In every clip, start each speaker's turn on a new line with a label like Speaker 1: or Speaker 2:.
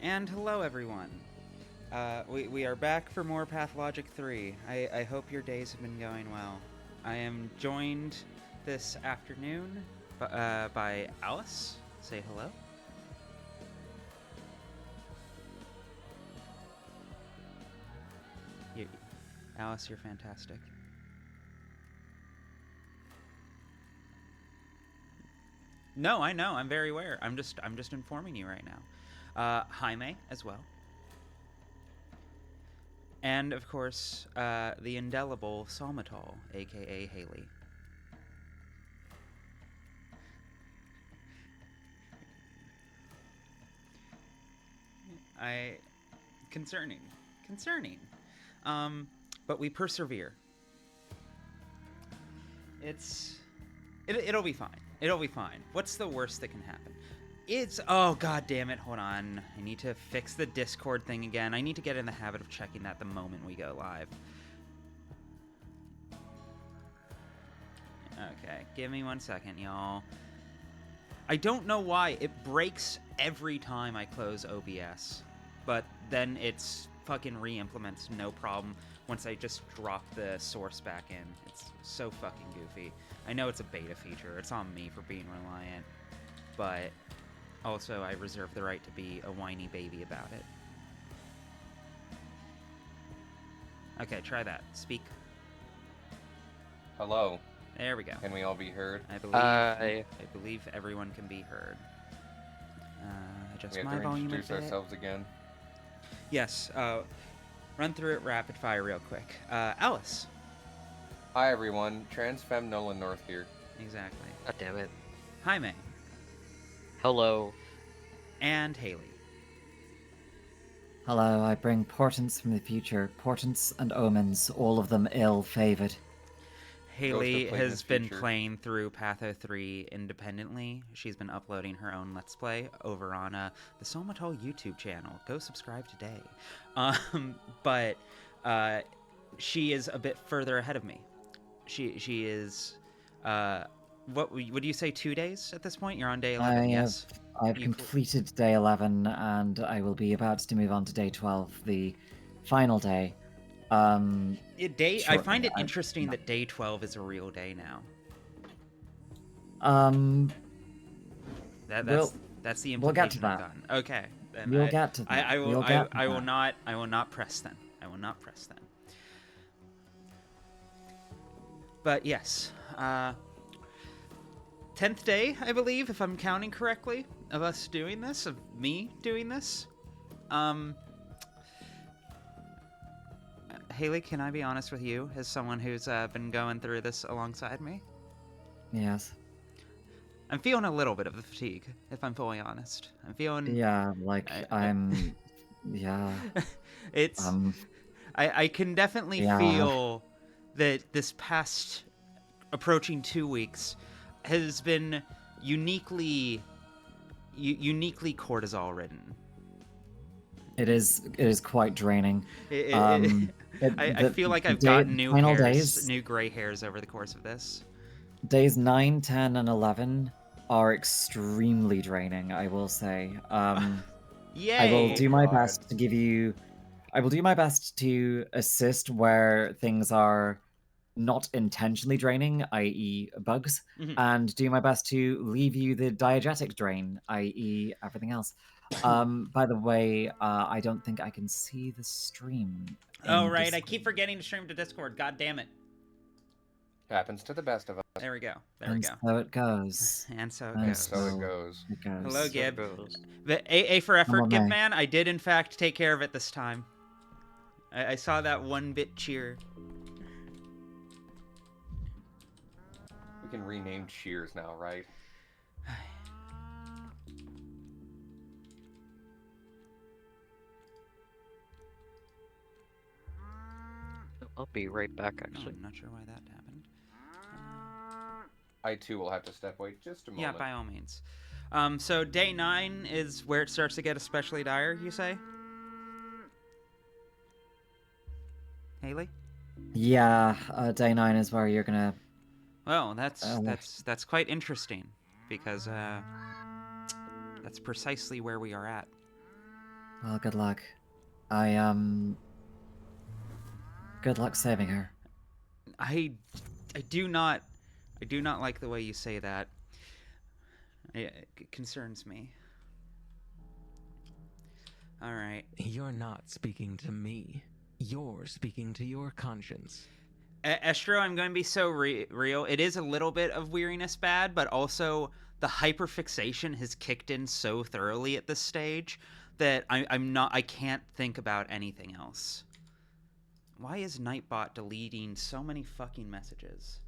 Speaker 1: And hello, everyone. We are back for more Pathologic 3. I hope your days have been going well. I am joined this afternoon by Alice. Say hello. You, Alice, you're fantastic. No, I know. I'm very aware. I'm just informing you right now. Jaime as well. And, of course, the indelible Solmatol, a.k.a. Haley. Concerning. But we persevere. It'll be fine. It'll be fine. What's the worst that can happen? Oh, god damn it, hold on. I need to fix the Discord thing again. I need to get in the habit of checking that the moment we go live. Okay, give me 1 second, y'all. I don't know why. It breaks every time I close OBS. But then it's fucking re-implements no problem once I just drop the source back in. It's so fucking goofy. I know it's a beta feature. It's on me for being reliant. But also, I reserve the right to be a whiny baby about it. Okay, try that. Speak.
Speaker 2: Hello.
Speaker 1: There we go.
Speaker 2: Can we all be heard?
Speaker 1: I believe everyone can be heard. Adjust
Speaker 2: We have
Speaker 1: my
Speaker 2: to
Speaker 1: volume
Speaker 2: introduce
Speaker 1: a bit.
Speaker 2: ourselves again.
Speaker 1: Yes. Run through it rapid fire real quick. Alice.
Speaker 2: Hi everyone, Trans Femme Nolan North here.
Speaker 1: Exactly.
Speaker 3: God damn it.
Speaker 1: Jaime.
Speaker 3: Hello.
Speaker 1: And Haley.
Speaker 4: Hello, I bring portents from the future. Portents and omens, all of them ill-favored.
Speaker 1: Haley has been
Speaker 2: future.
Speaker 1: playing through Patho 3 independently. She's been uploading her own Let's Play over on the Somatol YouTube channel. Go subscribe today. But she is a bit further ahead of me. She is, what would you say, 2 days at this point? You're on day 11, yes?
Speaker 4: I've completed day 11, and I will be about to move on to day 12, the final day.
Speaker 1: I find it interesting that day 12 is a real day now. That's the implication
Speaker 4: we'll get to
Speaker 1: I've
Speaker 4: that.
Speaker 1: gotten. Okay. Then
Speaker 4: We'll get to that.
Speaker 1: I will not press then. I will not press then. But yes, 10th day, I believe, if I'm counting correctly, of us doing this, of me doing this. Haley, can I be honest with you, as someone who's been going through this alongside me?
Speaker 4: Yes.
Speaker 1: I'm feeling a little bit of the fatigue, if I'm fully honest. I'm feeling...
Speaker 4: Yeah, like, yeah.
Speaker 1: It's... I can definitely feel that this past approaching 2 weeks has been uniquely cortisol ridden.
Speaker 4: It is quite draining.
Speaker 1: I feel like I've gotten new gray hairs over the course of this.
Speaker 4: Days 9, 10, and 11 are extremely draining, I will say.
Speaker 1: Yay!
Speaker 4: I will do my best to give you... I will do my best to assist where things are not intentionally draining, i.e. bugs, and do my best to leave you the diegetic drain, i.e. everything else. By the way, I don't think I can see the stream.
Speaker 1: Oh, right. Discord. I keep forgetting to stream to Discord. God damn it.
Speaker 2: Happens to the best of us.
Speaker 1: There we go.
Speaker 4: So it goes.
Speaker 1: And so it goes.
Speaker 2: So it goes.
Speaker 1: Hello, Gib. The AA for effort, Gib man. I did, in fact, take care of it this time. I saw that 1-bit cheer.
Speaker 2: We can rename cheers now, right?
Speaker 3: I'll be right back, actually.
Speaker 1: I'm not sure why that happened.
Speaker 2: I too will have to step away just a moment.
Speaker 1: Yeah, by all means. So day 9 is where it starts to get especially dire, you say? Haley?
Speaker 4: Yeah, day 9 is where you're gonna...
Speaker 1: Well, that's quite interesting, because that's precisely where we are at.
Speaker 4: Well, good luck. Good luck saving her.
Speaker 1: I do not like the way you say that. It concerns me. All right.
Speaker 5: You're not speaking to me. You're speaking to your conscience.
Speaker 1: Estro, I'm going to be so real. It is a little bit of weariness bad, but also the hyperfixation has kicked in so thoroughly at this stage that I can't think about anything else. Why is Nightbot deleting so many fucking messages?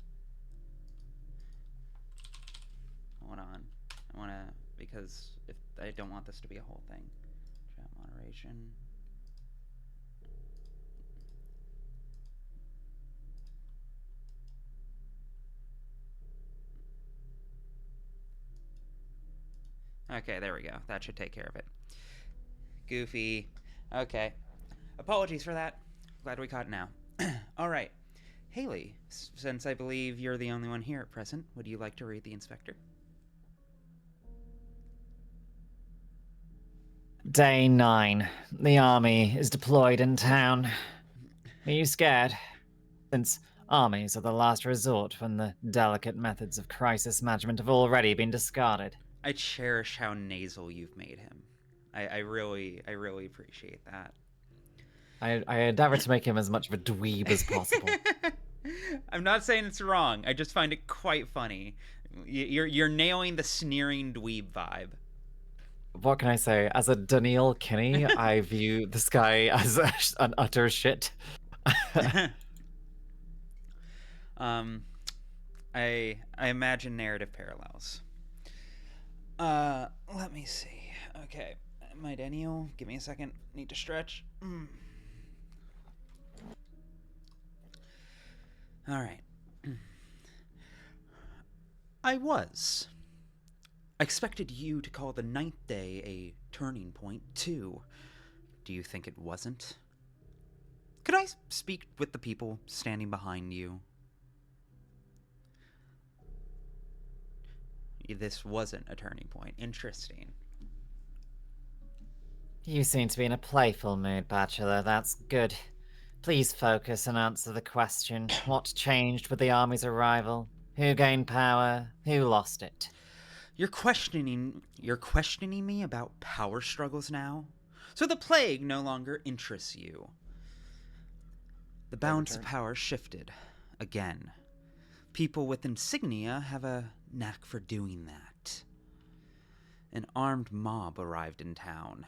Speaker 1: Hold on. I want to, because if I don't want this to be a whole thing. Chat moderation. Okay, there we go. That should take care of it. Goofy. Okay. Apologies for that. Glad we caught it now. All right. Haley, since I believe you're the only one here at present, would you like to read the inspector?
Speaker 4: Day 9. The army is deployed in town. Are you scared? Since armies are the last resort when the delicate methods of crisis management have already been discarded.
Speaker 1: I cherish how nasal you've made him. I really appreciate that.
Speaker 4: I endeavor to make him as much of a dweeb as possible.
Speaker 1: I'm not saying it's wrong. I just find it quite funny. You're nailing the sneering dweeb vibe.
Speaker 4: What can I say? As a Daniel Kinney, I view this guy as an utter shit.
Speaker 1: I imagine narrative parallels. Let me see. Okay, my Daniel, give me a second. Need to stretch. All right. I expected you to call the 9th day a turning point, too. Do you think it wasn't? Could I speak with the people standing behind you? This wasn't a turning point. Interesting.
Speaker 4: You seem to be in a playful mood, Bachelor. That's good. Please focus and answer the question. What changed with the army's arrival? Who gained power? Who lost it?
Speaker 1: You're questioning me about power struggles now? So the plague no longer interests you. The balance of power shifted. Again. People with insignia have a knack for doing that. An armed mob arrived in town.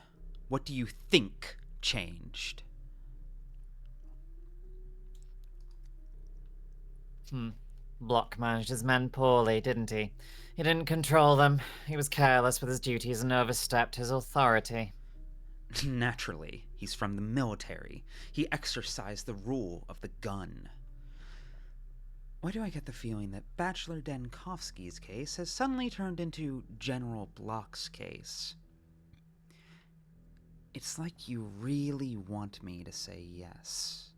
Speaker 1: What do you think changed?
Speaker 4: Block managed his men poorly, didn't he? He didn't control them. He was careless with his duties and overstepped his authority.
Speaker 1: Naturally, he's from the military. He exercised the rule of the gun. Why do I get the feeling that Bachelor Denkovsky's case has suddenly turned into General Block's case? It's like you really want me to say yes.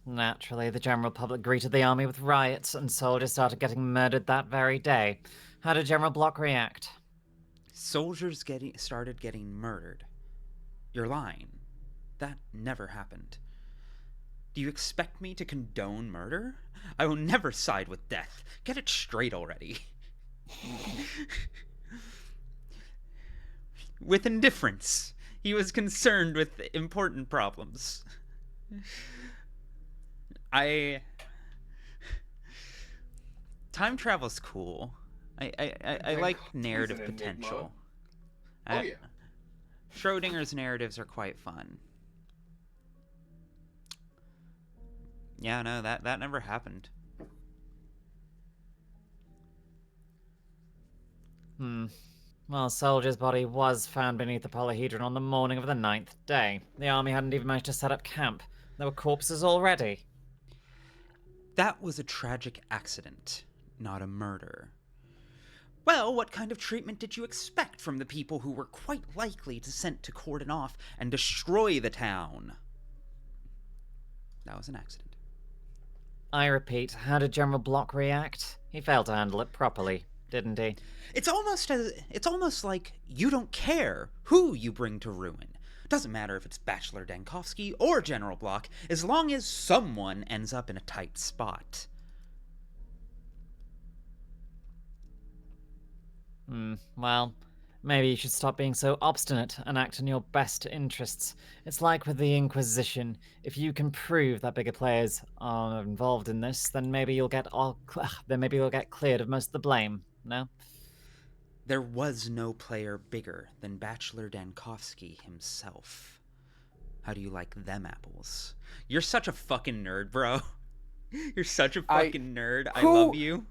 Speaker 4: Naturally, the general public greeted the army with riots, and soldiers started getting murdered that very day. How did General Block react?
Speaker 1: Soldiers started getting murdered. You're lying. That never happened. Do you expect me to condone murder? I will never side with death. Get it straight already. With indifference. He was concerned with important problems. Time travel's cool. I like narrative potential.
Speaker 2: Oh yeah.
Speaker 1: Schrodinger's narratives are quite fun. Yeah, no, that never happened.
Speaker 4: Well, Soldier's body was found beneath the polyhedron on the morning of the 9th day. The army hadn't even managed to set up camp. There were corpses already.
Speaker 1: That was a tragic accident, not a murder. Well, what kind of treatment did you expect from the people who were quite likely to sent to cordon off and destroy the town? That was an accident.
Speaker 4: I repeat, how did General Block react? He failed to handle it properly. didn't he?
Speaker 1: It's almost like you don't care who you bring to ruin. Doesn't matter if it's Bachelor Dankovsky or General Block, as long as someone ends up in a tight spot.
Speaker 4: Well, maybe you should stop being so obstinate and act in your best interests. It's like with the Inquisition. If you can prove that bigger players are involved in this, then maybe you'll get cleared of most of the blame. No?
Speaker 1: There was no player bigger than Bachelor Dankovsky himself. How do you like them apples? You're such a fucking nerd, bro. You're such a fucking nerd. I love you.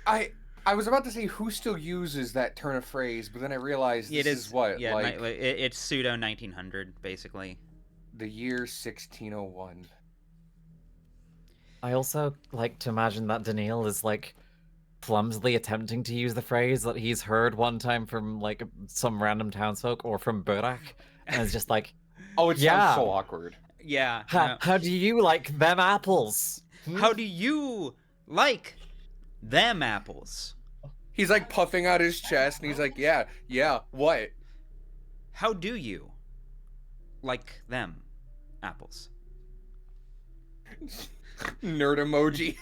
Speaker 2: I was about to say who still uses that turn of phrase, but then I realized this is what?
Speaker 1: Yeah,
Speaker 2: like
Speaker 1: it's pseudo 1900, basically.
Speaker 2: the year 1601.
Speaker 4: I also like to imagine that Daniil is like clumsily attempting to use the phrase that he's heard one time from like some random townsfolk or from Burak, and it's just like,
Speaker 2: Oh, it
Speaker 4: Yeah.
Speaker 2: sounds so awkward.
Speaker 1: Yeah.
Speaker 4: how do you like them apples?
Speaker 1: How do you like them apples?
Speaker 2: He's like puffing out his chest, and he's like, yeah, what?
Speaker 1: How do you like them apples?
Speaker 2: Nerd emoji.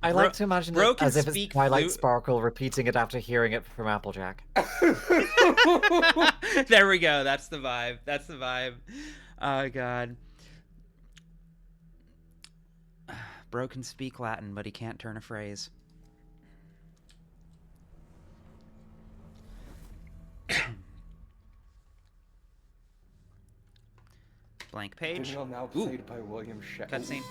Speaker 4: I like to imagine
Speaker 1: Bro
Speaker 4: it
Speaker 1: can
Speaker 4: as if it's
Speaker 1: speak
Speaker 4: Twilight
Speaker 1: flute.
Speaker 4: Sparkle repeating it after hearing it from Applejack.
Speaker 1: There we go. That's the vibe. That's the vibe. Oh, God. Bro can speak Latin, but he can't turn a phrase. Blank page.
Speaker 2: Daniel now
Speaker 1: Ooh.
Speaker 2: played by William Shatner.
Speaker 1: Cutscene.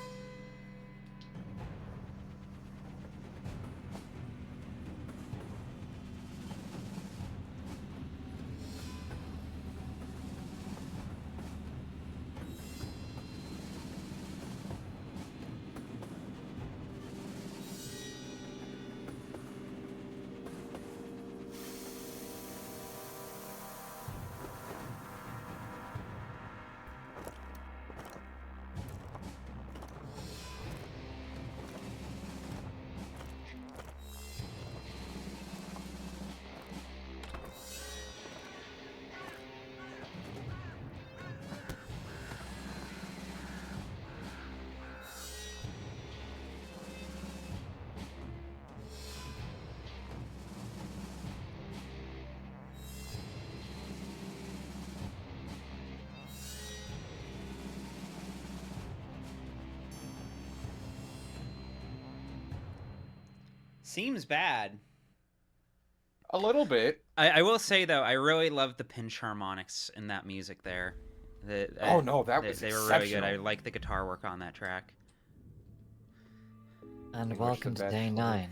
Speaker 1: Seems bad.
Speaker 2: A little bit.
Speaker 1: I will say, though, I really love the pinch harmonics in that music there.
Speaker 2: Oh, no, that was
Speaker 1: they were really good. I
Speaker 2: exceptional.
Speaker 1: like the guitar work on that track.
Speaker 4: And
Speaker 2: In which
Speaker 4: welcome
Speaker 2: the
Speaker 4: to day
Speaker 2: Bachelor
Speaker 4: 9.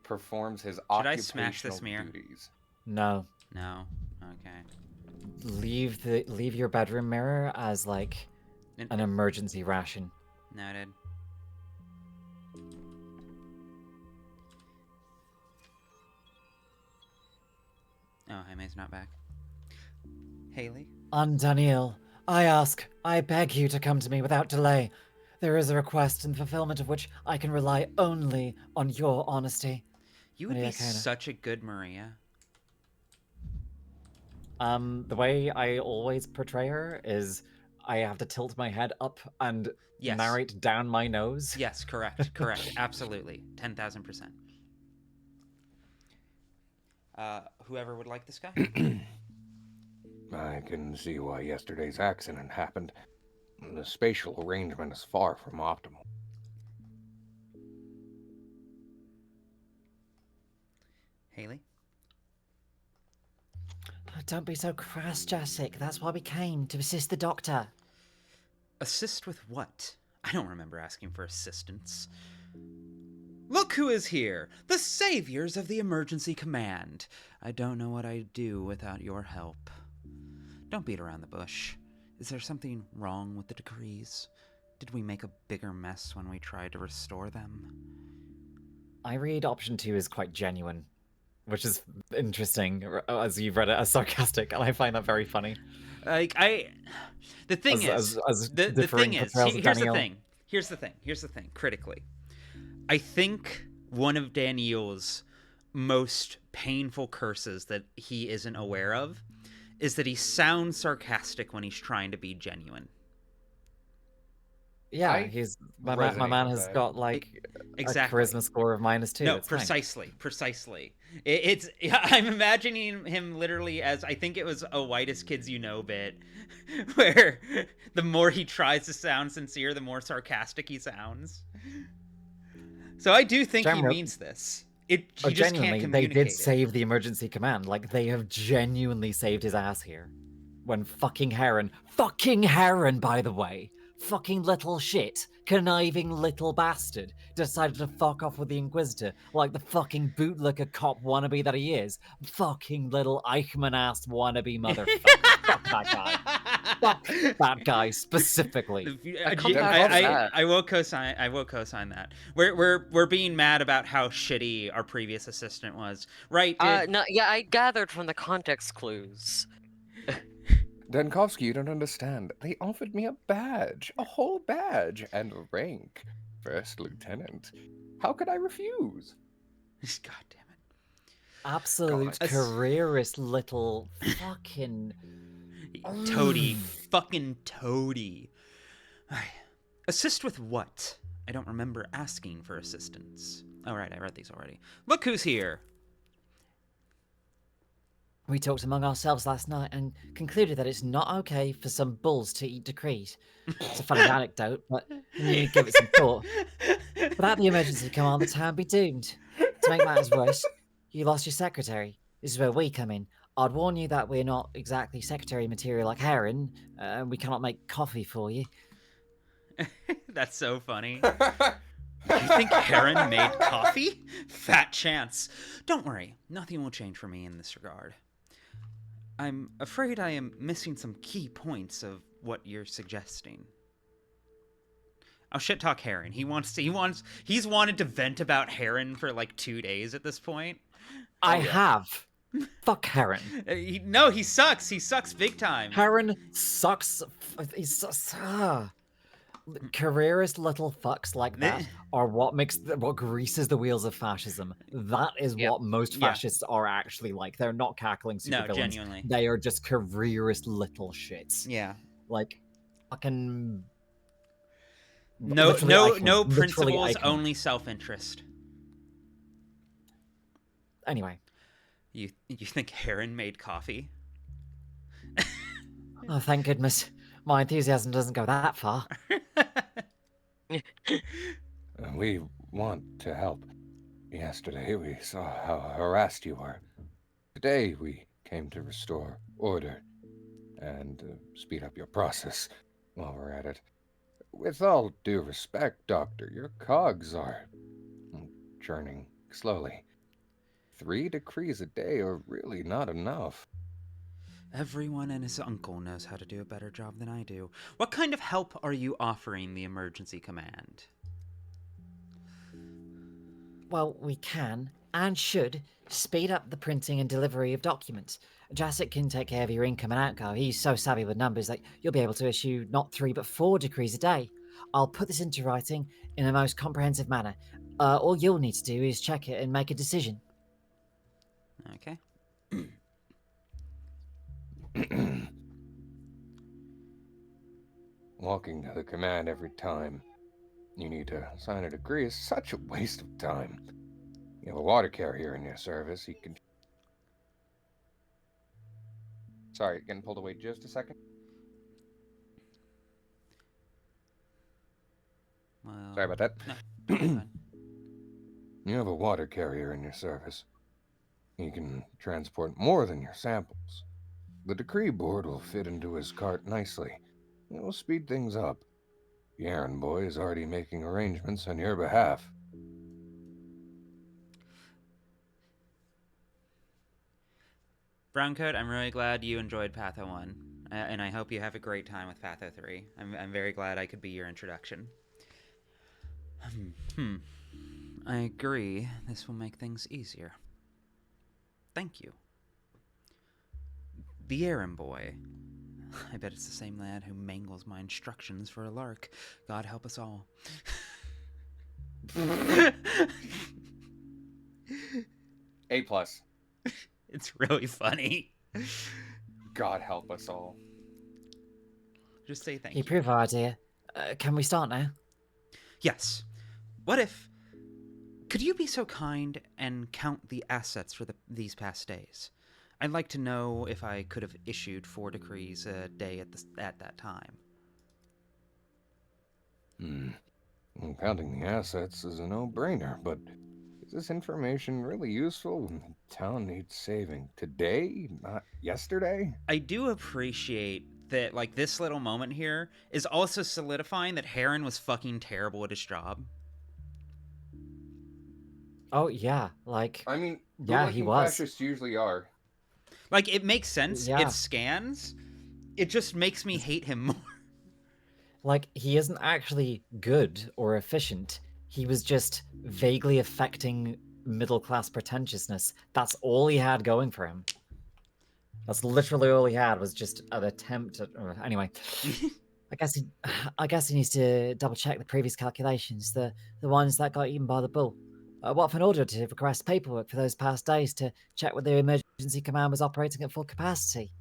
Speaker 2: Performs his
Speaker 1: I
Speaker 2: occupational
Speaker 1: smash this mirror?
Speaker 2: duties.
Speaker 4: No,
Speaker 1: No. Okay.
Speaker 4: leave your bedroom mirror as like an emergency ration.
Speaker 1: Noted. Oh, Jaime's not back. Haley?
Speaker 4: Daniil, I beg you to come to me without delay. There is a request in the fulfillment of which I can rely only on your honesty.
Speaker 1: You would
Speaker 4: Maria
Speaker 1: be
Speaker 4: Kana.
Speaker 1: such a good Maria.
Speaker 4: The way I always portray her is I have to tilt my head up and
Speaker 1: Yes.
Speaker 4: narrate down my nose.
Speaker 1: Yes, correct. Correct. Absolutely. 10,000%. Whoever would like this guy?
Speaker 2: I can see why yesterday's accident happened. The spatial arrangement is far from optimal.
Speaker 1: Haley?
Speaker 4: Oh, don't be so crass, Jessic. That's why we came, to assist the doctor.
Speaker 1: Assist with what? I don't remember asking for assistance. Look who is here! The saviors of the emergency command. I don't know what I'd do without your help. Don't beat around the bush. Is there something wrong with the decrees? Did we make a bigger mess when we tried to restore them?
Speaker 4: I read option 2 is quite genuine, which is interesting, as you've read it as sarcastic, and I find that very funny.
Speaker 1: The thing is,
Speaker 4: differing portrayals of
Speaker 1: here's the
Speaker 4: Daniel.
Speaker 1: thing. Here's the thing. Critically, I think one of Daniel's most painful curses that he isn't aware of is that he sounds sarcastic when he's trying to be genuine.
Speaker 4: Yeah, my man
Speaker 2: resonate with
Speaker 4: has
Speaker 2: that.
Speaker 4: got like
Speaker 1: Exactly.
Speaker 4: a charisma score of -2.
Speaker 1: No,
Speaker 4: It's fine.
Speaker 1: precisely. It's I'm imagining him literally as, I think it was a Whitest Kids You Know bit, where the more he tries to sound sincere, the more sarcastic he sounds. So I do think he means this. He just can't
Speaker 4: Genuinely,
Speaker 1: communicate
Speaker 4: they did
Speaker 1: it.
Speaker 4: save the emergency command. Like, they have genuinely saved his ass here. When fucking Heron, by the way, fucking little shit, conniving little bastard, decided to fuck off with the Inquisitor like the fucking bootlicker cop wannabe that he is. Fucking little Eichmann-ass wannabe motherfucker. Fuck that guy. Fuck that guy specifically.
Speaker 1: I will co-sign that. We're being mad about how shitty our previous assistant was, right?
Speaker 3: No, yeah, I gathered from the context clues.
Speaker 2: Dankovsky, you don't understand. They offered me a badge, a whole badge, and a rank. First lieutenant. How could I refuse?
Speaker 1: God damn it.
Speaker 4: Absolute
Speaker 2: God.
Speaker 4: careerist little fucking
Speaker 1: Toady. Fucking Toady. Assist with what? I don't remember asking for assistance. Oh, right, I read these already. Look who's here.
Speaker 6: We talked among ourselves last night and concluded that it's not okay for some bulls to eat decreed. It's a funny anecdote, but you give it some thought. Without the emergency command, the town would be doomed. To make matters worse, you lost your secretary. This is where we come in. I'd warn you that we're not exactly secretary material like Heron, and we cannot make coffee for you.
Speaker 1: That's so funny. You think Heron made coffee? Fat chance. Don't worry, nothing will change for me in this regard. I'm afraid I am missing some key points of what you're suggesting. I'll shit talk Heron. He's wanted to vent about Heron for like 2 days at this point.
Speaker 4: I have. Fuck Heron.
Speaker 1: No, he sucks. He sucks big time.
Speaker 4: Heron sucks. He's careerist little fucks like that are what greases the wheels of fascism. That is what most fascists are actually like. They're not cackling supervillains.
Speaker 1: No, genuinely.
Speaker 4: They are just careerist little shits.
Speaker 1: Yeah.
Speaker 4: Like fucking
Speaker 1: no principles,
Speaker 4: Eichmann.
Speaker 1: only self-interest.
Speaker 4: Anyway.
Speaker 1: You think Heron made coffee?
Speaker 4: Oh, thank goodness. My enthusiasm doesn't go that far.
Speaker 2: We want to help. Yesterday we saw how harassed you were. Today we came to restore order and speed up your process while we're at it. With all due respect, Doctor, your cogs are churning slowly. 3 decrees a day are really not enough.
Speaker 1: Everyone and his uncle knows how to do a better job than I do. What kind of help are you offering the emergency command?
Speaker 6: Well, we can and should speed up the printing and delivery of documents. Jacek can take care of your income and outgo. He's so savvy with numbers that you'll be able to issue not 3 but 4 decrees a day. I'll put this into writing in the most comprehensive manner. All you'll need to do is check it and make a decision.
Speaker 1: Okay.
Speaker 2: Walking to the command every time you need to sign a decree is such a waste of time. You have a water carrier in your service, you can... Sorry, getting pulled away just a second.
Speaker 1: Well,
Speaker 2: Sorry about that.
Speaker 1: No, go ahead.
Speaker 2: You have a water carrier in your service. You can transport more than your samples. The decree board will fit into his cart nicely. It will speed things up. The errand boy is already making arrangements on your behalf.
Speaker 1: Browncoat, I'm really glad you enjoyed Patho 1, and I hope you have a great time with Patho 3. I'm very glad I could be your introduction. I agree. This will make things easier. Thank you. The errand boy. I bet it's the same lad who mangles my instructions for a lark. God help us all.
Speaker 2: A plus.
Speaker 1: It's really funny.
Speaker 2: God help us all.
Speaker 1: Just say thank
Speaker 6: You
Speaker 1: you.
Speaker 6: approve our idea. Can we start now?
Speaker 1: Yes. What if... Could you be so kind and count the assets for these past days? I'd like to know if I could have issued 4 decrees a day at that time.
Speaker 2: Well, counting the assets is a no-brainer, but is this information really useful when the town needs saving today, not yesterday?
Speaker 1: I do appreciate that, like, this little moment here is also solidifying that Heron was fucking terrible at his job.
Speaker 6: Oh yeah, like
Speaker 2: I mean,
Speaker 6: yeah, he
Speaker 2: good-looking
Speaker 6: was.
Speaker 2: fascists usually are.
Speaker 1: Like, it makes sense.
Speaker 6: Yeah.
Speaker 1: It scans. It just makes me hate him more.
Speaker 6: Like he isn't actually good or efficient. He was just vaguely affecting middle class pretentiousness. That's all he had going for him. That's literally all he had was just an attempt at. Anyway, I guess he needs to double check the previous calculations, the ones that got eaten by the bull. What if an order to request paperwork for those past days to check whether the emergency command was operating at full capacity?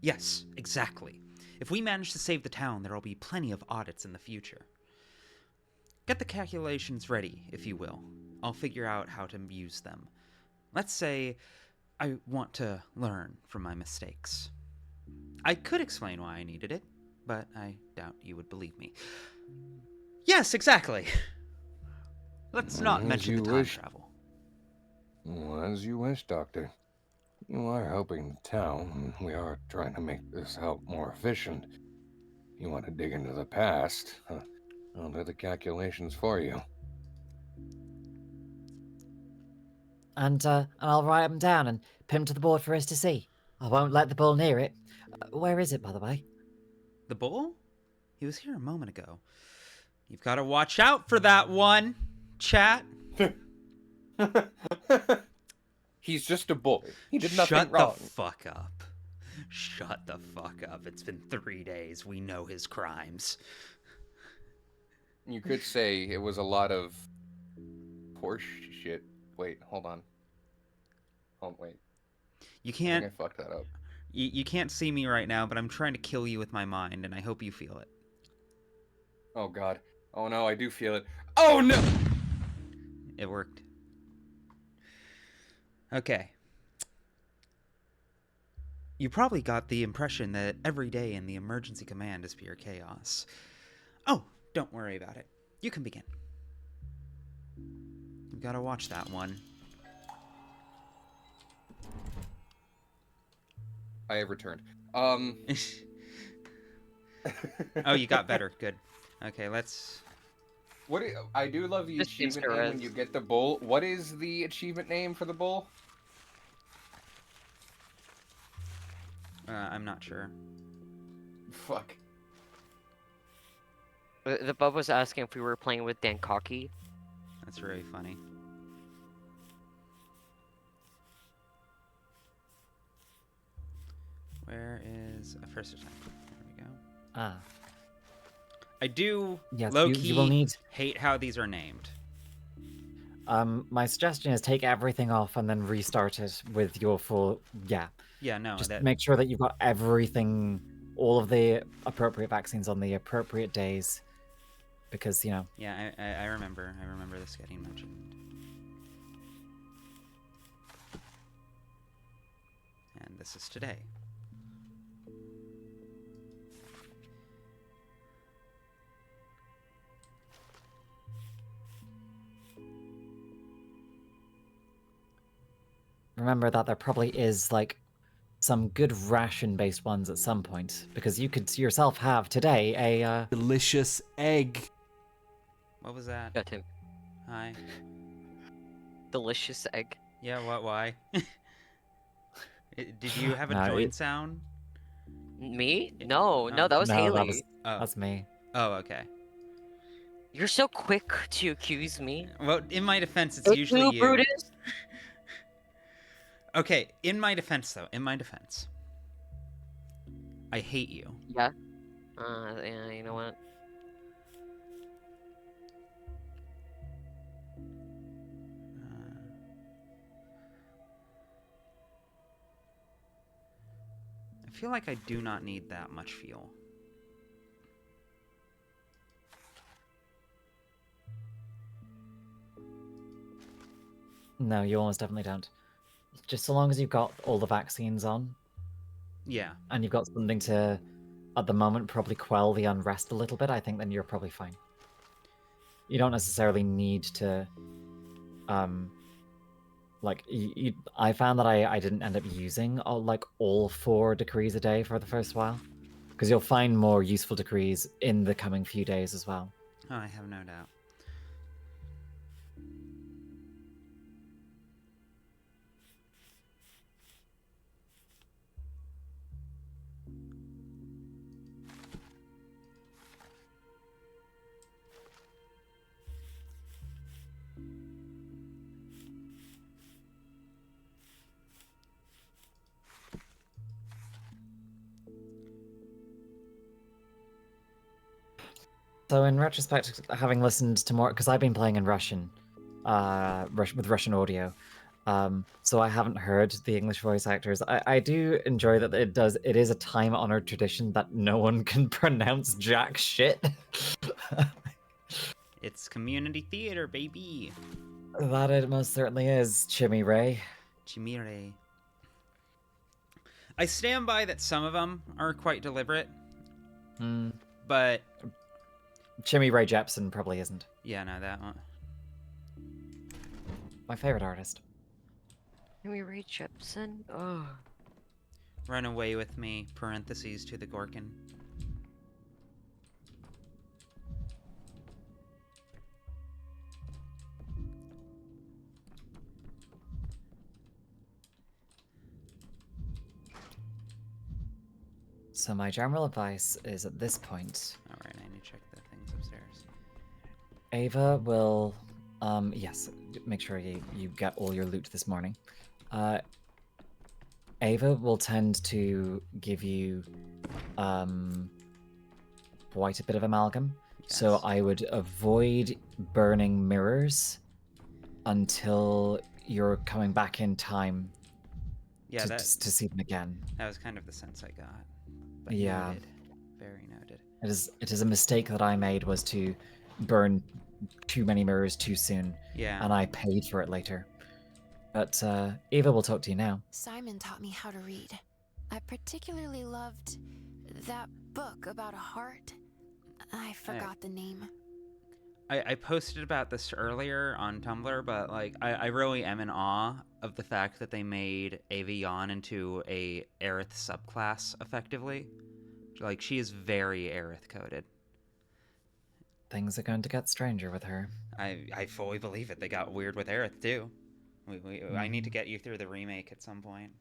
Speaker 1: Yes, exactly. If we manage to save the town, there will be plenty of audits in the future. Get the calculations ready, if you will. I'll figure out how to use them. Let's say I want to learn from my mistakes. I could explain why I needed it, but I doubt you would believe me. Yes, exactly. Let's not
Speaker 2: As
Speaker 1: mention
Speaker 2: you
Speaker 1: the time
Speaker 2: wish.
Speaker 1: travel.
Speaker 2: Well, as you wish, Doctor. You are helping the town, and we are trying to make this help more efficient. You want to dig into the past? I'll do the calculations for you.
Speaker 6: And I'll write them down and pin them to the board for us to see. I won't let the bull near it. Where is it, by the way?
Speaker 1: The bull? He was here a moment ago. You've got to watch out for that one, chat.
Speaker 2: He's just a boy. He did nothing
Speaker 1: Shut
Speaker 2: wrong.
Speaker 1: the fuck up. Shut the fuck up. It's been 3 days. We know his crimes.
Speaker 2: You could say it was a lot of horse shit. Wait, hold on. Oh, wait.
Speaker 1: You
Speaker 2: I
Speaker 1: can't...
Speaker 2: think I fucked that up.
Speaker 1: You can't see me right now, but I'm trying to kill you with my mind, and I hope you feel it.
Speaker 2: Oh, God. Oh, no, I do feel it. Oh, no!
Speaker 1: It worked. Okay. You probably got the impression that every day in the emergency command is pure chaos. Oh, don't worry about it. You can begin. You gotta watch that one.
Speaker 2: I have returned.
Speaker 1: Oh, you got better. Good. Okay, let's...
Speaker 2: I do love the
Speaker 3: Just seems
Speaker 2: achievement name when
Speaker 3: correct.
Speaker 2: you get the bull. What is the achievement name for the bull?
Speaker 1: I'm not sure.
Speaker 2: Fuck.
Speaker 3: The bub was asking if we were playing with Dan Cocky.
Speaker 1: That's really funny. Where is a first attempt? There we go.
Speaker 6: Ah,
Speaker 1: I do
Speaker 6: yes.
Speaker 1: low-key
Speaker 6: You will need.
Speaker 1: hate how these are named.
Speaker 6: My suggestion is take everything off and then restart it with your full. Yeah.
Speaker 1: Yeah, no,
Speaker 6: Just
Speaker 1: that...
Speaker 6: make sure that you've got everything, all of the appropriate vaccines on the appropriate days, because
Speaker 1: Yeah, I remember. I remember this getting mentioned. And this is today.
Speaker 6: remember that there probably is like some good ration-based ones at some point, because you could yourself have today a.
Speaker 7: Delicious egg.
Speaker 1: What was that?
Speaker 3: Got him.
Speaker 1: Hi.
Speaker 3: Delicious egg.
Speaker 1: Yeah, what? Why? Did you have a
Speaker 6: No,
Speaker 1: joint sound?
Speaker 3: Me? No,
Speaker 1: Oh.
Speaker 3: that was
Speaker 6: No,
Speaker 3: Haley.
Speaker 1: Oh.
Speaker 6: That's me.
Speaker 1: Oh, okay.
Speaker 3: You're so quick to accuse me.
Speaker 1: Well, in my defense, it's
Speaker 3: It's
Speaker 1: usually
Speaker 3: you,
Speaker 1: you.
Speaker 3: Brutus.
Speaker 1: Okay, in my defense, though, in my defense, I hate you.
Speaker 3: Yeah. Yeah, you know what?
Speaker 1: feel like I do not need that much fuel.
Speaker 6: No, you almost definitely don't. Just so long as you've got all the vaccines on,
Speaker 1: Yeah.
Speaker 6: and you've got something to, at the moment, probably quell the unrest a little bit, I think then you're probably fine. You don't necessarily need to, like, I found that I didn't end up using, like, all 4 decrees a day for the first while. Because you'll find more useful decrees in the coming few days as well.
Speaker 1: Oh, I have no doubt.
Speaker 6: So in retrospect, having listened to more, because I've been playing in Russian, with Russian audio, so I haven't heard the English voice actors. I do enjoy that it is a time-honored tradition that no one can pronounce jack shit.
Speaker 1: It's community theater, baby.
Speaker 6: That it most certainly is, Chimmy Ray.
Speaker 1: Chimire. I stand by that some of them are quite deliberate, but
Speaker 6: Chimmy Ray Jepsen probably isn't.
Speaker 1: yeah, no, that one.
Speaker 6: My favorite artist.
Speaker 3: Can we read Jepsen? Oh.
Speaker 1: Run away with me, parentheses to the Gorkin.
Speaker 6: So my general advice is at this point,
Speaker 1: Alright, I need to check the things upstairs.
Speaker 6: Ava will, yes, make sure you get all your loot this morning. Ava will tend to give you, quite a bit of amalgam. So
Speaker 1: Yes.
Speaker 6: I would avoid burning mirrors until you're coming back in time
Speaker 1: Yeah,
Speaker 6: to
Speaker 1: that
Speaker 6: see them again.
Speaker 1: was kind of the sense I got. But
Speaker 6: Yeah.
Speaker 1: noted. Very noted.
Speaker 6: It is a mistake that I made, was to burn too many mirrors too soon,
Speaker 1: Yeah.
Speaker 6: and I paid for it later. But Ava will talk to you now.
Speaker 7: Simon taught me how to read. I particularly loved that book about a heart. I forgot the name.
Speaker 1: I posted about this earlier on Tumblr, but like I really am in awe of the fact that they made Ava Yawn into a Aerith subclass effectively. Like, she is very Aerith coded.
Speaker 6: Things are going to get stranger with her.
Speaker 1: I fully believe it. They got weird with Aerith too. I need to get you through the remake at some point.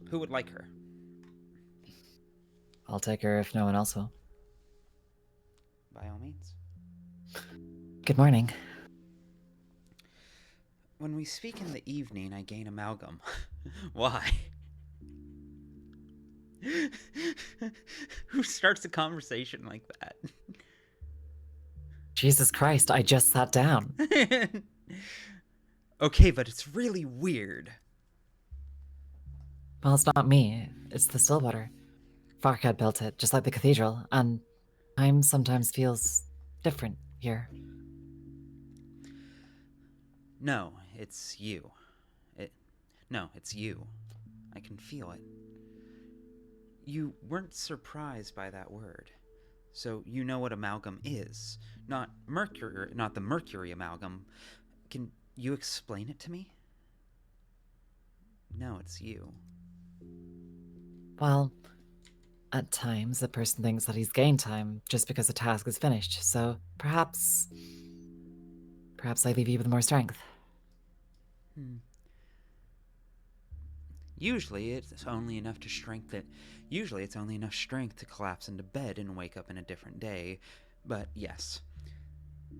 Speaker 1: Who would like her?
Speaker 6: I'll take her if no one else will.
Speaker 1: By all means.
Speaker 6: Good morning.
Speaker 1: When we speak in the evening, I gain amalgam. Why? Who starts a conversation like that?
Speaker 6: Jesus Christ, I just sat down.
Speaker 1: Okay, but it's really weird.
Speaker 6: Well, it's not me. It's the Stillwater. Farkad built it, just like the cathedral, and time sometimes feels different here.
Speaker 1: No, it's you. No, it's you. I can feel it. You weren't surprised by that word, so you know what amalgam is. Not the mercury amalgam. Can you explain it to me? No, it's you.
Speaker 6: Well, at times a person thinks that he's gained time just because the task is finished, so perhaps I leave you with more strength.
Speaker 1: Usually it's only enough strength to collapse into bed and wake up in a different day. But yes.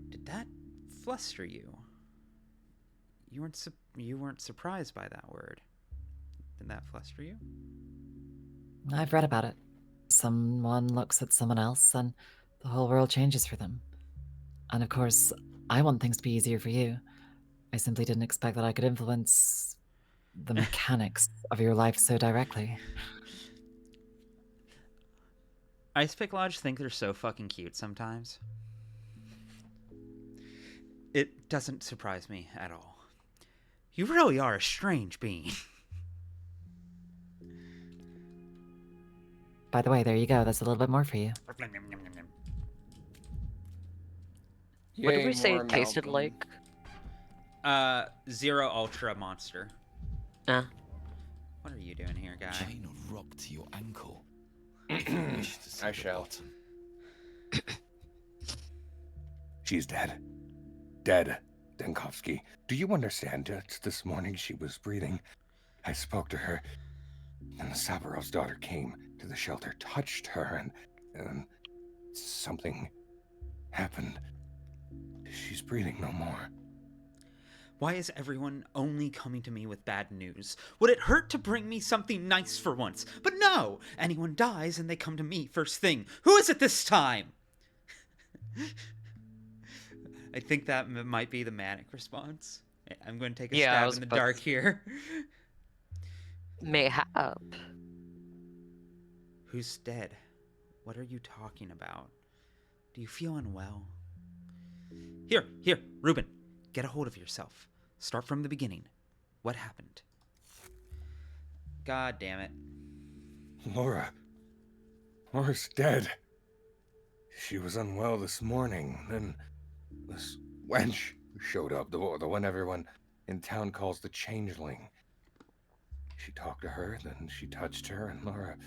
Speaker 1: Did that fluster you? You weren't surprised by that word. Did that fluster you?
Speaker 6: I've read about it. Someone looks at someone else and the whole world changes for them. And of course, I want things to be easier for you. I simply didn't expect that I could influence the mechanics of your life so directly.
Speaker 1: Ice Pick Lodge think they're so fucking cute sometimes. It doesn't surprise me at all. You really are a strange being.
Speaker 6: By the way, there you go. That's a little bit more for you.
Speaker 3: What did
Speaker 2: Yay,
Speaker 3: we say
Speaker 2: more
Speaker 3: it tasted
Speaker 2: amalgam.
Speaker 1: like? Zero Ultra Monster.
Speaker 3: Uh.
Speaker 1: What are you doing here, guy?
Speaker 8: Chain of rock to your ankle. If you wish to see
Speaker 2: I
Speaker 8: the
Speaker 2: shall.
Speaker 8: bottom.
Speaker 2: She's dead. Dead, Denkovsky. Do you understand? Just this morning she was breathing. I spoke to her, and the Sabarov's daughter came to the shelter, touched her, and something happened. She's breathing no more.
Speaker 1: Why is everyone only coming to me with bad news? Would it hurt to bring me something nice for once? But no! Anyone dies and they come to me first thing. Who is it this time? I think that might be the manic response. I'm going to take a
Speaker 3: Yeah, I
Speaker 1: stab
Speaker 3: was
Speaker 1: in the
Speaker 3: about
Speaker 1: dark
Speaker 3: to-
Speaker 1: here.
Speaker 3: Mayhap.
Speaker 1: Who's dead? What are you talking about? Do you feel unwell? Here, Reuben, get a hold of yourself. Start from the beginning. What happened? God damn it.
Speaker 2: Laura's dead. She was unwell this morning. Then this wench showed up, the one everyone in town calls the Changeling. She talked to her, then she touched her, and Laura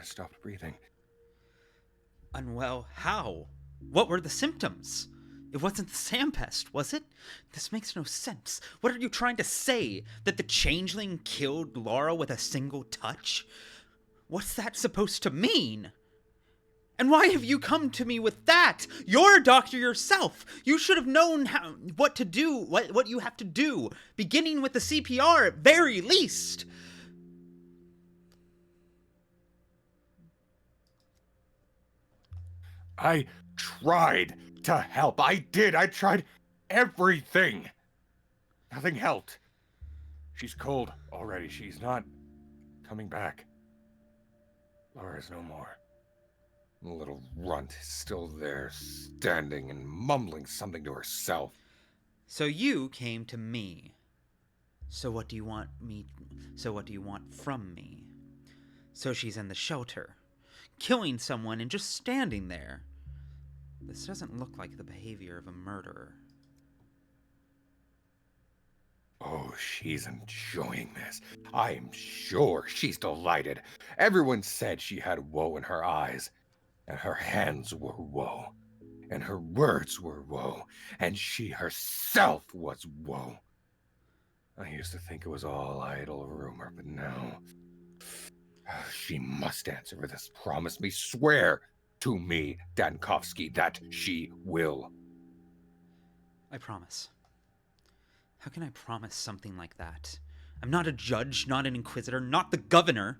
Speaker 2: stopped breathing.
Speaker 1: Unwell how? What were the symptoms? It wasn't the Sandpest, was it? This makes no sense. What are you trying to say? That the Changeling killed Laura with a single touch? What's that supposed to mean? And why have you come to me with that? You're a doctor yourself. You should have known what to do, what you have to do, beginning with the CPR at very least.
Speaker 2: I tried to help. I did. I tried everything. Nothing helped. She's cold already. She's not coming back. Laura's no more. The little runt is still there, standing and mumbling something to herself.
Speaker 1: So you came to me. So what do you want from me? So she's in the shelter, killing someone and just standing there. This doesn't look like the behavior of a murderer.
Speaker 2: Oh, she's enjoying this. I'm sure she's delighted. Everyone said she had woe in her eyes, and her hands were woe, and her words were woe, and she herself was woe. I used to think it was all idle rumor, but now she must answer for this. Promise me, swear to me, Dankovsky, that she will.
Speaker 1: I promise. How can I promise something like that? I'm not a judge, not an inquisitor, not the governor.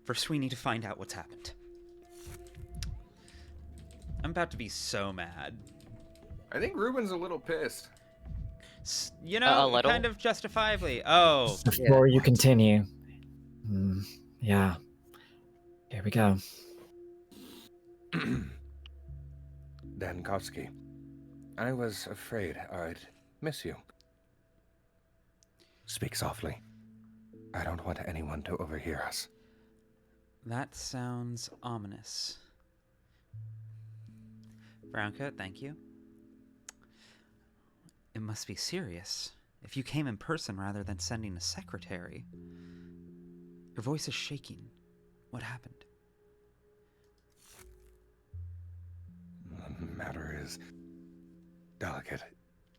Speaker 1: First, we need to find out what's happened. I'm about to be so mad.
Speaker 2: I think Ruben's a little pissed.
Speaker 1: You know,
Speaker 3: A little?
Speaker 1: kind of justifiably. Oh,
Speaker 6: Before you continue, yeah, here we go.
Speaker 2: Dankovsky, I was afraid I'd miss you. Speak softly. I don't want anyone to overhear us.
Speaker 1: that sounds ominous. Browncoat, thank you. It must be serious. If you came in person rather than sending a secretary. Your voice is shaking. What happened?
Speaker 2: The matter is delicate.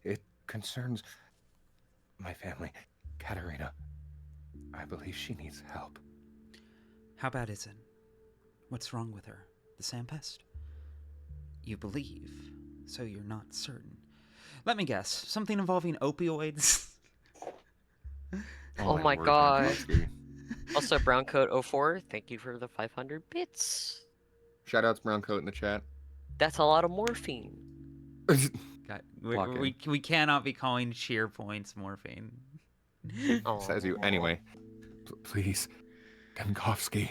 Speaker 2: It concerns my family. Katerina, I believe she needs help.
Speaker 1: How bad is it? What's wrong with her? The Sandpest? You believe, so you're not certain. Let me guess. Something involving opioids?
Speaker 3: Oh my
Speaker 2: word,
Speaker 3: god.
Speaker 2: Dankovsky.
Speaker 3: Also, Browncoat04, thank you for the 500 bits.
Speaker 2: Shoutouts Browncoat in the chat.
Speaker 3: That's a lot of morphine.
Speaker 1: God,
Speaker 2: Lock in.
Speaker 1: we cannot be calling cheer points morphine.
Speaker 2: Says you.
Speaker 3: Aw.
Speaker 2: Anyway, please, Dankovsky,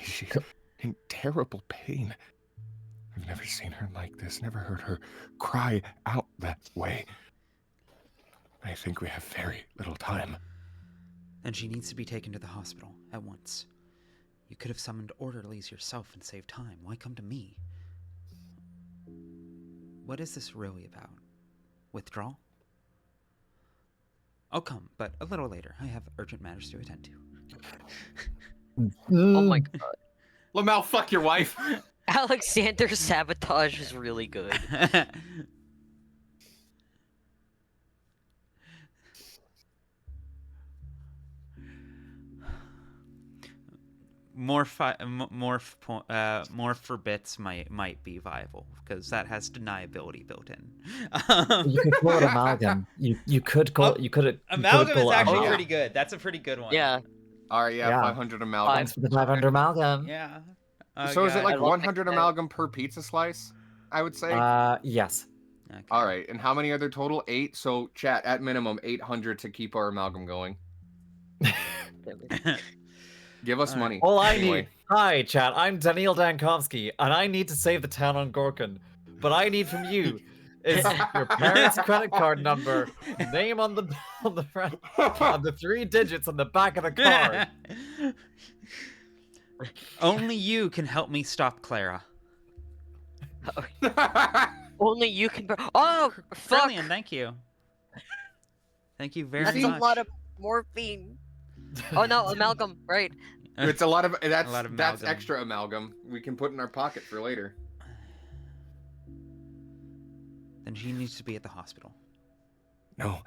Speaker 2: she's in terrible pain. I've never seen her like this, never heard her cry out that way. I think we have very little time.
Speaker 1: Then she needs to be taken to the hospital at once. You could have summoned orderlies yourself and saved time. Why come to me? What is this really about? Withdrawal? I'll come, but a little later. I have urgent matters to attend to.
Speaker 3: Oh my god.
Speaker 2: Lamel, fuck your wife.
Speaker 3: Alexander's sabotage is really good.
Speaker 1: Morph for bits might be viable because that has deniability built in.
Speaker 4: You could call it amalgam. You could call it.
Speaker 1: Amalgam is
Speaker 4: call it
Speaker 1: actually
Speaker 2: amalgam.
Speaker 1: pretty good. That's a pretty good one.
Speaker 3: Yeah.
Speaker 2: All right, yeah,
Speaker 4: Yeah.
Speaker 2: 500 amalgam.
Speaker 4: Thanks for the 500 amalgam.
Speaker 1: Yeah.
Speaker 2: So is it
Speaker 1: God.
Speaker 2: like
Speaker 3: I love
Speaker 2: 100
Speaker 3: that.
Speaker 2: amalgam per pizza slice? I would say.
Speaker 4: Yes.
Speaker 1: Okay.
Speaker 2: All right, and how many are there total? 8. So chat, at minimum 800 to keep our amalgam going. Give us
Speaker 1: All right.
Speaker 2: money.
Speaker 4: All I
Speaker 2: Anyway.
Speaker 4: need. Hi, chat. I'm Daniil Dankovsky, and I need to save the town on Gorkin. But I need from you is your parents' credit card number, name on the front, and the 3 digits on the back of the card.
Speaker 1: Only you can help me stop Clara.
Speaker 3: Only you can. Oh, fuck!
Speaker 1: Brilliant, thank you. Thank you very
Speaker 3: That's
Speaker 1: much.
Speaker 3: a lot of morphine. Oh no, amalgam, right?
Speaker 2: It's a lot of that's
Speaker 1: lot of
Speaker 2: that's
Speaker 1: amalgam.
Speaker 2: extra amalgam we can put in our pocket for later.
Speaker 1: Then she needs to be at the hospital.
Speaker 2: No.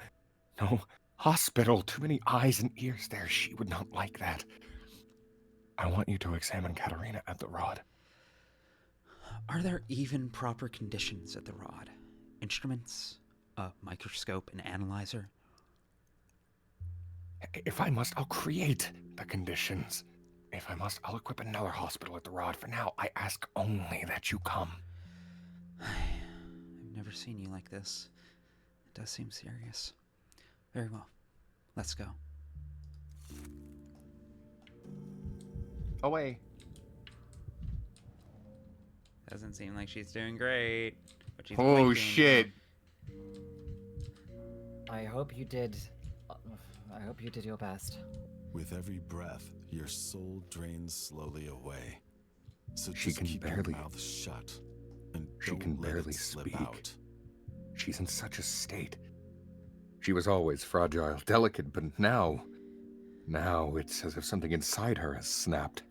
Speaker 2: Hospital. Too many eyes and ears there. She would not like that. I want you to examine Katerina at the rod.
Speaker 1: Are there even proper conditions at the rod? Instruments? A microscope? An analyzer?
Speaker 2: If I must, I'll create the conditions. If I must, I'll equip another hospital at the rod. For now, I ask only that you come.
Speaker 1: I've never seen you like this. It does seem serious. Very well. Let's go.
Speaker 2: Away.
Speaker 1: Doesn't seem like she's doing great. But she's
Speaker 2: Oh
Speaker 1: blinking.
Speaker 2: shit.
Speaker 4: I hope you did. I hope you did your best.
Speaker 8: With every breath, your soul drains slowly away. So
Speaker 2: She
Speaker 8: just
Speaker 2: can
Speaker 8: keep
Speaker 2: barely-
Speaker 8: your mouth shut and
Speaker 2: She
Speaker 8: don't
Speaker 2: can
Speaker 8: let
Speaker 2: barely
Speaker 8: it slip
Speaker 2: speak.
Speaker 8: out.
Speaker 2: She's in such a state. She was always fragile, delicate, but now it's as if something inside her has snapped.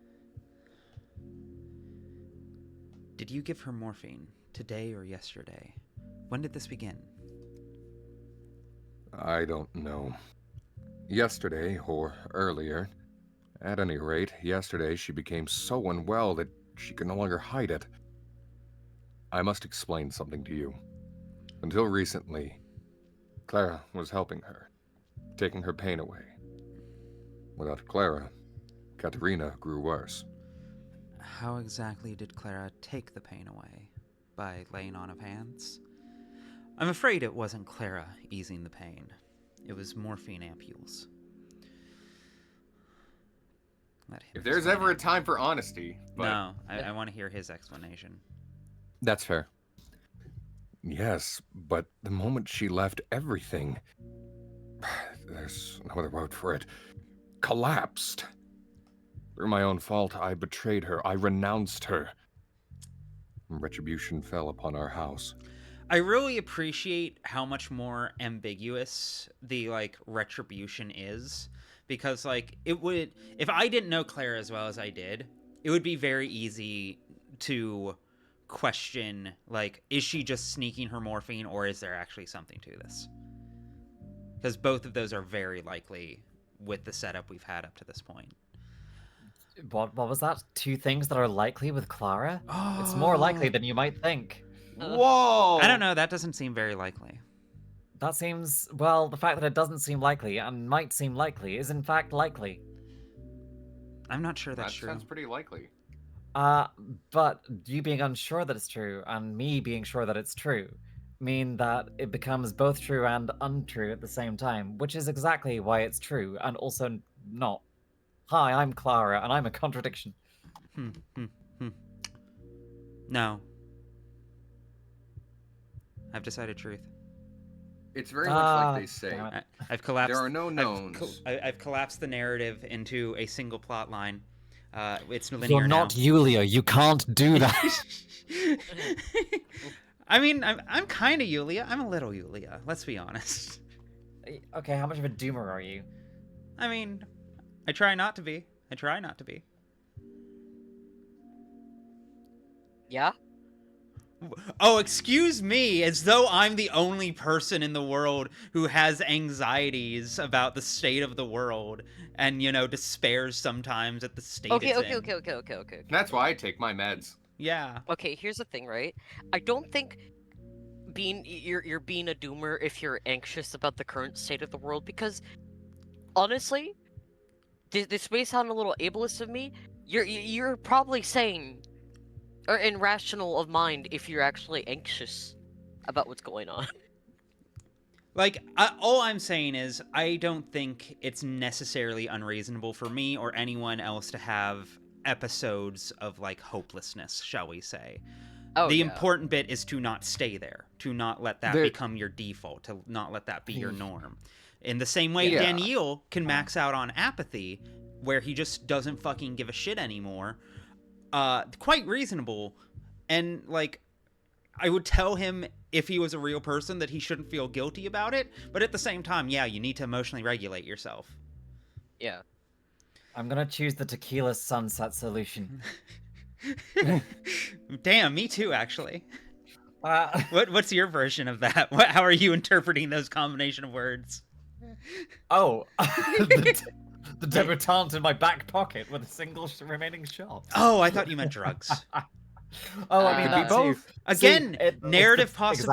Speaker 1: Did you give her morphine today or yesterday? When did this begin?
Speaker 2: I don't know. Yesterday, or earlier. At any rate, yesterday she became so unwell that she could no longer hide it. I must explain something to you. Until recently, Clara was helping her, taking her pain away. Without Clara, Katerina grew worse.
Speaker 1: How exactly did Clara take the pain away? By laying on of hands? I'm afraid it wasn't Clara easing the pain. It was morphine ampules. Let him
Speaker 2: If there's
Speaker 1: explain
Speaker 2: ever a
Speaker 1: it.
Speaker 2: time for honesty, but...
Speaker 1: No, I want to hear his explanation.
Speaker 2: That's fair. Yes, but the moment she left, everything... There's no other word for it. Collapsed. Through my own fault, I betrayed her. I renounced her. Retribution fell upon our house.
Speaker 1: I really appreciate how much more ambiguous the retribution is, because it would, if I didn't know Clara as well as I did, it would be very easy to question is she just sneaking her morphine or is there actually something to this? Because both of those are very likely with the setup we've had up to this point.
Speaker 4: What was that? 2 things that are likely with Clara? It's more likely than you might think.
Speaker 2: Whoa!
Speaker 1: I don't know, that doesn't seem very likely.
Speaker 4: That seems, well, the fact that it doesn't seem likely and might seem likely is in fact likely.
Speaker 1: I'm not sure that's
Speaker 2: That
Speaker 1: true.
Speaker 2: sounds pretty likely.
Speaker 4: But you being unsure that it's true and me being sure that it's true, mean that it becomes both true and untrue at the same time, which is exactly why it's true and also not. Hi, I'm Clara, and I'm a contradiction.
Speaker 1: Hmm, hmm, hmm. No. I've decided truth.
Speaker 2: It's very much like they say.
Speaker 4: damn it.
Speaker 1: I've collapsed.
Speaker 2: There are no knowns.
Speaker 1: I've collapsed the narrative into a single plot line. It's linear
Speaker 6: You're not
Speaker 1: now.
Speaker 6: Yulia. You can't do that.
Speaker 1: I mean, I'm kind of Yulia. I'm a little Yulia. Let's be honest.
Speaker 4: Okay, how much of a doomer are you?
Speaker 1: I mean, I try not to be. I try not to be.
Speaker 3: Yeah?
Speaker 1: Oh, excuse me, as though I'm the only person in the world who has anxieties about the state of the world and, you know, despairs sometimes at the state
Speaker 3: Okay,
Speaker 1: it's
Speaker 3: okay,
Speaker 1: in.
Speaker 3: okay.
Speaker 2: That's why I take my meds.
Speaker 1: Yeah.
Speaker 3: Okay, here's the thing, right? I don't think you're being a doomer if you're anxious about the current state of the world, because honestly, this may sound a little ableist of me. You're probably sane or irrational of mind if you're actually anxious about what's going on.
Speaker 1: Like, all I'm saying is, I don't think it's necessarily unreasonable for me or anyone else to have episodes of, like, hopelessness, shall we say.
Speaker 3: Oh,
Speaker 1: The
Speaker 3: yeah.
Speaker 1: important bit is to not stay there, to not let that become your default, to not let that be your norm. In the same way,
Speaker 2: Yeah.
Speaker 1: Daniel can max out on apathy, where he just doesn't fucking give a shit anymore. Quite reasonable. And, like, I would tell him if he was a real person that he shouldn't feel guilty about it, but at the same time, yeah, you need to emotionally regulate yourself.
Speaker 3: Yeah.
Speaker 4: I'm gonna choose the tequila sunset solution.
Speaker 1: Damn, me too, actually.
Speaker 4: Uh,
Speaker 1: What's your version of that? How are you interpreting those combination of words?
Speaker 4: oh, the debutante in my back pocket with a single remaining shot.
Speaker 1: Oh, I thought you meant drugs.
Speaker 4: Oh, I mean
Speaker 3: Could be
Speaker 4: that too.
Speaker 2: both.
Speaker 1: Again,
Speaker 4: it's
Speaker 1: narrative
Speaker 4: exactly,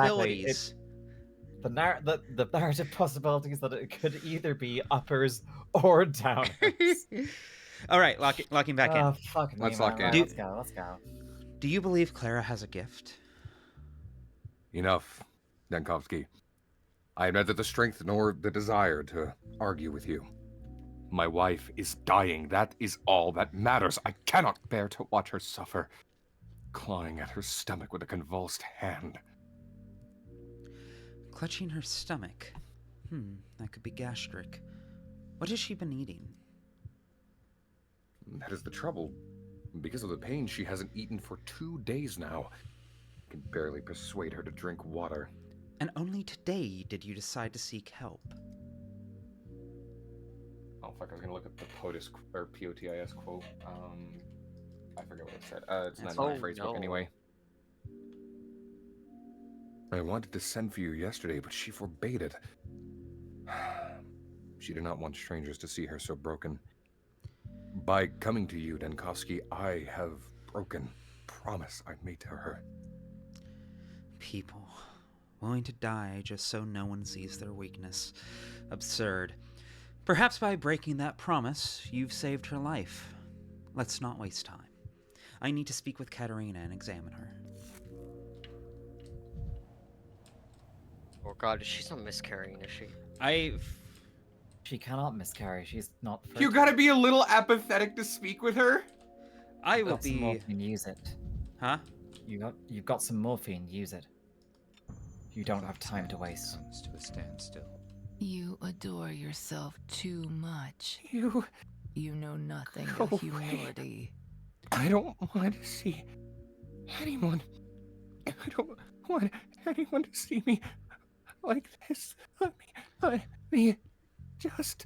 Speaker 1: possibilities.
Speaker 4: the narrative possibilities that it could either be uppers or downers.
Speaker 1: All right, locking back in.
Speaker 4: Oh, fuck me,
Speaker 2: Let's
Speaker 4: man.
Speaker 2: lock
Speaker 4: Right,
Speaker 2: in.
Speaker 4: let's go.
Speaker 1: Do you believe Clara has a gift?
Speaker 2: Enough, Denkovsky. I have neither the strength nor the desire to argue with you. My wife is dying. That is all that matters. I cannot bear to watch her suffer, clawing at her stomach with a convulsed hand.
Speaker 1: Clutching her stomach. That could be gastric. What has she been eating?
Speaker 2: That is the trouble. Because of the pain, she hasn't eaten for 2 days now. I can barely persuade her to drink water.
Speaker 1: And only today did you decide to seek help.
Speaker 2: Oh fuck, I was gonna look at the POTUS or POTIS quote. I forget what it said. It's not in my
Speaker 3: Oh,
Speaker 2: phrase
Speaker 3: no.
Speaker 2: book anyway. I wanted to send for you yesterday, but she forbade it. She did not want strangers to see her so broken. By coming to you, Denkovsky, I have broken promise I made to her.
Speaker 1: People willing to die just so no one sees their weakness. Absurd. Perhaps by breaking that promise, you've saved her life. Let's not waste time. I need to speak with Katerina and examine her.
Speaker 3: Oh god, she's not miscarrying, is she?
Speaker 4: She cannot miscarry. She's not.
Speaker 2: You gotta be a little apathetic to speak with her?
Speaker 1: I will
Speaker 4: got some
Speaker 1: be...
Speaker 4: morphine. Use it.
Speaker 1: Huh?
Speaker 4: You've got some morphine. Use it. You don't have time to waste.
Speaker 9: Comes to a standstill.
Speaker 10: You adore yourself too much.
Speaker 2: You...
Speaker 10: You know nothing
Speaker 2: Go
Speaker 10: of
Speaker 2: away.
Speaker 10: humility.
Speaker 2: I don't want to see anyone. I don't want anyone to see me like this. Let me just...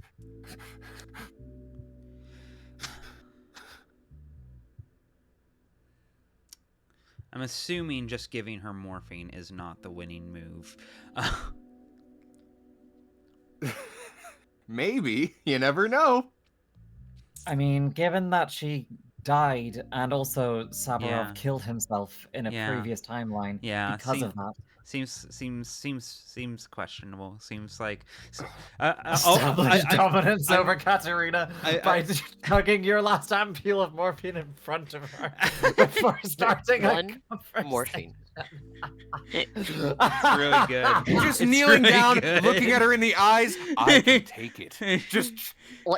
Speaker 1: I'm assuming just giving her morphine is not the winning move.
Speaker 2: Maybe. You never know.
Speaker 4: I mean, given that she died and also Saburov
Speaker 1: Yeah.
Speaker 4: killed himself in a
Speaker 1: Yeah.
Speaker 4: previous timeline
Speaker 1: Yeah,
Speaker 4: because of that.
Speaker 1: Seems questionable. Seems like
Speaker 4: Establish dominance
Speaker 1: I'm-
Speaker 4: over Katerina by chugging your last ampule of morphine in front of her before starting a
Speaker 3: One
Speaker 4: conversation.
Speaker 3: morphine.
Speaker 1: It's really good.
Speaker 2: Just
Speaker 1: It's
Speaker 2: kneeling
Speaker 1: really
Speaker 2: down,
Speaker 1: good.
Speaker 2: looking at her in the eyes. I can take it. Just.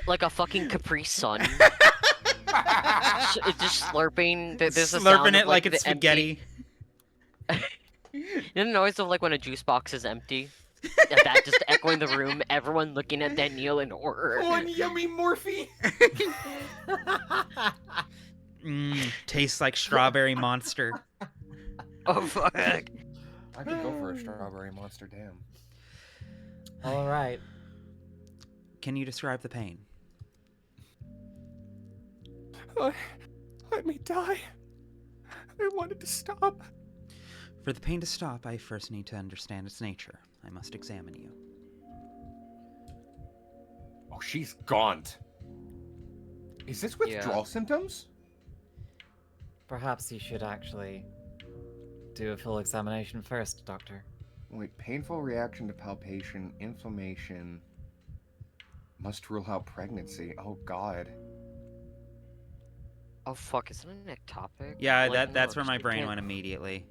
Speaker 3: Like a fucking Capri Sun. Just slurping. There's a sound
Speaker 1: Slurping
Speaker 3: of,
Speaker 1: it like
Speaker 3: the
Speaker 1: it's
Speaker 3: empty-
Speaker 1: spaghetti.
Speaker 3: The noise of like when a juice box is empty. Yeah, that just echoing the room. Everyone looking at Danielle in horror.
Speaker 2: One yummy Morphe.
Speaker 1: Tastes like strawberry monster.
Speaker 3: Oh fuck.
Speaker 2: I could go for a strawberry monster. Damn.
Speaker 6: All right.
Speaker 1: Can you describe the pain?
Speaker 2: Let me die. I wanted to stop.
Speaker 1: For the pain to stop, I first need to understand its nature. I must examine you.
Speaker 2: Oh, she's gaunt. Is this withdrawal symptoms?
Speaker 4: Perhaps you should actually do a full examination first, Doctor.
Speaker 2: Wait, painful reaction to palpation, inflammation. Must rule out pregnancy. Oh, God.
Speaker 3: Oh fuck, is it an ectopic?
Speaker 1: Yeah,
Speaker 3: Like,
Speaker 1: that's
Speaker 3: no,
Speaker 1: where my
Speaker 3: just-
Speaker 1: brain
Speaker 3: can't-
Speaker 1: went immediately.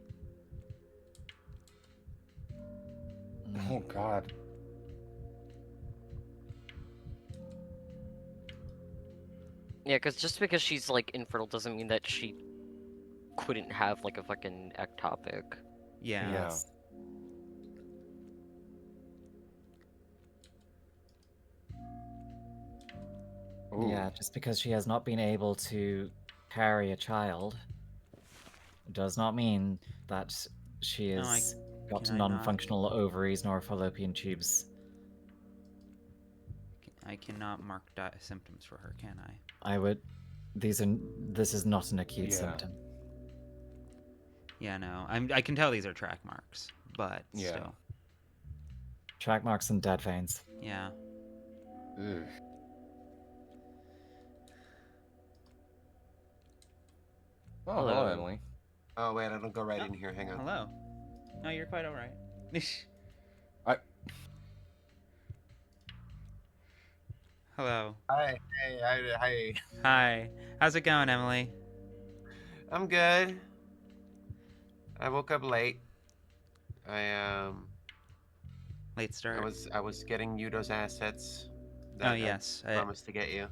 Speaker 2: Oh, God.
Speaker 3: Yeah, because just because she's like infertile doesn't mean that she couldn't have like a fucking ectopic.
Speaker 1: Yeah.
Speaker 2: Yes. Ooh.
Speaker 4: Yeah, just because she has not been able to carry a child does not mean that she
Speaker 1: No,
Speaker 4: has got
Speaker 1: can I not?
Speaker 4: non-functional ovaries nor fallopian tubes.
Speaker 1: I cannot mark symptoms for her, can I?
Speaker 4: I would. This is not an acute
Speaker 2: Yeah.
Speaker 4: symptom.
Speaker 1: Yeah, no. I can tell these are track marks, but
Speaker 2: Yeah.
Speaker 1: still.
Speaker 4: Track marks and dead veins.
Speaker 1: Yeah.
Speaker 2: Ugh. Oh, hello,
Speaker 3: Hello.
Speaker 2: Emily.
Speaker 9: Oh wait, I don't go right in here. Hang on.
Speaker 1: Hello. No, you're quite all right. Hello.
Speaker 9: Hi, hi.
Speaker 1: Hi. How's it going, Emily?
Speaker 9: I'm good. I woke up late.
Speaker 1: Late start.
Speaker 9: I was getting Yudo's assets.
Speaker 1: Oh,
Speaker 9: I
Speaker 1: yes.
Speaker 9: promised to get you.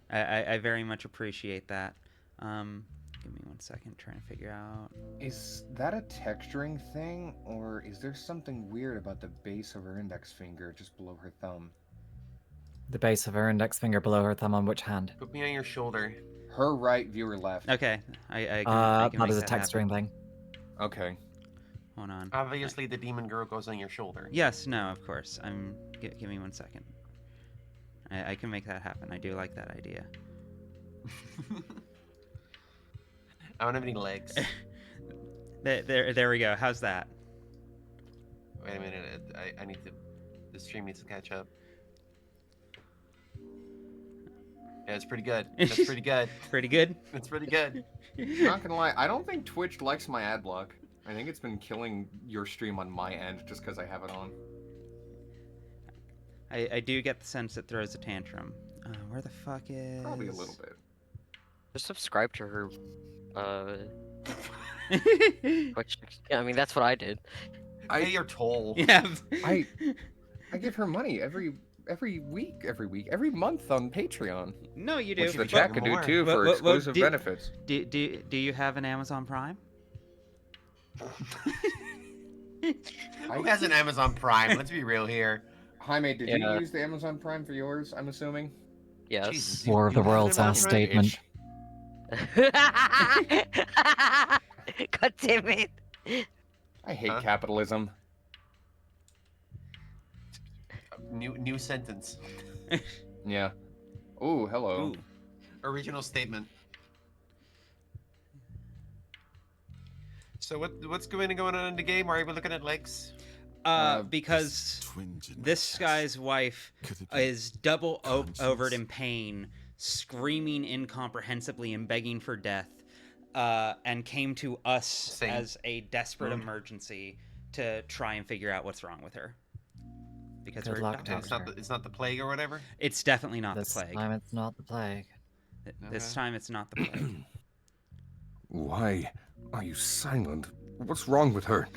Speaker 1: I very much appreciate that. Give me 1 second, trying to figure out.
Speaker 2: Is that a texturing thing, or is there something weird about the base of her index finger just below her thumb?
Speaker 4: The base of her index finger below her thumb on which hand?
Speaker 9: Put me on your shoulder.
Speaker 2: Her right, viewer left.
Speaker 1: Okay, I can
Speaker 4: That
Speaker 1: make
Speaker 4: is a
Speaker 1: that happen.
Speaker 4: texturing thing.
Speaker 2: Okay.
Speaker 1: Hold on.
Speaker 9: Obviously, the demon girl goes on your shoulder.
Speaker 1: Yes, no, of course. Give me 1 second. I can make that happen. I do like that idea.
Speaker 9: I don't have any legs.
Speaker 1: There we go. How's that?
Speaker 9: Wait a minute. I need to. The stream needs to catch up. Yeah, it's pretty good. That's pretty good.
Speaker 1: Pretty good?
Speaker 9: It's pretty good.
Speaker 2: Not gonna lie, I don't think Twitch likes my ad block. I think it's been killing your stream on my end just because I have it on.
Speaker 1: I do get the sense it throws a tantrum. Where the fuck is...
Speaker 2: Probably a little bit.
Speaker 3: Just subscribe to her. Which, yeah, I mean, that's what I did.
Speaker 9: Pay your toll.
Speaker 1: Yeah.
Speaker 2: I give her money every month on Patreon.
Speaker 1: No, you do.
Speaker 2: Which the chat could do
Speaker 9: more.
Speaker 2: too for exclusive benefits.
Speaker 1: Do you have an Amazon Prime?
Speaker 9: Who has an Amazon Prime? Let's be real here.
Speaker 2: Jaime, did you
Speaker 3: Yeah.
Speaker 2: use the Amazon Prime for yours, I'm assuming?
Speaker 3: Yes.
Speaker 9: Jesus,
Speaker 4: War of the
Speaker 9: you have
Speaker 4: Worlds
Speaker 9: an
Speaker 4: ass
Speaker 9: Amazon
Speaker 4: statement.
Speaker 3: God damn it.
Speaker 2: I hate
Speaker 9: Huh?
Speaker 2: capitalism.
Speaker 9: Prime? New sentence.
Speaker 2: Yeah. Ooh, hello.
Speaker 1: Ooh.
Speaker 9: Original statement. So what's going on in the game? Why are we looking at legs?
Speaker 1: Because this guy's wife is double overed in pain, screaming incomprehensibly and begging for death, and came to us as a desperate emergency to try and figure out what's wrong with her. Because
Speaker 4: Good
Speaker 1: we're
Speaker 4: luck,
Speaker 1: doctors.
Speaker 4: Doctor.
Speaker 9: It's not the plague or whatever.
Speaker 1: It's definitely not
Speaker 4: This
Speaker 1: the plague.
Speaker 4: time it's not the plague.
Speaker 1: This
Speaker 9: Okay.
Speaker 1: time it's not the plague.
Speaker 2: Why are you silent? What's wrong with her?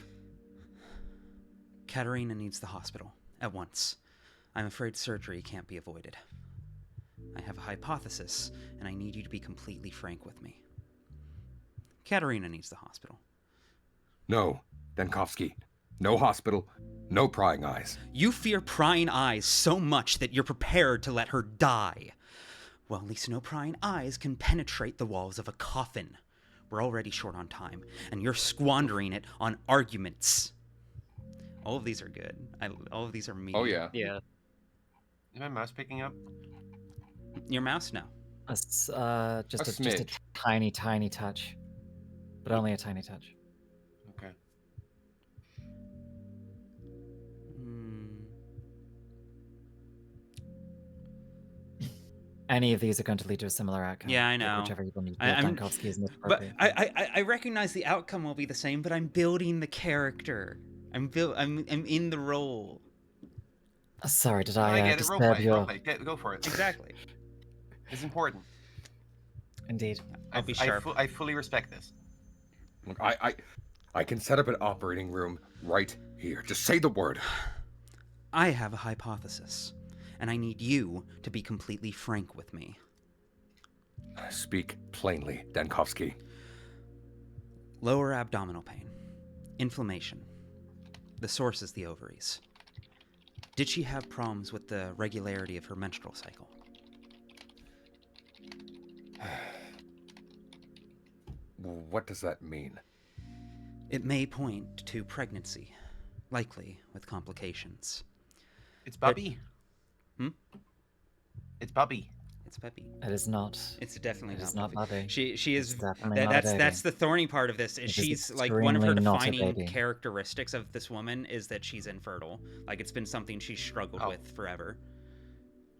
Speaker 1: Katerina needs the hospital. At once. I'm afraid surgery can't be avoided. I have a hypothesis, and I need you to be completely frank with me. Katerina needs the hospital.
Speaker 2: No, Denkovsky. No hospital, no prying eyes.
Speaker 1: You fear prying eyes so much that you're prepared to let her die. Well, at least no prying eyes can penetrate the walls of a coffin. We're already short on time, and you're squandering it on arguments. All of these are good. All of these are meaty.
Speaker 2: Oh, yeah.
Speaker 3: Yeah.
Speaker 9: Is my mouse picking up?
Speaker 1: Your mouse? No.
Speaker 4: It's just
Speaker 2: A
Speaker 4: a
Speaker 2: smidge.
Speaker 4: tiny, tiny touch, but only a tiny touch.
Speaker 9: Okay.
Speaker 4: Any of these are going to lead to a similar outcome.
Speaker 1: Yeah, I
Speaker 4: like
Speaker 1: know.
Speaker 4: Whichever one you feel
Speaker 1: I'm-
Speaker 4: Dankovsky is most
Speaker 1: But
Speaker 4: appropriate.
Speaker 1: I recognize the outcome will be the same, but I'm building the character. I'm in the role.
Speaker 4: Sorry, did
Speaker 9: I
Speaker 4: I
Speaker 9: get it.
Speaker 4: disturb
Speaker 9: Roleplay.
Speaker 4: your...
Speaker 9: Roleplay. Go for it.
Speaker 1: Exactly.
Speaker 9: It's important.
Speaker 4: Indeed.
Speaker 1: I'll be sharp.
Speaker 9: I fully respect this.
Speaker 2: Look, I can set up an operating room right here. Just say the word.
Speaker 1: I have a hypothesis, and I need you to be completely frank with me.
Speaker 2: Speak plainly, Denkovsky.
Speaker 1: Lower abdominal pain, inflammation. The source is the ovaries. Did she have problems with the regularity of her menstrual cycle?
Speaker 2: What does that mean?
Speaker 1: It may point to pregnancy, likely with complications.
Speaker 9: It's Bubby.
Speaker 1: Hmm?
Speaker 9: It's Bubby.
Speaker 1: It's Peppy.
Speaker 4: It is not.
Speaker 1: It's definitely
Speaker 4: It is
Speaker 1: not
Speaker 4: not
Speaker 1: Peppy.
Speaker 4: Bubby.
Speaker 1: She is
Speaker 4: It's definitely not a
Speaker 1: that's
Speaker 4: baby.
Speaker 1: the thorny part of this. Is
Speaker 4: It is
Speaker 1: she's like one of her
Speaker 4: extremely not a
Speaker 1: defining
Speaker 4: baby.
Speaker 1: characteristics of this woman is that she's infertile. Like it's been something she's struggled
Speaker 9: Oh.
Speaker 1: with forever.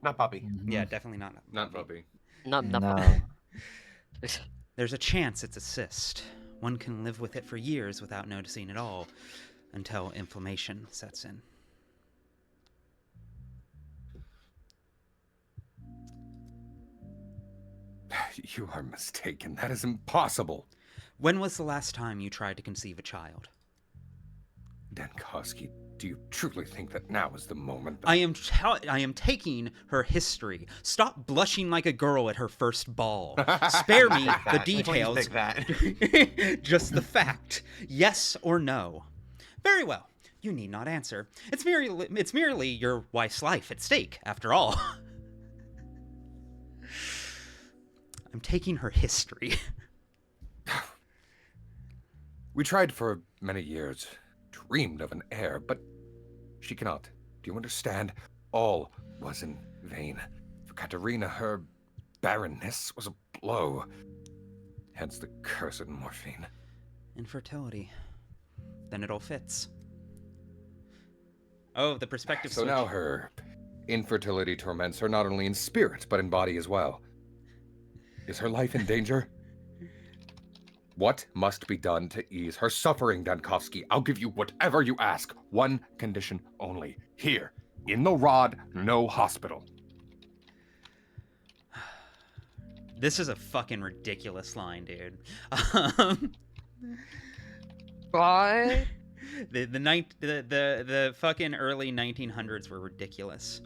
Speaker 9: Not Bubby.
Speaker 4: Mhm.
Speaker 1: Yeah, definitely not.
Speaker 2: Not Bubby.
Speaker 3: Not
Speaker 4: No.
Speaker 1: There's a chance it's a cyst. One can live with it for years without noticing at all, until inflammation sets in.
Speaker 2: You are mistaken. That is impossible.
Speaker 1: When was the last time you tried to conceive a child?
Speaker 2: Denkovsky, do you truly think that now is the moment?
Speaker 1: I am taking her history. Stop blushing like a girl at her first ball. Spare me the
Speaker 9: That.
Speaker 1: details.
Speaker 9: Please pick that.
Speaker 1: Just the fact. Yes or no. Very well. You need not answer. It's merely your wife's life at stake, after all. I'm taking her history.
Speaker 2: We tried for many years, dreamed of an heir, but she cannot. Do you understand? All was in vain. For Katerina, her barrenness was a blow. Hence the cursed morphine.
Speaker 1: Infertility. Then it all fits. Oh, the perspective
Speaker 2: So
Speaker 1: switch.
Speaker 2: now her infertility torments her not only in spirit, but in body as well. Is her life in danger? What must be done to ease her suffering, Denkovsky? I'll give you whatever you ask. One condition only. Here, in the rod, no hospital.
Speaker 1: This is a fucking ridiculous line, dude.
Speaker 3: Why?
Speaker 1: The fucking early 1900s were ridiculous.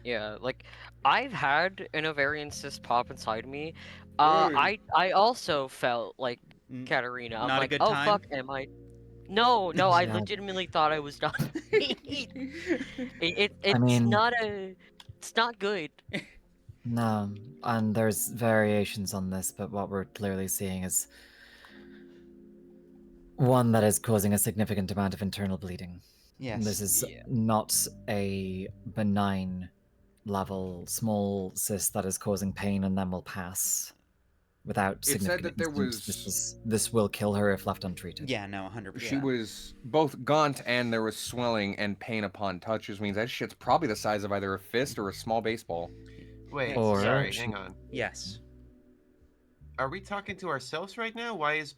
Speaker 3: Yeah, like I've had an ovarian cyst pop inside me. I also felt like
Speaker 1: N-
Speaker 3: Katerina. I'm
Speaker 1: not a
Speaker 3: like,
Speaker 1: good
Speaker 3: oh
Speaker 1: time?
Speaker 3: fuck, am I? No, I
Speaker 4: Yeah.
Speaker 3: legitimately thought I was done. It's
Speaker 4: mean-
Speaker 3: it's not good.
Speaker 4: No, and there's variations on this, but what we're clearly seeing is one that is causing a significant amount of internal bleeding.
Speaker 1: Yes.
Speaker 4: This is
Speaker 3: Yeah.
Speaker 4: not a benign level small cyst that is causing pain and then will pass without
Speaker 2: It said
Speaker 4: significant
Speaker 2: that there
Speaker 4: symptoms. This will kill her if left untreated.
Speaker 1: Yeah, no, 100%.
Speaker 2: She was both gaunt and there was swelling and pain upon touch, which means that shit's probably the size of either a fist or a small baseball.
Speaker 9: Wait,
Speaker 4: Or-
Speaker 9: sorry, hang on.
Speaker 1: Yes.
Speaker 9: Are we talking to ourselves right now? Why is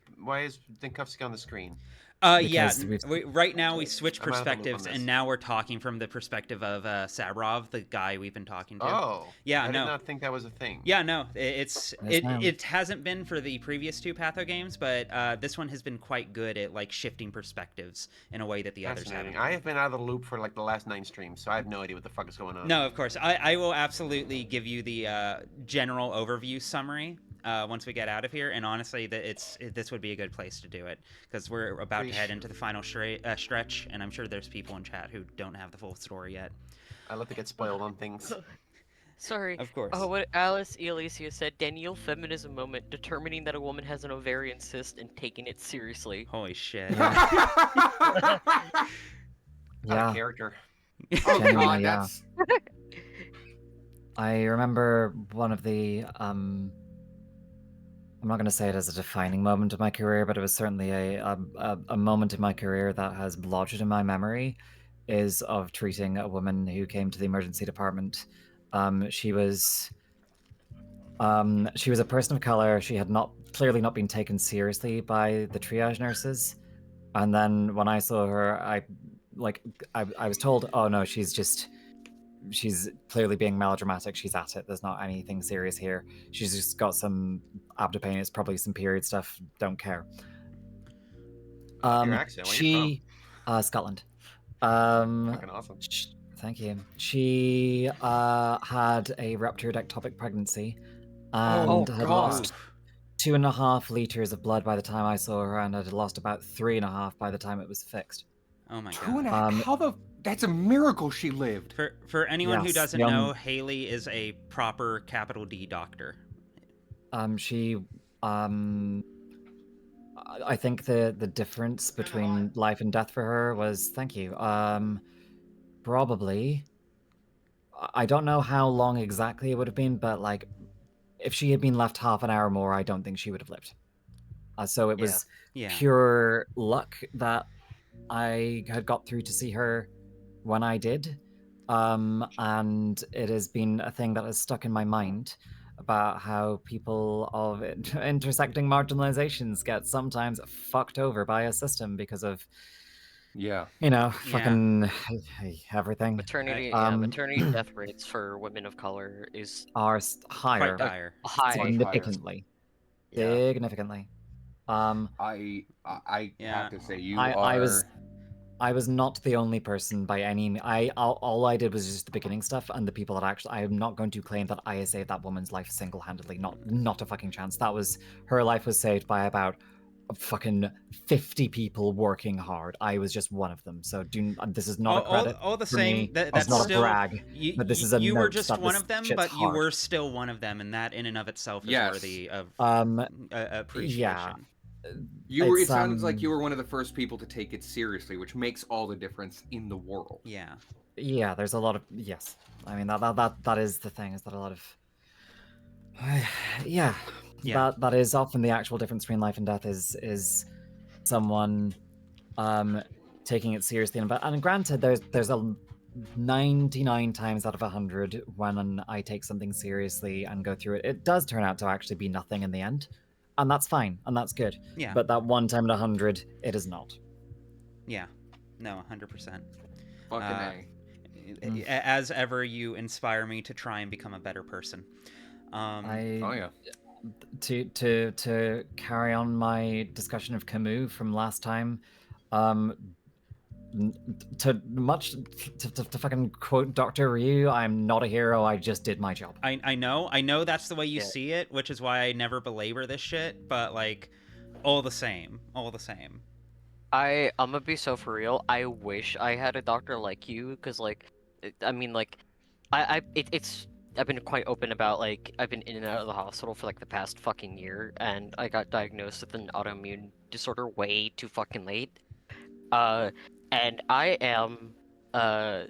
Speaker 9: Denkovsky on the screen?
Speaker 1: Yeah.
Speaker 4: Because we've
Speaker 1: Right now we switch
Speaker 9: I'm out of the loop on
Speaker 1: perspectives,
Speaker 9: this.
Speaker 1: and now we're talking from the perspective of Sabrov, the guy we've been talking to.
Speaker 9: Oh.
Speaker 1: Yeah,
Speaker 9: I did
Speaker 1: no.
Speaker 9: not think that was a thing.
Speaker 1: Yeah, no,
Speaker 4: Yes, ma'am.
Speaker 1: it hasn't been for the previous two Patho games, but this one has been quite good at like shifting perspectives in a way that the others haven't.
Speaker 9: Fascinating. I have been out of the loop for like the last 9 streams, so I have no idea what the fuck is going on.
Speaker 1: No, of course. I will absolutely give you the general overview summary once we get out of here. And honestly, this would be a good place to do it because we're about to head into the final stretch, and I'm sure there's people in chat who don't have the full story yet.
Speaker 9: I love to get spoiled on things.
Speaker 3: Sorry.
Speaker 1: Of course.
Speaker 3: Oh, what Alice Elicia said, Danielle feminism moment, determining that a woman has an ovarian cyst and taking it seriously.
Speaker 1: Holy shit.
Speaker 9: Out
Speaker 4: Yeah.
Speaker 9: of character.
Speaker 2: Oh
Speaker 4: Genuinely,
Speaker 2: god,
Speaker 4: yeah.
Speaker 2: that's
Speaker 4: I remember one of the I'm not going to say it as a defining moment of my career, but it was certainly a moment in my career that has lodged in my memory, is of treating a woman who came to the emergency department. She was a person of color. She had clearly not been taken seriously by the triage nurses, and then when I saw her, I was told, oh no, she's clearly being melodramatic. She's at it. There's not anything serious here. She's just got some abdo pain. It's probably some period stuff. Don't care.
Speaker 9: Your accent, where you
Speaker 4: Scotland.
Speaker 9: Fucking awesome.
Speaker 4: Thank you. She had a ruptured ectopic pregnancy and had lost 2.5 liters of blood by the time I saw her, and had lost about 3.5 by the time it was fixed.
Speaker 1: Oh my god.
Speaker 2: 2.5. How the? That's a miracle she lived.
Speaker 1: For anyone who
Speaker 4: Yes,
Speaker 1: doesn't
Speaker 4: young-
Speaker 1: know, Haley is a proper capital D doctor.
Speaker 4: She I think the difference between life and death for her was, thank you, probably, I don't know how long exactly it would have been, but like if she had been left half an hour more, I don't think she would have lived. So it was
Speaker 1: Yeah.
Speaker 4: pure luck that I had got through to see her when I did. And it has been a thing that has stuck in my mind about how people of intersecting marginalizations get sometimes fucked over by a system because of,
Speaker 2: Yeah.
Speaker 4: fucking everything.
Speaker 3: Maternity death rates for women of color
Speaker 4: are higher,
Speaker 1: Quite higher.
Speaker 3: high.
Speaker 4: significantly.
Speaker 3: Yeah.
Speaker 4: Significantly.
Speaker 2: I
Speaker 1: Yeah.
Speaker 2: have to say you
Speaker 4: I was not the only person by any. All I did was just the beginning stuff, and the people that actually. I am not going to claim that I saved that woman's life single-handedly. Not a fucking chance. That was her life was saved by about fucking 50 people working hard. I was just one of them. So this is not a credit.
Speaker 1: All the
Speaker 4: for
Speaker 1: same.
Speaker 4: me.
Speaker 1: That's
Speaker 4: not
Speaker 1: still
Speaker 4: a brag. But this is a
Speaker 1: you were
Speaker 4: note
Speaker 1: just
Speaker 4: that
Speaker 1: one
Speaker 4: this
Speaker 1: of them,
Speaker 4: shit's
Speaker 1: but you
Speaker 4: hard.
Speaker 1: were still one of them, and that in and of itself is
Speaker 2: Yes.
Speaker 1: worthy of appreciation.
Speaker 4: Yeah.
Speaker 2: You were. It
Speaker 4: It's,
Speaker 2: sounds like you were one of the first people to take it seriously, which makes all the difference in the world.
Speaker 1: Yeah.
Speaker 4: Yeah, there's a lot of yes. I mean that is the thing, is that a lot of yeah. That is often the actual difference between life and death is someone taking it seriously, and granted there's a 99 times out of 100 when I take something seriously and go through it, it does turn out to actually be nothing in the end. And that's fine, and that's good.
Speaker 1: Yeah.
Speaker 4: But that 1 time in 100, it is not.
Speaker 1: Yeah. No, 100%.
Speaker 2: Fucking A.
Speaker 1: As ever, you inspire me to try and become a better person.
Speaker 2: Oh yeah.
Speaker 4: To carry on my discussion of Camus from last time, to fucking quote Dr. Ryu, I'm not a hero, I just did my job.
Speaker 1: I know that's the way you see it, which is why I never belabor this shit, but like all the same.
Speaker 3: I'm gonna be so for real. I wish I had a doctor like you, because like, I mean, like, I've been quite open about, like, I've been in and out of the hospital for like the past fucking year, and I got diagnosed with an autoimmune disorder way too fucking late. And I am, I'm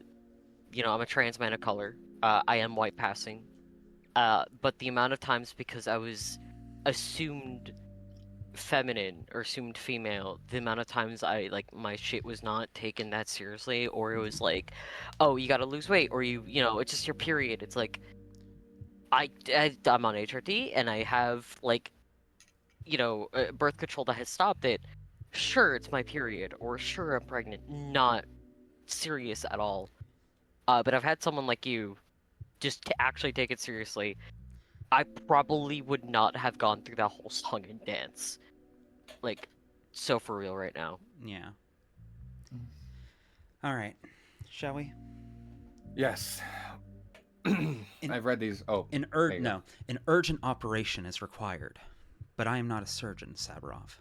Speaker 3: a trans man of color. I am white passing. But the amount of times, because I was assumed feminine or assumed female, the amount of times my shit was not taken that seriously, or it was like, oh, you gotta lose weight, or it's just your period. It's like, I'm on HRT and I have birth control that has stopped it, sure, it's my period, or sure, I'm pregnant. Not serious at all. But I've had someone like you just to actually take it seriously. I probably would not have gone through that whole song and dance. Like, so for real right now.
Speaker 1: Yeah. All right. Shall we?
Speaker 2: Yes. I've read these. Oh,
Speaker 1: An urgent operation is required, but I am not a surgeon, Saburov.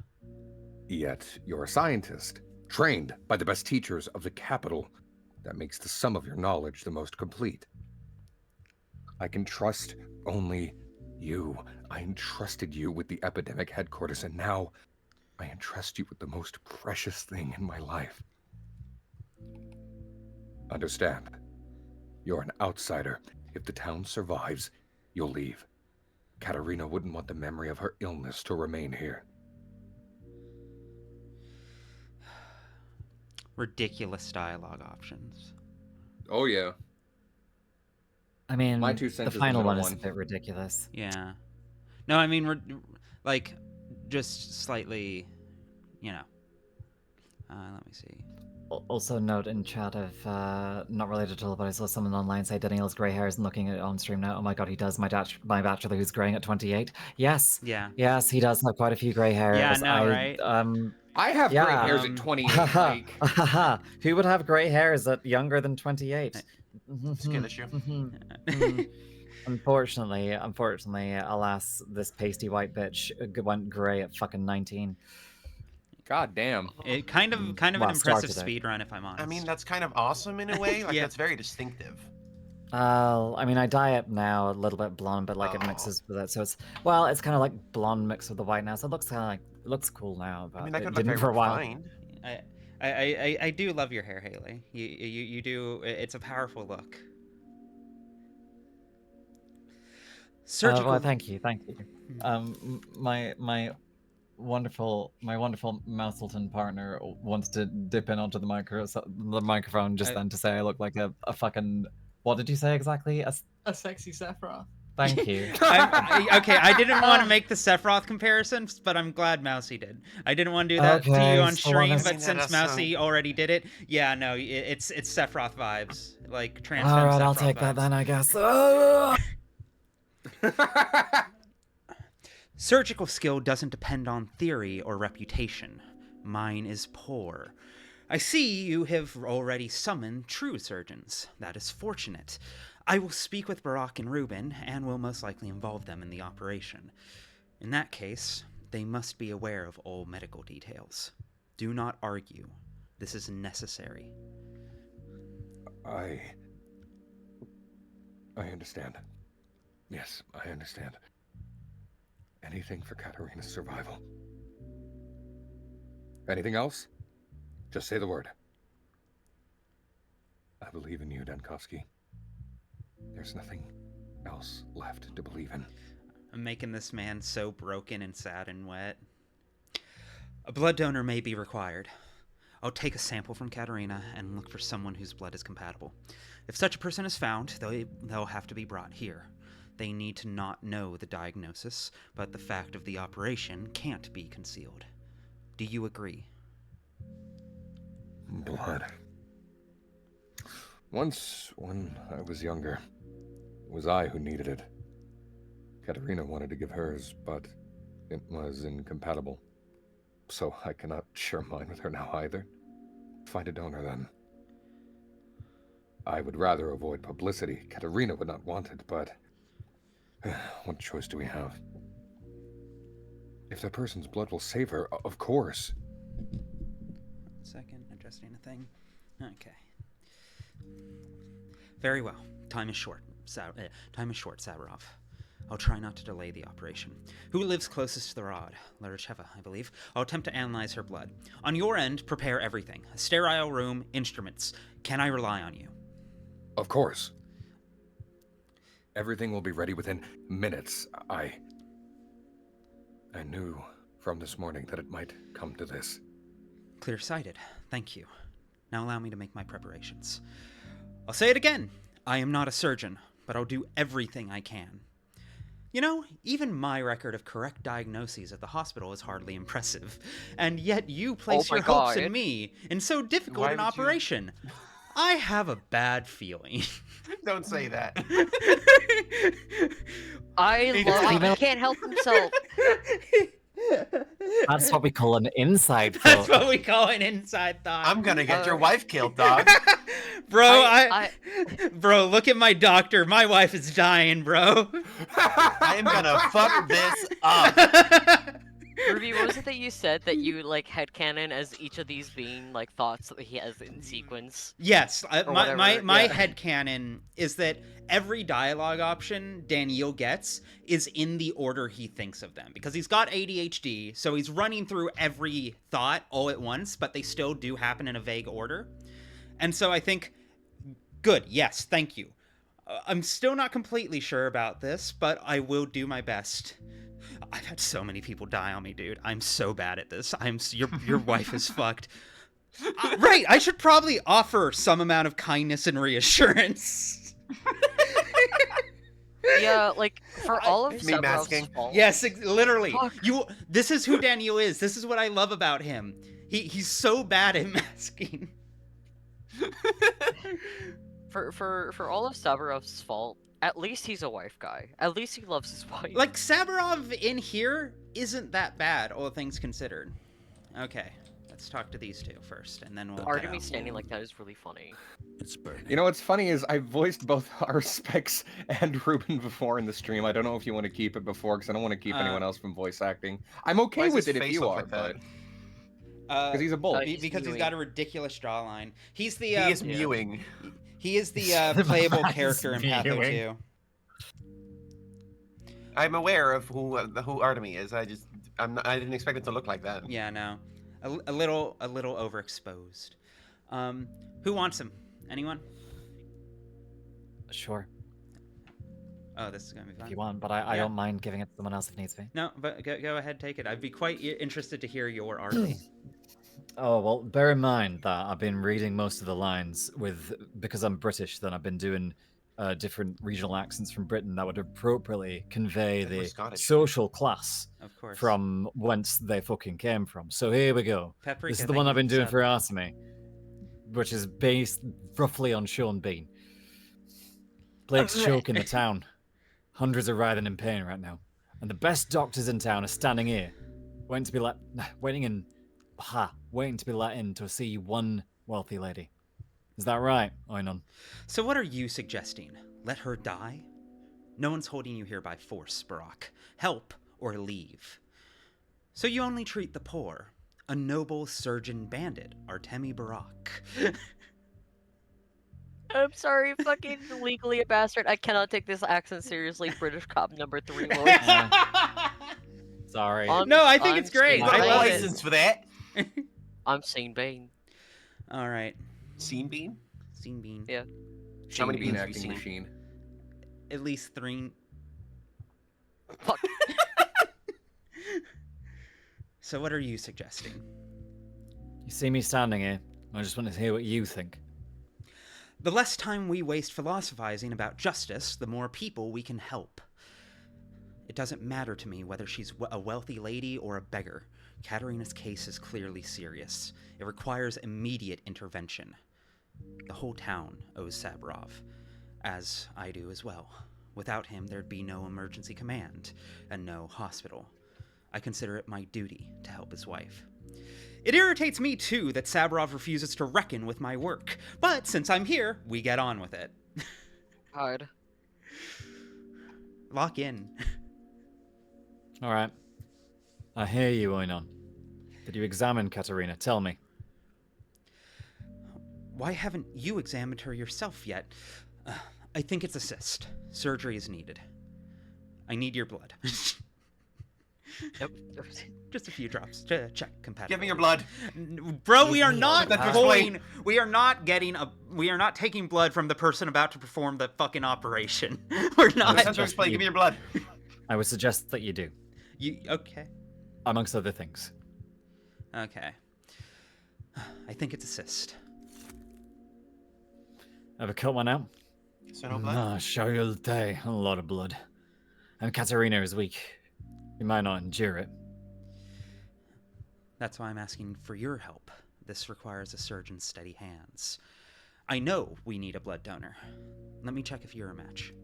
Speaker 2: Yet you're a scientist, trained by the best teachers of the capital. That makes the sum of your knowledge the most complete. I can trust only you. I entrusted you with the epidemic headquarters, and now I entrust you with the most precious thing in my life. Understand, you're an outsider. If the town survives, you'll leave. Katerina wouldn't want the memory of her illness to remain here.
Speaker 1: Ridiculous dialogue options.
Speaker 2: Oh, yeah.
Speaker 4: I mean,
Speaker 2: My 2 cents
Speaker 4: the
Speaker 2: is
Speaker 4: final
Speaker 2: the
Speaker 4: one
Speaker 2: middle
Speaker 4: is a
Speaker 2: one.
Speaker 4: bit ridiculous.
Speaker 1: Yeah. No, I mean, like, just slightly, you know. Let me see.
Speaker 4: Also, note in chat of not related at all, but I saw someone online say Daniel's grey hairs and looking at it on stream now. Oh my god, he does. My bachelor who's graying at 28. Yes.
Speaker 1: Yeah.
Speaker 4: Yes, he does have quite a few grey hairs.
Speaker 1: Yeah, no, right?
Speaker 2: I have gray hairs at 28, Mike.
Speaker 4: Who would have grey hairs at younger than 28?
Speaker 9: Skill issue.
Speaker 4: Unfortunately, alas, this pasty white bitch went grey at fucking 19.
Speaker 2: God damn.
Speaker 1: It kind of an impressive speed run, if I'm honest.
Speaker 9: I mean, that's kind of awesome in a way. Like,
Speaker 1: Yeah.
Speaker 9: that's very distinctive.
Speaker 4: I mean, I dye it now a little bit blonde, but like it mixes with it, so it's kind of like blonde mixed with the white now. So it looks kind of like looks cool now, but
Speaker 9: I mean, that
Speaker 4: it
Speaker 9: could look
Speaker 4: didn't
Speaker 9: very
Speaker 4: for a while.
Speaker 9: refined.
Speaker 1: I do love your hair, Haley. You do. It's a powerful look. Surgical.
Speaker 4: Well, thank you. My wonderful Mousleton partner wants to dip in onto the microphone just then to say I look like a fucking. What did you say exactly?
Speaker 11: A sexy Sephiroth.
Speaker 4: Thank you.
Speaker 1: Okay, I didn't want to make the Sephiroth comparison, but I'm glad Mousy did. I didn't want to do that to you on stream, but since Mousy already did it, yeah, no, it's Sephiroth vibes, like transform.
Speaker 4: All right,
Speaker 1: Sephiroth
Speaker 4: I'll take
Speaker 1: vibes.
Speaker 4: that then, I guess.
Speaker 1: Surgical skill doesn't depend on theory or reputation. Mine is poor. I see you have already summoned true surgeons. That is fortunate. I will speak with Barak and Reuben, and will most likely involve them in the operation. In that case, they must be aware of all medical details. Do not argue. This is necessary.
Speaker 2: I understand. Yes, I understand. Anything for Katerina's survival. Anything else? Just say the word. I believe in you, Dankovsky. There's nothing else left to believe in.
Speaker 1: I'm making this man so broken and sad and wet. A blood donor may be required. I'll take a sample from Katerina and look for someone whose blood is compatible. If such a person is found, they'll have to be brought here. They need to not know the diagnosis, but the fact of the operation can't be concealed. Do you agree?
Speaker 2: Blood. Once, when I was younger, it was I who needed it. Katerina wanted to give hers, but it was incompatible. So I cannot share mine with her now either. Find a donor then. I would rather avoid publicity. Katerina would not want it, but what choice do we have? If that person's blood will save her, of course.
Speaker 1: 1 second, adjusting a thing. Okay. Very well. Time is short, Saburov. I'll try not to delay the operation. Who lives closest to the rod? Laracheva, I believe. I'll attempt to analyze her blood. On your end, prepare everything. A sterile room, instruments. Can I rely on you?
Speaker 2: Of course. Everything will be ready within minutes. I knew from this morning that it might come to this.
Speaker 1: Clear-sighted. Thank you. Now allow me to make my preparations. I'll say it again. I am not a surgeon, but I'll do everything I can. You know, even my record of correct diagnoses at the hospital is hardly impressive. And yet you place
Speaker 3: my
Speaker 1: your hopes
Speaker 3: God.
Speaker 1: in me in so difficult
Speaker 9: Why
Speaker 1: an
Speaker 9: would you-
Speaker 1: operation. I have a bad feeling.
Speaker 9: Don't say that.
Speaker 3: I love. He can't help himself.
Speaker 4: That's what we call an inside
Speaker 1: That's
Speaker 4: thought.
Speaker 1: what we call an inside thought.
Speaker 9: I'm gonna get your wife killed, dog.
Speaker 1: Bro,
Speaker 3: I-
Speaker 1: bro, look at my doctor. My wife is dying, bro.
Speaker 9: I am gonna fuck this up.
Speaker 3: Ruby, what was it that you said that you like headcanon as each of these being like thoughts that he has in sequence?
Speaker 1: Yes,
Speaker 3: Or
Speaker 1: my
Speaker 3: whatever,
Speaker 1: my
Speaker 3: yeah.
Speaker 1: headcanon is that every dialogue option Daniel gets is in the order he thinks of them. Because he's got ADHD, so he's running through every thought all at once, but they still do happen in a vague order. And so I think, good, yes, thank you. I'm still not completely sure about this, but I will do my best. I've had so many people die on me, dude. I'm so bad at this. Your wife is fucked. Right, I should probably offer some amount of kindness and reassurance.
Speaker 3: Yeah, like for all of
Speaker 9: Me
Speaker 3: Sephiroth's
Speaker 9: masking.
Speaker 3: faults.
Speaker 1: Yes, literally.
Speaker 3: Fuck.
Speaker 1: This is who Daniel is. This is what I love about him. He's so bad at masking.
Speaker 3: For all of Sephiroth's fault, at least he's a wife guy. At least he loves his wife.
Speaker 1: Like, Saburov in here isn't that bad, all things considered. Okay, let's talk to these two first, and then we'll...
Speaker 3: Artemis standing like that is really funny.
Speaker 8: It's burning.
Speaker 2: You know what's funny is I voiced both our Specs and Ruben before in the stream. I don't know if you want to keep it before because I don't want to keep anyone else from voice acting. I'm
Speaker 9: Why
Speaker 2: okay
Speaker 9: does
Speaker 2: with
Speaker 9: his
Speaker 2: it if
Speaker 9: face
Speaker 2: you
Speaker 9: look
Speaker 2: are,
Speaker 9: like that?
Speaker 2: but because he's a bull.
Speaker 3: He's
Speaker 1: because he's
Speaker 3: mewing.
Speaker 1: got a ridiculous jawline. He's the...
Speaker 9: He is mewing.
Speaker 1: He is the playable
Speaker 4: He's
Speaker 1: character in Patho
Speaker 4: mewing.
Speaker 1: 2.
Speaker 9: I'm aware of who Artemis is. I didn't expect it to look like that.
Speaker 1: Yeah, no. A little overexposed. Who wants him? Anyone?
Speaker 4: Sure,
Speaker 1: Oh, this is gonna be fun.
Speaker 4: if you want, but I
Speaker 1: Yeah.
Speaker 4: don't mind giving it to someone else if needs be.
Speaker 1: No, but go ahead, take it. I'd be quite interested to hear your arty.
Speaker 4: Oh, well, bear in mind that I've been reading most of the lines because I'm British, then I've been doing different regional accents from Britain that would appropriately convey
Speaker 9: And we're
Speaker 4: the
Speaker 9: Scottish.
Speaker 4: social class
Speaker 1: Of course.
Speaker 4: from whence they fucking came from. So here we go.
Speaker 1: Paprika,
Speaker 4: This is the
Speaker 1: thank
Speaker 4: one
Speaker 1: you
Speaker 4: I've been
Speaker 1: for the
Speaker 4: doing
Speaker 1: sub.
Speaker 4: for Artemy, which is based roughly on Sean Bean. Plague's choking the town. Hundreds are writhing in pain right now. And the best doctors in town are standing here, waiting to be let in to see one wealthy lady. Is that right, Oinon?
Speaker 1: So what are you suggesting? Let her die? No one's holding you here by force, Barak. Help or leave. So you only treat the poor. A noble surgeon bandit, Artemi Barak.
Speaker 3: I'm sorry, fucking legally a bastard. I cannot take this accent seriously. British cop number 3. Lord.
Speaker 4: Sorry.
Speaker 1: No, I think it's great.
Speaker 3: Scene
Speaker 1: I
Speaker 3: Bane.
Speaker 1: love it.
Speaker 9: license for that.
Speaker 3: I'm Scene Bane.
Speaker 1: All right.
Speaker 9: Scene Bean?
Speaker 1: Scene Bean.
Speaker 3: Yeah.
Speaker 9: How many
Speaker 2: Bean
Speaker 9: beans have you
Speaker 2: acting
Speaker 9: seen?
Speaker 2: machine.
Speaker 1: At least 3.
Speaker 3: Fuck.
Speaker 1: So what are you suggesting?
Speaker 4: You see me standing here. I just want to hear what you think.
Speaker 1: The less time we waste philosophizing about justice, the more people we can help. It doesn't matter to me whether she's a wealthy lady or a beggar. Katerina's case is clearly serious. It requires immediate intervention. The whole town owes Saburov, as I do as well. Without him, there'd be no emergency command and no hospital. I consider it my duty to help his wife. It irritates me, too, that Saburov refuses to reckon with my work. But since I'm here, we get on with it.
Speaker 3: Hard.
Speaker 1: Lock in.
Speaker 4: All right. I hear you, Oinon. Did you examine Katerina? Tell me.
Speaker 1: Why haven't you examined her yourself yet? I think it's a cyst. Surgery is needed. I need your blood.
Speaker 3: Yep.
Speaker 1: Just a few drops to check compatibility.
Speaker 9: Give me your blood.
Speaker 1: Bro, we are not
Speaker 9: That's
Speaker 1: going. We are not getting a. We are not taking blood from the person about to perform the fucking operation. We're not.
Speaker 9: That's to explain. Give me your blood.
Speaker 4: I would suggest that you do,
Speaker 1: You okay?
Speaker 4: amongst other things.
Speaker 1: Okay. I think it's a cyst.
Speaker 4: Ever cut one out?
Speaker 9: So no blood.
Speaker 4: Ah, sure you'll die. A lot of blood. And Katerina is weak. You might not endure it.
Speaker 1: That's why I'm asking for your help. This requires a surgeon's steady hands. I know we need a blood donor. Let me check if you're a match.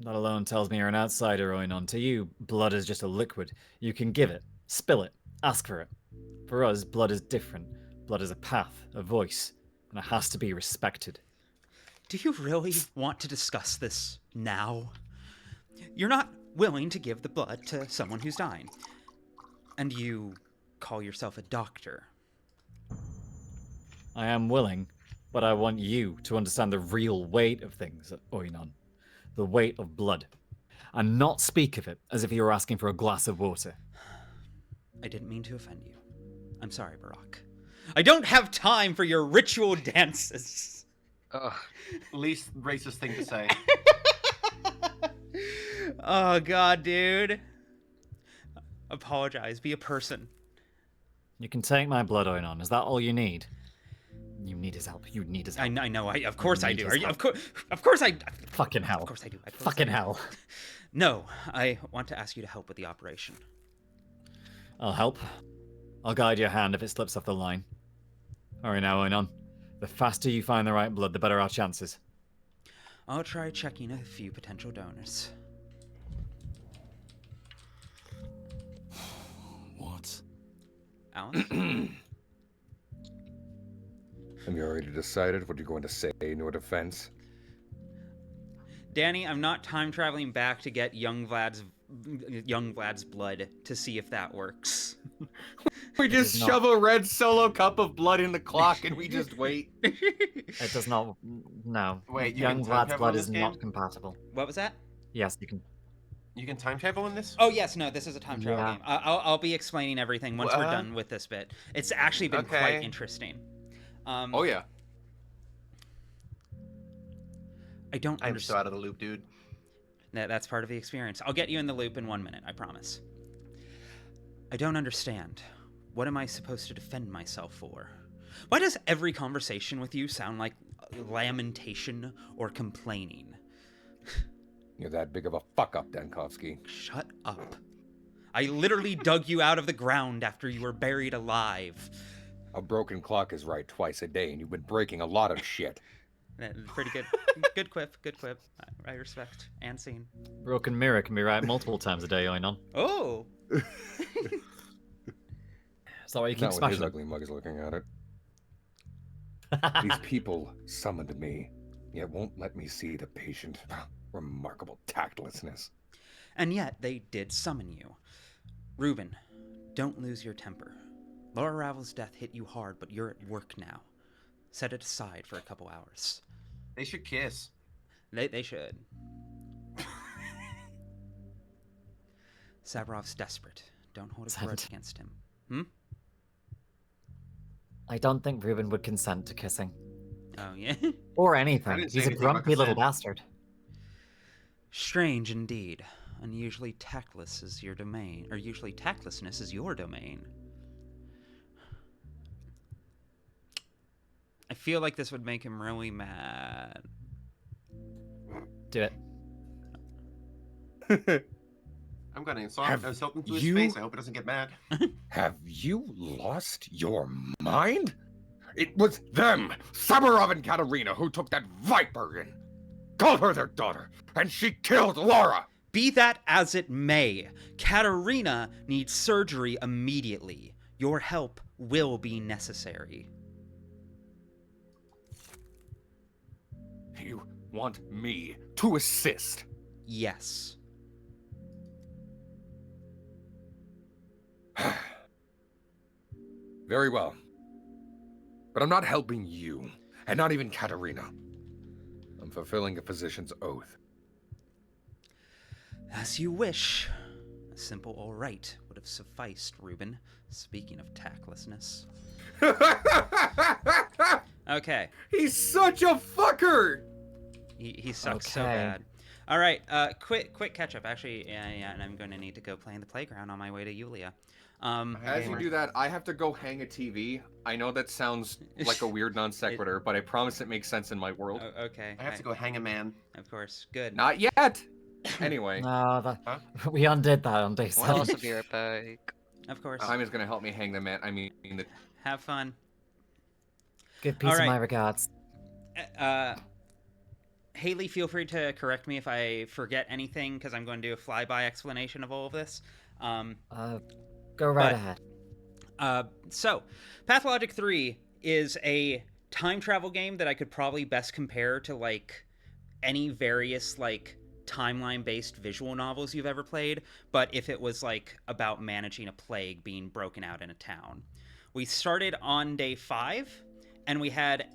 Speaker 4: That alone tells me you're an outsider, Oinon. To you, blood is just a liquid. You can give it, spill it, ask for it. For us, blood is different. Blood is a path, a voice, and it has to be respected.
Speaker 1: Do you really want to discuss this now? You're not willing to give the blood to someone who's dying. And you call yourself a doctor.
Speaker 4: I am willing, but I want you to understand the real weight of things, Oinon. The weight of blood. And not speak of it as if you were asking for a glass of water.
Speaker 1: I didn't mean to offend you. I'm sorry, Barack. I don't have time for your ritual dances.
Speaker 9: Least racist thing to say.
Speaker 1: Oh, God, dude. Apologize. Be a person.
Speaker 4: You can take my blood, Oinon. Is that all you need? You need his help. You need his help.
Speaker 1: I know. Of course I do. Are you? Of course I.
Speaker 4: Fucking hell.
Speaker 1: Of course I do.
Speaker 4: Fucking hell.
Speaker 1: No, I want to ask you to help with the operation.
Speaker 4: I'll help. I'll guide your hand if it slips off the line. Alright now, Oinon. The faster you find the right blood, the better our chances.
Speaker 1: I'll try checking a few potential donors.
Speaker 8: What?
Speaker 1: Alan?
Speaker 2: Have you already decided what you're going to say in your defense?
Speaker 1: Danny, I'm not time traveling back to get young Vlad's blood to see if that works.
Speaker 2: We just shove a red solo cup of blood in the clock and we just wait.
Speaker 4: It does not. No.
Speaker 9: Wait,
Speaker 4: Young
Speaker 9: can time
Speaker 4: Vlad's
Speaker 9: travel
Speaker 4: blood
Speaker 9: in
Speaker 4: is
Speaker 9: this
Speaker 4: not
Speaker 9: game?
Speaker 4: compatible.
Speaker 1: What was that?
Speaker 4: Yes, you can.
Speaker 9: You can time travel in this?
Speaker 1: Oh yes, no, this is a time travel
Speaker 4: Yeah.
Speaker 1: game. I'll be explaining everything once we're done with this bit. It's actually been quite interesting.
Speaker 2: Oh yeah.
Speaker 1: I don't
Speaker 9: I'm
Speaker 1: understand.
Speaker 9: so out of the loop, dude.
Speaker 1: That's part of the experience. I'll get you in the loop in 1 minute, I promise. I don't understand. What am I supposed to defend myself for? Why does every conversation with you sound like lamentation or complaining?
Speaker 2: You're that big of a fuck-up, Dankovsky.
Speaker 1: Shut up. I literally dug you out of the ground after you were buried alive.
Speaker 2: A broken clock is right twice a day, and you've been breaking a lot of shit.
Speaker 1: Pretty good. Good quip. Good quip. I respect and scene.
Speaker 4: Broken mirror can be right multiple times a day, Oinon.
Speaker 1: Oh!
Speaker 4: Is that why you keep
Speaker 2: Not when
Speaker 4: smashing
Speaker 2: his
Speaker 4: it?
Speaker 2: ugly mug is looking at it. These people summoned me, yet won't let me see the patient. Remarkable tactlessness.
Speaker 1: And yet, they did summon you. Reuben, don't lose your temper. Laura Ravel's death hit you hard, but you're at work now. Set it aside for a couple hours.
Speaker 9: They should kiss.
Speaker 1: They should. Sabrov's desperate. Don't hold a grudge against him. Hmm?
Speaker 6: I don't think Reuben would consent to kissing.
Speaker 1: Oh, yeah?
Speaker 6: Or
Speaker 9: I
Speaker 6: anything.
Speaker 9: didn't say
Speaker 6: He's a
Speaker 9: anything about
Speaker 6: grumpy little
Speaker 9: consent.
Speaker 6: bastard.
Speaker 1: Strange indeed. Unusually tactless is your domain. Or usually tactlessness is your domain. I feel like this would make him really mad.
Speaker 6: Do it.
Speaker 9: I'm gonna insult him to his
Speaker 2: you-
Speaker 9: face. I hope he doesn't get mad.
Speaker 2: Have you lost your mind? It was them, Samarov and Katerina, who took that viper in. Called her their daughter, and she killed Laura.
Speaker 1: Be that as it may, Katerina needs surgery immediately. Your help will be necessary.
Speaker 2: You want me to assist?
Speaker 1: Yes.
Speaker 2: Very well. But I'm not helping you, and not even Katerina. I'm fulfilling a physician's oath.
Speaker 1: As you wish. A simple all right would have sufficed, Reuben. Speaking of tactlessness. Okay.
Speaker 2: He's such a fucker!
Speaker 1: He sucks so
Speaker 6: Okay.
Speaker 1: bad. All right, quick catch up. Actually, yeah, and I'm going to need to go play in the playground on my way to Yulia.
Speaker 2: As you do that, I have to go hang a TV. I know that sounds like a weird non sequitur, but I promise it makes sense in my world.
Speaker 1: Okay.
Speaker 9: I have to go hang a man.
Speaker 1: Of course. Good.
Speaker 2: Not yet! Anyway,
Speaker 4: No,
Speaker 9: Huh?
Speaker 4: we undid that on day
Speaker 3: I'll
Speaker 4: 7.
Speaker 3: also be right back.
Speaker 1: Of course.
Speaker 2: time is gonna help me hang the man. I mean, the
Speaker 1: Have fun.
Speaker 4: Give peace
Speaker 1: All
Speaker 4: and
Speaker 1: right.
Speaker 4: my regards.
Speaker 1: Haley, feel free to correct me if I forget anything, because I'm going to do a flyby explanation of all of this.
Speaker 4: Go right
Speaker 1: but-
Speaker 4: ahead.
Speaker 1: So, Pathologic 3 is a time travel game that I could probably best compare to, like, any various, like, timeline-based visual novels you've ever played, but if it was, like, about managing a plague being broken out in a town. We started on day 5, and we had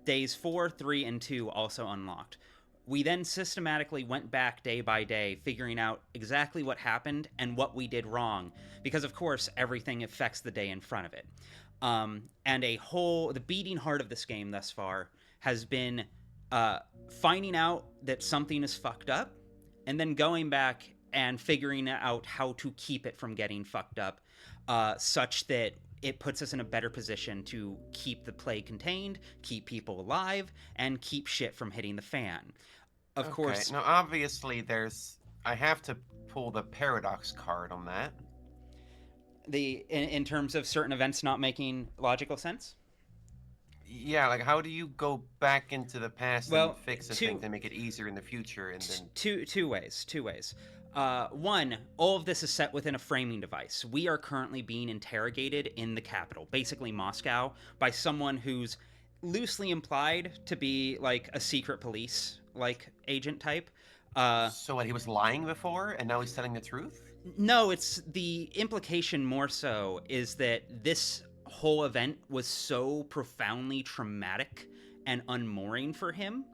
Speaker 1: days 4, 3, and 2 also unlocked. We then systematically went back day by day, figuring out exactly what happened and what we did wrong, because of course everything affects the day in front of it. And the beating heart of this game thus far has been finding out that something is fucked up, and then going back and figuring out how to keep it from getting fucked up, such that it puts us in a better position to keep the plague contained, keep people alive, and keep shit from hitting the fan. Of course.
Speaker 9: Now, obviously, I have to pull the paradox card on that.
Speaker 1: In terms of certain events not making logical sense?
Speaker 9: Yeah, like how do you go back into the past
Speaker 1: Well,
Speaker 9: and fix a thing to make it easier in the future? And then
Speaker 1: two ways. One, all of this is set within a framing device. We are currently being interrogated in the capital, basically Moscow, by someone who's loosely implied to be like a secret police like agent type.
Speaker 9: So what? He was lying before, and now he's telling the truth?
Speaker 1: No, it's the implication more so is that this whole event was so profoundly traumatic and unmooring for him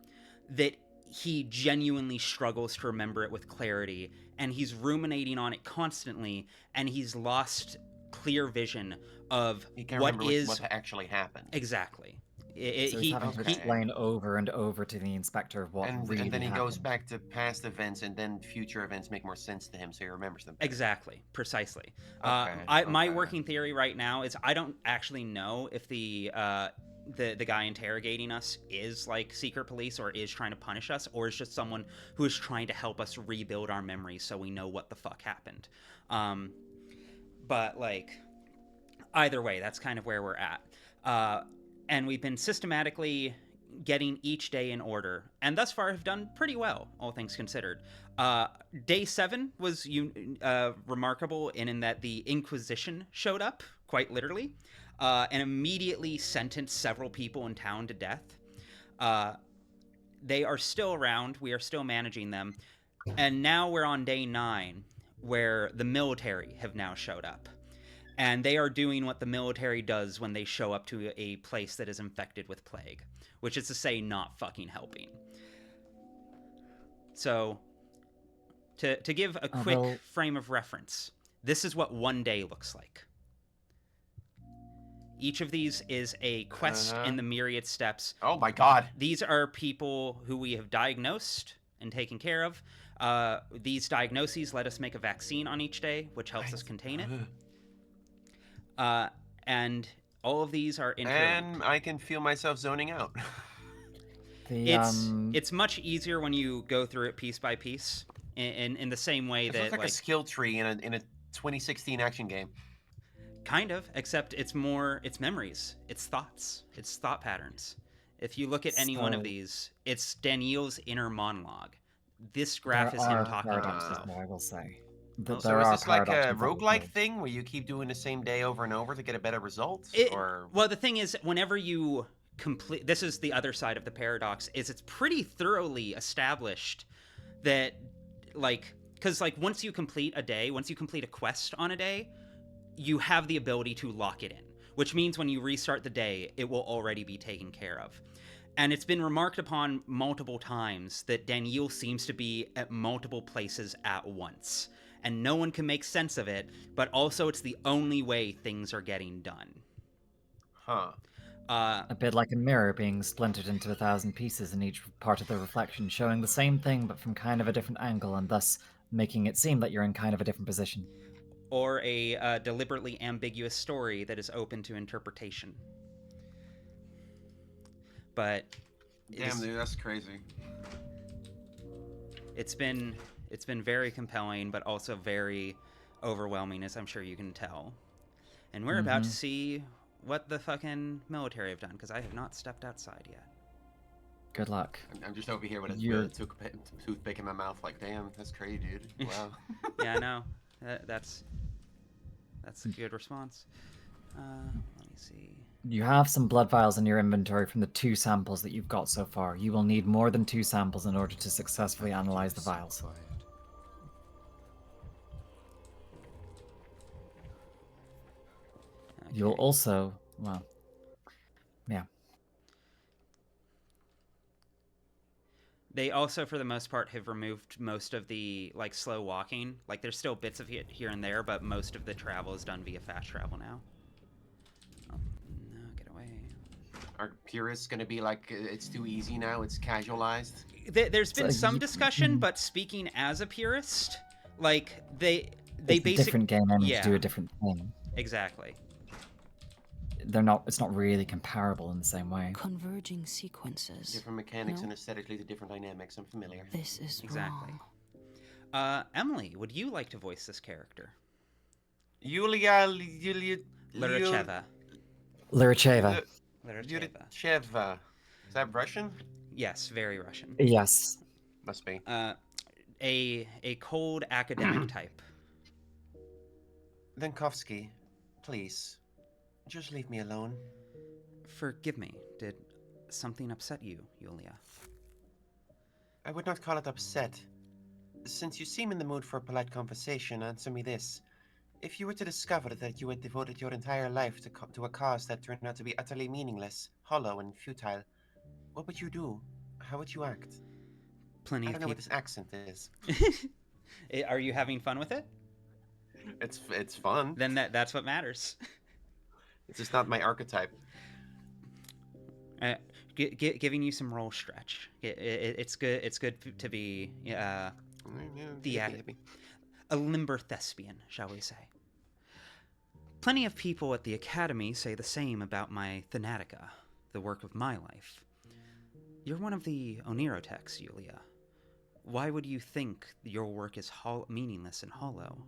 Speaker 1: that he genuinely struggles to remember it with clarity, and he's ruminating on it constantly, and he's lost clear vision of
Speaker 9: He can't
Speaker 1: what
Speaker 9: remember
Speaker 1: is
Speaker 9: what actually happened.
Speaker 1: Exactly.
Speaker 4: So he's having to explain over and over to the inspector what really
Speaker 9: and then he
Speaker 4: happened.
Speaker 9: goes back to past events, and then future events make more sense to him, so he remembers them.
Speaker 1: Exactly, precisely.
Speaker 9: Okay,
Speaker 1: My working theory right now is I don't actually know if the guy interrogating us is like secret police or is trying to punish us, or is just someone who is trying to help us rebuild our memories so we know what the fuck happened. But like, either way, that's kind of where we're at. And we've been systematically getting each day in order, and thus far have done pretty well, all things considered. Day 7 was remarkable in that the Inquisition showed up, quite literally, and immediately sentenced several people in town to death. They are still around. We are still managing them. And now we're on day 9, where the military have now showed up. And they are doing what the military does when they show up to a place that is infected with plague, which is to say, not fucking helping. So, to give a quick frame of reference, this is what one day looks like. Each of these is a quest in the myriad steps.
Speaker 9: Oh my god.
Speaker 1: These are people who we have diagnosed and taken care of. These diagnoses let us make a vaccine on each day, which helps us contain it. And all of these are interlinked.
Speaker 9: And I can feel myself zoning out.
Speaker 1: It's much easier when you go through it piece by piece, in the same way
Speaker 9: It
Speaker 1: that
Speaker 9: looks like a skill tree in a 2016 action game.
Speaker 1: Kind of, except it's memories, it's thoughts, it's thought patterns. If you look at any one of these, it's Daniel's inner monologue. This graph is him talking to himself.
Speaker 4: I will say.
Speaker 9: So is this like a roguelike thing where you keep doing the same day over and over to get a better result?
Speaker 1: Well, the thing is, whenever you complete... This is the other side of the paradox, is it's pretty thoroughly established that, like... Because, like, once you complete a quest on a day, you have the ability to lock it in. Which means when you restart the day, it will already be taken care of. And it's been remarked upon multiple times that Daniel seems to be at multiple places at once. And no one can make sense of it, but also it's the only way things are getting done.
Speaker 9: Huh.
Speaker 4: A bit like a mirror being splintered into 1,000 pieces in each part of the reflection, showing the same thing but from kind of a different angle, and thus making it seem that you're in kind of a different position.
Speaker 1: Or a deliberately ambiguous story that is open to interpretation. But...
Speaker 9: Damn, dude, that's crazy.
Speaker 1: It's been It's been very compelling, but also very overwhelming, as I'm sure you can tell. And we're about to see what the fucking military have done, because I have not stepped outside yet.
Speaker 4: Good luck.
Speaker 9: I'm just over here with
Speaker 4: You're-
Speaker 9: a toothpick in my mouth, like, damn, that's crazy, dude. Wow.
Speaker 1: Yeah, I know. That's a good response. Let me see.
Speaker 4: You have some blood vials in your inventory from the 2 samples that you've got so far. You will need more than 2 samples in order to successfully analyze the vials. You'll
Speaker 1: Okay.
Speaker 4: also, well, yeah.
Speaker 1: They also, for the most part, have removed most of the, like, slow walking. Like, there's still bits of it here and there, but most of the travel is done via fast travel now. Oh, no, get away.
Speaker 9: Are purists going to be like, it's too easy now, it's casualized?
Speaker 1: There's been some discussion, but speaking as a purist, like, they
Speaker 4: It's a
Speaker 1: basically...
Speaker 4: different game aiming
Speaker 1: yeah,
Speaker 4: to do a different thing.
Speaker 1: exactly.
Speaker 4: It's not really comparable in the same way.
Speaker 7: Converging sequences.
Speaker 9: Different mechanics
Speaker 7: No.
Speaker 9: and aesthetically the different dynamics, I'm familiar.
Speaker 7: This is
Speaker 1: Exactly.
Speaker 7: wrong.
Speaker 1: Emily, would you like to voice this character?
Speaker 9: Yulia...
Speaker 1: Lyracheva.
Speaker 4: Lyracheva.
Speaker 1: Lyracheva.
Speaker 9: Lyracheva. Is that Russian?
Speaker 1: Yes, very Russian.
Speaker 4: Yes.
Speaker 9: Must be.
Speaker 1: A cold academic type.
Speaker 9: Venkovsky, please, just leave me alone.
Speaker 1: Forgive me, did something upset you, Yulia?
Speaker 9: I would not call it upset. Since you seem in the mood for a polite conversation, answer me this. If you were to discover that you had devoted your entire life to a cause that turned out to be utterly meaningless, hollow, and futile, what would you do? How would you act?
Speaker 1: Plenty
Speaker 9: I
Speaker 1: of
Speaker 9: don't know what
Speaker 1: people.
Speaker 9: this accent is.
Speaker 1: Are you having fun with it?
Speaker 9: It's fun.
Speaker 1: Then that's what matters.
Speaker 9: It's just not my archetype.
Speaker 1: Giving you some role stretch. It's good. It's good to be a limber thespian, shall we say? Plenty of people at the academy say the same about my Thanatica, the work of my life. You're one of the Onirotechs, Yulia. Why would you think your work is meaningless and hollow?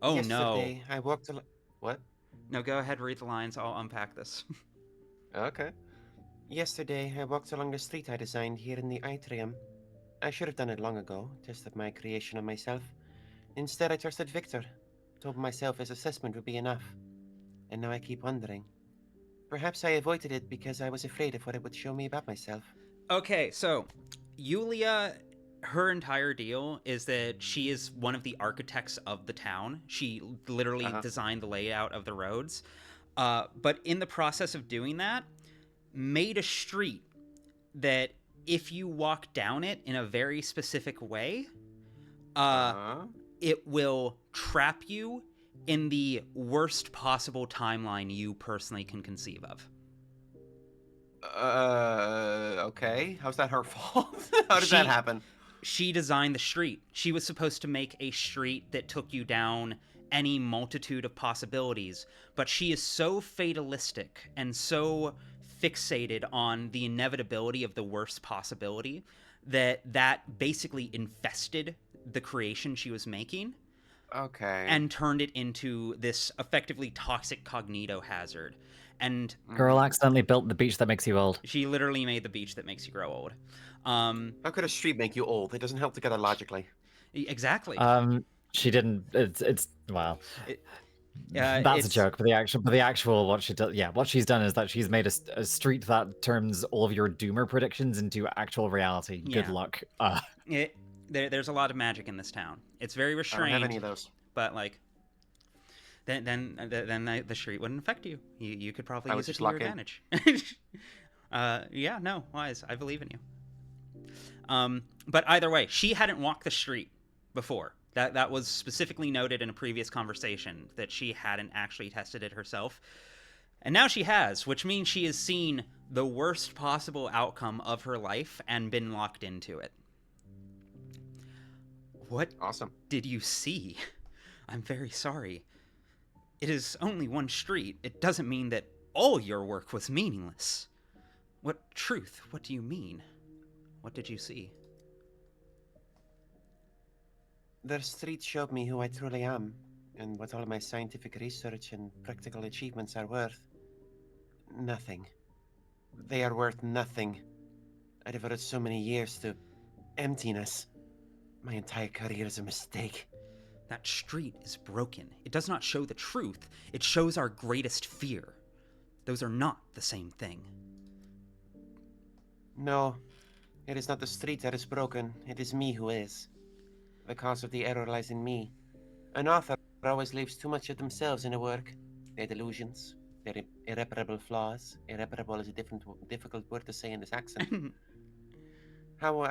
Speaker 1: Oh,
Speaker 9: Yesterday,
Speaker 1: no.
Speaker 9: I walked What?
Speaker 1: No, go ahead, read the lines. I'll unpack this.
Speaker 9: Okay. Yesterday, I walked along the street I designed here in the atrium. I should have done it long ago, tested my creation on myself. Instead, I trusted Victor, told myself his assessment would be enough. And now I keep wondering. Perhaps I avoided it because I was afraid of what it would show me about myself.
Speaker 1: Okay, so Yulia, her entire deal is that she is one of the architects of the town. She literally designed the layout of the roads. But in the process of doing that, made a street that if you walk down it in a very specific way, it will trap you in the worst possible timeline you personally can conceive of.
Speaker 9: Okay. How's that her fault? How did that happen?
Speaker 1: She designed the street. She was supposed to make a street that took you down any multitude of possibilities, but she is so fatalistic and so fixated on the inevitability of the worst possibility that basically infested the creation she was making.
Speaker 9: Okay.
Speaker 1: And turned it into this effectively toxic cognito hazard. And
Speaker 4: Girl accidentally built the beach that makes you old.
Speaker 1: She literally made the beach that makes you grow old.
Speaker 9: How could a street make you old? It doesn't help together logically.
Speaker 1: Exactly.
Speaker 4: She didn't. It's wow.
Speaker 1: That's
Speaker 4: a joke, but the actual what she does, what she's done is that she's made a street that turns all of your doomer predictions into actual reality. Good luck.
Speaker 1: There's a lot of magic in this town. It's very restrained.
Speaker 9: I don't have any of those.
Speaker 1: But like, then the street wouldn't affect you. You could probably use it to your advantage. Yeah, no, Wise, I believe in you. But either way, she hadn't walked the street before. That was specifically noted in a previous conversation that she hadn't actually tested it herself. And now she has, which means she has seen the worst possible outcome of her life and been locked into it. What did you see? I'm very sorry. It is only one street. It doesn't mean that all your work was meaningless. What truth? What do you mean? What did you see?
Speaker 9: The street showed me who I truly am, and what all my scientific research and practical achievements are worth. Nothing. They are worth nothing. I devoted so many years to emptiness. My entire career is a mistake.
Speaker 1: That street is broken. It does not show the truth. It shows our greatest fear. Those are not the same thing.
Speaker 9: No, it is not the street that is broken. It is me who is. The cause of the error lies in me. An author always leaves too much of themselves in a work. Their delusions, their irreparable flaws. Irreparable is a difficult word to say in this accent. How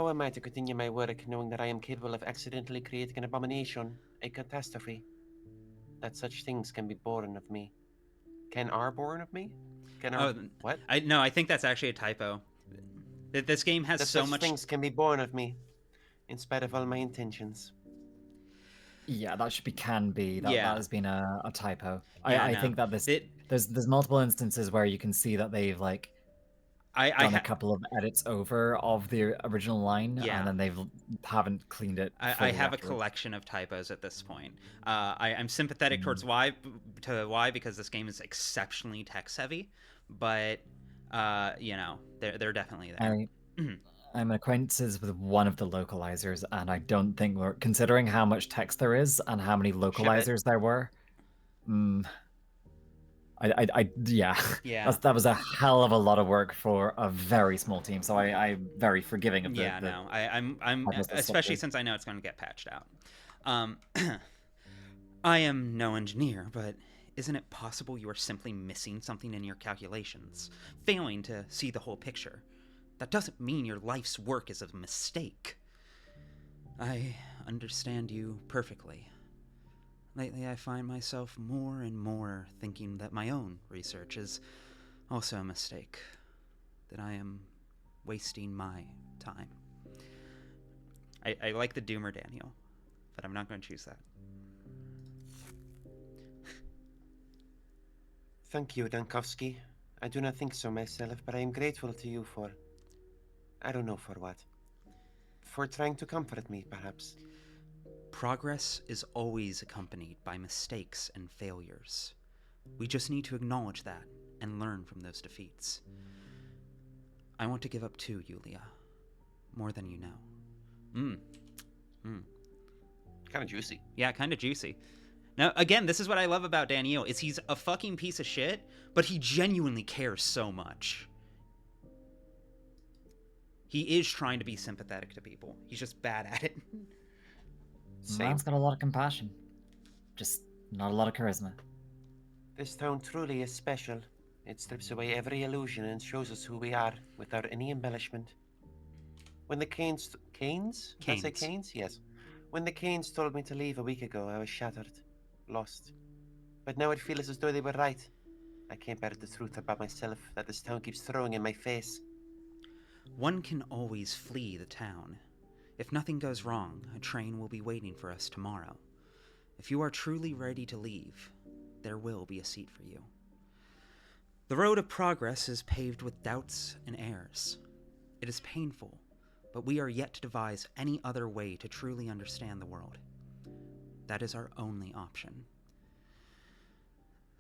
Speaker 9: am I to continue my work knowing that I am capable of accidentally creating an abomination, a catastrophe? That such things can be born of me. Are born of me? What?
Speaker 1: I think that's actually a typo. This game has
Speaker 9: That
Speaker 1: so
Speaker 9: such
Speaker 1: much...
Speaker 9: things can be born of me, in spite of all my intentions.
Speaker 4: Yeah, that should be can be. That has been a typo.
Speaker 1: Yeah,
Speaker 4: I
Speaker 1: no.
Speaker 4: think that there's multiple instances where you can see that they've like done a couple of edits over of the original line, and then they haven't cleaned it.
Speaker 1: I have
Speaker 4: afterwards.
Speaker 1: a collection of typos at this point. I'm sympathetic towards why because this game is exceptionally text heavy, but they're definitely there.
Speaker 4: I'm acquaintances with one of the localizers, and I don't think we're considering how much text there is and how many localizers there were. Yeah. That was a hell of a lot of work for a very small team. So I'm very forgiving of the.
Speaker 1: Yeah, no, I'm especially since I know it's going to get patched out. I am no engineer, but isn't it possible you are simply missing something in your calculations, failing to see the whole picture? That doesn't mean your life's work is a mistake. I understand you perfectly. Lately, I find myself more and more thinking that my own research is also a mistake, that I am wasting my time. I like the Doomer Daniel, but I'm not going to choose that.
Speaker 9: Thank you, Dankowski. I do not think so myself, but I am grateful to you for... I don't know for what. For trying to comfort me, perhaps.
Speaker 1: Progress is always accompanied by mistakes and failures. We just need to acknowledge that and learn from those defeats. I want to give up too, Yulia. More than you know.
Speaker 9: Kind of juicy.
Speaker 1: Yeah, kind of juicy. Now, again, this is what I love about Daniel, is he's a fucking piece of shit, but he genuinely cares so much. He is trying to be sympathetic to people. He's just bad at it.
Speaker 4: Man's got a lot of compassion. Just not a lot of charisma.
Speaker 9: This town truly is special. It strips away every illusion and shows us who we are without any embellishment. When the Canes? Did I say Canes? Yes. When the Canes told me to leave a week ago, I was shattered, lost. But now it feels as though they were right. I can't bear the truth about myself that this town keeps throwing in my face.
Speaker 1: One can always flee the town. If nothing goes wrong, a train will be waiting for us tomorrow. If you are truly ready to leave, there will be a seat for you. The road of progress is paved with doubts and errors. It is painful, but we are yet to devise any other way to truly understand the world. That is our only option.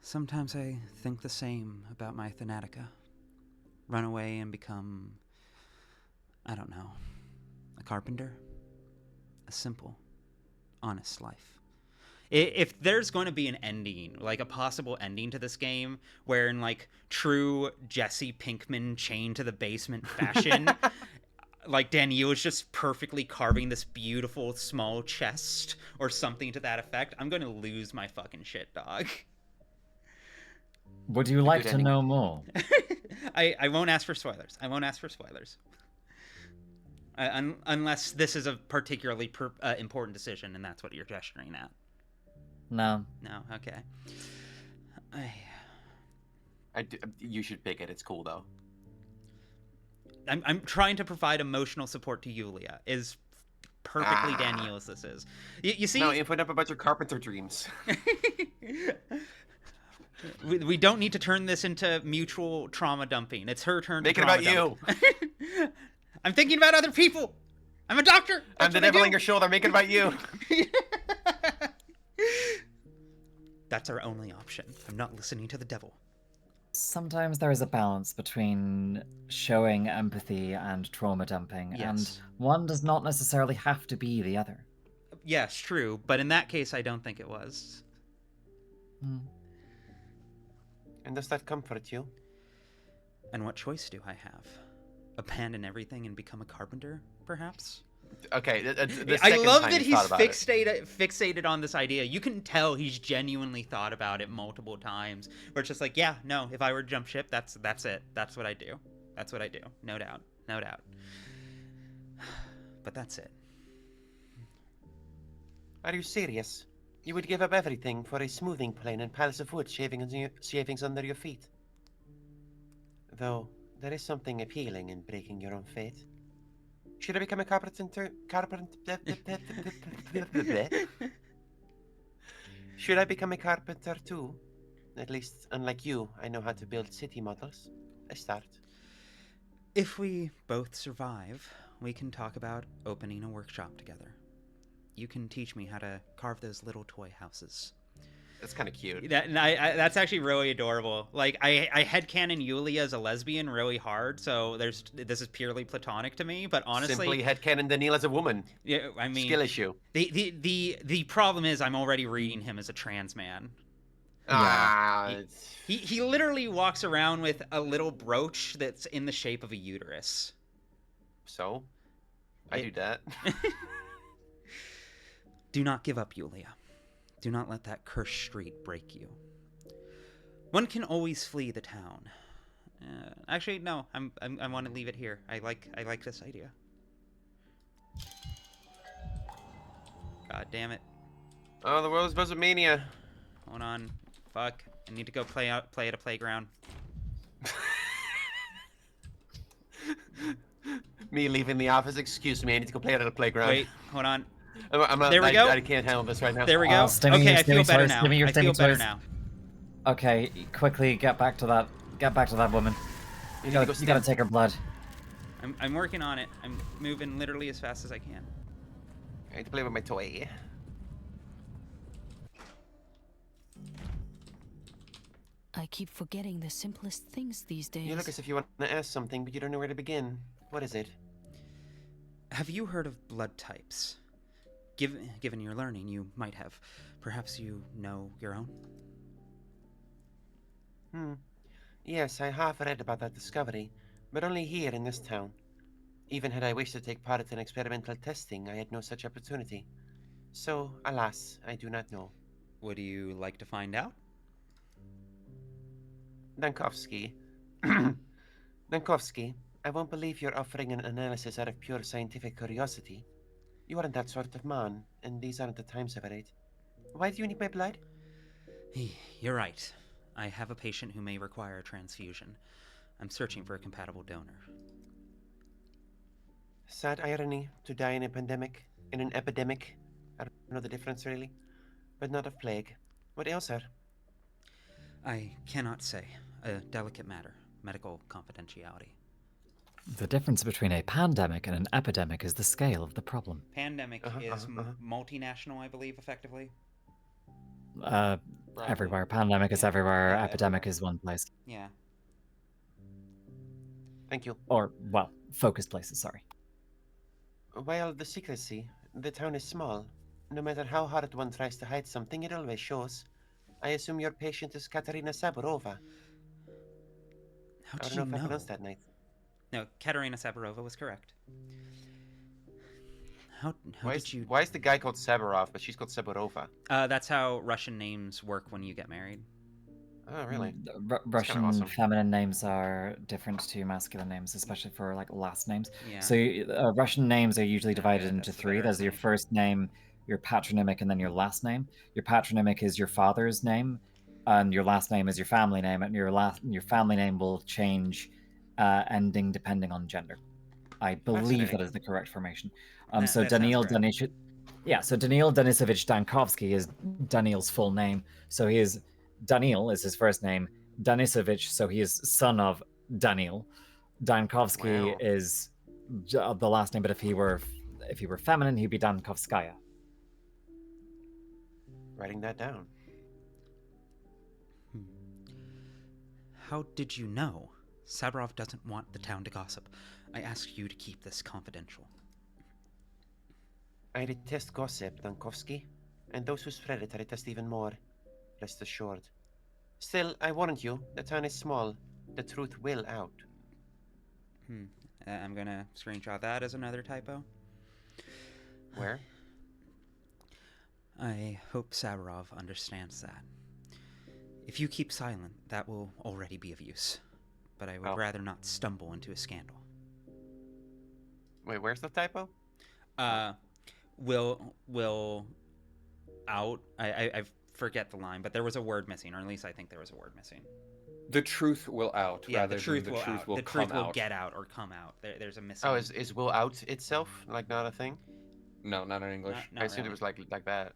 Speaker 1: Sometimes I think the same about my Thanatica. Run away and become, I don't know, a carpenter? A simple, honest life. If there's going to be an ending, like a possible ending to this game, where in like true Jesse Pinkman chained to the basement fashion, like Daniel is just perfectly carving this beautiful small chest or something to that effect, I'm going to lose my fucking shit, dog.
Speaker 4: Would you like to know more?
Speaker 1: I won't ask for spoilers. I won't ask for spoilers. Unless this is a particularly important decision, and that's what you're gesturing at.
Speaker 4: No.
Speaker 1: No, okay.
Speaker 11: You should pick it. It's cool, though.
Speaker 1: I'm trying to provide emotional support to Yulia. Is perfectly Daniel as this is. You see?
Speaker 11: No, you put up about your carpenter dreams.
Speaker 1: We don't need to turn this into mutual trauma dumping. It's her turn
Speaker 11: Make
Speaker 1: to
Speaker 11: it about
Speaker 1: trauma
Speaker 11: you.
Speaker 1: I'm thinking about other people. I'm a doctor.
Speaker 11: I'm the devil on your shoulder. Make it about you.
Speaker 1: That's our only option. I'm not listening to the devil.
Speaker 4: Sometimes there is a balance between showing empathy and trauma dumping, and
Speaker 1: Yes.
Speaker 4: one does not necessarily have to be the other.
Speaker 1: Yes, true. But in that case, I don't think it was.
Speaker 9: And does that comfort you?
Speaker 1: And what choice do I have? Abandon everything and become a carpenter, perhaps?
Speaker 11: Okay,
Speaker 1: I love that he's fixated on this idea. You can tell he's genuinely thought about it multiple times. Where it's just like, yeah, no, if I were to jump ship, that's it. That's what I do. That's what I do. No doubt. No doubt. But that's it.
Speaker 9: Are you serious? You would give up everything for a smoothing plane and piles of wood shavings under your feet? Though, there is something appealing in breaking your own fate. Should I become a carpenter? Should I become a carpenter too? At least, unlike you, I know how to build city models. A start.
Speaker 1: If we both survive, we can talk about opening a workshop together. You can teach me how to carve those little toy houses.
Speaker 11: That's kind of cute.
Speaker 1: That's actually really adorable. Like, I headcanon Yulia as a lesbian really hard, so this is purely platonic to me, but honestly...
Speaker 11: Simply headcanon Daniil as a woman.
Speaker 1: Yeah, I mean...
Speaker 11: Skill issue.
Speaker 1: The problem is I'm already reading him as a trans man. He literally walks around with a little brooch that's in the shape of a uterus.
Speaker 11: So? I do that.
Speaker 1: Do not give up, Yulia. Do not let that cursed street break you. One can always flee the town. Actually, no. I want to leave it here. I like this idea. God damn it!
Speaker 9: Oh, the world's buzz of mania.
Speaker 1: Hold on. Fuck. I need to go play at a playground.
Speaker 11: Me leaving the office. Excuse me. I need to go play at a playground.
Speaker 1: Wait. Hold on.
Speaker 11: There we go. I can't handle this right now.
Speaker 1: There we go. Okay, I feel better now. I feel better now.
Speaker 4: Okay, quickly get back to that. Get back to that woman. You gotta take her blood.
Speaker 1: I'm working on it. I'm moving literally as fast as I can.
Speaker 11: I need to play with my toy.
Speaker 12: I keep forgetting the simplest things these days.
Speaker 9: You look as if you want to ask something, but you don't know where to begin. What is it?
Speaker 1: Have you heard of blood types? Given your learning, you might have. Perhaps you know your own?
Speaker 9: Yes, I half read about that discovery, but only here in this town. Even had I wished to take part in experimental testing, I had no such opportunity. So, alas, I do not know.
Speaker 1: Would you like to find out?
Speaker 9: Dankovsky. Dankovsky, I won't believe you're offering an analysis out of pure scientific curiosity. You aren't that sort of man, and these aren't the times of it. Why do you need my blood?
Speaker 1: You're right. I have a patient who may require a transfusion. I'm searching for a compatible donor.
Speaker 9: Sad irony to die in an epidemic. I don't know the difference really, but not of plague. What ails her?
Speaker 1: I cannot say. A delicate matter. Medical confidentiality.
Speaker 4: The difference between a pandemic and an epidemic is the scale of the problem.
Speaker 1: Pandemic is multinational, I believe, effectively.
Speaker 4: Everywhere. Pandemic is everywhere. Epidemic is one place.
Speaker 1: Yeah.
Speaker 9: Thank you.
Speaker 4: Or, well, focused places, sorry.
Speaker 9: While the secrecy, the town is small. No matter how hard one tries to hide something, it always shows. I assume your patient is Katerina Saburova.
Speaker 1: How
Speaker 9: I
Speaker 1: did
Speaker 9: don't know
Speaker 1: you
Speaker 9: if I
Speaker 1: know?
Speaker 9: pronounced that right.
Speaker 1: No, Katerina Saburova was correct. How did you...
Speaker 11: Why is the guy called Saburov, but she's called Saburova?
Speaker 1: That's how Russian names work when you get married.
Speaker 11: Oh, really?
Speaker 4: Russian
Speaker 11: awesome.
Speaker 4: feminine names are different to masculine names, especially for like last names.
Speaker 1: Yeah.
Speaker 4: So Russian names are usually divided into three. There's your first name, your patronymic, and then your last name. Your patronymic is your father's name, and your last name is your family name, and your family name will change ending depending on gender. I believe that is the correct formation. So Daniil Denisovich, so Daniil Denisovich Dankovsky is Daniil's full name. So he is Daniil is his first name. Denisovich, so he is son of Daniil. Dankovsky is the last name, but if he were feminine, he'd be Dankovskaya.
Speaker 9: Writing that down.
Speaker 1: How did you know? Saburov doesn't want the town to gossip. I asked you to keep this confidential.
Speaker 9: I detest gossip, Dankovsky, and those who spread it I detest even more. Rest assured. Still, I warned you, the town is small. The truth will out.
Speaker 1: I'm gonna screenshot that as another typo.
Speaker 9: Where?
Speaker 1: I hope Saburov understands that. If you keep silent, that will already be of use. But I would rather not stumble into a scandal.
Speaker 9: Wait, where's the typo?
Speaker 1: Will out. I forget the line, but there was a word missing, or at least I think there was a word missing.
Speaker 2: The truth will out.
Speaker 1: Yeah,
Speaker 2: rather
Speaker 1: the truth
Speaker 2: than
Speaker 1: will
Speaker 2: the truth
Speaker 1: out.
Speaker 2: will
Speaker 1: The
Speaker 2: come
Speaker 1: truth will
Speaker 2: out.
Speaker 1: get out or come out. There's a missing.
Speaker 9: Oh, is will out itself like not a thing?
Speaker 2: No, not in English.
Speaker 9: I assumed it was like that.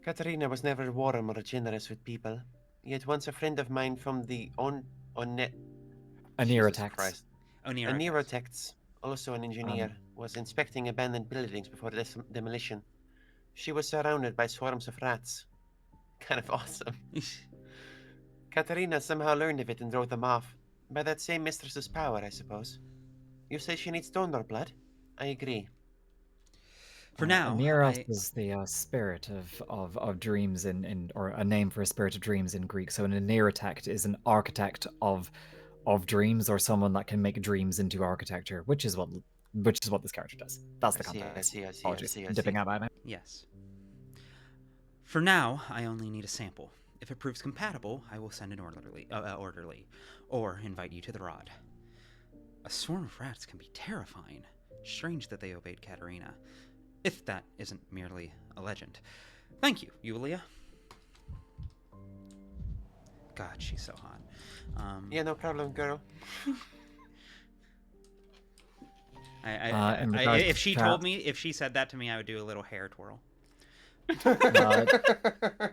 Speaker 9: Katerina was never warm or generous with people. Yet once a friend of mine from the
Speaker 4: Anirotechs.
Speaker 9: Anirotechs, also an engineer, was inspecting abandoned buildings before demolition. She was surrounded by swarms of rats. Kind of awesome. Katerina somehow learned of it and drove them off. By that same mistress's power, I suppose. You say she needs donor blood? I agree.
Speaker 1: For now,
Speaker 4: Neros is the spirit of dreams or a name for a spirit of dreams in Greek. So an Anirotect is an architect of dreams, or someone that can make dreams into architecture, which is what this character does. That's the context.
Speaker 9: I see.
Speaker 4: Dipping out by now.
Speaker 1: Yes. For now, I only need a sample. If it proves compatible, I will send an orderly, or invite you to the rod. A swarm of rats can be terrifying. Strange that they obeyed Katerina. If that isn't merely a legend. Thank you, Yulia. God, she's so hot.
Speaker 9: Yeah, no problem, girl.
Speaker 1: If she said that to me, I would do a little hair twirl.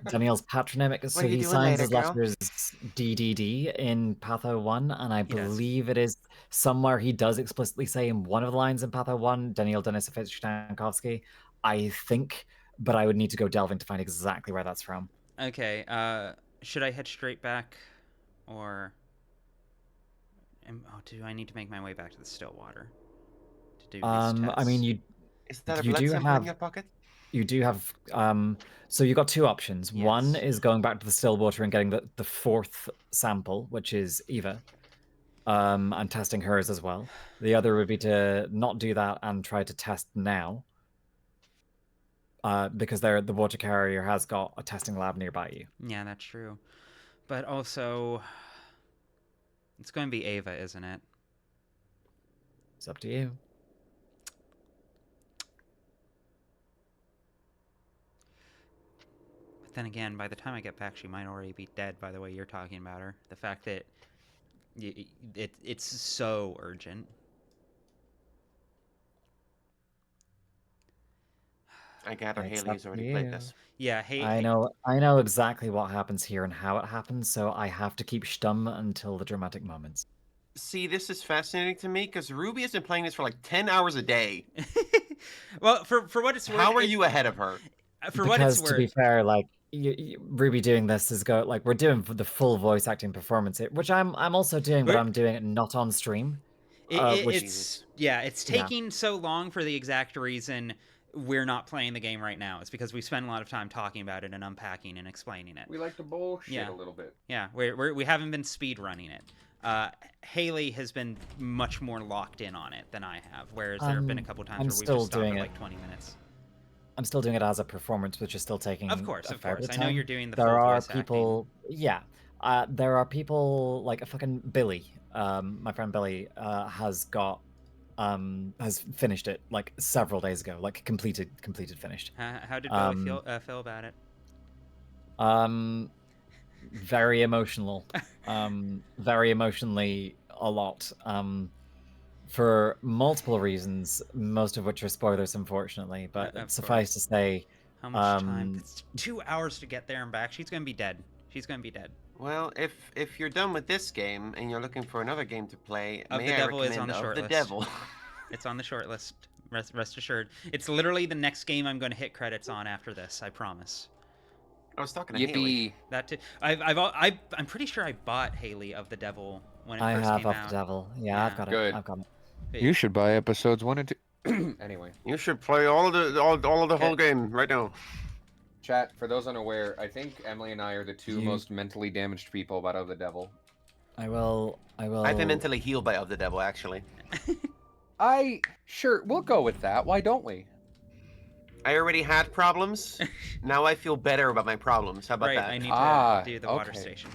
Speaker 4: Daniel's patronymic, so he signs his letters DDD in Patho 1, and I believe it is somewhere he does explicitly say in one of the lines in Patho 1, Daniel Denisovich Stankovsky, I think, but I would need to go delving to find exactly where that's from.
Speaker 1: Okay, should I head straight back, or do I need to make my way back to the Stillwater to do these tests?
Speaker 4: I mean,
Speaker 9: is that a blood sample in your pocket?
Speaker 4: You do have, so you've got two options.
Speaker 1: Yes.
Speaker 4: One is going back to the Stillwater and getting the fourth sample, which is Eva, and testing hers as well. The other would be to not do that and try to test now, because the water carrier has got a testing lab nearby you.
Speaker 1: Yeah, that's true. But also, it's going to be Ava, isn't it?
Speaker 4: It's up to you.
Speaker 1: Then again, by the time I get back, she might already be dead by the way you're talking about her. The fact that it's so urgent.
Speaker 9: I gather Haley's already played this.
Speaker 1: Yeah,
Speaker 4: I know exactly what happens here and how it happens, so I have to keep stum until the dramatic moments.
Speaker 9: See, this is fascinating to me, because Ruby has been playing this for like 10 hours a day.
Speaker 1: Well, for what it's worth...
Speaker 9: How are you ahead of her?
Speaker 1: What it's worth...
Speaker 4: to be fair, like, Ruby doing this is we're doing the full voice acting performance, which I'm also doing, but I'm doing it not on stream.
Speaker 1: It's taking so long for the exact reason we're not playing the game right now. It's because we spend a lot of time talking about it and unpacking and explaining it.
Speaker 2: We like to bullshit a little bit.
Speaker 1: Yeah, we haven't been speed running it. Haley has been much more locked in on it than I have, whereas there have been a couple times where we've just stopped for like 20 minutes.
Speaker 4: I'm still doing it as a performance, which is still taking
Speaker 1: Of course.
Speaker 4: I
Speaker 1: know you're doing the
Speaker 4: full
Speaker 1: voice
Speaker 4: people
Speaker 1: acting.
Speaker 4: Yeah. There are people like a fucking Billy. My friend Billy has finished it like several days ago, like completed finished.
Speaker 1: How did Billy feel about it?
Speaker 4: Very emotional. Very emotionally a lot. For multiple reasons, most of which are spoilers, unfortunately. But suffice to say,
Speaker 1: how much time? It's 2 hours to get there and back. She's gonna be dead. She's gonna be dead.
Speaker 9: Well, if you're done with this game and you're looking for another game to play,
Speaker 1: Of
Speaker 9: may
Speaker 1: the
Speaker 9: I
Speaker 1: Devil is
Speaker 9: recommend
Speaker 1: on the short
Speaker 9: Of the
Speaker 1: list.
Speaker 9: Devil.
Speaker 1: It's on the short list. Rest assured. It's literally the next game I'm going to hit credits on after this. I promise.
Speaker 9: I was talking to Haley.
Speaker 2: Yippee.
Speaker 1: That too. I'm pretty sure I bought Haley of the Devil when it
Speaker 4: I
Speaker 1: first
Speaker 4: have
Speaker 1: came
Speaker 4: Of
Speaker 1: out.
Speaker 4: the Devil. Yeah, I've got
Speaker 2: Good.
Speaker 4: it. I've got it.
Speaker 2: You should buy episodes 1 and 2. Anyway.
Speaker 9: You should play all of the whole game right now.
Speaker 2: Chat, for those unaware, I think Emily and I are the two most mentally damaged people about Of the Devil.
Speaker 4: I will.
Speaker 9: I've been mentally healed by Of the Devil, actually.
Speaker 2: Sure, we'll go with that. Why don't we?
Speaker 9: I already had problems. Now I feel better about my problems. How about
Speaker 1: Right,
Speaker 9: that?
Speaker 1: I need to do the water
Speaker 2: okay.
Speaker 1: station.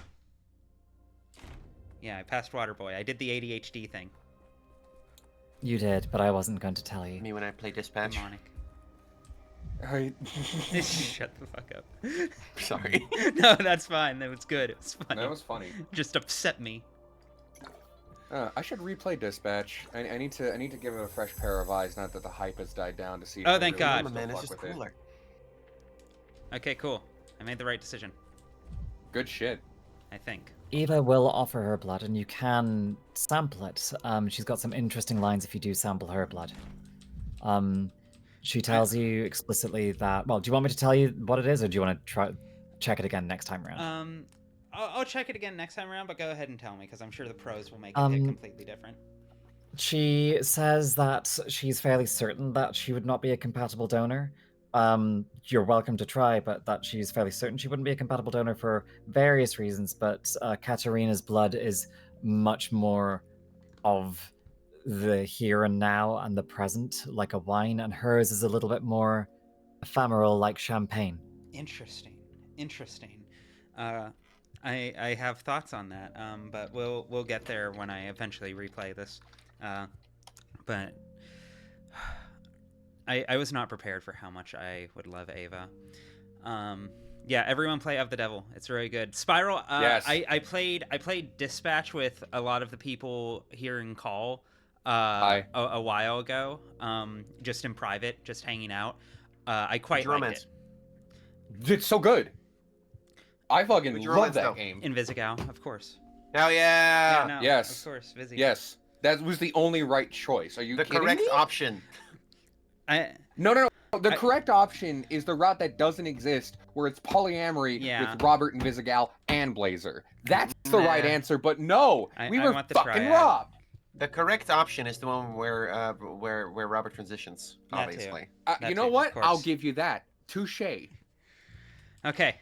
Speaker 1: Yeah, I passed Waterboy. I did the ADHD thing.
Speaker 4: You did, but I wasn't going to tell you.
Speaker 9: Me when I play Dispatch.
Speaker 1: Demonic.
Speaker 2: I...
Speaker 1: Shut the fuck up.
Speaker 9: Sorry.
Speaker 1: No, that's fine. That was good. It was funny.
Speaker 2: That was funny.
Speaker 1: Just upset me.
Speaker 2: I should replay Dispatch. I need to give it a fresh pair of eyes. Not that the hype has died down to see.
Speaker 1: Oh, thank God.
Speaker 9: Remember, man, it's just cooler.
Speaker 1: Okay, cool. I made the right decision.
Speaker 2: Good shit.
Speaker 1: I think.
Speaker 4: Eva will offer her blood, and you can sample it. She's got some interesting lines if you do sample her blood. She tells you explicitly that. Well, do you want me to tell you what it is, or do you want to check it again next time around?
Speaker 1: I'll check it again next time around, but go ahead and tell me, because I'm sure the pros will make it hit completely different.
Speaker 4: She says that she's fairly certain that she would not be a compatible donor. You're welcome to try, but that she's fairly certain she wouldn't be a compatible donor for various reasons. But Katarina's blood is much more of the here and now and the present, like a wine, and hers is a little bit more ephemeral, like champagne.
Speaker 1: Interesting. I have thoughts on that, but we'll get there when I eventually replay this. But I was not prepared for how much I would love Ava. Yeah, everyone play Of the Devil. It's really good. Spiral.
Speaker 2: Yes.
Speaker 1: I played Dispatch with a lot of the people here in Call a while ago. Just in private, just hanging out. I quite liked it.
Speaker 2: It's so good. I fucking love that game.
Speaker 1: Invisigal, of course.
Speaker 9: Hell yeah!
Speaker 1: No,
Speaker 2: Yes.
Speaker 1: Of course, Vizzy.
Speaker 2: Yes. That was the only right choice. Are you kidding
Speaker 9: correct
Speaker 2: me?
Speaker 9: option.
Speaker 2: No. The correct option is the route that doesn't exist, where it's polyamory with Robert and Invisigal and Blazer. That's the right answer, but no, we were fucking robbed.
Speaker 9: The correct option is the one where Robert transitions, obviously.
Speaker 2: You know what? I'll give you that. Touche.
Speaker 1: Okay.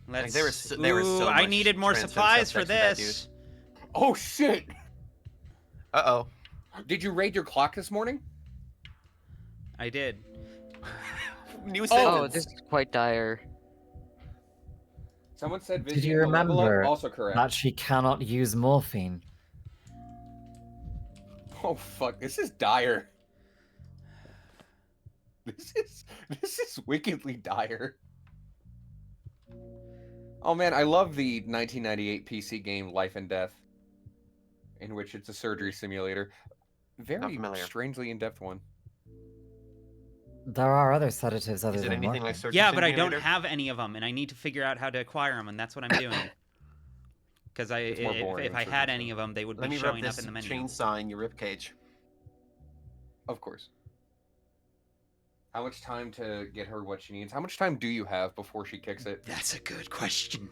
Speaker 1: Let's.
Speaker 9: There was so
Speaker 1: I
Speaker 9: much
Speaker 1: needed more
Speaker 9: trans
Speaker 1: supplies for
Speaker 9: subtext with that
Speaker 1: this.
Speaker 2: Oh shit!
Speaker 9: Uh-oh.
Speaker 2: Did you raid your clock this morning?
Speaker 1: I did.
Speaker 9: New sentence.
Speaker 3: Oh, this is quite dire.
Speaker 2: Someone said
Speaker 4: Did
Speaker 2: Vizzy
Speaker 4: you
Speaker 2: in the level up,
Speaker 4: remember
Speaker 2: also correct.
Speaker 4: that she cannot use morphine?
Speaker 2: Oh fuck! This is dire. This is wickedly dire. Oh man, I love the 1998 PC game Life and Death, in which it's a surgery simulator. Very strangely in-depth one.
Speaker 4: There are other sedatives other
Speaker 9: Is it
Speaker 4: than
Speaker 9: anything
Speaker 4: morphine.
Speaker 9: like surgery
Speaker 1: Yeah, but I
Speaker 9: simulator?
Speaker 1: don't have any of them, and I need to figure out how to acquire them, and that's what I'm doing. Because if I had any of them, they would
Speaker 9: Let
Speaker 1: be
Speaker 9: me rub
Speaker 1: showing up
Speaker 9: this
Speaker 1: in the menu.
Speaker 9: chainsaw in your ribcage.
Speaker 2: Of course. How much time to get her what she needs? How much time do you have before she kicks it?
Speaker 1: That's a good question.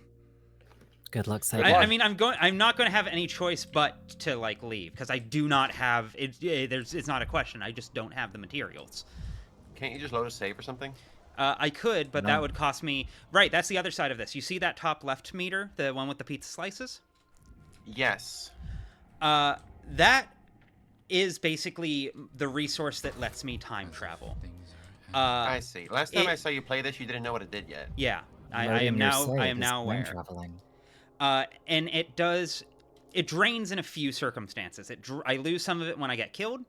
Speaker 4: Good luck, Saber.
Speaker 1: I mean, I'm not going to have any choice but to like leave because I do not have it. It's not a question. I just don't have the materials.
Speaker 9: Can't you just load a save or something?
Speaker 1: I could, but that would cost me. Right, that's the other side of this. You see that top left meter, the one with the pizza slices?
Speaker 9: Yes.
Speaker 1: That is basically the resource that lets me time travel.
Speaker 9: I see. Last time I saw you play this, you didn't know what it did yet.
Speaker 1: Yeah, I am now aware.
Speaker 4: Traveling.
Speaker 1: And it drains in a few circumstances. I lose some of it when I get killed.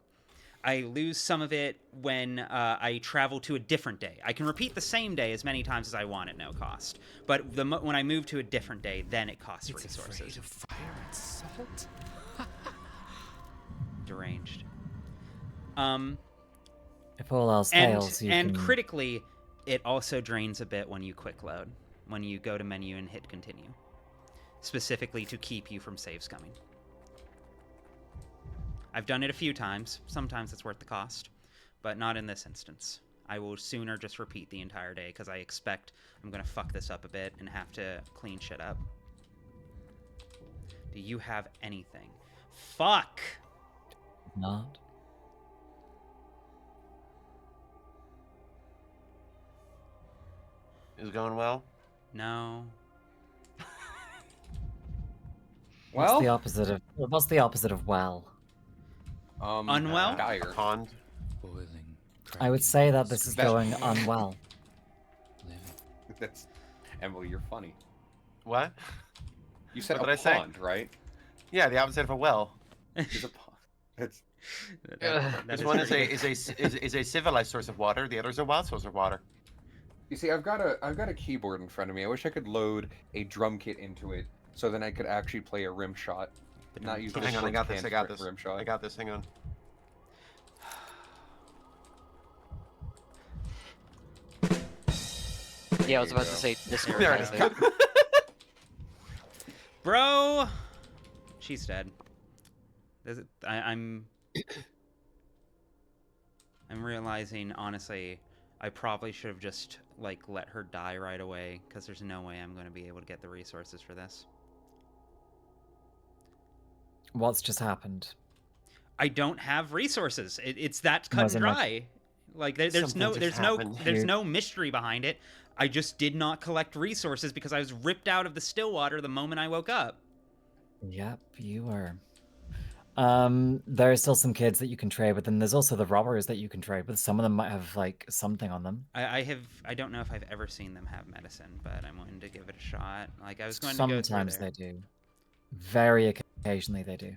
Speaker 1: I lose some of it when I travel to a different day. I can repeat the same day as many times as I want at no cost. But when I move to a different day, then it costs resources.
Speaker 8: Afraid of fire and salt?
Speaker 1: Deranged.
Speaker 4: If all else fails, you
Speaker 1: and
Speaker 4: can...
Speaker 1: critically, it also drains a bit when you quick load. When you go to menu and hit continue. specifically to keep you from saves coming. I've done it a few times. Sometimes it's worth the cost, but not in this instance. I will sooner just repeat the entire day because I expect I'm going to fuck this up a bit and have to clean shit up. Do you have anything? Fuck!
Speaker 4: Not.
Speaker 9: Is it going well?
Speaker 1: No.
Speaker 4: What's
Speaker 2: Well,
Speaker 4: the opposite of well?
Speaker 1: Unwell?
Speaker 2: Dire.
Speaker 9: Pond.
Speaker 5: Boiling.
Speaker 4: I would say that this is
Speaker 2: That's-
Speaker 4: going unwell.
Speaker 2: That's Emily. You're funny.
Speaker 9: What?
Speaker 2: You said
Speaker 9: What
Speaker 2: a
Speaker 9: did I say?
Speaker 2: pond, right?
Speaker 9: Yeah, the opposite of a well.
Speaker 2: It's a pond. It's
Speaker 1: That
Speaker 9: This
Speaker 1: is
Speaker 9: one is
Speaker 1: pretty
Speaker 9: a is a civilized source of water. The other is a wild source of water.
Speaker 2: You see, I've got a keyboard in front of me. I wish I could load a drum kit into it, so then I could actually play a rim shot, but not use.
Speaker 9: Hang on, I got this. I got this.
Speaker 2: Rim shot.
Speaker 9: I got this. Hang on.
Speaker 3: Yeah, I was about to say Discord
Speaker 9: There it
Speaker 3: has
Speaker 9: is.
Speaker 3: it.
Speaker 1: Bro! She's dead. I'm realizing, honestly, I probably should have just, like, let her die right away, because there's no way I'm going to be able to get the resources for this.
Speaker 4: What's just happened?
Speaker 1: I don't have resources. It's that cut and
Speaker 4: Wasn't much-
Speaker 1: dry. Like, there's
Speaker 9: Something just happened.
Speaker 1: no mystery behind it. I just did not collect resources because I was ripped out of the still water the moment I woke up.
Speaker 4: Yep, you were. There are still some kids that you can trade with, and there's also the robbers that you can trade with. Some of them might have like something on them.
Speaker 1: I don't know if I've ever seen them have medicine, but I'm willing to give it a shot. Like, I was going to go through
Speaker 4: Sometimes
Speaker 1: there.
Speaker 4: they do. Very occasionally they do.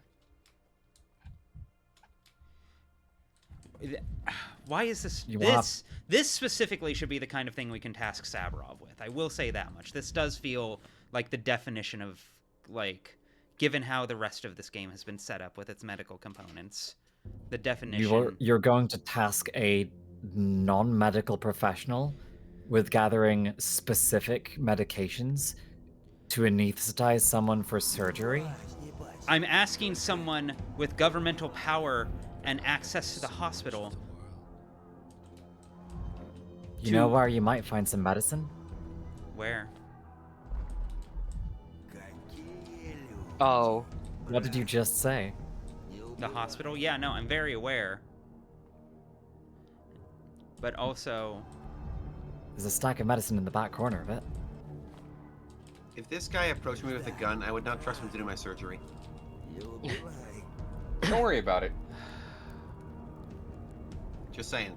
Speaker 1: Why is this?
Speaker 4: You will have-
Speaker 1: This specifically should be the kind of thing we can task Sabrov with. I will say that much. This does feel like the definition of, like, given how the rest of this game has been set up with its medical components, the definition.
Speaker 4: You're going to task a non-medical professional with gathering specific medications to anesthetize someone for surgery?
Speaker 1: I'm asking someone with governmental power and access to the hospital.
Speaker 4: You know where you might find some medicine?
Speaker 1: Where?
Speaker 3: Oh.
Speaker 4: What did you just say?
Speaker 1: The hospital? Yeah, no, I'm very aware. But also...
Speaker 4: There's a stack of medicine in the back corner of it.
Speaker 9: If this guy approached me with a gun, I would not trust him to do my surgery.
Speaker 2: Don't worry about it.
Speaker 9: Just saying.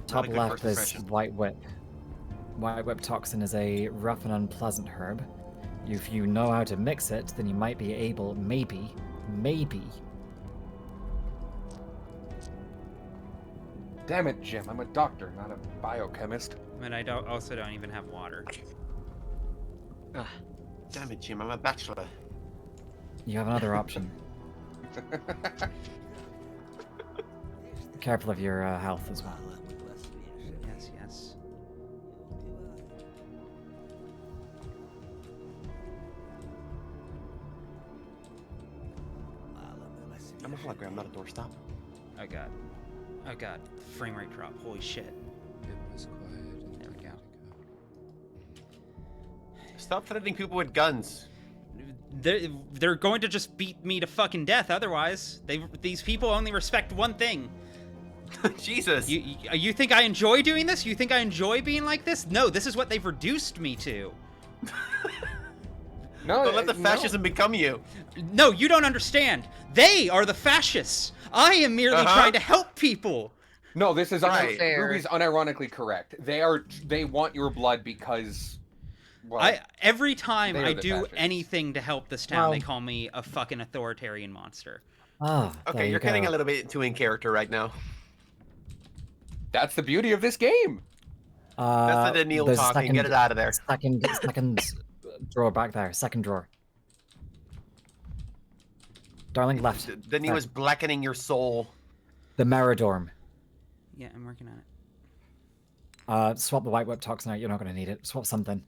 Speaker 4: Top
Speaker 9: a good
Speaker 4: left
Speaker 9: first
Speaker 4: is
Speaker 9: impression.
Speaker 4: White Whip. White Whip toxin is a rough and unpleasant herb. If you know how to mix it, then you might be able, maybe,
Speaker 2: Damn it, Jim. I'm a doctor, not a biochemist.
Speaker 1: But I also don't even have water.
Speaker 9: Damn it, Jim. I'm a bachelor.
Speaker 4: you have another option. Careful of your health as well.
Speaker 1: Yes, yes.
Speaker 9: I'm a hologram, not a doorstop.
Speaker 1: Oh god. Oh god. Frame rate drop. Holy shit. There we go.
Speaker 9: Stop threatening people with guns.
Speaker 1: They're going to just beat me to fucking death otherwise. These people only respect one thing.
Speaker 9: Jesus.
Speaker 1: You think I enjoy doing this? You think I enjoy being like this? No, this is what they've reduced me to.
Speaker 2: No,
Speaker 9: Don't let the fascism become you.
Speaker 1: No, you don't understand. They are the fascists. I am merely trying to help people.
Speaker 2: No, this is
Speaker 9: Right.
Speaker 2: Ruby's unironically correct. They want your blood because well,
Speaker 1: every time
Speaker 2: they are
Speaker 1: I
Speaker 2: the
Speaker 1: do
Speaker 2: fascists.
Speaker 1: anything to help this town, they
Speaker 4: Well-
Speaker 1: call me a fucking authoritarian monster.
Speaker 4: Ah, there
Speaker 9: Okay,
Speaker 4: you
Speaker 9: you're getting
Speaker 4: go.
Speaker 9: a little bit too in character right now.
Speaker 2: that's the beauty of this game.
Speaker 9: That's the Daniil
Speaker 4: there's a
Speaker 9: talking. Get it out of there.
Speaker 4: Second drawer back there. Second drawer. Darling, left.
Speaker 9: Then he
Speaker 4: There.
Speaker 9: was blackening your soul.
Speaker 4: The Meridorm.
Speaker 1: Yeah, I'm working on it.
Speaker 4: Swap the White Whip toxin out. You're not going to need it. Swap something.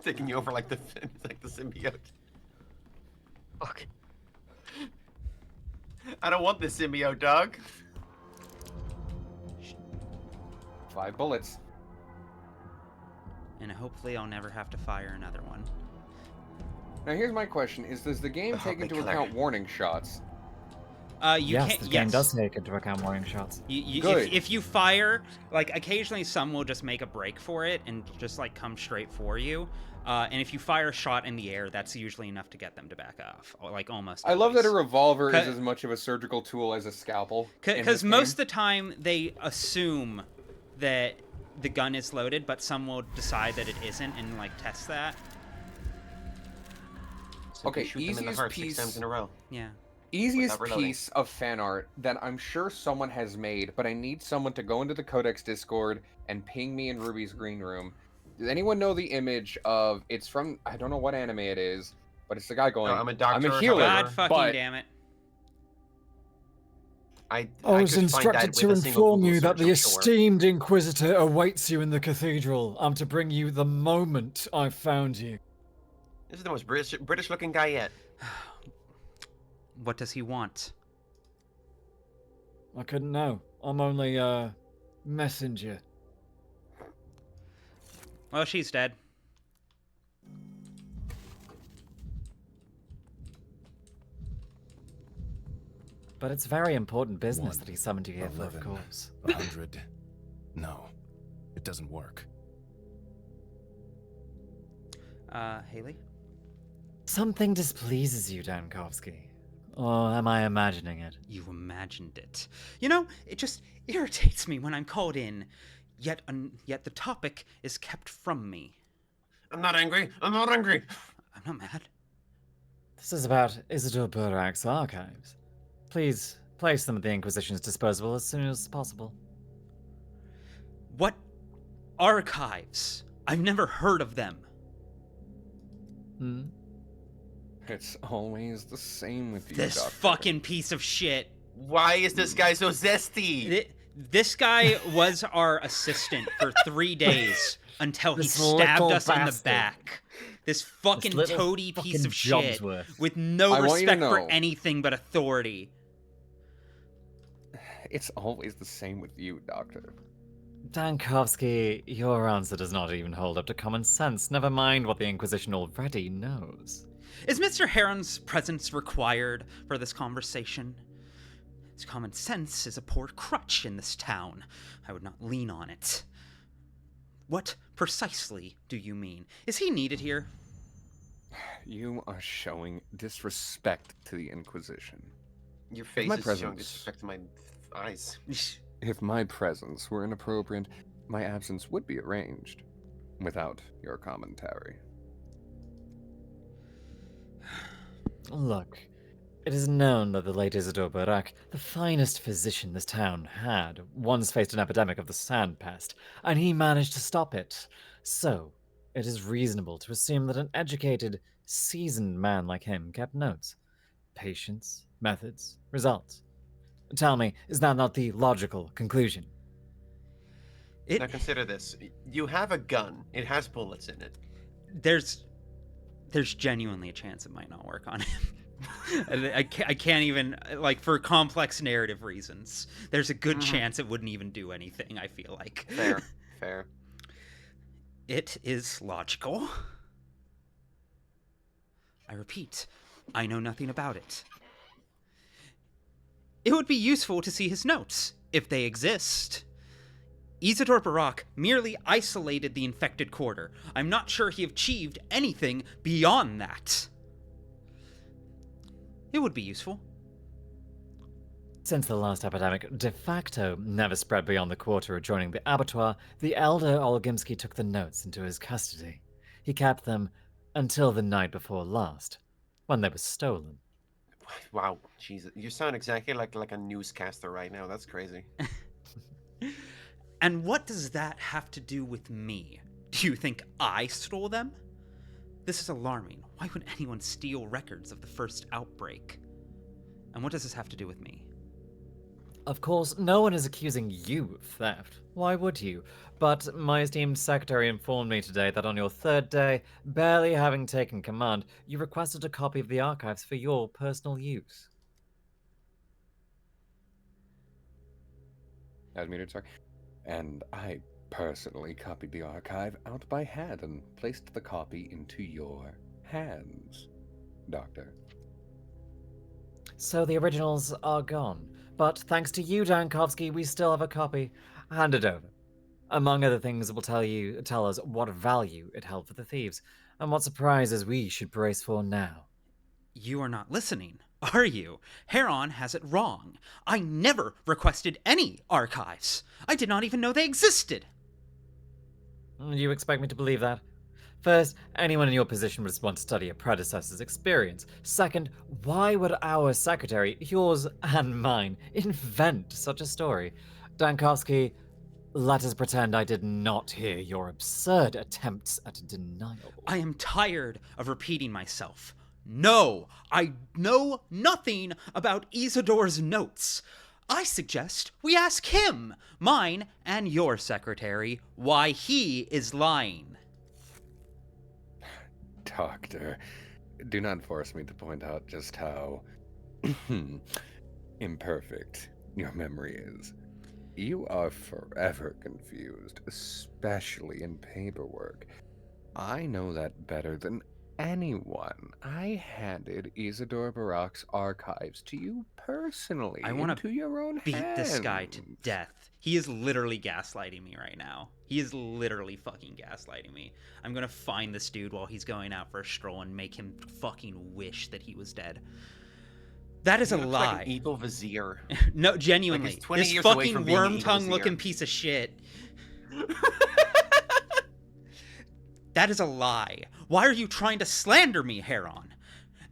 Speaker 11: Taking you over like the symbiote.
Speaker 3: Fuck.
Speaker 11: I don't want this symbiote, dog.
Speaker 2: 5 bullets.
Speaker 1: And hopefully I'll never have to fire another one.
Speaker 2: Now here's my question: does the game take into account warning shots?
Speaker 1: You
Speaker 4: yes,
Speaker 1: can't.
Speaker 4: the game does take into account warning shots.
Speaker 2: Good.
Speaker 1: If you fire, like occasionally some will just make a break for it and just like come straight for you. And if you fire a shot in the air, that's usually enough to get them to back off. Like almost.
Speaker 2: I love that a
Speaker 1: always.
Speaker 2: revolver is as much of a surgical tool as a scalpel.
Speaker 1: Because most of the time they assume that the gun is loaded, but some will decide that it isn't and like test that.
Speaker 2: Okay,
Speaker 11: shoot them in the heart 6 times in a row.
Speaker 1: Yeah.
Speaker 2: Easiest piece of fan art that I'm sure someone has made, but I need someone to go into the Codex Discord and ping me in Ruby's green room. Does anyone know the image of? It's from, I don't know what anime it is, but it's the guy going,
Speaker 11: I'm a doctor.
Speaker 2: I'm a healer.
Speaker 1: God fucking damn it.
Speaker 6: I was instructed to inform you that the esteemed Inquisitor awaits you in the cathedral. I'm to bring you the moment I found you.
Speaker 11: This is the most British looking guy yet.
Speaker 1: What does he want?
Speaker 6: I couldn't know. I'm only a messenger.
Speaker 1: Well, she's dead.
Speaker 4: But it's very important business that he summoned you here for, of
Speaker 8: 11,
Speaker 4: course.
Speaker 8: 100. No, it doesn't work.
Speaker 1: Haley?
Speaker 4: Something displeases you, Dankovsky. Or am I imagining it?
Speaker 1: You imagined it. You know, it just irritates me when I'm called in, yet the topic is kept from me.
Speaker 11: I'm not angry. I'm not angry.
Speaker 1: I'm not mad.
Speaker 6: This is about Isidore Burak's archives. Please place them at the Inquisition's disposal as soon as possible.
Speaker 1: What archives? I've never heard of them.
Speaker 6: Hmm?
Speaker 2: It's always the same with you,
Speaker 1: This
Speaker 2: Doctor.
Speaker 1: fucking piece of shit.
Speaker 11: Why is this guy so zesty?
Speaker 1: This guy was our assistant for 3 days until he
Speaker 6: This
Speaker 1: stabbed
Speaker 6: little
Speaker 1: us in the
Speaker 6: bastard.
Speaker 1: back. This fucking
Speaker 6: little
Speaker 1: toady piece
Speaker 6: fucking
Speaker 1: of shit
Speaker 6: Jobsworth.
Speaker 1: with no
Speaker 2: I want you to
Speaker 1: respect for
Speaker 2: know.
Speaker 1: anything but authority.
Speaker 2: It's always the same with you, Doctor.
Speaker 6: Dankovsky, your answer does not even hold up to common sense, never mind what the Inquisition already knows.
Speaker 1: Is Mr. Heron's presence required for this conversation? His common sense is a poor crutch in this town. I would not lean on it. What precisely do you mean? Is he needed here?
Speaker 2: You are showing disrespect to the Inquisition.
Speaker 11: Your face
Speaker 2: My
Speaker 11: is
Speaker 2: presence.
Speaker 11: showing disrespect to my eyes.
Speaker 2: If my presence were inappropriate, my absence would be arranged without your commentary.
Speaker 6: Look, it is known that the late Isidore Burak, the finest physician this town had, once faced an epidemic of the sand pest, and he managed to stop it. So, it is reasonable to assume that an educated, seasoned man like him kept notes. Patients, methods, results. Tell me, is that not the logical conclusion?
Speaker 11: Now consider this. You have a gun. It has bullets in it.
Speaker 1: There's genuinely a chance it might not work on him. I can't even, like, for complex narrative reasons, there's a good chance it wouldn't even do anything, I feel like.
Speaker 11: Fair. Fair.
Speaker 1: It is logical. I repeat, I know nothing about it. It would be useful to see his notes, if they exist. Isidore Burak merely isolated the infected quarter. I'm not sure he achieved anything beyond that. It would be useful.
Speaker 6: Since the last epidemic de facto never spread beyond the quarter adjoining the abattoir, the elder Olgimsky took the notes into his custody. He kept them until the night before last, when they were stolen.
Speaker 11: Wow, Jesus. You sound exactly like a newscaster right now. That's crazy.
Speaker 1: And what does that have to do with me? Do you think I stole them? This is alarming. Why would anyone steal records of the first outbreak? And what does this have to do with me?
Speaker 4: Of course, no one is accusing you of theft. Why would you? But my esteemed secretary informed me today that on your third day, barely having taken command, you requested a copy of the archives for your personal use.
Speaker 2: As metered, sorry. And I personally copied the archive out by hand and placed the copy into your hands, Doctor.
Speaker 4: So the originals are gone. But thanks to you, Dankovsky, we still have a copy. Hand it over. Among other things, it will tell us what value it held for the thieves, and what surprises we should brace for now.
Speaker 1: You are not listening, are you? Heron has it wrong. I never requested any archives. I did not even know they existed.
Speaker 4: You expect me to believe that? First, anyone in your position would want to study a predecessor's experience. Second, why would our secretary, yours and mine, invent such a story? Dankovsky, let us pretend I did not hear your absurd attempts at denial.
Speaker 1: I am tired of repeating myself. No, I know nothing about Isidore's notes. I suggest we ask him, mine and your secretary, why he is lying.
Speaker 2: Doctor, do not force me to point out just how imperfect your memory is. You are forever confused, especially in paperwork. I know that better than anyone. I handed Isidore Barak's archives to you personally.
Speaker 1: I want to
Speaker 2: your own
Speaker 1: beat
Speaker 2: hands.
Speaker 1: this guy to death. He is literally gaslighting me right now. He is literally fucking gaslighting me. I'm gonna find this dude while he's going out for a stroll and make him fucking wish that he was dead. That is a lie.
Speaker 11: Like an evil vizier.
Speaker 1: No, genuinely.
Speaker 11: Like 20
Speaker 1: this
Speaker 11: years away
Speaker 1: fucking
Speaker 11: from being an
Speaker 1: worm
Speaker 11: evil
Speaker 1: tongue
Speaker 11: vizier.
Speaker 1: looking piece of shit. That is a lie. Why are you trying to slander me, Heron?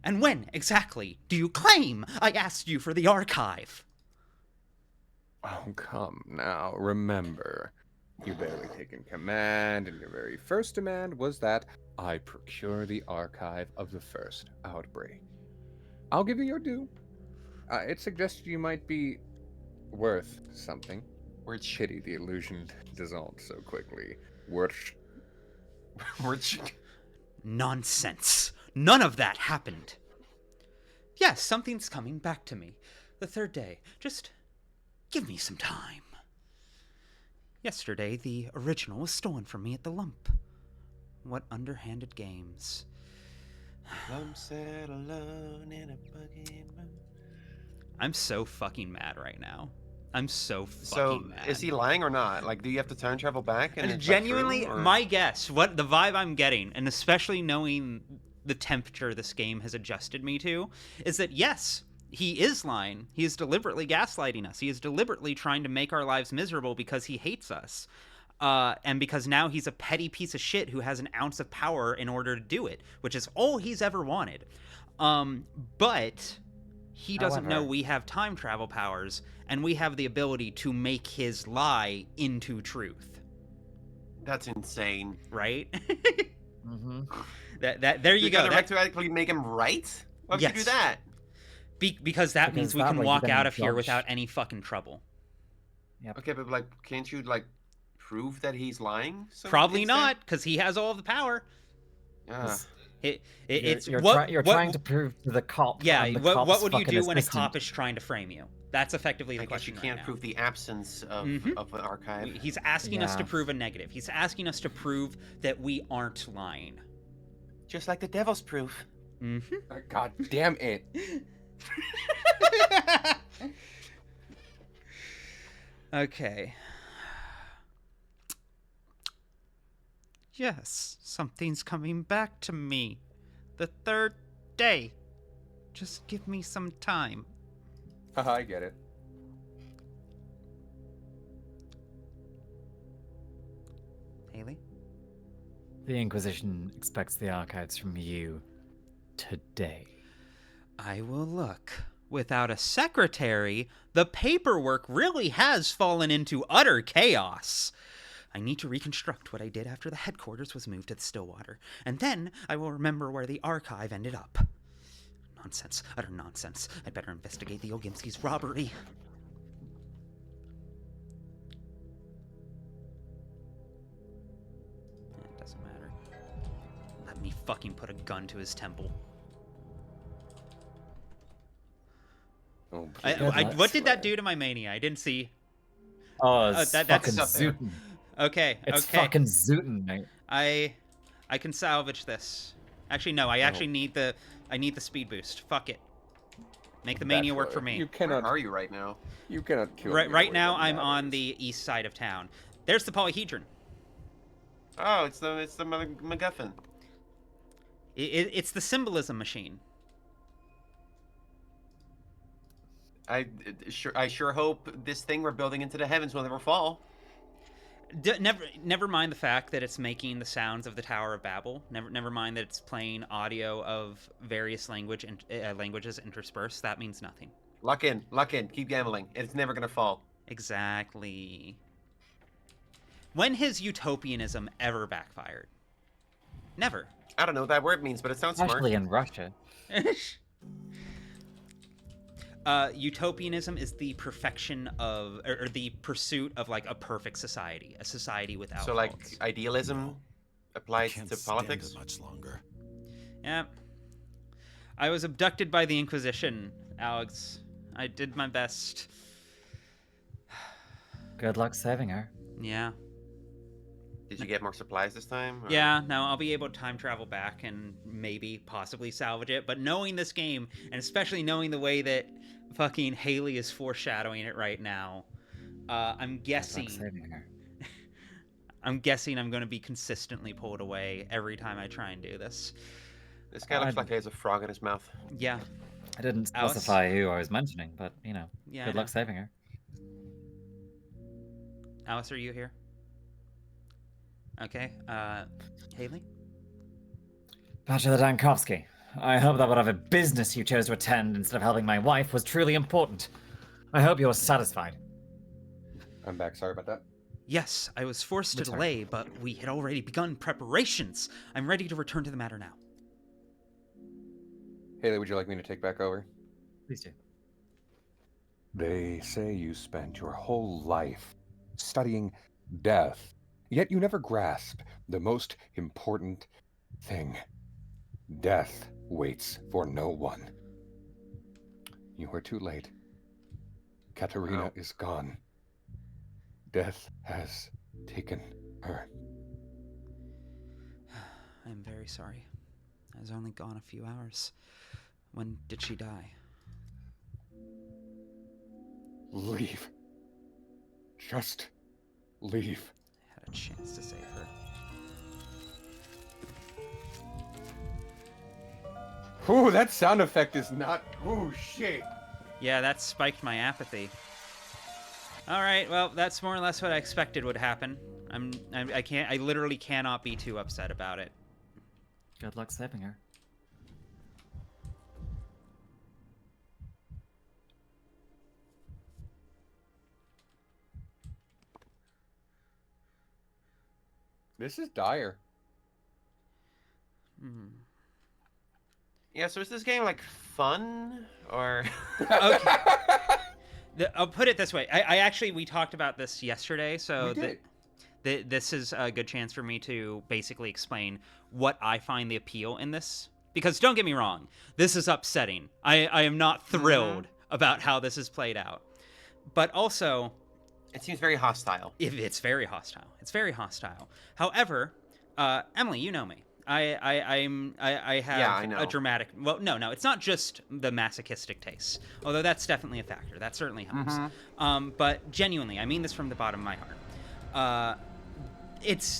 Speaker 1: And when exactly do you claim I asked you for the archive?
Speaker 2: Oh, come now. Remember, you barely taken command, and your very first demand was that I procure the archive of the first outbreak. I'll give you your due. It suggested you might be worth something. We're pity the illusion dissolved so quickly. Worth.
Speaker 1: Nonsense. None of that happened. Yes, something's coming back to me. The third day. Just give me some time. Yesterday, the original was stolen from me at the lump. What underhanded games.
Speaker 9: Lump sat alone in a bucket.
Speaker 1: I'm so fucking mad right now. I'm so fucking
Speaker 11: So,
Speaker 1: mad.
Speaker 11: is he lying or not? Like, do you have to time travel back? And
Speaker 1: And
Speaker 11: it's, like,
Speaker 1: genuinely,
Speaker 11: true, or-
Speaker 1: my guess, what the vibe I'm getting, and especially knowing the temperature this game has adjusted me to, is that yes, he is lying. He is deliberately gaslighting us. He is deliberately trying to make our lives miserable because he hates us. And because now he's a petty piece of shit who has an ounce of power in order to do it, which is all he's ever wanted. But he doesn't know we have time travel powers, and we have the ability to make his lie into truth.
Speaker 11: That's insane.
Speaker 1: Right?
Speaker 4: Mm-hmm.
Speaker 1: There you
Speaker 11: You're
Speaker 1: go.
Speaker 11: gonna retroactively make him right? Why would you do
Speaker 1: Yes.
Speaker 11: that?
Speaker 1: Because that means we
Speaker 4: that
Speaker 1: can
Speaker 4: way you
Speaker 1: walk
Speaker 4: then
Speaker 1: out of here
Speaker 4: dodge.
Speaker 1: without any fucking trouble.
Speaker 11: Okay, but like, can't you like prove that he's lying?
Speaker 1: Probably
Speaker 11: instead?
Speaker 1: not, because he has all of the power.
Speaker 11: Yeah.
Speaker 1: It's
Speaker 4: you're
Speaker 1: what
Speaker 4: trying to prove to the cop.
Speaker 1: Yeah,
Speaker 4: and the
Speaker 1: what
Speaker 4: cop's
Speaker 1: would you
Speaker 4: fucking
Speaker 1: do when a
Speaker 4: assistant.
Speaker 1: cop is trying to frame you? That's effectively the
Speaker 11: I guess you
Speaker 1: question.
Speaker 11: can't
Speaker 1: right
Speaker 11: prove the absence of, of an archive.
Speaker 1: now. He's asking us to
Speaker 4: Yeah.
Speaker 1: prove a negative. He's asking us to prove that we aren't lying.
Speaker 11: Just like the devil's proof.
Speaker 1: Mm-hmm.
Speaker 2: God damn it.
Speaker 1: Okay. Yes, something's coming back to me. The third day. Just give me some time.
Speaker 2: I get it.
Speaker 1: Haley?
Speaker 4: The Inquisition expects the archives from you today.
Speaker 1: I will look. Without a secretary, the paperwork really has fallen into utter chaos. I need to reconstruct what I did after the headquarters was moved to the Stillwater, and then I will remember where the archive ended up. Nonsense. Utter nonsense. I'd better investigate the Oginski's robbery. fucking put a gun to his temple.
Speaker 2: Oh,
Speaker 1: What did that do to my mania? I didn't see.
Speaker 4: Oh, it's
Speaker 1: that's
Speaker 4: fucking
Speaker 11: up there.
Speaker 4: zootin'.
Speaker 1: Okay.
Speaker 4: It's
Speaker 1: okay.
Speaker 4: fucking zootin', mate.
Speaker 1: I can salvage this. Actually, no. I actually need the speed boost. Fuck it. Make the mania work for me.
Speaker 2: You cannot.
Speaker 11: Where are you right now?
Speaker 2: You cannot kill me.
Speaker 1: Right now, I'm on the east side of town. There's the polyhedron.
Speaker 11: Oh, it's the MacGuffin.
Speaker 1: It's the symbolism machine.
Speaker 11: I sure hope this thing we're building into the heavens will never fall.
Speaker 1: Never mind the fact that it's making the sounds of the Tower of Babel. Never mind that it's playing audio of various languages interspersed. That means nothing.
Speaker 11: Lock in, keep gambling. It's never gonna fall.
Speaker 1: Exactly. When has utopianism ever backfired? Never.
Speaker 11: I don't know what that word means, but it sounds
Speaker 4: Especially
Speaker 11: smart.
Speaker 4: in Russia.
Speaker 1: Utopianism is the perfection of, or the pursuit of like a perfect society, a society without
Speaker 11: So, like,
Speaker 1: faults.
Speaker 11: idealism applies
Speaker 8: Can't
Speaker 11: to
Speaker 8: stand
Speaker 11: politics?
Speaker 8: it much longer.
Speaker 1: Yeah. I was abducted by the Inquisition, Alex. I did my best.
Speaker 4: Good luck saving her.
Speaker 1: Yeah.
Speaker 11: Did you get more supplies this time? or-
Speaker 1: Yeah, no, I'll be able to time travel back and maybe possibly salvage it. But knowing this game, and especially knowing the way that fucking Haley is foreshadowing it right now, I'm guessing.
Speaker 4: Good luck saving her.
Speaker 1: I'm guessing I'm going to be consistently pulled away every time I try and do this.
Speaker 11: This guy looks like he has a frog in his mouth.
Speaker 1: Yeah.
Speaker 4: I didn't
Speaker 1: Alice?
Speaker 4: specify who I was mentioning, but, you know,
Speaker 1: Yeah, I
Speaker 4: good
Speaker 1: know.
Speaker 4: luck saving her.
Speaker 1: Alice, are you here? Okay. Haley?
Speaker 4: Bachelor Dankovsky, I hope that whatever business you chose to attend instead of helping my wife was truly important. I hope you're satisfied.
Speaker 2: I'm back. Sorry about that.
Speaker 1: Yes, I was forced to
Speaker 4: Return.
Speaker 1: delay, but we had already begun preparations. I'm ready to return to the matter now.
Speaker 2: Haley, would you like me to take back over?
Speaker 4: Please do.
Speaker 2: They say you spent your whole life studying death, yet you never grasped the most important thing. Death waits for no one. You are too late. Katerina is gone. Death has taken her.
Speaker 1: I'm very sorry. I was only gone a few hours. When did she die?
Speaker 2: Leave. Just leave.
Speaker 1: I had a chance to save her.
Speaker 2: Ooh, that sound effect is not. Ooh, shit.
Speaker 1: Yeah, that spiked my apathy. All right, well, that's more or less what I expected would happen. I literally cannot be too upset about it.
Speaker 4: Good luck saving her.
Speaker 2: This is dire.
Speaker 11: Yeah, so is this game, like, fun? Or...
Speaker 1: Okay. I'll put it this way. I actually, we talked about this yesterday, so this is a good chance for me to basically explain what I find the appeal in this. Because don't get me wrong, this is upsetting. I am not thrilled about how this is played out. But also...
Speaker 11: It seems very hostile.
Speaker 1: It's very hostile. It's very hostile. However, Emily, you know me. I have
Speaker 11: Yeah, I know.
Speaker 1: a dramatic... Well, no, it's not just the masochistic taste. Although that's definitely a factor. That certainly helps. But genuinely, I mean this from the bottom of my heart.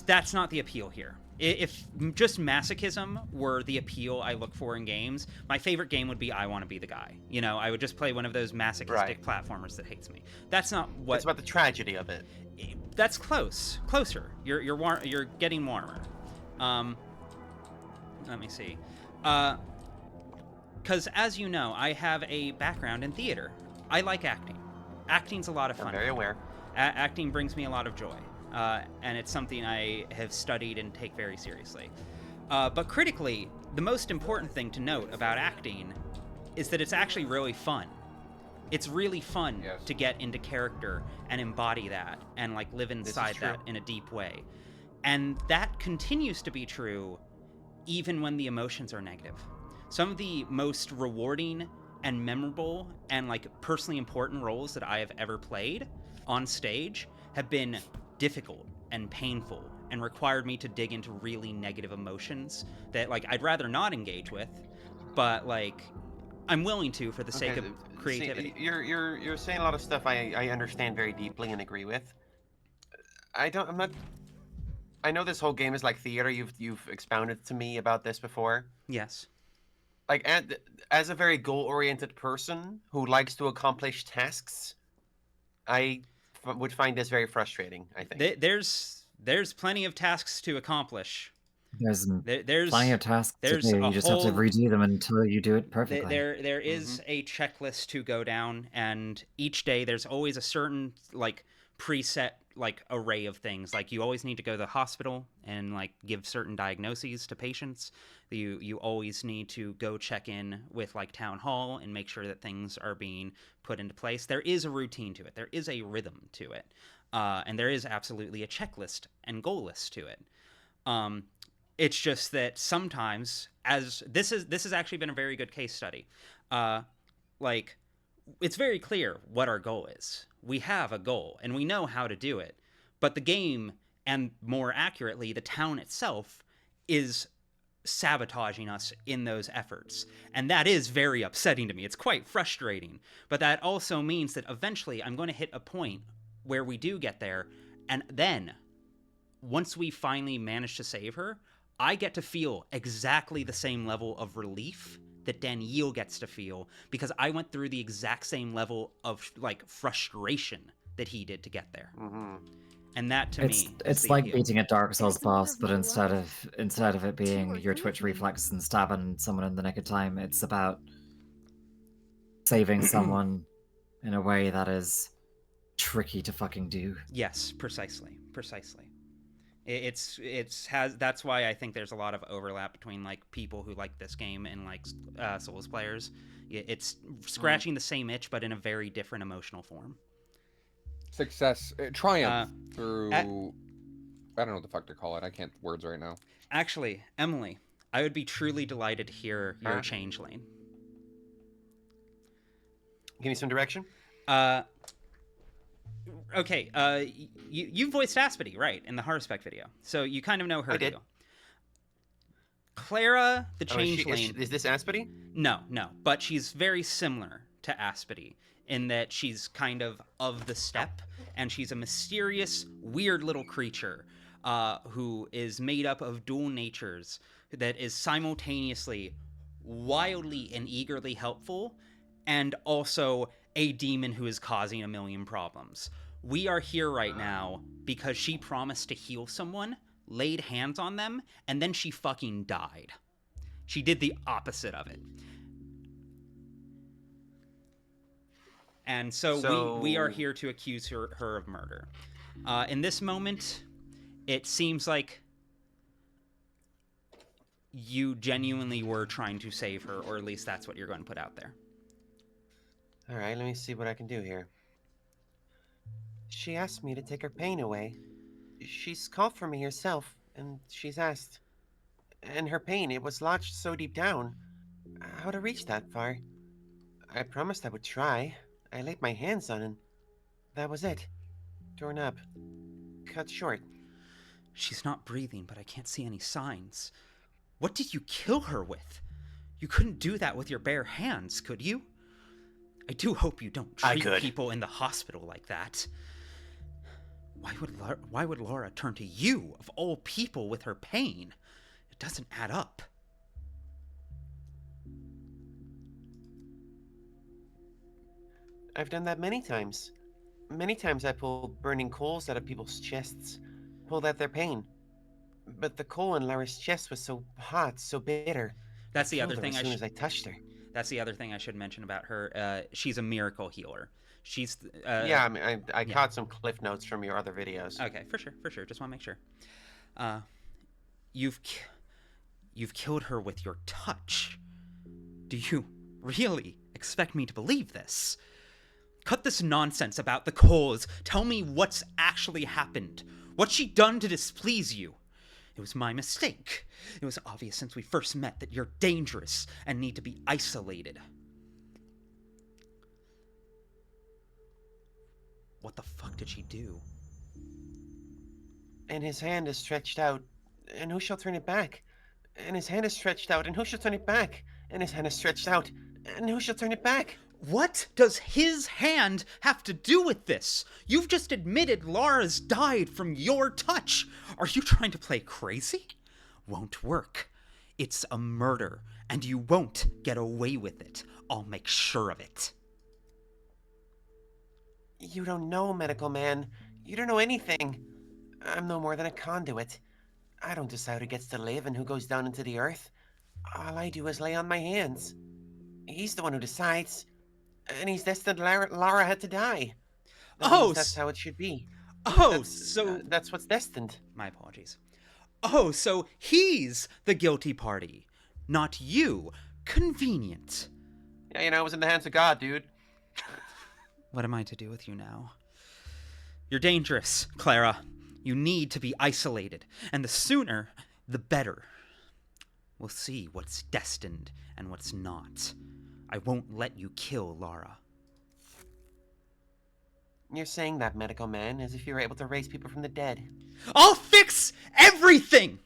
Speaker 1: That's not the appeal here. If just masochism were the appeal I look for in games, my favorite game would be I Want to Be the Guy. You know, I would just play one of those masochistic platformers that hates me. That's not what...
Speaker 11: It's about the tragedy of it.
Speaker 1: That's closer. You're getting warmer. Let me see. Because as you know, I have a background in theater. I like acting. Acting's a lot of fun.
Speaker 11: I'm very aware.
Speaker 1: Acting brings me a lot of joy. And it's something I have studied and take very seriously. But critically, the most important thing to note about acting is that it's actually really fun. It's really fun to get into character and embody that and like live inside that in a deep way. And that continues to be true even when the emotions are negative. Some of the most rewarding and memorable and like personally important roles that I have ever played on stage have been difficult and painful and required me to dig into really negative emotions that like I'd rather not engage with, but like I'm willing to for the sake of creativity.
Speaker 9: See, you're saying a lot of stuff I understand very deeply and agree with. I'm not. I know this whole game is like theater. You've expounded to me about this before.
Speaker 1: Yes.
Speaker 9: Like as a very goal-oriented person who likes to accomplish tasks, I would find this very frustrating. I think
Speaker 1: there's plenty of tasks to accomplish.
Speaker 4: There's
Speaker 1: there's
Speaker 4: plenty of tasks to do. You just have to redo them until you do it perfectly.
Speaker 1: There is a checklist to go down, and each day there's always a certain like preset like array of things. Like you always need to go to the hospital and like give certain diagnoses to patients. You always need to go check in with like town hall and make sure that things are being put into place. There is a routine to it. There is a rhythm to it. And there is absolutely a checklist and goal list to it. It's just that sometimes, as this has actually been a very good case study. Like, it's very clear what our goal is. We have a goal, and we know how to do it. But the game, and more accurately, the town itself, is sabotaging us in those efforts. And that is very upsetting to me. It's quite frustrating. But that also means that eventually I'm going to hit a point where we do get there, and then, once we finally manage to save her, I get to feel exactly the same level of relief that Danielle gets to feel, because I went through the exact same level of like frustration that he did to get there.
Speaker 9: Mm-hmm.
Speaker 1: And that to me,
Speaker 4: it's like beating a Dark Souls boss, but instead of it being your twitch reflex and stabbing someone in the nick of time, it's about saving someone in a way that is tricky to fucking do.
Speaker 1: Yes, precisely. That's why I think there's a lot of overlap between like people who like this game and like Souls players. It's scratching the same itch, but in a very different emotional form.
Speaker 2: Success, triumph through. I don't know what the fuck to call it. I can't words right now.
Speaker 1: Actually, Emily, I would be truly delighted to hear your changeling.
Speaker 9: Give me some direction.
Speaker 1: Okay, you voiced Aspity, right, in the Harspec video, so you kind of know her deal. Clara, the changeling.
Speaker 9: Is this Aspity?
Speaker 1: No, but she's very similar to Aspity in that she's kind of the steppe, and she's a mysterious, weird little creature who is made up of dual natures that is simultaneously wildly and eagerly helpful, and also a demon who is causing a million problems. We are here right now because she promised to heal someone, laid hands on them, and then she fucking died. She did the opposite of it. And so we are here to accuse her of murder. In this moment, it seems like you genuinely were trying to save her, or at least that's what you're going to put out there.
Speaker 9: All right, let me see what I can do here. She asked me to take her pain away. She's called for me herself, and she's asked. And her pain, it was lodged so deep down. How to reach that far? I promised I would try. I laid my hands on, and that was it. Torn up. Cut short.
Speaker 1: She's not breathing, but I can't see any signs. What did you kill her with? You couldn't do that with your bare hands, could you? I do hope you don't treat people in the hospital like that. Why would Laura turn to you, of all people, with her pain? It doesn't add up.
Speaker 9: I've done that many times. Many times I pulled burning coals out of people's chests, pulled out their pain. But the coal in Laura's chest was so hot, so bitter.
Speaker 1: That's the other thing
Speaker 9: as soon as I touched her.
Speaker 1: That's the other thing I should mention about her. She's a miracle healer. She's
Speaker 9: yeah, I mean, I caught some cliff notes from your other videos.
Speaker 1: Okay, for sure. Just want to make sure. You've killed her with your touch. Do you really expect me to believe this? Cut this nonsense about the coals. Tell me what's actually happened. What's she done to displease you? It was my mistake. It was obvious since we first met that you're dangerous and need to be isolated. What the fuck did she do?
Speaker 9: And his hand is stretched out, and who shall turn it back? And his hand is stretched out, and who shall turn it back? And his hand is stretched out, and who shall turn it back?
Speaker 1: What does his hand have to do with this? You've just admitted Lara's died from your touch. Are you trying to play crazy? Won't work. It's a murder, and you won't get away with it. I'll make sure of it.
Speaker 9: You don't know, medical man. You don't know anything. I'm no more than a conduit. I don't decide who gets to live and who goes down into the earth. All I do is lay on my hands. He's the one who decides. And he's destined Lara had to die. That's how it should be. That's what's destined.
Speaker 1: My apologies. Oh, so he's the guilty party, not you. Convenient.
Speaker 9: Yeah, it was in the hands of God, dude.
Speaker 1: What am I to do with you now? You're dangerous, Clara. You need to be isolated, and the sooner, the better. We'll see what's destined and what's not. I won't let you kill Lara.
Speaker 9: You're saying that, medical man, as if you were able to raise people from the dead.
Speaker 1: I'll fix everything!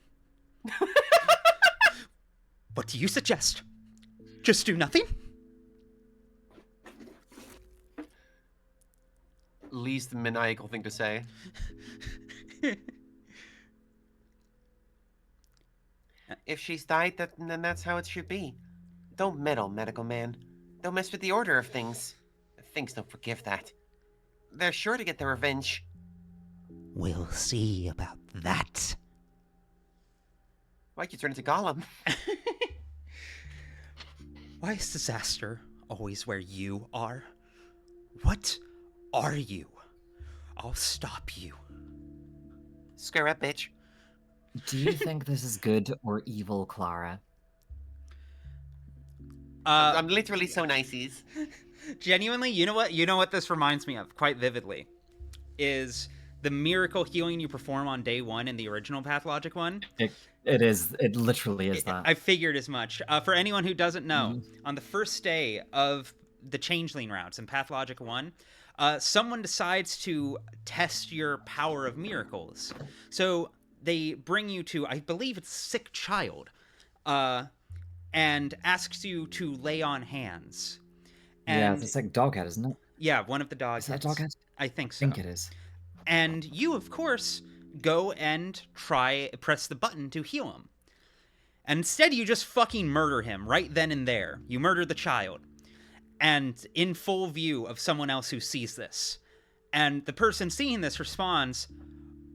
Speaker 1: What do you suggest? Just do nothing?
Speaker 9: Least maniacal thing to say. If she's died, then that's how it should be. Don't meddle, medical man. Don't mess with the order of things. Things don't forgive that. They're sure to get their revenge.
Speaker 1: We'll see about that.
Speaker 9: Why'd you turn into Gollum?
Speaker 1: Why is disaster always where you are? What are you? I'll stop you.
Speaker 9: Scare up, bitch.
Speaker 4: Do you think this is good or evil, Clara?
Speaker 9: I'm literally so niceys.
Speaker 1: Genuinely, you know what this reminds me of quite vividly is the miracle healing you perform on day 1 in the original Pathologic one.
Speaker 4: It literally is that.
Speaker 1: I figured as much. For anyone who doesn't know, on the first day of the Changeling routes in Pathologic 1, someone decides to test your power of miracles. So they bring you to, I believe it's sick child, and asks you to lay on hands. And
Speaker 4: it's a sick dog head, isn't it?
Speaker 1: Yeah, one of the dog
Speaker 4: Is that
Speaker 1: heads.
Speaker 4: dog head?
Speaker 1: I think so.
Speaker 4: I think it is.
Speaker 1: And you, of course, go and press the button to heal him. And instead, you just fucking murder him right then and there. You murder the child. And in full view of someone else who sees this. And the person seeing this responds,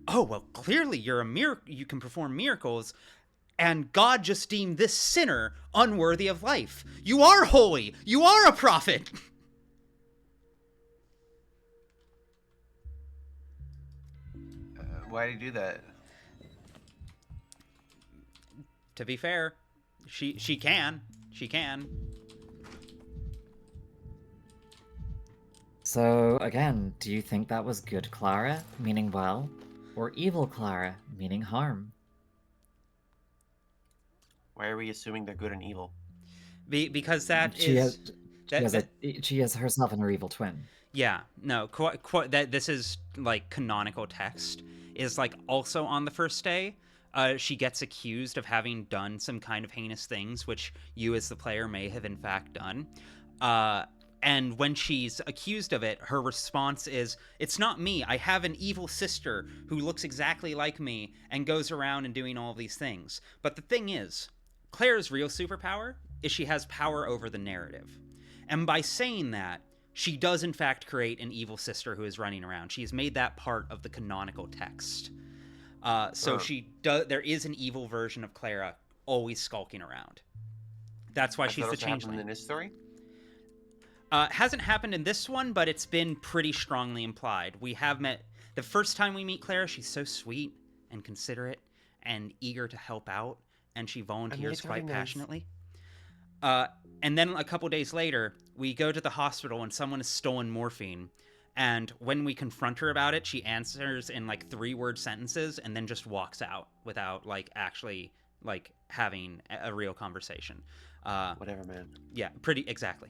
Speaker 1: oh, well, clearly you're a miracle. You can perform miracles. And God just deemed this sinner unworthy of life. You are holy. You are a prophet.
Speaker 9: Why did he do that?
Speaker 1: To be fair, she can. She can.
Speaker 4: So, again, do you think that was good Clara, meaning well, or evil Clara, meaning harm?
Speaker 9: Why are we assuming they're good and evil?
Speaker 1: Because that
Speaker 4: she
Speaker 1: is...
Speaker 4: She has herself and her evil twin.
Speaker 1: Yeah, no, that this is, like, canonical text, is, like, also on the first day, she gets accused of having done some kind of heinous things, which you as the player may have in fact done. And when she's accused of it, her response is, it's not me, I have an evil sister who looks exactly like me and goes around and doing all these things. But the thing is, Claire's real superpower is she has power over the narrative. And by saying that, she does in fact create an evil sister who is running around. She has made that part of the canonical text. There is an evil version of Clara always skulking around. That's why she's the changeling.
Speaker 9: In this story?
Speaker 1: Hasn't happened in this one, but it's been pretty strongly implied. We have met... The first time we meet Clara, she's so sweet and considerate and eager to help out, and she volunteers quite passionately. And then a couple days later, we go to the hospital and someone has stolen morphine, And when we confront her about it, she answers in like 3-word sentences and then just walks out without like actually like having a real conversation.
Speaker 9: Whatever, man.
Speaker 1: Yeah, exactly.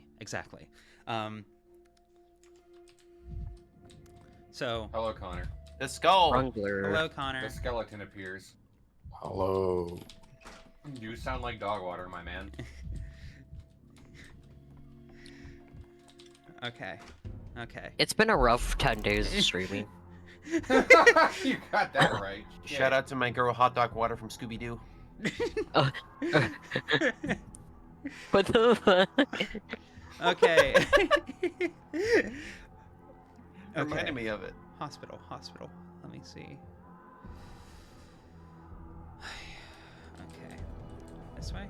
Speaker 1: So
Speaker 2: Hello, Connor.
Speaker 9: The skull.
Speaker 1: Hello, Connor.
Speaker 2: The skeleton appears.
Speaker 8: Hello.
Speaker 2: You sound like dog water, my man.
Speaker 1: Okay.
Speaker 3: It's been a rough 10 days of streaming.
Speaker 2: You got that right.
Speaker 9: Shout out to my girl Hot Dog Water from Scooby Doo.
Speaker 3: What the fuck?
Speaker 1: Okay.
Speaker 9: Reminded me of it.
Speaker 1: Hospital. Let me see. Okay. This way?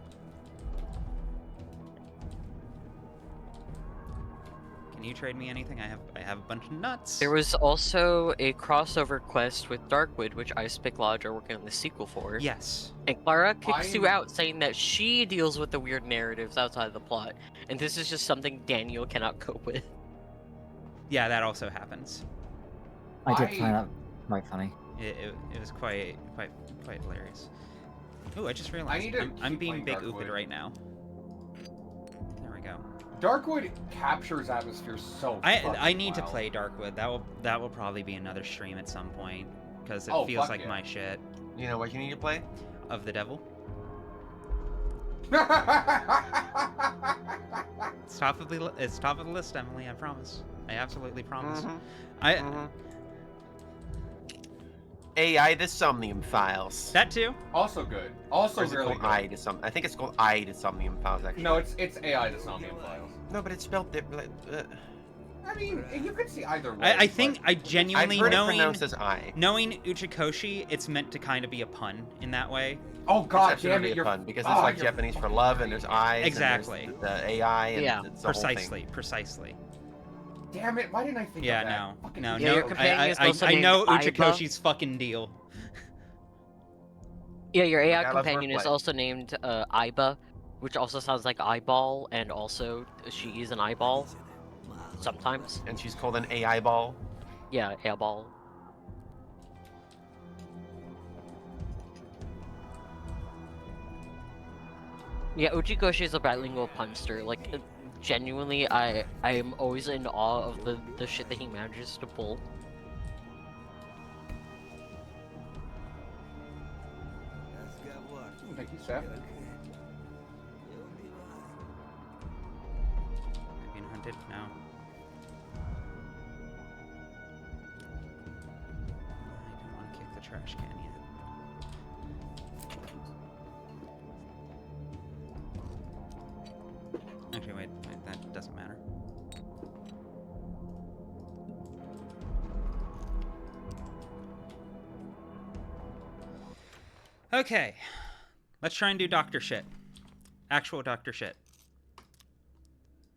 Speaker 1: Can you trade me anything? I have a bunch of nuts.
Speaker 3: There was also a crossover quest with Darkwood, which I Spick Lodge are working on the sequel for.
Speaker 1: Yes.
Speaker 3: And Clara kicks you out, saying that she deals with the weird narratives outside of the plot, and this is just something Daniel cannot cope with.
Speaker 1: Yeah, that also happens.
Speaker 4: I did find that quite funny.
Speaker 1: It was quite hilarious. Oh, I just realized I'm being big ooped right now. There we go.
Speaker 2: Darkwood captures atmosphere so.
Speaker 1: I need to play Darkwood. That will probably be another stream at some point because it feels like my shit.
Speaker 9: You know what you need to play?
Speaker 1: Of the Devil. It's top of the list, Emily. I promise. I absolutely promise.
Speaker 9: AI the Somnium Files.
Speaker 1: That too.
Speaker 2: Also good. Also really good.
Speaker 9: I think it's called I the Somnium Files. Actually.
Speaker 2: No, it's AI the Somnium Files.
Speaker 9: No, but it's spelled different.
Speaker 2: I mean, you could see either way.
Speaker 1: I think I genuinely
Speaker 9: I've heard it pronounced as I.
Speaker 1: Knowing Uchikoshi, it's meant to kind of be a pun in that way.
Speaker 2: Oh God,
Speaker 9: damn it! You're pun because it's like Japanese for love, and there's eyes.
Speaker 1: Exactly.
Speaker 9: And the AI. And it's the
Speaker 1: precisely.
Speaker 2: Damn it! Why didn't I think of that?
Speaker 1: No.
Speaker 3: Your companion is also
Speaker 1: I know
Speaker 3: named
Speaker 1: Uchikoshi's fucking deal.
Speaker 3: Yeah, your AI
Speaker 9: Like, I love
Speaker 3: companion is
Speaker 9: wordplay.
Speaker 3: also named Aiba, which also sounds like eyeball, and also she is an eyeball. Sometimes.
Speaker 9: And she's called an AI ball.
Speaker 3: Yeah, airball. Yeah, Uchikoshi is a bilingual punster. Like, genuinely, I am always in awe of the shit that he manages to pull.
Speaker 2: Thank you, Seth.
Speaker 1: Being hunted now. I don't want to kick the trash can yet. Actually, wait, that doesn't matter. Okay, let's try and do doctor shit. Actual doctor shit.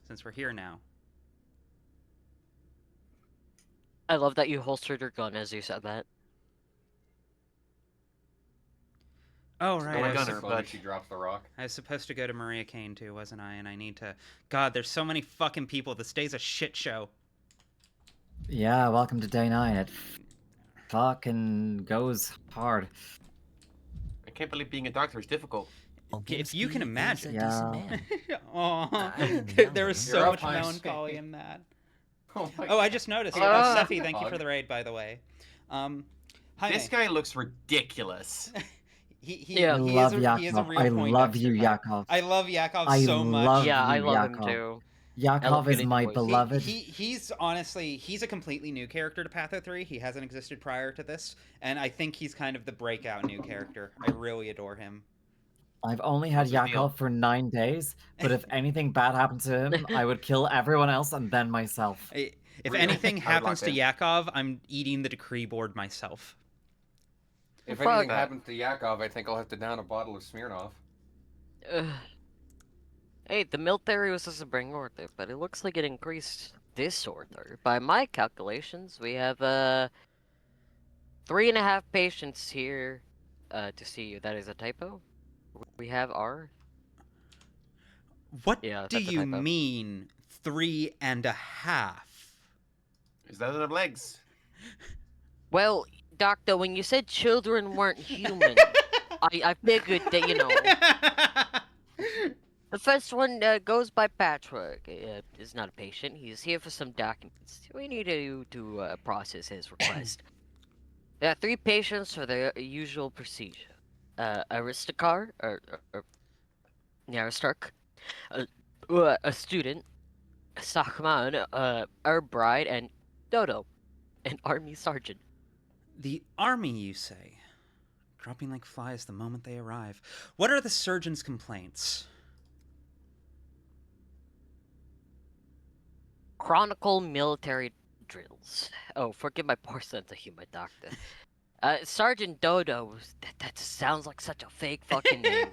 Speaker 1: Since we're here now.
Speaker 3: I love that you holstered your gun as you said that.
Speaker 1: Oh, right.
Speaker 2: She drops the rock.
Speaker 1: I was supposed to go to Maria Kane too, wasn't I? And I need to... God, there's so many fucking people. This day's a shit show.
Speaker 4: Yeah, welcome to day 9. It fucking goes hard.
Speaker 9: I can't believe being a doctor is difficult.
Speaker 1: If you can imagine.
Speaker 4: Yeah.
Speaker 1: There was so much melancholy in that. Oh, I just noticed. Seffi, thank you for the raid, by the way.
Speaker 9: This guy looks ridiculous.
Speaker 4: I love Yakov. I love you, Yakov.
Speaker 1: I love Yakov so much.
Speaker 3: Yeah, I love him too.
Speaker 4: Yakov is my beloved.
Speaker 1: He's honestly, he's a completely new character to Patho 3. He hasn't existed prior to this, and I think he's kind of the breakout new character. I really adore him.
Speaker 4: I've only had Yakov for 9 days, but if anything bad happened to him, I would kill everyone else and then myself.
Speaker 1: If anything happens to Yakov, I'm eating the decree board myself.
Speaker 2: If anything happens to Yakov, I think I'll have to down a bottle of Smirnoff.
Speaker 3: Hey, the milk theory was just a bring order, but it looks like it increased this order. By my calculations, we have 3.5 patients here to see you. That is a typo. We have R.
Speaker 1: What do you mean 3.5?
Speaker 11: Is that enough legs?
Speaker 3: Well, Doctor, when you said children weren't human, I figured that, the first one goes by Patchwork. Is not a patient. He's here for some documents. We need to process his request. There are 3 patients for the usual procedure. Aristocar, or Aristarch, a student, Sahman, Herb Bride, and Dodo, an army sergeant.
Speaker 1: The army, you say? Dropping like flies the moment they arrive. What are the surgeon's complaints?
Speaker 3: Chronicle military drills. Oh, forgive my poor sense of humor, Doctor. Sergeant Dodo, that sounds like such a fake fucking name.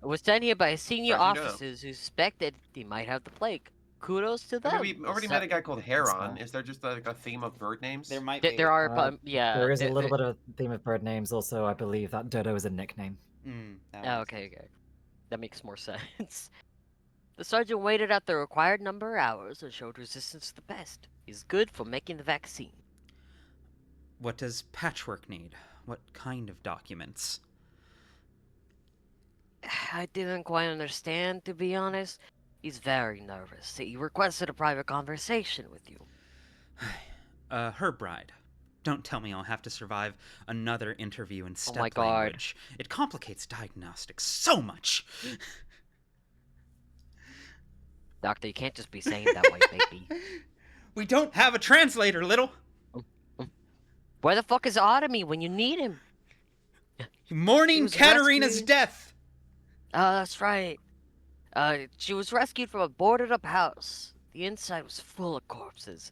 Speaker 3: Was sent here by senior
Speaker 11: Sergeant Dodo.
Speaker 3: officers who suspected he might have the plague. Kudos to
Speaker 11: I
Speaker 3: them.
Speaker 11: mean, we already met a guy called Heron. Is there just like a theme of bird names?
Speaker 1: There might
Speaker 3: There are, yeah.
Speaker 4: There is a little bit of a theme of bird names. Also, I believe that Dodo is a nickname.
Speaker 3: Okay. That makes more sense. The sergeant waited out the required number of hours and showed resistance to the pest. He's good for making the vaccine.
Speaker 1: What does Patchwork need? What kind of documents?
Speaker 3: I didn't quite understand, to be honest. He's very nervous. He requested a private conversation with you.
Speaker 1: Her bride. Don't tell me I'll have to survive another interview in step
Speaker 3: my God.
Speaker 1: language. It complicates diagnostics so much.
Speaker 3: Doctor, you can't just be saying that way, baby.
Speaker 1: We don't have a translator, little.
Speaker 3: Where the fuck is Automie when you need him?
Speaker 1: Mourning Katarina's death.
Speaker 3: Oh, that's right. She was rescued from a boarded-up house. The inside was full of corpses.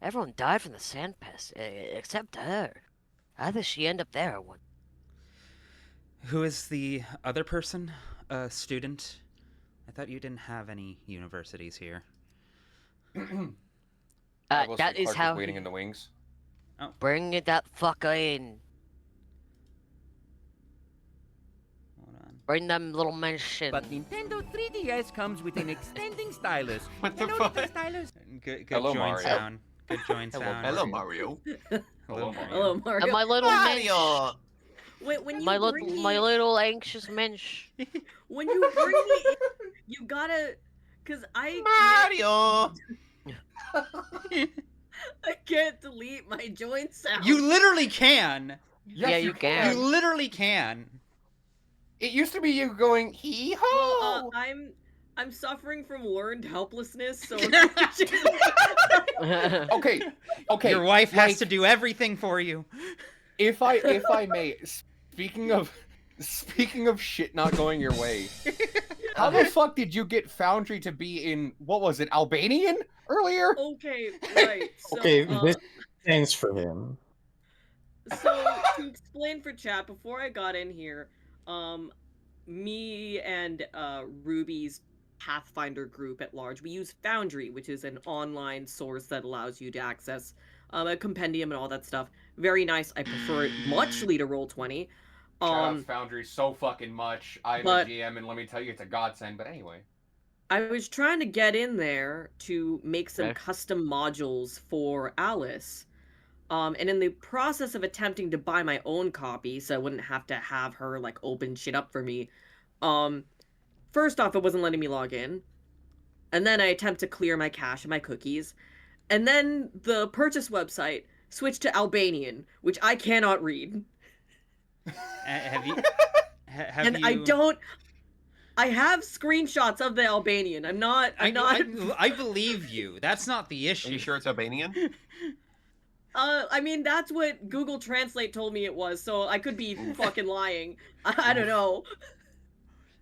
Speaker 3: Everyone died from the sand pest, except her. How did she end up there? What?
Speaker 1: Who is the other person? A student? I thought you didn't have any universities here.
Speaker 3: That is how.
Speaker 2: Waiting in the wings.
Speaker 1: Oh.
Speaker 3: Bring that fucker in.
Speaker 1: Hold on.
Speaker 3: Bring them little mention.
Speaker 13: But Nintendo 3DS comes with an extending stylus.
Speaker 11: What the
Speaker 13: Hello,
Speaker 11: fuck?
Speaker 13: little stylus.
Speaker 1: Good
Speaker 2: Hello,
Speaker 1: joint
Speaker 2: Mario.
Speaker 1: sound. Good joint sound.
Speaker 11: Hello, Mario.
Speaker 1: Hello, Mario.
Speaker 14: Hello, Mario.
Speaker 3: And my little mensch.
Speaker 11: Mario!
Speaker 14: When you
Speaker 3: My
Speaker 14: bring
Speaker 3: little,
Speaker 14: me,
Speaker 3: my little anxious mensch.
Speaker 14: when you bring me in, you gotta, cause
Speaker 11: Mario!
Speaker 14: I can't delete my joint sound.
Speaker 1: You literally can.
Speaker 2: Yes,
Speaker 3: Yeah, you can.
Speaker 1: You literally can.
Speaker 2: It used to be you going hee ho.
Speaker 14: Well, I'm suffering from learned helplessness, so
Speaker 2: Okay.
Speaker 1: Your wife has
Speaker 2: like,
Speaker 1: to do everything for you.
Speaker 2: If I may, speaking of shit not going your way, how the fuck did you get Foundry to be in, what was it, Albanian earlier?
Speaker 14: Okay, right. So,
Speaker 15: This stands for him.
Speaker 14: So to explain for chat, before I got in here, me and Ruby's Pathfinder group at large, we use Foundry, which is an online source that allows you to access a compendium and all that stuff. Very nice. I prefer it muchly to Roll20.
Speaker 2: Shout out Foundry so fucking much. I'm a GM, and let me tell you, it's a godsend. But anyway,
Speaker 14: I was trying to get in there to make some custom modules for Alice. And in the process of attempting to buy my own copy, so I wouldn't have to have her like open shit up for me. First off, it wasn't letting me log in. And then I attempt to clear my cache and my cookies. And then the purchase website switched to Albanian, which I cannot read.
Speaker 1: Have you?
Speaker 14: I have screenshots of the Albanian.
Speaker 1: I believe you. That's not the issue.
Speaker 11: Are you sure it's Albanian?
Speaker 14: I mean, that's what Google Translate told me it was, so I could be fucking lying. I don't know.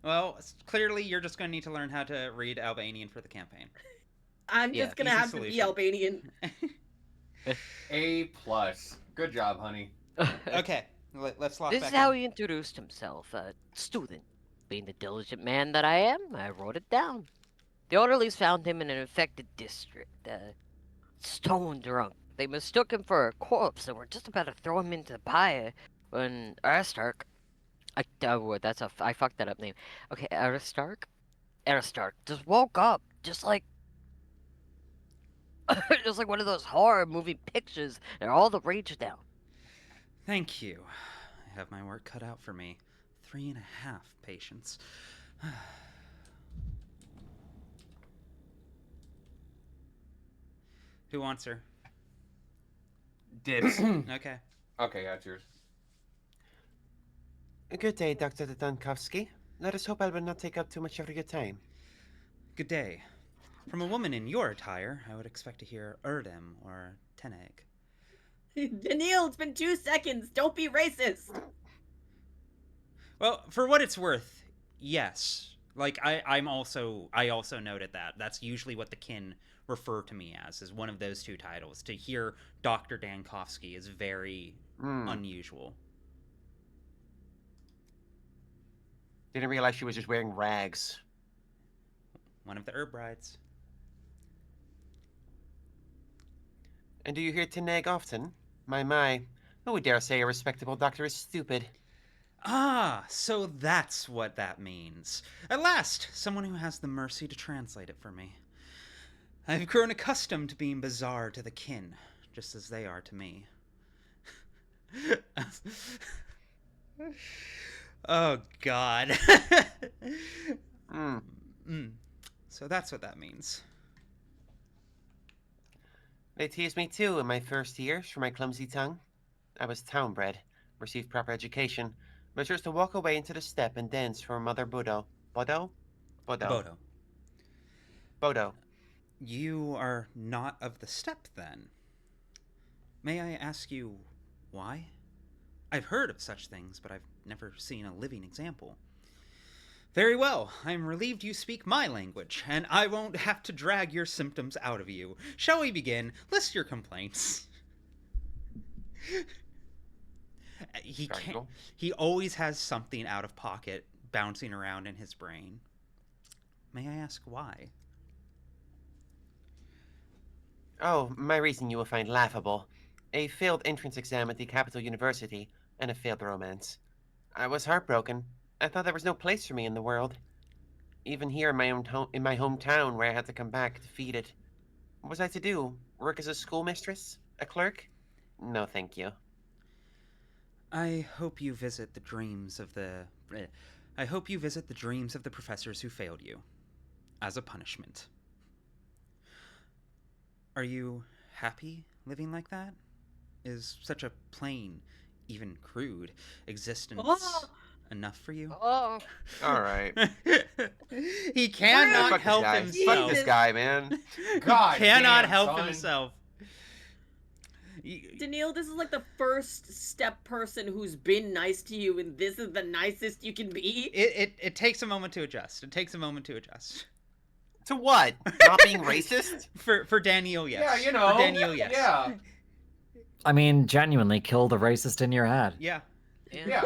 Speaker 1: Well, clearly you're just going to need to learn how to read Albanian for the campaign.
Speaker 14: I'm just going to have to be Albanian.
Speaker 2: A+. Good job, honey.
Speaker 1: Okay, let's lock
Speaker 3: This
Speaker 1: back
Speaker 3: is how
Speaker 1: in.
Speaker 3: he introduced himself. Student. Being the diligent man that I am, I wrote it down. The orderlies found him in an infected district. Stone drunk. They mistook him for a corpse and were just about to throw him into the pyre when Aristarch... I fucked that up name. Okay, Aristarch just woke up, just like... Just like one of those horror movie pictures. They're all the rage now.
Speaker 1: Thank you. I have my work cut out for me. 3.5 patients. Who wants her?
Speaker 11: Dibs.
Speaker 1: Okay.
Speaker 2: Okay, yeah, it's yours.
Speaker 9: Good day, Dr. Dunkowski. Let us hope I will not take up too much of your time.
Speaker 1: Good day. From a woman in your attire, I would expect to hear Erdem or Teneg.
Speaker 14: Daniil, it's been 2 seconds. Don't be racist.
Speaker 1: Well, for what it's worth, yes. Like I also noted that. That's usually what the kin refer to me as one of those two titles. To hear Dr. Dankovsky is very unusual.
Speaker 9: Didn't realize she was just wearing rags.
Speaker 1: One of the herb brides.
Speaker 9: And do you hear Teneg often? My. Who would dare say a respectable doctor is stupid?
Speaker 1: Ah, so that's what that means. At last, someone who has the mercy to translate it for me. I've grown accustomed to being bizarre to the kin, just as they are to me. Oh, God. So that's what that means.
Speaker 9: They teased me too in my first years for my clumsy tongue. I was town-bred, received proper education, but chose to walk away into the steppe and dance for Mother Bodo. Bodo?
Speaker 1: Bodo.
Speaker 9: Bodo.
Speaker 1: You are not of the steppe, then? May I ask you why? I've heard of such things, but I've never seen a living example. Very well, I'm relieved you speak my language, and I won't have to drag your symptoms out of you. Shall we begin? List your complaints. He always has something out of pocket bouncing around in his brain. May I ask why?
Speaker 9: Oh, my reason you will find laughable. A failed entrance exam at the capital university, and a failed romance. I was heartbroken. I thought there was no place for me in the world. Even here in my hometown, where I had to come back defeated. What was I to do? Work as a schoolmistress? A clerk? No, thank you.
Speaker 1: I hope you visit the dreams of the professors who failed you, as a punishment. Are you happy living like that? Is such a plain, even crude, existence enough for you?
Speaker 9: All right.
Speaker 1: He cannot help himself.
Speaker 9: Fuck this guy, man.
Speaker 1: God, cannot help himself.
Speaker 14: Daniil, this is like the first step person who's been nice to you, and this is the nicest you can be.
Speaker 1: It takes a moment to adjust.
Speaker 9: To what? Not being racist?
Speaker 1: For Daniel, yes.
Speaker 2: Yeah, you know.
Speaker 1: For Daniel, yes.
Speaker 2: Yeah.
Speaker 4: I mean, genuinely kill the racist in your head.
Speaker 1: Yeah.
Speaker 2: Yeah.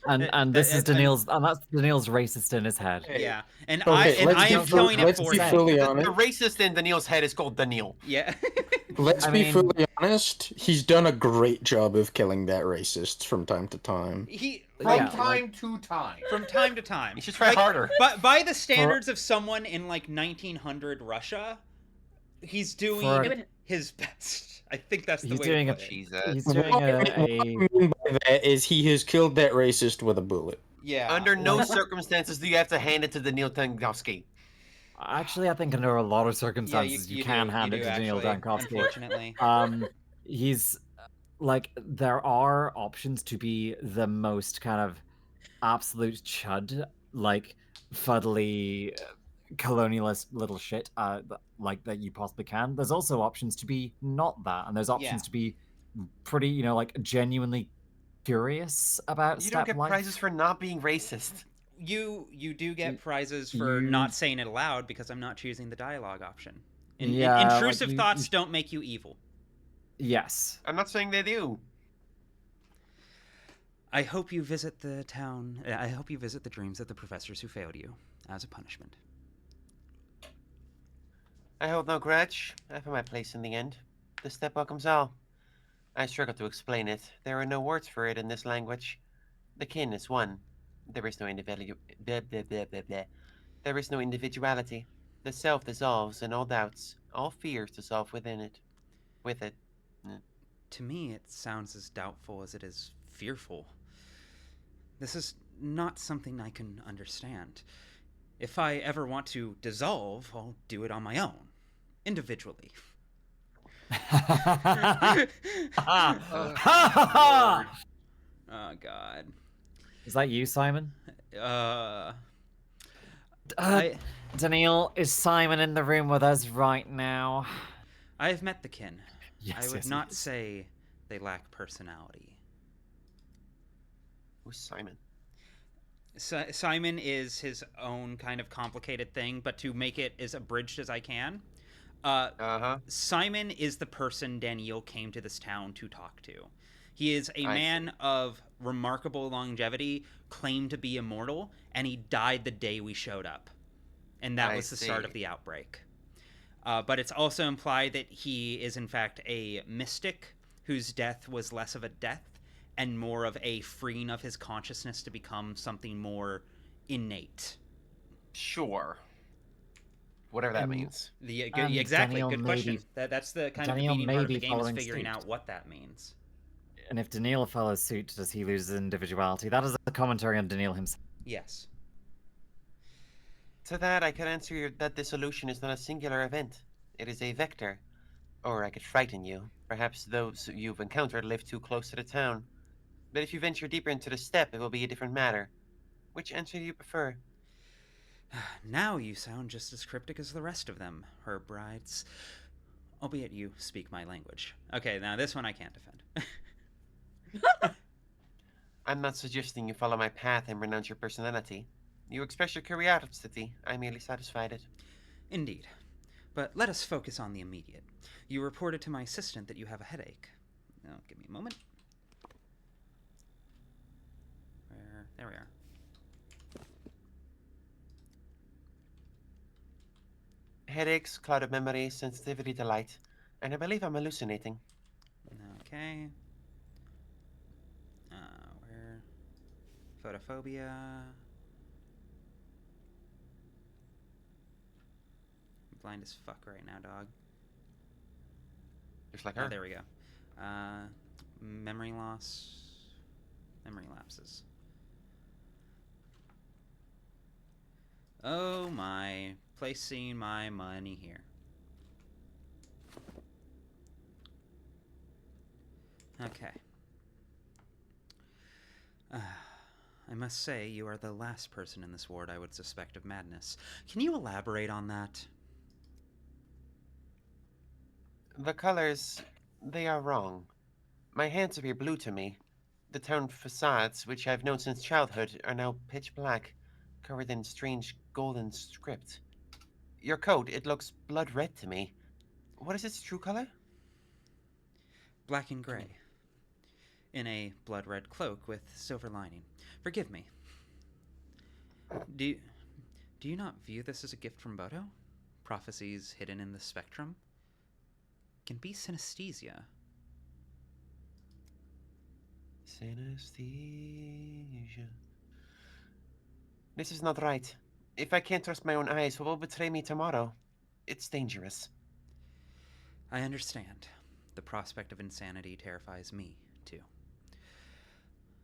Speaker 4: And this is Daniil's, and that's Daniil's racist in his head.
Speaker 1: Yeah, and
Speaker 15: Okay,
Speaker 1: I am killing it for
Speaker 15: be
Speaker 1: him.
Speaker 15: fully
Speaker 9: The
Speaker 15: honest.
Speaker 9: racist in Daniil's head is called Daniil.
Speaker 1: Yeah.
Speaker 15: Let's be fully honest. He's done a great job of killing that racist from time to time.
Speaker 2: From time to time.
Speaker 9: You should try harder.
Speaker 1: But by the standards of someone in like 1900 Russia, he's doing his best. I think that's the way to put it.
Speaker 4: He's doing
Speaker 15: What I mean by that is he has killed that racist with a bullet.
Speaker 1: Yeah.
Speaker 9: Under no circumstances do you have to hand it to Daniil Dunkowski.
Speaker 4: Actually, I think under a lot of circumstances you can hand it to Daniil Dankovsky.
Speaker 1: Unfortunately.
Speaker 4: He's like, there are options to be the most kind of absolute chud, like fuddly colonialist little shit like that you possibly can. There's also options to be not that, and there's options to be pretty, like genuinely curious about
Speaker 9: You don't
Speaker 4: step
Speaker 9: get
Speaker 4: life.
Speaker 9: prizes for not being racist.
Speaker 1: You do get prizes for not saying it aloud because I'm not choosing the dialogue option.
Speaker 4: Yeah,
Speaker 1: Intrusive thoughts don't make you evil.
Speaker 4: Yes.
Speaker 9: I'm not saying they do.
Speaker 1: I hope you visit the town. I hope you visit the dreams of the professors who failed you as a punishment.
Speaker 9: I hold no grudge. I found my place in the end. The step welcomes all. I struggle to explain it. There are no words for it in this language. The kin is one. There is no There is no individuality. The self dissolves, and all doubts, all fears dissolve within it. With it.
Speaker 1: To me, it sounds as doubtful as it is fearful. This is not something I can understand. If I ever want to dissolve, I'll do it on my own, individually.
Speaker 4: Oh,
Speaker 1: oh God.
Speaker 4: Is that you, Simon? Daniil, is Simon in the room with us right now?
Speaker 1: I have met the kin.
Speaker 4: Yes,
Speaker 1: I would
Speaker 4: yes,
Speaker 1: not
Speaker 4: yes.
Speaker 1: say they lack personality.
Speaker 9: Who's Simon?
Speaker 1: Simon is his own kind of complicated thing, but to make it as abridged as I can, Simon is the person Daniil came to this town to talk to. He is a man of remarkable longevity, claimed to be immortal, and he died the day we showed up. And that was the start of the outbreak. But it's also implied that he is, in fact, a mystic whose death was less of a death and more of a freeing of his consciousness to become something more innate.
Speaker 9: Sure. Whatever that means.
Speaker 1: Exactly. Good question. That's the kind of defeating part of the game, is figuring out what that means.
Speaker 4: And if Daniil follows suit, does he lose his individuality? That is a commentary on Daniil himself.
Speaker 1: Yes.
Speaker 9: To that, I could answer that dissolution is not a singular event. It is a vector. Or I could frighten you. Perhaps those you've encountered live too close to the town. But if you venture deeper into the steppe, it will be a different matter. Which answer do you prefer?
Speaker 1: Now you sound just as cryptic as the rest of them, herb brides. Albeit you speak my language. Okay, now this one I can't defend.
Speaker 9: I'm not suggesting you follow my path and renounce your personality. You express your curiosity. I merely satisfied it.
Speaker 1: Indeed. But let us focus on the immediate. You reported to my assistant that you have a headache. Now, give me a moment. There we are.
Speaker 9: Headaches, clouded memory, sensitivity to light. And I believe I'm hallucinating.
Speaker 1: Okay. Where? Photophobia. I'm blind as fuck right now, dog.
Speaker 9: Just like her.
Speaker 1: Oh, there we go. Memory loss. Memory lapses. Oh my. Placing my money here. Okay. I must say, you are the last person in this ward I would suspect of madness. Can you elaborate on that?
Speaker 9: The colors, they are wrong. My hands appear blue to me. The town facades, which I've known since childhood, are now pitch black, covered in strange golden script. Your coat, it looks blood red to me. What is its true color?
Speaker 1: Black and gray. In a blood red cloak with silver lining. Forgive me. Do you not view this as a gift from Bodo? Prophecies hidden in the spectrum? Can be synesthesia.
Speaker 9: Synesthesia. This is not right. If I can't trust my own eyes, what will betray me tomorrow? It's dangerous.
Speaker 1: I understand. The prospect of insanity terrifies me, too.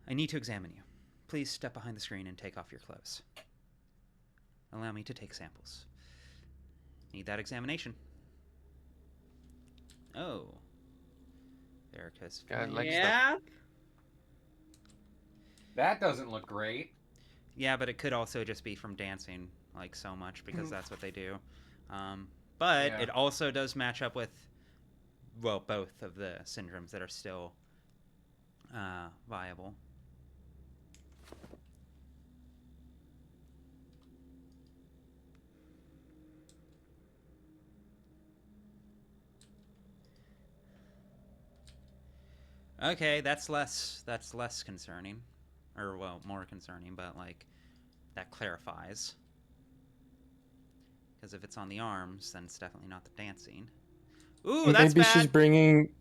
Speaker 1: I need to examine you. Please step behind the screen and take off your clothes. Allow me to take samples. Need that examination. Oh. Erica's
Speaker 14: yeah.
Speaker 2: That doesn't look great.
Speaker 1: Yeah, but it could also just be from dancing, like, so much, because that's what they do. But it also does match up with, well, both of the syndromes that are still viable. Okay, that's less concerning. Or, well, more concerning, but, like, that clarifies. Because if it's on the arms, then it's definitely not the dancing. Ooh, that's
Speaker 15: maybe
Speaker 1: bad!
Speaker 15: she's bringing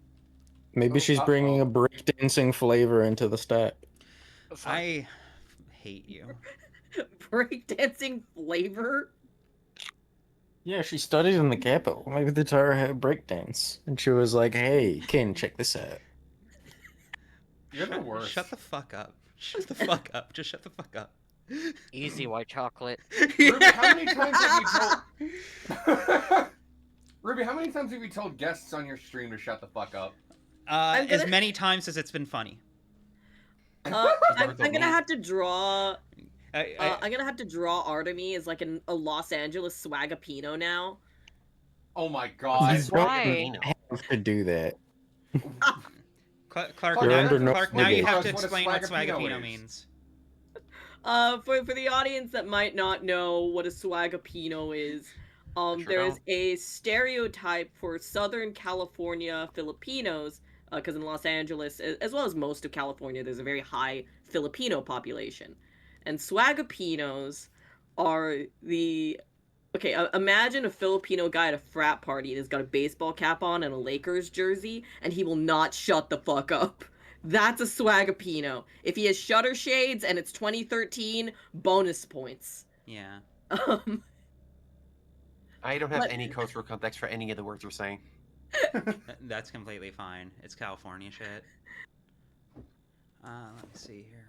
Speaker 15: a breakdancing flavor into the stack.
Speaker 1: I hate you.
Speaker 14: Breakdancing flavor?
Speaker 15: Yeah, she studied in the capital. Maybe they taught her how to breakdance. And she was like, hey, Ken, check this out.
Speaker 2: You're the worst.
Speaker 1: Shut the fuck up. Shut the fuck up. Just shut the fuck up.
Speaker 3: Easy white chocolate.
Speaker 2: Ruby, how many times have you told... Ruby, how many times have you told guests on your stream to shut the fuck up?
Speaker 1: As many times as it's been funny.
Speaker 14: I'm gonna have to draw. I'm gonna have to draw Artemy as like a Los Angeles swagapino now.
Speaker 2: Oh my god!
Speaker 3: Why?
Speaker 15: Have to do that.
Speaker 1: Clark,
Speaker 15: Clark,
Speaker 1: now you have to
Speaker 2: What a
Speaker 1: explain what
Speaker 2: swagapino
Speaker 1: swagapino
Speaker 2: is.
Speaker 1: means.
Speaker 14: For the audience that might not know what a swagapino is, there's a stereotype for Southern California Filipinos, because in Los Angeles, as well as most of California, there's a very high Filipino population. And swagapinos are the... Okay, imagine a Filipino guy at a frat party and has got a baseball cap on and a Lakers jersey, and he will not shut the fuck up. That's a swagapino. If he has shutter shades and it's 2013, bonus points.
Speaker 1: Yeah.
Speaker 11: I don't have any cultural context for any of the words we're saying.
Speaker 1: That's completely fine. It's California shit. Let me see here.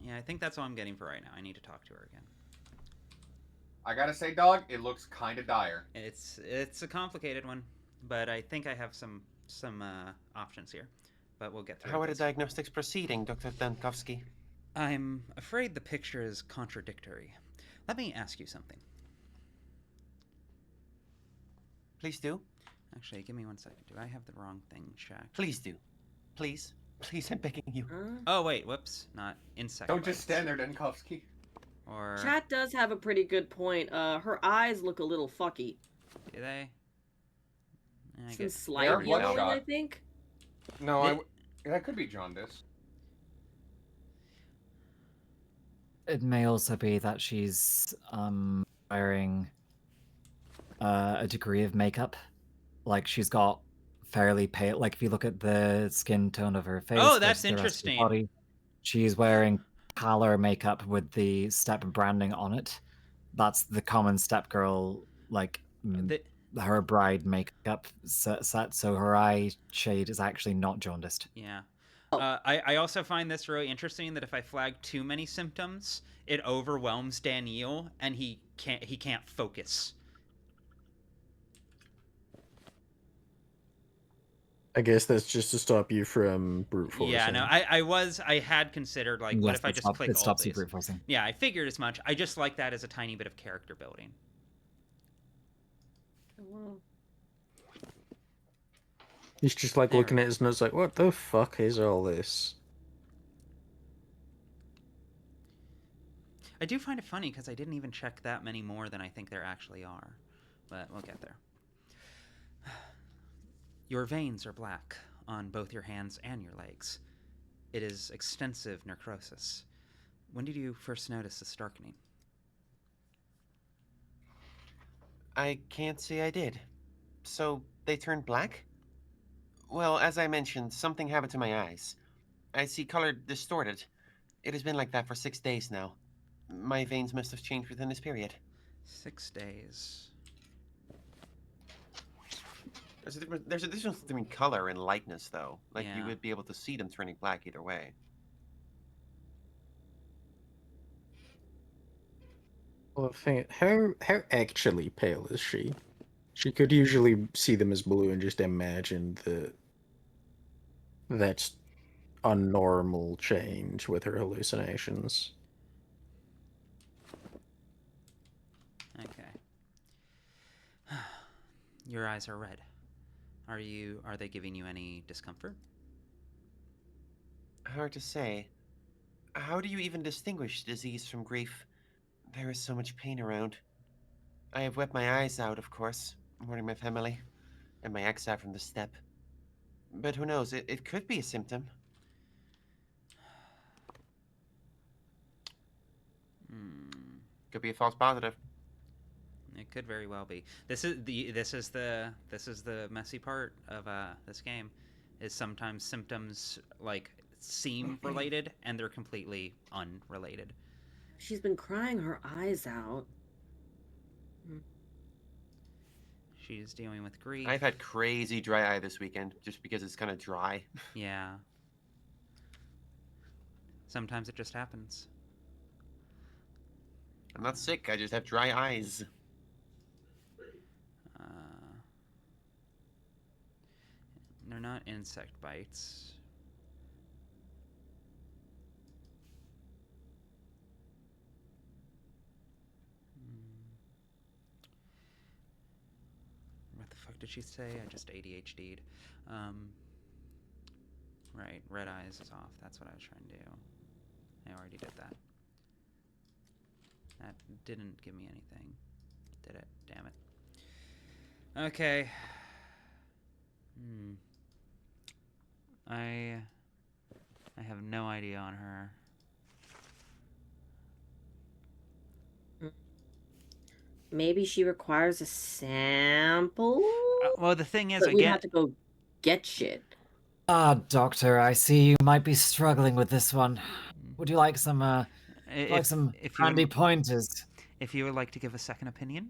Speaker 1: Yeah, I think that's all I'm getting for right now. I need to talk to her again.
Speaker 2: I gotta say, dog, it looks kind of dire.
Speaker 1: It's a complicated one, but I think I have some options here. But we'll get through.
Speaker 9: How are the diagnostics proceeding, Dr. Dankowski?
Speaker 1: I'm afraid the picture is contradictory. Let me ask you something.
Speaker 9: Please do.
Speaker 1: Actually, give me 1 second. Do I have the wrong thing checked?
Speaker 9: Please do. Please. Please, I'm begging you.
Speaker 1: Oh, wait. Whoops. Not insect.
Speaker 2: Don't just stand there, Dankowski.
Speaker 1: Or...
Speaker 14: Chat does have a pretty good point. Her eyes look a little fucky.
Speaker 1: Do they?
Speaker 14: Some slight yellowing, I think.
Speaker 2: No, that could be jaundice.
Speaker 4: It may also be that she's wearing a degree of makeup. Like she's got fairly pale. Like if you look at the skin tone of her face.
Speaker 1: Oh, that's
Speaker 4: versus the rest of her
Speaker 1: interesting.
Speaker 4: body, she's wearing color makeup with the step branding on it. That's the common step girl like her bride makeup set. So her eye shade is actually not jaundiced.
Speaker 1: Yeah. I also find this really interesting that if I flag too many symptoms, it overwhelms Daniel and he can't focus.
Speaker 15: I guess that's just to stop you from brute forcing.
Speaker 1: Yeah, no, I had considered like, what if I just click all
Speaker 4: stops
Speaker 1: these?
Speaker 4: you brute forcing.
Speaker 1: Yeah, I figured as much. I just like that as a tiny bit of character building.
Speaker 15: He's just like looking at his notes like, what the fuck is all this?
Speaker 1: I do find it funny because I didn't even check that many more than I think there actually are. But we'll get there. Your veins are black on both your hands and your legs. It is extensive necrosis. When did you first notice this darkening?
Speaker 9: I can't say I did. So, they turned black? Well, as I mentioned, something happened to my eyes. I see color distorted. It has been like that for 6 days now. My veins must have changed within this period.
Speaker 1: 6 days.
Speaker 9: There's a difference between color and lightness, though. Like,
Speaker 1: Yeah.
Speaker 9: you would be able to see them turning black either way.
Speaker 15: Well, how actually pale is she? She could usually see them as blue and just imagine that's a normal change with her hallucinations.
Speaker 1: Okay. Your eyes are red. Are they giving you any discomfort?
Speaker 9: Hard to say. How do you even distinguish disease from grief? There is so much pain around. I have wept my eyes out, of course, mourning my family, and my ex out from the step. But who knows, it could be a symptom. Could be a false positive.
Speaker 1: It could very well be. This is the messy part of this game, is sometimes symptoms like seem related and they're completely unrelated.
Speaker 14: She's been crying her eyes out.
Speaker 1: She's dealing with grief.
Speaker 11: I've had crazy dry eye this weekend just because it's kind of dry.
Speaker 1: Yeah. Sometimes it just happens.
Speaker 11: I'm not sick. I just have dry eyes.
Speaker 1: They're not insect bites. What the fuck did she say? I just ADHD'd. Right, red eyes is off. That's what I was trying to do. I already did that. That didn't give me anything. Did it? Damn it. Okay. I have no idea on her.
Speaker 14: Maybe she requires a sample?
Speaker 1: Well, the thing is,
Speaker 14: but we'd
Speaker 1: again...
Speaker 14: have to go get shit.
Speaker 4: Doctor, I see you might be struggling with this one. Would you like some, handy pointers?
Speaker 1: If you would like to give a second opinion?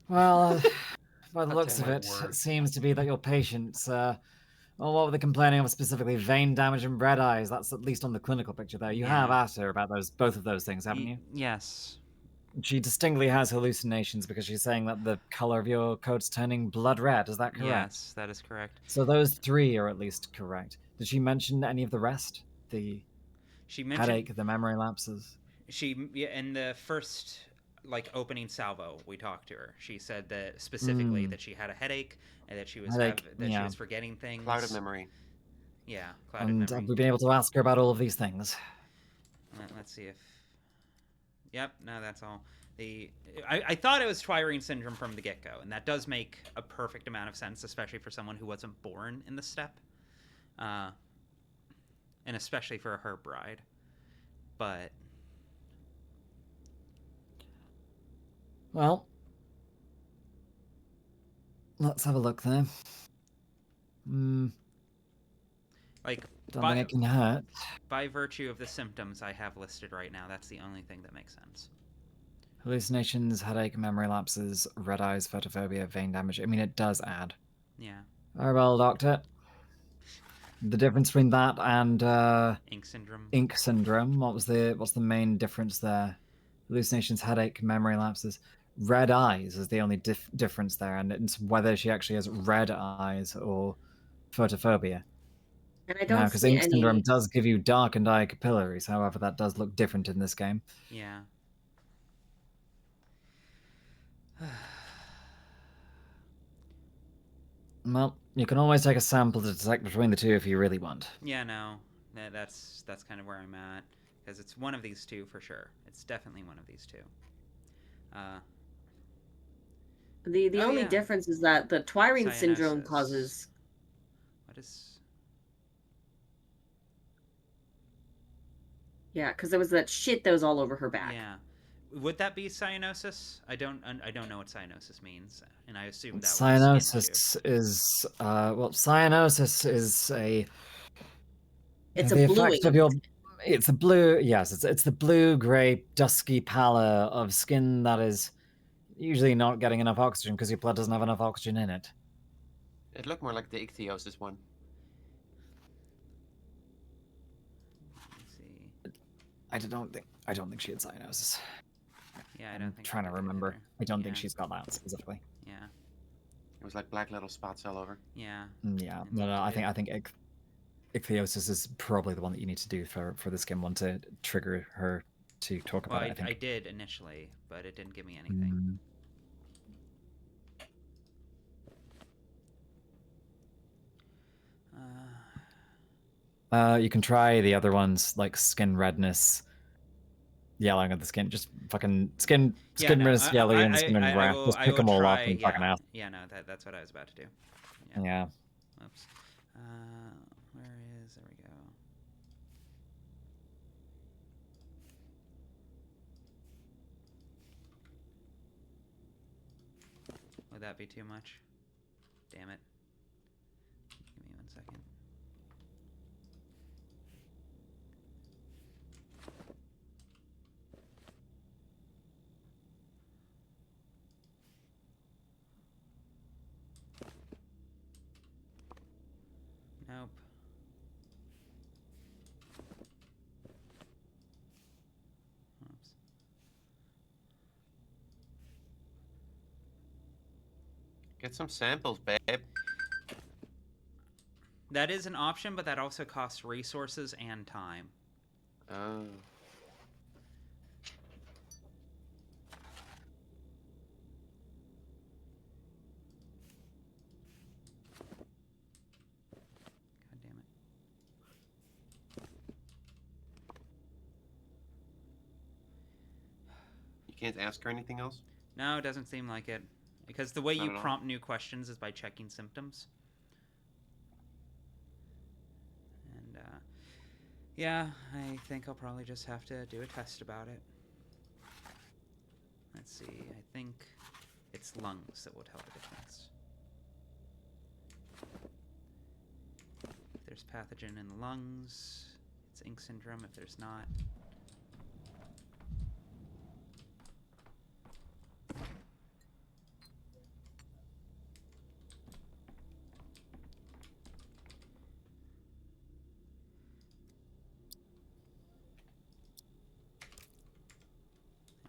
Speaker 4: Well, by the looks of it, it seems to be that your patients, well, what were they complaining of specifically? Vein damage and red eyes. That's at least on the clinical picture there. You have asked her about both of those things, haven't you?
Speaker 1: Yes.
Speaker 4: She distinctly has hallucinations because she's saying that the color of your coat's turning blood red. Is that correct?
Speaker 1: Yes, that is correct.
Speaker 4: So those 3 are at least correct. Did she mention any of the rest?
Speaker 1: She mentioned
Speaker 4: headache, the memory lapses?
Speaker 1: In the first opening salvo, we talked to her. She said that specifically that she had a headache and that she was she was forgetting things.
Speaker 11: Cloud of memory.
Speaker 1: Yeah, cloud of memory.
Speaker 4: And have we been able to ask her about all of these things?
Speaker 1: Let's see if... Yep, no, that's all. I thought it was Twirine syndrome from the get-go, and that does make a perfect amount of sense, especially for someone who wasn't born in the steppe. And especially for a herb bride. But...
Speaker 4: Well, let's have a look there. Don't think it can hurt.
Speaker 1: By virtue of the symptoms I have listed right now, that's the only thing that makes sense.
Speaker 4: Hallucinations, headache, memory lapses, red eyes, photophobia, vein damage. I mean, it does add.
Speaker 1: Yeah.
Speaker 4: Very well, Doctor. The difference between that and
Speaker 1: Ink syndrome.
Speaker 4: Ink syndrome. What's the main difference there? Hallucinations, headache, memory lapses. Red eyes is the only difference there, and it's whether she actually has red eyes or photophobia.
Speaker 14: And I don't
Speaker 4: because
Speaker 14: see
Speaker 4: Ink syndrome
Speaker 14: any...
Speaker 4: does give you darkened eye capillaries. However, that does look different in this game.
Speaker 1: Yeah.
Speaker 4: Well, you can always take a sample to detect between the 2 if you really want.
Speaker 1: Yeah, no. That's kind of where I'm at. Because it's one of these 2 for sure. It's definitely one of these 2.
Speaker 14: The only difference is that the Twirine syndrome causes...
Speaker 1: What is...
Speaker 14: Yeah, because there was that shit that was all over her back.
Speaker 1: Yeah. Would that be cyanosis? I don't know what cyanosis means, and I assume that
Speaker 4: cyanosis is cyanosis is
Speaker 14: it's a bluing.
Speaker 4: It's a blue. Yes, it's the blue-gray, dusky pallor of skin that is usually not getting enough oxygen because your blood doesn't have enough oxygen in it.
Speaker 11: It looked more like the ichthyosis one.
Speaker 1: Let's see.
Speaker 4: I don't think she had cyanosis.
Speaker 1: Yeah, I don't think.
Speaker 4: I'm trying to remember.
Speaker 1: Either.
Speaker 4: I don't think she's got that specifically.
Speaker 1: Yeah.
Speaker 11: It was like black little spots all over.
Speaker 1: Yeah.
Speaker 4: Yeah. No. I think ichthyosis is probably the one that you need to do for the skin one to trigger her to talk about it.
Speaker 1: I did initially, but it didn't give me anything.
Speaker 4: You can try the other ones like skin redness, yellowing of the skin, just fucking skin redness, yellow, and skin and wrap. Just pick them all up and fucking ask.
Speaker 1: Yeah, no, that's what I was about to do.
Speaker 4: Yeah.
Speaker 1: Oops. There we go. Would that be too much? Damn it. Give me 1 second.
Speaker 11: Get some samples, babe.
Speaker 1: That is an option, but that also costs resources and time.
Speaker 11: Oh.
Speaker 1: God damn it.
Speaker 11: You can't ask her anything else?
Speaker 1: No, it doesn't seem like it. Because the way
Speaker 11: Not
Speaker 1: you
Speaker 11: at all.
Speaker 1: prompt new questions is by checking symptoms. And, yeah, I think I'll probably just have to do a test about it. Let's see, I think it's lungs that will tell the difference. If there's pathogen in the lungs, it's ink syndrome. If there's not,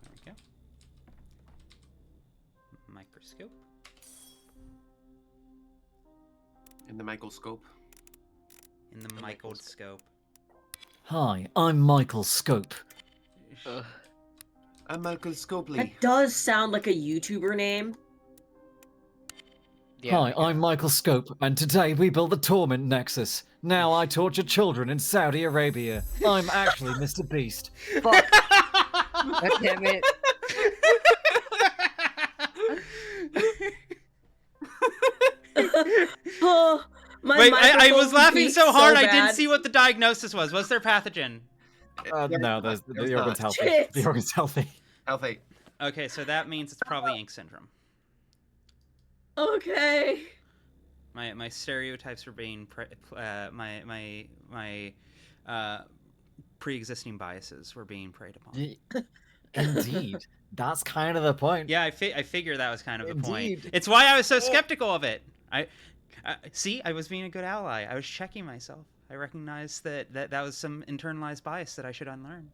Speaker 1: there we go. Microscope.
Speaker 11: In the microscope.
Speaker 1: In the microscope.
Speaker 4: Hi, I'm Michael Scope.
Speaker 11: I'm Michael Scopely.
Speaker 14: That does sound like a YouTuber name.
Speaker 4: Hi, I'm Michael Scope, and today we built the Torment Nexus. Now I torture children in Saudi Arabia. I'm actually Mr. Beast.
Speaker 3: Fuck. God damn it.
Speaker 14: Oh, my
Speaker 1: Wait, I was
Speaker 14: microphone
Speaker 1: laughing
Speaker 14: beeped
Speaker 1: so hard I
Speaker 14: bad.
Speaker 1: didn't see what the diagnosis was. Was there pathogen?
Speaker 4: No, the
Speaker 11: there's
Speaker 4: organ's
Speaker 11: not.
Speaker 4: healthy.
Speaker 14: Shit.
Speaker 4: The organ's healthy.
Speaker 11: Healthy.
Speaker 1: Okay, so that means it's probably ink syndrome.
Speaker 14: Okay.
Speaker 1: My stereotypes were being my pre-existing biases were being preyed upon.
Speaker 4: Indeed. That's kind of the point.
Speaker 1: Yeah, I figure that was kind of the point.
Speaker 4: Indeed.
Speaker 1: It's why I was so skeptical of it. I see, I was being a good ally. I was checking myself. I recognized that was some internalized bias that I should unlearn.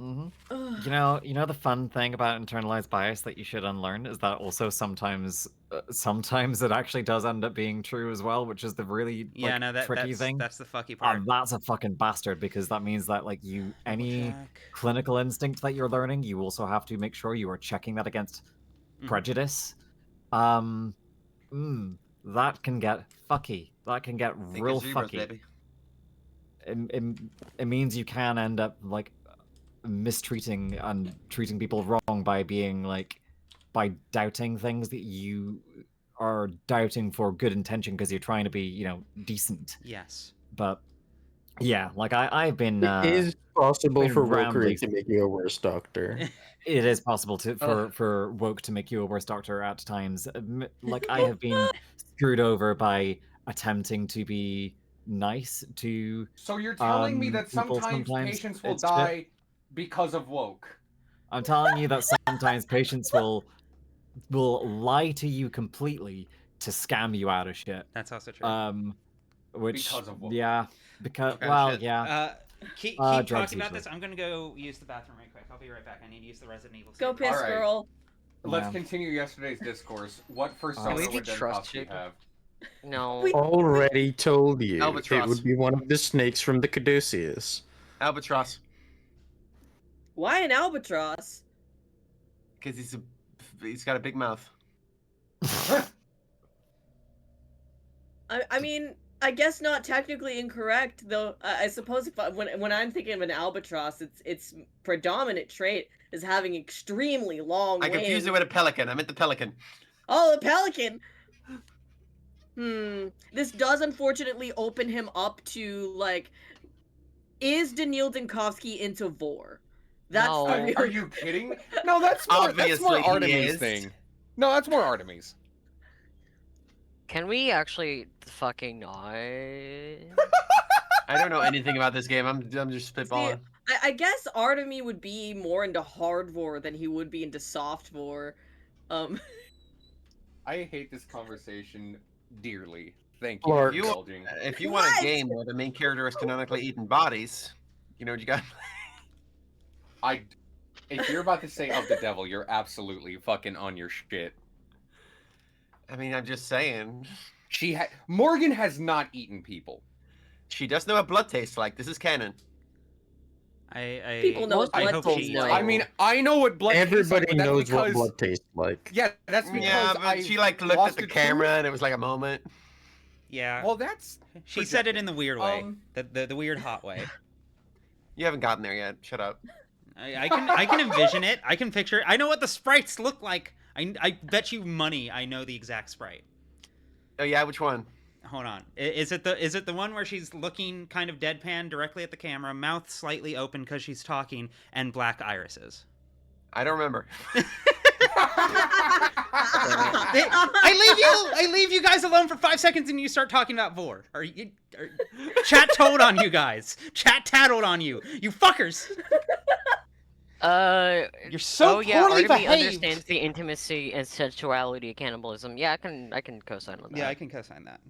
Speaker 4: You know the fun thing about internalized bias that you should unlearn is that also sometimes it actually does end up being true as well, which is the really
Speaker 1: Yeah, no,
Speaker 4: tricky thing.
Speaker 1: that's the fucky part.
Speaker 4: That's a fucking bastard because that means that like any
Speaker 1: check.
Speaker 4: clinical instinct that you're learning, you also have to make sure you are checking that against prejudice. That can get fucky. That can get real
Speaker 11: zebras,
Speaker 4: fucky.
Speaker 11: baby.
Speaker 4: It means you can end up like mistreating and treating people wrong by doubting things that you are doubting for good intention because you're trying to be decent.
Speaker 1: Yes.
Speaker 4: But yeah, like I've been
Speaker 15: It is possible
Speaker 4: been
Speaker 15: for Wokery
Speaker 4: rambling.
Speaker 15: to make you a worse doctor.
Speaker 4: It is possible for woke to make you a worse doctor at times. Like I have been screwed over by attempting to be nice to.
Speaker 2: So you're telling me that
Speaker 4: people
Speaker 2: sometimes patients will
Speaker 4: it's shit.
Speaker 2: die because of woke?
Speaker 4: I'm telling you that sometimes patients will lie to you completely to scam you out of shit.
Speaker 1: That's also true.
Speaker 4: Which
Speaker 2: Because of woke.
Speaker 4: yeah, because
Speaker 11: Okay,
Speaker 4: well
Speaker 11: shit.
Speaker 4: yeah.
Speaker 1: Keep
Speaker 4: drugs
Speaker 1: talking about
Speaker 4: usually.
Speaker 1: this. I'm gonna go use the bathroom right quick. I'll be right back. I need to use the Resident Evil.
Speaker 14: Go
Speaker 1: save.
Speaker 14: piss,
Speaker 2: Alright.
Speaker 14: girl.
Speaker 2: Let's
Speaker 4: Yeah.
Speaker 2: continue yesterday's discourse. What persona
Speaker 3: we be
Speaker 2: would
Speaker 3: trusted?
Speaker 2: Denkowski have?
Speaker 3: No.
Speaker 15: Already told you.
Speaker 11: Albatross.
Speaker 15: It would be one of the snakes from the Caduceus.
Speaker 11: Albatross.
Speaker 14: Why an albatross?
Speaker 11: Because he's got a big mouth.
Speaker 14: I mean, I guess not technically incorrect, though. I suppose when I'm thinking of an albatross, its predominant trait is having extremely long
Speaker 11: I
Speaker 14: wings.
Speaker 11: confused it with a pelican. I meant the pelican.
Speaker 14: Oh, the pelican! This does unfortunately open him up to, like, is Daniil Dinkovsky into vor? That's
Speaker 3: No.
Speaker 14: the real...
Speaker 2: Are you kidding? No, that's more
Speaker 11: Obviously he
Speaker 2: Artemis
Speaker 11: is.
Speaker 2: thing. No, that's more Artemis.
Speaker 3: Can we actually fucking not?
Speaker 11: I don't know anything about this game. I'm just spitballing.
Speaker 14: I guess Artemy would be more into hard vor than he would be into soft vor.
Speaker 2: I hate this conversation dearly. Thank you
Speaker 15: Clark.
Speaker 2: for indulging.
Speaker 11: If you want a game where the main character is canonically eating bodies, you know what you got?
Speaker 2: If you're about to say of the devil, you're absolutely fucking on your shit.
Speaker 11: I mean, I'm just saying.
Speaker 2: Morgan has not eaten people.
Speaker 11: She does know what blood tastes like. This is canon.
Speaker 14: People know what blood tastes like.
Speaker 2: I mean, I know what blood tastes like.
Speaker 15: Everybody
Speaker 2: But that's
Speaker 15: knows
Speaker 2: because...
Speaker 15: what blood tastes like.
Speaker 2: Yeah, that's because
Speaker 11: Yeah, but she like looked at the camera and it was like a moment.
Speaker 1: Yeah.
Speaker 2: Well, that's...
Speaker 1: She said it in the weird way. The weird hot way.
Speaker 11: You haven't gotten there yet. Shut up.
Speaker 1: I can envision it. I can picture it. I know what the sprites look like. I bet you money I know the exact sprite.
Speaker 11: Oh yeah, which one?
Speaker 1: Hold on. Is it the one where she's looking kind of deadpan directly at the camera, mouth slightly open because she's talking, and black irises?
Speaker 11: I don't remember.
Speaker 1: I leave you guys alone for 5 seconds and you start talking about Vord. Chat told on you guys. Chat tattled on you. You fuckers.
Speaker 3: You're
Speaker 1: so
Speaker 3: poorly Artemy
Speaker 1: behaved.
Speaker 3: understands the intimacy and sensuality of cannibalism. Yeah, I can co-sign on that.
Speaker 1: Yeah, I can co-sign that.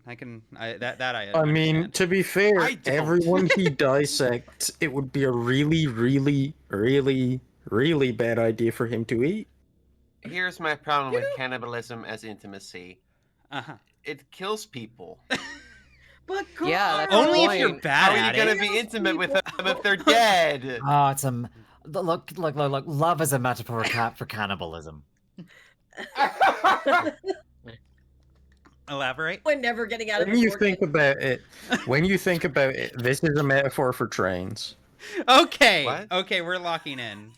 Speaker 15: I mean, to be fair, everyone he dissects, it would be a really, really, really, really bad idea for him to eat.
Speaker 11: Here's my problem with cannibalism as intimacy. It kills people.
Speaker 14: But
Speaker 3: yeah, that's
Speaker 1: only
Speaker 3: the
Speaker 1: if you're
Speaker 3: point.
Speaker 1: bad
Speaker 11: How are
Speaker 1: at
Speaker 11: you gonna
Speaker 1: it.
Speaker 11: be intimate with them if they're dead?
Speaker 4: Oh, it's look. Love is a metaphor for cannibalism.
Speaker 1: Elaborate.
Speaker 14: We're never getting out of
Speaker 15: When you think about it, this is a metaphor for trains.
Speaker 1: Okay.
Speaker 11: What?
Speaker 1: Okay, we're locking in.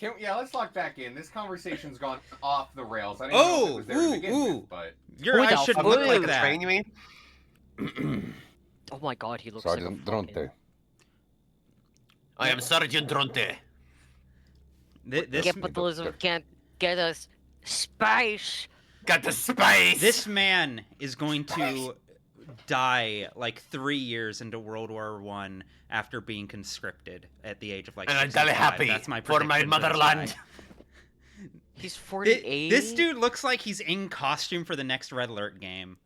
Speaker 2: Let's lock back in. This conversation's gone off the rails. I didn't know if it was there to begin with, but...
Speaker 1: Your eyes should look like
Speaker 11: the
Speaker 1: that.
Speaker 11: train, you mean?
Speaker 3: Oh my god, he looks
Speaker 2: Sergeant
Speaker 3: like a
Speaker 2: Dronte.
Speaker 11: I am Sergeant Dronte.
Speaker 3: Capitalism can't get us space.
Speaker 11: Got the spice.
Speaker 1: This man is going to die like 3 years into World War I after being conscripted at the age of like.
Speaker 11: And I'm
Speaker 1: 65.
Speaker 11: very happy
Speaker 1: That's my
Speaker 11: for my
Speaker 1: prediction this
Speaker 11: motherland.
Speaker 1: guy.
Speaker 3: He's 48.
Speaker 1: This dude looks like he's in costume for the next Red Alert game.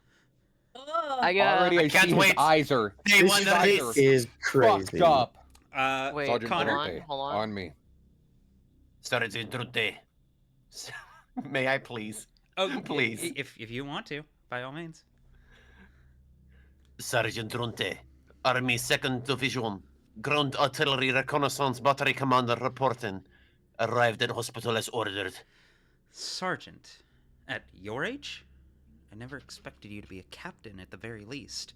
Speaker 2: Already I
Speaker 11: can't
Speaker 2: see
Speaker 11: wait.
Speaker 2: his eyes are...
Speaker 11: Day
Speaker 2: his
Speaker 11: one of
Speaker 2: eyes
Speaker 11: this
Speaker 2: are
Speaker 15: is
Speaker 2: fucked
Speaker 15: crazy.
Speaker 2: up.
Speaker 3: Wait,
Speaker 2: Sergeant
Speaker 1: Connor.
Speaker 2: Dronte,
Speaker 3: hold on.
Speaker 2: on me.
Speaker 11: Sergeant Dronte. May I please?
Speaker 1: Oh,
Speaker 11: Please.
Speaker 1: If you want to, by all means.
Speaker 11: Sergeant Dronte, Army 2nd Division, Ground Artillery Reconnaissance Battery Commander reporting. Arrived at hospital as ordered.
Speaker 1: Sergeant, at your age? I never expected you to be a captain at the very least.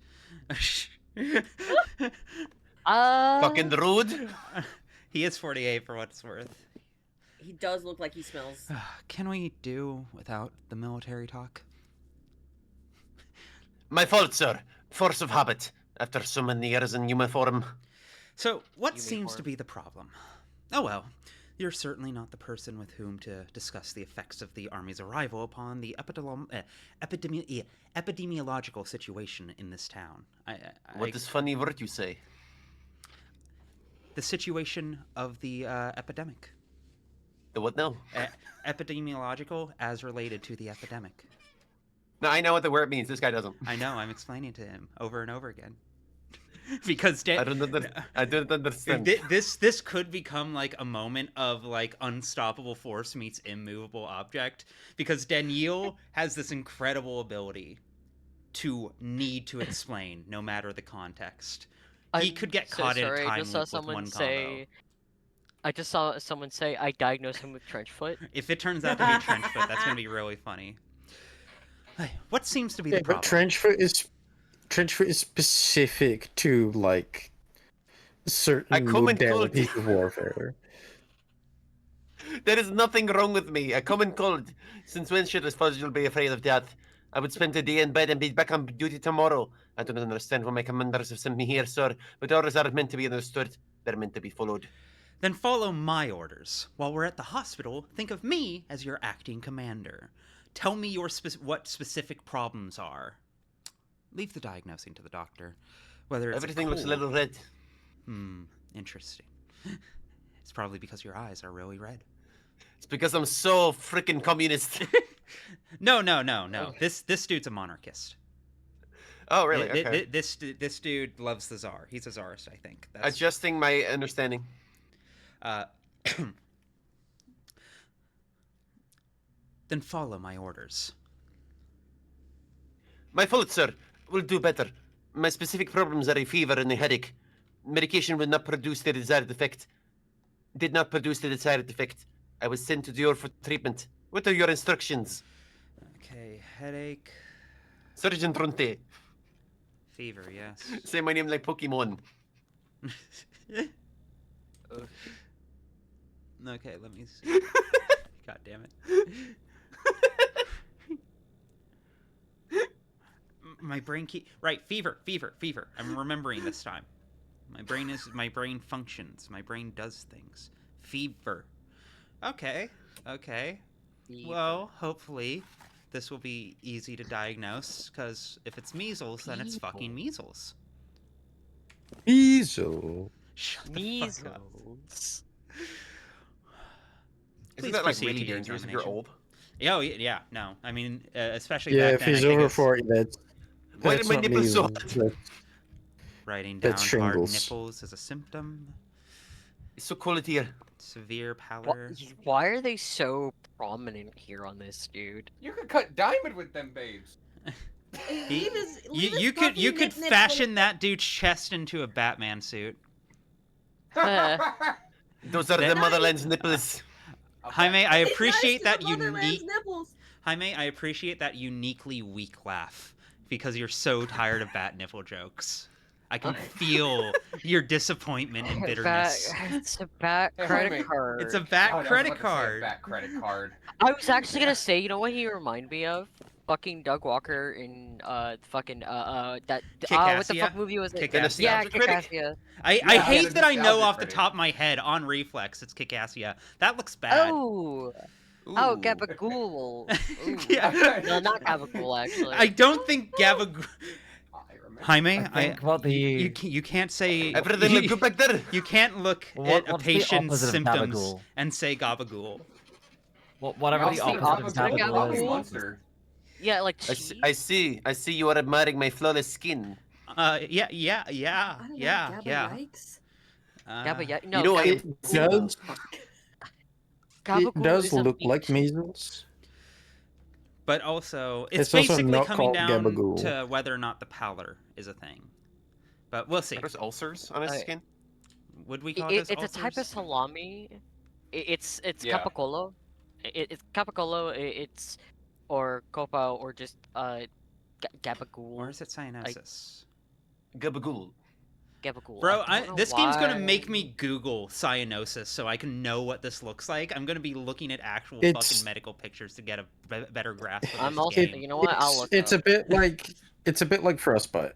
Speaker 11: Fucking rude.
Speaker 1: He is 48 for what it's worth.
Speaker 14: He does look like he smells.
Speaker 1: Can we do without the military talk?
Speaker 11: My fault, sir. Force of habit. After so many years in uniform.
Speaker 1: So, what seems to be the problem? Oh well, you're certainly not the person with whom to discuss the effects of the Army's arrival upon the epidemiological situation in this town.
Speaker 11: What is funny word you say?
Speaker 1: The situation of the epidemic.
Speaker 11: The what now?
Speaker 1: Epidemiological as related to the epidemic.
Speaker 11: No, I know what the word means. This guy doesn't.
Speaker 1: I know, I'm explaining to him over and over again. Because
Speaker 11: I don't understand.
Speaker 1: This could become like a moment of like unstoppable force meets immovable object, because Daniel has this incredible ability to need to explain no matter the context. He could get caught in a time loop with one combo.
Speaker 3: I just saw someone say I diagnosed him with trench foot.
Speaker 1: If it turns out to be trench foot, that's gonna be really funny. What seems to be the problem?
Speaker 15: But trench foot is specific to like certain modalities of warfare.
Speaker 11: There is nothing wrong with me. A common cold. Since when should I suppose you'll be afraid of death? I would spend a day in bed and be back on duty tomorrow. I don't understand why my commanders have sent me here, sir, but orders are meant to be understood. They're meant to be followed.
Speaker 1: Then follow my orders. While we're at the hospital, think of me as your acting commander. Tell me what specific problems are. Leave the diagnosing to the doctor. Whether it's
Speaker 11: everything looks a little red.
Speaker 1: Interesting. It's probably because your eyes are really red.
Speaker 11: It's because I'm so freaking communist.
Speaker 1: No. This dude's a monarchist.
Speaker 11: Oh, really? Okay.
Speaker 1: This dude loves the Tsar. He's a Tsarist, I think.
Speaker 11: Adjusting my understanding.
Speaker 1: Then follow my orders.
Speaker 11: My fault, sir. Will do better. My specific problems are a fever and a headache. Medication will not produce the desired effect. Did not produce the desired effect. I was sent to Dior for treatment. What are your instructions?
Speaker 1: Okay, headache.
Speaker 11: Sergeant Ronte.
Speaker 1: Fever, yes.
Speaker 11: Say my name like Pokemon.
Speaker 1: Okay, let me see. God damn it. My brain right, fever. I'm remembering this time. My brain functions. My brain does things. Fever. Okay. Fever. Well, hopefully this will be easy to diagnose, because if it's measles, then it's fucking measles.
Speaker 15: Measles.
Speaker 1: Shut
Speaker 3: the
Speaker 1: fuck up.
Speaker 11: Isn't that like really dangerous if you're old?
Speaker 1: Oh, yeah, no. I mean, especially
Speaker 15: Yeah,
Speaker 1: back
Speaker 15: if
Speaker 1: then,
Speaker 15: he's
Speaker 1: I think
Speaker 15: over
Speaker 1: it's
Speaker 15: 40,
Speaker 11: Why
Speaker 15: that's
Speaker 11: did my
Speaker 15: not
Speaker 11: nipples so
Speaker 15: measles.
Speaker 11: hot?
Speaker 1: writing down
Speaker 15: That's
Speaker 1: hard
Speaker 15: shingles.
Speaker 1: nipples as a symptom.
Speaker 11: It's so cold here.
Speaker 1: Severe pallor.
Speaker 3: Why are they so prominent here on this, dude?
Speaker 2: You could cut diamond with them babes.
Speaker 1: You could fashion that dude's chest into a Batman suit.
Speaker 11: Those are the motherland's nipples.
Speaker 1: Jaime, I appreciate that
Speaker 14: Motherland's nipples.
Speaker 1: Jaime, I appreciate that uniquely weak laugh, because you're so tired of bat nipple jokes. I can feel your disappointment and bitterness.
Speaker 3: It's a bat credit card.
Speaker 1: It's a bat credit card.
Speaker 2: Bat credit card.
Speaker 3: I was actually gonna say, you know what he reminded me of? Fucking Doug Walker in what the fuck movie was it?
Speaker 1: Kick-Assia.
Speaker 3: Yeah, Kick-Assia.
Speaker 1: I hate that I know off the top of my head on reflex it's Kick-Assia. That looks bad.
Speaker 3: Oh, Gabagool.
Speaker 1: Yeah.
Speaker 3: No, not Gabagool actually.
Speaker 1: I don't think Gabagool. Jaime, you can't say
Speaker 11: everything look good back there.
Speaker 1: You can't look at a patient's symptoms and say gabagool.
Speaker 4: Whatever the opposite of gabagool is.
Speaker 11: Monster.
Speaker 3: Yeah, like
Speaker 11: I see you are admiring my flawless skin.
Speaker 1: Yeah.
Speaker 3: Gabba, no,
Speaker 11: you know
Speaker 15: it does look like measles.
Speaker 1: But also, it's
Speaker 15: also
Speaker 1: basically
Speaker 15: not
Speaker 1: coming
Speaker 15: called
Speaker 1: down
Speaker 15: gabagool.
Speaker 1: to whether or not the pallor is a thing. But we'll see.
Speaker 11: There's ulcers on his skin.
Speaker 1: Would we call this
Speaker 3: It's
Speaker 1: ulcers?
Speaker 3: a type of salami. It's
Speaker 2: Yeah.
Speaker 3: capicolo. It's capicolo. It's or copa or just gabagool.
Speaker 1: Or is it cyanosis?
Speaker 11: Gabagool.
Speaker 3: Gabagool.
Speaker 1: Bro, this game's gonna
Speaker 3: why.
Speaker 1: make me Google cyanosis so I can know what this looks like. I'm gonna be looking at actual
Speaker 15: It's-
Speaker 1: fucking medical pictures to get a better grasp of
Speaker 3: I'm
Speaker 1: this
Speaker 3: also,
Speaker 1: game.
Speaker 3: you know what? I'll look.
Speaker 15: It's a bit like frostbite.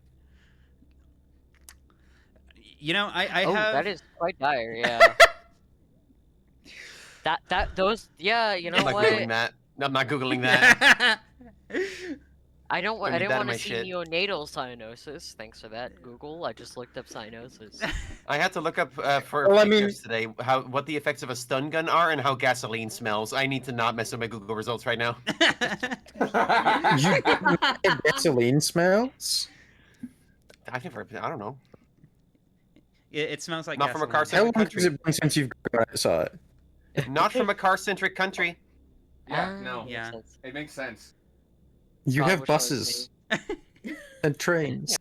Speaker 1: You know, I
Speaker 3: Oh,
Speaker 1: have.
Speaker 3: that is quite dire. Yeah. Those. Yeah, you know
Speaker 11: I'm not
Speaker 3: what?
Speaker 11: googling that. I'm not googling that.
Speaker 3: I didn't
Speaker 11: Put me
Speaker 3: want
Speaker 11: down in
Speaker 3: to
Speaker 11: my
Speaker 3: see
Speaker 11: shit.
Speaker 3: neonatal cyanosis. Thanks for that, Google. I just looked up cyanosis.
Speaker 11: I had to look up for
Speaker 15: Well, I
Speaker 11: pictures today what the effects of a stun gun are and how gasoline smells. I need to not mess with my Google results right now.
Speaker 15: You get gasoline smells?
Speaker 11: I don't know.
Speaker 1: It smells like
Speaker 11: Not from a
Speaker 1: gasoline.
Speaker 11: car
Speaker 15: How long has it been since you've gone outside?
Speaker 11: Not from a car-centric country.
Speaker 2: Yeah, no.
Speaker 1: Yeah.
Speaker 2: It makes sense.
Speaker 15: You
Speaker 3: I
Speaker 15: have
Speaker 3: wish I was
Speaker 15: buses and trains.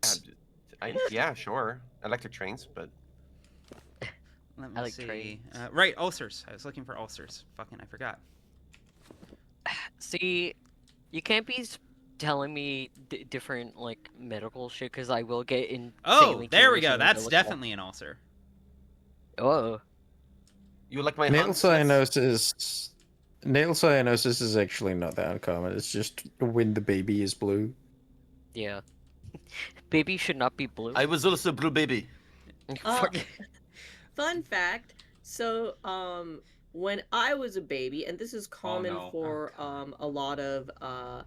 Speaker 11: Yeah, sure. Electric trains, but
Speaker 1: Let me
Speaker 3: I like
Speaker 1: see.
Speaker 3: trains.
Speaker 1: Right, ulcers. I was looking for ulcers. Fucking, I forgot.
Speaker 3: See, you can't be telling me different like medical shit because I will get in.
Speaker 1: Oh, there we go. That's definitely an ulcer.
Speaker 3: Oh.
Speaker 11: you like my
Speaker 15: Natal
Speaker 11: Hans?
Speaker 15: cyanosis. Natal cyanosis is actually not that uncommon. It's just when the baby is blue.
Speaker 3: Yeah. Baby should not be blue.
Speaker 11: I was also blue baby.
Speaker 14: Fun fact. So, when I was a baby, and this is common
Speaker 2: no.
Speaker 14: for a lot of
Speaker 1: I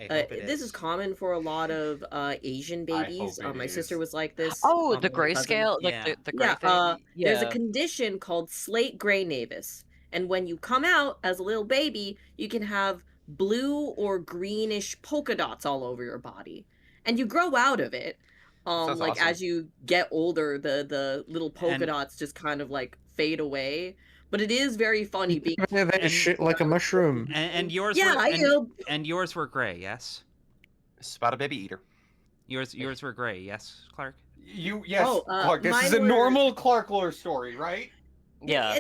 Speaker 1: hope it
Speaker 14: this is common for a lot of Asian babies.
Speaker 2: hope it
Speaker 14: My
Speaker 2: is.
Speaker 14: sister was like this.
Speaker 3: Oh, the
Speaker 14: my cousin-
Speaker 3: grayscale, like
Speaker 1: Yeah.
Speaker 3: the gray
Speaker 14: Yeah,
Speaker 3: thing.
Speaker 14: there's a
Speaker 3: Yeah.
Speaker 14: condition called slate gray navis, and when you come out as a little baby, you can have blue or greenish polka dots all over your body, and you grow out of it.
Speaker 11: Sounds
Speaker 14: Like
Speaker 11: awesome.
Speaker 14: as you get older, the little polka
Speaker 1: And-
Speaker 14: dots just kind of like fade away. But it is very funny being.
Speaker 15: That is shit like a mushroom.
Speaker 1: And yours
Speaker 14: Yeah,
Speaker 1: were,
Speaker 14: I know.
Speaker 1: and yours were gray, yes?
Speaker 11: Spot a baby eater.
Speaker 1: Yours were gray, yes, Clark?
Speaker 2: Yes,
Speaker 14: Oh,
Speaker 2: Clark, this is a
Speaker 14: mine were-
Speaker 2: normal Clark lore story, right?
Speaker 3: Yeah.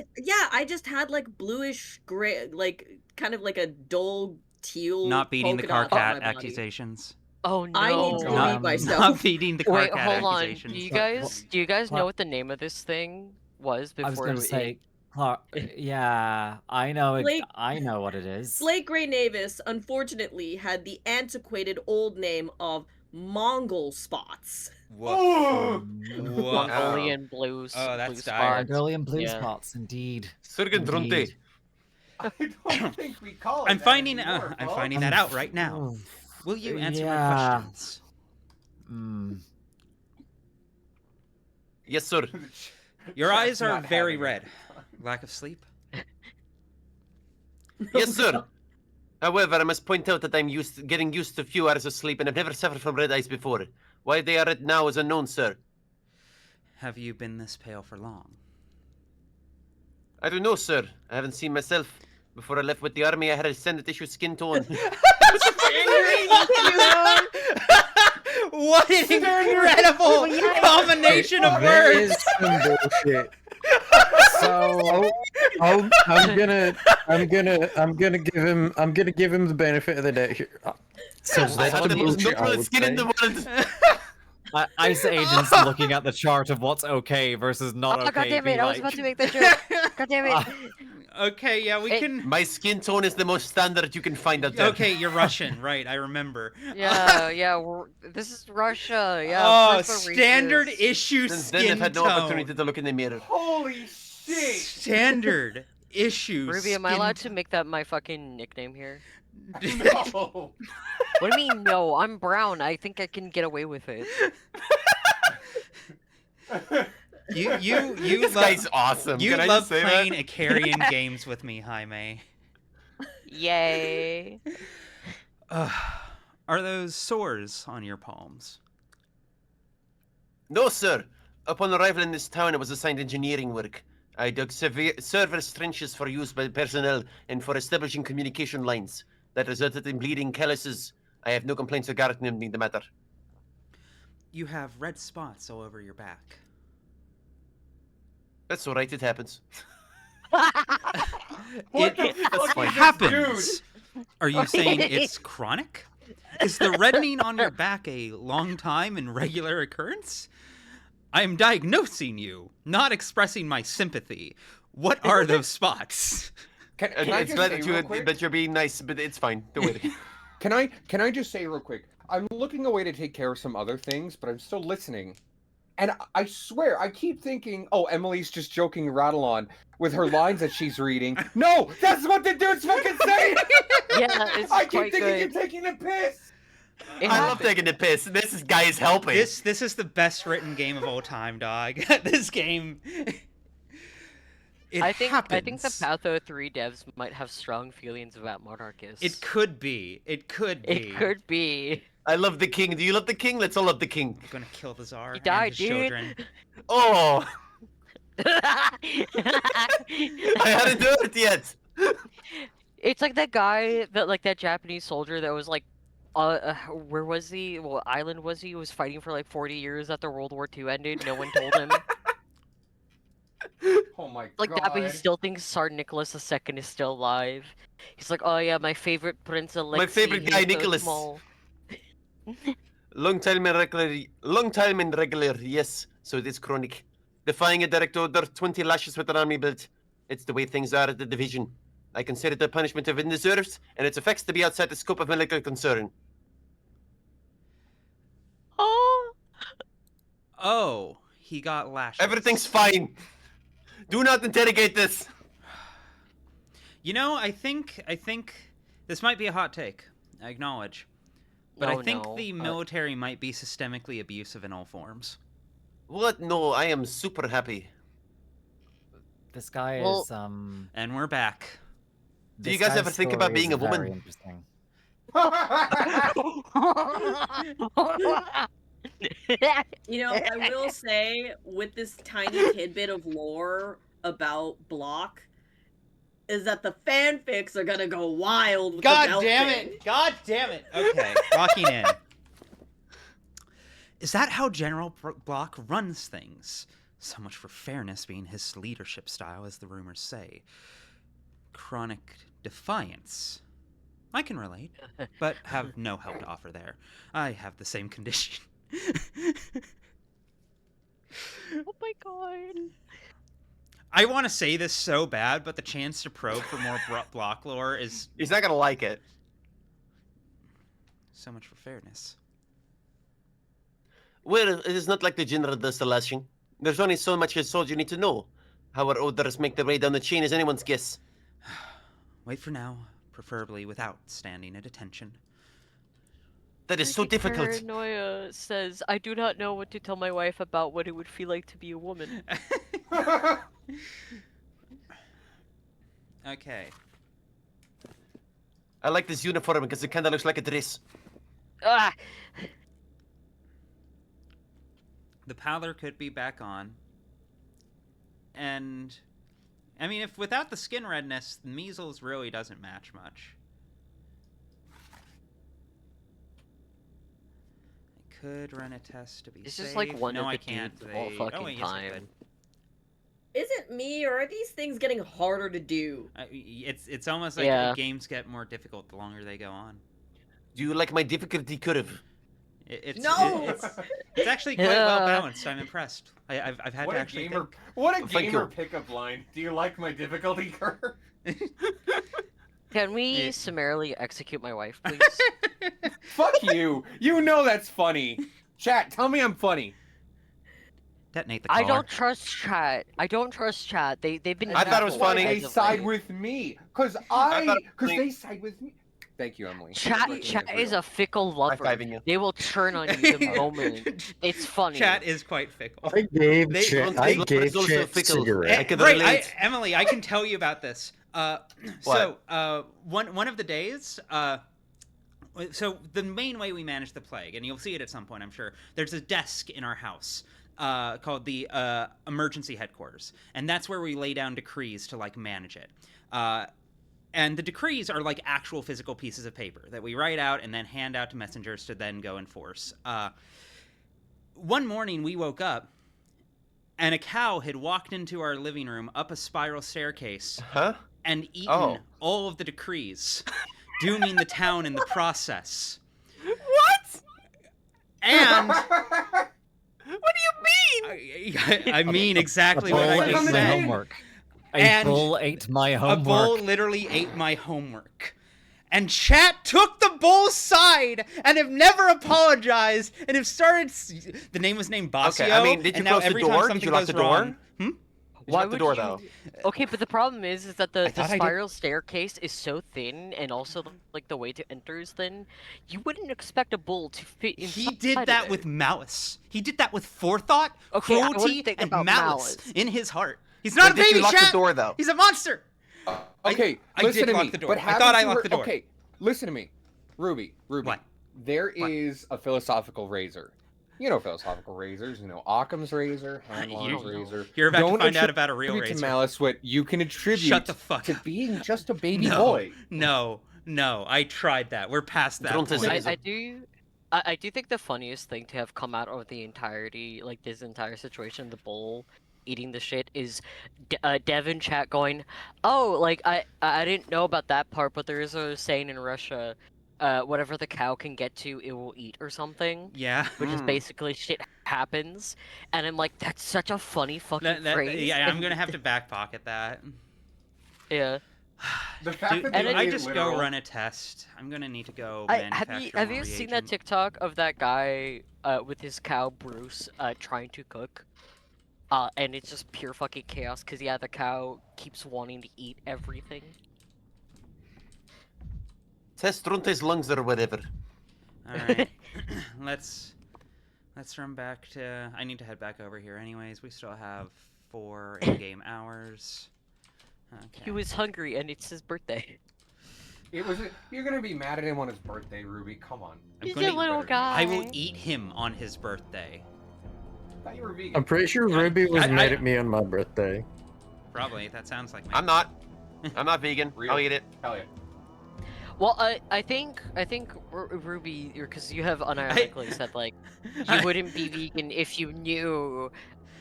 Speaker 14: I just had like bluish gray, like kind of like a dull teal.
Speaker 1: Not beating the
Speaker 14: polka dot
Speaker 1: Carcat
Speaker 14: on my body.
Speaker 1: accusations.
Speaker 3: Oh no!
Speaker 14: I need to read myself.
Speaker 1: Not beating the
Speaker 3: Wait,
Speaker 1: Carcat
Speaker 3: hold on.
Speaker 1: accusations.
Speaker 3: Do you guys know what the name of this thing was before?
Speaker 4: I was going to say, Clark. Yeah, I know.
Speaker 14: Blake-
Speaker 4: I know what it is.
Speaker 14: Blake Gray Navis, unfortunately, had the antiquated old name of Mongol spots.
Speaker 1: What?
Speaker 3: Mongolian blues.
Speaker 1: Oh, that's
Speaker 3: blue
Speaker 1: dire.
Speaker 3: spots.
Speaker 4: Mongolian blue
Speaker 3: Yeah.
Speaker 4: spots, indeed.
Speaker 11: Surgendrunte.
Speaker 4: Indeed.
Speaker 2: I don't think we call it
Speaker 1: I'm
Speaker 2: that
Speaker 1: finding
Speaker 2: anymore,
Speaker 1: I'm
Speaker 2: folks.
Speaker 1: finding that out right now. Will you answer my
Speaker 4: Yeah.
Speaker 1: questions?
Speaker 11: Yes, sir.
Speaker 1: Your
Speaker 2: Chat's
Speaker 1: eyes are
Speaker 2: not
Speaker 1: very
Speaker 2: having
Speaker 1: red. Lack of sleep?
Speaker 11: Yes, sir. However, I must point out that I'm getting used to few hours of sleep, and I've never suffered from red eyes before. Why they are red now is unknown, sir.
Speaker 1: Have you been this pale for long?
Speaker 11: I don't know, sir. I haven't seen myself. Before I left with the army, I had a Senate issue skin tone.
Speaker 1: What an incredible combination of
Speaker 15: That
Speaker 1: words!
Speaker 15: is some bullshit. So I'm gonna give him the benefit of the doubt here. So
Speaker 11: I
Speaker 15: that's
Speaker 11: had
Speaker 15: the
Speaker 11: the most
Speaker 15: bullshit I
Speaker 11: noble
Speaker 15: would
Speaker 11: skin in
Speaker 15: say.
Speaker 11: the world.
Speaker 4: ICE agents looking at the chart of what's okay versus not okay.
Speaker 3: God damn it!
Speaker 4: be
Speaker 3: I was
Speaker 4: like-
Speaker 3: about to make that joke. God damn it!
Speaker 1: Okay, yeah, we can...
Speaker 11: My skin tone is the most standard you can find out there.
Speaker 1: Okay, you're Russian, right, I remember.
Speaker 3: Yeah. This is Russia. Yeah.
Speaker 1: Oh,
Speaker 3: of course we're
Speaker 1: standard
Speaker 3: racist.
Speaker 1: issue
Speaker 11: Since
Speaker 1: skin
Speaker 11: then, I've had no
Speaker 1: tone.
Speaker 11: opportunity to look in the mirror.
Speaker 2: Holy shit!
Speaker 1: Standard issue
Speaker 3: Ruby, am I
Speaker 1: skin
Speaker 3: allowed to make that my fucking nickname here?
Speaker 2: No.
Speaker 3: What do you mean no? I'm brown. I think I can get away with it.
Speaker 1: You
Speaker 11: This guy's awesome.
Speaker 1: You
Speaker 11: Can I
Speaker 1: love
Speaker 11: just say
Speaker 1: playing
Speaker 11: that?
Speaker 1: Icarian games with me, Jaime.
Speaker 3: Yay.
Speaker 1: Are those sores on your palms?
Speaker 11: No, sir. Upon arrival in this town, I was assigned engineering work. I dug service trenches for use by personnel and for establishing communication lines. That resulted in bleeding calluses. I have no complaints regarding the matter.
Speaker 1: You have red spots all over your back.
Speaker 11: That's all right. It happens.
Speaker 2: What the
Speaker 1: It
Speaker 2: fuck is
Speaker 1: happens.
Speaker 2: this
Speaker 1: Are you saying it's chronic? Is the reddening on your back a long time and regular occurrence? I am diagnosing you, not expressing my sympathy. What are those spots?
Speaker 2: Can I
Speaker 11: It's
Speaker 2: just
Speaker 11: glad
Speaker 2: say
Speaker 11: that
Speaker 2: real quick?
Speaker 11: that you're being nice, but it's fine. Don't worry.
Speaker 2: Can I just say real quick? I'm looking away to take care of some other things, but I'm still listening. And I swear, I keep thinking, oh, Emily's just joking rattle on with her lines that she's reading. No, that's what the dude's fucking saying!
Speaker 3: Yeah, it's
Speaker 2: I keep
Speaker 3: quite
Speaker 2: thinking
Speaker 3: good.
Speaker 2: you're taking a piss!
Speaker 11: I love taking the piss. This guy is helping.
Speaker 1: This is the best written game of all time, dog. This game.
Speaker 3: I think the
Speaker 1: happens.
Speaker 3: Patho 3 devs might have strong feelings about Monarchus.
Speaker 1: It could be. It could be.
Speaker 3: It could be.
Speaker 11: I love the king. Do you love the king? Let's all love the king.
Speaker 1: I'm gonna kill the Tsar
Speaker 3: He died,
Speaker 1: and his
Speaker 3: dude.
Speaker 1: children.
Speaker 11: Oh, I hadn't heard it yet.
Speaker 3: It's like that guy that Japanese soldier that was like, where was he? What island was he? He was fighting for like 40 years after World War II ended. No one told him.
Speaker 2: Oh my
Speaker 3: Like
Speaker 2: god.
Speaker 3: that, but he still thinks Tsar Nicholas II is still alive. He's like, oh yeah, my favorite Prince Alexei.
Speaker 11: My favorite guy, Nicholas. Long time and regular, yes. So it is chronic. Defying a direct order, 20 lashes with an army belt. It's the way things are at the division. I consider the punishment of undeserved, and its effects to be outside the scope of medical concern.
Speaker 1: Oh, he got lashes.
Speaker 11: Everything's fine. Do not interrogate this.
Speaker 1: You know, I think this might be a hot take. I acknowledge. But I think the military might be systemically abusive in all forms.
Speaker 11: What? No, I am super happy.
Speaker 4: This guy
Speaker 3: Well-
Speaker 4: is
Speaker 1: And we're back.
Speaker 11: Do you guys ever think about being a woman?
Speaker 4: Very interesting.
Speaker 14: You know, I will say, with this tiny tidbit of lore about Block, is that the fanfics are gonna go wild with the
Speaker 1: God
Speaker 14: belt
Speaker 1: damn
Speaker 14: thing.
Speaker 1: it! God damn it! Okay, locking in. Is that how General Block runs things? So much for fairness being his leadership style, as the rumors say. Chronic defiance. I can relate, but have no help to offer there. I have the same condition.
Speaker 3: Oh my god.
Speaker 1: I want to say this so bad, but the chance to probe for more block lore is...
Speaker 11: He's not gonna like it.
Speaker 1: So much for fairness.
Speaker 11: Well, it is not like the General does the lashing. There's only so much his soldier need to know. How our orders make their way down the chain is anyone's guess.
Speaker 1: Wait for now, preferably without standing at attention.
Speaker 11: That is so difficult.
Speaker 3: Paranoia says, I do not know what to tell my wife about what it would feel like to be a woman.
Speaker 1: Okay.
Speaker 11: I like this uniform because it kind of looks like a dress.
Speaker 3: Ah!
Speaker 1: The pallor could be back on. And, I mean, if without the skin redness, the measles really doesn't match much. I could run a test to be
Speaker 3: It's
Speaker 1: safe.
Speaker 3: just like one
Speaker 1: no,
Speaker 3: of
Speaker 1: I
Speaker 3: the
Speaker 1: can't.
Speaker 3: dudes all fucking
Speaker 1: yes, I
Speaker 3: time.
Speaker 1: could.
Speaker 14: Is it me, or are these things getting harder to do?
Speaker 1: It's almost like
Speaker 3: Yeah.
Speaker 1: games get more difficult the longer they go on.
Speaker 11: Do you like my difficulty curve?
Speaker 1: It's actually quite well balanced. I'm impressed. I've had
Speaker 2: What
Speaker 1: to
Speaker 2: a
Speaker 1: actually
Speaker 2: gamer!
Speaker 1: think.
Speaker 2: What a
Speaker 11: Thank
Speaker 2: gamer
Speaker 11: you.
Speaker 2: pickup line. Do you like my difficulty curve?
Speaker 3: Can we summarily execute my wife, please?
Speaker 2: Fuck you! You know that's funny. Chat, tell me I'm funny.
Speaker 1: Detonate the
Speaker 3: I
Speaker 1: caller.
Speaker 3: don't trust chat. I don't trust chat. They've been.
Speaker 11: I thought it was
Speaker 3: evil
Speaker 11: funny.
Speaker 3: as
Speaker 2: They
Speaker 3: of
Speaker 2: side
Speaker 3: late.
Speaker 2: with me, cause they side with me. Thank you, Emily.
Speaker 3: Chat
Speaker 2: Working
Speaker 3: is
Speaker 2: real.
Speaker 3: a fickle lover.
Speaker 11: High-fiving you.
Speaker 3: They will turn on you the moment it's funny.
Speaker 1: Chat is quite fickle.
Speaker 15: I gave
Speaker 1: They-
Speaker 15: Chet,
Speaker 11: Don't
Speaker 15: I
Speaker 11: take
Speaker 15: gave
Speaker 11: lovers also
Speaker 15: Chet
Speaker 11: fickle.
Speaker 15: cigarette.
Speaker 11: I can
Speaker 1: Right,
Speaker 11: relate.
Speaker 1: Emily, I can tell you about this. One of the days, so the main way we manage the plague, and you'll see it at some point, I'm sure. There's a desk in our house called the emergency headquarters, and that's where we lay down decrees to like manage it. And the decrees are like actual physical pieces of paper that we write out and then hand out to messengers to then go enforce. One morning we woke up and a cow had walked into our living room up a spiral staircase and eaten all of the decrees, dooming the town in the process.
Speaker 11: What?
Speaker 1: And
Speaker 11: What do you mean?
Speaker 1: I mean exactly
Speaker 4: A
Speaker 1: what
Speaker 4: bull
Speaker 1: I just
Speaker 4: ate my
Speaker 1: said.
Speaker 4: homework. A
Speaker 1: And
Speaker 4: bull ate my
Speaker 1: A
Speaker 4: homework.
Speaker 1: bull literally ate my homework. And chat took the bull's side and have never apologized and have started. The name was named Basio.
Speaker 11: Okay, I mean, did you
Speaker 1: and now
Speaker 11: close the
Speaker 1: every
Speaker 11: door?
Speaker 1: time
Speaker 11: Did
Speaker 1: something
Speaker 11: you lock
Speaker 1: goes
Speaker 11: the door?
Speaker 1: wrong-
Speaker 3: Why
Speaker 11: Shut the
Speaker 3: would
Speaker 11: door,
Speaker 3: you?
Speaker 11: though.
Speaker 3: Okay, but the problem is that the
Speaker 1: thought I did.
Speaker 3: spiral staircase is so thin, and also like the way to enter is thin. You wouldn't expect a bull to fit inside.
Speaker 1: He did
Speaker 3: of
Speaker 1: that
Speaker 3: it.
Speaker 1: with malice. He did that with forethought,
Speaker 3: Okay, I wouldn't
Speaker 1: cruelty,
Speaker 3: think
Speaker 1: and
Speaker 3: about
Speaker 1: malice
Speaker 3: malice.
Speaker 1: in his heart. He's not
Speaker 11: But
Speaker 1: a
Speaker 11: did you
Speaker 1: baby,
Speaker 11: lock the
Speaker 1: chat.
Speaker 11: door, though?
Speaker 1: He's a monster.
Speaker 2: Okay,
Speaker 1: I
Speaker 2: listen
Speaker 1: did
Speaker 2: to
Speaker 1: lock
Speaker 2: me.
Speaker 1: the door.
Speaker 2: But
Speaker 1: I
Speaker 2: haven't
Speaker 1: thought I
Speaker 2: you
Speaker 1: locked
Speaker 2: heard-
Speaker 1: the door.
Speaker 2: Okay, listen to me, Ruby.
Speaker 1: What?
Speaker 2: There is a philosophical razor. You know philosophical razors. You know Occam's razor, Hanlon's razor.
Speaker 1: You're about to
Speaker 2: Don't
Speaker 1: find out about a real
Speaker 2: attribute
Speaker 1: razor.
Speaker 2: to malice what you can attribute
Speaker 1: Shut the fuck
Speaker 2: to
Speaker 1: up.
Speaker 2: being just a baby
Speaker 1: No,
Speaker 2: boy.
Speaker 1: no. I tried that. We're past that
Speaker 11: Don't
Speaker 1: point.
Speaker 11: say
Speaker 3: I do think the funniest thing to have come out of the entirety, like this entire situation, the bull eating the shit, is Devin chat going, oh, like I didn't know about that part, but there is a saying in Russia, whatever the cow can get to, it will eat or something.
Speaker 1: Yeah.
Speaker 3: Which is basically shit happens, and I'm like, that's such a funny fucking phrase.
Speaker 1: Yeah, I'm gonna have to back pocket that.
Speaker 3: Yeah.
Speaker 2: The fact
Speaker 1: Dude,
Speaker 2: that
Speaker 1: can
Speaker 2: they
Speaker 1: I
Speaker 2: made it
Speaker 1: just
Speaker 2: literal-
Speaker 1: go run a test? I'm gonna need to go
Speaker 3: Have
Speaker 1: manufacture
Speaker 3: you
Speaker 1: more
Speaker 3: seen that
Speaker 1: reagent.
Speaker 3: TikTok of that guy with his cow Bruce trying to cook? And it's just pure fucking chaos because the cow keeps wanting to eat everything.
Speaker 11: Test Runte's lungs or whatever.
Speaker 1: Alright. let's run back to... I need to head back over here anyways. We still have 4 in-game hours. Okay.
Speaker 3: He was hungry and it's his birthday.
Speaker 2: It was. You're gonna be mad at him on his birthday, Ruby. Come on.
Speaker 3: He's a little guy.
Speaker 1: I will eat him on his birthday.
Speaker 2: I thought you were vegan.
Speaker 15: I'm pretty sure Ruby was
Speaker 1: I-
Speaker 15: mad at me on my birthday.
Speaker 1: Probably. That sounds like me.
Speaker 11: I'm not. I'm not vegan.
Speaker 2: Real.
Speaker 11: I'll eat it.
Speaker 2: Hell yeah.
Speaker 3: Well, I think Ruby, because you have unironically said like you wouldn't be vegan if you knew,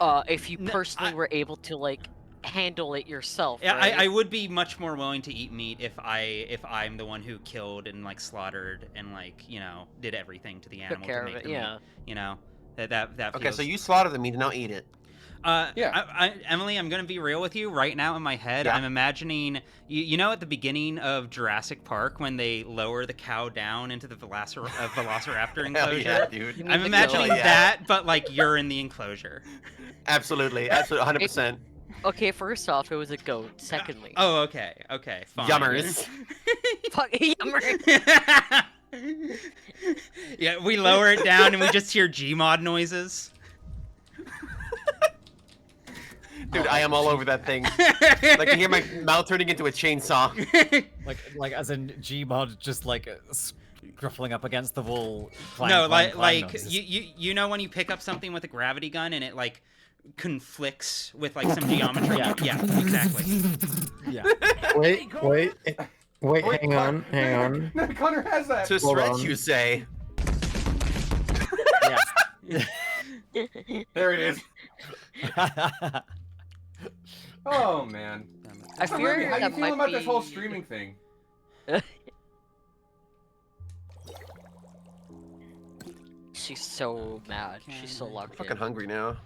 Speaker 3: if you personally were able to like handle it yourself,
Speaker 1: Yeah,
Speaker 3: right?
Speaker 1: I would be much more willing to eat meat if I'm the one who killed and like slaughtered and like did everything to the animal to
Speaker 3: care of
Speaker 1: make
Speaker 3: it,
Speaker 1: the
Speaker 3: yeah.
Speaker 1: meat. That
Speaker 11: Okay,
Speaker 1: feels...
Speaker 11: so you slaughter the meat and now eat it.
Speaker 2: Yeah.
Speaker 1: Emily, I'm gonna be real with you right now. In my head,
Speaker 11: Yeah.
Speaker 1: I'm imagining at the beginning of Jurassic Park when they lower the cow down into the Velociraptor enclosure.
Speaker 11: Yeah, dude.
Speaker 1: I'm imagining that, but like you're in the enclosure.
Speaker 11: Absolutely, 100%.
Speaker 3: Okay, first off, it was a goat. Secondly,
Speaker 1: Oh, okay, fine.
Speaker 11: Yummers.
Speaker 3: Fuck, yummers.
Speaker 1: Yeah, we lower it down and we just hear Gmod noises.
Speaker 11: Dude, I am all over that thing. Like, I hear my mouth turning into a chainsaw.
Speaker 4: like as in Gmod just like scruffling up against the wall. Clang,
Speaker 1: No,
Speaker 4: clang, clang
Speaker 1: like
Speaker 4: noises.
Speaker 1: you know when you pick up something with a gravity gun and it like conflicts with like some geometry. Yeah, exactly.
Speaker 4: Yeah.
Speaker 15: Wait, hang on.
Speaker 2: No, Connor has that.
Speaker 11: To
Speaker 15: Hold
Speaker 11: stretch,
Speaker 15: on.
Speaker 11: you say.
Speaker 4: Yeah.
Speaker 2: There it is. Oh man.
Speaker 3: I
Speaker 2: So,
Speaker 3: fear
Speaker 2: Ruby, how
Speaker 3: that
Speaker 2: you feel
Speaker 3: might
Speaker 2: about this whole
Speaker 3: be-
Speaker 2: streaming thing?
Speaker 3: She's so mad. She's so locked
Speaker 11: Fucking
Speaker 3: in.
Speaker 11: hungry now.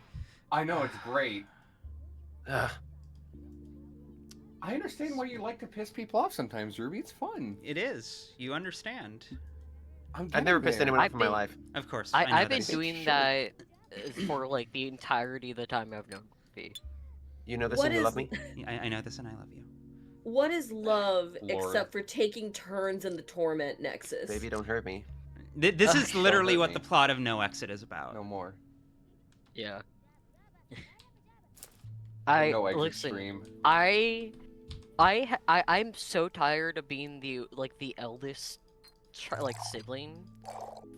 Speaker 2: I know it's great.
Speaker 11: Ugh.
Speaker 2: I understand why you like to piss people off sometimes, Ruby. It's fun.
Speaker 1: It is. You understand.
Speaker 11: I've never pissed anyone off in my life.
Speaker 1: Of course.
Speaker 3: I've been doing that for like the entirety of the time I've known Ruby.
Speaker 11: You know this
Speaker 14: What
Speaker 11: and you
Speaker 14: is-
Speaker 11: love me?
Speaker 1: I know this and I love you.
Speaker 14: What is love
Speaker 11: Lord.
Speaker 14: except for taking turns in the torment nexus?
Speaker 11: Baby, don't hurt me.
Speaker 1: This is literally
Speaker 2: hurt
Speaker 1: what
Speaker 2: me.
Speaker 1: the plot of No Exit is about.
Speaker 2: No more.
Speaker 3: Yeah.
Speaker 2: No exit
Speaker 3: listen.
Speaker 2: stream.
Speaker 3: I'm so tired of being the eldest sibling.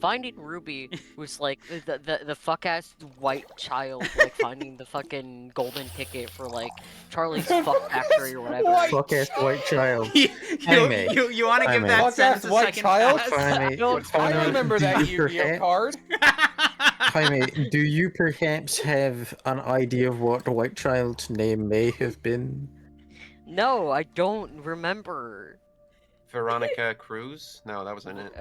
Speaker 3: Finding Ruby was like the fuck ass white child like finding the fucking golden ticket for like Charlie's fuck factory or whatever.
Speaker 15: Fuck ass white child.
Speaker 1: you
Speaker 15: Jaime.
Speaker 1: you want to give
Speaker 15: Jaime.
Speaker 1: that
Speaker 2: Fuck
Speaker 1: sentence
Speaker 2: ass
Speaker 1: a
Speaker 2: white
Speaker 1: second
Speaker 2: child?
Speaker 1: pass?
Speaker 15: Jaime,
Speaker 2: I
Speaker 15: Jaime,
Speaker 2: remember
Speaker 15: do
Speaker 2: that
Speaker 15: you
Speaker 2: Yu-Gi-Oh
Speaker 15: perhaps-
Speaker 2: card.
Speaker 15: Jaime, do you perhaps have an idea of what the white child's name may have been?
Speaker 3: No, I don't remember.
Speaker 11: Veronica Cruz? No, that wasn't it.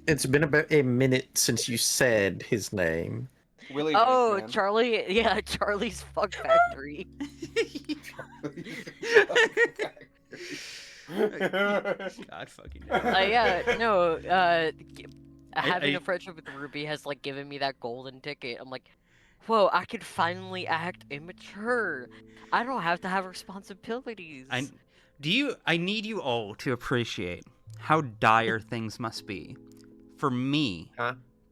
Speaker 15: It's been about a minute since you said his name.
Speaker 2: Willie
Speaker 3: Oh,
Speaker 2: Wakeman.
Speaker 3: Charlie, yeah, Charlie's fuck factory.
Speaker 1: God fucking.
Speaker 3: Yeah, no, having
Speaker 1: I-
Speaker 3: a friendship with Ruby has like given me that golden ticket. I'm like, whoa, I could finally act immature. I don't have to have responsibilities.
Speaker 1: I need you all to appreciate how dire things must be for me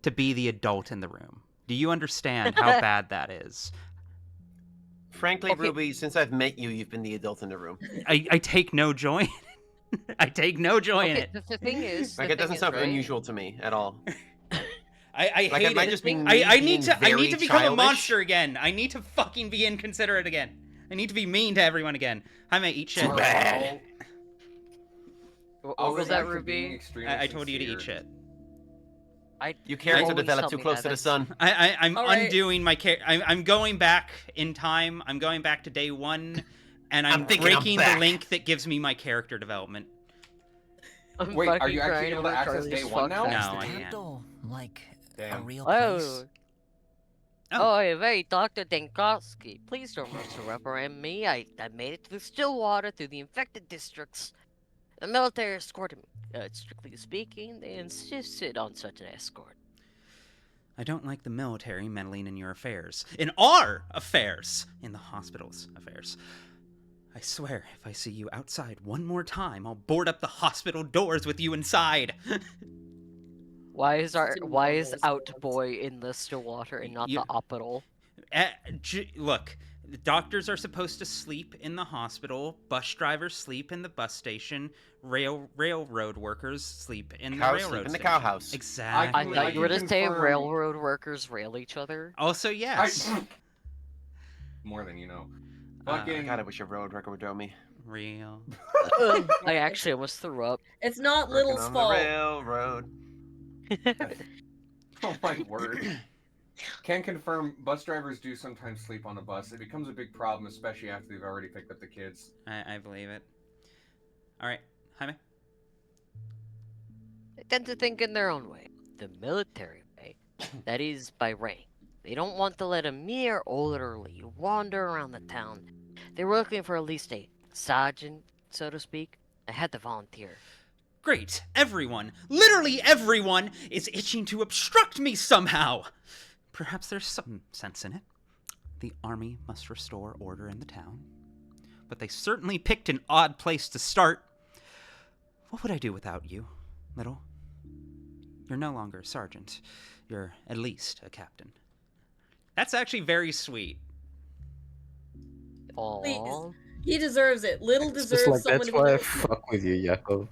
Speaker 1: to be the adult in the room. Do you understand how bad that is?
Speaker 11: Frankly, Ruby, since I've met you, you've been the adult in the room.
Speaker 1: I take no joy in it. I take no joy in it.
Speaker 3: The thing is,
Speaker 11: Like,
Speaker 3: the
Speaker 11: it doesn't
Speaker 3: thing is,
Speaker 11: sound
Speaker 3: right?
Speaker 11: unusual to me at all.
Speaker 1: I
Speaker 11: Like,
Speaker 1: hate
Speaker 11: it might
Speaker 1: it.
Speaker 11: just be me
Speaker 1: I
Speaker 11: being
Speaker 1: need to
Speaker 11: very
Speaker 1: become a
Speaker 11: childish.
Speaker 1: monster again. I need to fucking be inconsiderate again. I need to be mean to everyone again. I may eat shit.
Speaker 11: Too bad.
Speaker 3: What was that, Ruby?
Speaker 1: I told you to eat shit.
Speaker 11: Your character
Speaker 3: always
Speaker 11: developed
Speaker 3: tell
Speaker 11: too
Speaker 3: me
Speaker 11: close
Speaker 3: that,
Speaker 11: to the
Speaker 3: that's-
Speaker 11: sun.
Speaker 1: I'm
Speaker 14: All right.
Speaker 1: undoing my I'm going back in time. I'm going back to day 1, and I'm
Speaker 11: thinking I'm
Speaker 1: breaking the
Speaker 11: back.
Speaker 1: link that gives me my character development.
Speaker 3: I'm
Speaker 2: Wait, are
Speaker 3: fucking
Speaker 2: you actually
Speaker 3: crying
Speaker 2: able to
Speaker 3: over
Speaker 2: access
Speaker 3: Charlie's
Speaker 2: day 1
Speaker 3: fuck
Speaker 2: now?
Speaker 1: No,
Speaker 3: factory.
Speaker 1: I can't.
Speaker 6: Capital, like a
Speaker 2: Damn.
Speaker 6: real place.
Speaker 3: Oh. Oh, hey, Dr. Denkowski. Please don't rush to reprimand me. I made it to the Stillwater through the infected districts. The military escorted me. Strictly speaking, they insisted on such an escort.
Speaker 1: I don't like the military meddling in your affairs. In our affairs! In the hospital's affairs. I swear, if I see you outside one more time, I'll board up the hospital doors with you inside.
Speaker 3: Why is
Speaker 14: It's a
Speaker 3: Out Boy in the Stillwater and not
Speaker 1: You-
Speaker 3: the Hospital?
Speaker 1: Look, the doctors are supposed to sleep in the hospital, bus drivers sleep in the bus station, railroad workers sleep in the
Speaker 11: Cows
Speaker 1: railroad
Speaker 11: sleep in the
Speaker 1: station.
Speaker 11: cow house.
Speaker 1: Exactly.
Speaker 3: I thought you were to say
Speaker 2: confirm-
Speaker 3: railroad workers rail each other.
Speaker 1: Also, yes.
Speaker 2: More than you know.
Speaker 11: I
Speaker 2: Fucking.
Speaker 11: God, I wish a road record would tell me.
Speaker 1: real.
Speaker 3: I actually almost threw up.
Speaker 14: It's not
Speaker 11: Working
Speaker 14: Little's
Speaker 11: on
Speaker 14: fault.
Speaker 11: the railroad.
Speaker 2: Oh my word. Can confirm, bus drivers do sometimes sleep on a bus. It becomes a big problem, especially after they've already picked up the kids.
Speaker 1: I believe it. All right, Jaime.
Speaker 3: They tend to think in their own way, the military way. That is by rank. They don't want to let a mere orderly wander around the town. They were looking for at least a sergeant, so to speak. I had to volunteer.
Speaker 1: Great. Everyone, literally everyone, is itching to obstruct me somehow. Perhaps there's some sense in it. The army must restore order in the town. But they certainly picked an odd place to start. What would I do without you, Little? You're no longer a sergeant. You're at least a captain. That's actually very sweet.
Speaker 3: Aww.
Speaker 14: He deserves it. Little
Speaker 15: It's
Speaker 14: deserves
Speaker 15: just like,
Speaker 14: someone
Speaker 15: that's
Speaker 14: to be
Speaker 15: why I
Speaker 14: nice to.
Speaker 15: fuck with you, Yakov.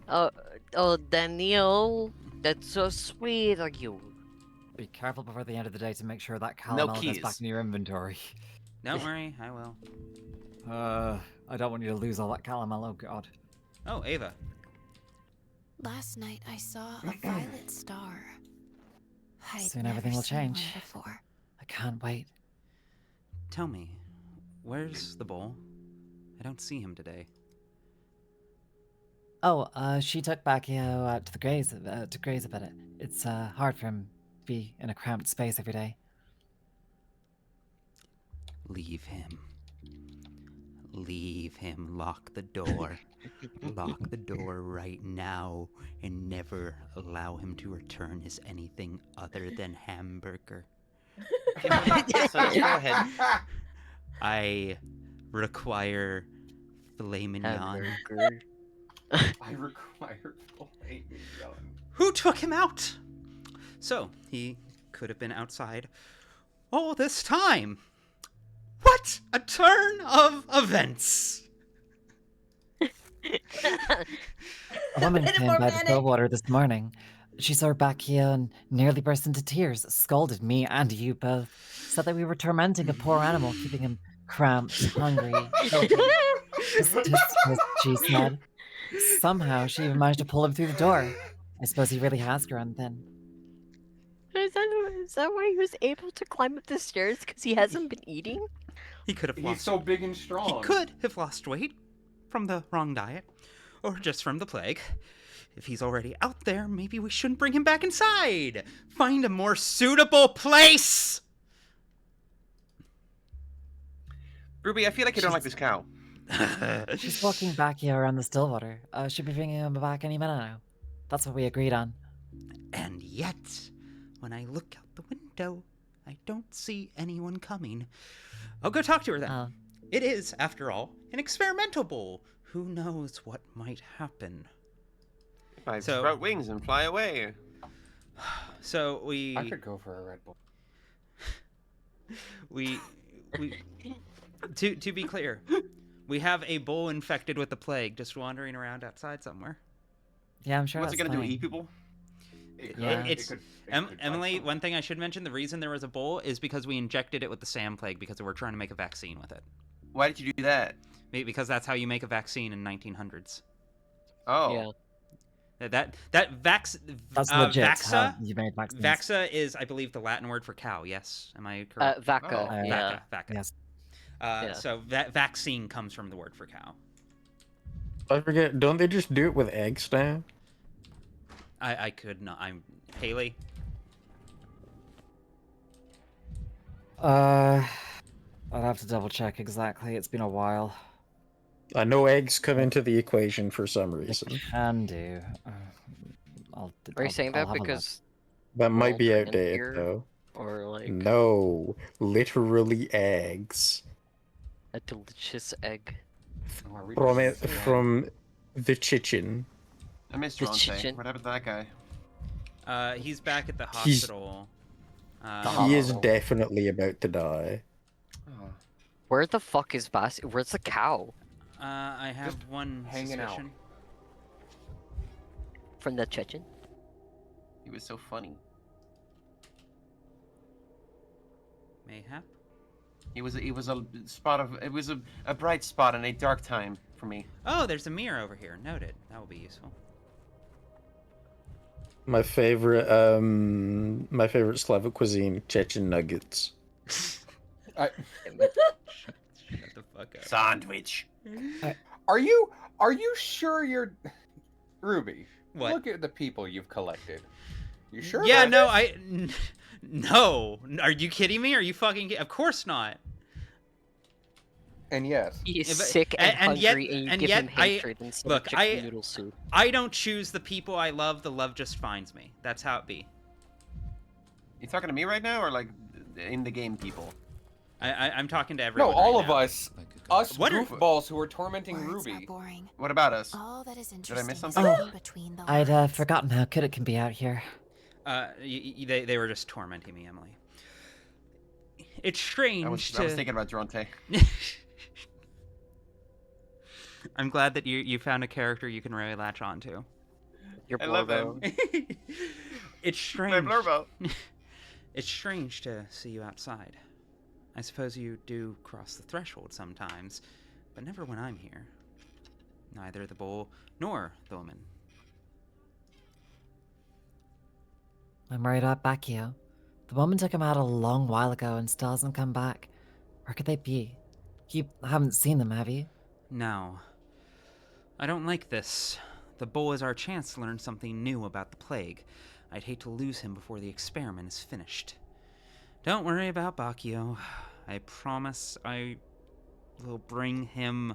Speaker 3: Oh, Daniel, that's so sweet of you.
Speaker 6: Be careful before the end of the day to make sure that calamel goes back in your inventory.
Speaker 1: Don't worry, I will.
Speaker 6: I don't want you to lose all that calamel, oh god.
Speaker 1: Oh, Ava.
Speaker 7: Last night I saw a violet star. I'd
Speaker 6: Soon
Speaker 7: never
Speaker 6: everything will
Speaker 7: seen one
Speaker 6: change.
Speaker 7: before.
Speaker 6: I can't wait.
Speaker 1: Tell me, where's the bull? I don't see him today.
Speaker 6: Oh, she took Bacchio out to the graze, to graze a bit. It's hard for him to be in a cramped space every day.
Speaker 1: Leave him. Leave him. Lock the door. Lock the door right now and never allow him to return as anything other than hamburger.
Speaker 11: Son, go ahead.
Speaker 1: I require filet mignon.
Speaker 2: I require filet mignon.
Speaker 1: Who took him out? So, he could have been outside all this time. What a turn of events!
Speaker 6: A woman came by the Stillwater this morning. She saw Bacchio and nearly burst into tears, scolded me and you both, said that we were tormenting a poor animal, keeping him cramped, hungry, filthy. She said. Somehow, she even managed to pull him through the door. I suppose he really has grown thin.
Speaker 3: Is that why he was able to climb up the stairs? Because he hasn't been eating?
Speaker 1: He could have
Speaker 2: He's
Speaker 1: lost...
Speaker 2: so big and strong.
Speaker 1: He could have lost weight from the wrong diet, or just from the plague. If he's already out there, maybe we shouldn't bring him back inside. Find a more suitable place!
Speaker 11: Ruby, I feel like you don't like this cow.
Speaker 6: She's walking back here around the Stillwater. Should be bringing him back any minute now. That's what we agreed on.
Speaker 1: And yet, when I look out the window, I don't see anyone coming. I'll go talk to her then. It is, after all, an experimental bowl. Who knows what might happen?
Speaker 11: I sprout wings and fly away.
Speaker 1: So we...
Speaker 2: I could go for a Red Bull.
Speaker 1: we to be clear, we have a bull infected with the plague just wandering around outside somewhere.
Speaker 6: Yeah, I'm sure
Speaker 11: What's
Speaker 6: that's
Speaker 11: it gonna do,
Speaker 6: fine.
Speaker 11: eat people?
Speaker 1: Emily, one thing I should mention, the reason there was a bull is because we injected it with the SAM plague because we were trying to make a vaccine with it.
Speaker 11: Why did you do that?
Speaker 1: Because that's how you make a vaccine in 1900s.
Speaker 11: Oh.
Speaker 3: Yeah.
Speaker 6: That's legit
Speaker 1: Vaxa,
Speaker 6: how you made vaccines.
Speaker 1: Vaxa is, I believe, the Latin word for cow. Yes, am I correct?
Speaker 3: Vaca.
Speaker 1: Oh,
Speaker 3: Yeah.
Speaker 1: Vaca.
Speaker 6: Yes.
Speaker 1: So that vaccine comes from the word for cow.
Speaker 15: I forget. Don't they just do it with eggs now?
Speaker 1: I could not. I'm Haley.
Speaker 6: I'd have to double check exactly. It's been a while.
Speaker 15: I know eggs come into the equation for some reason.
Speaker 6: Can do.
Speaker 3: Are you saying
Speaker 6: I'll
Speaker 3: that
Speaker 6: have a look.
Speaker 3: because
Speaker 15: That might be
Speaker 3: World
Speaker 15: outdated
Speaker 3: Frontier,
Speaker 15: though.
Speaker 3: or like
Speaker 15: No, literally eggs.
Speaker 3: a delicious egg?
Speaker 15: From the Chechen.
Speaker 11: I missed
Speaker 3: The
Speaker 11: Ronte.
Speaker 3: chicken.
Speaker 11: What happened to that guy?
Speaker 1: He's back at the
Speaker 15: He's-
Speaker 1: hospital.
Speaker 15: He is definitely about to die.
Speaker 3: Where the fuck is Where's the cow?
Speaker 1: I have one
Speaker 2: hanging out.
Speaker 1: suspicion.
Speaker 3: From the Chechen?
Speaker 11: He was so funny.
Speaker 1: Mayhap.
Speaker 11: It was a spot of a bright spot in a dark time for me.
Speaker 1: Oh, there's a mirror over here. Noted. That will be useful.
Speaker 15: My favorite Slavic cuisine, Chechen nuggets.
Speaker 1: Shut the fuck up.
Speaker 11: Sandwich.
Speaker 2: Are you sure you're Ruby?
Speaker 1: What?
Speaker 2: Look at the people you've collected. You sure?
Speaker 1: Yeah,
Speaker 2: about
Speaker 1: no,
Speaker 2: this?
Speaker 1: no. Are you kidding me? Are you fucking? Of course not.
Speaker 2: And yes,
Speaker 3: He is
Speaker 1: Yeah, but-
Speaker 3: sick and hungry,
Speaker 1: yet,
Speaker 3: and you
Speaker 1: and
Speaker 3: give
Speaker 1: yet
Speaker 3: him hatred instead
Speaker 1: look,
Speaker 3: of chicken noodle soup.
Speaker 1: I don't choose the people I love. The love just finds me. That's how it be.
Speaker 11: You talking to me right now, or like in the game people?
Speaker 1: I'm talking to everyone.
Speaker 2: No, all
Speaker 1: right
Speaker 2: of
Speaker 1: now.
Speaker 2: us
Speaker 1: What are-
Speaker 2: goofballs who are tormenting
Speaker 7: Words are
Speaker 2: Ruby.
Speaker 7: boring.
Speaker 11: What about us?
Speaker 7: All that is
Speaker 11: Did I
Speaker 7: interesting
Speaker 11: miss
Speaker 7: is
Speaker 11: something?
Speaker 7: reading between the
Speaker 6: I'd
Speaker 7: lines.
Speaker 6: forgotten how good it can be out here.
Speaker 1: They were just tormenting me, Emily. It's strange
Speaker 11: I was
Speaker 1: to.
Speaker 11: thinking about Dronte.
Speaker 1: I'm glad that you found a character you can really latch onto.
Speaker 3: Your
Speaker 11: I love
Speaker 3: Blurbo.
Speaker 11: him.
Speaker 1: It's strange.
Speaker 11: My Blurbo.
Speaker 1: It's strange to see you outside. I suppose you do cross the threshold sometimes, but never when I'm here. Neither the bull nor the woman.
Speaker 6: I'm worried about Bacchio. The woman took him out a long while ago and still hasn't come back. Where could they be? You haven't seen them, have you?
Speaker 1: No. I don't like this. The bull is our chance to learn something new about the plague. I'd hate to lose him before the experiment is finished. Don't worry about Bacchio. I promise I will bring him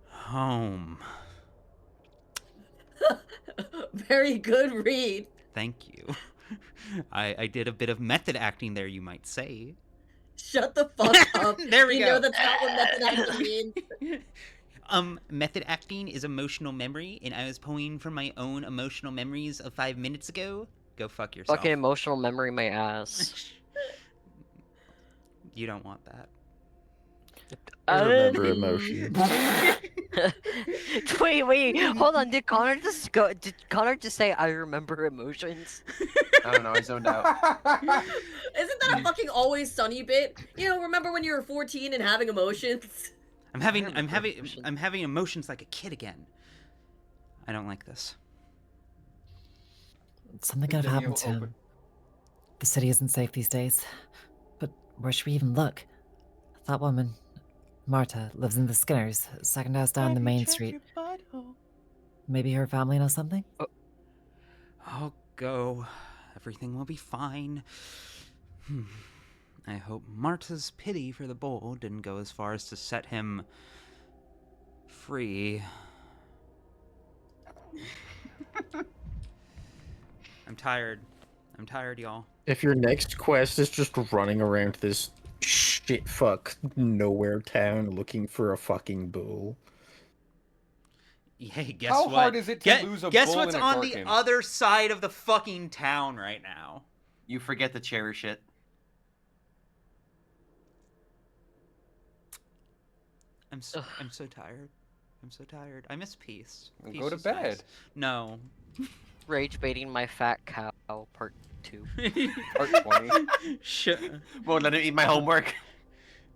Speaker 1: home.
Speaker 14: Very good read.
Speaker 1: Thank you. I did a bit of method acting there, you might say.
Speaker 14: Shut the fuck up.
Speaker 1: There we
Speaker 14: you
Speaker 1: go.
Speaker 14: know that's not what method acting means.
Speaker 1: Method acting is emotional memory, and I was pulling from my own emotional memories of 5 minutes ago. Go fuck yourself.
Speaker 3: Fucking emotional memory, my ass.
Speaker 1: You don't want that.
Speaker 15: I remember emotion.
Speaker 3: Wait, hold on. Did Connor just say I remember emotions?
Speaker 11: I don't know. I zoned out.
Speaker 14: Isn't that a fucking Always Sunny bit? You know, remember when you were 14 and having emotions?
Speaker 1: I'm having emotions like a kid again. I don't like this.
Speaker 6: Something could have happened to him. The city isn't safe these days. But where should we even look? That woman, Marta, lives in the Skinners, second house down the main street. Maybe her family knows something?
Speaker 1: I'll go. Everything will be fine. I hope Marta's pity for the bull didn't go as far as to set him free. I'm tired. I'm tired, y'all.
Speaker 15: If your next quest is just running around this shit fuck nowhere town looking for a fucking bull.
Speaker 1: Hey, guess
Speaker 2: How
Speaker 1: what?
Speaker 2: hard is it to lose a
Speaker 1: guess
Speaker 2: bull
Speaker 1: what's
Speaker 2: in a
Speaker 1: on
Speaker 2: Gorkin?
Speaker 1: the other side of the fucking town right now?
Speaker 11: You forget to cherish it.
Speaker 1: I'm so tired. I'm so tired. I miss peace. Peace
Speaker 2: Go to
Speaker 1: is nice.
Speaker 2: bed.
Speaker 1: No.
Speaker 3: Rage baiting my fat cow, part 2.
Speaker 2: Part 20.
Speaker 11: Won't let him eat my homework.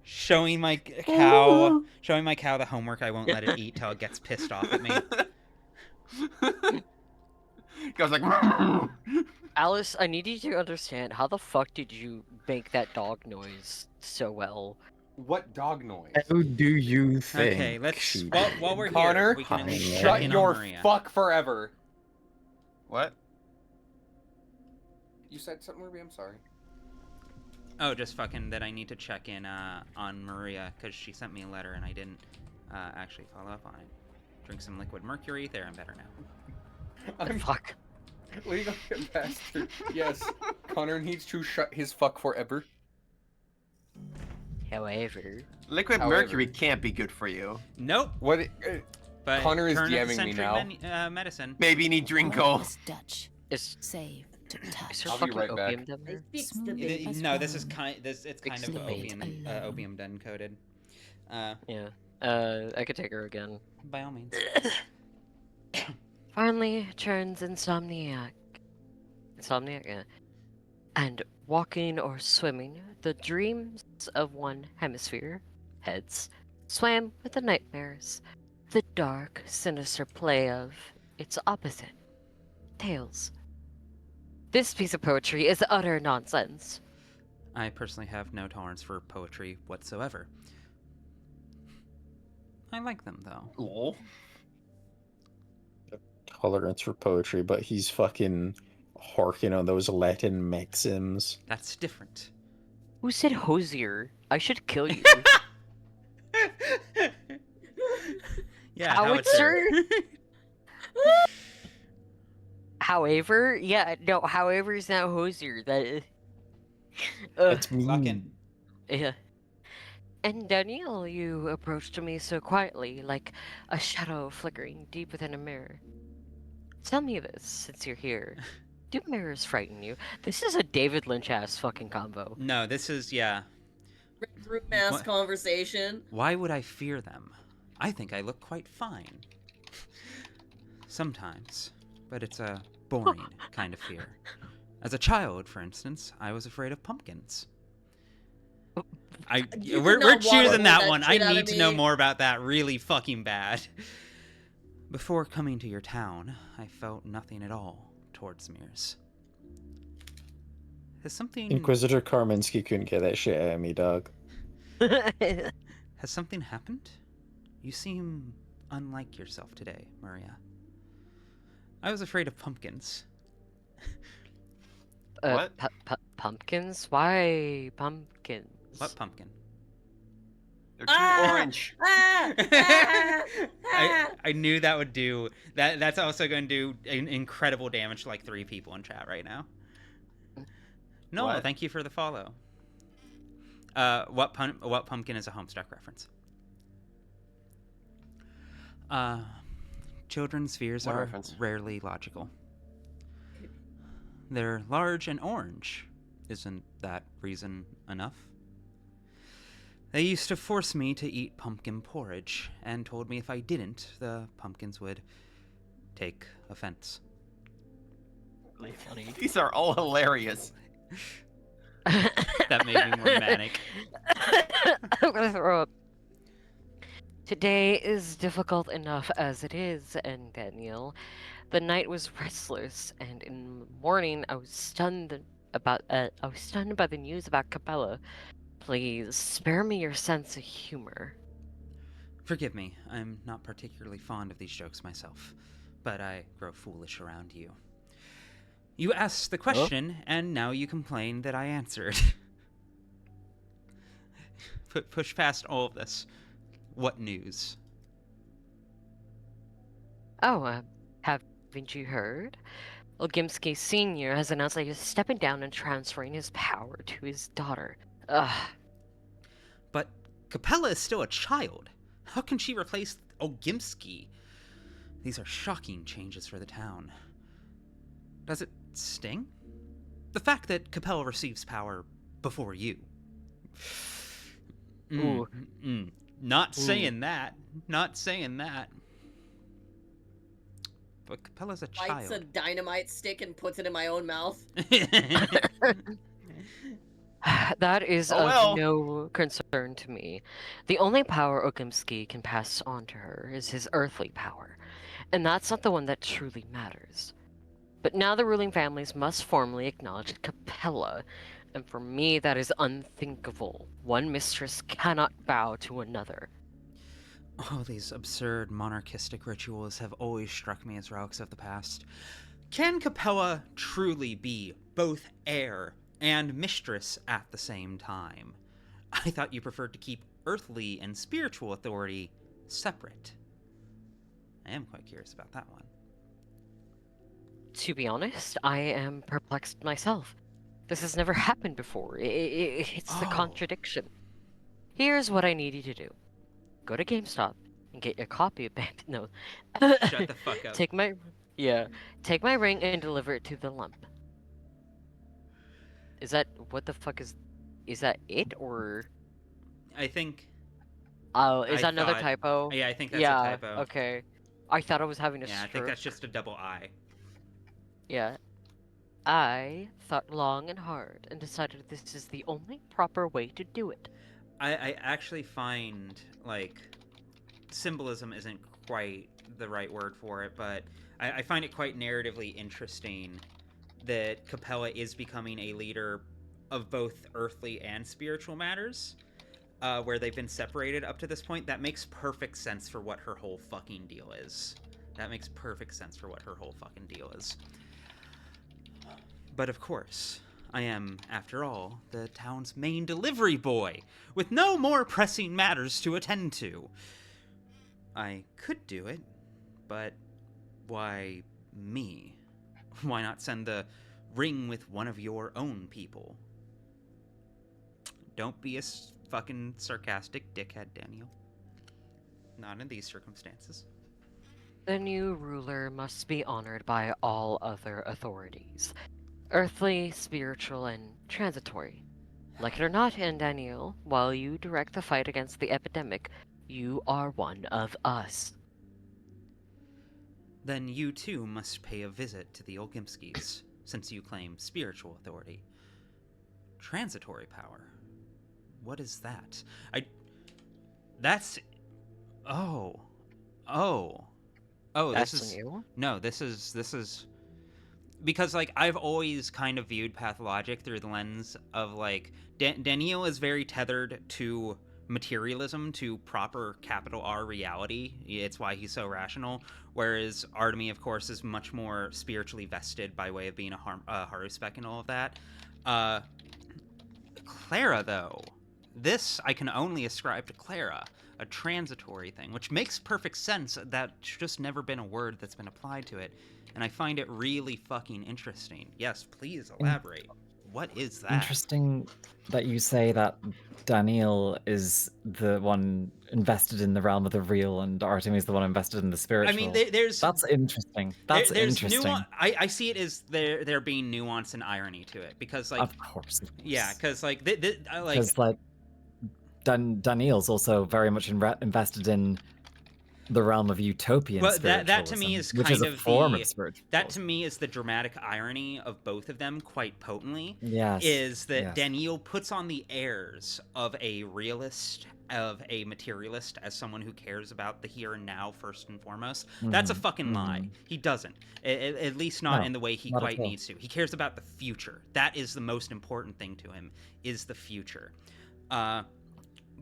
Speaker 1: Showing my cow the homework I won't let it eat till it gets pissed off at me.
Speaker 11: Goes like.
Speaker 3: Alice, I need you to understand, how the fuck did you make that dog noise so well?
Speaker 2: What dog noise?
Speaker 15: How do you think?
Speaker 1: Okay, let's
Speaker 15: she
Speaker 1: while
Speaker 15: did?
Speaker 1: we're
Speaker 2: Connor,
Speaker 1: here, we can at least check
Speaker 2: shut
Speaker 1: in
Speaker 2: your
Speaker 1: on Maria.
Speaker 2: fuck forever.
Speaker 11: What?
Speaker 2: You said something, Ruby? I'm sorry.
Speaker 1: Oh, just fucking that I need to check in on Maria because she sent me a letter and I didn't actually follow up on it. Drink some liquid mercury. There, I'm better now.
Speaker 3: Fuck.
Speaker 2: Legal bastard. Yes, Connor needs to shut his fuck forever.
Speaker 3: However,
Speaker 11: Liquid mercury can't be good for you.
Speaker 1: Nope.
Speaker 2: What?
Speaker 1: But
Speaker 2: Connor is
Speaker 1: turn of the
Speaker 2: DMing me
Speaker 1: century
Speaker 2: now.
Speaker 1: Medicine.
Speaker 11: Maybe you need Drinko.
Speaker 12: Dutch.
Speaker 3: Is
Speaker 12: Save to touch.
Speaker 3: is there
Speaker 2: I'll be
Speaker 3: fucking
Speaker 2: right back.
Speaker 3: opium down there?
Speaker 1: No, this is it's kind of
Speaker 3: Explain.
Speaker 1: opium den coded.
Speaker 3: Yeah. I could take her again.
Speaker 1: By all means.
Speaker 3: Finally turns insomniac. Yeah. And walking or swimming, the dreams of one hemisphere, heads, swam with the nightmares, the dark, sinister play of its opposite, tails. This piece of poetry is utter nonsense.
Speaker 1: I personally have no tolerance for poetry whatsoever. I like them, though.
Speaker 11: Lol.
Speaker 15: Tolerance for poetry, but he's fucking harking on those Latin maxims.
Speaker 1: That's different.
Speaker 3: Who said hosier? I should kill you.
Speaker 1: Yeah,
Speaker 3: howitzer? However, yeah, no, however is now hosier.
Speaker 15: That's mean.
Speaker 3: Yeah. And Danielle, you approached me so quietly, like a shadow flickering deep within a mirror. Tell me this, since you're here. Do mirrors frighten you? This is a David Lynch-ass fucking combo.
Speaker 1: No, this is, yeah.
Speaker 14: Red Room mass conversation.
Speaker 1: Why would I fear them? I think I look quite fine. Sometimes. But it's a boring kind of fear. As a child, for instance, I was afraid of pumpkins. We're choosing that one. I need to know more about that really fucking bad. Before coming to your town, I felt nothing at all towards mirrors. Has something...
Speaker 15: Inquisitor Karminski couldn't get that shit out of me, dog.
Speaker 1: Has something happened? You seem unlike yourself today, Maria. I was afraid of pumpkins.
Speaker 3: What? Pumpkins? Why pumpkins?
Speaker 1: What pumpkin?
Speaker 11: They're too orange.
Speaker 1: I knew that would do that. That's also going to do incredible damage to like 3 people in chat right now. No,
Speaker 11: What?
Speaker 1: Thank you for the follow. What pumpkin is a Homestuck reference? Children's fears
Speaker 11: What
Speaker 1: are
Speaker 11: reference?
Speaker 1: rarely logical. They're large and orange. Isn't that reason enough? They used to force me to eat pumpkin porridge, and told me if I didn't, the pumpkins would take offense.
Speaker 3: Really funny.
Speaker 11: These are all hilarious.
Speaker 1: That made me more manic.
Speaker 3: I'm gonna throw up. Today is difficult enough as it is, and Daniel. The night was restless, and in the morning I was stunned by the news about Capella. Please spare me your sense of humor.
Speaker 1: Forgive me, I'm not particularly fond of these jokes myself, but I grow foolish around you. You asked the question, and now you complain that I answered. Push past all of this. What news?
Speaker 3: Oh, haven't you heard? Ogimsky Sr. has announced that he's stepping down and transferring his power to his daughter. Ugh.
Speaker 1: But Capella is still a child. How can she replace Ogimsky? These are shocking changes for the town. Does it sting? The fact that Capella receives power before you. Not saying that. Not saying that. But Capella's a child.
Speaker 14: Lights a dynamite stick and puts it in my own mouth.
Speaker 3: That is of no concern to me. The only power Ogimsky can pass on to her is his earthly power, and that's not the one that truly matters. But now the ruling families must formally acknowledge Capella, and for me that is unthinkable. One mistress cannot bow to another.
Speaker 1: Oh, these absurd monarchistic rituals have always struck me as relics of the past. Can Capella truly be both heir and mistress at the same time? I thought you preferred to keep earthly and spiritual authority separate. I am quite curious about that one.
Speaker 3: To be honest, I am perplexed myself. This has never happened before. It's the contradiction. Here's what I need you to do. Go to GameStop and get your copy of No.
Speaker 1: Shut the fuck up.
Speaker 3: Take my ring and deliver it to the lump. Is that what the fuck is that it or?
Speaker 1: I think.
Speaker 3: Oh, is that another typo?
Speaker 1: Yeah, I think that's a typo.
Speaker 3: Okay. I thought I was having a
Speaker 1: stroke.
Speaker 3: stroke.
Speaker 1: I think that's just a double I.
Speaker 3: Yeah. I thought long and hard and decided this is the only proper way to do it.
Speaker 1: I actually find, like, symbolism isn't quite the right word for it, but I find it quite narratively interesting that Capella is becoming a leader of both earthly and spiritual matters, where they've been separated up to this point. That makes perfect sense for what her whole fucking deal is. That makes perfect sense for what her whole fucking deal is. But of course, I am, after all, the town's main delivery boy, with no more pressing matters to attend to. I could do it, but why me? Why not send the ring with one of your own people? Don't be a fucking sarcastic dickhead, Daniel. Not in these circumstances.
Speaker 3: The new ruler must be honored by all other authorities. Earthly, spiritual, and transitory. Like it or not, and Daniel, while you direct the fight against the epidemic, you are one of us.
Speaker 1: Then you too must pay a visit to the Olgimskis, since you claim spiritual authority. Transitory power. What is that? That's... Oh.
Speaker 3: That's
Speaker 1: this is...
Speaker 3: new?
Speaker 1: No, this is... Because, like, I've always kind of viewed Pathologic through the lens of, like, Daniel is very tethered to materialism, to proper capital R reality. It's why he's so rational. Whereas Artemy, of course, is much more spiritually vested by way of being a Haruspec and all of that. Clara, though, this I can only ascribe to Clara, a transitory thing, which makes perfect sense. That's just never been a word that's been applied to it. And I find it really fucking interesting. Yes, please elaborate. What is that?
Speaker 4: Interesting that you say that Daniel is the one invested in the realm of the real and Artemy is the one invested in the spiritual.
Speaker 1: I mean, there's...
Speaker 4: That's interesting. That's interesting.
Speaker 1: I see it as there being nuance and irony to it. Because, like...
Speaker 4: Of course.
Speaker 1: Yeah, because, like...
Speaker 4: Daniel's also very much invested in the realm of utopian spiritualism,
Speaker 1: that to me is
Speaker 4: which is a form of spiritualism.
Speaker 1: That to me is the dramatic irony of both of them quite potently.
Speaker 4: Yes.
Speaker 1: Is that Daniel puts on the airs of a realist, of a materialist, as someone who cares about the here and now first and foremost. That's a fucking lie. He doesn't. At least not in the way he quite needs to. He cares about the future. That is the most important thing to him, is the future.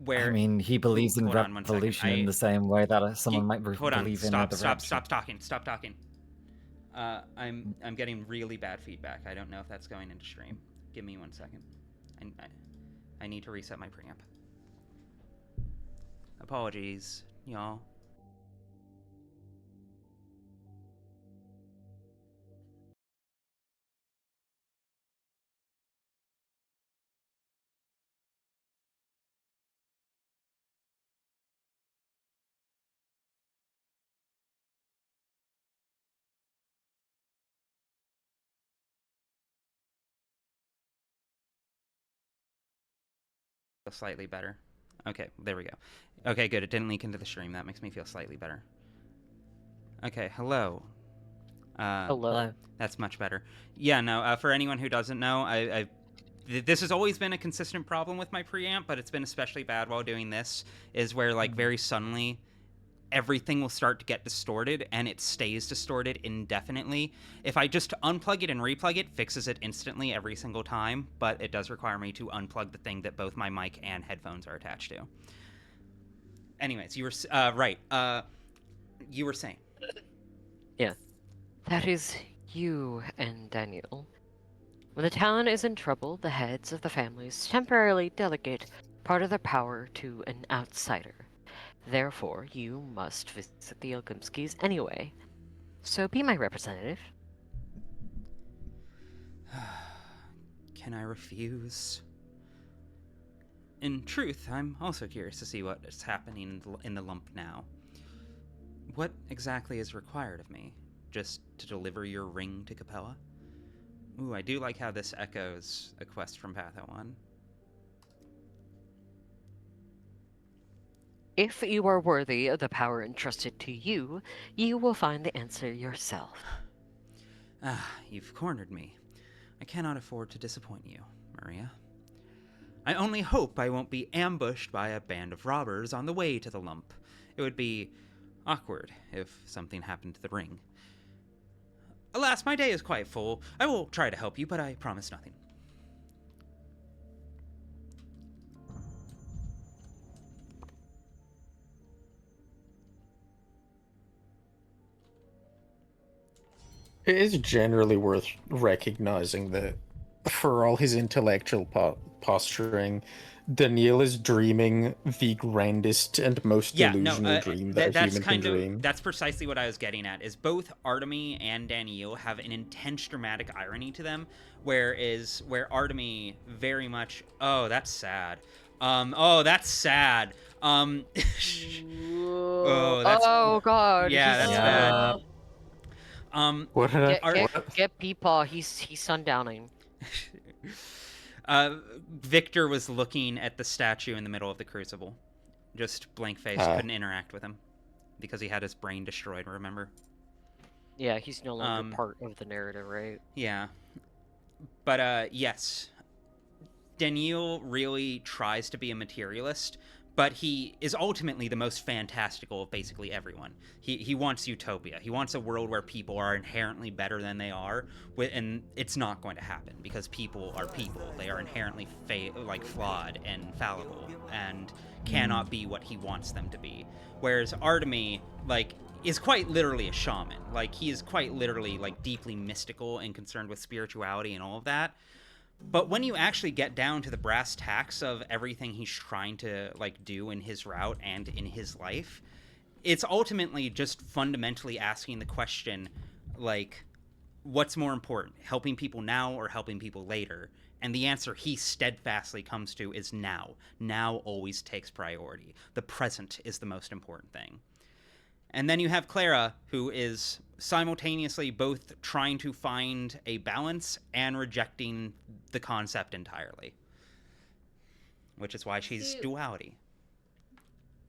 Speaker 1: Where,
Speaker 4: I mean, he believes in revolution in the same way that someone might believe in the
Speaker 1: Stop talking. I'm getting really bad feedback. I don't know if that's going into stream. Give me 1 second. I need to reset my preamp. Apologies, y'all. Slightly better. Okay, there we go. Okay, good. It didn't leak into the stream. That makes me feel slightly better. Okay, hello.
Speaker 3: Hello.
Speaker 1: That's much better. Yeah, no, for anyone who doesn't know, this has always been a consistent problem with my preamp, but it's been especially bad while doing this, is where, like, very suddenly everything will start to get distorted, and it stays distorted indefinitely. If I just unplug it and replug it, fixes it instantly every single time, but it does require me to unplug the thing that both my mic and headphones are attached to. Anyways, you were right. You were saying.
Speaker 3: Yeah. That is you and Daniel. When the town is in trouble, the heads of the families temporarily delegate part of their power to an outsider. Therefore, you must visit the Olgimskis anyway. So be my representative.
Speaker 1: Can I refuse? In truth, I'm also curious to see what is happening in the lump now. What exactly is required of me? Just to deliver your ring to Capella? Ooh, I do like how this echoes a quest from Patho 1.
Speaker 3: If you are worthy of the power entrusted to you, you will find the answer yourself.
Speaker 1: You've cornered me. I cannot afford to disappoint you, Maria. I only hope I won't be ambushed by a band of robbers on the way to the lump. It would be awkward if something happened to the ring. Alas, my day is quite full. I will try to help you, but I promise nothing.
Speaker 15: It is generally worth recognizing that for all his intellectual posturing, Daniil is dreaming the grandest and most delusional dream that a human can dream.
Speaker 1: That's precisely what I was getting at, is both Artemy and Daniil have an intense dramatic irony to them, where Artemy very much, oh, that's sad. Oh, that's sad. Oh, that's,
Speaker 3: oh God.
Speaker 1: Yeah, that's bad.
Speaker 15: What
Speaker 3: Get Peepaw, he's sundowning.
Speaker 1: Victor was looking at the statue in the middle of the crucible. Just blank face, couldn't interact with him. Because he had his brain destroyed, remember?
Speaker 3: Yeah, he's no longer part of the narrative, right?
Speaker 1: Yeah. But, yes. Daniil really tries to be a materialist, but he is ultimately the most fantastical of basically everyone. He wants utopia. He wants a world where people are inherently better than they are, and it's not going to happen because people are people. They are inherently flawed and fallible and cannot be what he wants them to be. Whereas Artemy, is quite literally a shaman. He is quite literally, deeply mystical and concerned with spirituality and all of that. But when you actually get down to the brass tacks of everything he's trying to, do in his route and in his life, it's ultimately just fundamentally asking the question, what's more important, helping people now or helping people later? And the answer he steadfastly comes to is now. Now always takes priority. The present is the most important thing. And then you have Clara, who is simultaneously both trying to find a balance and rejecting the concept entirely. Which is why she's duality.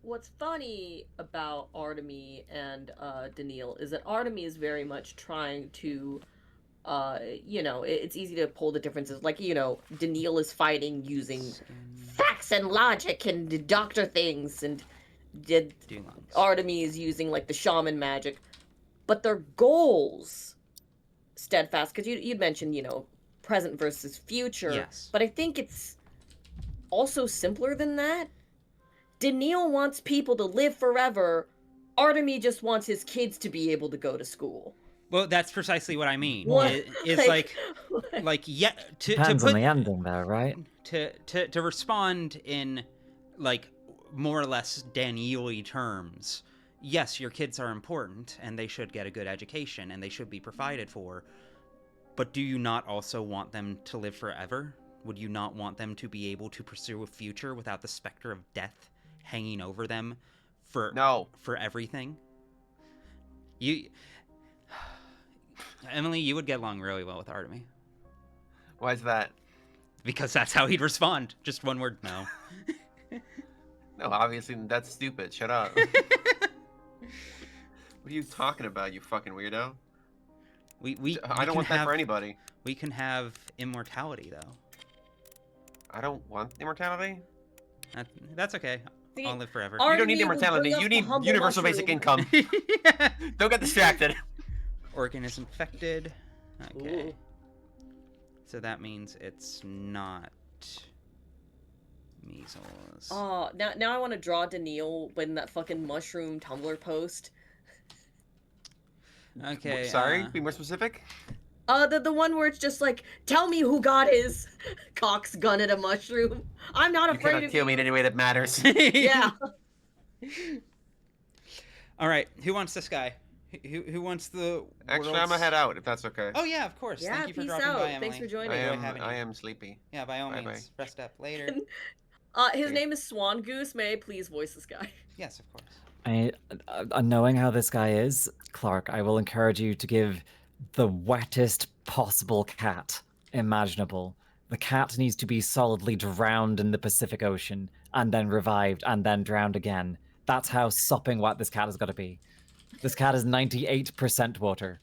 Speaker 14: What's funny about Artemy and Daniil is that Artemy is very much trying to, it's easy to pull the differences. Daniil is fighting using facts and logic and doctor things, and Artemy is using the shaman magic, but their goals steadfast, because you'd mentioned present versus future.
Speaker 1: Yes.
Speaker 14: But I think it's also simpler than that. Daniil wants people to live forever. Artemy just wants his kids to be able to go to school.
Speaker 1: Well, that's precisely what I mean. It's
Speaker 4: depends on the ending, though, right?
Speaker 1: To respond in more or less Daniel-y terms, yes, your kids are important and they should get a good education and they should be provided for, but do you not also want them to live forever? Would you not want them to be able to pursue a future without the specter of death hanging over them for everything? Emily, you would get along really well with Artemy.
Speaker 11: Why is that?
Speaker 1: Because that's how he'd respond. Just one word, no.
Speaker 11: No, obviously that's stupid. Shut up. What are you talking about, you fucking weirdo? I don't want that for anybody.
Speaker 1: We can have immortality, though.
Speaker 11: I don't want immortality.
Speaker 1: That's okay. I'll live forever.
Speaker 11: You don't need immortality. You need universal basic income. Don't get distracted.
Speaker 1: Organ is infected. Okay.
Speaker 14: Ooh.
Speaker 1: So that means it's not measles.
Speaker 14: Oh, now I want to draw Daniil in that fucking mushroom Tumblr post.
Speaker 1: Okay.
Speaker 11: Sorry, be more specific.
Speaker 14: The one where it's just tell me who God is. Cock's gun at a mushroom. I'm not afraid of you.
Speaker 11: You cannot kill me in any way that matters.
Speaker 14: Yeah.
Speaker 1: All right, who wants this guy? Who wants the
Speaker 11: Actually, I'm gonna head out, if that's okay.
Speaker 1: Oh, yeah, of course.
Speaker 14: Yeah,
Speaker 1: Thank you for
Speaker 14: peace
Speaker 1: dropping
Speaker 14: out.
Speaker 1: by, Emily.
Speaker 14: Thanks for joining.
Speaker 11: I am sleepy.
Speaker 1: Yeah, by all means.
Speaker 11: Bye.
Speaker 1: Rest up later.
Speaker 14: His name is Swan Goose. May I please voice this guy?
Speaker 1: Yes, of course.
Speaker 4: Knowing how this guy is, Clark, I will encourage you to give the wettest possible cat imaginable. The cat needs to be solidly drowned in the Pacific Ocean, and then revived, and then drowned again. That's how sopping wet this cat has got to be. This cat is 98% water.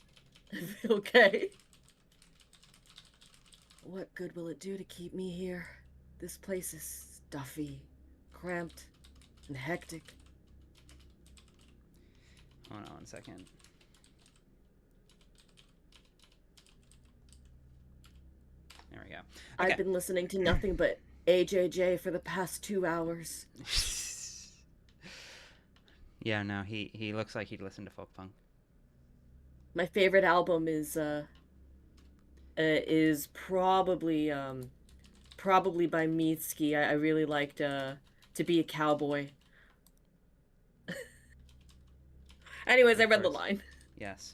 Speaker 14: Okay. What good will it do to keep me here? This place is stuffy, cramped, and hectic.
Speaker 1: Hold on 1 second. There we go. Okay.
Speaker 14: I've been listening to nothing but AJJ for the past 2 hours.
Speaker 1: Yeah, no, he looks like he'd listen to folk punk.
Speaker 14: My favorite album is probably by Mitski. I really liked To Be a Cowboy. Anyways, I read the line.
Speaker 1: Yes.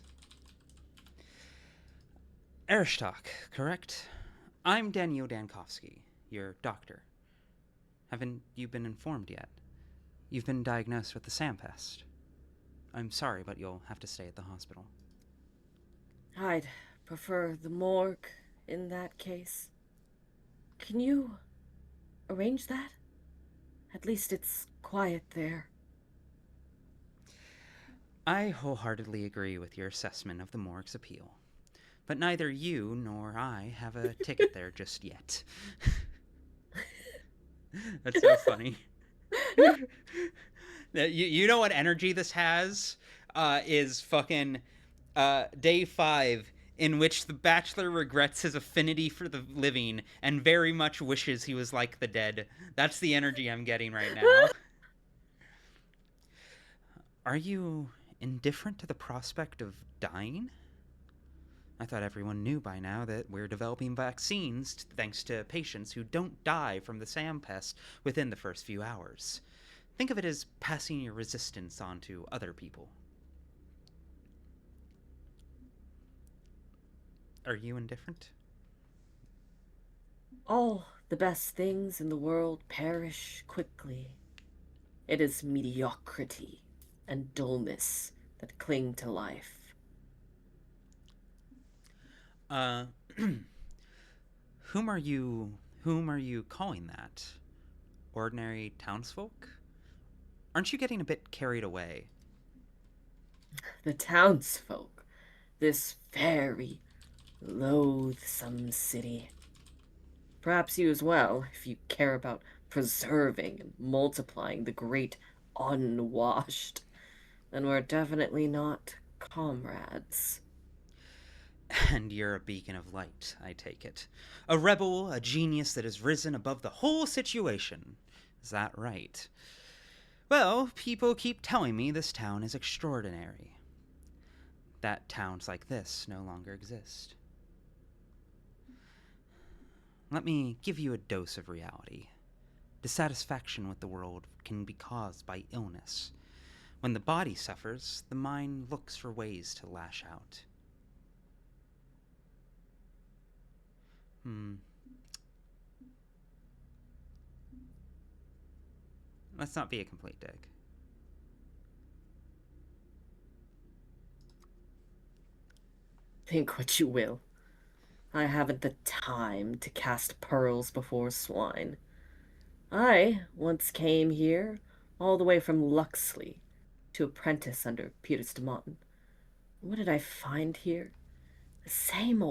Speaker 1: Erishtok, correct? I'm Daniel Dankovsky, your doctor. Haven't you been informed yet? You've been diagnosed with the Sampest. I'm sorry, but you'll have to stay at the hospital.
Speaker 14: I'd prefer the morgue in that case. Can you arrange that? At least it's quiet there.
Speaker 1: I wholeheartedly agree with your assessment of the morgue's appeal. But neither you nor I have a ticket there just yet. That's so funny. You know what energy this has? Is fucking day 5, in which the bachelor regrets his affinity for the living and very much wishes he was like the dead. That's the energy I'm getting right now. Are you indifferent to the prospect of dying? I thought everyone knew by now that we're developing vaccines thanks to patients who don't die from the Sampest within the first few hours. Think of it as passing your resistance on to other people. Are you indifferent?
Speaker 14: All the best things in the world perish quickly. It is mediocrity and dullness that cling to life.
Speaker 1: Whom are you calling that? Ordinary townsfolk? Aren't you getting a bit carried away?
Speaker 14: The townsfolk, this very loathsome city. Perhaps you as well, if you care about preserving and multiplying the great unwashed. Then we're definitely not comrades.
Speaker 1: And you're a beacon of light, I take it. A rebel, a genius that has risen above the whole situation. Is that right? Well, people keep telling me this town is extraordinary. That towns like this no longer exist. Let me give you a dose of reality. Dissatisfaction with the world can be caused by illness. When the body suffers, the mind looks for ways to lash out. Let's not be a complete dick.
Speaker 14: Think what you will. I haven't the time to cast pearls before swine. I once came here, all the way from Luxley, to apprentice under Peter Stamon. What did I find here? The same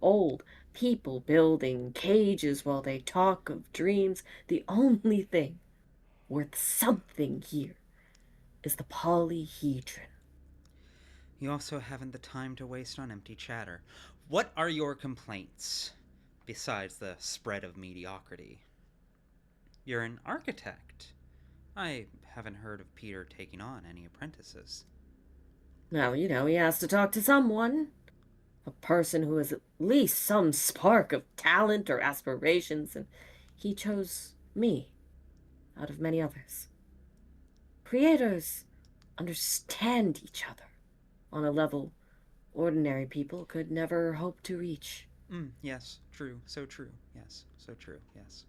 Speaker 14: old people building cages while they talk of dreams. The only thing worth something here is the polyhedron.
Speaker 1: You also haven't the time to waste on empty chatter. What are your complaints, besides the spread of mediocrity? You're an architect. I haven't heard of Peter taking on any apprentices.
Speaker 14: Well, he has to talk to someone. A person who has at least some spark of talent or aspirations, and he chose me out of many others. Creators understand each other on a level ordinary people could never hope to reach.
Speaker 1: Yes, true, so true, yes, so true, yes.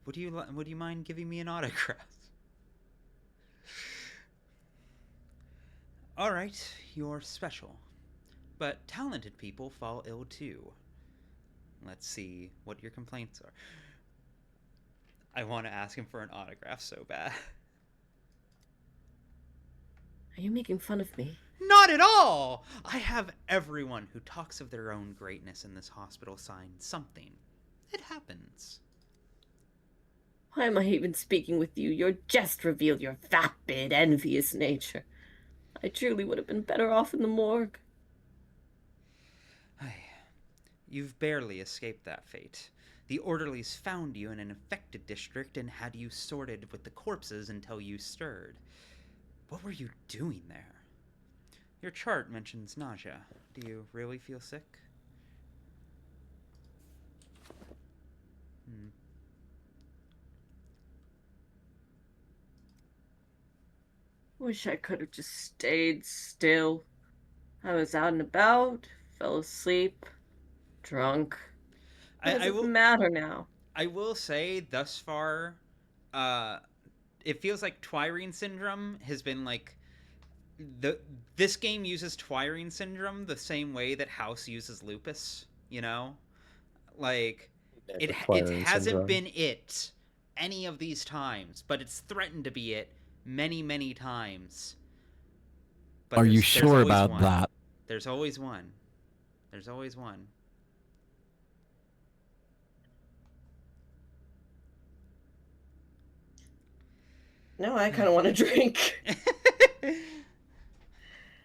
Speaker 1: Would you mind giving me an autograph? All right, you're special. But talented people fall ill too. Let's see what your complaints are. I want to ask him for an autograph so bad.
Speaker 14: Are you making fun of me?
Speaker 1: Not at all! I have everyone who talks of their own greatness in this hospital sign something. It happens.
Speaker 14: Why am I even speaking with you? Your jest revealed your vapid, envious nature. I truly would have been better off in the morgue.
Speaker 1: You've barely escaped that fate. The orderlies found you in an infected district and had you sorted with the corpses until you stirred. What were you doing there? Your chart mentions nausea. Do you really feel sick?
Speaker 14: Wish I could have just stayed still. I was out and about, fell asleep, drunk. It doesn't matter now.
Speaker 1: I will say, thus far, it feels like Twirine Syndrome has been like this game uses Twirine Syndrome the same way that House uses lupus, you know? Like it hasn't been it any of these times, but it's threatened to be it many times. But
Speaker 16: are you sure about that?
Speaker 1: There's always one. There's always one.
Speaker 14: No, I kind of want a drink.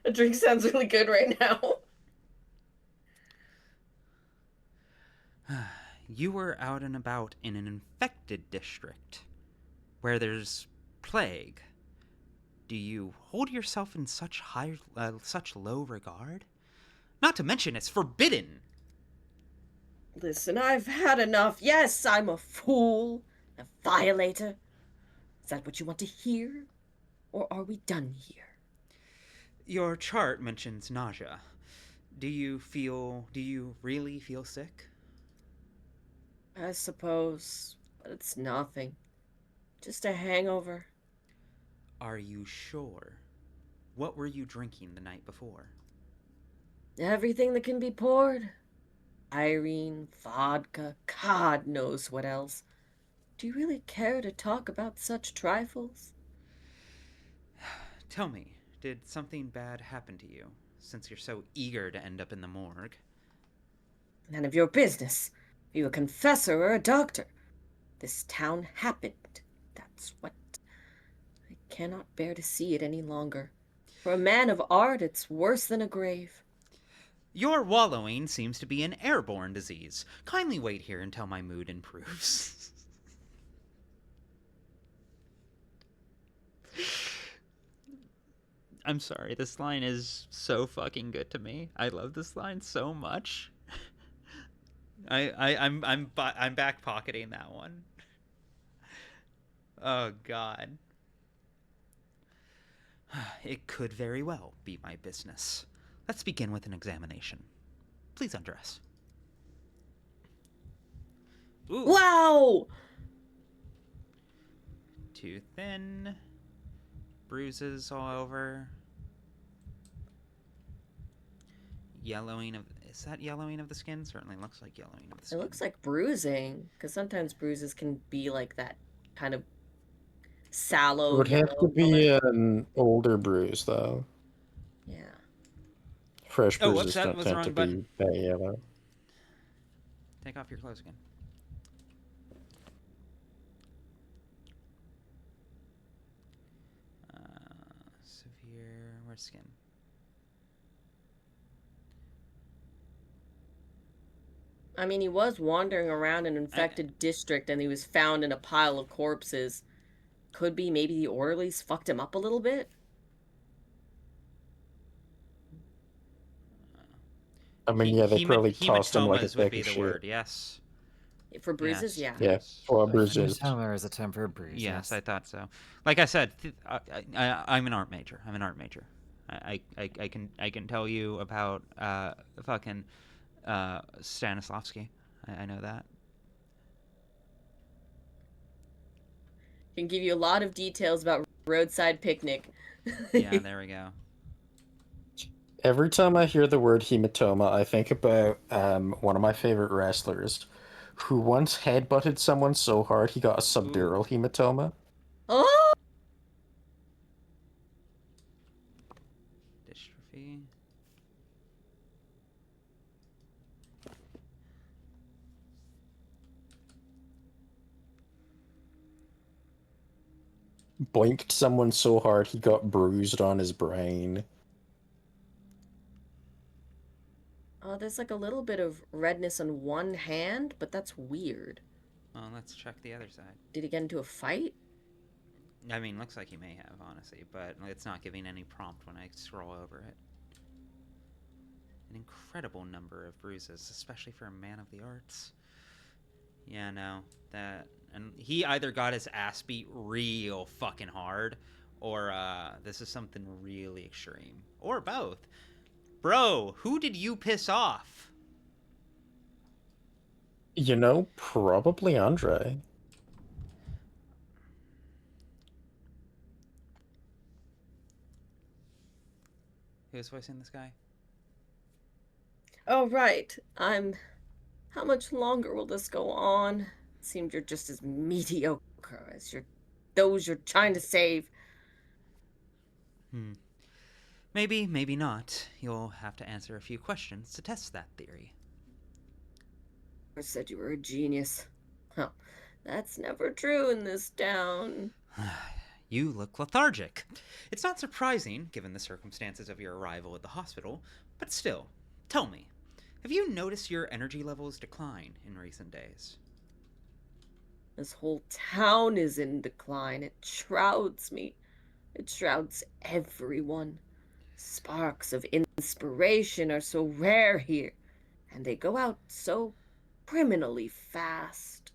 Speaker 14: A drink sounds really good right now.
Speaker 1: You were out and about in an infected district where there's plague. Do you hold yourself in such low regard? Not to mention it's forbidden.
Speaker 14: Listen, I've had enough. Yes, I'm a fool, a violator. Is that what you want to hear? Or are we done here?
Speaker 1: Your chart mentions nausea. Do you really feel sick?
Speaker 14: I suppose, but it's nothing. Just a hangover.
Speaker 1: Are you sure? What were you drinking the night before?
Speaker 14: Everything that can be poured. Irene, vodka, God knows what else. Do you really care to talk about such trifles?
Speaker 1: Tell me, did something bad happen to you, since you're so eager to end up in the morgue?
Speaker 14: None of your business. Are you a confessor or a doctor? This town happened. That's what. I cannot bear to see it any longer. For a man of art, it's worse than a grave.
Speaker 1: Your wallowing seems to be an airborne disease. Kindly wait here until my mood improves. I'm sorry, this line is so fucking good to me. I love this line so much. I'm back pocketing that one. Oh god. It could very well be my business. Let's begin with an examination. Please undress. Ooh.
Speaker 14: Wow!
Speaker 1: Too thin. Bruises all over. Yellowing of... Is that yellowing of the skin? Certainly looks like yellowing of the skin.
Speaker 14: It looks like bruising, because sometimes bruises can be like that kind of sallow.
Speaker 15: It would have to be
Speaker 14: color.
Speaker 15: an older bruise, though.
Speaker 14: Yeah.
Speaker 15: Fresh
Speaker 1: Oh,
Speaker 15: bruises
Speaker 1: whoops, that
Speaker 15: don't
Speaker 1: was the
Speaker 15: tend
Speaker 1: wrong
Speaker 15: to
Speaker 1: button.
Speaker 15: be that yellow.
Speaker 1: Take off your clothes again. Severe... Where's skin?
Speaker 14: I mean, he was wandering around an infected district and he was found in a pile of corpses. Could be maybe the orderlies fucked him up a little bit.
Speaker 15: I mean, yeah, they probably tossed him like a
Speaker 1: Hematomas would
Speaker 15: sack
Speaker 1: be
Speaker 15: of
Speaker 1: the
Speaker 15: shit.
Speaker 1: word, yes.
Speaker 14: For bruises, yeah.
Speaker 15: Yeah, for bruises.
Speaker 4: Hematoma is a term for a bruise.
Speaker 1: Yes, I thought so. Like I said, I'm an art major. I'm an art major. I can tell you about fucking Stanislavski. I know that.
Speaker 14: Can give you a lot of details about Roadside Picnic.
Speaker 1: Yeah, there we go.
Speaker 15: Every time I hear the word hematoma, I think about one of my favorite wrestlers who once headbutted someone so hard he got a subdural hematoma.
Speaker 14: Oh!
Speaker 15: boinked someone so hard he got bruised on his brain.
Speaker 14: There's like a little bit of redness on one hand, but that's weird.
Speaker 1: Well, let's check the other side.
Speaker 14: Did he get into a fight?
Speaker 1: I mean, looks like he may have, honestly, but it's not giving any prompt when I scroll over it. An incredible number of bruises, especially for a man of the arts. Yeah, no, that... And he either got his ass beat real fucking hard, or this is something really extreme. Or both. Bro, who did you piss off?
Speaker 15: You know, probably Andre.
Speaker 1: Who's voicing this guy?
Speaker 14: Oh, right. How much longer will this go on? It seems you're just as mediocre as those you're trying to save.
Speaker 1: Maybe, maybe not. You'll have to answer a few questions to test that theory.
Speaker 14: I said you were a genius. Well, that's never true in this town.
Speaker 1: You look lethargic. It's not surprising, given the circumstances of your arrival at the hospital, but still, tell me, have you noticed your energy levels decline in recent days?
Speaker 14: This whole town is in decline. It shrouds me. It shrouds everyone. Sparks of inspiration are so rare here, and they go out so criminally fast.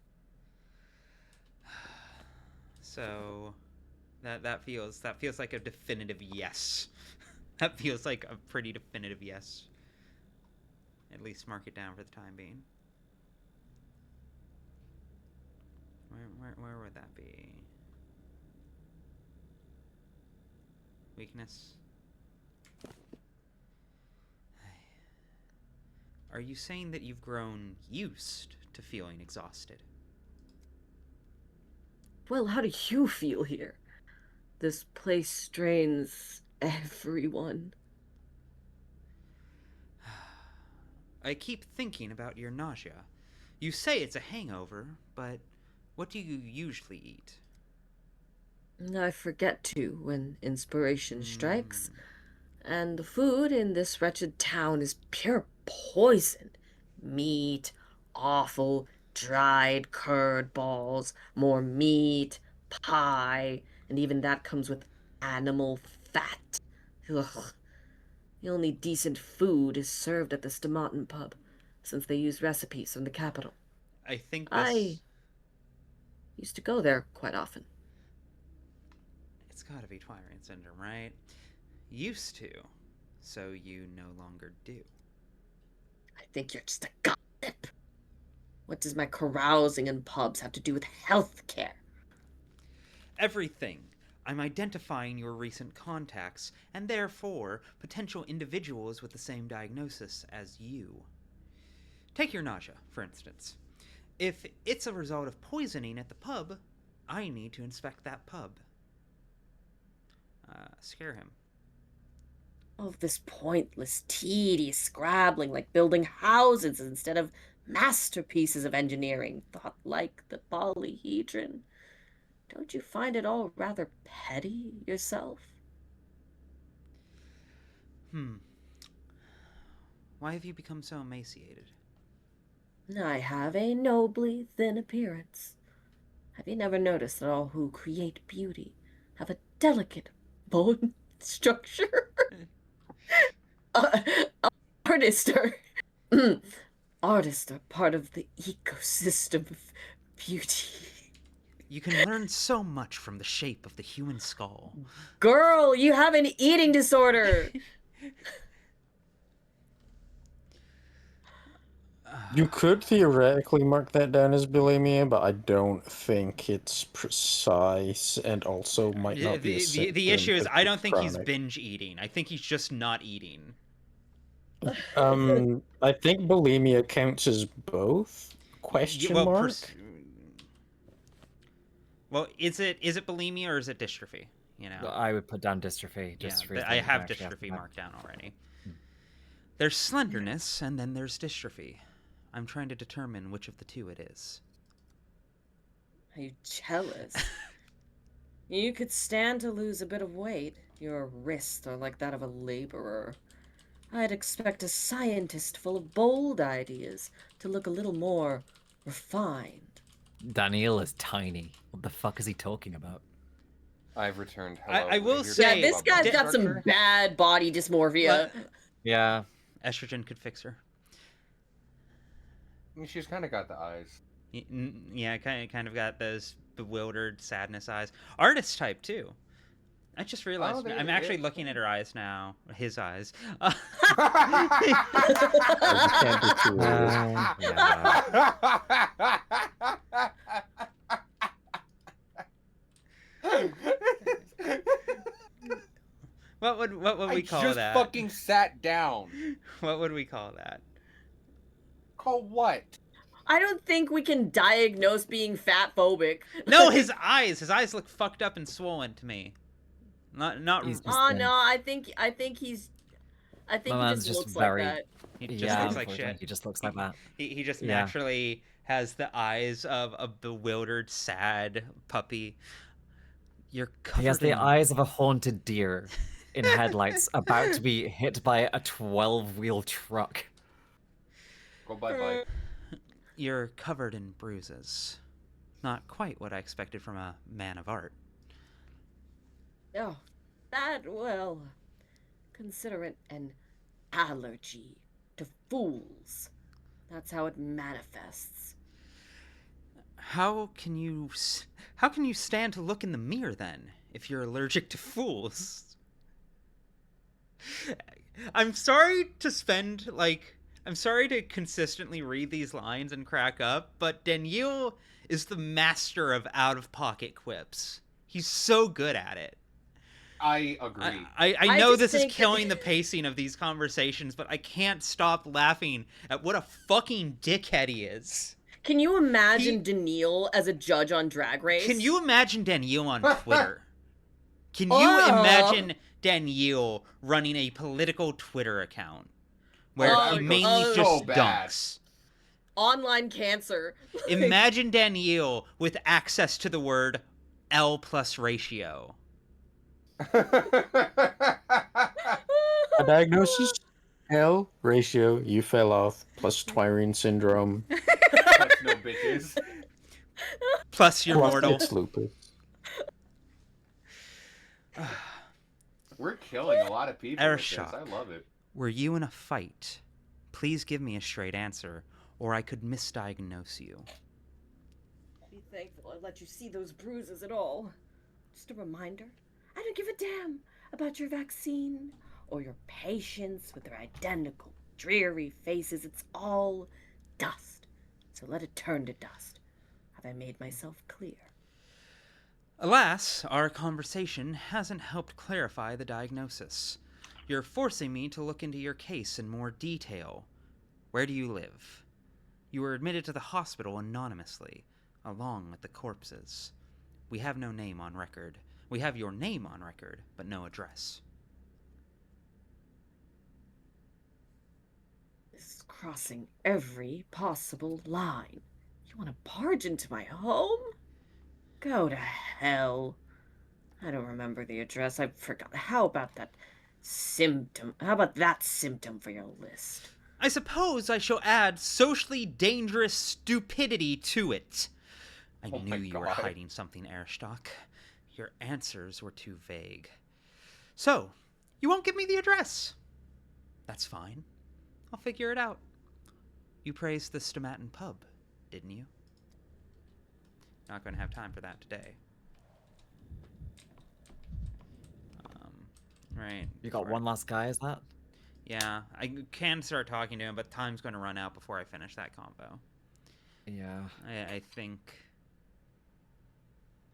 Speaker 1: So, that feels like a definitive yes. That feels like a pretty definitive yes. At least mark it down for the time being. Where would that be? Weakness. Are you saying that you've grown used to feeling exhausted?
Speaker 14: Well, how do you feel here? This place strains everyone.
Speaker 1: I keep thinking about your nausea. You say it's a hangover, but what do you usually eat?
Speaker 14: I forget to when inspiration strikes. And the food in this wretched town is pure poison. Meat, offal, dried curd balls, more meat, pie, and even that comes with animal fat. Ugh. The only decent food is served at the Stomatin pub, since they use recipes from the capital.
Speaker 1: I think
Speaker 14: I used to go there quite often.
Speaker 1: It's gotta be Twilight Syndrome, right? Used to, so you no longer do.
Speaker 14: I think you're just a gossip. What does my carousing in pubs have to do with health care?
Speaker 1: Everything. I'm identifying your recent contacts, and therefore potential individuals with the same diagnosis as you. Take your nausea, for instance. If it's a result of poisoning at the pub, I need to inspect that pub. Scare him.
Speaker 14: All of this pointless, tedious scrabbling like building houses instead of masterpieces of engineering, thought like the polyhedron. Don't you find it all rather petty yourself?
Speaker 1: Why have you become so emaciated?
Speaker 14: I have a nobly thin appearance. Have you never noticed that all who create beauty have a delicate bone structure? Artists are part of the ecosystem of beauty.
Speaker 1: You can learn so much from the shape of the human skull.
Speaker 14: Girl, you have an eating disorder.
Speaker 15: You could theoretically mark that down as bulimia, but I don't think it's precise, and also might not be a
Speaker 1: the issue is I don't think he's
Speaker 15: chronic.
Speaker 1: binge eating. I think he's just not eating.
Speaker 15: I think bulimia counts as both? Question mark?
Speaker 1: Well, is it bulimia or is it dystrophy? You know,
Speaker 4: I would put down dystrophy.
Speaker 1: Yeah, I have dystrophy marked down already. There's slenderness, and then there's dystrophy. I'm trying to determine which of the two it is.
Speaker 14: Are you jealous? You could stand to lose a bit of weight. Your wrists are like that of a laborer. I'd expect a scientist full of bold ideas to look a little more refined.
Speaker 4: Daniel is tiny. What the fuck is he talking about?
Speaker 2: I've returned. Hello.
Speaker 1: I will say,
Speaker 14: Yeah, this guy's got some bad body dysmorphia.
Speaker 4: Yeah.
Speaker 1: Estrogen could fix her.
Speaker 2: She's kind of got the eyes.
Speaker 1: Yeah, kind of got those bewildered sadness eyes. Artist type too. I just realized I'm actually looking at her eyes now. His eyes. What would we call that?
Speaker 2: I just fucking sat down.
Speaker 1: What would we call that?
Speaker 2: Call what?
Speaker 14: I don't think we can diagnose being fat phobic.
Speaker 1: No, his eyes. His eyes look fucked up and swollen to me. Not.
Speaker 14: Oh no, I think he just looks
Speaker 4: very,
Speaker 14: like that.
Speaker 1: He just looks like shit.
Speaker 4: He just looks like that.
Speaker 1: He just naturally has the eyes of a bewildered, sad puppy. You're covered
Speaker 4: He has the eyes of a haunted deer in headlights about to be hit by a 12-wheel truck.
Speaker 2: Go bye-bye.
Speaker 1: You're covered in bruises. Not quite what I expected from a man of art.
Speaker 14: Oh, well, consider it an allergy to fools. That's how it manifests.
Speaker 1: How can you stand to look in the mirror then, if you're allergic to fools? I'm sorry to consistently read these lines and crack up, but Daniel is the master of out-of-pocket quips. He's so good at it.
Speaker 2: I agree.
Speaker 1: I know this is killing the pacing of these conversations, but I can't stop laughing at what a fucking dickhead he is.
Speaker 14: Can you imagine Daniil as a judge on Drag Race?
Speaker 1: Can you imagine Daniel on Twitter? Can you imagine Daniel running a political Twitter account where he mainly just dunks?
Speaker 14: Online cancer.
Speaker 1: Imagine Daniel with access to the word L plus ratio.
Speaker 15: A diagnosis: L ratio. You fell off. Plus Twirine syndrome.
Speaker 2: Plus no bitches.
Speaker 1: Plus you're mortal.
Speaker 15: It's lupus.
Speaker 2: We're killing a lot of people with this.
Speaker 1: Airshock.
Speaker 2: I love it.
Speaker 1: Were you in a fight? Please give me a straight answer, or I could misdiagnose you.
Speaker 14: Be thankful I let you see those bruises at all. Just a reminder, I don't give a damn about your vaccine or your patients with their identical, dreary faces. It's all dust. So let it turn to dust. Have I made myself clear?
Speaker 1: Alas, our conversation hasn't helped clarify the diagnosis. You're forcing me to look into your case in more detail. Where do you live? You were admitted to the hospital anonymously, along with the corpses. We have no name on record. We have your name on record, but no address.
Speaker 14: This is crossing every possible line. You want to barge into my home? Go to hell. I don't remember the address. I forgot. How about that symptom for your list?
Speaker 1: I suppose I shall add socially dangerous stupidity to it. I knew you were hiding something, Airstock. Your answers were too vague. So, you won't give me the address. That's fine. I'll figure it out. You praised the Stomatin pub, didn't you? Not going to have time for that today. Right.
Speaker 4: You got one last guy, is that?
Speaker 1: Yeah, I can start talking to him, but time's going to run out before I finish that combo.
Speaker 4: Yeah.
Speaker 1: I think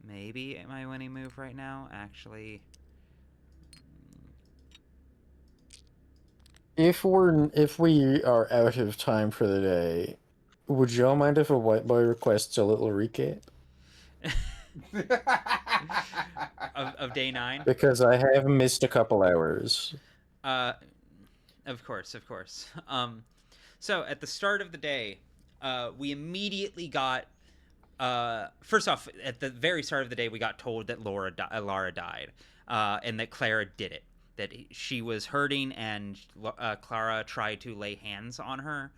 Speaker 1: maybe my winning move right now, actually.
Speaker 15: If we are out of time for the day, would y'all mind if a white boy requests a little recap?
Speaker 1: of day 9?
Speaker 15: Because I have missed a couple hours.
Speaker 1: Of course. So at the start of the day, we immediately got first off, at the very start of the day, we got told that Lara died, and that Clara did it. That she was hurting, and Clara tried to lay hands on her,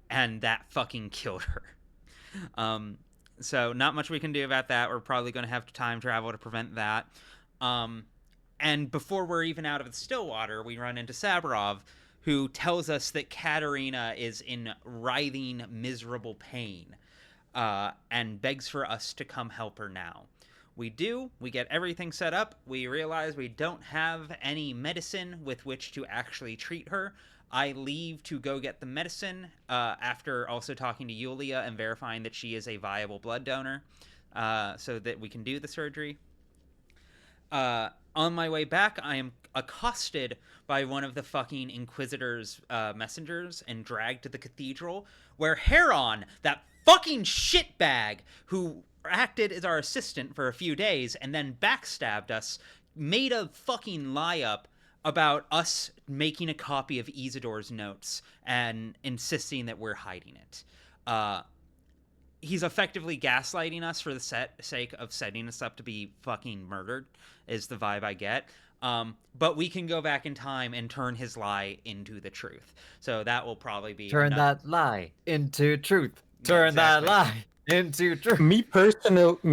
Speaker 1: and that fucking killed her. So not much we can do about that. We're probably going to have to time travel to prevent that. And before we're even out of the Stillwater, we run into Saburov, who tells us that Katerina is in writhing, miserable pain, and begs for us to come help her now. We do. We get everything set up. We realize we don't have any medicine with which to actually treat her. I leave to go get the medicine after also talking to Yulia and verifying that she is a viable blood donor so that we can do the surgery. On my way back, I am accosted by one of the fucking Inquisitor's messengers and dragged to the cathedral, where Heron, that fucking shitbag who acted as our assistant for a few days and then backstabbed us, made a fucking lie up about us making a copy of Isidor's notes and insisting that we're hiding it. He's effectively gaslighting us for the sake of setting us up to be fucking murdered, is the vibe I get. But we can go back in time and turn his lie into the truth. So that will probably be...
Speaker 4: Turn that lie into truth. Turn that lie into truth.
Speaker 15: Me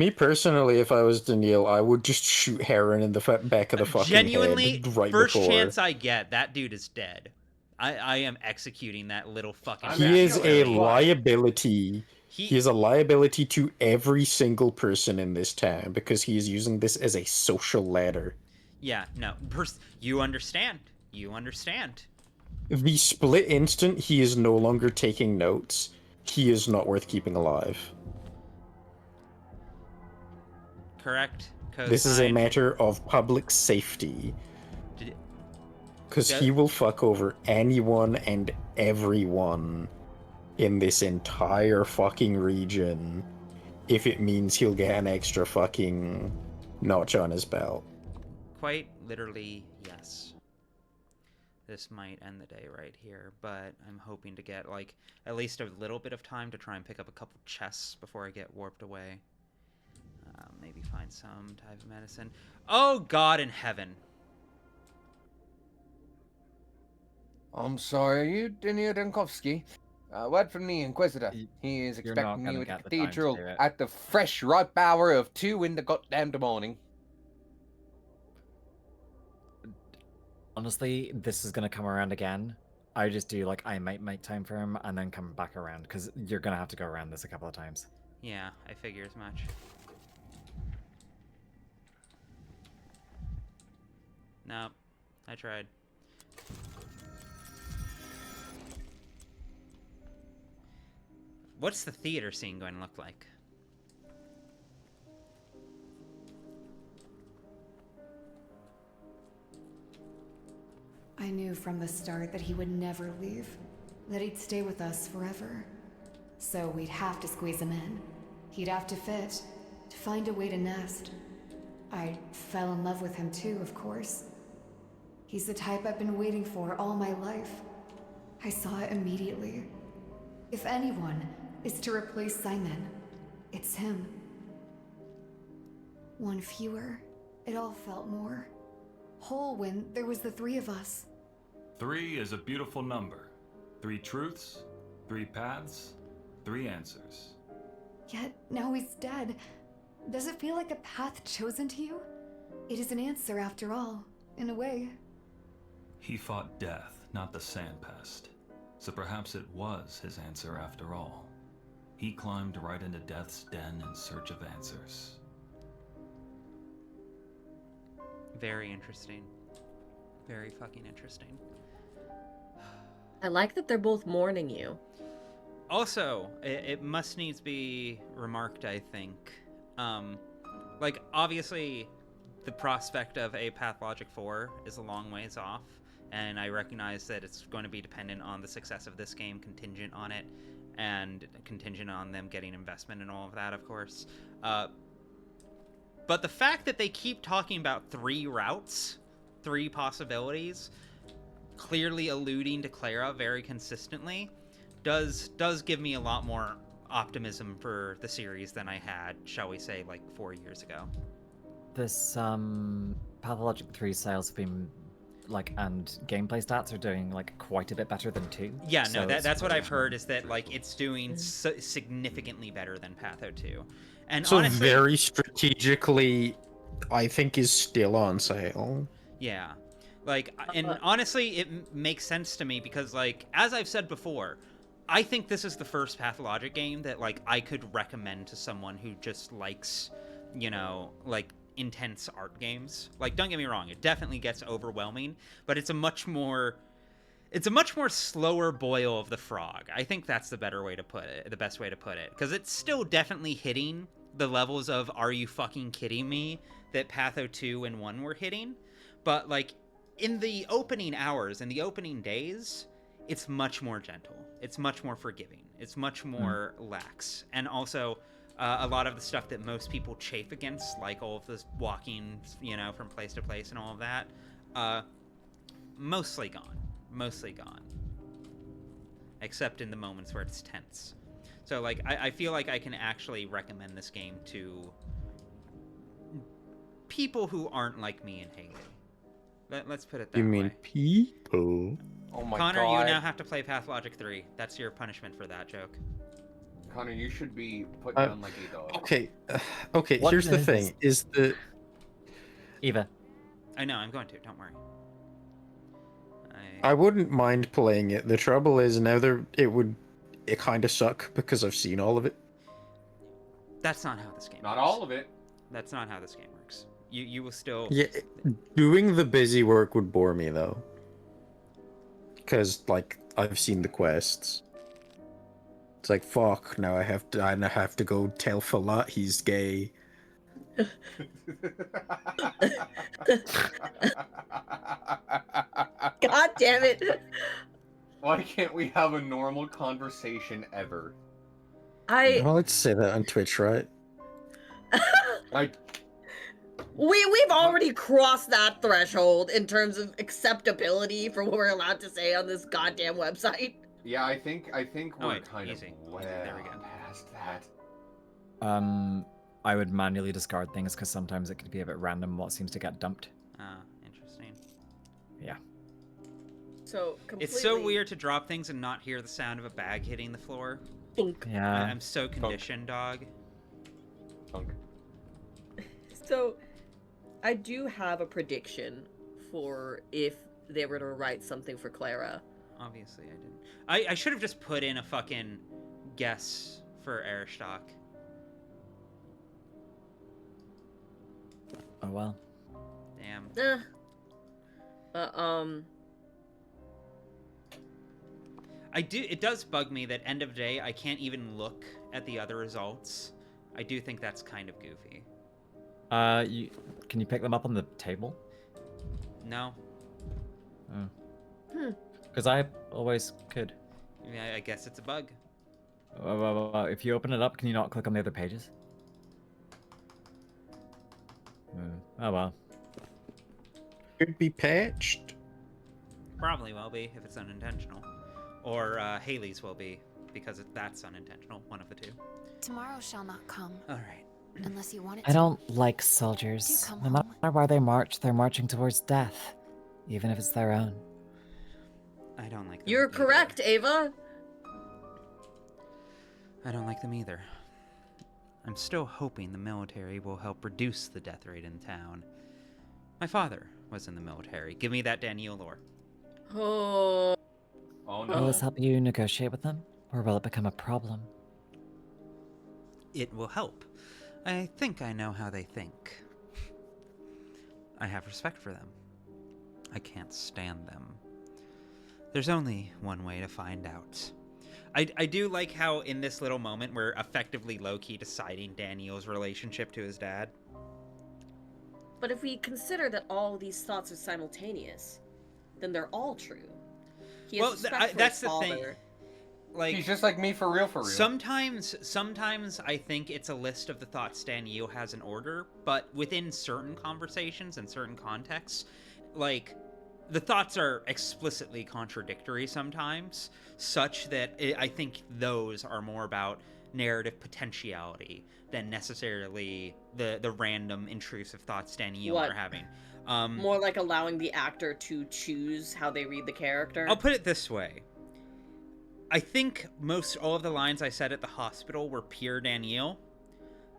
Speaker 15: personally, if I was Daniil, I would just shoot Heron in the back of the fucking
Speaker 1: genuinely,
Speaker 15: head right
Speaker 1: first
Speaker 15: before.
Speaker 1: chance I get, that dude is dead. I am executing that little fucking...
Speaker 15: He is a liability. He is a liability to every single person in this town because he is using this as a social ladder.
Speaker 1: Yeah, no. You understand. You understand.
Speaker 15: The split instant he is no longer taking notes, he is not worth keeping alive.
Speaker 1: Correct.
Speaker 15: This is a matter of public safety. Because he will fuck over anyone and everyone in this entire fucking region if it means he'll get an extra fucking notch on his belt.
Speaker 1: Quite literally, yes. This might end the day right here, but I'm hoping to get, like, at least a little bit of time to try and pick up a couple chests before I get warped away. Maybe find some type of medicine. Oh, God in heaven.
Speaker 2: I'm sorry, you Daniil Dankovsky. Word from the Inquisitor. He is expecting you at the cathedral at the fresh ripe hour of 2 in the goddamn morning.
Speaker 4: Honestly, this is gonna come around again. I just do, like, I might make time for him and then come back around, because you're gonna have to go around this a couple of times.
Speaker 1: Yeah, I figure as much. Nope. I tried. What's the theater scene going to look like?
Speaker 17: I knew from the start that he would never leave, that he'd stay with us forever. So we'd have to squeeze him in. He'd have to fit, to find a way to nest. I fell in love with him too, of course. He's the type I've been waiting for all my life. I saw it immediately. If anyone is to replace Simon, it's him. One fewer, it all felt more whole when there was the 3 of us.
Speaker 18: 3 is a beautiful number. 3 truths, 3 paths, 3 answers.
Speaker 17: Yet now he's dead. Does it feel like a path chosen to you? It is an answer after all, in a way.
Speaker 18: He fought death, not the sandpest. So perhaps it was his answer after all. He climbed right into death's den in search of answers.
Speaker 1: Very interesting. Very fucking interesting.
Speaker 14: I like that they're both mourning you.
Speaker 1: Also, it must needs be remarked, I think. Like, obviously, the prospect of a Pathologic 4 is a long ways off, and I recognize that it's going to be dependent on the success of this game, contingent on it, and contingent on them getting investment and all of that, of course. But the fact that they keep talking about 3 routes, 3 possibilities, clearly alluding to Clara very consistently, does give me a lot more optimism for the series than I had, shall we say, like 4 years ago.
Speaker 4: This Pathologic 3 sales have been like, and gameplay stats are doing like quite a bit better than 2.
Speaker 1: Yeah,
Speaker 4: so
Speaker 1: no, that's what I've heard, is that like it's doing significantly better than Patho 2. And
Speaker 15: so
Speaker 1: honestly,
Speaker 15: very strategically, I think is still on sale.
Speaker 1: Yeah. Like, and honestly, it makes sense to me because, like, as I've said before, I think this is the first Pathologic game that, like, I could recommend to someone who just likes, you know, like, intense art games. Like, don't get me wrong, it definitely gets overwhelming, but it's a much more slower boil of the frog. I think that's the better way to put it, the best way to put it, because it's still definitely hitting the levels of "Are you fucking kidding me?" that Patho 2 and 1 were hitting, but like in the opening hours, in the opening days, it's much more gentle. It's much more forgiving. It's much more lax, and also a lot of the stuff that most people chafe against, like all of this walking, you know, from place to place and all of that, mostly gone. Mostly gone. Except in the moments where it's tense. So, like, I feel like I can actually recommend this game to people who aren't like me and Haley. Let's put it that way.
Speaker 15: You mean people?
Speaker 2: Oh my
Speaker 1: Connor,
Speaker 2: god.
Speaker 1: you now have to play Pathologic 3. That's your punishment for that joke.
Speaker 2: Connor, you should be put down like a dog.
Speaker 15: Okay, okay.
Speaker 4: What
Speaker 15: Here's the
Speaker 4: is
Speaker 15: thing: is the
Speaker 4: Eva.
Speaker 1: I know, I'm going to. Don't worry.
Speaker 15: I wouldn't mind playing it. The trouble is now it kind of suck because I've seen all of it.
Speaker 1: That's not how this game
Speaker 2: Not
Speaker 1: works.
Speaker 2: all of it.
Speaker 1: That's not how this game works. You will still...
Speaker 15: Yeah, doing the busy work would bore me though. Because like I've seen the quests. It's like fuck. Now I have to go tell Falat he's gay.
Speaker 14: God damn it.
Speaker 2: Why can't we have a normal conversation ever?
Speaker 15: Well, let's say that on Twitch, right?
Speaker 14: We've already crossed that threshold in terms of acceptability for what we're allowed to say on this goddamn website.
Speaker 2: Yeah, I think we're
Speaker 1: wait,
Speaker 2: kind
Speaker 1: easy.
Speaker 2: of well
Speaker 1: There we go.
Speaker 2: past that.
Speaker 4: I would manually discard things because sometimes it could be a bit random what seems to get dumped.
Speaker 1: Ah, interesting.
Speaker 4: Yeah.
Speaker 14: So
Speaker 1: It's so weird to drop things and not hear the sound of a bag hitting the floor.
Speaker 4: Yeah.
Speaker 1: I'm so conditioned, dog.
Speaker 14: So, I do have a prediction for if they were to write something for Clara.
Speaker 1: Obviously, I didn't. I should have just put in a fucking guess for Aristock.
Speaker 4: Oh well.
Speaker 1: Damn. It does bug me that end of day I can't even look at the other results. I do think that's kind of goofy.
Speaker 4: Can you pick them up on the table?
Speaker 1: No.
Speaker 4: Because I always could.
Speaker 1: Yeah, I guess it's a bug.
Speaker 4: If you open it up, can you not click on the other pages? Oh well.
Speaker 15: Could be patched.
Speaker 1: Probably will be if it's unintentional. Or Haley's will be because that's unintentional. One of the two.
Speaker 7: Tomorrow shall not come.
Speaker 1: All right.
Speaker 7: Unless you want it
Speaker 6: I
Speaker 7: to.
Speaker 6: don't like soldiers. No matter where they march, they're marching towards death, even if it's their own.
Speaker 1: I don't like them.
Speaker 14: You're correct, Ava.
Speaker 1: I don't like them either. I'm still hoping the military will help reduce the death rate in town. My father was in the military. Give me that Daniel lore.
Speaker 14: Oh.
Speaker 2: Oh
Speaker 6: Will this help you negotiate with them, or will it become a problem?
Speaker 1: It will help. I think I know how they think. I have respect for them. I can't stand them. There's only one way to find out. I do like how in this little moment we're effectively low-key deciding Daniel's relationship to his dad.
Speaker 14: But if we consider that all of these thoughts are simultaneous, then they're all true. He has respect for
Speaker 1: that's
Speaker 14: his
Speaker 1: the thing.
Speaker 14: father.
Speaker 1: Like,
Speaker 2: he's just like me for real, for real.
Speaker 1: Sometimes I think it's a list of the thoughts Daniel has in order, but within certain conversations and certain contexts, like, the thoughts are explicitly contradictory sometimes, such that I think those are more about narrative potentiality than necessarily the random intrusive thoughts Danielle
Speaker 14: What?
Speaker 1: are having.
Speaker 14: More like allowing the actor to choose how they read the character?
Speaker 1: I'll put it this way. I think most all of the lines I said at the hospital were pure Danielle.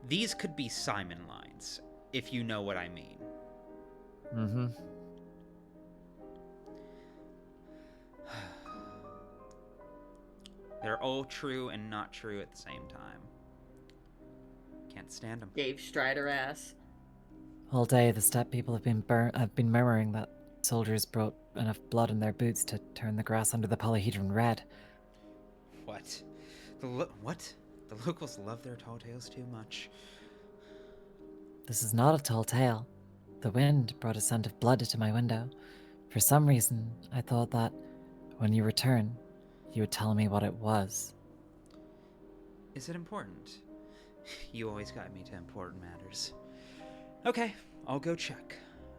Speaker 1: These could be Simon lines, if you know what I mean.
Speaker 4: Mm-hmm.
Speaker 1: They're all true and not true at the same time. Can't stand them.
Speaker 14: Dave Strider ass.
Speaker 6: All day, the step people have been murmuring that soldiers brought enough blood in their boots to turn the grass under the polyhedron red.
Speaker 1: What? What? The locals love their tall tales too much.
Speaker 6: This is not a tall tale. The wind brought a scent of blood to my window. For some reason, I thought that when you return, you would tell me what it was.
Speaker 1: Is it important? You always guide me to important matters. Okay, I'll go check.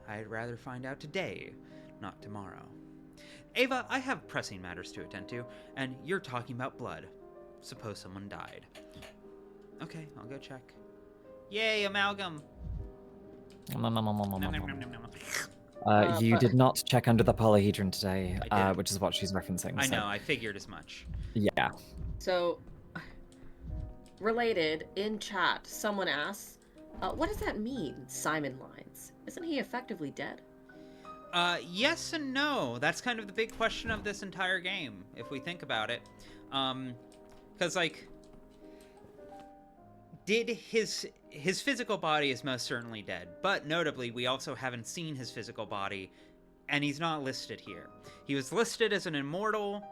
Speaker 1: I'd rather find out today, not tomorrow. Ava, I have pressing matters to attend to, and you're talking about blood. Suppose someone died. Okay, I'll go check. Yay, amalgam!
Speaker 4: You did not check under the polyhedron today, which is what she's referencing.
Speaker 1: I know, I figured as much.
Speaker 4: Yeah.
Speaker 14: So, related, in chat, someone asks, what does that mean, Simon lines? Isn't he effectively dead?
Speaker 1: Yes and no. That's kind of the big question of this entire game, if we think about it. Because, like, did his physical body is most certainly dead, but notably, we also haven't seen his physical body, and he's not listed here. He was listed as an immortal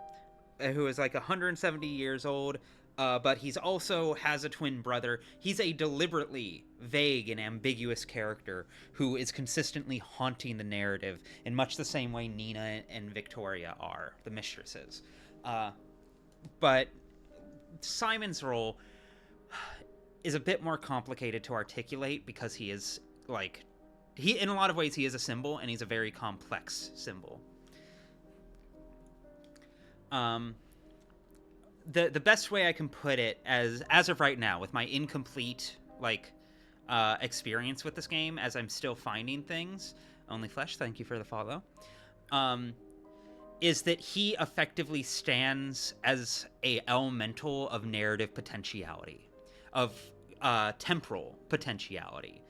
Speaker 1: who is like 170 years old, but he's also has a twin brother. He's a deliberately vague and ambiguous character who is consistently haunting the narrative in much the same way Nina and Victoria are, the mistresses. But Simon's role is a bit more complicated to articulate because he is, like, in a lot of ways he is a symbol, and he's a very complex symbol. The best way I can put it, as of right now, with my incomplete, like, experience with this game, as I'm still finding things, Only Flesh, thank you for the follow, is that he effectively stands as a elemental of narrative potentiality, of temporal potentiality.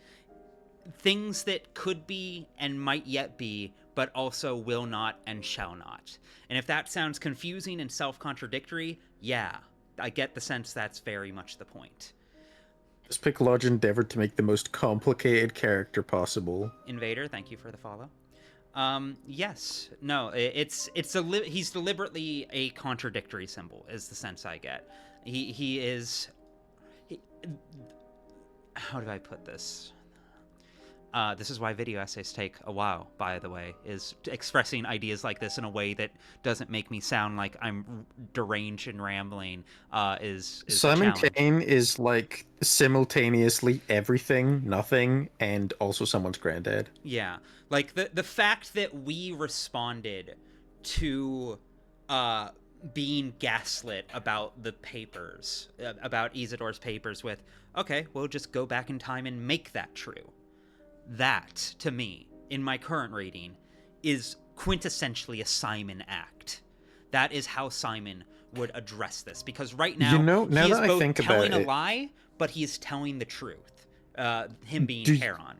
Speaker 1: Things that could be and might yet be, but also will not and shall not. And if that sounds confusing and self-contradictory, yeah, I get the sense that's very much the point.
Speaker 15: This Pathologic endeavored to make the most complicated character possible.
Speaker 1: Invader, thank you for the follow. Yes, no, he's deliberately a contradictory symbol, is the sense I get. How do I put this? This is why video essays take a while, by the way, is expressing ideas like this in a way that doesn't make me sound like I'm deranged and rambling is
Speaker 15: Simon Kane is like simultaneously everything, nothing, and also someone's granddad.
Speaker 1: Yeah, like the fact that we responded to being gaslit about the papers, about Isidore's papers with, okay, we'll just go back in time and make that true. That, to me, in my current reading, is quintessentially a Simon act. That is how Simon would address this, because right now, he is both telling a lie, but he is telling the truth. Him being Charon.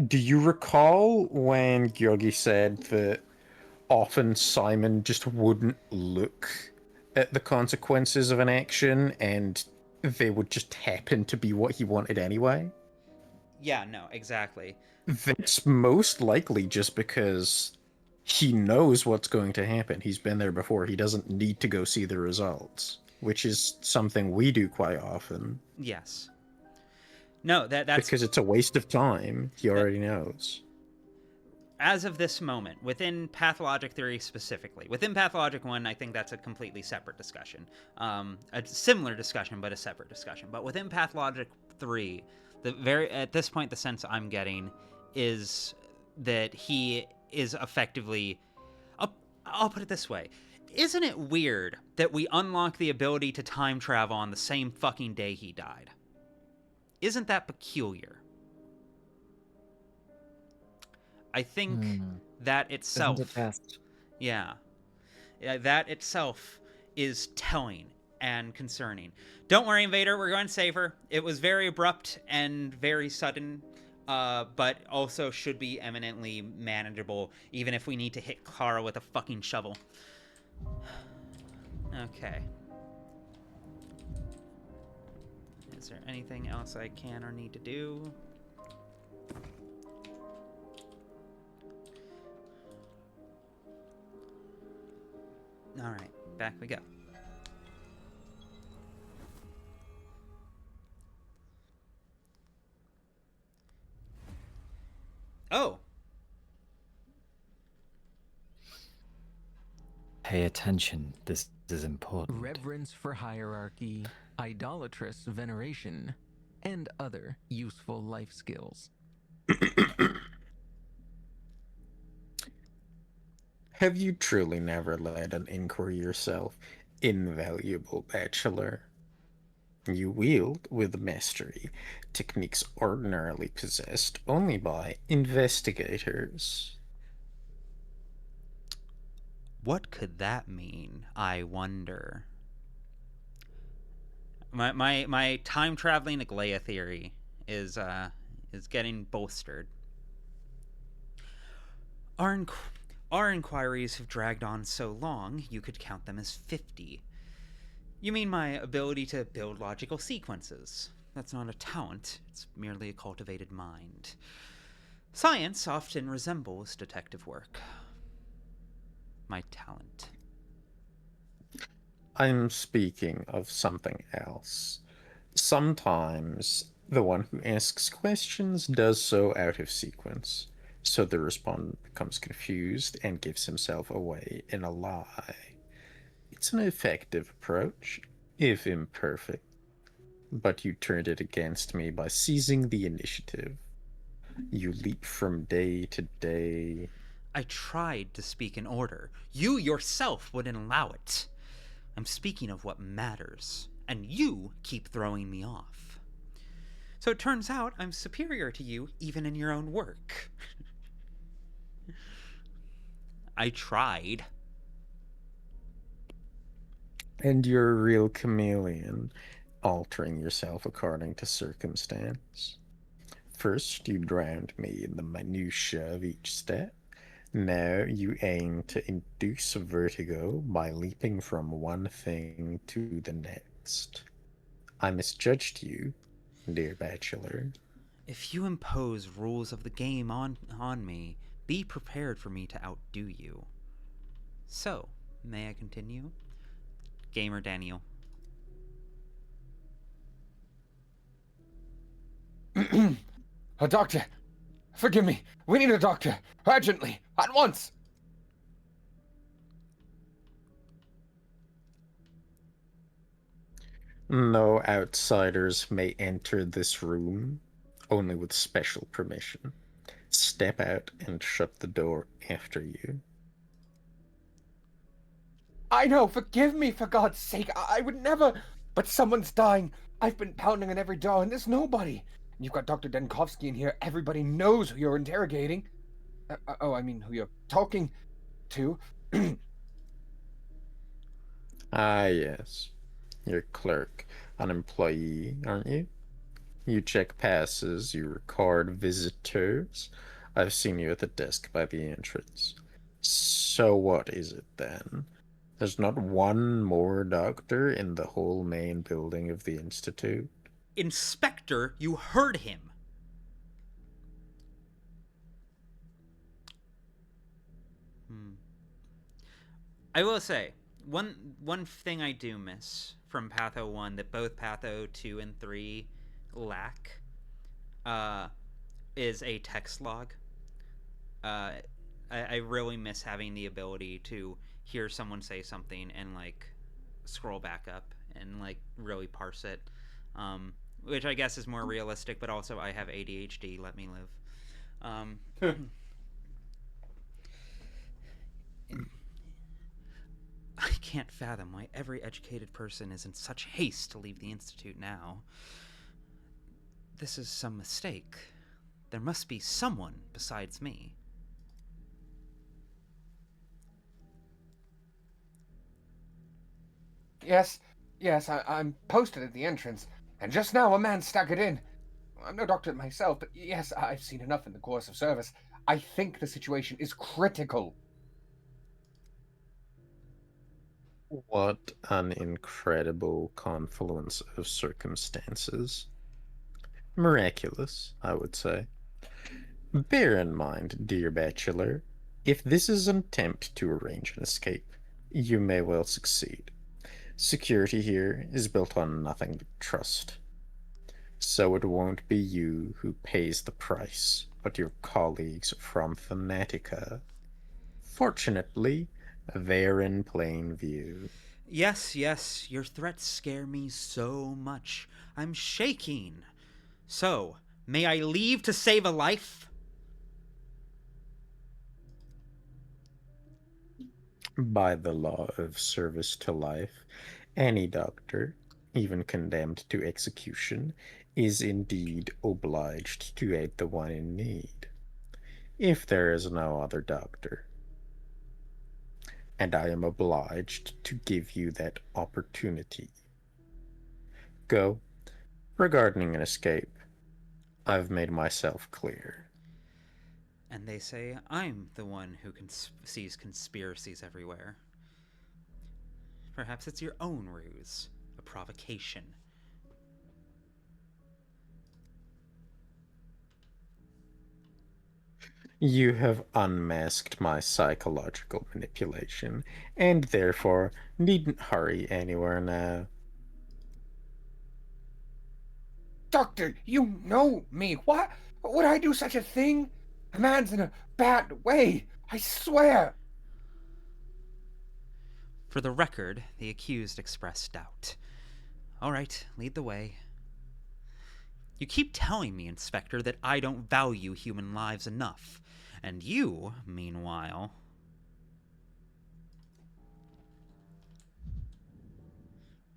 Speaker 15: Do you recall when Gyogi said that often Simon just wouldn't look at the consequences of an action, and they would just happen to be what he wanted anyway?
Speaker 1: Yeah, no, exactly.
Speaker 15: That's most likely just because he knows what's going to happen. He's been there before. He doesn't need to go see the results, which is something we do quite often.
Speaker 1: Yes. No, that's...
Speaker 15: Because it's a waste of time. He already knows.
Speaker 1: As of this moment, within Pathologic theory specifically, within Pathologic 1, I think that's a completely separate discussion. A similar discussion, but a separate discussion. But within Pathologic 3... at this point, the sense I'm getting is that he is effectively, I'll put it this way. Isn't it weird that we unlock the ability to time travel on the same fucking day he died? Isn't that peculiar? I think that itself...
Speaker 4: Isn't it just?
Speaker 1: Yeah. That itself is telling and concerning. Don't worry, Invader, we're going safer. It was very abrupt and very sudden, but also should be eminently manageable, even if we need to hit Clara with a fucking shovel. Okay. Is there anything else I can or need to do? Alright, back we go. Oh!
Speaker 4: Pay attention. This is important.
Speaker 5: Reverence for hierarchy, idolatrous veneration, and other useful life skills.
Speaker 15: Have you truly never led an inquiry yourself, invaluable bachelor? You wield, with mastery, techniques ordinarily possessed only by investigators.
Speaker 1: What could that mean, I wonder? My time-traveling Aglaia theory is getting bolstered. Our inquiries have dragged on so long, you could count them as 50. You mean my ability to build logical sequences. That's not a talent, it's merely a cultivated mind. Science often resembles detective work. My talent.
Speaker 15: I'm speaking of something else. Sometimes the one who asks questions does so out of sequence, so the respondent becomes confused and gives himself away in a lie. It's an effective approach, if imperfect, but you turned it against me by seizing the initiative. You leap from day to day.
Speaker 1: I tried to speak in order. You yourself wouldn't allow it. I'm speaking of what matters, and you keep throwing me off. So it turns out I'm superior to you even in your own work. I tried.
Speaker 15: And you're a real chameleon, altering yourself according to circumstance. First, you drowned me in the minutiae of each step. Now you aim to induce vertigo by leaping from one thing to the next. I misjudged you, dear bachelor.
Speaker 1: If you impose rules of the game on me, be prepared for me to outdo you. So, may I continue? Gamer Daniel.
Speaker 2: A doctor! Forgive me! We need a doctor! Urgently! At once!
Speaker 15: No outsiders may enter this room, only with special permission. Step out and shut the door after you.
Speaker 2: I know, forgive me, for God's sake, I would never... But someone's dying. I've been pounding on every door and there's nobody. And you've got Dr. Denkovsky in here. Everybody knows who you're interrogating. I mean, who you're talking to.
Speaker 15: Ah, yes. You're clerk, an employee, aren't you? You check passes, you record visitors. I've seen you at the desk by the entrance. So what is it then? There's not one more doctor in the whole main building of the Institute?
Speaker 1: Inspector, you heard him. I will say, one thing I do miss from Patho 1 that both Patho 2 and 3 lack is a text log. I really miss having the ability to hear someone say something and like scroll back up and like really parse it, which I guess is more realistic, but also I have ADHD, let me live. I can't fathom why every educated person is in such haste to leave the Institute now. This is some mistake. There must be someone besides me.
Speaker 2: Yes, I'm posted at the entrance, and just now a man staggered in. I'm no doctor myself, but yes, I've seen enough in the course of service. I think the situation is critical.
Speaker 15: What an incredible confluence of circumstances. Miraculous, I would say. Bear in mind, dear bachelor, if this is an attempt to arrange an escape, you may well succeed. Security here is built on nothing but trust. So it won't be you who pays the price, but your colleagues from Thematica. Fortunately, they're in plain view.
Speaker 1: Yes, your threats scare me so much. I'm shaking. So, may I leave to save a life?
Speaker 15: By the law of service to life, any doctor, even condemned to execution, is indeed obliged to aid the one in need, if there is no other doctor. And I am obliged to give you that opportunity. Go. Regarding an escape, I've made myself clear.
Speaker 1: And they say I'm the one who sees conspiracies everywhere. Perhaps it's your own ruse, a provocation.
Speaker 15: You have unmasked my psychological manipulation, and therefore needn't hurry anywhere now.
Speaker 2: Doctor, you know me. Why would I do such a thing? A man's in a bad way, I swear.
Speaker 1: For the record, the accused expressed doubt. All right, lead the way. You keep telling me, Inspector, that I don't value human lives enough. And you, meanwhile...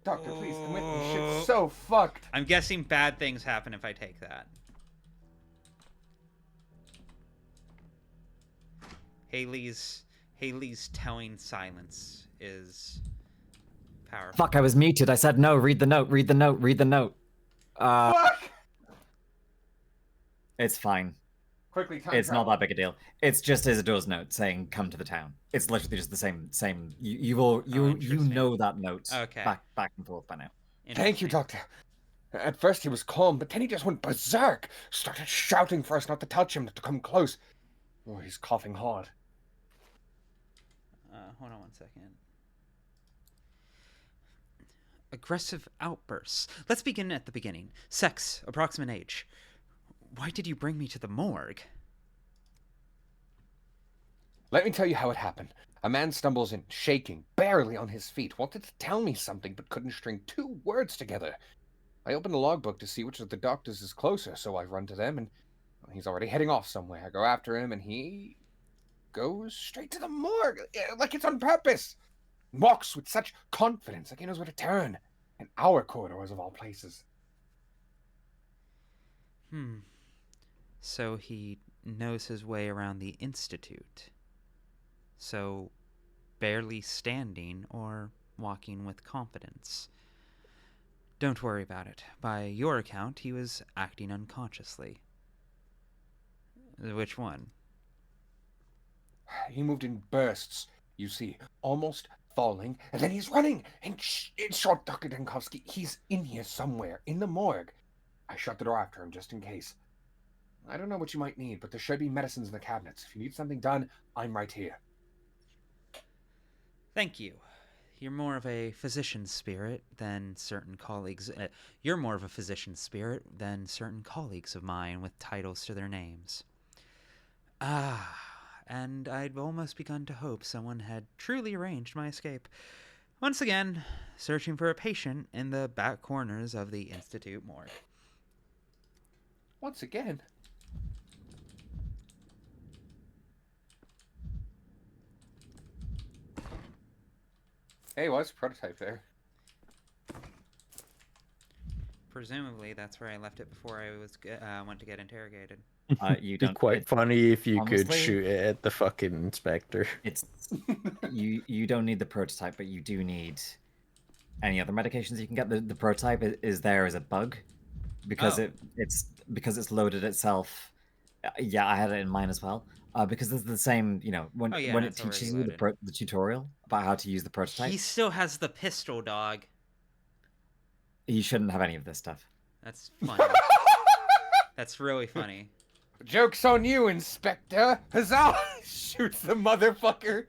Speaker 2: Doctor, please come with me. Shit's so fucked.
Speaker 1: I'm guessing bad things happen if I take that. Haley's telling silence is powerful.
Speaker 4: Fuck, I was muted. I said no, read the note, read the note, read the note.
Speaker 2: Fuck!
Speaker 4: It's fine.
Speaker 2: Quickly, time
Speaker 4: It's
Speaker 2: travel.
Speaker 4: not that big a deal. It's just Isadora's note saying "come to the town." It's literally just the same. You know that note.
Speaker 1: Okay.
Speaker 4: Back and forth by now.
Speaker 2: Thank you, Doctor. At first he was calm, but then he just went berserk. Started shouting for us not to touch him, not to come close. Oh, he's coughing hard.
Speaker 1: Hold on one second. Aggressive outbursts. Let's begin at the beginning. Sex, approximate age. Why did you bring me to the morgue?
Speaker 2: Let me tell you how it happened. A man stumbles in, shaking, barely on his feet, wanted to tell me something, but couldn't string 2 words together. I opened the logbook to see which of the doctors is closer, so I run to them, and he's already heading off somewhere. I go after him, and he goes straight to the morgue, like it's on purpose. Walks with such confidence, like he knows where to turn. And our corridors of all places.
Speaker 1: So he knows his way around the Institute. So, barely standing or walking with confidence. Don't worry about it. By your account, he was acting unconsciously. Which one?
Speaker 2: He moved in bursts, you see, almost falling, and then he's running. And in short, Dr. Denkovsky, he's in here somewhere, in the morgue. I shut the door after him just in case. I don't know what you might need, but there should be medicines in the cabinets. If you need something done, I'm right here.
Speaker 1: Thank you. You're more of a physician spirit than certain colleagues. You're more of a physician spirit than certain colleagues of mine with titles to their names. And I'd almost begun to hope someone had truly arranged my escape. Once again, searching for a patient in the back corners of the Institute morgue.
Speaker 2: Once again? Hey, what's prototype there?
Speaker 1: Presumably, that's where I left it before I went to get interrogated.
Speaker 4: You
Speaker 15: Be
Speaker 4: don't.
Speaker 15: quite funny if you could
Speaker 4: honestly,
Speaker 15: shoot it at the fucking inspector.
Speaker 4: It's you don't need the prototype, but you do need any other medications you can get. The prototype is there as a bug because it's loaded itself. Yeah, I had it in mine as well. Because it's the same, when when it teaches you the tutorial about how to use the prototype.
Speaker 1: He still has the pistol, dog.
Speaker 4: You shouldn't have any of this stuff.
Speaker 1: That's funny. That's really funny.
Speaker 2: Joke's on you, Inspector! Huzzah! Shoots the motherfucker!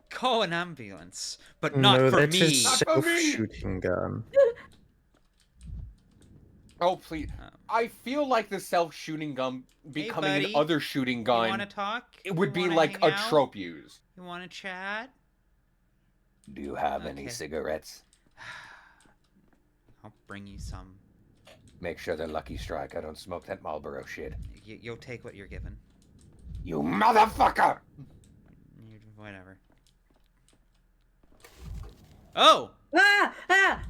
Speaker 1: Call an ambulance, but not for
Speaker 15: that's
Speaker 1: me.
Speaker 15: his self-shooting gun.
Speaker 2: Oh, please. I feel like the self-shooting gun becoming an other shooting gun.
Speaker 1: You want to talk?
Speaker 2: It would be like a trope used.
Speaker 1: You want to chat?
Speaker 2: Do you have any cigarettes?
Speaker 1: I'll bring you some.
Speaker 2: Make sure they're Lucky Strike. I don't smoke that Marlboro shit.
Speaker 1: You'll take what you're given.
Speaker 2: You motherfucker!
Speaker 1: Whatever. Oh!
Speaker 14: Ah! Ah!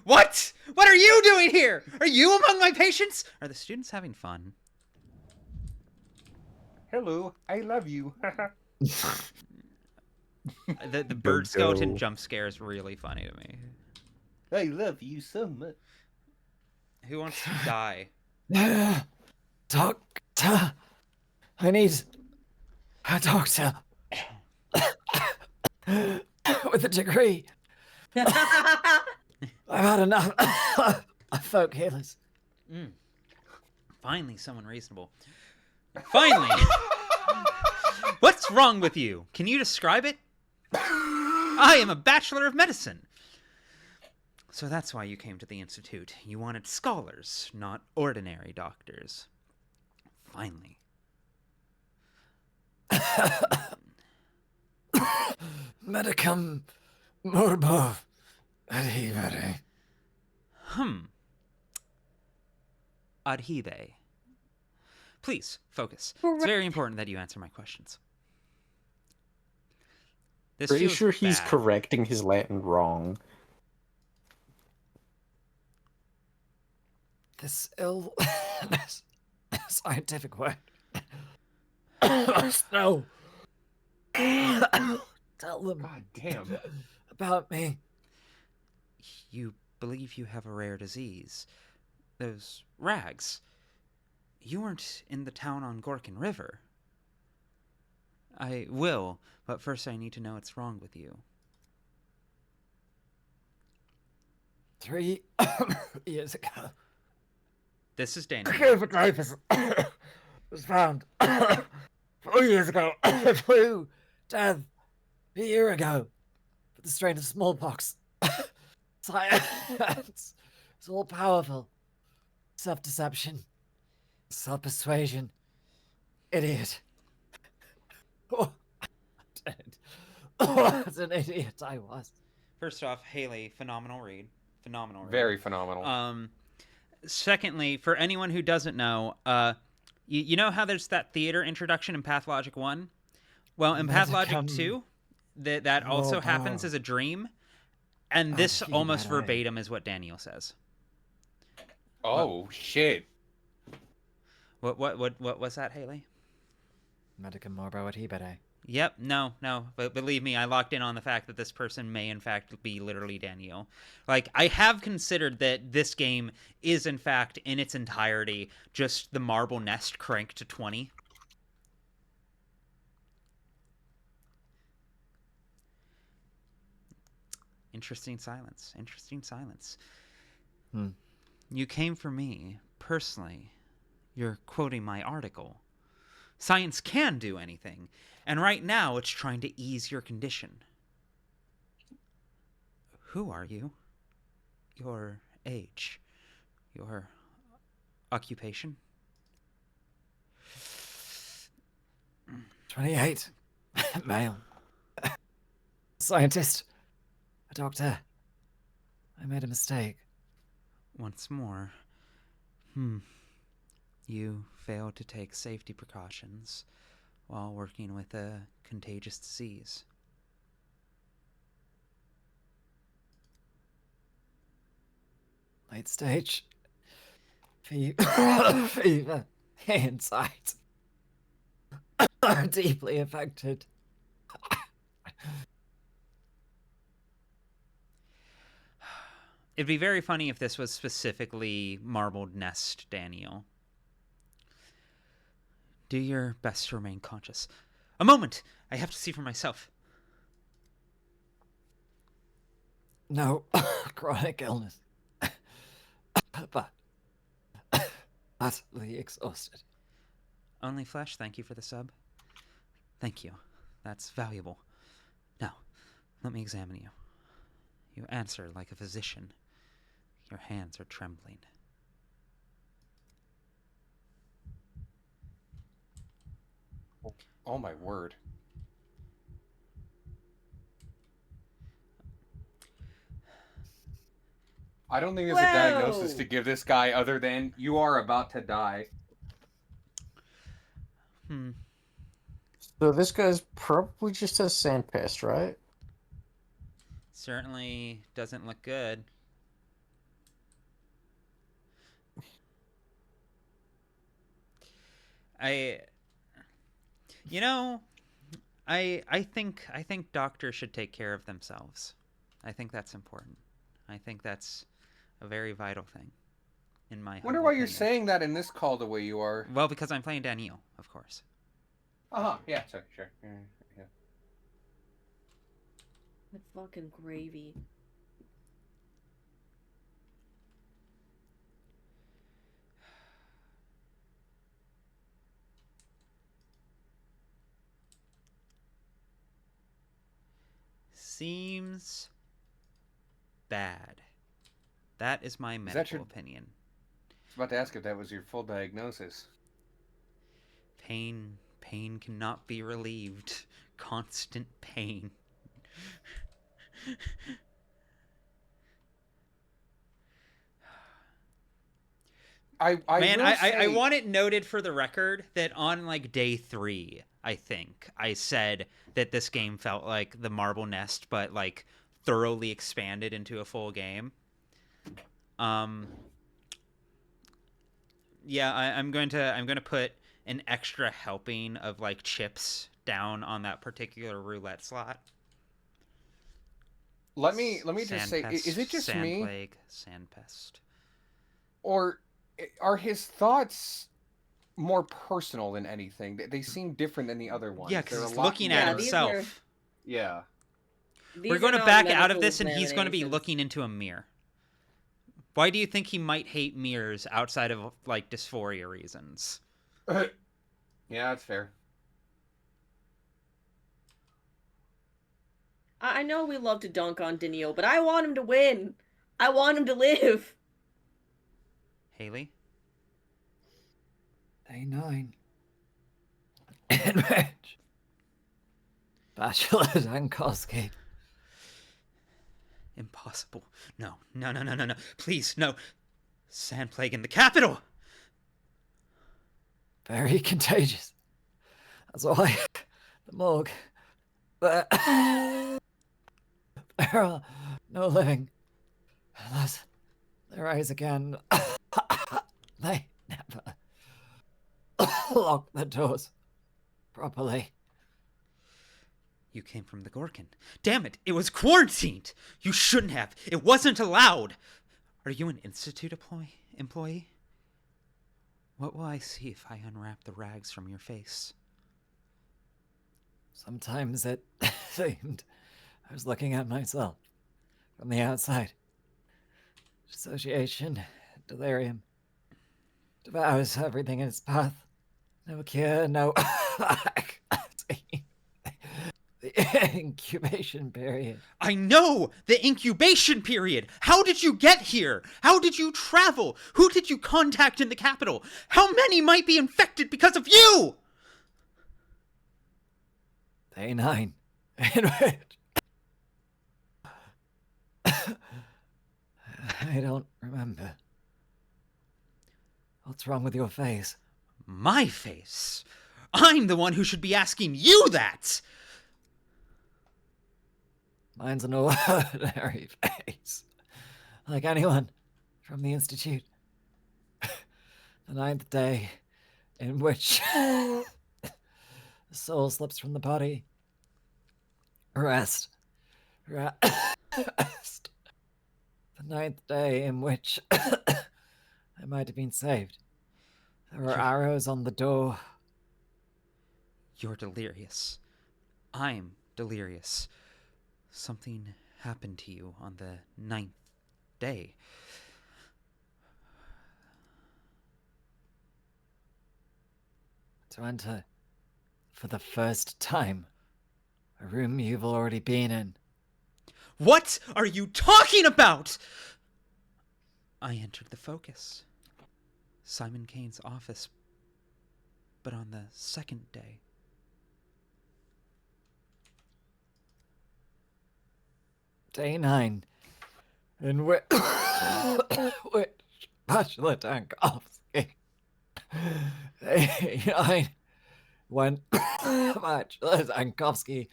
Speaker 1: What? What are you doing here? Are you among my patients? Are the students having fun?
Speaker 2: Hello, I love you.
Speaker 1: The bird skeleton jump scare is really funny to me.
Speaker 2: I love you so much.
Speaker 1: Who wants to die?
Speaker 6: Doctor, I need a doctor with a degree. I've had enough of folk healers.
Speaker 1: Finally, someone reasonable. Finally! What's wrong with you? Can you describe it? I am a Bachelor of Medicine. So that's why you came to the Institute. You wanted scholars, not ordinary doctors. Finally.
Speaker 6: Medicum morbo adhibere.
Speaker 1: Adhibe. Please, focus. It's very important that you answer my questions. This
Speaker 15: Pretty
Speaker 1: feels
Speaker 15: sure he's
Speaker 1: bad.
Speaker 15: correcting his Latin wrong.
Speaker 6: This scientific word. No. Tell them.
Speaker 2: God damn.
Speaker 6: About me.
Speaker 1: You believe you have a rare disease. Those rags. You weren't in the town on Gorkin River. I will, but first I need to know what's wrong with you.
Speaker 6: 3 years ago.
Speaker 1: This is Daniel.
Speaker 6: COVID typhus was found 4 years ago. Flu, death, a year ago. But the strain of smallpox. Science. It's all powerful. Self-deception. Self-persuasion. Idiot. What an idiot I was.
Speaker 1: First off, Haley, phenomenal read. Phenomenal read.
Speaker 2: Very phenomenal.
Speaker 1: Secondly, for anyone who doesn't know, you know how there's that theater introduction in Pathologic 1? Well, in Pathologic 2, that also happens as a dream. And this almost verbatim is what Daniel says.
Speaker 2: Oh, shit.
Speaker 1: What was that, Haley?
Speaker 4: Medicum morbo adhibere.
Speaker 1: Yep, no, but believe me, I locked in on the fact that this person may in fact be literally Daniel. Like, I have considered that this game is in fact, in its entirety, just the marble nest cranked to 20. Interesting silence. Interesting silence. You came for me, personally. You're quoting my article. Science can do anything, and right now it's trying to ease your condition. Who are you? Your age? Your occupation?
Speaker 6: 28. Male. Scientist. A doctor. I made a mistake.
Speaker 1: Once more. You failed to take safety precautions while working with a contagious disease.
Speaker 6: late stage fever inside are deeply affected.
Speaker 1: It'd be very funny if this was specifically Marbled Nest, Daniel. Do your best to remain conscious. A moment! I have to see for myself.
Speaker 6: No chronic illness. But utterly exhausted.
Speaker 1: Only flesh, thank you for the sub. Thank you. That's valuable. Now, let me examine you. You answer like a physician. Your hands are trembling.
Speaker 2: Oh my word. I don't think there's a diagnosis to give this guy other than you are about to die.
Speaker 15: So this guy's probably just a sand pest, right?
Speaker 1: Certainly doesn't look good. I think doctors should take care of themselves. I think that's important. I think that's a very vital thing in my
Speaker 2: Wonder why you're saying that in this call the way you are.
Speaker 1: Well, because I'm playing Daniel, of course.
Speaker 2: Yeah, sorry, sure. Yeah.
Speaker 14: That fucking gravy.
Speaker 1: Seems bad. That is my medical opinion.
Speaker 2: I was about to ask if that was your full diagnosis.
Speaker 1: Pain cannot be relieved. Constant pain. I want it noted for the record that on like day 3, I think I said that this game felt like the Marble Nest, but like thoroughly expanded into a full game. Yeah, I'm going to put an extra helping of like chips down on that particular roulette slot.
Speaker 2: Let me just say, is it just me?
Speaker 1: Sand plague, sand pest.
Speaker 2: Or are his thoughts more personal than anything? They seem different than the other ones.
Speaker 1: Yeah, because he's looking at himself.
Speaker 2: Yeah.
Speaker 1: We're going to back out of this, and he's going to be looking into a mirror. Why do you think he might hate mirrors outside of, like, dysphoria reasons?
Speaker 2: Yeah, that's fair.
Speaker 14: I know we love to dunk on Daniel, but I want him to win. I want him to live.
Speaker 1: Haley?
Speaker 6: Day 9. Enrich. Bachelor Dankoski.
Speaker 1: Impossible. No. Please, no. Sand plague in the capital!
Speaker 6: Very contagious. That's why the morgue. There are no living. Unless they rise again. They never lock the doors properly.
Speaker 1: You came from the Gorkin. Damn it, it was quarantined! You shouldn't have. It wasn't allowed. Are you an Institute employee? What will I see if I unwrap the rags from your face?
Speaker 6: Sometimes it seemed I was looking at myself from the outside. Dissociation, delirium, devours everything in its path. No cure, no vaccine. The incubation period.
Speaker 1: I know! The incubation period! How did you get here? How did you travel? Who did you contact in the capital? How many might be infected because of you?
Speaker 6: Day 9. Enrich. I don't remember. What's wrong with your face?
Speaker 1: My face? I'm the one who should be asking you that!
Speaker 6: Mine's an ordinary face. Like anyone from the Institute. The 9th day in which the soul slips from the body. Rest. Rest. The 9th day in which I might have been saved. There were arrows on the door.
Speaker 1: You're delirious. I'm delirious. Something happened to you on the 9th day.
Speaker 6: To enter, for the first time, a room you've already been in.
Speaker 1: What are you talking about? I entered the Focus. Simon Kane's office. But on the 2nd day.
Speaker 6: Day 9, in which Bachelor Tankovsky. Day 9, when Bachelor Tankovsky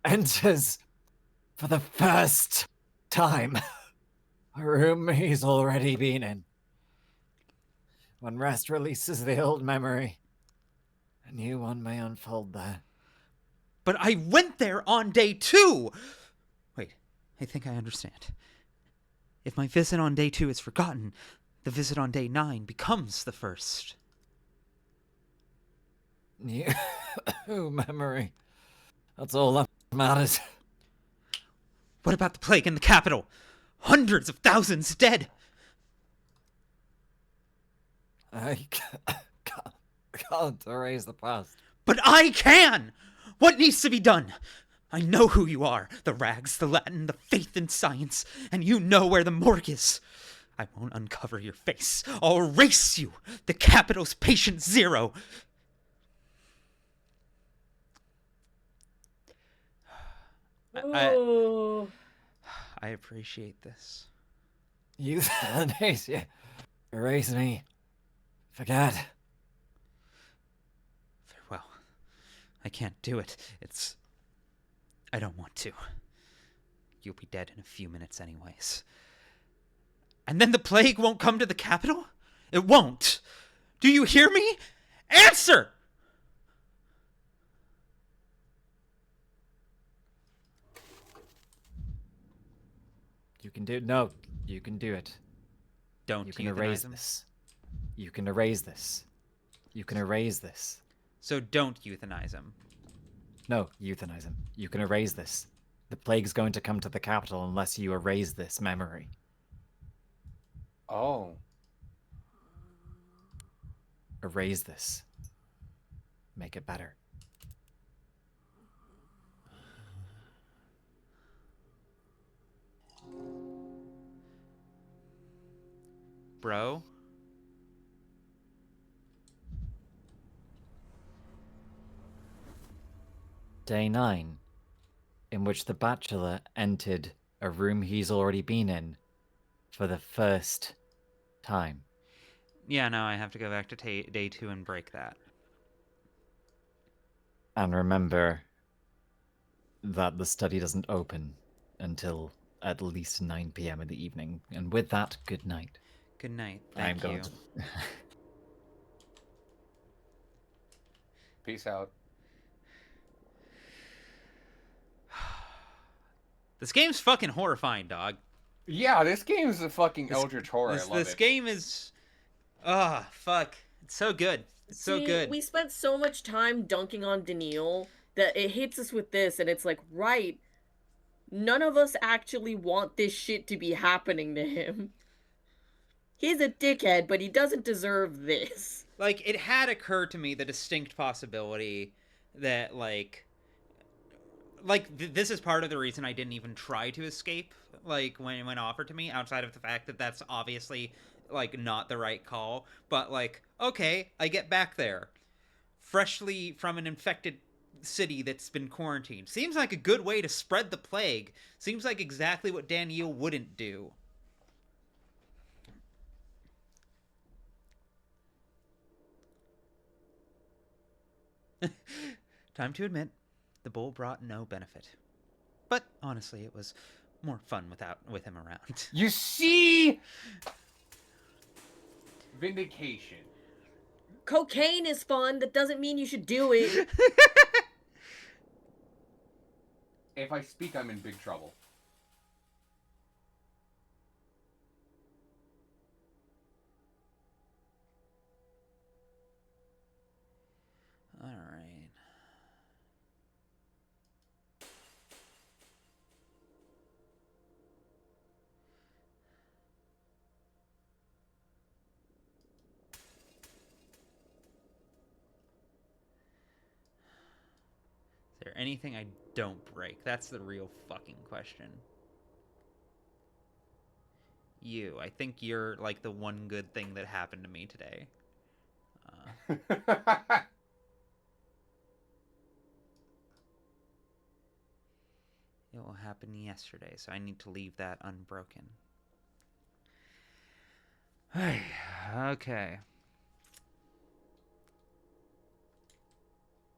Speaker 6: enters for the first time a room he's already been in. When rest releases the old memory, a new one may unfold there.
Speaker 1: But I went there on day 2! Wait, I think I understand. If my visit on day 2 is forgotten, the visit on day 9 becomes the first.
Speaker 6: New memory. That's all that matters.
Speaker 1: What about the plague in the capital? Hundreds of thousands dead!
Speaker 6: I can't erase the past.
Speaker 1: But I can! What needs to be done? I know who you are. The rags, the Latin, the faith in science. And you know where the morgue is. I won't uncover your face. I'll erase you. The capital's patient zero. I appreciate this.
Speaker 6: Euthanasia. Erase me. Forget.
Speaker 1: Very well. I can't do it. I don't want to. You'll be dead in a few minutes anyways. And then the plague won't come to the capital? It won't. Do you hear me? Answer!
Speaker 6: You can do it. No, you can do it.
Speaker 1: Don't
Speaker 6: you can erase this. You can erase this. You can erase this.
Speaker 1: So don't euthanize him.
Speaker 6: No, euthanize him. You can erase this. The plague's going to come to the capital unless you erase this memory.
Speaker 2: Oh.
Speaker 6: Erase this. Make it better.
Speaker 1: Bro?
Speaker 6: Day 9, in which the Bachelor entered a room he's already been in for the first time.
Speaker 1: Yeah, no, I have to go back to day 2 and break that.
Speaker 6: And remember that the study doesn't open until at least 9 p.m. in the evening. And with that, good night.
Speaker 1: Good night. Thank you.
Speaker 2: Peace out.
Speaker 1: This game's fucking horrifying, dog.
Speaker 2: Yeah, this game is a fucking eldritch horror. I love
Speaker 1: this
Speaker 2: it.
Speaker 1: game is... fuck. It's so good. It's so good.
Speaker 14: We spent so much time dunking on Daniil that it hits us with this, and it's like, right, none of us actually want this shit to be happening to him. He's a dickhead, but he doesn't deserve this.
Speaker 1: Like, it had occurred to me the distinct possibility that, this is part of the reason I didn't even try to escape, like, when offered to me, outside of the fact that that's obviously, like, not the right call. But, like, okay, I get back there. Freshly from an infected city that's been quarantined. Seems like a good way to spread the plague. Seems like exactly what Daniel wouldn't do. Time to admit, the bull brought no benefit. But honestly, it was more fun with him around.
Speaker 2: You see? Vindication.
Speaker 14: Cocaine is fun. That doesn't mean you should do it.
Speaker 2: If I speak, I'm in big trouble.
Speaker 1: All right. Is there anything I don't break? That's the real fucking question. You. I think you're like the one good thing that happened to me today. It will happen yesterday, so I need to leave that unbroken. Okay.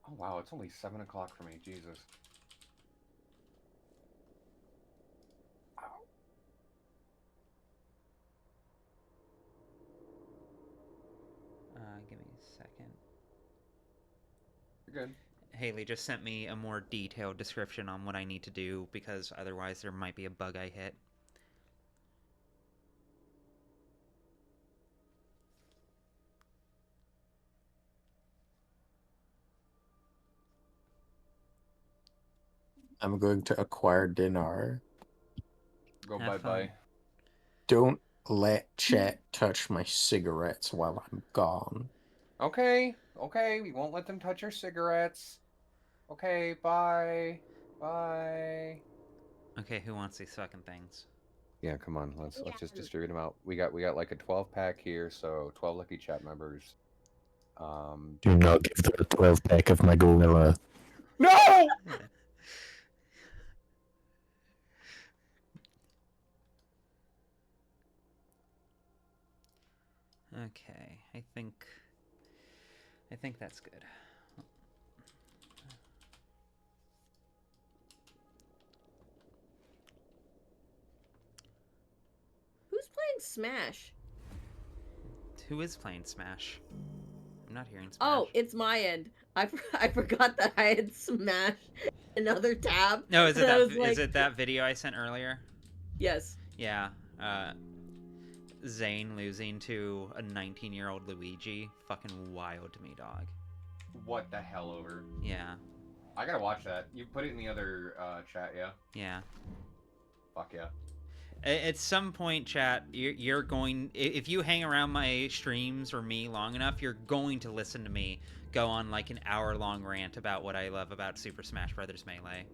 Speaker 2: Oh wow, it's only 7 o'clock for me. Jesus.
Speaker 1: Give me a second.
Speaker 2: You're good.
Speaker 1: Haley just sent me a more detailed description on what I need to do because otherwise there might be a bug I hit.
Speaker 15: I'm going to acquire dinner.
Speaker 2: Go bye-bye.
Speaker 15: Don't let chat touch my cigarettes while I'm gone.
Speaker 2: Okay, we won't let them touch your cigarettes. Okay, bye. Bye.
Speaker 1: Okay, who wants these fucking things?
Speaker 2: Yeah, come on, let's just distribute them out. We got like a 12-pack here, so 12 lucky chat members.
Speaker 16: Do not give them a 12-pack of my gorilla.
Speaker 2: No!
Speaker 1: Okay, I think that's good.
Speaker 14: Who's playing Smash?
Speaker 1: Who is playing Smash? I'm not hearing Smash.
Speaker 14: Oh, it's my end. I forgot that I had Smash another tab.
Speaker 1: No, is it that
Speaker 14: like...
Speaker 1: is it that video I sent earlier?
Speaker 14: Yes.
Speaker 1: Yeah. Zane losing to a 19-year-old Luigi. Fucking wild to me, dog.
Speaker 2: What the hell over?
Speaker 1: Yeah.
Speaker 2: I gotta watch that. You put it in the other chat, yeah?
Speaker 1: Yeah.
Speaker 2: Fuck yeah.
Speaker 1: At some point, chat, you're going... If you hang around my streams or me long enough, you're going to listen to me go on like an hour-long rant about what I love about Super Smash Bros. Melee.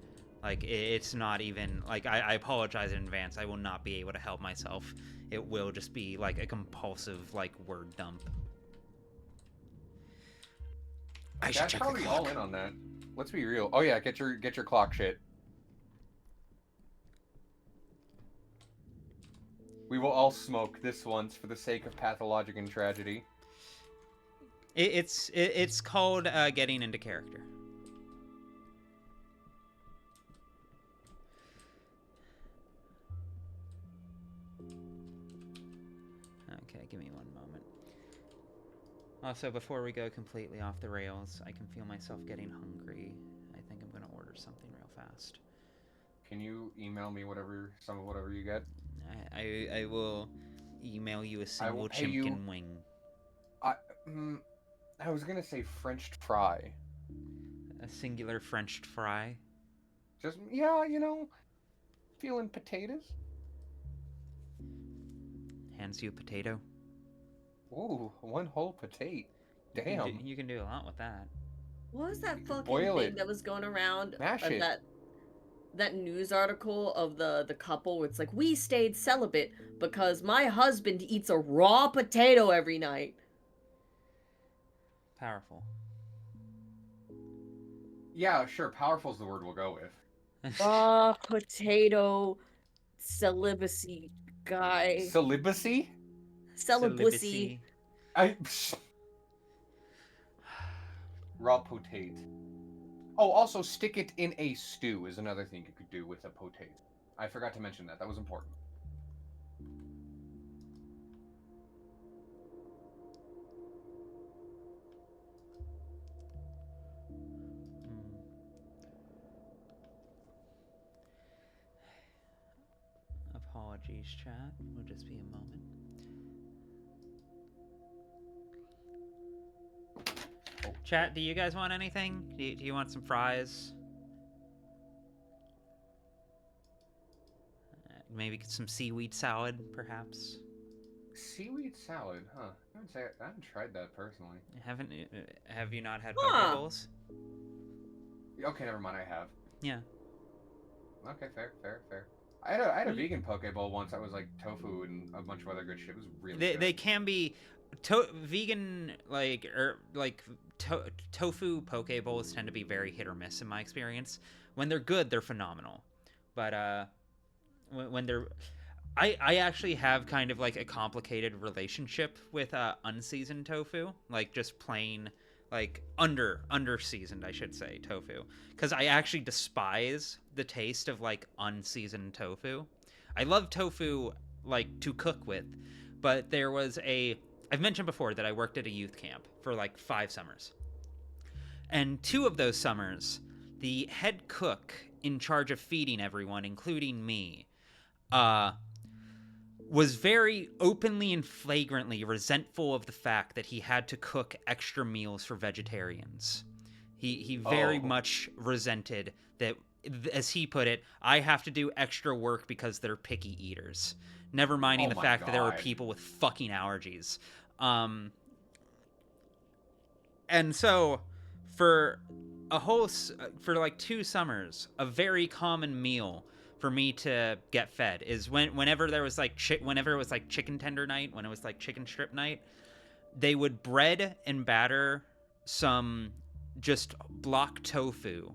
Speaker 1: Like, it's not even... Like, I apologize in advance. I will not be able to help myself. It will just be like a compulsive, like, word dump. I should
Speaker 2: That's
Speaker 1: check
Speaker 2: probably
Speaker 1: the clock.
Speaker 2: all in on that. Let's be real. Oh yeah, get your clock shit. We will all smoke this once for the sake of Pathologic and Tragedy.
Speaker 1: It's called getting into character. Okay, give me one moment. Also, before we go completely off the rails, I can feel myself getting hungry. I think I'm gonna order something real fast.
Speaker 2: Can you email me some of whatever you get?
Speaker 1: I will email you a single chimkin wing.
Speaker 2: I was gonna say French fry.
Speaker 1: A singular French fry?
Speaker 2: Just, yeah, you know, feeling potatoes.
Speaker 1: Hands you a potato.
Speaker 2: Ooh, one whole potato. Damn.
Speaker 1: You can do a lot with that.
Speaker 14: What was that fucking
Speaker 2: boil
Speaker 14: thing
Speaker 2: it.
Speaker 14: that was going around?
Speaker 2: Mash it.
Speaker 14: That news article of the couple where it's like, we stayed celibate because my husband eats a raw potato every night.
Speaker 1: Powerful.
Speaker 2: Yeah, sure. Powerful is the word we'll go with.
Speaker 14: Raw potato celibacy guy.
Speaker 2: Celibacy?
Speaker 14: Celibacy.
Speaker 2: Raw potato. Oh, also stick it in a stew is another thing you could do with a potato. I forgot to mention that. That was important.
Speaker 1: voice chat. Will just be a moment. Chat, do you guys want anything? Do you want some fries? Maybe some seaweed salad, perhaps?
Speaker 2: Seaweed salad, huh? I haven't tried that personally.
Speaker 1: Have you not had
Speaker 14: Huh.
Speaker 1: poke bowls?
Speaker 2: Okay, never mind. I have.
Speaker 1: Yeah.
Speaker 2: Okay, fair. I had a vegan poke bowl once. I was like tofu and a bunch of other good shit. It was really good.
Speaker 1: They can be vegan tofu poke bowls tend to be very hit or miss in my experience. When they're good, they're phenomenal. But when they're I actually have kind of like a complicated relationship with unseasoned tofu, like just plain like under seasoned, I should say, tofu, because I actually despise the taste of like unseasoned tofu. I love tofu like to cook with, but I've mentioned before that I worked at a youth camp for like 5 summers. And 2 of those summers, the head cook in charge of feeding everyone, including me, was very openly and flagrantly resentful of the fact that he had to cook extra meals for vegetarians. He very much resented that, as he put it, I have to do extra work because they're picky eaters. Never minding the fact that there were people with fucking allergies. And so, for like 2 summers, a very common meal for me to get fed is whenever there was like whenever it was like chicken tender night, when it was like chicken strip night, they would bread and batter some just block tofu,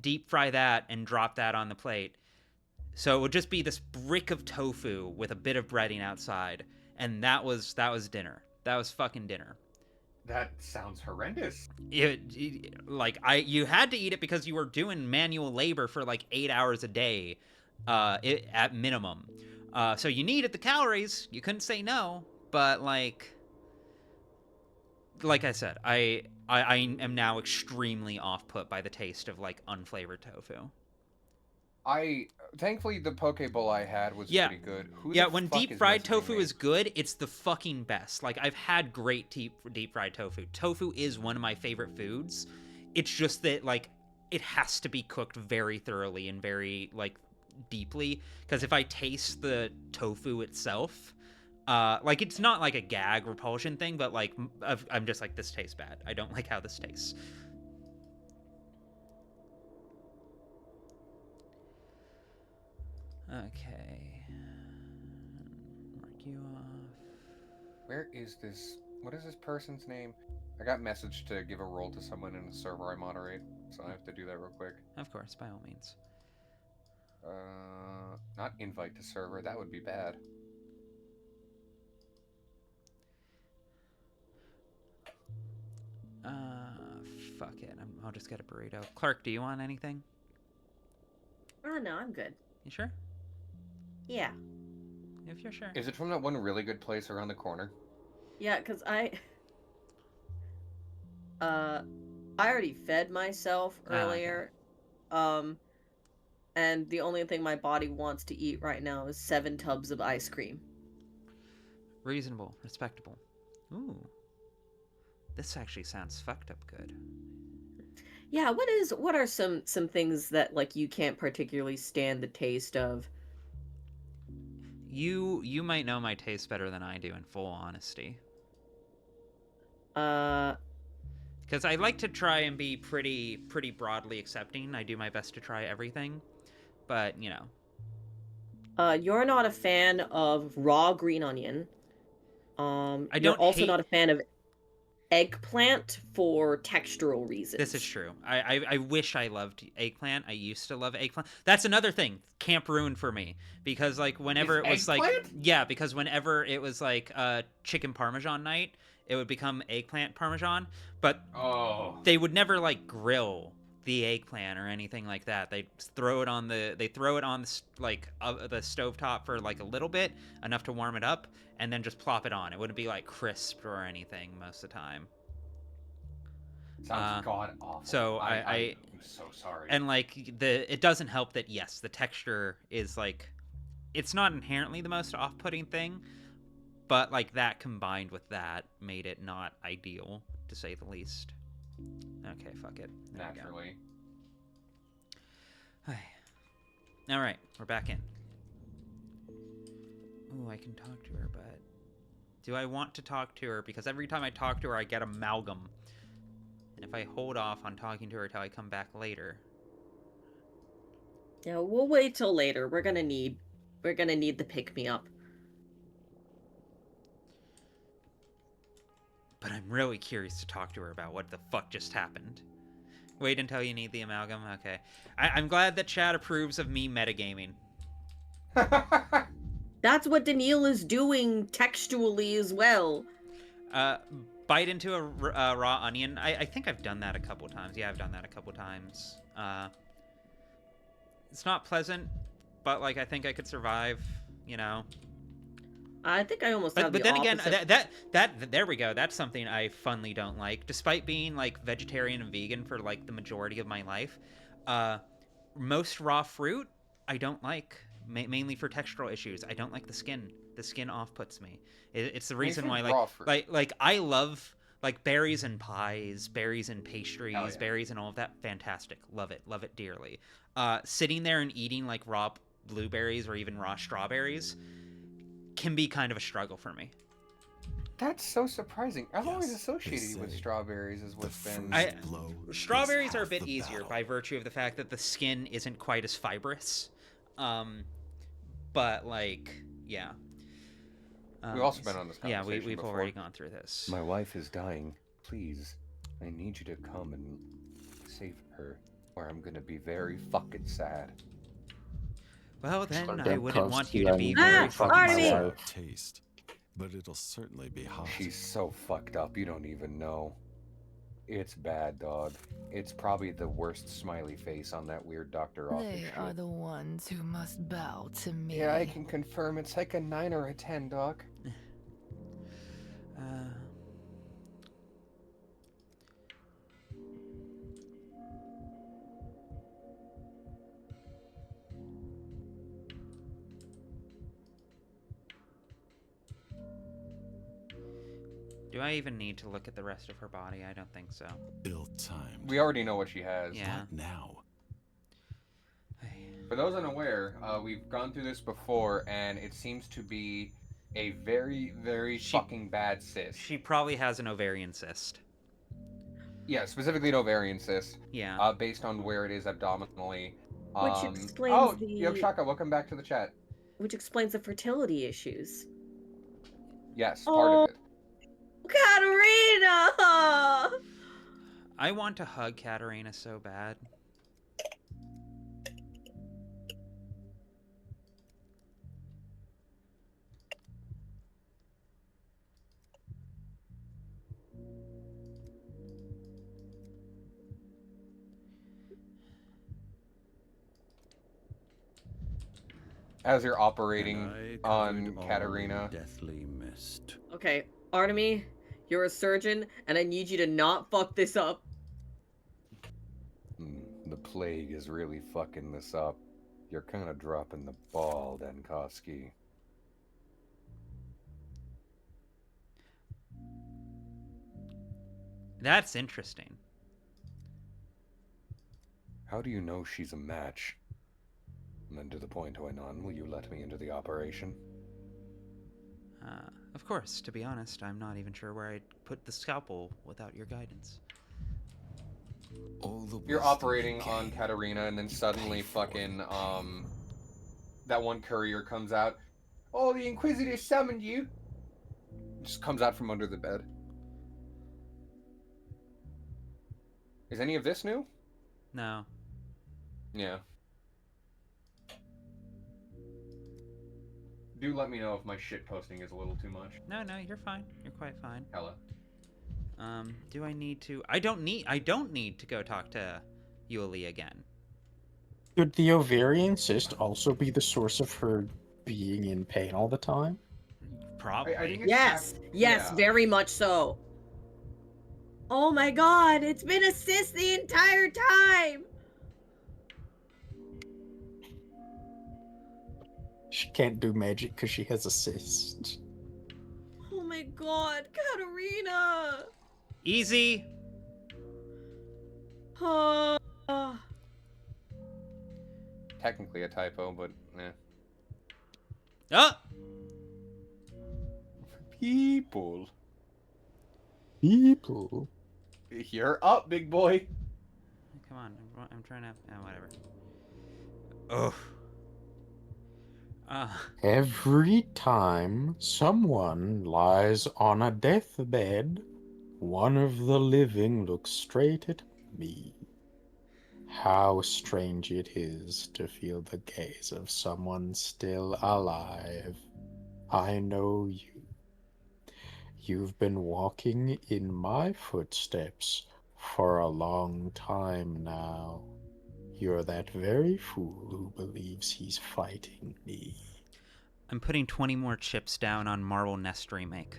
Speaker 1: deep fry that and drop that on the plate. So it would just be this brick of tofu with a bit of breading outside, and that was dinner. That was fucking dinner.
Speaker 2: That sounds horrendous.
Speaker 1: You had to eat it because you were doing manual labor for like 8 hours a day, at minimum. So you needed the calories. You couldn't say no. But like I said, I am now extremely off-put by the taste of like unflavored tofu.
Speaker 2: Thankfully the poke bowl I had was pretty good.
Speaker 1: When deep fried tofu is good, it's the fucking best. Like, I've had great deep fried tofu. Tofu is one of my favorite foods. It's just that like it has to be cooked very thoroughly and very like deeply, because if I taste the tofu itself, like it's not like a gag repulsion thing, but like I'm just like, this tastes bad. I don't like how this tastes. Okay. Mark you off.
Speaker 2: Where is this? What is this person's name? I got messaged to give a role to someone in a server I moderate, so I have to do that real quick.
Speaker 1: Of course, by all means.
Speaker 2: Not invite to server. That would be bad.
Speaker 1: Fuck it. I'll just get a burrito. Clark, do you want anything?
Speaker 14: Oh, no, I'm good.
Speaker 1: You sure?
Speaker 14: Yeah.
Speaker 1: If you're sure.
Speaker 2: Is it from that one really good place around the corner?
Speaker 14: Yeah, because I already fed myself earlier. Okay. And the only thing my body wants to eat right now is 7 tubs of ice cream.
Speaker 1: Reasonable. Respectable. Ooh. This actually sounds fucked up good.
Speaker 14: Yeah, what are some things that like you can't particularly stand the taste of?
Speaker 1: You might know my taste better than I do, in full honesty. Because I like to try and be pretty broadly accepting. I do my best to try everything, but you know.
Speaker 14: You're not a fan of raw green onion. You're also not a fan of eggplant for textural reasons.
Speaker 1: This is true. I wish I loved eggplant. I used to love eggplant. That's another thing. Camp ruined for me. Because like whenever it was like... Yeah, because whenever it was like chicken parmesan night, it would become eggplant parmesan. But they would never like grill the eggplant or anything like that. They throw it on the like the stovetop for like a little bit, enough to warm it up, and then just plop it on. It wouldn't be like crisp or anything most of the time.
Speaker 2: Sounds god awful.
Speaker 1: So
Speaker 2: I'm so sorry.
Speaker 1: And like it doesn't help that yes, the texture is like it's not inherently the most off-putting thing, but like that combined with that made it not ideal, to say the least. Okay, fuck it. There
Speaker 2: Naturally.
Speaker 1: All right, we're back in. Ooh, I can talk to her, but do I want to talk to her? Because every time I talk to her, I get amalgam. And if I hold off on talking to her till I come back later.
Speaker 14: Yeah, we'll wait till later. We're gonna need the pick-me-up.
Speaker 1: But I'm really curious to talk to her about what the fuck just happened. Wait until you need the amalgam? Okay. I'm glad that Chad approves of me metagaming.
Speaker 14: That's what Daniil is doing textually as well.
Speaker 1: Bite into a raw onion. I think I've done that a couple times. Yeah, I've done that a couple times. It's not pleasant, but like I think I could survive, you know.
Speaker 14: I think I almost have
Speaker 1: but
Speaker 14: the
Speaker 1: then
Speaker 14: opposite.
Speaker 1: again, that there we go. That's something I funly don't like. Despite being like vegetarian and vegan for like the majority of my life, most raw fruit I don't like. Mainly for textural issues. I don't like the skin. The skin off-puts me. It's the reason why like I love like berries and pies, berries and pastries, berries and all of that. Fantastic. Love it dearly. Sitting there and eating like raw blueberries or even raw strawberries can be kind of a struggle for me.
Speaker 2: That's so surprising. I've always associated you with strawberries as what's been...
Speaker 1: Strawberries are a bit easier by virtue of the fact that the skin isn't quite as fibrous. But like, yeah.
Speaker 2: We've also been on this conversation
Speaker 1: we've
Speaker 2: before.
Speaker 1: already gone through this.
Speaker 2: My wife is dying. Please, I need you to come and save her, or I'm gonna be very fucking sad.
Speaker 1: Well, then I wouldn't want you to be very fucking sad.
Speaker 8: Taste, but it'll certainly be hot.
Speaker 2: She's so fucked up, you don't even know. It's bad, dog. It's probably the worst smiley face on that weird Dr. Office
Speaker 10: They are the ones who must bow to me.
Speaker 2: Yeah, I can confirm it's like a 9 or a 10, dog.
Speaker 1: Do I even need to look at the rest of her body? I don't think so.
Speaker 8: Ill-timed.
Speaker 2: We already know what she has.
Speaker 1: Yeah.
Speaker 8: What now?
Speaker 2: For those unaware, we've gone through this before, and it seems to be a very, very fucking bad cyst.
Speaker 1: She probably has an ovarian cyst.
Speaker 2: Yeah, specifically an ovarian cyst.
Speaker 1: Yeah.
Speaker 2: Based on where it is abdominally.
Speaker 14: Which explains
Speaker 2: Yokshaka, welcome back to the chat.
Speaker 14: Which explains the fertility issues.
Speaker 2: Yes, part of it.
Speaker 14: Katarina!
Speaker 1: I want to hug Katarina so bad.
Speaker 2: As you're operating on Katarina.
Speaker 8: Deathly mist.
Speaker 14: Okay, Artemy, you're a surgeon, and I need you to not fuck this up.
Speaker 2: The plague is really fucking this up. You're kind of dropping the ball, Denkovsky.
Speaker 1: That's interesting.
Speaker 2: How do you know she's a match? And then to the point, Oinon, will you let me into the operation?
Speaker 1: Of course, to be honest, I'm not even sure where I'd put the scalpel without your guidance.
Speaker 2: You're operating on Katarina, and then suddenly fucking, that one courier comes out. Oh, the Inquisitor summoned you! Just comes out from under the bed. Is any of this new?
Speaker 1: No.
Speaker 2: Yeah. Do let me know if my shit posting is a little too much.
Speaker 1: No, you're fine. You're quite fine.
Speaker 2: Hella.
Speaker 1: Do I need to? I don't need to go talk to Yuli again.
Speaker 15: Could the ovarian cyst also be the source of her being in pain all the time?
Speaker 1: Probably.
Speaker 14: Yes, very much so. Oh my god, it's been a cyst the entire time!
Speaker 15: She can't do magic because she has assist.
Speaker 14: Oh my god, Katarina!
Speaker 1: Easy.
Speaker 2: Technically a typo, but eh.
Speaker 1: Ah!
Speaker 2: People.
Speaker 15: People.
Speaker 2: You're up, big boy.
Speaker 1: Come on, I'm trying to. Whatever. Ugh.
Speaker 15: Every time someone lies on a deathbed, one of the living looks straight at me. How strange it is to feel the gaze of someone still alive. I know you. You've been walking in my footsteps for a long time now. You're that very fool who believes he's fighting me.
Speaker 1: I'm putting 20 more chips down on Marble Nest Remake.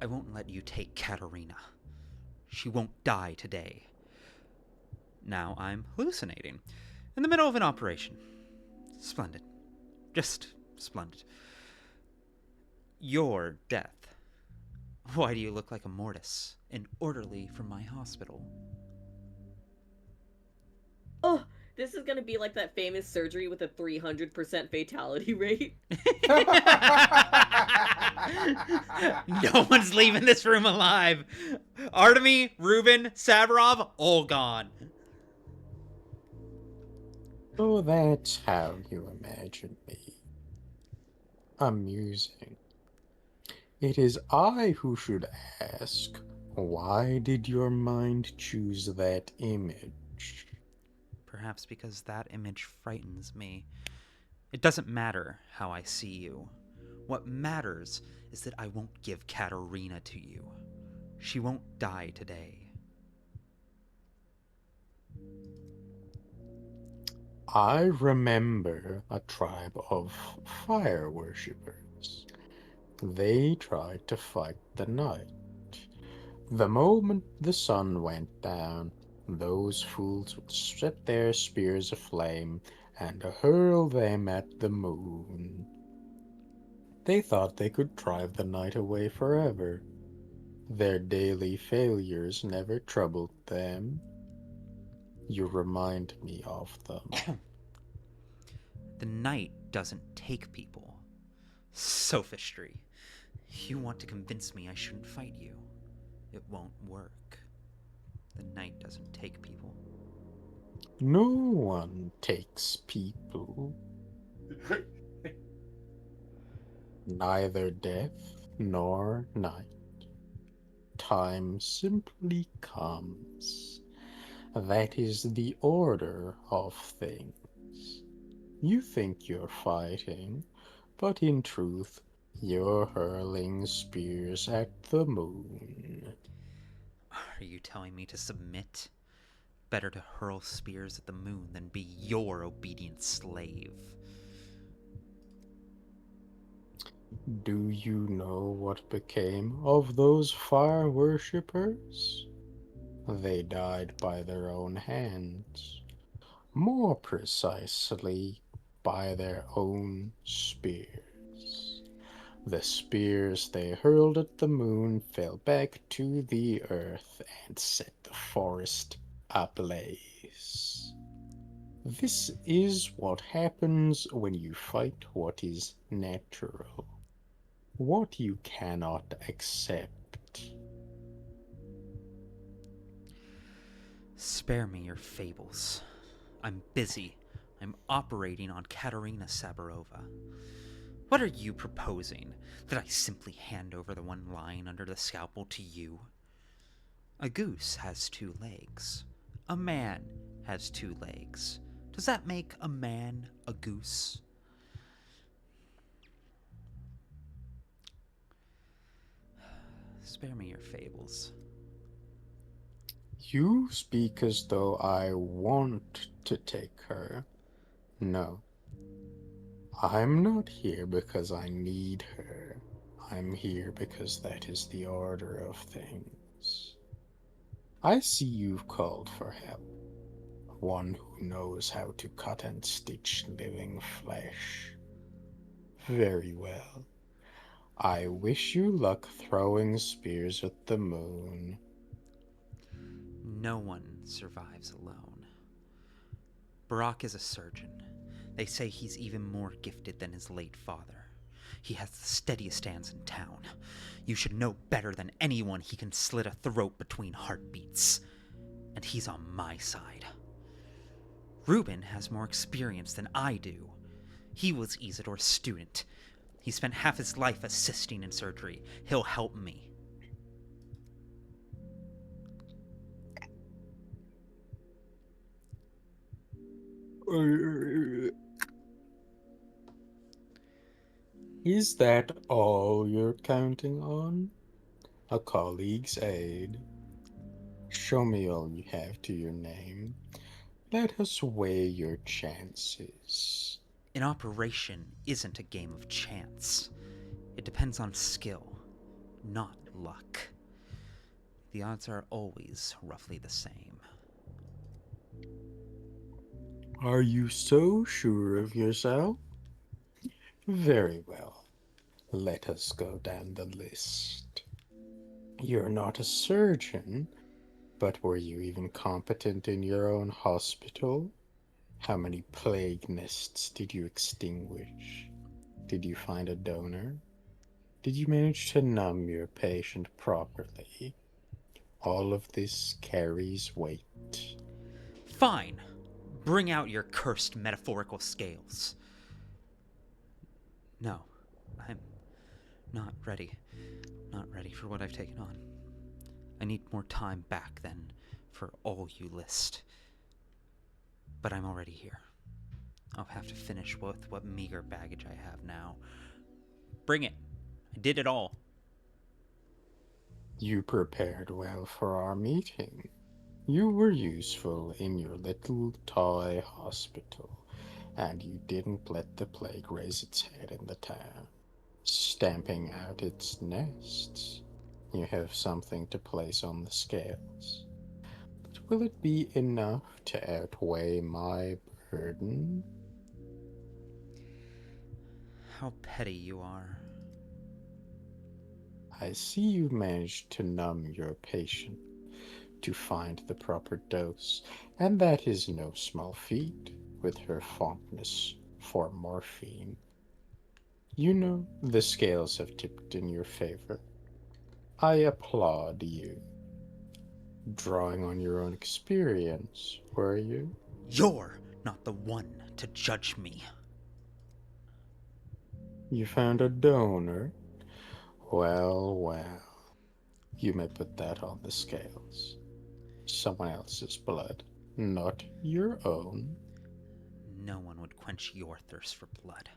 Speaker 1: I won't let you take Katarina. She won't die today. Now I'm hallucinating. In the middle of an operation. Splendid. Just splendid. Your death. Why do you look like a mortis? An orderly from my hospital.
Speaker 14: Oh, this is gonna be like that famous surgery with a 300% fatality rate.
Speaker 1: No one's leaving this room alive. Artemy, Ruben, Savarov, all gone.
Speaker 15: Oh, that's how you imagine me. Amusing. It is I who should ask, why did your mind choose that image?
Speaker 1: Perhaps because that image frightens me. It doesn't matter how I see you. What matters is that I won't give Katarina to you. She won't die today.
Speaker 15: I remember a tribe of fire worshippers. They tried to fight the night. The moment the sun went down, those fools would set their spears aflame and hurl them at the moon. They thought they could drive the night away forever. Their daily failures never troubled them. You remind me of them.
Speaker 1: The night doesn't take people. Sophistry. You want to convince me I shouldn't fight you. It won't work. The night doesn't take people.
Speaker 15: No one takes people. Neither death nor night. Time simply comes. That is the order of things. You think you're fighting, but in truth, you're hurling spears at the moon.
Speaker 1: Are you telling me to submit? Better to hurl spears at the moon than be your obedient slave.
Speaker 15: Do you know what became of those fire worshippers? They died by their own hands. More precisely, by their own spears. The spears they hurled at the moon fell back to the earth and set the forest ablaze. This is what happens when you fight what is natural, what you cannot accept.
Speaker 1: Spare me your fables. I'm busy. I'm operating on Katerina Sabarova. What are you proposing? That I simply hand over the one lying under the scalpel to you? A goose has 2 legs. A man has 2 legs. Does that make a man a goose? Spare me your fables.
Speaker 15: You speak as though I want to take her. No. I'm not here because I need her. I'm here because that is the order of things. I see you've called for help. one who knows how to cut and stitch living flesh. Very well. I wish you luck throwing spears at the moon.
Speaker 1: No one survives alone. Barack is a surgeon. They say he's even more gifted than his late father. He has the steadiest hands in town. You should know better than anyone he can slit a throat between heartbeats. And he's on my side. Reuben has more experience than I do. He was Isidor's student. He spent half his life assisting in surgery. He'll help me.
Speaker 15: Is that all you're counting on? A colleague's aid? Show me all you have to your name. Let us weigh your chances.
Speaker 1: An operation isn't a game of chance. It depends on skill, not luck. The odds are always roughly the same.
Speaker 15: Are you so sure of yourself? Very well. Let us go down the list. You're not a surgeon, but were you even competent in your own hospital? How many plague nests did you extinguish? Did you find a donor? Did you manage to numb your patient properly? All of this carries weight.
Speaker 1: Fine. Bring out your cursed metaphorical scales. No, I'm not ready. Not ready for what I've taken on. I need more time back than for all you list. But I'm already here. I'll have to finish with what meager baggage I have now. Bring it. I did it all.
Speaker 15: You prepared well for our meeting. You were useful in your little toy hospital, and you didn't let the plague raise its head in the town, stamping out its nests. You have something to place on the scales. But will it be enough to outweigh my burden?
Speaker 1: How petty you are.
Speaker 15: I see you managed to numb your patient, to find the proper dose, and that is no small feat with her fondness for morphine. You know, the scales have tipped in your favor. I applaud you. Drawing on your own experience, were you?
Speaker 1: You're not the one to judge me.
Speaker 15: You found a donor? Well, well. You may put that on the scales. Someone else's blood, not your own.
Speaker 1: No one would quench your thirst for blood.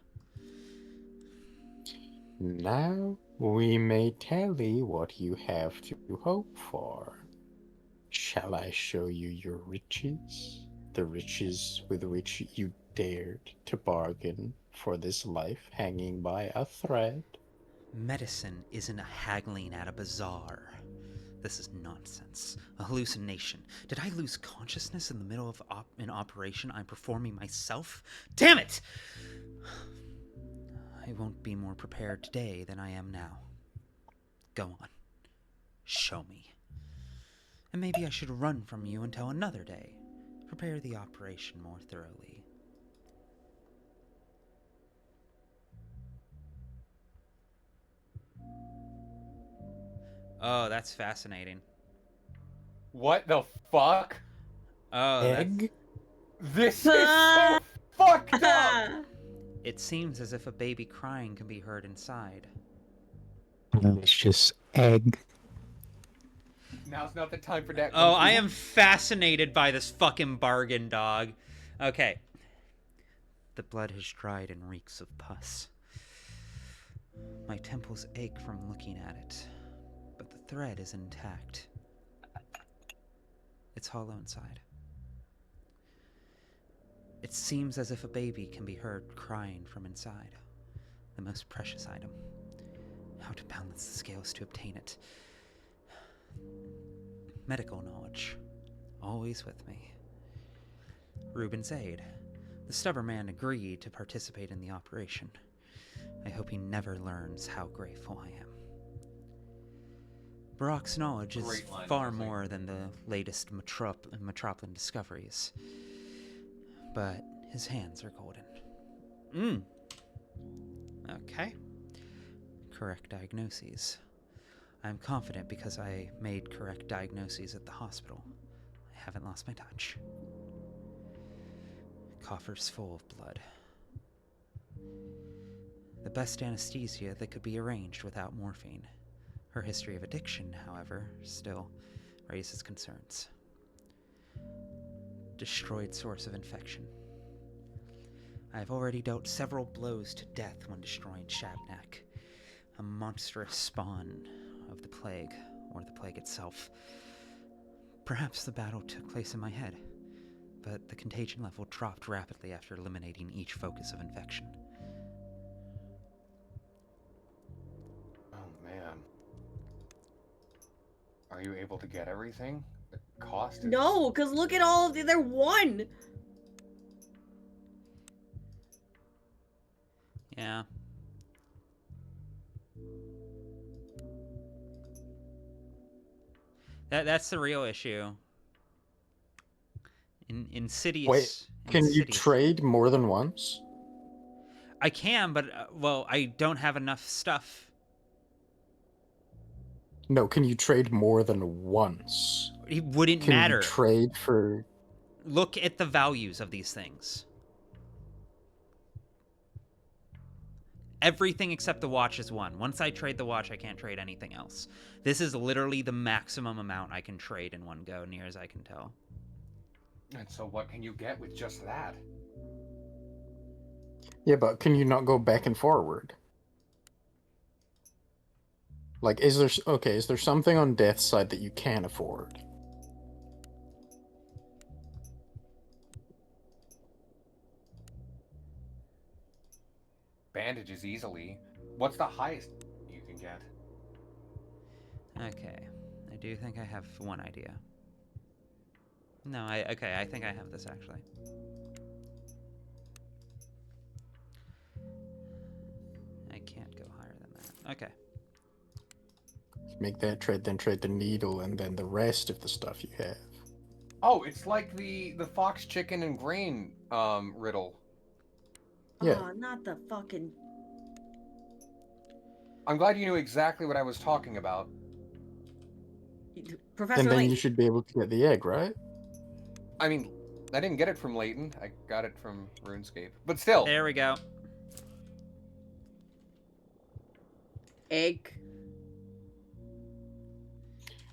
Speaker 15: Now we may tally what you have to hope for. Shall I show you your riches? The riches with which you dared to bargain for this life hanging by a thread?
Speaker 1: Medicine isn't a haggling at a bazaar. This is nonsense. A hallucination. Did I lose consciousness in the middle of an operation I'm performing myself? Damn it! I won't be more prepared today than I am now. Go on. Show me. And maybe I should run from you until another day. Prepare the operation more thoroughly. Oh, that's fascinating.
Speaker 2: What the fuck?
Speaker 1: Oh,
Speaker 15: Egg?
Speaker 2: This is so fucked up!
Speaker 1: It seems as if a baby crying can be heard inside.
Speaker 16: Delicious egg.
Speaker 2: Now's not the time for that.
Speaker 1: Oh, I am fascinated by this fucking bargain, dog. Okay. The blood has dried and reeks of pus. My temples ache from looking at it, but the thread is intact. It's hollow inside. It seems as if a baby can be heard crying from inside. The most precious item. How to balance the scales to obtain it. Medical knowledge. Always with me. Reuben's aide. The stubborn man agreed to participate in the operation. I hope he never learns how grateful I am. Barack's knowledge is far more than the latest Metropolitan discoveries. But his hands are golden. Okay. Correct diagnoses. I'm confident because I made correct diagnoses at the hospital. I haven't lost my touch. Coffer's full of blood. The best anesthesia that could be arranged without morphine. Her history of addiction, however, still raises concerns. Destroyed source of infection. I have already dealt several blows to death when destroying Shabnak, a monstrous spawn of the plague, or the plague itself. Perhaps the battle took place in my head, but the contagion level dropped rapidly after eliminating each focus of infection.
Speaker 2: Oh man. Are you able to get everything? The cost is...
Speaker 14: No, because look at all of they're one.
Speaker 1: Yeah. That's the real issue. Insidious.
Speaker 15: Wait, can you trade more than once?
Speaker 1: I can, but well, I don't have enough stuff.
Speaker 15: No, can you trade more than once?
Speaker 1: It wouldn't matter.
Speaker 15: Can you trade for...
Speaker 1: Look at the values of these things. Everything except the watch is one. Once I trade the watch, I can't trade anything else. This is literally the maximum amount I can trade in one go, near as I can tell.
Speaker 2: And so what can you get with just that?
Speaker 15: Yeah, but can you not go back and forward? Like, is there something on Death's side that you can afford?
Speaker 2: Bandages easily. What's the highest you can get?
Speaker 1: Okay, I do think I have one idea. No, I think I have this actually. I can't go higher than that. Okay.
Speaker 15: Make that trade, then trade the needle, and then the rest of the stuff you have.
Speaker 2: Oh, it's like the fox, chicken, and grain riddle.
Speaker 15: Yeah.
Speaker 14: Oh, not the fucking...
Speaker 2: I'm glad you knew exactly what I was talking about.
Speaker 14: Professor
Speaker 15: And then
Speaker 14: Layton.
Speaker 15: you should be able to get the egg, right?
Speaker 2: I mean, I didn't get it from Layton. I got it from RuneScape. But still.
Speaker 1: There we go.
Speaker 14: Egg.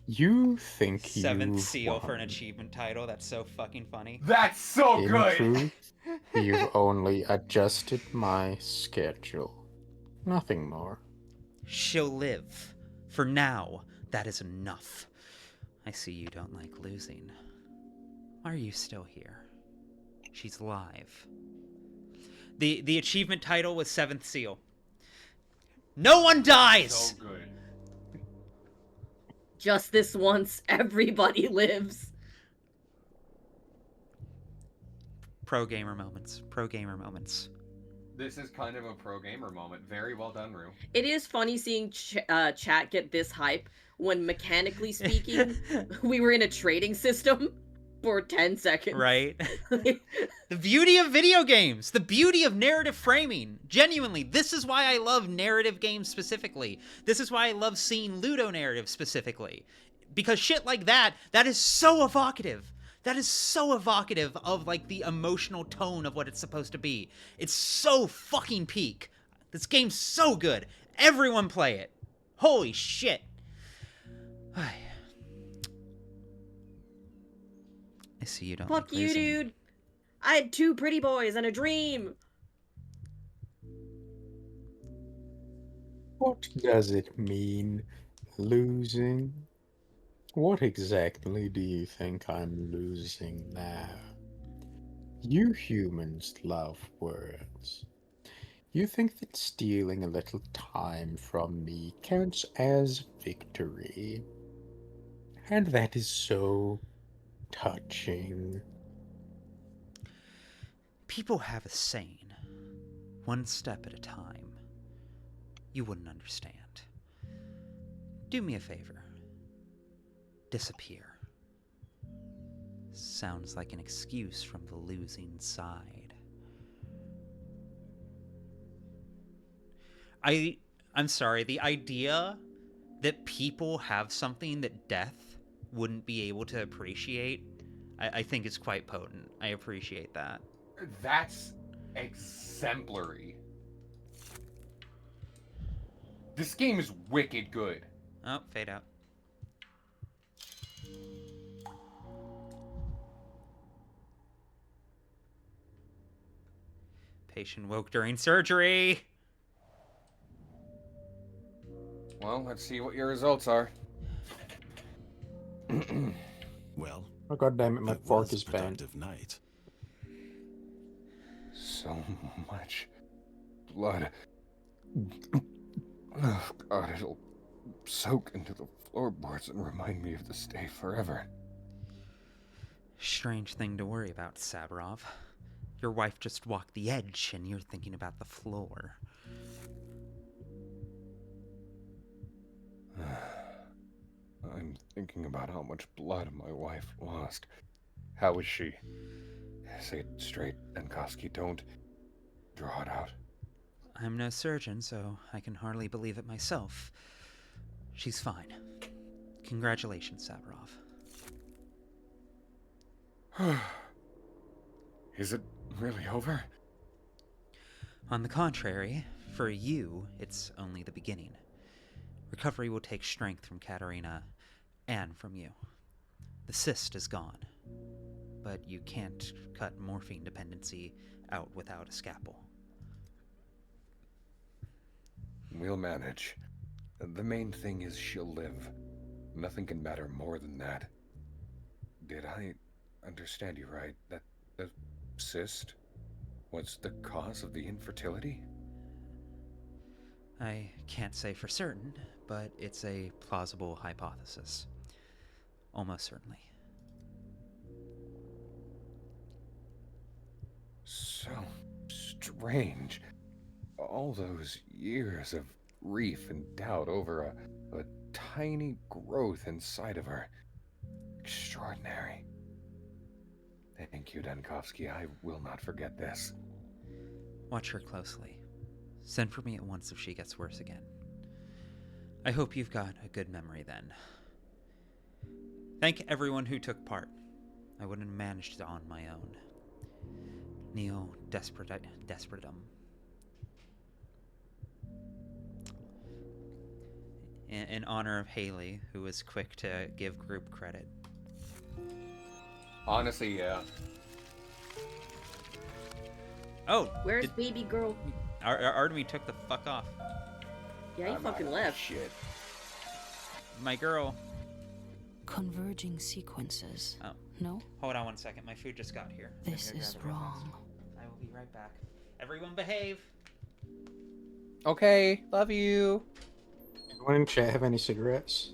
Speaker 15: You think
Speaker 1: Seventh
Speaker 15: you've
Speaker 1: seal
Speaker 15: won.
Speaker 1: for an achievement title. That's so fucking funny.
Speaker 2: That's so
Speaker 15: In
Speaker 2: good!
Speaker 15: truth, you've only adjusted my schedule. Nothing more.
Speaker 1: She'll live. For now, that is enough. I see you don't like losing. Why are you still here? She's alive. The achievement title was Seventh Seal. No one dies!
Speaker 2: So good.
Speaker 14: Just this once, everybody lives.
Speaker 1: Pro gamer moments. Pro gamer moments.
Speaker 2: This is kind of a pro gamer moment. Very well done, Rue.
Speaker 14: It is funny seeing chat get this hype when, mechanically speaking, we were in a trading system for 10 seconds.
Speaker 1: Right? The beauty of video games. The beauty of narrative framing. Genuinely, this is why I love narrative games specifically. This is why I love seeing Ludo narrative specifically. Because shit like that is so evocative. That is so evocative of, like, the emotional tone of what it's supposed to be. It's so fucking peak. This game's so good. Everyone play it. Holy shit. I see you don't
Speaker 14: Fuck
Speaker 1: like
Speaker 14: you,
Speaker 1: losing.
Speaker 14: dude. I had 2 pretty boys and a dream.
Speaker 15: What does it mean, losing? What exactly do you think I'm losing now? You humans love words. You think that stealing a little time from me counts as victory. And that is so touching.
Speaker 1: People have a saying, one step at a time. You wouldn't understand. Do me a favor. Disappear. Sounds like an excuse from the losing side. I'm sorry, the idea that people have something that death wouldn't be able to appreciate, I think is quite potent. I appreciate that.
Speaker 2: That's exemplary. This game is wicked good.
Speaker 1: Oh, fade out. Patient woke during surgery.
Speaker 2: Well, let's see what your results are.
Speaker 8: Well,
Speaker 15: oh god damn it, my
Speaker 8: it
Speaker 15: fork
Speaker 8: was
Speaker 15: is
Speaker 8: a
Speaker 15: bent.
Speaker 8: productive night.
Speaker 2: So much blood. Oh god, it'll soak into the floorboards and remind me of this day forever.
Speaker 1: Strange thing to worry about, Sabrov. Your wife just walked the edge and you're thinking about the floor.
Speaker 2: I'm thinking about how much blood my wife lost. How is she? Say it straight, Dankovsky. Don't draw it out.
Speaker 1: I'm no surgeon, so I can hardly believe it myself. She's fine. Congratulations, Sabrov.
Speaker 2: Is it really over?
Speaker 1: On the contrary, for you, it's only the beginning. Recovery will take strength from Katerina and from you. The cyst is gone, but you can't cut morphine dependency out without a scalpel.
Speaker 2: We'll manage. The main thing is she'll live. Nothing can matter more than that. Did I understand you right? That the cyst was the cause of the infertility?
Speaker 1: I can't say for certain, but it's a plausible hypothesis. Almost certainly.
Speaker 2: So strange. All those years of grief and doubt over a tiny growth inside of her. Extraordinary. Thank you, Dankovsky. I will not forget this.
Speaker 1: Watch her closely. Send for me at once if she gets worse again. I hope you've got a good memory then. Thank everyone who took part. I wouldn't have managed it on my own. Neo Desperatum. In honor of Haley, who was quick to give group credit.
Speaker 2: Honestly, yeah.
Speaker 1: Oh!
Speaker 14: Where's baby girl?
Speaker 1: Artemy took the fuck off.
Speaker 14: Yeah, he fucking left.
Speaker 2: Shit.
Speaker 1: My girl.
Speaker 12: Converging sequences.
Speaker 1: Oh.
Speaker 12: No?
Speaker 1: Hold on one second. My food just got here.
Speaker 12: This is wrong.
Speaker 1: I will be right back. Everyone behave.
Speaker 2: Okay, love you.
Speaker 15: Anyone in chat have any cigarettes?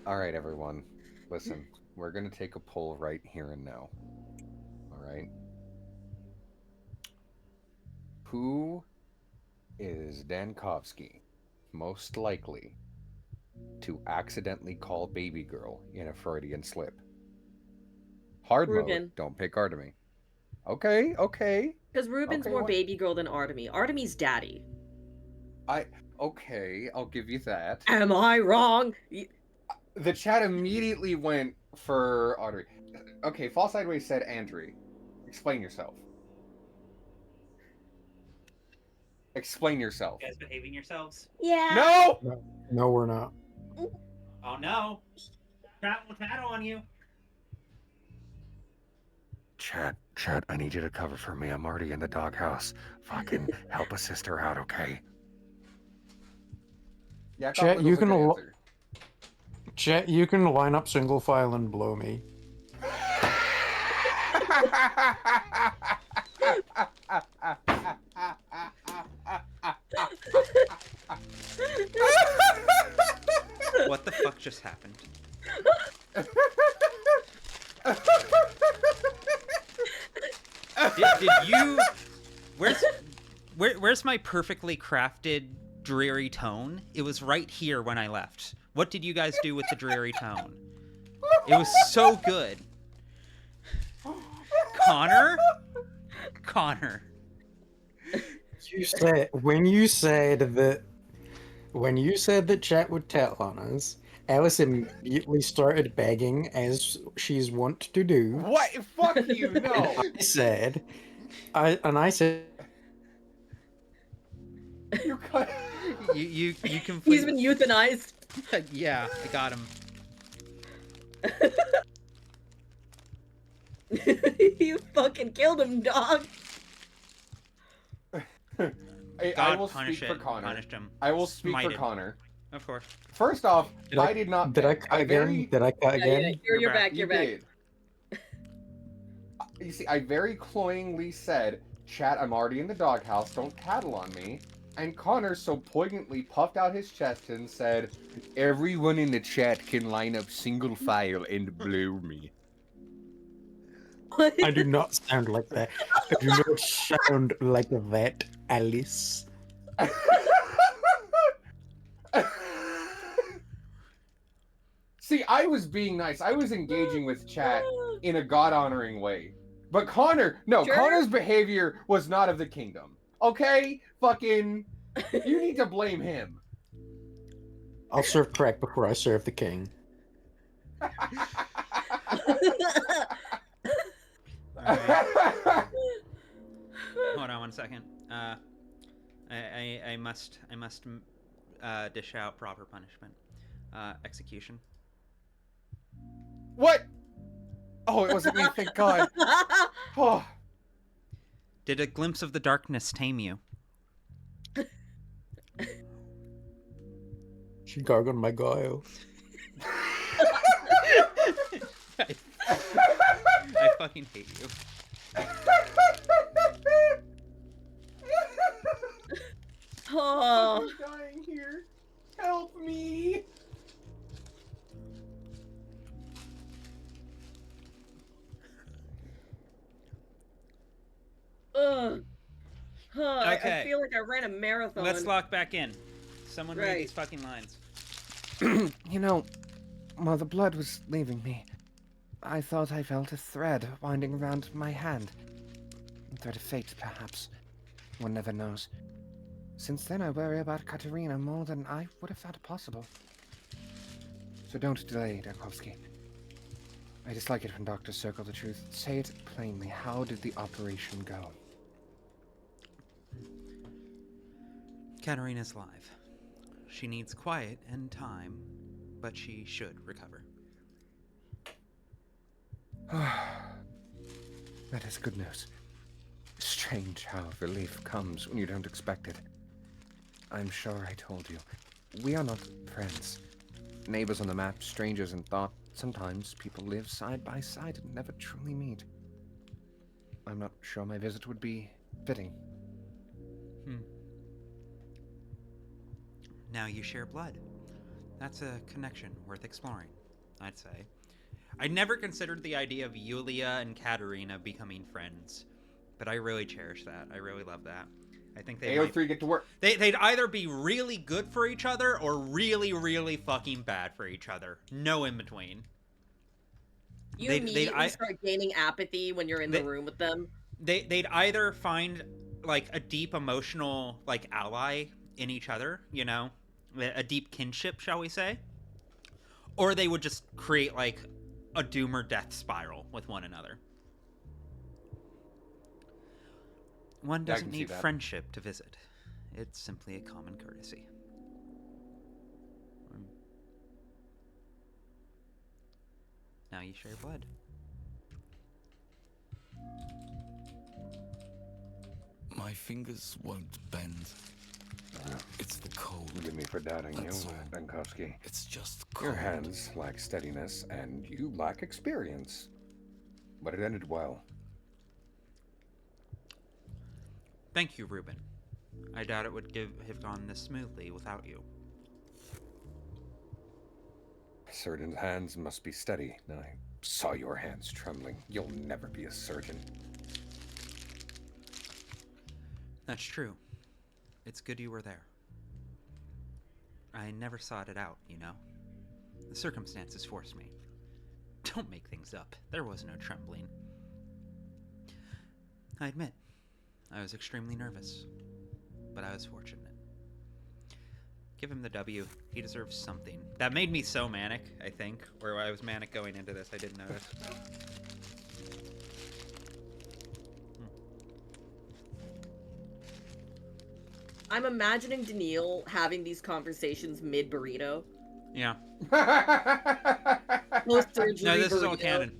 Speaker 2: Alright, everyone. Listen, we're gonna take a poll right here and now. Alright? Who is Dankovsky most likely to accidentally call baby girl in a Freudian slip? Hard
Speaker 14: Ruben.
Speaker 2: mode. Don't pick Artemy. Okay, okay.
Speaker 14: Because Ruben's
Speaker 2: Okay,
Speaker 14: more
Speaker 2: what?
Speaker 14: baby girl than Artemy. Artemy's daddy.
Speaker 2: Okay, I'll give you that.
Speaker 14: Am I wrong?
Speaker 2: The chat immediately went for Artemy. Okay, Fall Sideways said Andrew. Explain yourself. Explain yourself.
Speaker 1: You guys behaving yourselves?
Speaker 14: Yeah.
Speaker 2: No!
Speaker 15: No, we're not.
Speaker 1: Oh no! Travel tattle on you.
Speaker 2: Chat, I need you to cover for me. I'm already in the doghouse. Fucking help a sister out, okay? Yeah,
Speaker 15: Chat, you can Chat, you can line up single file and blow me.
Speaker 1: What the fuck just happened? Did you? Where's my perfectly crafted dreary tone? It was right here when I left. What did you guys do with the dreary tone? It was so good. Connor?
Speaker 15: You said when you said that chat would tell on us, Alice immediately started begging, as she's wont to do.
Speaker 2: What? Fuck you! No.
Speaker 15: I said.
Speaker 1: You completely.
Speaker 14: He's been euthanized.
Speaker 1: Yeah, I got him.
Speaker 14: You fucking killed him, dog.
Speaker 2: I will speak for Connor.
Speaker 1: Punished him.
Speaker 2: I will speak
Speaker 1: Smited.
Speaker 2: for Connor.
Speaker 1: Of course.
Speaker 2: First off, I did not.
Speaker 15: Did I cut again? Did I cut again?
Speaker 14: You're back.
Speaker 2: You did. You see, I very cloyingly said, "Chat, I'm already in the doghouse. Don't tattle on me." And Connor so poignantly puffed out his chest and said, "Everyone in the chat can line up single file and blow me."
Speaker 15: I do not sound like that. I do not sound like that, Alice.
Speaker 2: See, I was being nice. I was engaging with chat in a God-honoring way. But Connor, no,
Speaker 14: Sure.
Speaker 2: Connor's behavior was not of the kingdom. Okay? Fucking, you need to blame him.
Speaker 15: I'll serve crack before I serve the king.
Speaker 1: Hold on one second. I must dish out proper punishment. Execution.
Speaker 2: What? Oh, it wasn't me, thank God. Oh.
Speaker 1: Did a glimpse of the darkness tame you?
Speaker 15: She gargled my guile.
Speaker 1: I fucking hate you.
Speaker 14: Oh.
Speaker 2: I'm dying here. Help me.
Speaker 14: Ugh. I
Speaker 1: Okay.
Speaker 14: feel like I ran a marathon.
Speaker 1: Let's lock back in. Someone read
Speaker 14: Right.
Speaker 1: these fucking lines.
Speaker 2: You know, while the blood was leaving me, I thought I felt a thread winding around my hand. A thread of fate, perhaps. One never knows. Since then, I worry about Katerina more than I would have thought possible. So don't delay, Dankovsky. I dislike it when doctors circle the truth. Say it plainly. How did the operation go?
Speaker 1: Katerina's live. She needs quiet and time, but she should recover.
Speaker 2: That is good news. Strange how relief comes when you don't expect it. I'm sure I told you. We are not friends. Neighbors on the map, strangers in thought. Sometimes people live side by side and never truly meet. I'm not sure my visit would be fitting.
Speaker 1: Now you share blood. That's a connection worth exploring, I'd say. I never considered the idea of Yulia and Katerina becoming friends, but I really cherish that. I really love that. I think they
Speaker 2: AO3 get to work.
Speaker 1: They'd either be really good for each other or really, really fucking bad for each other. No in between.
Speaker 14: You immediately start gaining apathy when you're in the room with them.
Speaker 1: They'd either find like a deep emotional like ally in each other, you know, a deep kinship, shall we say, or they would just create like a doom or death spiral with one another. One doesn't need friendship to visit. It's simply a common courtesy. Now you share blood.
Speaker 8: My fingers won't bend. It's the cold.
Speaker 2: Forgive me for doubting you, Dankovsky.
Speaker 8: It's just
Speaker 2: Your
Speaker 8: cold.
Speaker 2: hands lack steadiness, and you lack experience. But it ended well.
Speaker 1: Thank you, Reuben. I doubt it would have gone this smoothly without you.
Speaker 2: Surgeon's hands must be steady. I saw your hands trembling. You'll never be a surgeon.
Speaker 1: That's true. It's good you were there. I never sought it out, you know. The circumstances forced me. Don't make things up. There was no trembling. I admit, I was extremely nervous, but I was fortunate. Give him the W. He deserves something. That made me so manic, I think. Or I was manic going into this, I didn't notice.
Speaker 14: I'm imagining Daniil having these conversations mid-burrito.
Speaker 1: Yeah.
Speaker 14: Post-surgery
Speaker 1: No, this is all
Speaker 14: burrito.
Speaker 1: canon.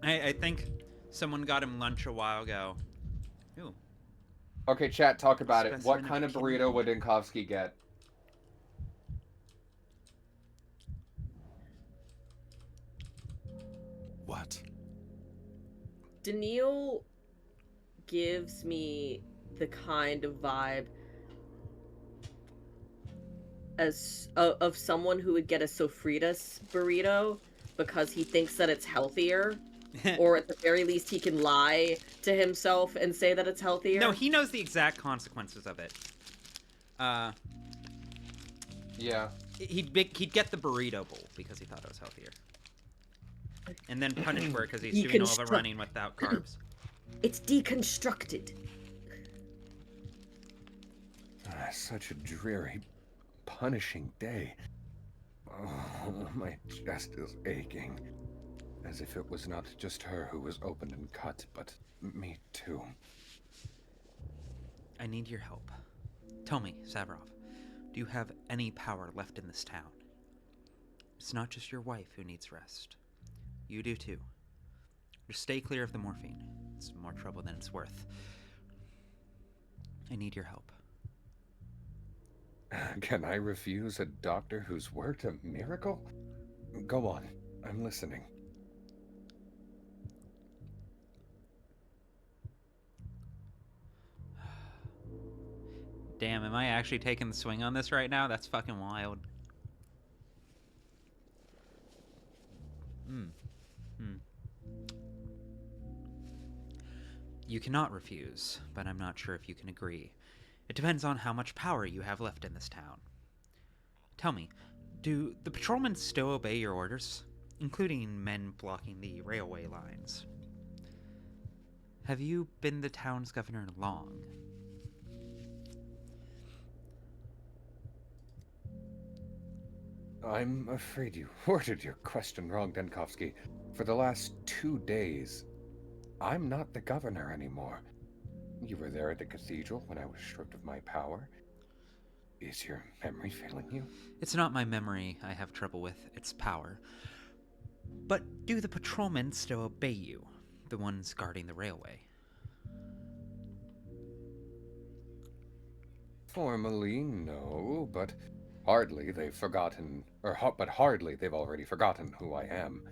Speaker 1: I think someone got him lunch a while ago. Ooh.
Speaker 2: Okay, chat, talk about it. What
Speaker 1: Specimen
Speaker 2: kind
Speaker 1: of
Speaker 2: of burrito
Speaker 1: kidney.
Speaker 2: would Inkovsky get?
Speaker 8: What?
Speaker 14: Daniil gives me the kind of vibe as of someone who would get a sofritas burrito because he thinks that it's healthier, or at the very least he can lie to himself and say that it's healthier.
Speaker 1: No, he knows the exact consequences of it.
Speaker 2: Yeah.
Speaker 1: He'd get the burrito bowl because he thought it was healthier. And then punished for it because he's doing all the running without carbs.
Speaker 14: It's deconstructed.
Speaker 2: Such a dreary, punishing day. Oh, my chest is aching. As if it was not just her who was opened and cut, but me too.
Speaker 1: I need your help. Tell me, Savarov, do you have any power left in this town? It's not just your wife who needs rest. You do too. Just stay clear of the morphine. It's more trouble than it's worth. I need your help.
Speaker 2: Can I refuse a doctor who's worked a miracle? Go on. I'm listening.
Speaker 1: Damn, am I actually taking the swing on this right now? That's fucking wild. You cannot refuse, but I'm not sure if you can agree. It depends on how much power you have left in this town. Tell me, do the patrolmen still obey your orders, including men blocking the railway lines? Have you been the town's governor long?
Speaker 2: I'm afraid you worded your question wrong, Denkovsky. For the last 2 days, I'm not the governor anymore. You were there at the cathedral when I was stripped of my power. Is your memory failing you?
Speaker 1: It's not my memory I have trouble with, it's power. But do the patrolmen still obey you, the ones guarding the railway?
Speaker 2: Formally, no, but hardly they've forgotten, but hardly they've already forgotten who I am.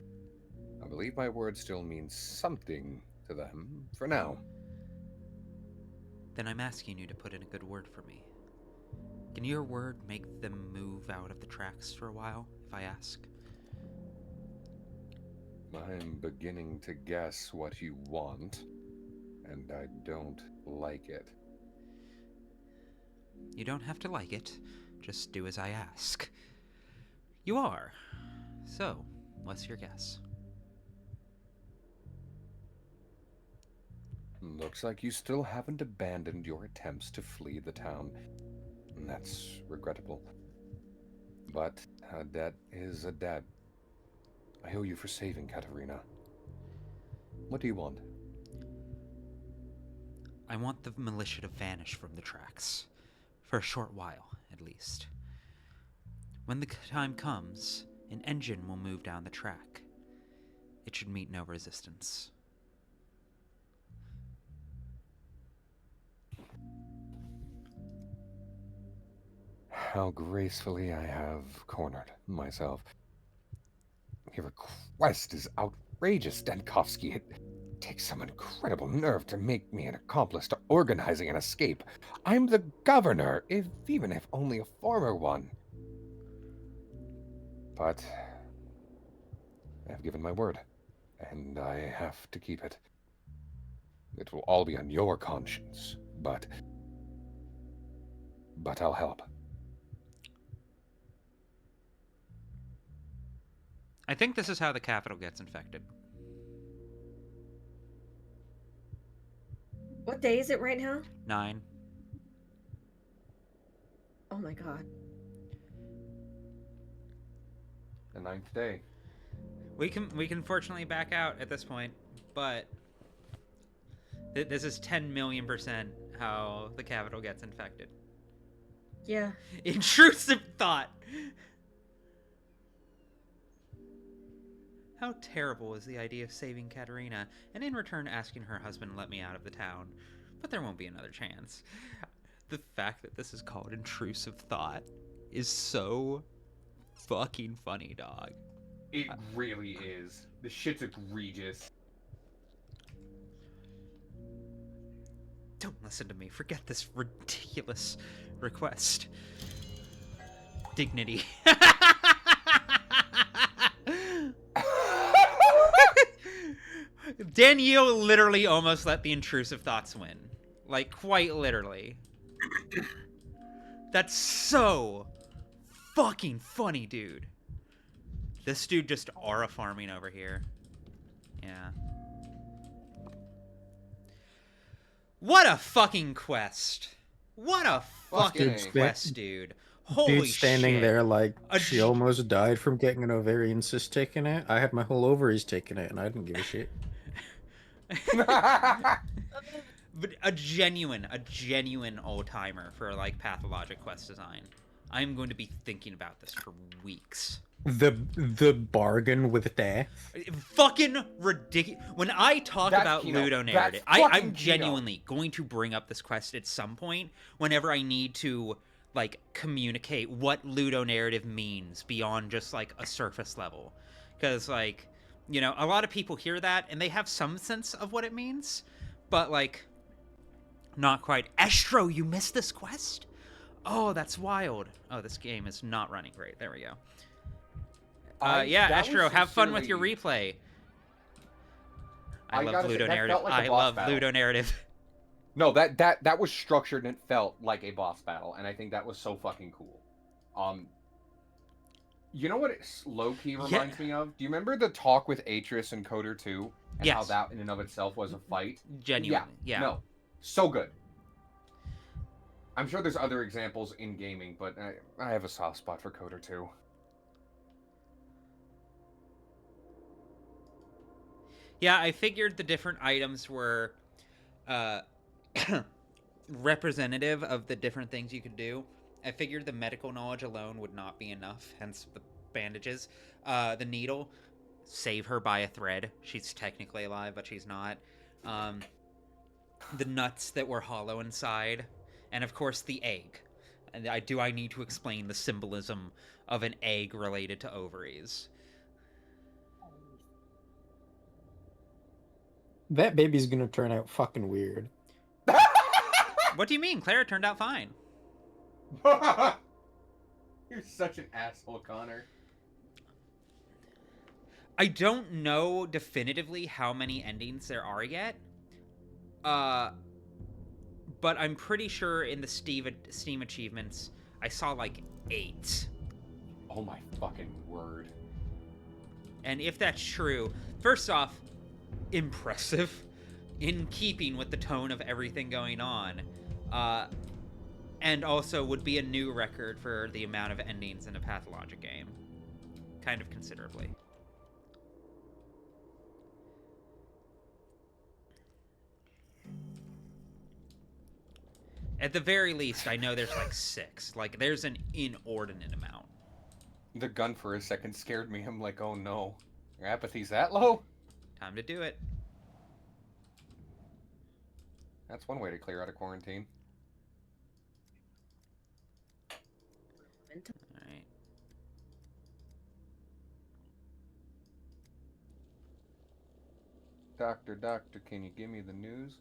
Speaker 2: I believe my word still means something to them, for now.
Speaker 1: Then I'm asking you to put in a good word for me. Can your word make them move out of the tracks for a while, if I ask?
Speaker 2: I'm beginning to guess what you want, and I don't like it.
Speaker 1: You don't have to like it, just do as I ask. You are. So, what's your guess?
Speaker 2: Looks like you still haven't abandoned your attempts to flee the town. That's regrettable. But a debt is a debt. I owe you for saving Katerina. What do you want?
Speaker 1: I want the militia to vanish from the tracks. For a short while, at least. When the time comes, an engine will move down the track. It should meet no resistance.
Speaker 2: How gracefully I have cornered myself. Your request is outrageous, Denkovsky. It takes some incredible nerve to make me an accomplice to organizing an escape. I'm the governor, even if only a former one. But I've given my word, and I have to keep it. It will all be on your conscience, but I'll help.
Speaker 1: I think this is how the capital gets infected.
Speaker 14: What day is it right now?
Speaker 1: 9.
Speaker 14: Oh my god.
Speaker 2: The 9th day.
Speaker 1: We can fortunately back out at this point, but this is 10 million % how the capital gets infected.
Speaker 14: Yeah.
Speaker 1: Intrusive thought. How terrible is the idea of saving Katerina, and in return asking her husband to let me out of the town. But there won't be another chance. The fact that this is called intrusive thought is so fucking funny, dog.
Speaker 19: It really is. The shit's egregious.
Speaker 1: Don't listen to me. Forget this ridiculous request. Dignity. Danielle literally almost let the intrusive thoughts win. Like, quite literally. That's so fucking funny, dude. This dude just aura farming over here. Yeah. What a fucking quest. What a fucking quest, dude. Holy
Speaker 15: Dude standing
Speaker 1: shit.
Speaker 15: there like, she almost died from getting an ovarian cyst taken out. I had my whole ovaries taken out and I didn't give a shit.
Speaker 1: But a genuine old timer for like pathologic quest design. I'm going to be thinking about this for weeks.
Speaker 15: The bargain with death.
Speaker 1: Fucking ridiculous. When I talk about Ludo narrative, I'm genuinely going to bring up this quest at some point whenever I need to like communicate what Ludo narrative means beyond just like a surface level. Because like, you know, a lot of people hear that and they have some sense of what it means, but like not quite. Estro, you missed this quest? Oh, that's wild. Oh, this game is not running great. There we go. Yeah, Estro, have fun with your replay. I love Ludo narrative.
Speaker 19: Like
Speaker 1: I love Ludo narrative.
Speaker 19: No, that was structured and it felt like a boss battle, and I think that was so fucking cool.
Speaker 2: You know what it low-key reminds me of? Do you remember the talk with Atreus and Coder 2? And how that in and of itself was a fight?
Speaker 1: Genuinely, yeah.
Speaker 2: No, so good. I'm sure there's other examples in gaming, but I have a soft spot for Coder 2.
Speaker 1: Yeah, I figured the different items were representative of the different things you could do. I figured the medical knowledge alone would not be enough, hence the bandages. The needle, save her by a thread. She's technically alive, but she's not. The nuts that were hollow inside, and of course the egg. And I need to explain the symbolism of an egg related to ovaries.
Speaker 15: That baby's gonna turn out fucking weird.
Speaker 1: What do you mean? Clara turned out fine.
Speaker 19: You're such an asshole, Connor.
Speaker 1: I don't know definitively how many endings there are yet. But I'm pretty sure in the Steam achievements, I saw like 8.
Speaker 19: Oh my fucking word.
Speaker 1: And if that's true, first off, impressive, in keeping with the tone of everything going on. And also would be a new record for the amount of endings in a Pathologic game. Kind of considerably. At the very least, I know there's like 6. Like, there's an inordinate amount.
Speaker 2: The gun for a second scared me. I'm like, oh no. Your apathy's that low?
Speaker 1: Time to do it.
Speaker 2: That's one way to clear out of quarantine.
Speaker 1: Alright.
Speaker 2: Doctor, can you give me the news?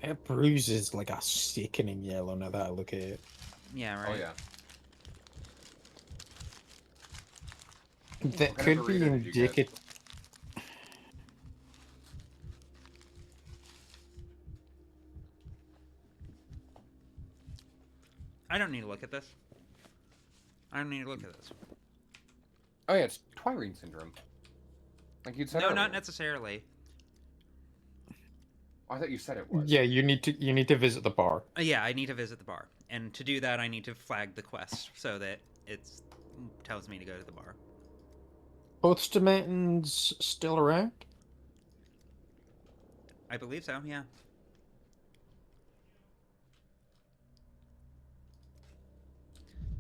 Speaker 15: That bruise is like a sickening yellow now that I look at it.
Speaker 1: Yeah, right.
Speaker 2: Oh, yeah.
Speaker 15: That could be indicative.
Speaker 1: I don't need to look at this. I don't need to look at this.
Speaker 19: Oh yeah, it's Twirine syndrome. Like you'd said
Speaker 1: No,
Speaker 19: earlier.
Speaker 1: not necessarily.
Speaker 19: I thought you said it was.
Speaker 15: Yeah, you need to visit the bar.
Speaker 1: Yeah, I need to visit the bar, and to do that, I need to flag the quest so that it tells me to go to the bar.
Speaker 15: Both Stomatans still around?
Speaker 1: I believe so. Yeah.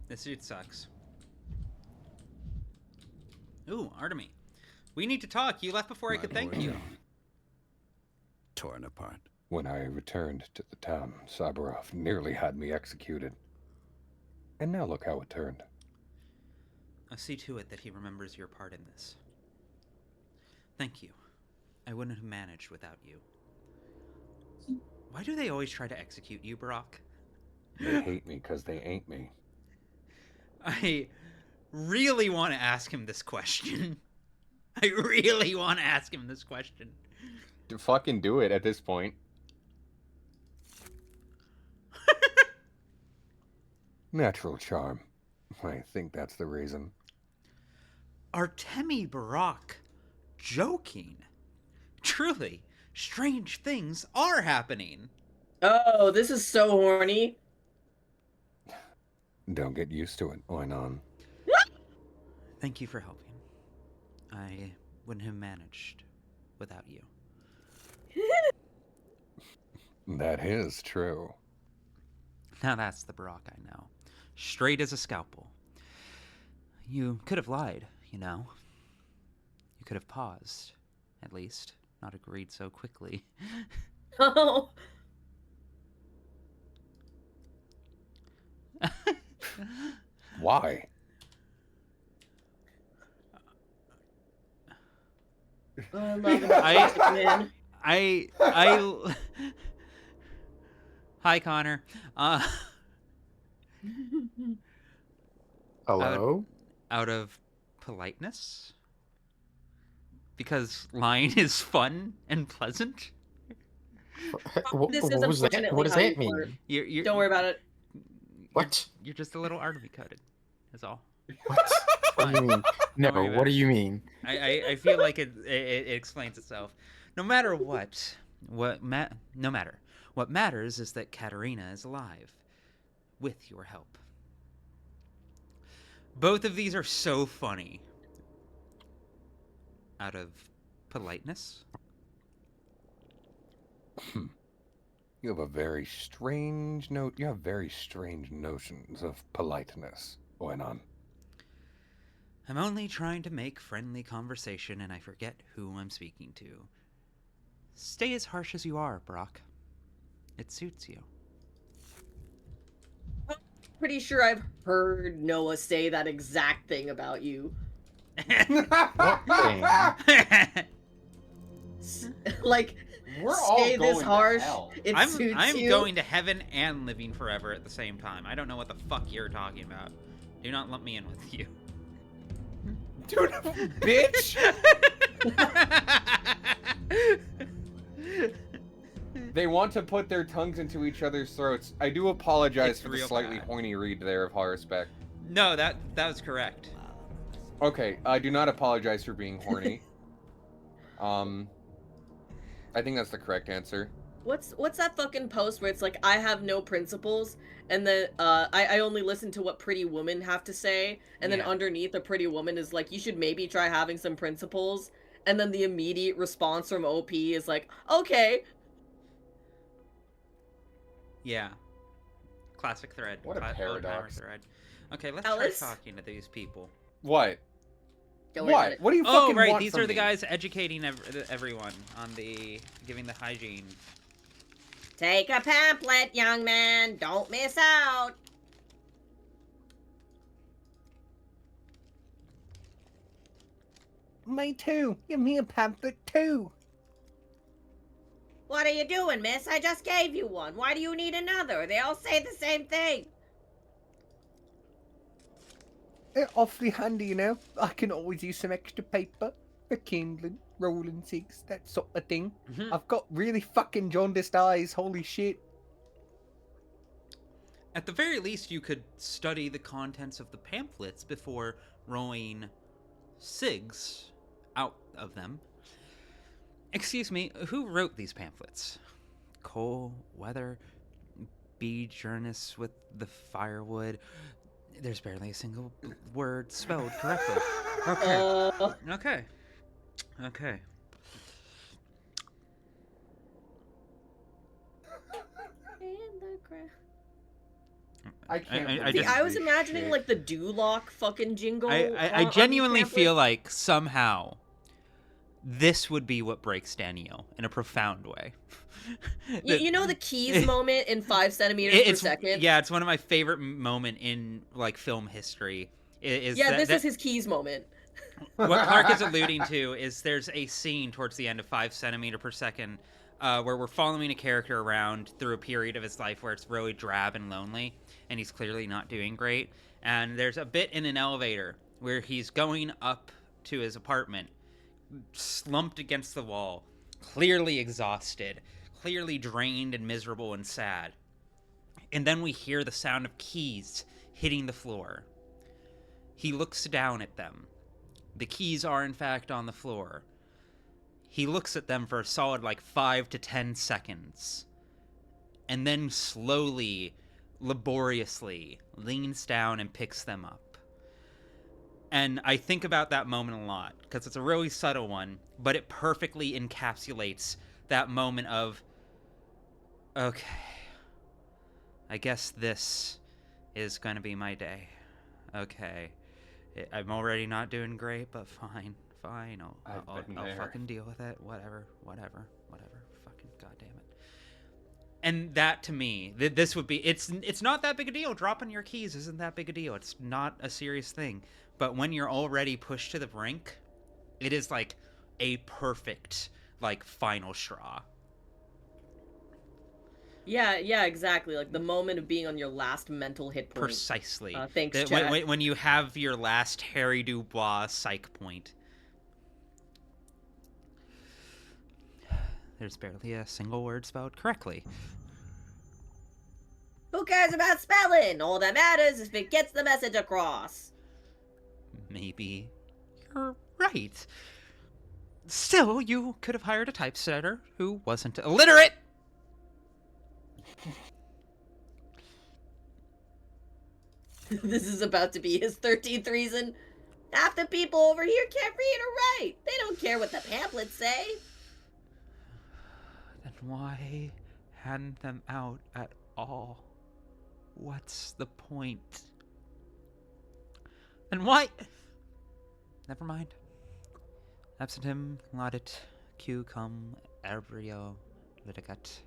Speaker 1: This dude sucks. Ooh, Artemy. We need to talk. You left before I could thank you.
Speaker 8: Torn apart.
Speaker 2: When I returned to the town, Cyberov nearly had me executed. And now look how it turned.
Speaker 1: I'll see to it that he remembers your part in this. Thank you. I wouldn't have managed without you. Why do they always try to execute you, Brock?
Speaker 2: They hate me because they ain't me.
Speaker 1: I really want to ask him this question. I really want to ask him this question.
Speaker 19: To fucking do it at this point.
Speaker 2: Natural charm. I think that's the reason.
Speaker 1: Artemi Barak joking. Truly, strange things are happening.
Speaker 14: Oh, this is so horny.
Speaker 2: Don't get used to it, Oinon.
Speaker 1: Thank you for helping. I wouldn't have managed without you.
Speaker 2: That is true.
Speaker 1: Now that's the Barak I know. Straight as a scalpel. You could have lied, you know. You could have paused, at least. Not agreed so quickly.
Speaker 14: Oh.
Speaker 2: Why?
Speaker 14: Oh, I love it. Man.
Speaker 1: I Hi, Connor.
Speaker 15: Hello?
Speaker 1: Out of politeness? Because lying is fun and pleasant?
Speaker 14: This is unfortunately
Speaker 15: What does
Speaker 14: how
Speaker 15: that
Speaker 14: we
Speaker 15: mean?
Speaker 14: work.
Speaker 1: You're,
Speaker 14: Don't worry about it.
Speaker 15: What?
Speaker 1: You're just a little Artemy coded. That's all.
Speaker 15: What? What do you mean? No,
Speaker 1: Don't worry
Speaker 15: what
Speaker 1: about
Speaker 15: do
Speaker 1: it.
Speaker 15: you mean?
Speaker 1: I feel like it explains itself. No matter what matters is that Katerina is alive, with your help. Both of these are so funny. Out of politeness?
Speaker 2: You have very strange notions of politeness, Oinon.
Speaker 1: I'm only trying to make friendly conversation and I forget who I'm speaking to. Stay as harsh as you are, Brock. It suits you.
Speaker 14: Pretty sure I've heard Noah say that exact thing about you. Like,
Speaker 19: We're all
Speaker 14: stay this
Speaker 19: going to
Speaker 14: harsh.
Speaker 19: hell.
Speaker 14: It
Speaker 1: I'm
Speaker 14: suits you.
Speaker 1: going to heaven and living forever at the same time. I don't know what the fuck you're talking about. Do not lump me in with you.
Speaker 19: Dude, bitch! They want to put their tongues into each other's throats. I do apologize
Speaker 1: It's
Speaker 19: for the
Speaker 1: real
Speaker 19: slightly
Speaker 1: bad.
Speaker 19: horny read there of Horrorspec.
Speaker 1: No, that was correct.
Speaker 19: Okay, I do not apologize for being horny. I think that's the correct answer.
Speaker 14: What's that fucking post where it's like, I have no principles, and then I only listen to what pretty women have to say, and then
Speaker 1: Yeah.
Speaker 14: underneath a pretty woman is like, you should maybe try having some principles, and then the immediate response from OP is like, okay.
Speaker 1: Yeah. Classic thread.
Speaker 19: What a paradox.
Speaker 1: Thread. Okay, let's
Speaker 14: Alice?
Speaker 1: try talking to these people.
Speaker 19: What?
Speaker 14: Don't worry about
Speaker 19: What?
Speaker 14: it.
Speaker 19: What do you
Speaker 1: Oh,
Speaker 19: fucking
Speaker 1: right.
Speaker 19: want
Speaker 1: These
Speaker 19: from
Speaker 1: are the
Speaker 19: me?
Speaker 1: guys educating everyone on giving the hygiene.
Speaker 14: Take a pamphlet, young man. Don't miss out.
Speaker 19: Me too. Give me a pamphlet too.
Speaker 14: What are you doing, miss? I just gave you one. Why do you need another? They all say the same thing.
Speaker 19: Awfully handy, you know. I can always use some extra paper for kindling, rolling cigs, that sort of thing. I've got really fucking jaundiced eyes, holy shit.
Speaker 1: At the very least, you could study the contents of the pamphlets before rolling cigs out of them. Excuse me, who wrote these pamphlets? Coal, weather, bee journeys with the firewood. There's barely a single word spelled correctly. Okay. Okay. Okay.
Speaker 19: I can't.
Speaker 14: I was imagining like the Duloc fucking jingle.
Speaker 1: I genuinely feel like somehow this would be what breaks Danielle in a profound way.
Speaker 14: You know the keys moment in 5 centimeters per second?
Speaker 1: Yeah, it's one of my favorite moment in like film history.
Speaker 14: This is his keys moment.
Speaker 1: What Clark is alluding to is there's a scene towards the end of 5 centimeter per second where we're following a character around through a period of his life where it's really drab and lonely, and he's clearly not doing great. And there's a bit in an elevator where he's going up to his apartment, slumped against the wall, clearly exhausted, clearly drained and miserable and sad. And then we hear the sound of keys hitting the floor. He looks down at them. The keys are in fact on the floor. He looks at them for a solid 5 to 10 seconds. And then slowly, laboriously, leans down and picks them up. And I think about that moment a lot, because it's a really subtle one, but it perfectly encapsulates that moment of, okay, I guess this is going to be my day. Okay. I'm already not doing great, but fine. I'll fucking deal with it. Whatever. Fucking goddamn it. And that, to me, this would be... It's not that big a deal. Dropping your keys isn't that big a deal. It's not a serious thing. But when you're already pushed to the brink, it is like a perfect, final straw.
Speaker 14: Yeah, exactly. Like the moment of being on your last mental hit point.
Speaker 1: Precisely.
Speaker 14: Thanks, Chad.
Speaker 1: When you have your last Harry Dubois psych point. There's barely a single word spelled correctly.
Speaker 14: Who cares about spelling? All that matters is if it gets the message across.
Speaker 1: Maybe you're right. Still, you could have hired a typesetter who wasn't illiterate.
Speaker 14: This is about to be his 13th reason. Half the people over here can't read or write. They don't care what the pamphlets say.
Speaker 1: Then why hand them out at all? What's the point? And why? Never mind. Absentim laudit Q cum ebrio litigat.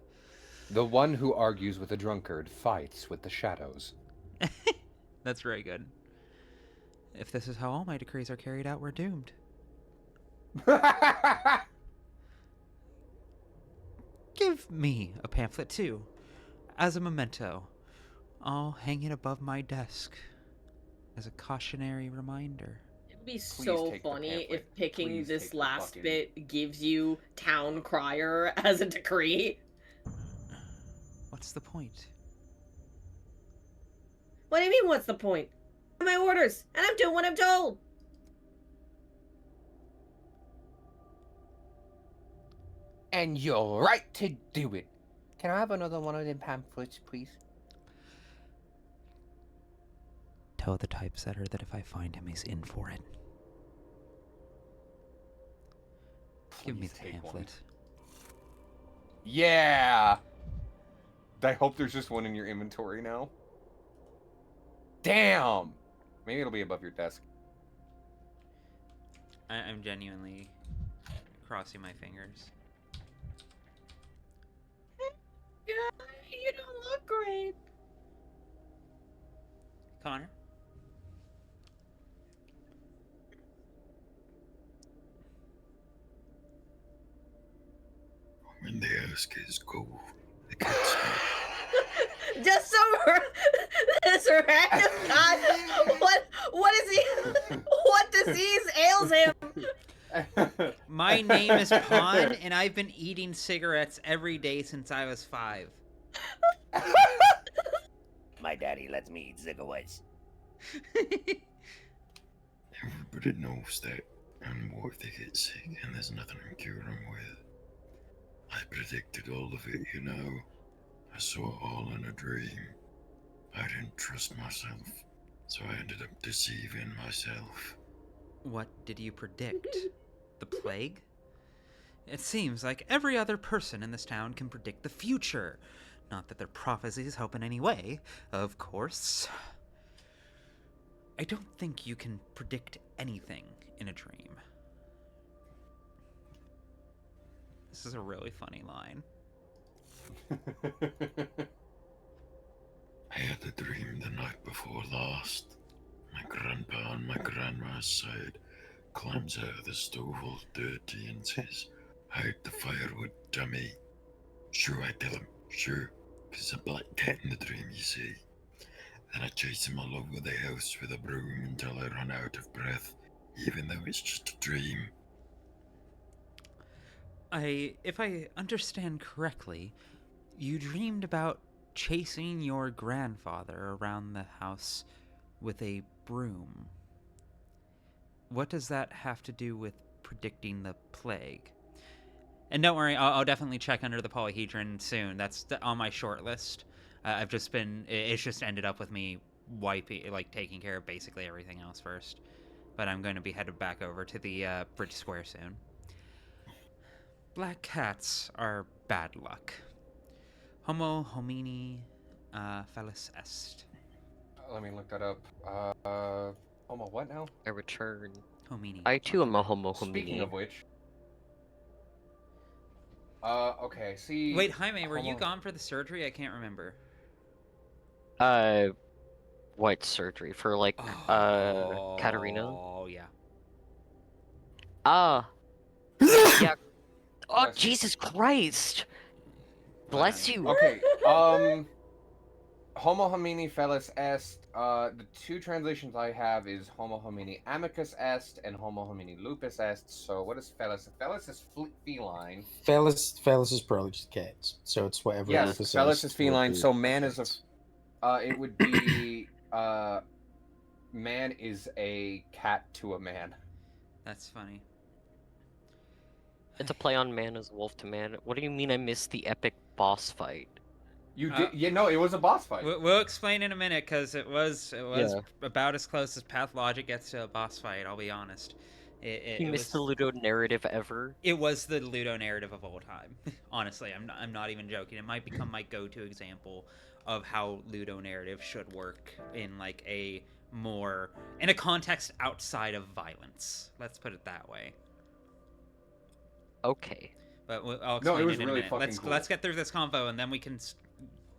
Speaker 2: The one who argues with a drunkard fights with the shadows.
Speaker 1: That's very good. If this is how all my decrees are carried out, we're doomed. Give me a pamphlet too, as a memento. I'll hang it above my desk as a cautionary reminder.
Speaker 14: It'd be so funny if picking this last bit gives you town crier as a decree.
Speaker 1: What's the point?
Speaker 14: What do you mean, what's the point? My orders, and I'm doing what I'm told.
Speaker 19: And you're right to do it. Can I have another one of them pamphlets, please?
Speaker 1: Tell the typesetter that if I find him, he's in for it. Give me the pamphlet.
Speaker 19: One. Yeah! I hope there's just one in your inventory now. Damn! Maybe it'll be above your desk.
Speaker 1: I'm genuinely crossing my fingers.
Speaker 14: You don't look great.
Speaker 1: Connor?
Speaker 20: When they ask is go, they can't say.
Speaker 14: Just some this random guy. What is he
Speaker 1: My name is Pond, and I've been eating cigarettes every day since I was 5.
Speaker 13: My daddy lets me eat cigarettes.
Speaker 20: Everybody knows that, and what they get sick, and there's nothing to cure them with. I predicted all of it, you know. I saw it all in a dream. I didn't trust myself, so I ended up deceiving myself.
Speaker 1: What did you predict? The plague? It seems like every other person in this town can predict the future. Not that their prophecies help in any way, of course. I don't think you can predict anything in a dream. This is a really funny line.
Speaker 20: I had a dream the night before last. My grandpa on my grandma's side climbs out of the stove all dirty and says, "Hide the firewood, dummy." Sure, I tell him, sure, 'cause a black cat in the dream, you see. Then I chase him all over the house with a broom until I run out of breath, even though it's just a dream.
Speaker 1: If I understand correctly, you dreamed about chasing your grandfather around the house with a broom. What does that have to do with predicting the plague? And don't worry, I'll definitely check under the polyhedron soon. That's on my short list. It's just ended up with me taking care of basically everything else first. But I'm going to be headed back over to the Bridge Square soon. Black cats are bad luck. Homo homini felix est.
Speaker 2: Let me look that up. Homo what now?
Speaker 3: I return.
Speaker 1: Homini.
Speaker 3: I too am a homo homini.
Speaker 2: Speaking of which. Okay, see...
Speaker 1: Wait, Jaime, were you gone for the surgery? I can't remember.
Speaker 3: What surgery? For, like, Katarina?
Speaker 1: Oh, yeah.
Speaker 3: Yeah. Oh, Jesus Christ! Bless you.
Speaker 2: Okay, Homo homini felix est. The two translations I have is Homo homini amicus est and Homo homini lupus est. So what is felix? Felix is feline.
Speaker 15: Felix is probably just cats. So it's whatever.
Speaker 2: Yes,
Speaker 15: lupus
Speaker 2: felix
Speaker 15: est
Speaker 2: is feline.
Speaker 15: would be.
Speaker 2: So man is a. It would be man is a cat to a man.
Speaker 1: That's funny.
Speaker 3: It's a play on man as wolf to man. What do you mean I missed the epic boss fight?
Speaker 2: You did? Yeah, no, it was a boss fight.
Speaker 1: We'll explain in a minute, because it was about as close as Pathologic gets to a boss fight, I'll be honest.
Speaker 3: You missed the Ludo narrative ever?
Speaker 1: It was the Ludo narrative of all time. Honestly, I'm not even joking. It might become my go-to example of how Ludo narrative should work in like in a context outside of violence. Let's put it that way.
Speaker 3: Okay.
Speaker 1: But I'll explain
Speaker 2: it was
Speaker 1: in a
Speaker 2: really
Speaker 1: minute.
Speaker 2: fucking cool.
Speaker 1: Let's get through this convo and then we can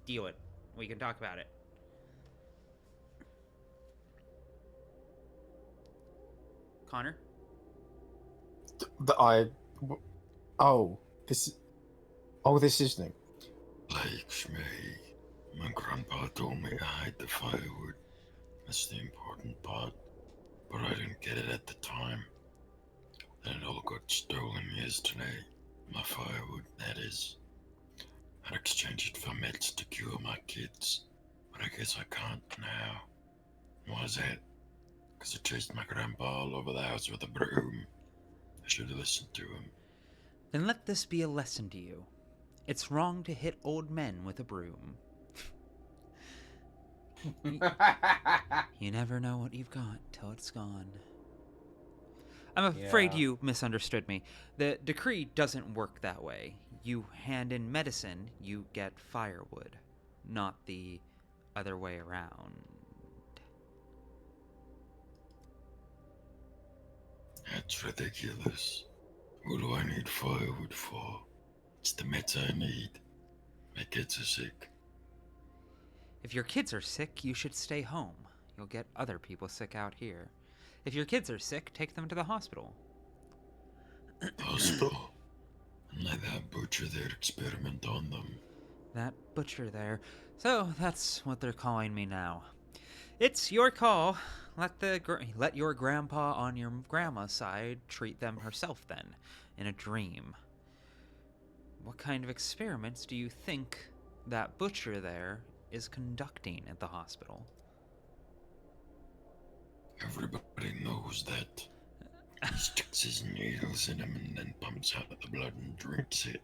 Speaker 1: deal it. We can talk about it. Connor?
Speaker 15: This is new.
Speaker 20: Like me, my grandpa told me to hide the firewood. That's the important part. But I didn't get it at the time. Then it all got stolen yesterday. My firewood, that is. I'd exchange it for meds to cure my kids. But I guess I can't now. Why is that? Because I chased my grandpa all over the house with a broom. I should have listened to him.
Speaker 1: Then let this be a lesson to you. It's wrong to hit old men with a broom. You never know what you've got till it's gone. I'm afraid you misunderstood me. The decree doesn't work that way. You hand in medicine, you get firewood, not the other way around.
Speaker 20: That's ridiculous. What do I need firewood for? It's the meds I need. My kids are sick.
Speaker 1: If your kids are sick, you should stay home. You'll get other people sick out here. If your kids are sick, take them to the hospital.
Speaker 20: Hospital? And let that butcher there experiment on them.
Speaker 1: That butcher there. So, that's what they're calling me now. It's your call. Let your grandpa on your grandma's side treat them herself then. in a dream. What kind of experiments do you think that butcher there is conducting at the hospital?
Speaker 20: Everybody knows that. He sticks his needles in him and then pumps out the blood and drinks it.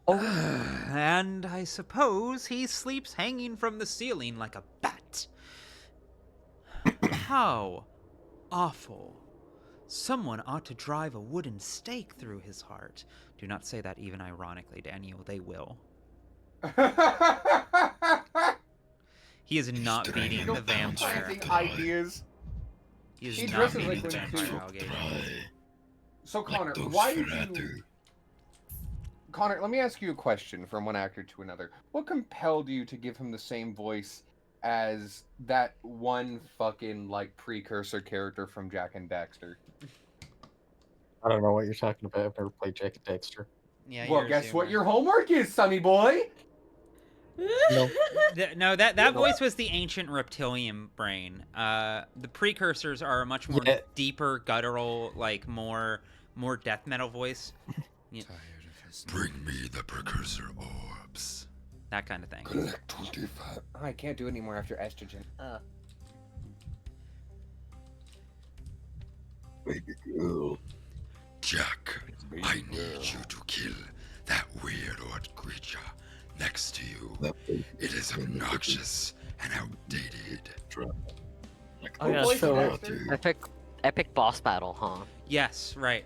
Speaker 1: And I suppose he sleeps hanging from the ceiling like a bat. How awful. Someone ought to drive a wooden stake through his heart. Do not say that even ironically, Daniel. They will. He is not beating the vampire.
Speaker 19: Ideas.
Speaker 1: He is
Speaker 19: She
Speaker 1: not
Speaker 19: dresses
Speaker 1: beating
Speaker 19: like
Speaker 1: the
Speaker 19: Winnie
Speaker 1: vampire
Speaker 19: too.
Speaker 1: alligator.
Speaker 19: So Connor, why did you... Connor, let me ask you a question from one actor to another. What compelled you to give him the same voice as that one fucking, like, precursor character from Jack and Daxter?
Speaker 15: I don't know what you're talking about. I've never played Jack and Dexter.
Speaker 1: Yeah,
Speaker 19: well, guess what your homework is, sonny boy?
Speaker 15: No.
Speaker 1: No, that voice was the ancient reptilian brain. The precursors are a much more deeper, guttural, like more death metal voice. Yeah.
Speaker 20: Bring me the precursor orbs.
Speaker 1: That kind of thing.
Speaker 20: Collect 25.
Speaker 19: Oh, I can't do it anymore after estrogen.
Speaker 20: Baby girl. Jack, I need you to kill that weird old creature next to you. It is obnoxious and outdated.
Speaker 3: Oh yeah, so epic boss battle, huh?
Speaker 1: Yes, right.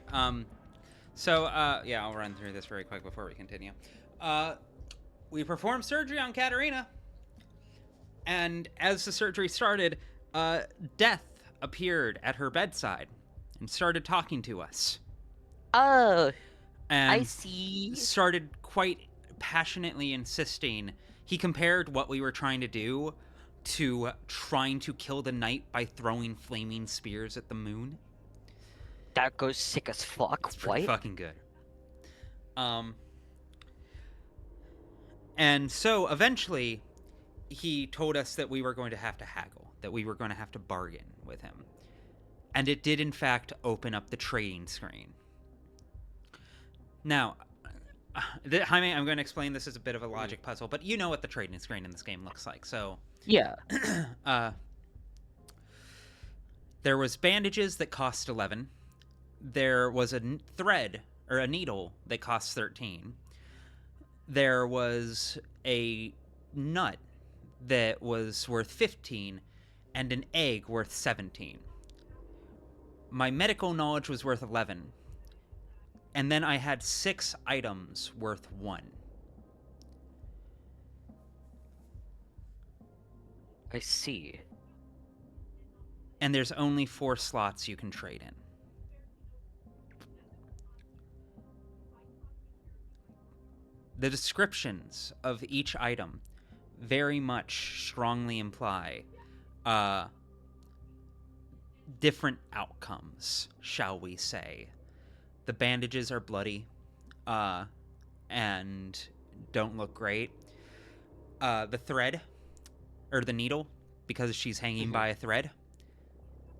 Speaker 1: So yeah, I'll run through this very quick before we continue. We performed surgery on Katarina, and as the surgery started, Death appeared at her bedside and started talking to us.
Speaker 3: Oh,
Speaker 1: and
Speaker 3: I see.
Speaker 1: Started quite passionately insisting. He compared what we were trying to do to trying to kill the night by throwing flaming spears at the moon.
Speaker 3: That goes sick as fuck.
Speaker 1: It's pretty fucking good. And so eventually he told us that we were going to have to haggle, that we were going to have to bargain with him. And it did in fact open up the trading screen. Now, Jaime, I'm going to explain this as a bit of a logic puzzle, but you know what the trading screen in this game looks like, so...
Speaker 3: Yeah.
Speaker 1: There was bandages that cost 11. There was a thread, or a needle, that cost 13. There was a nut that was worth 15, and an egg worth 17. My medical knowledge was worth 11. And then I had 6 items worth 1.
Speaker 3: I see.
Speaker 1: And there's only 4 slots you can trade in. The descriptions of each item very much strongly imply different outcomes, shall we say. The bandages are bloody and don't look great. The thread, or the needle, because she's hanging by a thread.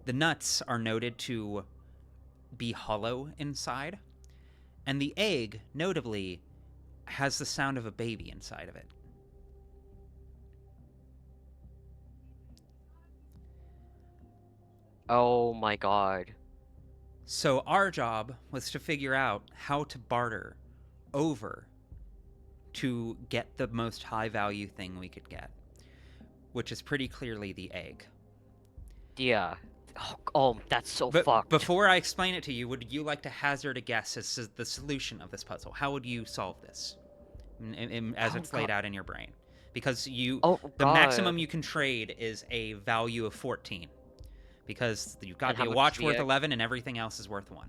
Speaker 1: The nuts are noted to be hollow inside. And the egg, notably, has the sound of a baby inside of it.
Speaker 3: Oh my god.
Speaker 1: So our job was to figure out how to barter over to get the most high value thing we could get, which is pretty clearly the egg.
Speaker 3: Yeah. Oh, that's so fucked.
Speaker 1: Before I explain it to you, would you like to hazard a guess as to the solution of this puzzle? How would you solve this as it's laid out in your brain? Because the maximum you can trade is a value of 14. Because you've got the watch worth 11 and everything else is worth 1.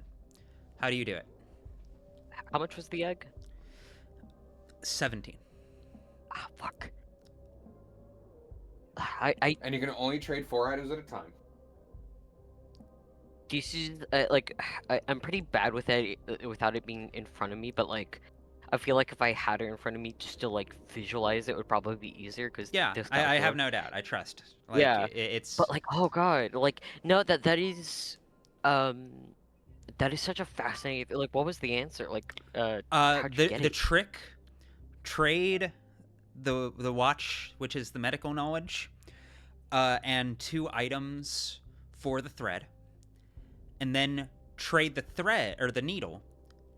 Speaker 1: How do you do it?
Speaker 3: How much was the egg?
Speaker 1: 17.
Speaker 3: Ah, fuck.
Speaker 19: And you can only trade 4 items at a time.
Speaker 3: This is I'm pretty bad with it without it being in front of me, but like I feel like if I had it in front of me just to like visualize it would probably be easier because
Speaker 1: I have no doubt. I trust. Like,
Speaker 3: yeah,
Speaker 1: it's
Speaker 3: but like oh god, like no that is That is such a fascinating. Like, what was the answer? Like, how'd you get
Speaker 1: The
Speaker 3: it?
Speaker 1: trick, trade the watch, which is the medical knowledge, and 2 items for the thread, and then trade the thread or the needle.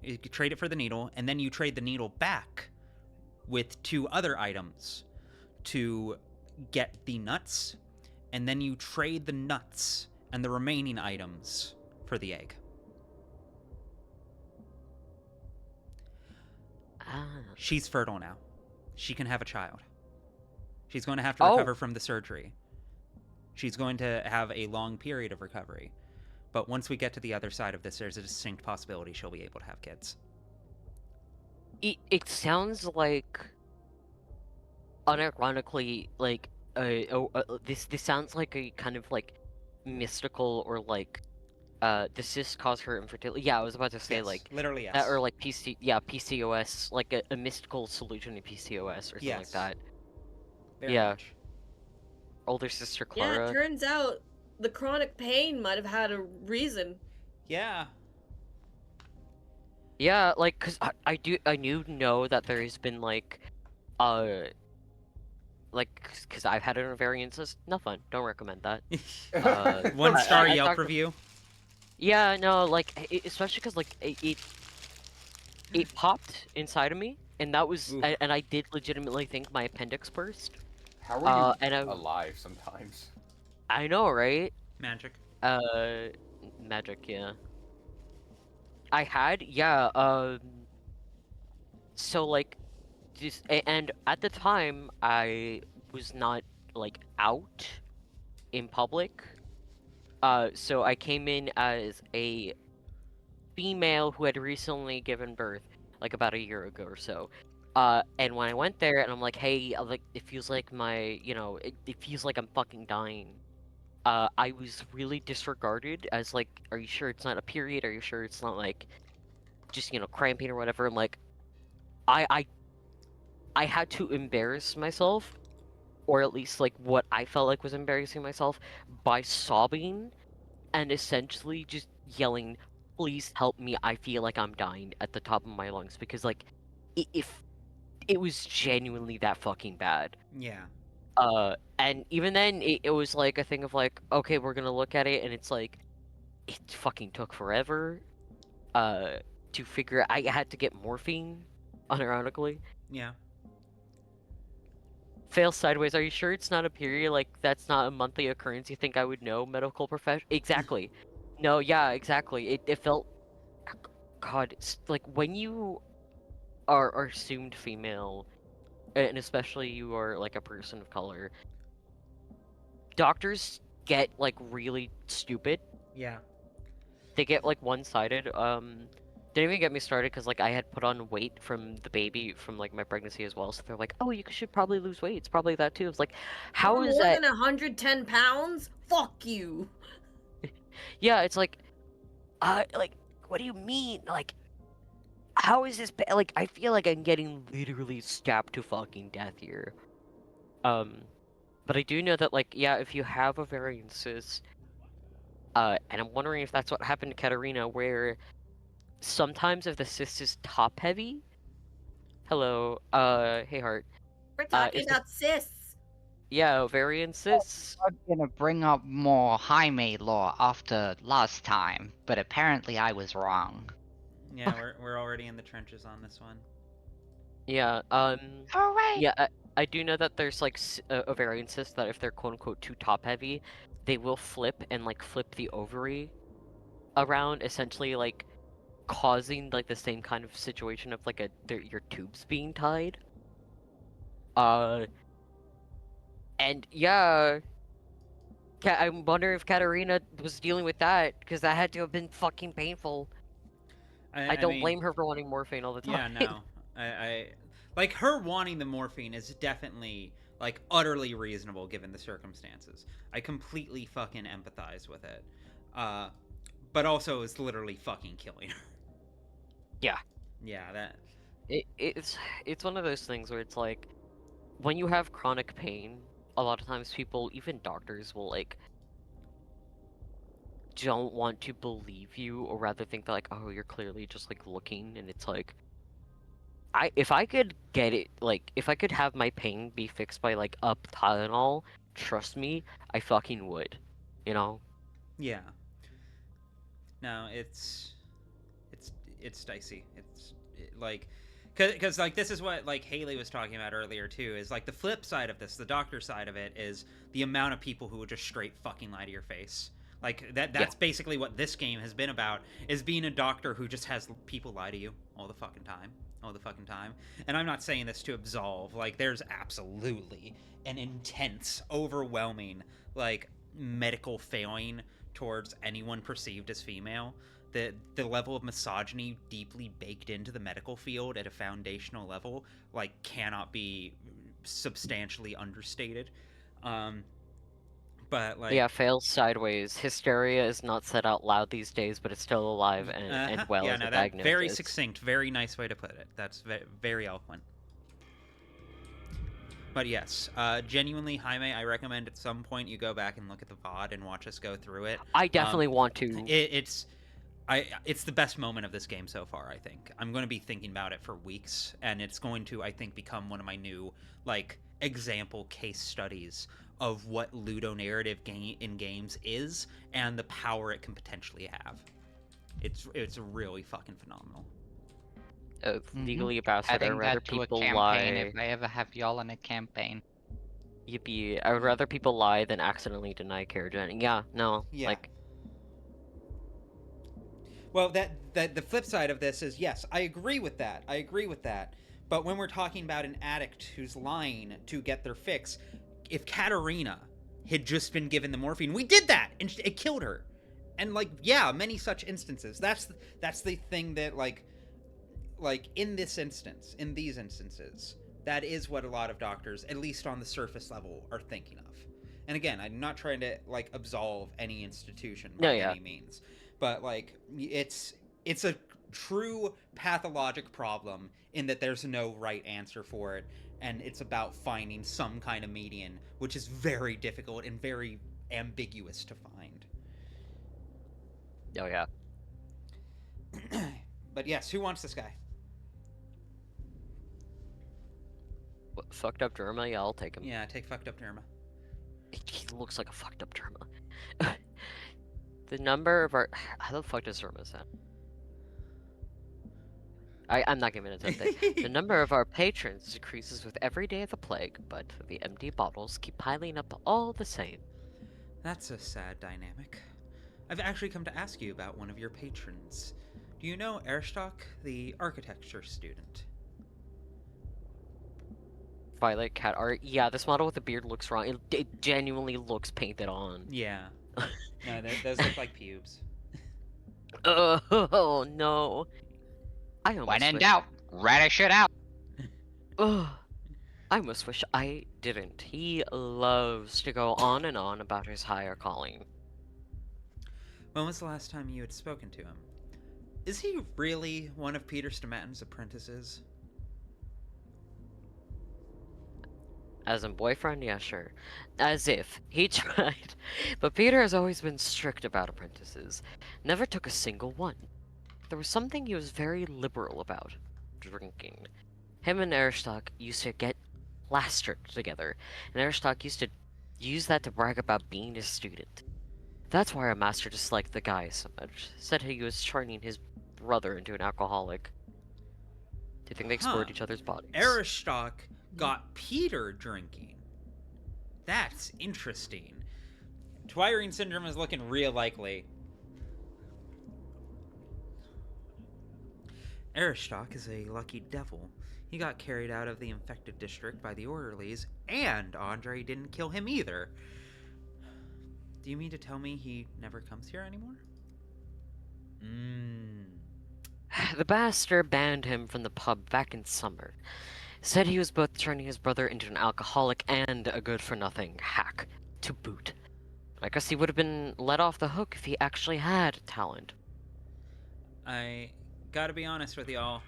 Speaker 1: You could trade it for the needle, and then you trade the needle back with 2 other items to get the nuts, and then you trade the nuts and the remaining items for the egg. She's fertile now. She can have a child. She's going to have to recover from the surgery. She's going to have a long period of recovery. But once we get to the other side of this, there's a distinct possibility she'll be able to have kids.
Speaker 3: It sounds like, unironically, like this sounds like a kind of like mystical or like the cyst cause her infertility. Yeah, I was about to say,
Speaker 1: yes,
Speaker 3: like
Speaker 1: literally yes.
Speaker 3: Or like PCOS, like a mystical solution to PCOS or something like that.
Speaker 1: Very much.
Speaker 3: Older sister Clara.
Speaker 14: Yeah, it turns out the chronic pain might have had a reason.
Speaker 1: Yeah.
Speaker 3: Yeah, like, cause I do know that there's been like, cause I've had an ovarian cyst. Not fun. Don't recommend that.
Speaker 1: 1-star Yelp review.
Speaker 3: Yeah, no, like especially cause like it popped inside of me, and that was, and I did legitimately think my appendix burst.
Speaker 19: How are you alive sometimes?
Speaker 3: I know, right?
Speaker 1: Magic.
Speaker 3: Magic, yeah. I had, so like, just, and at the time, I was not, like, out in public. So I came in as a female who had recently given birth, like, about a year ago or so. And when I went there, and I'm like, hey, like, it feels like my, it feels like I'm fucking dying. I was really disregarded as, like, are you sure it's not a period? Are you sure it's not, like, just, cramping or whatever? And, like, I had to embarrass myself, or at least, like, what I felt like was embarrassing myself, by sobbing and essentially just yelling, please help me, I feel like I'm dying, at the top of my lungs, because, like, if it was genuinely that fucking bad.
Speaker 1: Yeah.
Speaker 3: And even then, it was like a thing of like, okay, we're gonna look at it, and it's like, it fucking took forever, to figure. I had to get morphine, unironically.
Speaker 1: Yeah.
Speaker 3: Fail sideways. Are you sure it's not a period? Like, that's not a monthly occurrence. You think I would know, medical profession? Exactly. No, yeah, exactly. It felt, God, like when you are assumed female, and especially you are like a person of color, doctors get like really stupid.
Speaker 1: Yeah.
Speaker 3: They get like one-sided. Didn't even get me started because like I had put on weight from the baby from like my pregnancy as well. So they're like, "Oh, you should probably lose weight. It's probably that too." It's like, how is
Speaker 14: more
Speaker 3: that?
Speaker 14: than 110 pounds? Fuck you.
Speaker 3: Yeah, it's like, like, what do you mean? Like, how is this? Like, I feel like I'm getting literally stabbed to fucking death here. But I do know that, like, yeah, if you have ovarian cyst, and I'm wondering if that's what happened to Katarina, where sometimes if the cyst is top heavy. Hello, hey Heart.
Speaker 14: We're talking about cysts.
Speaker 3: Yeah, ovarian cysts.
Speaker 21: I'm gonna bring up more Jaime lore after last time, but apparently I was wrong.
Speaker 1: Yeah, we're already in the trenches on this one.
Speaker 3: Yeah,
Speaker 21: Hooray!
Speaker 3: Yeah, I do know that there's like ovarian cysts that if they're quote unquote too top heavy, they will flip and like flip the ovary around, essentially like causing like the same kind of situation of like your tubes being tied. And yeah, I wonder if Katarina was dealing with that, because that had to have been fucking painful. I don't
Speaker 1: mean,
Speaker 3: blame her for wanting morphine all the time.
Speaker 1: Yeah, no. I like her wanting the morphine is definitely like utterly reasonable given the circumstances. I completely fucking empathize with it. But also it's literally fucking killing her.
Speaker 3: Yeah.
Speaker 1: Yeah, that
Speaker 3: it's one of those things where it's like, when you have chronic pain, a lot of times people, even doctors, will like don't want to believe you, or rather think that, like, oh, you're clearly just, like, looking, and it's like... if I could get it, like, if I could have my pain be fixed by, like, a Tylenol, trust me, I fucking would. You know?
Speaker 1: Yeah. No, it's dicey. Like, because like this is what like Haley was talking about earlier too. Is like the flip side of this, the doctor side of it, is the amount of people who would just straight fucking lie to your face. Like that's basically what this game has been about, is being a doctor who just has people lie to you all the fucking time. And I'm not saying this to absolve. Like, there's absolutely an intense, overwhelming, like, medical failing towards anyone perceived as female. The level of misogyny deeply baked into the medical field at a foundational level, like, cannot be substantially understated. But like,
Speaker 3: yeah, fails sideways. Hysteria is not said out loud these days, but it's still alive and well
Speaker 1: yeah,
Speaker 3: as
Speaker 1: no,
Speaker 3: a
Speaker 1: that
Speaker 3: diagnosis.
Speaker 1: very succinct, very nice way to put it. That's very eloquent. But yes, genuinely, Jaime, I recommend at some point you go back and look at the VOD and watch us go through it.
Speaker 3: I definitely want to.
Speaker 1: It's the best moment of this game so far, I think. I'm going to be thinking about it for weeks, and it's going to, I think, become one of my new, like, example case studies of what ludonarrative in games is and the power it can potentially have. It's really fucking phenomenal.
Speaker 3: Legally about it, I'd
Speaker 21: Adding
Speaker 3: rather
Speaker 21: that to a
Speaker 3: people
Speaker 21: campaign
Speaker 3: lie.
Speaker 21: if I ever have y'all in a campaign.
Speaker 3: Yippee. I would rather people lie than accidentally deny care. Yeah, no.
Speaker 1: Yeah.
Speaker 3: Like,
Speaker 1: well, the flip side of this is, yes, I agree with that. But when we're talking about an addict who's lying to get their fix, if Katarina had just been given the morphine, we did that, and it killed her. And, like, yeah, many such instances. That's the thing that, like in these instances, that is what a lot of doctors, at least on the surface level, are thinking of. And again, I'm not trying to, like, absolve any institution by any means. But, like, it's a true pathologic problem in that there's no right answer for it, and it's about finding some kind of median, which is very difficult and very ambiguous to find.
Speaker 3: Oh, yeah.
Speaker 1: But yes, who wants this guy?
Speaker 3: What, fucked up Derma? Yeah, I'll take him.
Speaker 1: Yeah, take fucked up Derma.
Speaker 3: He looks like a fucked up Derma. The number of our... How the fuck does Derma sound? I'm not giving it something. The number of our patrons decreases with every day of the plague, but the empty bottles keep piling up all the same.
Speaker 1: That's a sad dynamic. I've actually come to ask you about one of your patrons. Do you know Erstock, the architecture student?
Speaker 3: Violet cat art? Yeah, this model with the beard looks wrong. It genuinely looks painted on.
Speaker 1: Yeah. No, those look like pubes.
Speaker 3: Oh, no. I almost
Speaker 21: When in doubt, radish it out.
Speaker 3: Ugh. I almost wish I didn't. He loves to go on and on about his higher calling.
Speaker 1: When was the last time you had spoken to him? Is he really one of Peter Stomatin's apprentices?
Speaker 3: As in boyfriend? Yeah, sure. As if. He tried. But Peter has always been strict about apprentices. Never took a single one. There was something he was very liberal about. Drinking. Him and Erstock used to get plastered together, and Erstock used to use that to brag about being a student. That's why our master disliked the guy so much. Said he was turning his brother into an alcoholic. Do you think they explored each other's bodies?
Speaker 1: Erstock got Peter drinking. That's interesting. Twirine syndrome is looking real likely. Erstock is a lucky devil. He got carried out of the infected district by the orderlies, and Andre didn't kill him either. Do you mean to tell me he never comes here anymore?
Speaker 3: The bastard banned him from the pub back in summer. Said he was both turning his brother into an alcoholic and a good-for-nothing hack, to boot. I guess he would have been let off the hook if he actually had talent.
Speaker 1: I gotta be honest with y'all.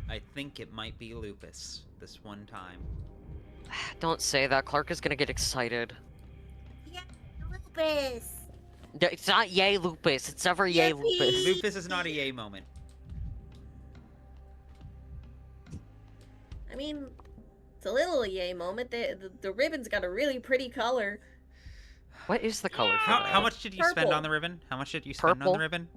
Speaker 1: I think it might be lupus this one time.
Speaker 3: Don't say that. Clark is gonna get excited.
Speaker 9: Yeah, lupus.
Speaker 3: It's not yay Lupus. It's never yay Lupus.
Speaker 1: Lupus is not a yay moment.
Speaker 9: I mean, it's a little yay moment. The ribbon's got a really pretty color.
Speaker 3: What is the color for
Speaker 1: How
Speaker 3: that?
Speaker 1: much did you spend on the ribbon? How much did you spend on
Speaker 3: Purple.
Speaker 1: the ribbon?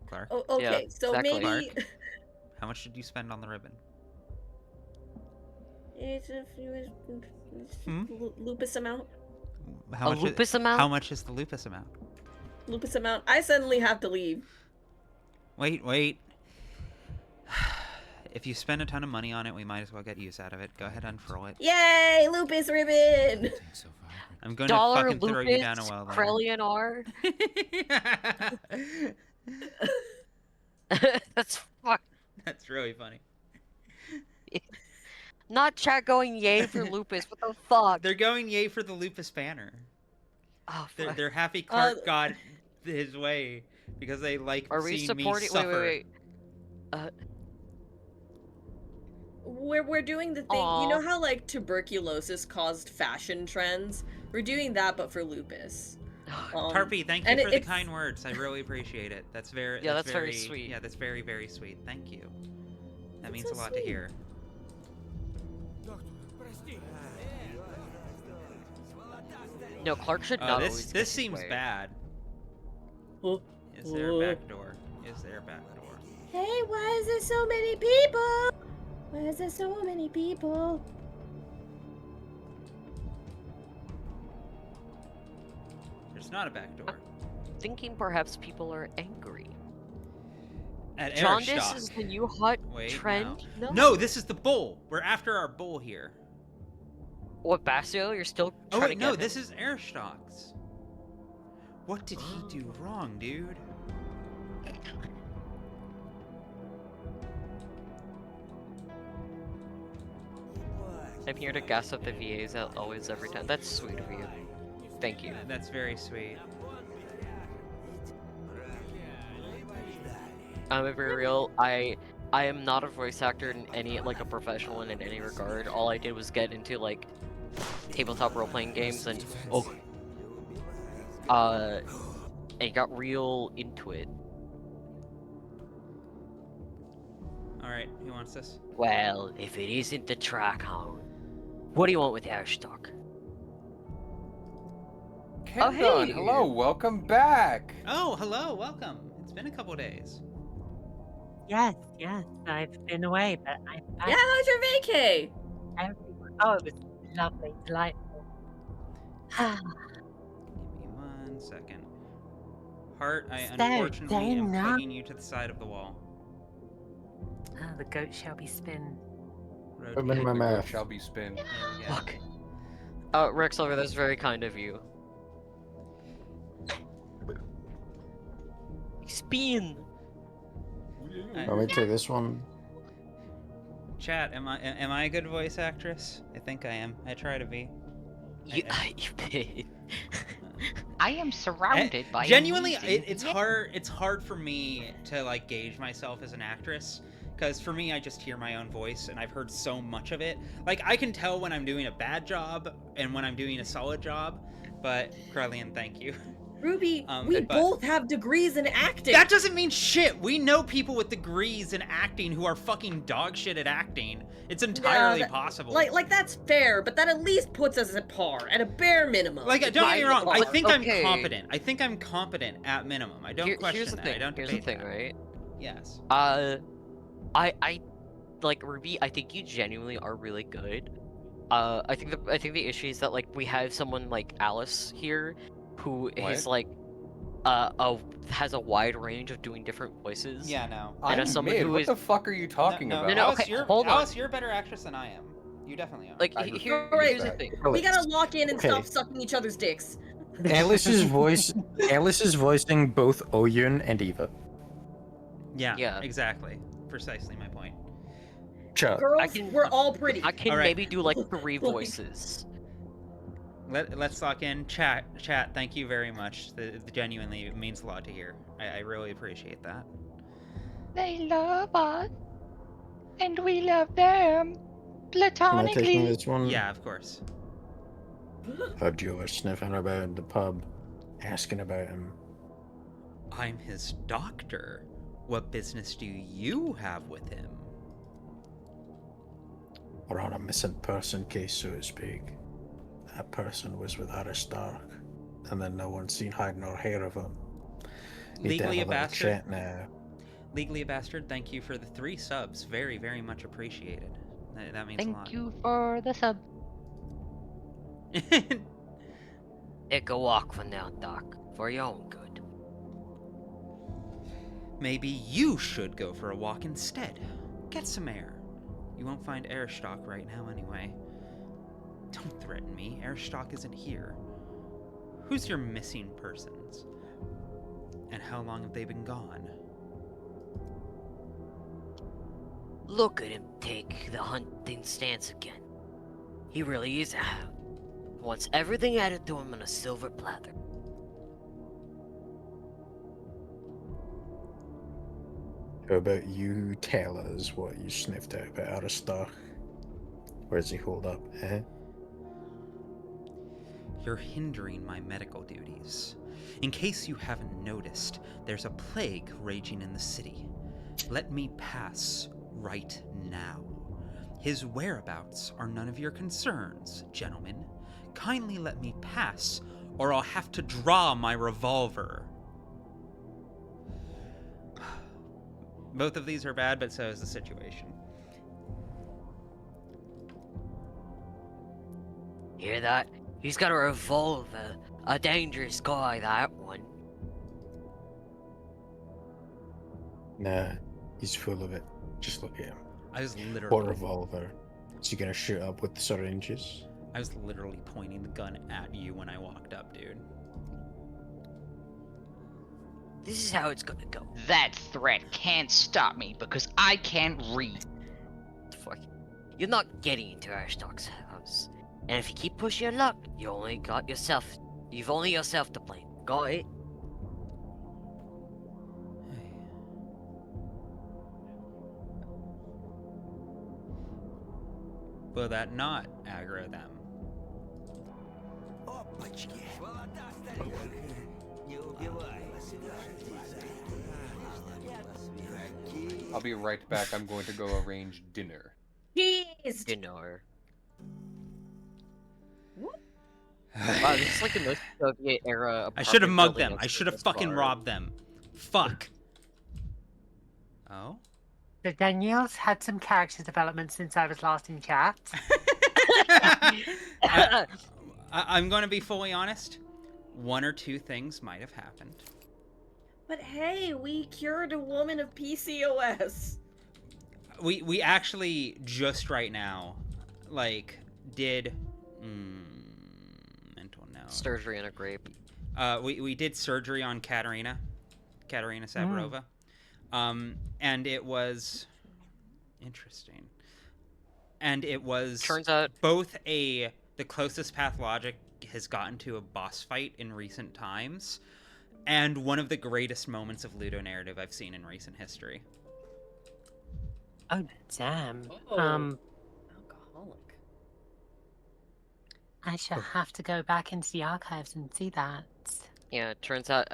Speaker 1: Clark?
Speaker 9: Oh, okay, so
Speaker 3: exactly.
Speaker 9: maybe...
Speaker 1: Clark? How much did you spend on the ribbon?
Speaker 9: Lupus amount.
Speaker 1: How much
Speaker 3: lupus amount?
Speaker 1: How much is the lupus amount?
Speaker 9: Lupus amount. I suddenly have to leave.
Speaker 1: Wait. If you spend a ton of money on it, we might as well get use out of it. Go ahead, unfurl it.
Speaker 9: Yay, Lupus ribbon!
Speaker 1: I'm going to fucking throw you down a well.
Speaker 3: Krellian R. That's fuck.
Speaker 1: That's really funny.
Speaker 3: Not chat going yay for Lupus. What the fuck?
Speaker 1: They're going yay for the lupus banner.
Speaker 3: Oh,
Speaker 1: fuck. They're happy Clark got his way because they like
Speaker 3: Are we
Speaker 1: seeing
Speaker 3: supporting?
Speaker 1: me suffer.
Speaker 3: Wait.
Speaker 9: We're doing the thing.
Speaker 3: Aww.
Speaker 9: You know how like tuberculosis caused fashion trends? We're doing that, but for lupus.
Speaker 1: Tarpy, thank you for the kind words. I really appreciate it. That's very
Speaker 3: that's very sweet.
Speaker 1: Yeah, that's very, very sweet. Thank you. That means
Speaker 9: so
Speaker 1: a lot
Speaker 9: sweet.
Speaker 1: to hear.
Speaker 3: No, Clark should
Speaker 1: Oh,
Speaker 3: not.
Speaker 1: this seems bad. Is there a back door? Is there a back door?
Speaker 9: Hey, why is there so many people? Why is there so many people?
Speaker 1: There's not a back door.
Speaker 3: Thinking perhaps people are angry.
Speaker 1: At
Speaker 3: Jaundice
Speaker 1: Airstock.
Speaker 3: is the new hot
Speaker 1: Wait,
Speaker 3: trend.
Speaker 1: No, this is the bull. We're after our bull here.
Speaker 3: What, Bastio? You're still
Speaker 1: Oh
Speaker 3: trying
Speaker 1: wait,
Speaker 3: to
Speaker 1: no,
Speaker 3: get
Speaker 1: this is Airstocks. What did he do wrong, dude?
Speaker 3: I'm here to gas up the VAs always every time. That's sweet of you. Thank you.
Speaker 1: That's very sweet.
Speaker 3: I'm a very real. I am not a voice actor in any like a professional in any regard. All I did was get into like tabletop role playing games and and got real into it.
Speaker 1: All right, who wants this?
Speaker 3: Well, if it isn't the track hound, what do you want with Airstock?
Speaker 19: Kendon, hello, welcome back.
Speaker 1: Oh, hello, welcome. It's been a couple days.
Speaker 22: Yes, I've been away, but I'm back.
Speaker 9: Yeah, how's your vacay?
Speaker 22: Oh, it was lovely, delightful.
Speaker 1: Give me 1 second. Heart, I
Speaker 22: So,
Speaker 1: unfortunately am
Speaker 22: Dana.
Speaker 1: taking you to the side of the wall.
Speaker 22: Ah, the goat shall be spin.
Speaker 15: I'm in my mouth.
Speaker 19: Shall be spin.
Speaker 1: There we go.
Speaker 3: Fuck. Rex Silver, that's very kind of you. Spin.
Speaker 15: Want me to take this one?
Speaker 1: Chat, am I a good voice actress? I think I am. I try to be.
Speaker 21: I am surrounded by
Speaker 1: genuinely
Speaker 21: amazing
Speaker 1: it's hard for me to like gauge myself as an actress because for me I just hear my own voice and I've heard so much of it. Like I can tell when I'm doing a bad job and when I'm doing a solid job, but Krellian, thank you.
Speaker 9: Ruby, we both have degrees in acting.
Speaker 1: That doesn't mean shit. We know people with degrees in acting who are fucking dog shit at acting. It's entirely possible.
Speaker 9: Like that's fair, but that at least puts us at par, at a bare minimum.
Speaker 1: Like, don't get me wrong. I think
Speaker 3: okay.
Speaker 1: I'm competent. I think I'm competent at minimum. I don't question
Speaker 3: here's the
Speaker 1: that.
Speaker 3: thing.
Speaker 1: I don't
Speaker 3: Here's the
Speaker 1: debate
Speaker 3: thing,
Speaker 1: that.
Speaker 3: right?
Speaker 1: Yes.
Speaker 3: I like Ruby. I think you genuinely are really good. I think the issue is that like we have someone like Alice here, who is like, has a wide range of doing different voices.
Speaker 1: Yeah, no.
Speaker 19: I'm
Speaker 3: as someone
Speaker 19: mid.
Speaker 3: who
Speaker 19: What
Speaker 3: is
Speaker 19: the fuck are you talking about?
Speaker 3: No,
Speaker 1: Alice,
Speaker 3: okay,
Speaker 1: hold on. Alice, you're a better actress than I am. You definitely are.
Speaker 3: Like,
Speaker 19: Alright,
Speaker 3: here's the thing.
Speaker 9: We gotta lock in and
Speaker 15: Okay.
Speaker 9: stop sucking each other's dicks.
Speaker 15: Alice is voicing both Oyun and Eva.
Speaker 1: Yeah, exactly. Precisely my point.
Speaker 15: Chat.
Speaker 9: Girls, we're all pretty.
Speaker 3: I can
Speaker 1: All right.
Speaker 3: maybe do like 3 voices.
Speaker 1: Let's lock in. Chat, thank you very much. The genuinely it means a lot to hear. I really appreciate that.
Speaker 21: They love us, and we love them.
Speaker 15: Am I taking
Speaker 21: Platonically.
Speaker 15: this one?
Speaker 1: Yeah, of course.
Speaker 15: Heard you were sniffing about in the pub, asking about him.
Speaker 1: I'm his doctor. What business do you have with him?
Speaker 15: We're on a missing person case, so to speak. That person was with Aristarch, and then no one's seen hide nor hair of him. Need to have
Speaker 1: Legally
Speaker 15: a
Speaker 1: a
Speaker 15: little
Speaker 1: bastard.
Speaker 15: chat now.
Speaker 1: Legally a bastard, thank you for the 3 subs. Very, very much appreciated. That means a lot.
Speaker 21: Thank you for the sub.
Speaker 3: Take a walk from now, Doc, for your own good.
Speaker 1: Maybe you should go for a walk instead. Get some air. You won't find Airstock right now anyway. Don't threaten me. Airstock isn't here. Who's your missing persons? And how long have they been gone?
Speaker 3: Look at him take the hunting stance again. He really is a hound. Wants everything added to him on a silver platter.
Speaker 15: How about you tell us what you sniffed out about Aristarch? Where does he hold up, eh?
Speaker 1: You're hindering my medical duties. In case you haven't noticed, there's a plague raging in the city. Let me pass right now. His whereabouts are none of your concerns, gentlemen. Kindly let me pass, or I'll have to draw my revolver. Both of these are bad, but so is the situation.
Speaker 3: Hear that? He's got a revolver. A dangerous guy, that one.
Speaker 15: Nah, he's full of it. Just look at him.
Speaker 1: I was literally...
Speaker 15: What revolver? Is he gonna shoot up with the syringes?
Speaker 1: I was literally pointing the gun at you when I walked up, dude.
Speaker 3: This is how it's gonna go.
Speaker 21: That threat can't stop me because I can't read.
Speaker 3: Fuck. You're not getting into Aristarch's house. And if you keep pushing your luck, you've only yourself to blame. Got it?
Speaker 1: Will that not aggro them?
Speaker 19: I'll be right back. I'm going to go arrange dinner.
Speaker 9: Jeez!
Speaker 3: Dinner. Wow, this is like the most Soviet era.
Speaker 1: I should have
Speaker 3: apartment
Speaker 1: mugged
Speaker 3: building
Speaker 1: them.
Speaker 3: I've
Speaker 1: I should have
Speaker 3: seen thus
Speaker 1: fucking
Speaker 3: far.
Speaker 1: robbed them. Fuck. Oh?
Speaker 22: So Danielle's had some character development since I was last in chat.
Speaker 1: I'm going to be fully honest. 1 or 2 things might have happened.
Speaker 9: But hey, we cured a woman of PCOS.
Speaker 1: We actually just right now, like, did mental note.
Speaker 3: Surgery on a grape.
Speaker 1: We did surgery on Katerina Savarova, and it was interesting. And it was
Speaker 3: turns out
Speaker 1: both the closest Pathologic has gotten to a boss fight in recent times, and one of the greatest moments of Ludo narrative I've seen in recent history.
Speaker 22: Oh damn.
Speaker 9: Alcoholic.
Speaker 22: I shall have to go back into the archives and see that.
Speaker 3: Yeah, it turns out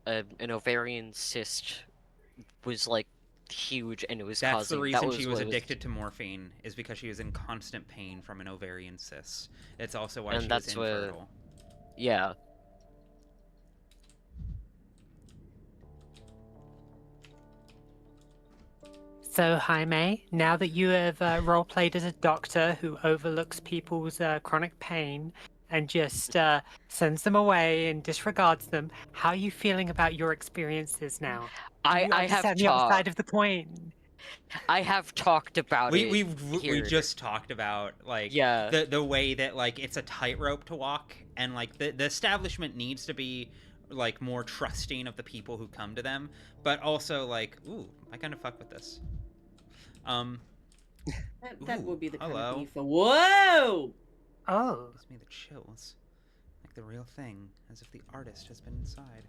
Speaker 3: an ovarian cyst was like huge, and it was
Speaker 1: That's
Speaker 3: causing.
Speaker 1: the reason
Speaker 3: that
Speaker 1: she was
Speaker 3: what it
Speaker 1: addicted to morphine, is because she was in constant pain from an ovarian cyst. It's also why
Speaker 3: And
Speaker 1: she
Speaker 3: that's
Speaker 1: was
Speaker 3: what-
Speaker 1: infertile.
Speaker 3: Yeah.
Speaker 22: So, Jaime, now that you have role-played as a doctor who overlooks people's chronic pain and just sends them away and disregards them, how are you feeling about your experiences now? Do you
Speaker 3: I have
Speaker 22: understand the other side of the coin.
Speaker 3: I have talked about it.
Speaker 1: We
Speaker 3: here.
Speaker 1: just talked about, like,
Speaker 3: Yeah.
Speaker 1: the way that, like, it's a tightrope to walk, and, like, the establishment needs to be, like, more trusting of the people who come to them, but also, like, ooh, I kind of fuck with this.
Speaker 9: That
Speaker 1: Ooh,
Speaker 9: would be the kind
Speaker 1: hello.
Speaker 9: of beef. Whoa!
Speaker 22: Oh.
Speaker 1: Gives me the chills. Like the real thing, as if the artist has been inside.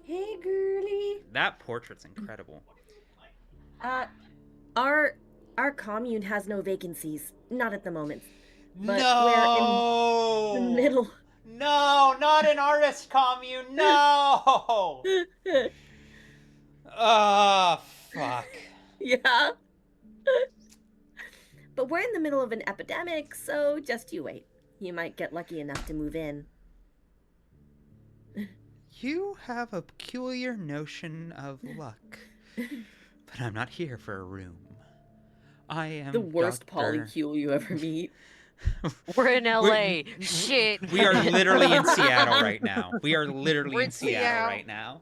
Speaker 9: Hey, girly.
Speaker 1: That portrait's incredible.
Speaker 9: Our commune has no vacancies. Not at the moment.
Speaker 14: But we're in the middle.
Speaker 1: No, not an artist commune. No. Ah, fuck.
Speaker 14: Yeah. But we're in the middle of an epidemic, so just you wait. You might get lucky enough to move in.
Speaker 1: You have a peculiar notion of luck. But I'm not here for a room. I am
Speaker 14: the worst
Speaker 1: Dr.
Speaker 14: polycule you ever meet.
Speaker 3: We're in LA. Shit.
Speaker 1: We are literally in Seattle right now. We are literally
Speaker 3: We're
Speaker 1: in Seattle right now.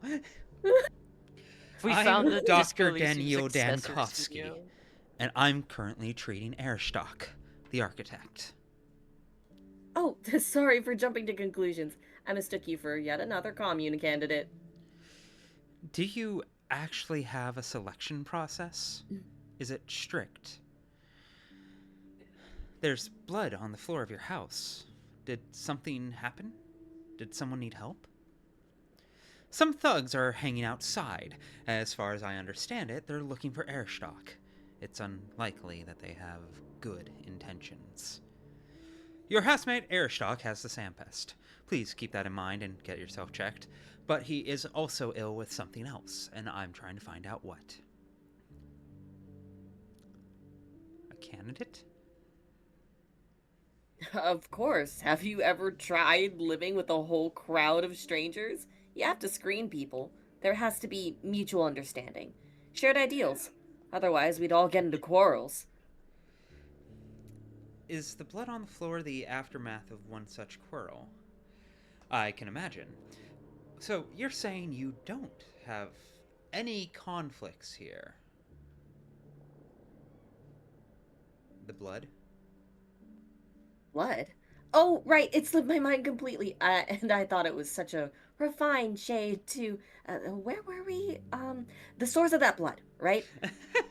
Speaker 3: We
Speaker 1: I'm
Speaker 3: found the
Speaker 1: Dr.
Speaker 3: Disco Elysium
Speaker 1: Daniel
Speaker 3: successor
Speaker 1: Dankovsky,
Speaker 3: studio.
Speaker 1: and I'm currently treating Airstock, the architect.
Speaker 14: Oh, sorry for jumping to conclusions. I mistook you for yet another commune candidate.
Speaker 1: Do you actually have a selection process? Is it strict? There's blood on the floor of your house. Did something happen? Did someone need help? Some thugs are hanging outside. As far as I understand it, they're looking for Airstock. It's unlikely that they have good intentions. Your housemate Airstock has the Sandpest. Please keep that in mind and get yourself checked. But he is also ill with something else, and I'm trying to find out what. A candidate?
Speaker 14: Of course. Have you ever tried living with a whole crowd of strangers? You have to screen people. There has to be mutual understanding. Shared ideals. Otherwise, we'd all get into quarrels.
Speaker 1: Is the blood on the floor the aftermath of one such quarrel? I can imagine. So, you're saying you don't have any conflicts here? The blood?
Speaker 14: Blood? Oh, right, it slipped my mind completely. And I thought it was such a refined shade to... where were we? The source of that blood, right?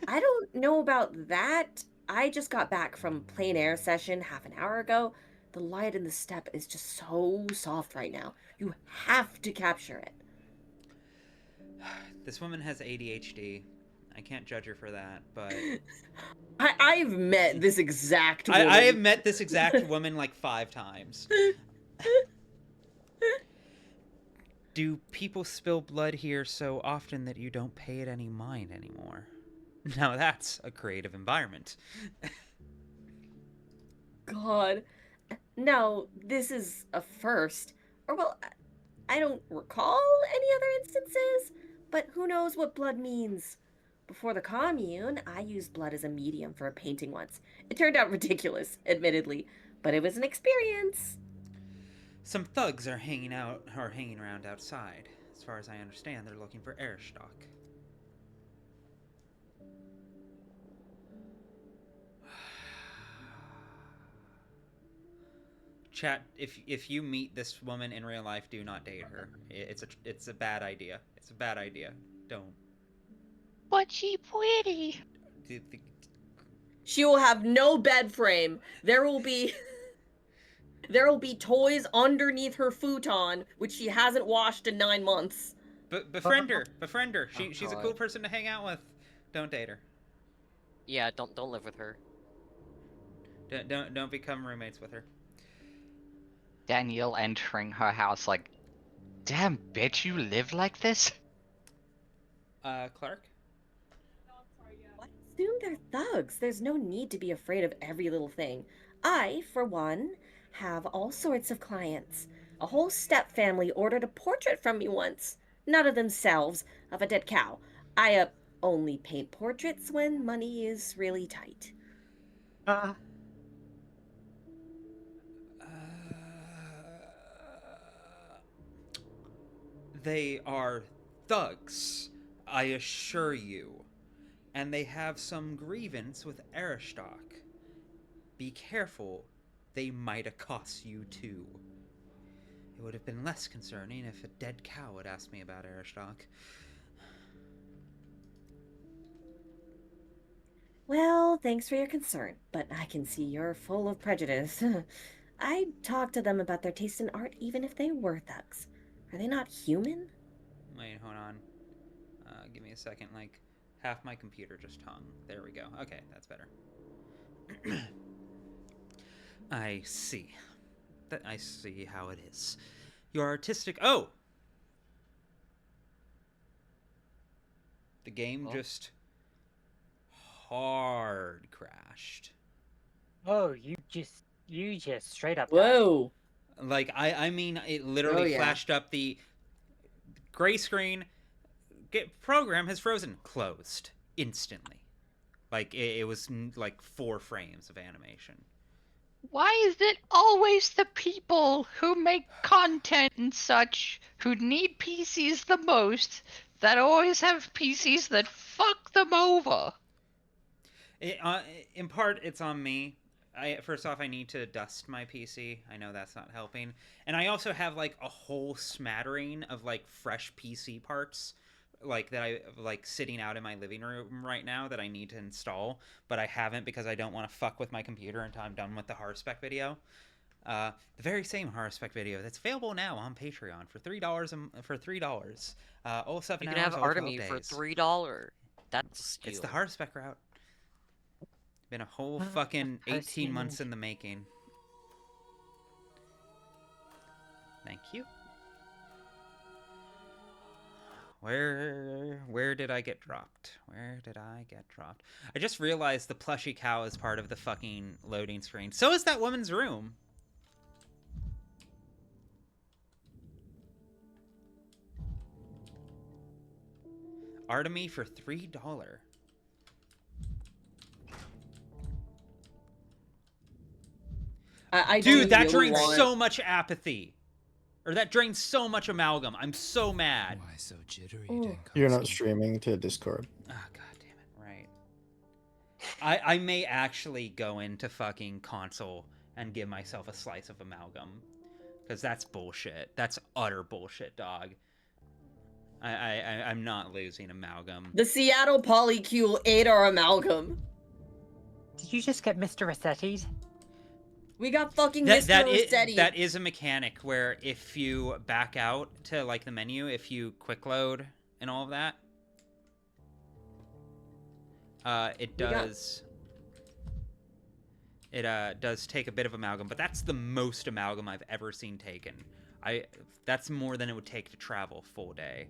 Speaker 14: I don't know about that. I just got back from plein air session half an hour ago. The light in the step is just so soft right now. You have to capture it.
Speaker 1: This woman has ADHD. I can't judge her for that, but...
Speaker 14: I've met this exact woman.
Speaker 1: I have met this exact woman like 5 times. Do people spill blood here so often that you don't pay it any mind anymore? Now that's a creative environment.
Speaker 14: God. No, this is a first. Or, well, I don't recall any other instances, but who knows what blood means. Before the commune, I used blood as a medium for a painting once. It turned out ridiculous, admittedly, but it was an experience.
Speaker 1: Some thugs are hanging around outside. As far as I understand, they're looking for Airstock. Chat, if you meet this woman in real life, do not date her. It's a bad idea. It's a bad idea. Don't.
Speaker 21: But she pretty.
Speaker 14: She will have no bed frame. There will be toys underneath her futon, which she hasn't washed in 9 months.
Speaker 1: But befriend her. She's a cool person to hang out with. Don't date her.
Speaker 3: Yeah, don't live with her.
Speaker 1: Don't become roommates with her.
Speaker 21: Danielle entering her house like, damn bitch, you live like this?
Speaker 1: Clark?
Speaker 14: I assume they're thugs. There's no need to be afraid of every little thing. I, for one, have all sorts of clients. A whole step family ordered a portrait from me once. Not of themselves, of a dead cow. I, only paint portraits when money is really tight.
Speaker 1: They are thugs, I assure you. And they have some grievance with Airstock. Be careful, they might accost you too. It would have been less concerning if a dead cow had asked me about Airstock.
Speaker 14: Well, thanks for your concern, but I can see you're full of prejudice. I'd talk to them about their taste in art even if they were thugs. Are they not human?
Speaker 1: Wait, hold on. Give me a second, like, half my computer just hung. There we go. Okay, that's better. I see. I see how it is. Your artistic... Oh! The game just hard crashed.
Speaker 22: Oh, you just straight up died.
Speaker 14: Whoa.
Speaker 1: Like, I mean, it literally flashed up the gray screen. Program has frozen. Closed. Instantly. Like, it was like 4 frames of animation.
Speaker 21: Why is it always the people who make content and such who need PCs the most that always have PCs that fuck them over?
Speaker 1: In part, it's on me. First off, I need to dust my PC. I know that's not helping. And I also have, like, a whole smattering of, like, fresh PC parts, like, that I, like, sitting out in my living room right now that I need to install, but I haven't because I don't want to fuck with my computer until I'm done with the horror spec video. The very same horror spec video that's available now on Patreon for $3. All 7
Speaker 3: You
Speaker 1: hours.
Speaker 3: can have
Speaker 1: all
Speaker 3: Artemis
Speaker 1: 12
Speaker 3: for
Speaker 1: days.
Speaker 3: $3. That's
Speaker 1: It's the horror spec route. Been a whole fucking 18 months in the making. Thank you. Where did I get dropped? Where did I get dropped? I just realized the plushy cow is part of the fucking loading screen. So is that woman's room. Artemis for $3. Dude, that drains so much apathy. Or that drains so much amalgam. I'm so mad.
Speaker 8: Why so jittery?
Speaker 15: You're not streaming to Discord.
Speaker 1: Oh, god damn it. Right. I may actually go into fucking console and give myself a slice of amalgam. Because that's bullshit. That's utter bullshit, dog. I'm not losing amalgam.
Speaker 14: The Seattle Polycule ate our amalgam.
Speaker 22: Did you just get Mr. Rossetti'd?
Speaker 14: We got fucking Mr. Rossetti.
Speaker 1: That is a mechanic where if you back out to, like, the menu, if you quick load and all of that, it does take a bit of amalgam, but that's the most amalgam I've ever seen taken. That's more than it would take to travel a full day.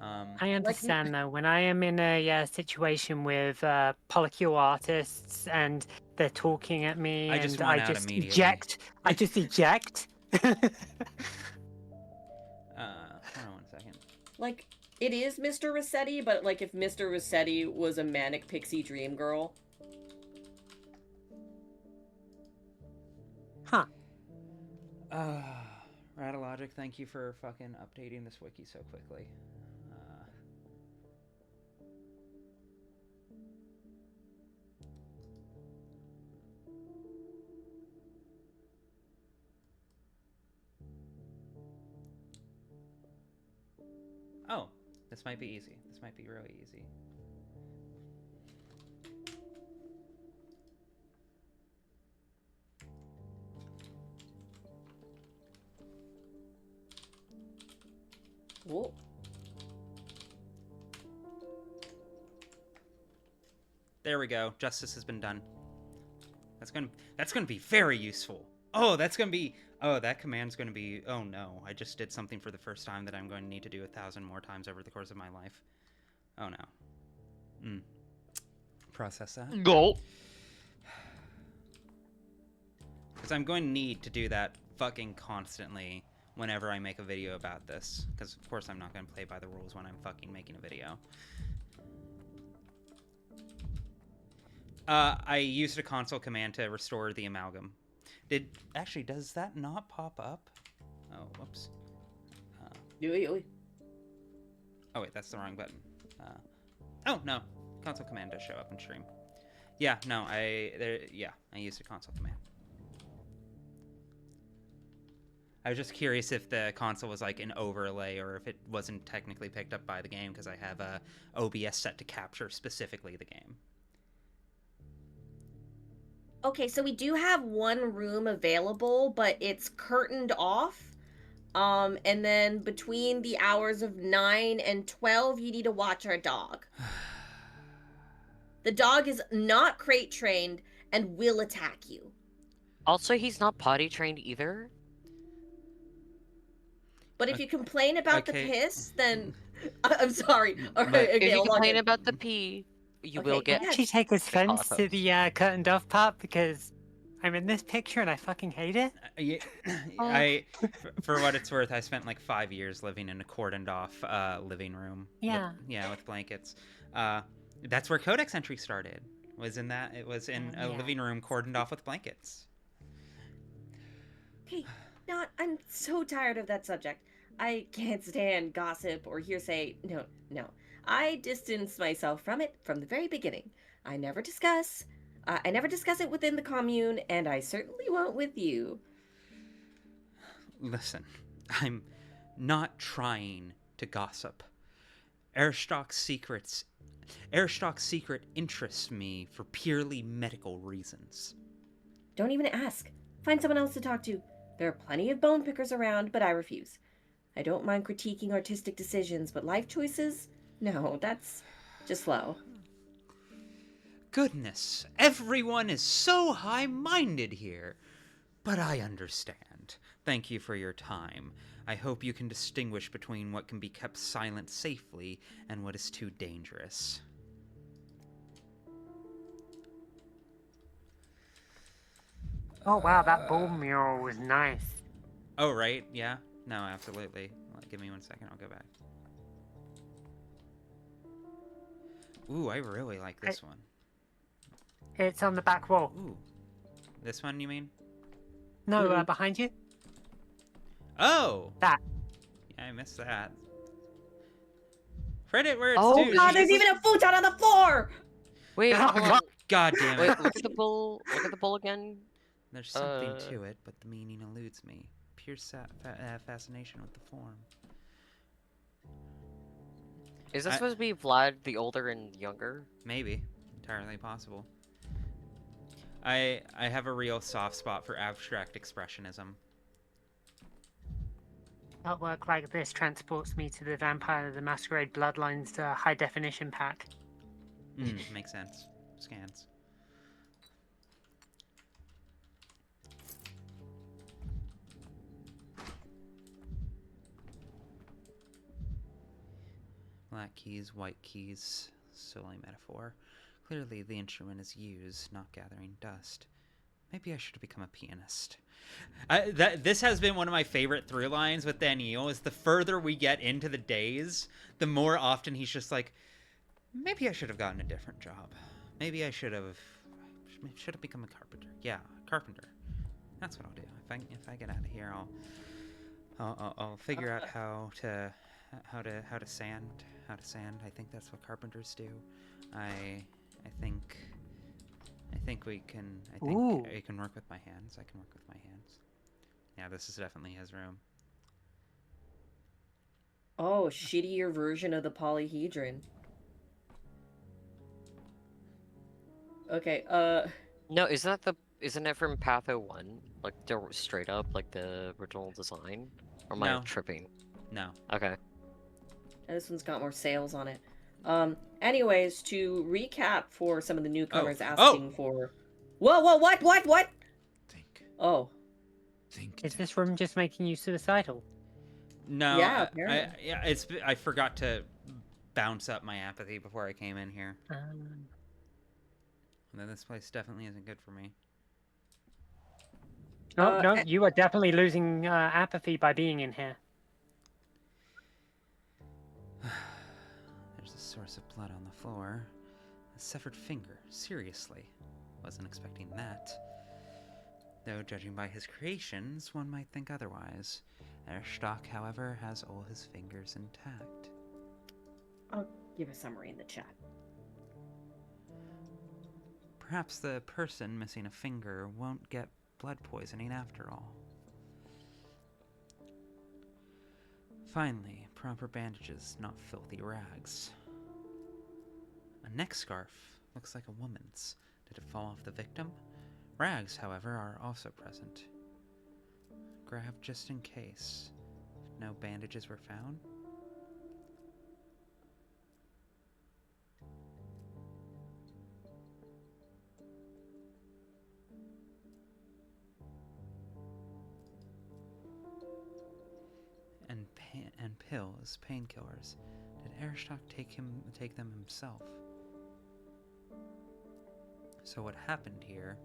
Speaker 22: I understand, though. When I am in a situation with polycule artists and they're talking at me
Speaker 1: I just
Speaker 22: and
Speaker 1: want
Speaker 22: I
Speaker 1: out
Speaker 22: just
Speaker 1: immediately.
Speaker 22: eject, I just eject.
Speaker 1: Hold on 1 second.
Speaker 14: Like, it is Mr. Rossetti, but, like, if Mr. Rossetti was a manic pixie dream girl.
Speaker 22: Huh.
Speaker 1: Pathologic, thank you for fucking updating this wiki so quickly. Oh, this might be easy. This might be really easy.
Speaker 14: Whoa.
Speaker 1: There we go. Justice has been done. That's gonna be very useful. Oh, that's gonna be. Oh, that command's gonna be. Oh no, I just did something for the first time that I'm going to need to do 1,000 more times over the course of my life. Oh no. Process that.
Speaker 21: Go.
Speaker 1: Because I'm going to need to do that fucking constantly whenever I make a video about this. Because of course I'm not going to play by the rules when I'm fucking making a video. I used a console command to restore the amalgam. Actually, does that not pop up? Oh, whoops. Oh, wait, that's the wrong button. Oh, no. Console command does show up in stream. Yeah, no, I used a console command. I was just curious if the console was like an overlay or if it wasn't technically picked up by the game because I have a OBS set to capture specifically the game.
Speaker 14: Okay, so we do have one room available, but it's curtained off. And then between the hours of 9 and 12, you need to watch our dog. The dog is not crate trained and will attack you.
Speaker 3: Also, he's not potty trained either.
Speaker 14: But if you complain about the
Speaker 1: okay.
Speaker 14: piss, then I'm sorry. All right,
Speaker 1: But-
Speaker 14: okay,
Speaker 3: If you
Speaker 14: hold on.
Speaker 3: complain about the pee, you will get.
Speaker 14: yes.
Speaker 22: She take offense to
Speaker 3: pothos.
Speaker 22: the curtained off part because I'm in this picture and I fucking hate it.
Speaker 1: For what it's worth, I spent like 5 years living in a cordoned off living room.
Speaker 22: Yeah.
Speaker 1: With blankets. That's where Codex entry started. It was in a living room cordoned off with blankets.
Speaker 14: Okay, I'm so tired of that subject. I can't stand gossip or hearsay. No. I distance myself from it from the very beginning. I never discuss it within the commune, and I certainly won't with you.
Speaker 1: Listen, I'm not trying to gossip. Airstock's secret interests me for purely medical reasons.
Speaker 14: Don't even ask. Find someone else to talk to. There are plenty of bone pickers around, but I refuse. I don't mind critiquing artistic decisions, but life choices? No, that's just low.
Speaker 1: Goodness, everyone is so high-minded here. But I understand. Thank you for your time. I hope you can distinguish between what can be kept silent safely and what is too dangerous.
Speaker 22: Oh wow, that bone mural was nice.
Speaker 1: Oh, right? Yeah? No, absolutely. Give me 1 second, I'll go back. Ooh, I really like this one.
Speaker 22: It's on the back wall.
Speaker 1: Ooh. This one, you mean?
Speaker 22: No, behind you.
Speaker 1: Oh!
Speaker 22: That.
Speaker 1: Yeah, I missed that. Reddit where it's
Speaker 14: Oh god, there's even a futon on the floor!
Speaker 3: Wait, hold on.
Speaker 1: God damn it.
Speaker 3: Wait, look at the bull. Look at the bull again.
Speaker 1: There's something to it, but the meaning eludes me. Pure fascination with the form.
Speaker 3: Is this supposed to be Vlad the older and younger?
Speaker 1: Maybe. Entirely possible. I have a real soft spot for abstract expressionism.
Speaker 22: Artwork like this transports me to the Vampire the Masquerade Bloodlines high definition pack.
Speaker 1: Makes sense. Scans. Black keys, white keys, silly metaphor. Clearly the instrument is used, not gathering dust. Maybe I should become a pianist. This has been one of my favorite through lines with Daniel, is the further we get into the days, the more often he's just like, maybe I should have gotten a different job. Maybe I should have become a carpenter. Yeah, carpenter. That's what I'll do. If I get out of here, I'll figure out how to sand. I think that's what carpenters do. I think we can. I can work with my hands. Yeah, this is definitely his room.
Speaker 14: Oh, shittier version of the polyhedron. Okay,
Speaker 3: No, isn't it from Patho 1? Like, they're straight up, like, the original design? Or am I tripping?
Speaker 1: No.
Speaker 3: Okay.
Speaker 14: This one's got more sails on it. Anyways, to recap for some of the newcomers asking for... Whoa, what?
Speaker 1: Think.
Speaker 14: Oh.
Speaker 22: Is this room just making you suicidal?
Speaker 1: No.
Speaker 14: Yeah, apparently.
Speaker 1: I forgot to bounce up my apathy before I came in here. And then this place definitely isn't good for me.
Speaker 22: Oh, no, you are definitely losing apathy by being in here.
Speaker 1: There's a source of blood on the floor. A severed finger. Seriously. Wasn't expecting that. Though, judging by his creations, one might think otherwise. Erstock, however, has all his fingers intact.
Speaker 14: I'll give a summary in the chat.
Speaker 1: Perhaps the person missing a finger won't get blood poisoning after all. Finally, proper bandages, not filthy rags. A neck scarf. Looks like a woman's. Did it fall off the victim? Rags, however, are also present. Grabbed just in case. No bandages were found? pills, painkillers. Did Aristotle take them himself? So what happened here?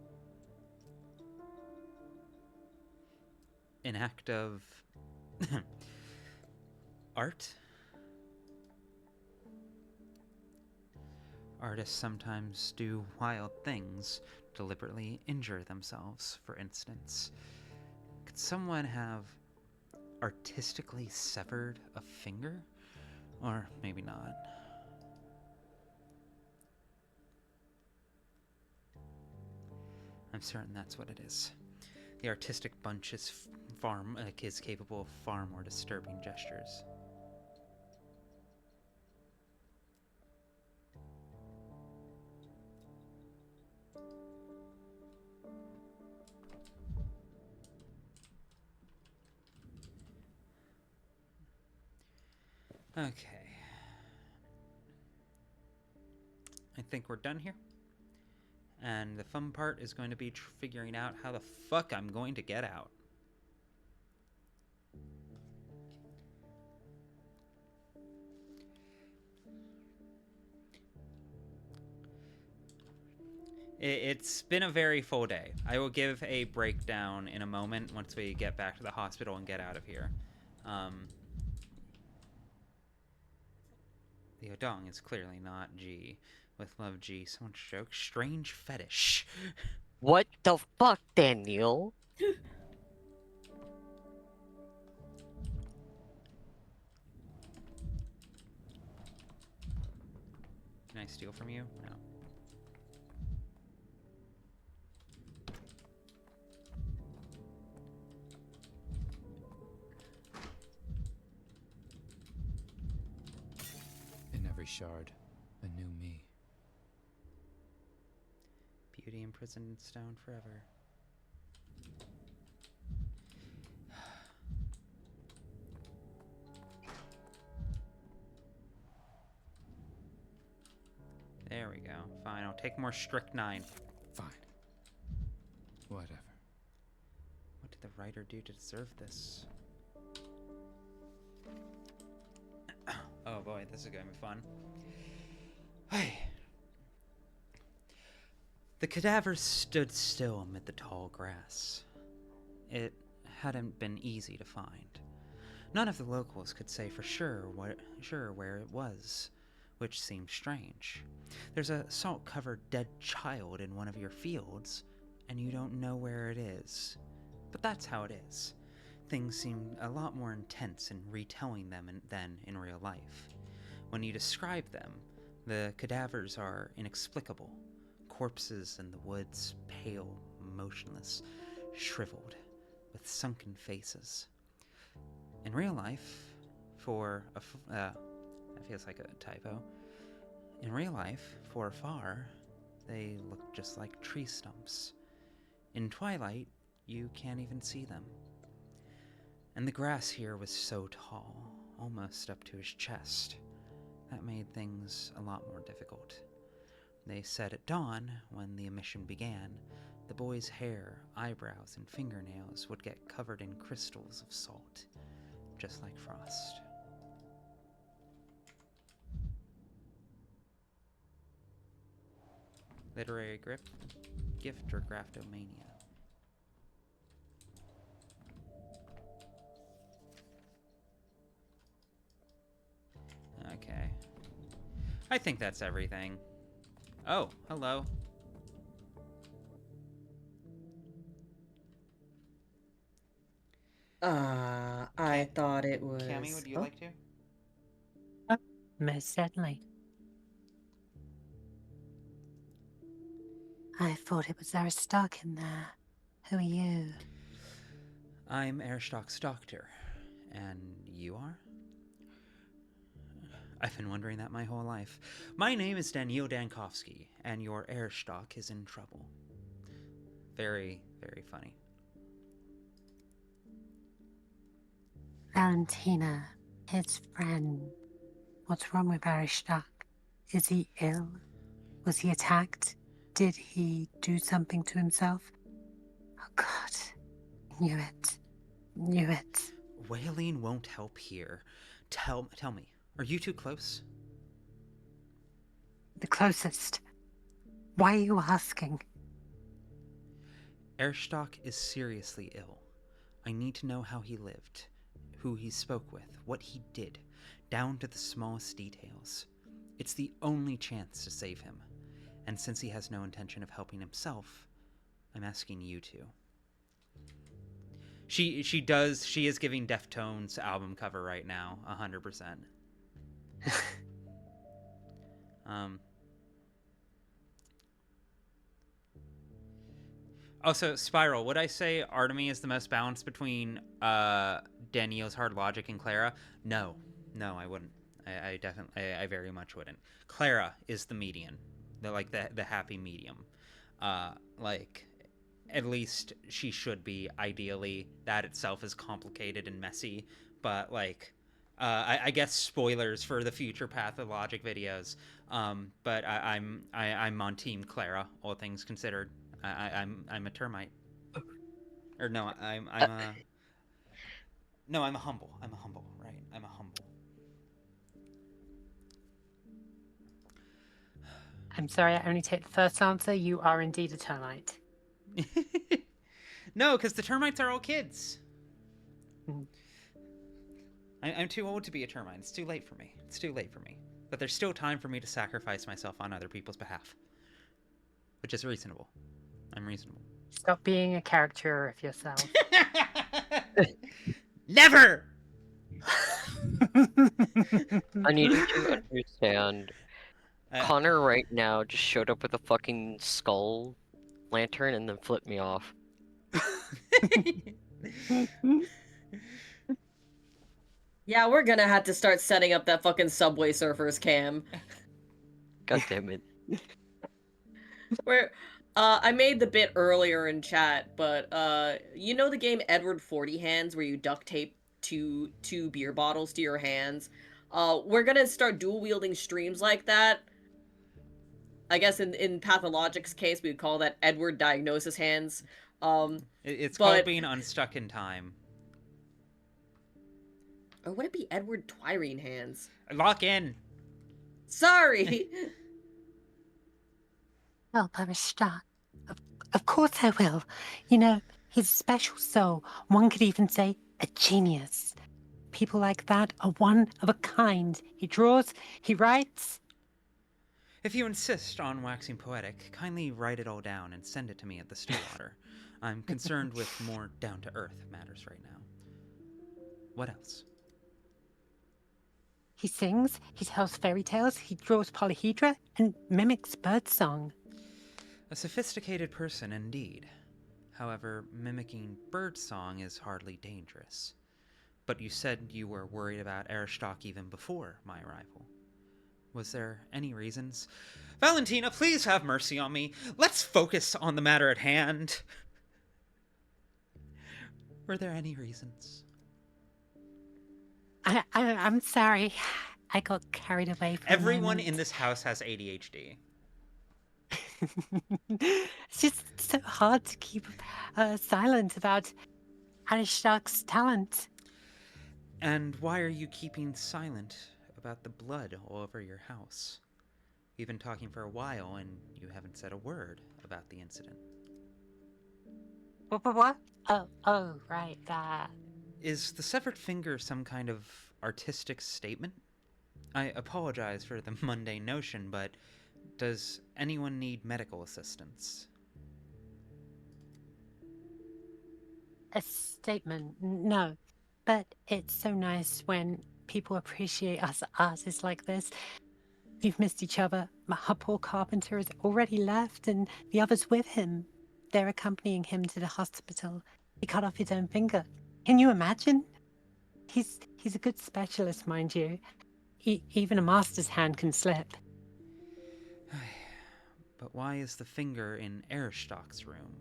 Speaker 1: An act of art? Artists sometimes do wild things, deliberately injure themselves, for instance. Could someone have artistically severed a finger? Or maybe not. I'm certain that's what it is. The artistic bunch is is capable of far more disturbing gestures. Okay. I think we're done here. And the fun part is going to be figuring out how the fuck I'm going to get out. It's been a very full day. I will give a breakdown in a moment once we get back to the hospital and get out of here. The Odong is clearly not G. With love, G. Someone's joke. Strange fetish.
Speaker 3: What the fuck, Daniel?
Speaker 1: Can I steal from you? No.
Speaker 11: In every shard, a new me.
Speaker 1: Beauty imprisoned in stone forever. There we go. Fine, I'll take more strychnine.
Speaker 11: Fine. Whatever.
Speaker 1: What did the writer do to deserve this? Oh boy, this is gonna be fun. Hey. The cadaver stood still amid the tall grass. It hadn't been easy to find. None of the locals could say for sure where it was, which seemed strange. There's a salt-covered dead child in one of your fields, and you don't know where it is. But that's how it is. Things seem a lot more intense in retelling them than in real life. When you describe them, the cadavers are inexplicable. Corpses in the woods, pale, motionless, shriveled, with sunken faces. In real life, that feels like a typo. In real life, for afar, they look just like tree stumps. In twilight, you can't even see them. And the grass here was so tall, almost up to his chest. That made things a lot more difficult. They said at dawn, when the emission began, the boy's hair, eyebrows, and fingernails would get covered in crystals of salt, just like frost. Literary gift or graptomania? Okay. I think that's everything. Oh, hello.
Speaker 14: I thought it was...
Speaker 1: Cammy, would you like to?
Speaker 22: Most certainly. I thought it was Aristarch in there. Who are you?
Speaker 1: I'm Aristoch's doctor. And you are? I've been wondering that my whole life. My name is Daniil Dankovsky, and your Aristoch is in trouble. Very, very funny.
Speaker 22: Valentina, his friend. What's wrong with Aristarch? Is he ill? Was he attacked? Did he do something to himself? Oh God. Knew it. Knew it.
Speaker 1: Wailing won't help here. Tell me, are you too close?
Speaker 22: The closest. Why are you asking?
Speaker 1: Erstock is seriously ill. I need to know how he lived, who he spoke with, what he did, down to the smallest details. It's the only chance to save him, and since he has no intention of helping himself, I'm asking you to. She is giving Deftones album cover right now, 100%. Also, Spiral, would I say Artemy is the most balanced between Daniel's hard logic and Clara? No, I wouldn't. I definitely, I very much wouldn't. Clara is the median, the happy medium. Like, at least she should be. Ideally, that itself is complicated and messy, but like, I guess spoilers for the future Pathologic videos. But I'm on Team Clara, all things considered. I'm a termite. Or no, I'm a humble. I'm a humble, right? I'm a humble.
Speaker 22: I'm sorry, I only take the first answer. You are indeed a termite.
Speaker 1: No, because the termites are all kids. I'm too old to be a termite. It's too late for me. But there's still time for me to sacrifice myself on other people's behalf. Which is reasonable. I'm reasonable.
Speaker 22: Stop being a caricature of yourself.
Speaker 1: Never!
Speaker 3: I need you to understand. Connor right now just showed up with a fucking skull lantern and then flipped me off.
Speaker 14: Yeah, we're gonna have to start setting up that fucking Subway Surfers cam.
Speaker 3: God damn it.
Speaker 14: Where, I made the bit earlier in chat, but, you know the game Edward 40 Hands, where you duct tape two beer bottles to your hands? We're gonna start dual-wielding streams like that. I guess in Pathologic's case, we would call that Edward Diagnosis Hands.
Speaker 1: It's called being unstuck in time.
Speaker 14: Or would it be Edward Twirine Hands?
Speaker 1: Lock in.
Speaker 14: Sorry!
Speaker 22: Well, Barista, of course I will. You know, he's a special soul. One could even say a genius. People like that are one of a kind. He draws, he writes.
Speaker 1: If you insist on waxing poetic, kindly write it all down and send it to me at the Stillwater. I'm concerned with more down-to-earth matters right now. What else?
Speaker 22: He sings, he tells fairy tales, he draws polyhedra, and mimics birdsong.
Speaker 1: A sophisticated person indeed. However, mimicking birdsong is hardly dangerous. But you said you were worried about Erstock even before my arrival. Was there any reasons? Valentina, please have mercy on me. Let's focus on the matter at hand. Were there any reasons?
Speaker 22: I'm sorry. I got carried away from
Speaker 1: Everyone in this house has ADHD.
Speaker 22: It's just so hard to keep silent about Erstock's talent.
Speaker 1: And why are you keeping silent about the blood all over your house? We've been talking for a while and you haven't said a word about the incident.
Speaker 22: What? Oh, right, that.
Speaker 1: Is the severed finger some kind of artistic statement? I apologize for the mundane notion, but does anyone need medical assistance?
Speaker 22: A statement? No. But it's so nice when people appreciate us artists like this. We've missed each other. Our poor carpenter has already left, and the others with him. They're accompanying him to the hospital. He cut off his own finger. Can you imagine? He's a good specialist, mind you. Even a master's hand can slip.
Speaker 1: But why is the finger in Erstock's room?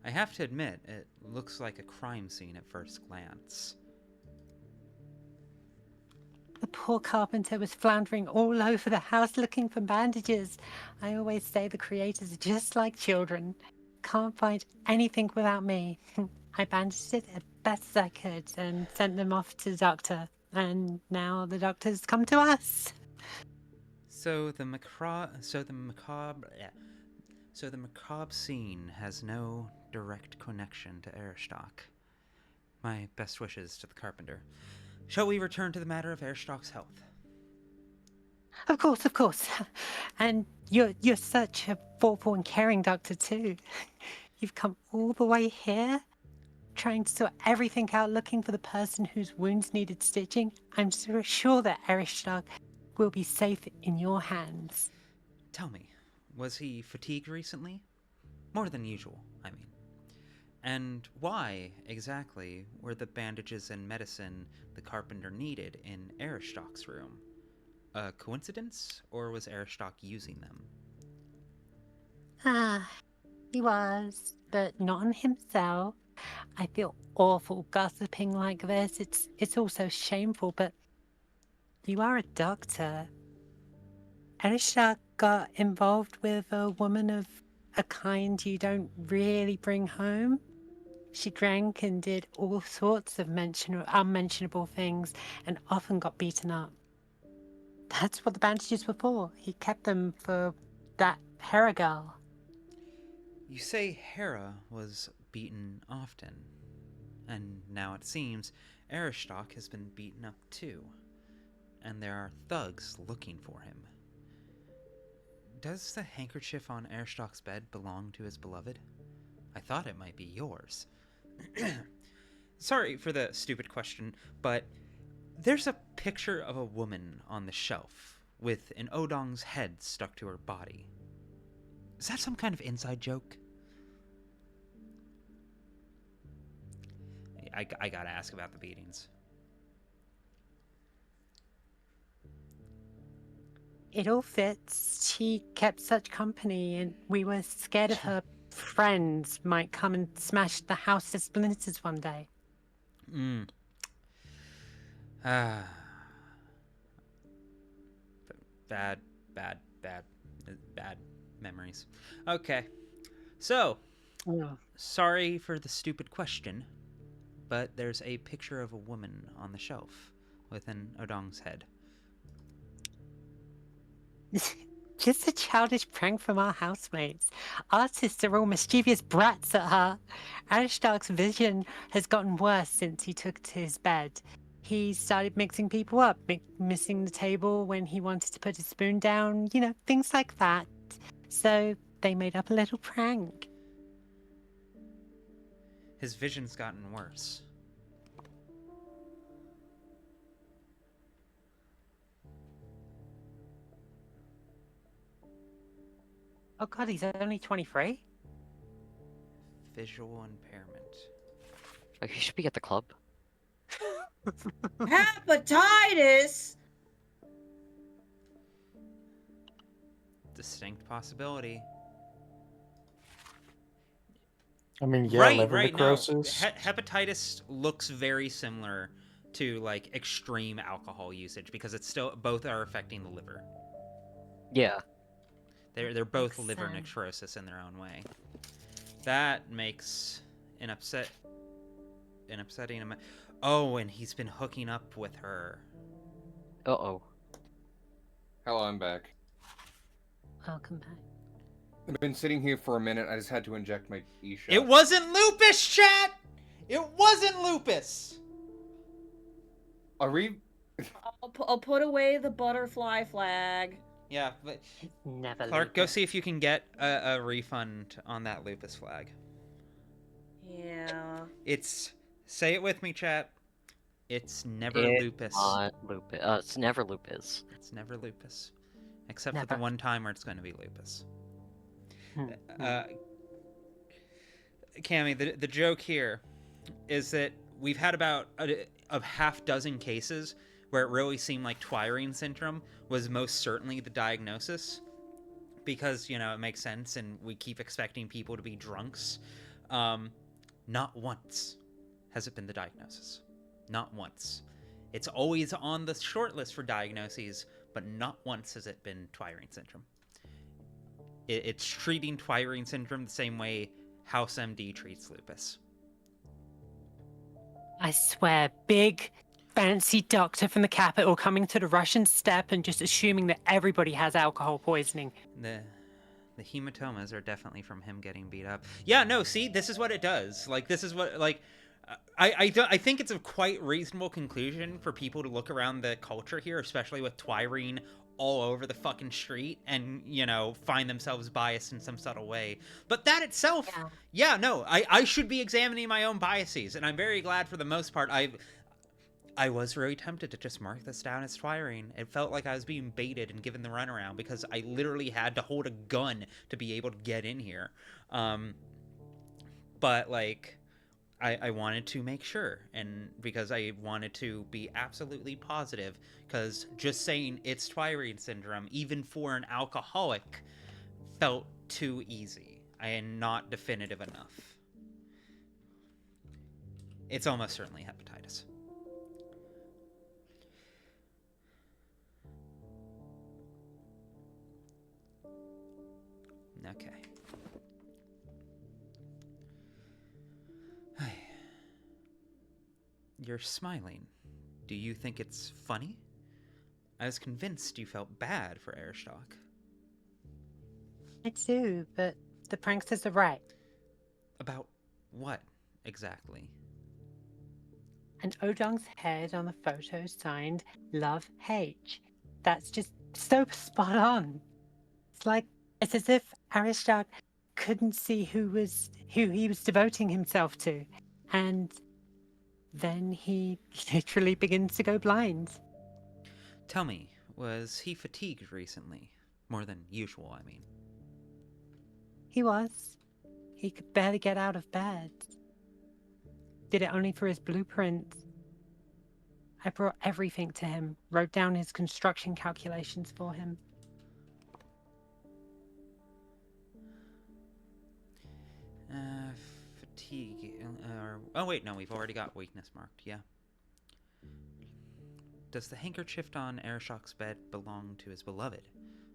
Speaker 1: I have to admit, it looks like a crime scene at first glance.
Speaker 22: The poor carpenter was floundering all over the house looking for bandages. I always say the creators are just like children. Can't find anything without me. I bandaged it as best as I could and sent them off to the doctor. and now the doctor's come to us.
Speaker 1: So the macabre scene has no direct connection to Aristoc. My best wishes to the carpenter. Shall we return to the matter of Aristoc's health?
Speaker 22: Of course. And you're such a thoughtful and caring doctor too. You've come all the way here, trying to sort everything out, looking for the person whose wounds needed stitching. I'm so sure that Aristoc will be safe in your hands.
Speaker 1: Tell me, was he fatigued recently? More than usual, I mean. And why, exactly, were the bandages and medicine the carpenter needed in Aristoc's room? A coincidence, or was Aristoc using them?
Speaker 22: He was, but not on himself. I feel awful gossiping like this. It's all so shameful, but you are a doctor. Aristoc got involved with a woman of a kind you don't really bring home. She drank and did all sorts of unmentionable things and often got beaten up. That's what the bandages were for. He kept them for that Hera girl.
Speaker 1: You say Hera was beaten often, and now it seems Aristoc has been beaten up too, and there are thugs looking for him. Does the handkerchief on Aristoc's bed belong to his beloved? I thought it might be yours. Sorry for the stupid question, but there's a picture of a woman on the shelf with an Odong's head stuck to her body. Is that some kind of inside joke? I gotta ask about the beatings.
Speaker 22: It all fits. She kept such company, and we were scared of her friends might come and smash the house to splinters one day.
Speaker 1: Bad memories. Okay. So, sorry for the stupid question, but there's a picture of a woman on the shelf with an Odong's head.
Speaker 22: Just a childish prank from our housemates. Artists are all mischievous brats at her. Aristoc's vision has gotten worse since he took to his bed. He started mixing people up, missing the table when he wanted to put his spoon down, things like that. So they made up a little prank.
Speaker 1: His vision's gotten worse.
Speaker 22: Oh god, he's only 23?
Speaker 1: Visual impairment.
Speaker 3: Like, he should be at the club.
Speaker 14: Hepatitis!
Speaker 1: Distinct possibility.
Speaker 15: I mean, yeah, liver necrosis.
Speaker 1: No. Hepatitis looks very similar to like extreme alcohol usage because it's still both are affecting the liver.
Speaker 3: Yeah.
Speaker 1: They're both liver necrosis in their own way. That makes an upsetting amount. Oh, and he's been hooking up with her.
Speaker 3: Uh-oh.
Speaker 19: Hello, I'm back.
Speaker 22: Welcome back.
Speaker 19: I've been sitting here for a minute. I just had to inject my e-shot.
Speaker 1: It wasn't lupus, chat! It wasn't lupus!
Speaker 19: Are we...
Speaker 14: I'll put away the butterfly flag.
Speaker 1: Yeah, but
Speaker 22: never
Speaker 1: Clark,
Speaker 22: lupus.
Speaker 1: go see if you can get a refund on that lupus flag.
Speaker 14: Yeah.
Speaker 1: It's... Say it with me, chat. It's never lupus.
Speaker 3: Not lupus. It's never lupus.
Speaker 1: It's never lupus. Except for the one time where it's going to be lupus. Cammy, the joke here is that we've had about a half dozen cases where it really seemed like Twirine syndrome was most certainly the diagnosis. Because, it makes sense and we keep expecting people to be drunks. Not once has it been the diagnosis. Not once. It's always on the short list for diagnoses, but not once has it been Twirine syndrome. It's treating Twirine syndrome the same way House MD treats lupus.
Speaker 22: I swear, big, fancy doctor from the capital coming to the Russian steppe and just assuming that everybody has alcohol poisoning.
Speaker 1: The hematomas are definitely from him getting beat up. Yeah, no, see, this is what it does. Like, this is what, like, I think it's a quite reasonable conclusion for people to look around the culture here, especially with Twirene all over the fucking street and, you know, find themselves biased in some subtle way. But that itself, yeah, no, I should be examining my own biases, and I'm very glad for the most part I was really tempted to just mark this down as Twirene. It felt like I was being baited and given the runaround because I literally had to hold a gun to be able to get in here. But, like, I wanted to make sure, and because I wanted to be absolutely positive, because just saying it's Twirene syndrome, even for an alcoholic, felt too easy and not definitive enough. It's almost certainly hepatitis. Okay. You're smiling. Do you think it's funny? I was convinced you felt bad for Aristoc.
Speaker 22: I do, but the pranksters are right.
Speaker 1: About what, exactly?
Speaker 22: And Odong's head on the photo signed Love H. That's just so spot on. It's as if Aristoc couldn't see who he was devoting himself to. And then he literally begins to go blind.
Speaker 1: Tell me, was he fatigued recently? More than usual, I mean.
Speaker 22: He was. He could barely get out of bed. Did it only for his blueprints. I brought everything to him, wrote down his construction calculations for him.
Speaker 1: Fatigue. Oh, wait, no, we've already got weakness marked, yeah. Does the handkerchief on Arishok's bed belong to his beloved?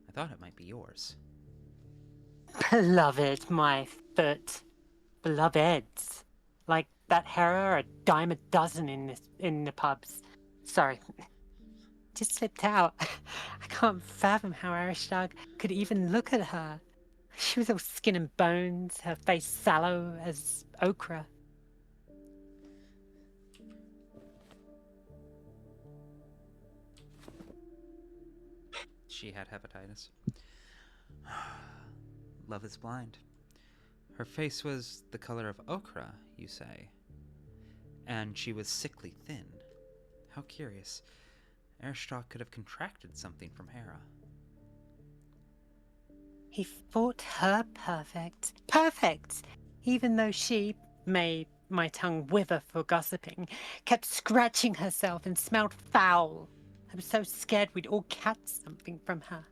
Speaker 1: I thought it might be yours.
Speaker 22: Beloved, my foot. Beloveds. Like that Hera, a dime a dozen in the pubs. Sorry. Just slipped out. I can't fathom how Aristoc could even look at her. She was all skin and bones, her face sallow as ochre.
Speaker 1: She had hepatitis. Love is blind. Her face was the color of ochre, you say. And she was sickly thin. How curious. Aristoc could have contracted something from Hera.
Speaker 22: He thought her perfect. Perfect! Even though she, may my tongue wither for gossiping, kept scratching herself and smelled foul. I was so scared we'd all catch something from her.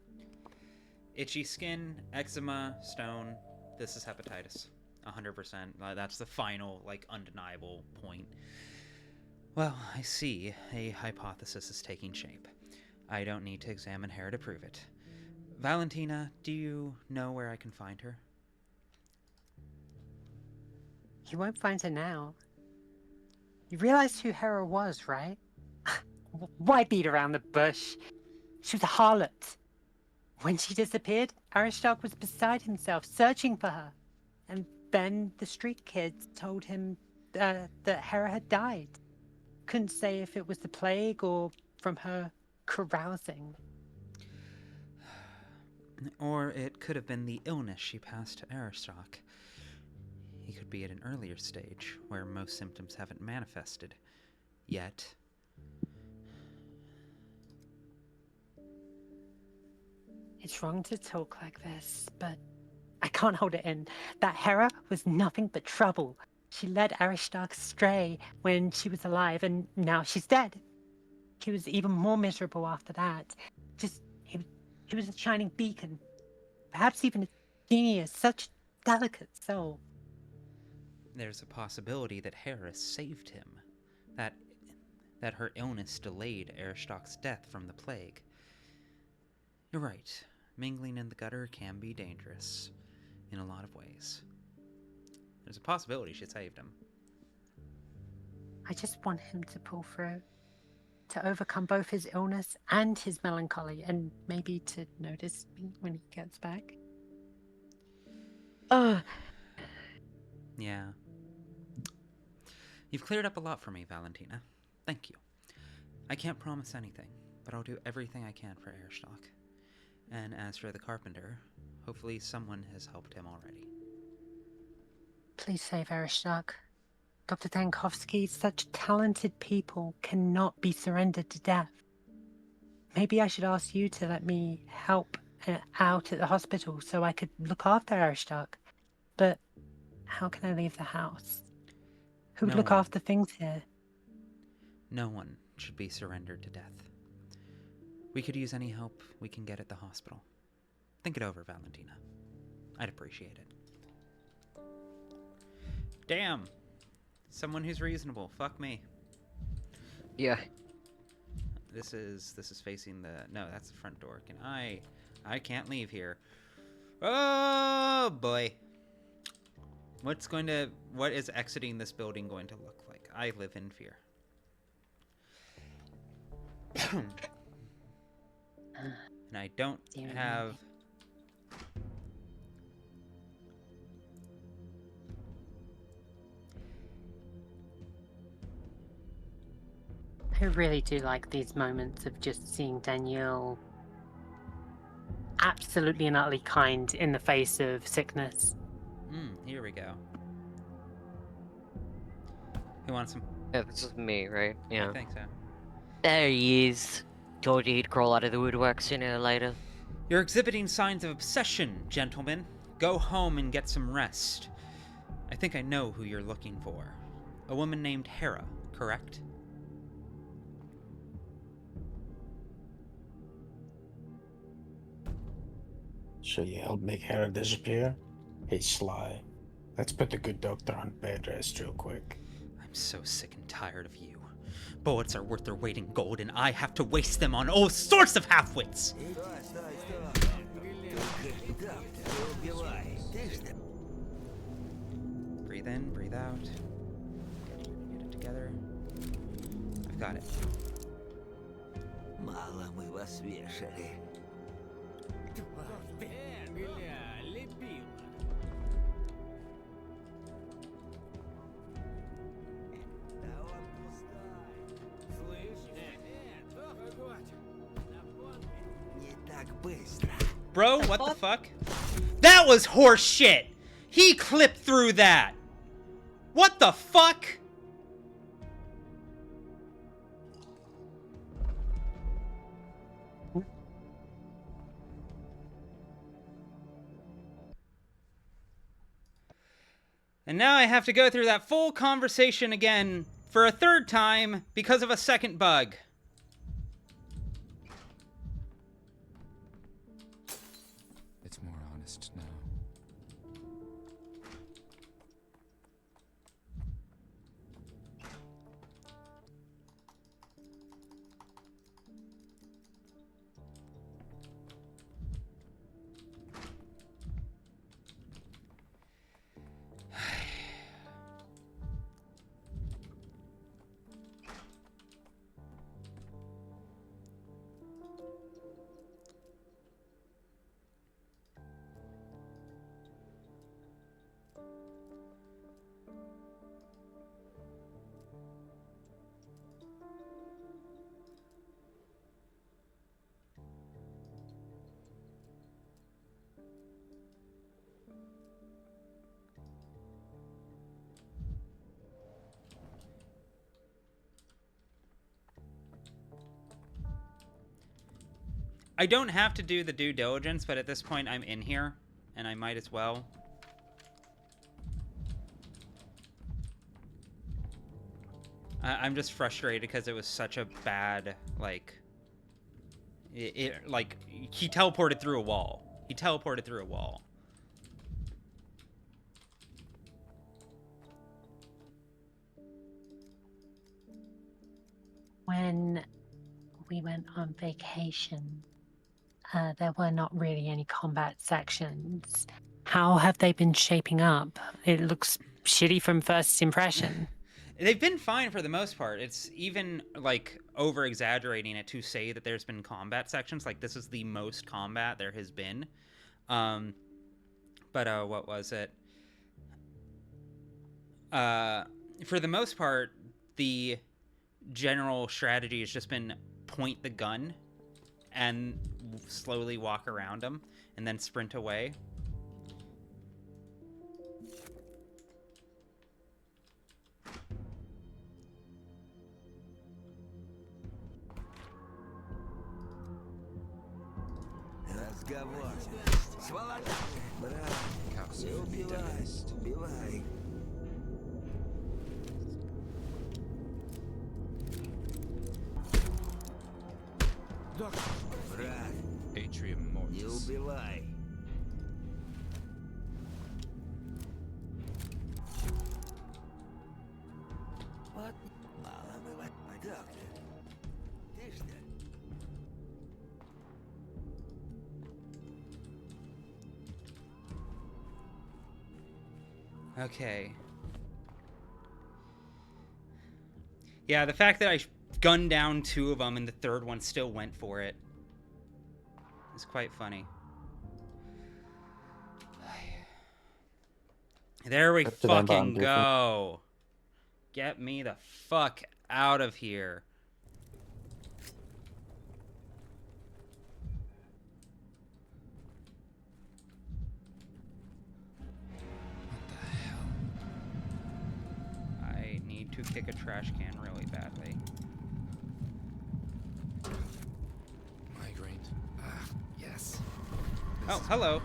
Speaker 1: Itchy skin, eczema, stone. This is hepatitis. 100%. That's the final, like, undeniable point. Well, I see. A hypothesis is taking shape. I don't need to examine Hera to prove it. Valentina, do you know where I can find her?
Speaker 22: You won't find her now. You realize who Hera was, right? Why beat around the bush? She was a harlot. When she disappeared, Aristoc was beside himself, searching for her. And then the street kids told him that Hera had died. Couldn't say if it was the plague or from her carousing.
Speaker 1: Or it could have been the illness she passed to Aristoc. He could be at an earlier stage, where most symptoms haven't manifested. Yet.
Speaker 22: It's wrong to talk like this, but I can't hold it in. That Hera was nothing but trouble. She led Aristoc astray when she was alive, and now she's dead. He was even more miserable after that. He was a shining beacon. Perhaps even a genius, such a delicate soul.
Speaker 1: There's a possibility that Hera saved him. That her illness delayed Aristoc's death from the plague. You're right. Mingling in the gutter can be dangerous. In a lot of ways. There's a possibility she saved him.
Speaker 22: I just want him to pull through. to overcome both his illness and his melancholy, and maybe to notice me when he gets back.
Speaker 1: Yeah. You've cleared up a lot for me, Valentina. Thank you. I can't promise anything, but I'll do everything I can for Airstock. And as for the carpenter, hopefully someone has helped him already.
Speaker 22: Please save Aristarch. Dr. Dankovsky, such talented people cannot be surrendered to death. Maybe I should ask you to let me help out at the hospital so I could look after Aristarch. But how can I leave the house? Who would look after things here?
Speaker 1: No one should be surrendered to death. We could use any help we can get at the hospital. Think it over, Valentina. I'd appreciate it. Damn. Someone who's reasonable. Fuck me.
Speaker 3: Yeah.
Speaker 1: This is facing the... No, that's the front door. I can't leave here. Oh, boy. What is exiting this building going to look like? I live in fear. And I don't have...
Speaker 22: I really do like these moments of just seeing Danielle absolutely and utterly kind in the face of sickness.
Speaker 1: Here we go. Who wants some?
Speaker 3: Yeah, this is me, right? Yeah.
Speaker 1: I think so.
Speaker 3: There he is. Told you he'd crawl out of the woodwork sooner or later.
Speaker 1: You're exhibiting signs of obsession, gentlemen. Go home and get some rest. I think I know who you're looking for. A woman named Hera, correct?
Speaker 15: So you helped make Hera disappear? Hey, Sly. Let's put the good doctor on bed rest real quick.
Speaker 1: I'm so sick and tired of you. Bullets are worth their weight in gold, and I have to waste them on all sorts of half-wits! Breathe in, breathe out. Get it together. I've got it.
Speaker 17: Мало мы вас вешали.
Speaker 1: Bro, what the fuck? That was horse shit! He clipped through that! What the fuck? And now I have to go through that full conversation again for a third time because of a second bug.
Speaker 11: It's more honest now.
Speaker 1: I don't have to do the due diligence, but at this point I'm in here, and I might as well. I'm just frustrated because it was such a bad, like... like, he teleported through a wall. He teleported through a wall.
Speaker 22: When we went on vacation, there were not really any combat sections. How have they been shaping up? It looks shitty from first impression.
Speaker 1: They've been fine for the most part. It's even like over exaggerating it to say that there's been combat sections. Like this is the most combat there has been. But what was it? For the most part, the general strategy has just been point the gun and slowly walk around them and then sprint away.
Speaker 11: Atrium Mortis.
Speaker 17: What?
Speaker 1: Okay. Yeah, the fact that I gunned down 2 of them and the third one still went for it is quite funny. There we fucking go. Get me the fuck out of here. I need to kick a trash can really badly.
Speaker 11: Migraine. Yes.
Speaker 1: Oh, hello.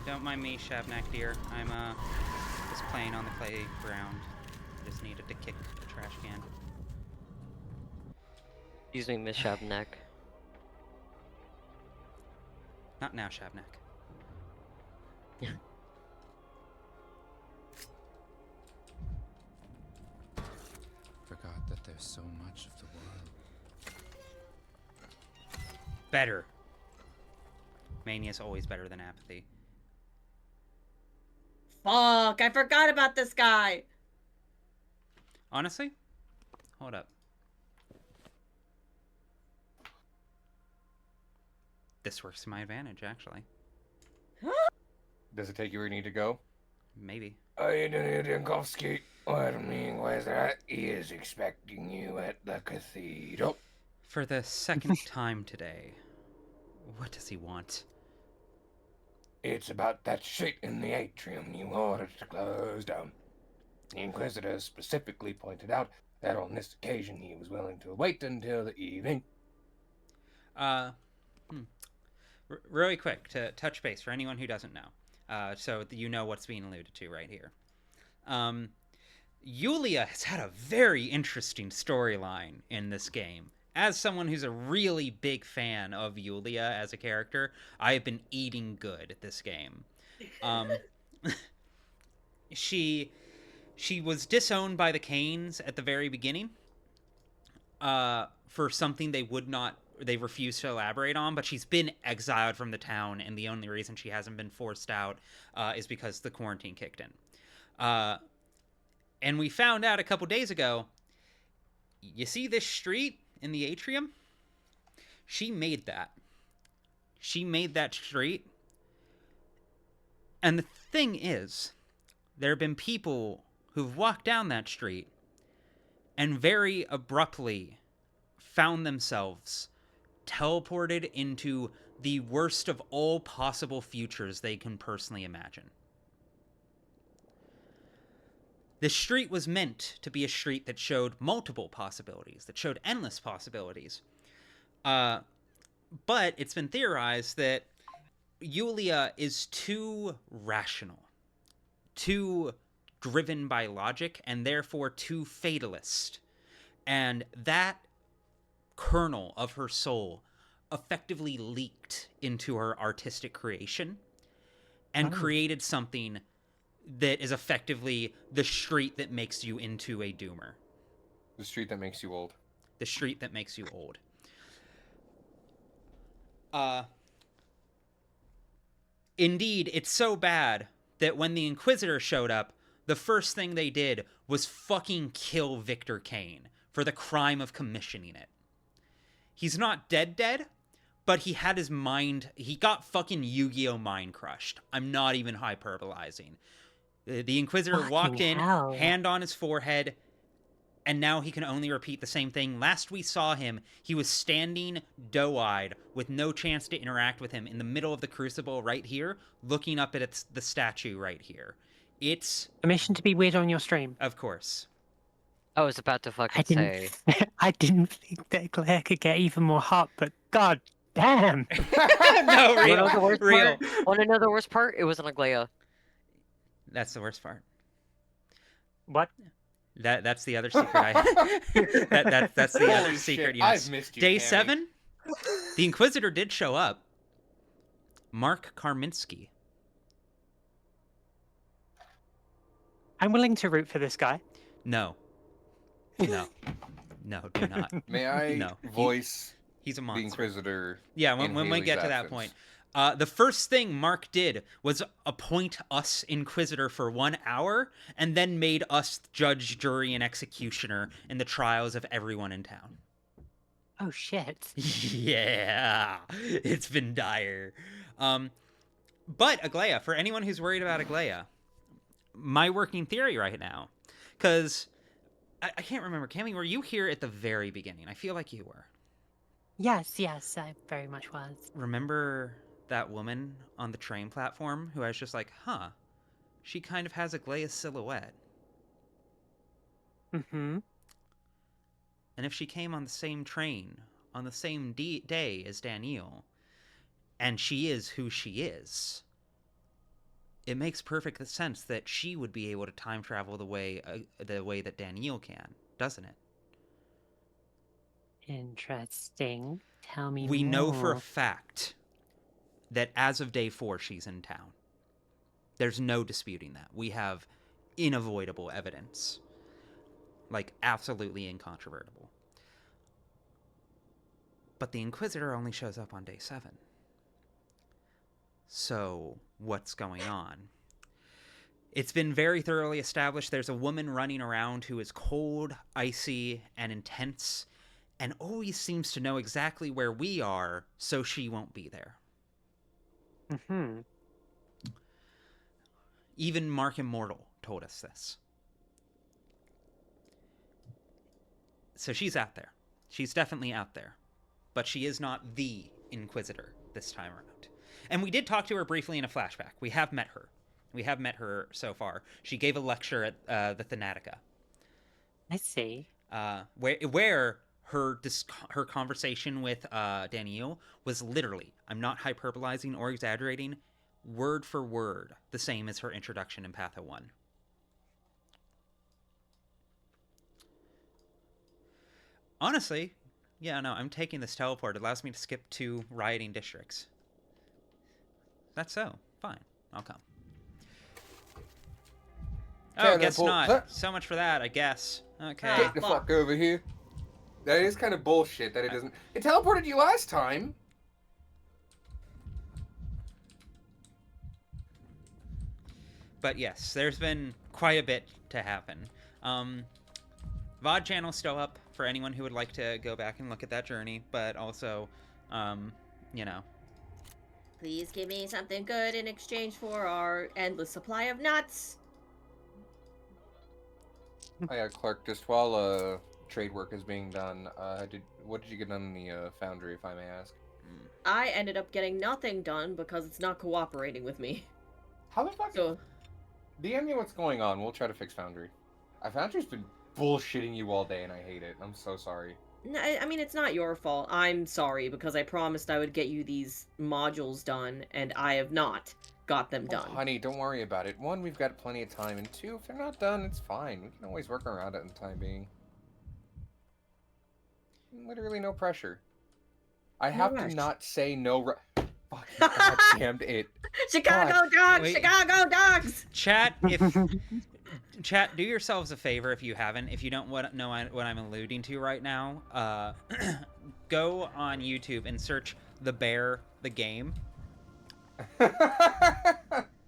Speaker 1: Don't mind me, Shabnak dear. I'm just playing on the playground. Just needed to kick the trash can.
Speaker 3: Excuse me, Miss Shabnak.
Speaker 1: Not now, Shabnak.
Speaker 11: Forgot that there's so much of the world.
Speaker 1: Better. Mania is always better than apathy.
Speaker 14: Fuck, I forgot about this guy.
Speaker 1: Honestly? Hold up. This works to my advantage, actually.
Speaker 19: Does it take you where you need to go?
Speaker 1: Maybe.
Speaker 2: Dinkowski. What mean was that he is expecting you at the cathedral.
Speaker 1: For the second time today, what does he want?
Speaker 2: It's about that shit in the atrium you ordered to close down. The Inquisitor specifically pointed out that on this occasion he was willing to wait until the evening.
Speaker 1: Really quick, to touch base for anyone who doesn't know, so you know what's being alluded to right here. Yulia has had a very interesting storyline in this game. As someone who's a really big fan of Yulia as a character, I have been eating good at this game. She was disowned by the Canes at the very beginning for something they refused to elaborate on, but she's been exiled from the town, and the only reason she hasn't been forced out is because the quarantine kicked in. And we found out a couple days ago, you see this street in the atrium? She made that. She made that street. And the thing is, there have been people who've walked down that street and very abruptly found themselves teleported into the worst of all possible futures they can personally imagine. The street was meant to be a street that showed multiple possibilities, that showed endless possibilities. But it's been theorized that Yulia is too rational, too driven by logic, and therefore too fatalist. And that kernel of her soul effectively leaked into her artistic creation and created something that is effectively the street that makes you into a doomer.
Speaker 19: The street that makes you old.
Speaker 1: The street that makes you old. Indeed, it's so bad that when the Inquisitor showed up, the first thing they did was fucking kill Victor Kane for the crime of commissioning it. He's not dead, but he had his mind, he got fucking Yu-Gi-Oh! Mind crushed. I'm not even hyperbolizing. The Inquisitor
Speaker 22: Fucking
Speaker 1: walked in,
Speaker 22: hell.
Speaker 1: hand on his forehead, and now he can only repeat the same thing. Last we saw him, he was standing doe-eyed with no chance to interact with him in the middle of the Crucible right here, looking up at the statue right here. It's...
Speaker 22: Permission to be weird on your stream.
Speaker 1: Of course.
Speaker 3: I was about to fucking say.
Speaker 22: I didn't think that Claire could get even more hot, but god damn.
Speaker 1: No, real.
Speaker 3: Wanna know the worst
Speaker 1: Real.
Speaker 3: part? Want to know the worst part? It was an Aglaya.
Speaker 1: That's the worst part.
Speaker 22: What?
Speaker 1: That's the other secret that's the other
Speaker 19: Holy
Speaker 1: secret.
Speaker 19: shit,
Speaker 1: You know.
Speaker 19: I've missed you,
Speaker 1: Day
Speaker 19: Cammy.
Speaker 1: 7, the Inquisitor did show up. Mark Karminski.
Speaker 22: I'm willing to root for this guy.
Speaker 1: No. No. No, do not.
Speaker 19: May I
Speaker 1: No.
Speaker 19: voice
Speaker 1: He's a
Speaker 19: the
Speaker 1: monster.
Speaker 19: Inquisitor?
Speaker 1: Yeah,
Speaker 19: in
Speaker 1: when we
Speaker 19: Haley's
Speaker 1: get to that
Speaker 19: absence?
Speaker 1: point. The first thing Mark did was appoint us Inquisitor for 1 hour, and then made us judge, jury, and executioner in the trials of everyone in town.
Speaker 22: Oh shit.
Speaker 1: Yeah, it's been dire. But Aglaya, for anyone who's worried about Aglaya, my working theory right now, because I can't remember, Cammy, were you here at the very beginning? I feel like you were.
Speaker 22: Yes, I very much was.
Speaker 1: Remember that woman on the train platform who I was just like, huh, she kind of has Aglaya's silhouette.
Speaker 22: Mm-hmm.
Speaker 1: And if she came on the same train, on the same day as Danielle, and she is who she is, it makes perfect sense that she would be able to time travel the way that Danielle can, doesn't it?
Speaker 22: Interesting. Tell me
Speaker 1: We
Speaker 22: more.
Speaker 1: know for a fact that as of day 4, she's in town. There's no disputing that. We have unavoidable evidence. Like, absolutely incontrovertible. But the Inquisitor only shows up on day 7. So, what's going on? It's been very thoroughly established there's a woman running around who is cold, icy, and intense, and always seems to know exactly where we are, so she won't be there.
Speaker 22: Mm-hmm.
Speaker 1: Even Mark Immortal told us this. So she's out there. She's definitely out there. But she is not the Inquisitor this time around. And we did talk to her briefly in a flashback. We have met her. We have met her so far. She gave a lecture at the Thanatica.
Speaker 22: I see.
Speaker 1: Where her conversation with Danielle was literally, I'm not hyperbolizing or exaggerating, word for word the same as her introduction in Patho 1. Honestly, yeah, no, I'm taking this teleport. It allows me to skip 2 rioting districts. That's so. Fine. I'll come. Oh, guess not. So much for that, I guess. Okay.
Speaker 19: Get the fuck over here. That is kind of bullshit that it doesn't... It teleported you last time.
Speaker 1: But yes, there's been quite a bit to happen. VOD channel's still up for anyone who would like to go back and look at that journey, but also, you know.
Speaker 9: Please give me something good in exchange for our endless supply of nuts.
Speaker 19: Oh yeah, Clark, just while trade work is being done, what did you get done in the foundry, if I may ask?
Speaker 9: I ended up getting nothing done because it's not cooperating with me.
Speaker 19: How the fuck?
Speaker 9: So,
Speaker 19: DM me what's going on. We'll try to fix foundry. Foundry's been bullshitting you all day, and I hate it. I'm so sorry.
Speaker 9: no, I mean, it's not your fault. I'm sorry because I promised I would get you these modules done, and I have not got them done.
Speaker 19: Honey, don't worry about it. 1, we've got plenty of time, and 2, if they're not done, it's fine. We can always work around it in the time being. Literally no pressure. I have to not say no. Fucking goddamn it.
Speaker 9: Chicago dogs!
Speaker 1: Wait.
Speaker 9: Chicago dogs!
Speaker 1: Chat, Chat, do yourselves a favor if you haven't. If you don't know what I'm alluding to right now, go on YouTube and search The Bear, the game.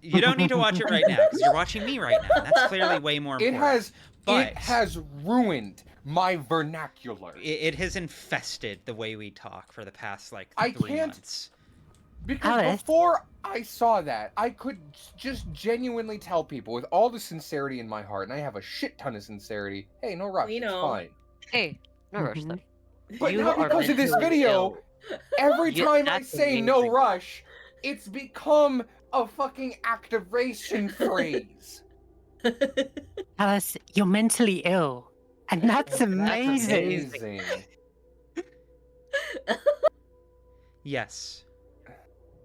Speaker 1: You don't need to watch it right now because you're watching me right now. That's clearly way more important.
Speaker 19: It has ruined my vernacular.
Speaker 1: It has infested the way we talk for the past like 3 months.
Speaker 19: Because before I saw that, I could just genuinely tell people with all the sincerity in my heart, and I have a shit ton of sincerity, hey, no rush, it's fine.
Speaker 3: Hey, no rush then.
Speaker 19: But now because of this video, every time I say no rush, it's become a fucking activation phrase.
Speaker 22: Alice, you're mentally ill. And that's amazing.
Speaker 1: Yes.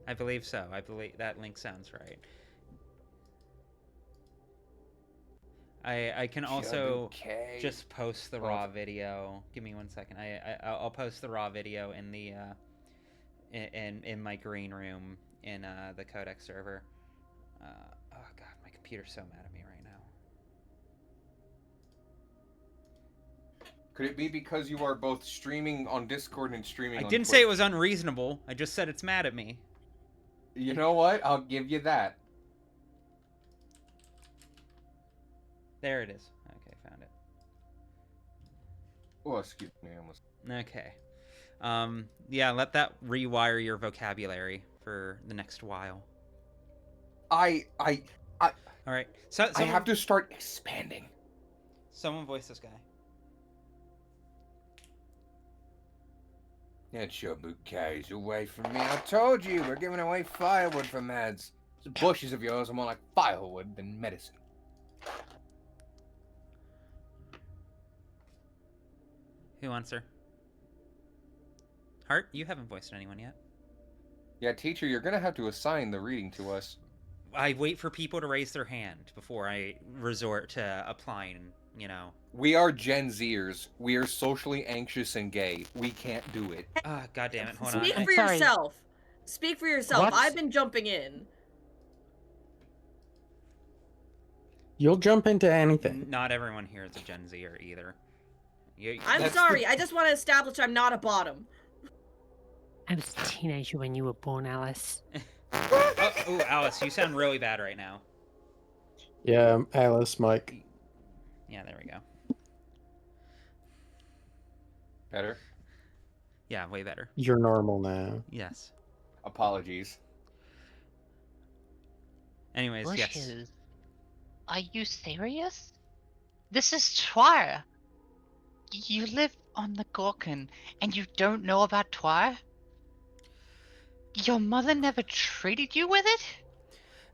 Speaker 1: I believe so. I believe that link sounds right. I can also just post the raw video. Give me 1 second. I'll post the raw video in the in my green room in the Codex server. Oh god, my computer's so mad at me right now.
Speaker 19: Could it be because you are both streaming on Discord and streaming on
Speaker 1: I didn't
Speaker 19: Twitch?
Speaker 1: say it was unreasonable. I just said it's mad at me.
Speaker 19: You know what? I'll give you that.
Speaker 1: There it is. Okay, found it.
Speaker 19: Oh, excuse me. I almost...
Speaker 1: Okay. Yeah, let that rewire your vocabulary for the next while. All right. So
Speaker 19: I have to start expanding.
Speaker 1: Someone voice this guy.
Speaker 2: Get your bouquets away from me. I told you, we're giving away firewood for meds. The bushes of yours are more like firewood than medicine.
Speaker 1: Who wants her? Hart, you haven't voiced anyone yet.
Speaker 19: Yeah, teacher, you're gonna have to assign the reading to us.
Speaker 1: I wait for people to raise their hand before I resort to applying, you know.
Speaker 19: We are Gen Zers. We are socially anxious and gay. We can't do it.
Speaker 1: Ah, God damn it. Hold on.
Speaker 9: Speak for yourself. Speak for yourself.
Speaker 1: What?
Speaker 9: I've been jumping in.
Speaker 15: You'll jump into anything.
Speaker 1: Not everyone here is a Gen Zer either.
Speaker 9: I'm sorry. I just want to establish I'm not a bottom.
Speaker 22: I was a teenager when you were born, Alice.
Speaker 1: Oh, Alice, you sound really bad right now.
Speaker 15: Yeah, Alice, Mike.
Speaker 1: Yeah, there we go.
Speaker 19: Better?
Speaker 1: Yeah, way better.
Speaker 15: You're normal now.
Speaker 1: Yes.
Speaker 19: Apologies.
Speaker 1: Anyways, yes.
Speaker 21: Bushes. Are you serious? This is Twire. You live on the Gorkin, and you don't know about Twire? Your mother never treated you with it?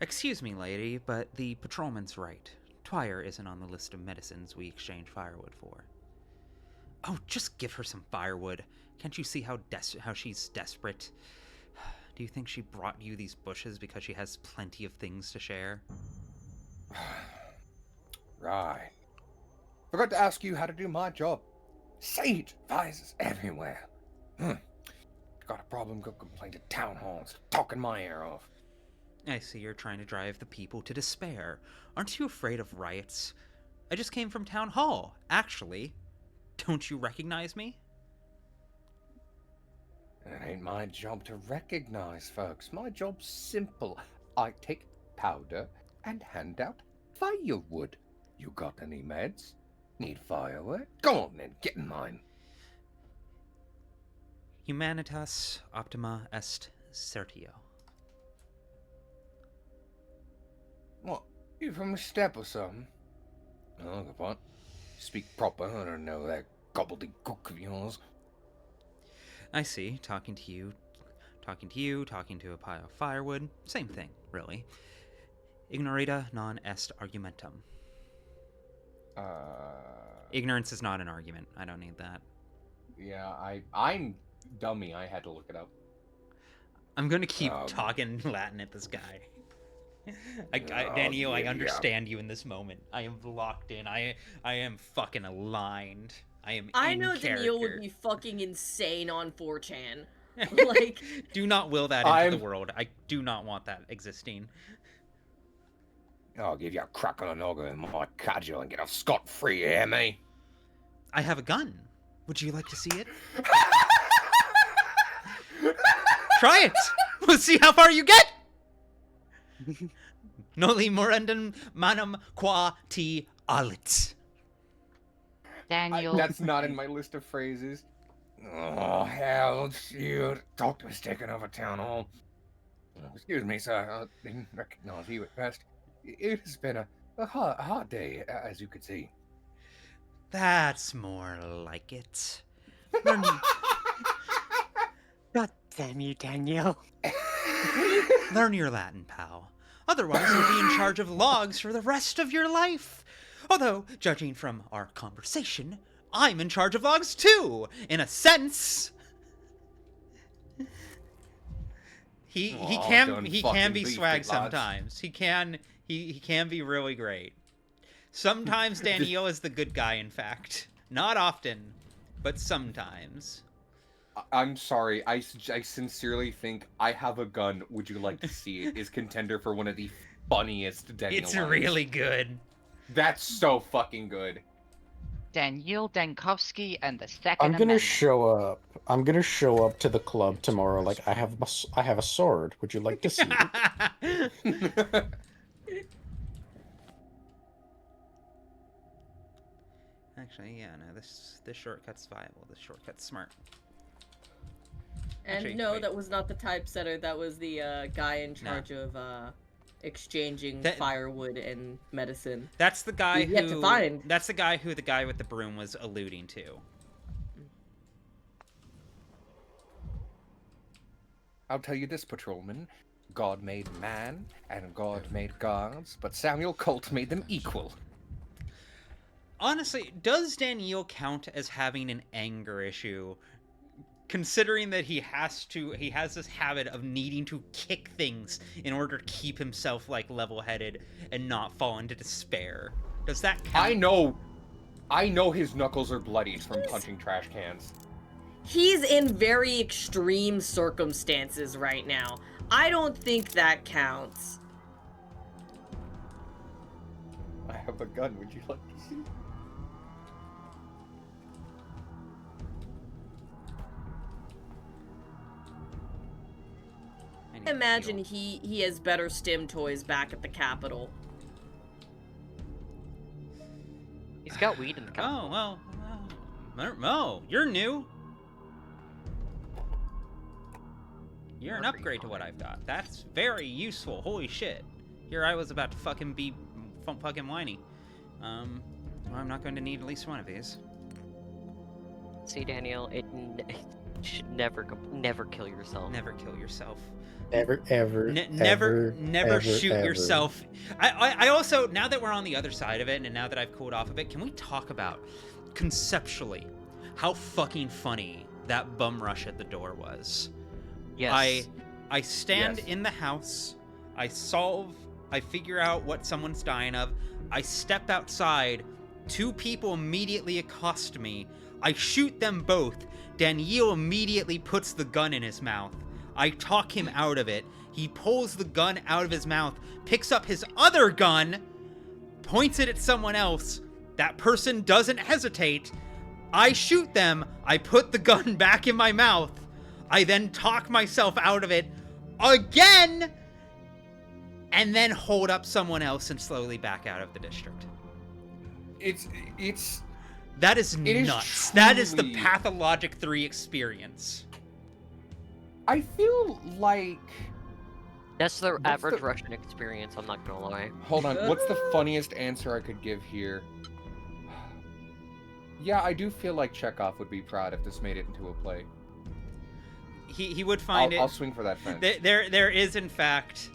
Speaker 1: Excuse me, lady, but the patrolman's right. Twire isn't on the list of medicines we exchange firewood for. Oh, just give her some firewood. Can't you see how she's desperate? Do you think she brought you these bushes because she has plenty of things to share?
Speaker 2: Right. Forgot to ask you how to do my job. Sage advisors everywhere. Got a problem, go complain to town halls. Talking my ear off.
Speaker 1: I see you're trying to drive the people to despair. Aren't you afraid of riots? I just came from town hall, actually. Don't you recognize me?
Speaker 2: It ain't my job to recognize folks. My job's simple. I take powder and hand out firewood. You got any meds? Need firewood? Go on then, get in line.
Speaker 1: Humanitas optima est certio.
Speaker 2: What, you from a step or something? Oh, good point. Speak proper, I don't know that gobbledygook of yours.
Speaker 1: I see. Talking to a pile of firewood. Same thing, really. Ignorita non est argumentum. Ignorance is not an argument. I don't need that.
Speaker 19: Yeah, I'm dummy. I had to look it up.
Speaker 1: I'm gonna keep talking Latin at this guy. Daniel, I understand you in this moment. I am locked in. I am fucking aligned. I
Speaker 9: know
Speaker 1: character.
Speaker 9: Daniel would be fucking insane on 4chan. Like,
Speaker 1: do not will that into the world. I do not want that existing.
Speaker 2: I'll give you a crack on the noggin with my cudgel and get off scot-free, you hear me?
Speaker 1: I have a gun. Would you like to see it? Try it! We'll see how far you get! Noli morendum manum qua ti alit.
Speaker 21: Daniel.
Speaker 19: That's not in my list of phrases.
Speaker 2: Oh, hell, shoot. Doctor was taken over town hall. Excuse me, sir. I didn't recognize you at first. It has been a hard day, as you could see.
Speaker 1: That's more like it.
Speaker 22: God damn you, Daniel.
Speaker 1: Learn your Latin, pal. Otherwise, you'll be in charge of logs for the rest of your life. Although, judging from our conversation, I'm in charge of logs too, in a sense. He can be swag sometimes. He can be really great. Sometimes Daniel is the good guy, in fact. Not often, but sometimes.
Speaker 19: I'm sorry. I sincerely think I Have a Gun, Would You Like to See It is contender for one of the funniest Daniel
Speaker 1: It's
Speaker 19: lines.
Speaker 1: really good.
Speaker 19: That's so fucking good.
Speaker 21: Daniel Dankovsky and the Second
Speaker 15: I'm gonna
Speaker 21: Amendment.
Speaker 15: show up. I'm gonna show up to the club tomorrow. Like I have a sword. Would you like to see it?
Speaker 1: Actually, yeah, no, this shortcut's viable. This shortcut's smart.
Speaker 14: And
Speaker 1: Actually,
Speaker 14: no,
Speaker 1: wait.
Speaker 14: that was not the typesetter. That was the guy in charge of exchanging firewood and medicine.
Speaker 1: That's the guy
Speaker 14: We've yet to find.
Speaker 1: That's the guy who the guy with the broom was alluding to.
Speaker 2: I'll tell you this, patrolman. God made man, and God made gods, but Samuel Colt made them equal.
Speaker 1: Honestly, does Daniel count as having an anger issue? Considering that he has this habit of needing to kick things in order to keep himself, like, level-headed and not fall into despair. Does that count?
Speaker 19: I know his knuckles are bloodied from punching trash cans.
Speaker 14: He's in very extreme circumstances right now. I don't think that counts.
Speaker 19: I have a gun, would you like to see?
Speaker 14: Imagine he has better stim toys back at the Capitol.
Speaker 3: He's got weed in the Capitol.
Speaker 1: Oh, well, Mo, you're new. You're an upgrade to what I've got. That's very useful. Holy shit. Here I was about to fucking be fucking whiny. Well, I'm not going to need at least one of these.
Speaker 3: See, Daniel, it should never kill yourself.
Speaker 1: Never kill yourself.
Speaker 15: Never, ever,
Speaker 1: never shoot
Speaker 15: ever.
Speaker 1: yourself. I also, now that we're on the other side of it, and now that I've cooled off a bit, can we talk about, conceptually, how fucking funny that bum rush at the door was?
Speaker 3: Yes.
Speaker 1: I stand in the house, I figure out what someone's dying of, I step outside, 2 people immediately accost me, I shoot them both, Daniel immediately puts the gun in his mouth. I talk him out of it. He pulls the gun out of his mouth, picks up his other gun, points it at someone else. That person doesn't hesitate. I shoot them. I put the gun back in my mouth. I then talk myself out of it again, and then hold up someone else and slowly back out of the district. That is nuts. That is the Pathologic 3 experience.
Speaker 19: I feel like...
Speaker 3: That's the average Russian experience, I'm not gonna lie.
Speaker 19: Hold on, what's the funniest answer I could give here? Yeah, I do feel like Chekhov would be proud if this made it into a play.
Speaker 1: He would find it...
Speaker 19: I'll swing for that fence.
Speaker 1: There is, in fact,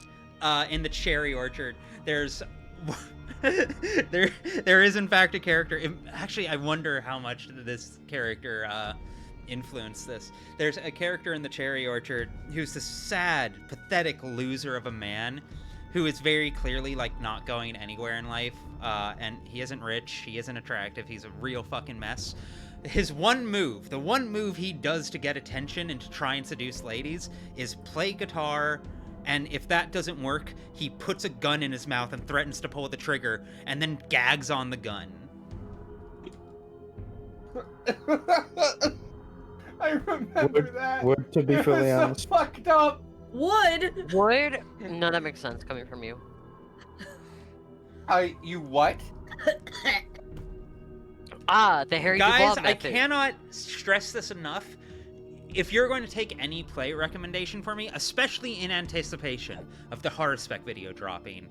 Speaker 1: in the Cherry Orchard, there's... there is, in fact, a character... Actually, I wonder how much this character... influence this. There's a character in the Cherry Orchard who's this sad, pathetic loser of a man who is very clearly, like, not going anywhere in life, and he isn't rich, he isn't attractive, he's a real fucking mess. His one move, the one move he does to get attention and to try and seduce ladies is play guitar, and if that doesn't work, he puts a gun in his mouth and threatens to pull the trigger, and then gags on the gun.
Speaker 19: I remember that.
Speaker 15: Would, to be fully honest.
Speaker 19: So fucked up.
Speaker 14: Would?
Speaker 3: No, that makes sense coming from you.
Speaker 19: You what?
Speaker 3: The Harry
Speaker 1: Guys,
Speaker 3: Dubois
Speaker 1: I
Speaker 3: method.
Speaker 1: cannot stress this enough. If you're going to take any play recommendation for me, especially in anticipation of the horror spec video dropping,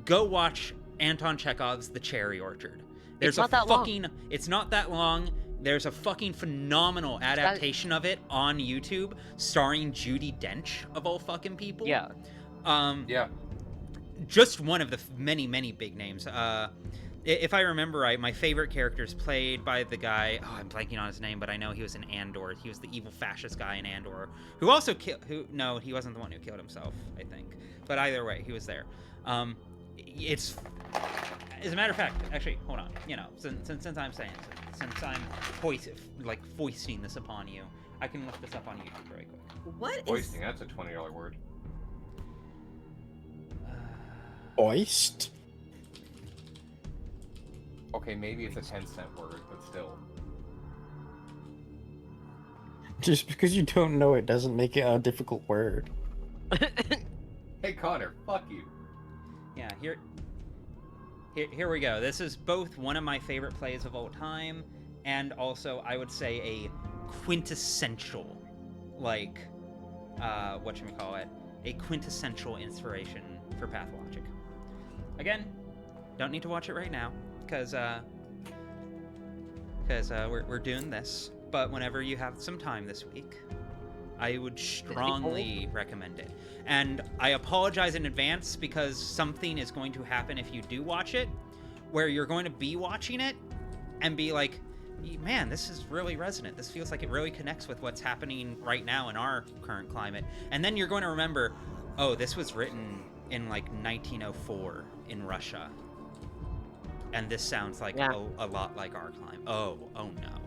Speaker 1: go watch Anton Chekhov's The Cherry Orchard.
Speaker 3: It's not that long.
Speaker 1: It's not that long. There's a fucking phenomenal adaptation of it on YouTube, starring Judi Dench of all fucking people.
Speaker 3: Yeah.
Speaker 19: Yeah.
Speaker 1: Just one of the many, many big names. If I remember right, my favorite character is played by the guy. Oh, I'm blanking on his name, but I know he was in Andor. He was the evil fascist guy in Andor, who also killed. No, he wasn't the one who killed himself, I think. But either way, he was there. It's, as a matter of fact, actually, hold on. You know, since I'm saying, since I'm foisting this upon you, I can look this up on YouTube very quick.
Speaker 9: What
Speaker 19: Foisting? That's a $20 word.
Speaker 15: Foist?
Speaker 19: Okay, maybe it's a 10-cent word, but still.
Speaker 15: Just because you don't know it doesn't make it a difficult word.
Speaker 19: Hey, Connor, fuck you.
Speaker 1: Yeah, here we go. This is both one of my favorite plays of all time, and also, I would say, a quintessential, whatchamacallit, a quintessential inspiration for Pathologic. Again, don't need to watch it right now, because we're doing this, but whenever you have some time this week, I would strongly recommend it. And I apologize in advance, because something is going to happen if you do watch it, where you're going to be watching it and be like, man, this is really resonant. This feels like it really connects with what's happening right now in our current climate. And then you're going to remember, oh, this was written in 1904 in Russia. And this sounds like a lot like our climate. Oh no.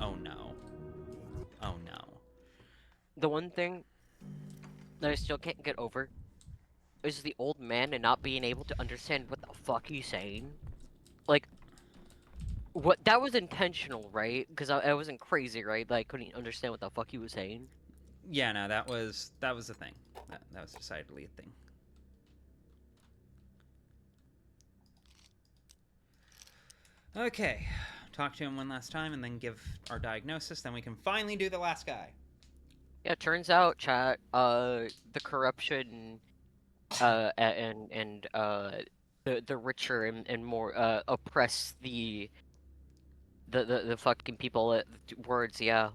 Speaker 1: Oh no. Oh no.
Speaker 3: The one thing that I still can't get over is the old man and not being able to understand what the fuck he's saying. What that was intentional, right? Because I wasn't crazy, right? That I couldn't understand what the fuck he was saying.
Speaker 1: Yeah, no, that was the thing. That was decidedly a thing. Okay, talk to him one last time and then give our diagnosis, then we can finally do the last guy.
Speaker 3: Yeah, turns out, chat, the corruption, and the richer and more, oppress the fucking people, words, yeah.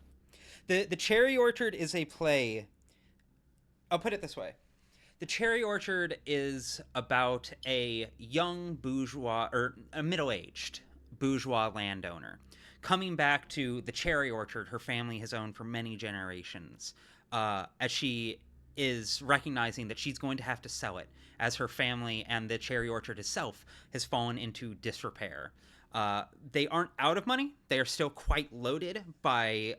Speaker 1: The Cherry Orchard is a play. I'll put it this way. The Cherry Orchard is about a young bourgeois, or a middle-aged bourgeois landowner coming back to the cherry orchard her family has owned for many generations, as she is recognizing that she's going to have to sell it, as her family and the cherry orchard itself has fallen into disrepair. They aren't out of money. They are still quite loaded by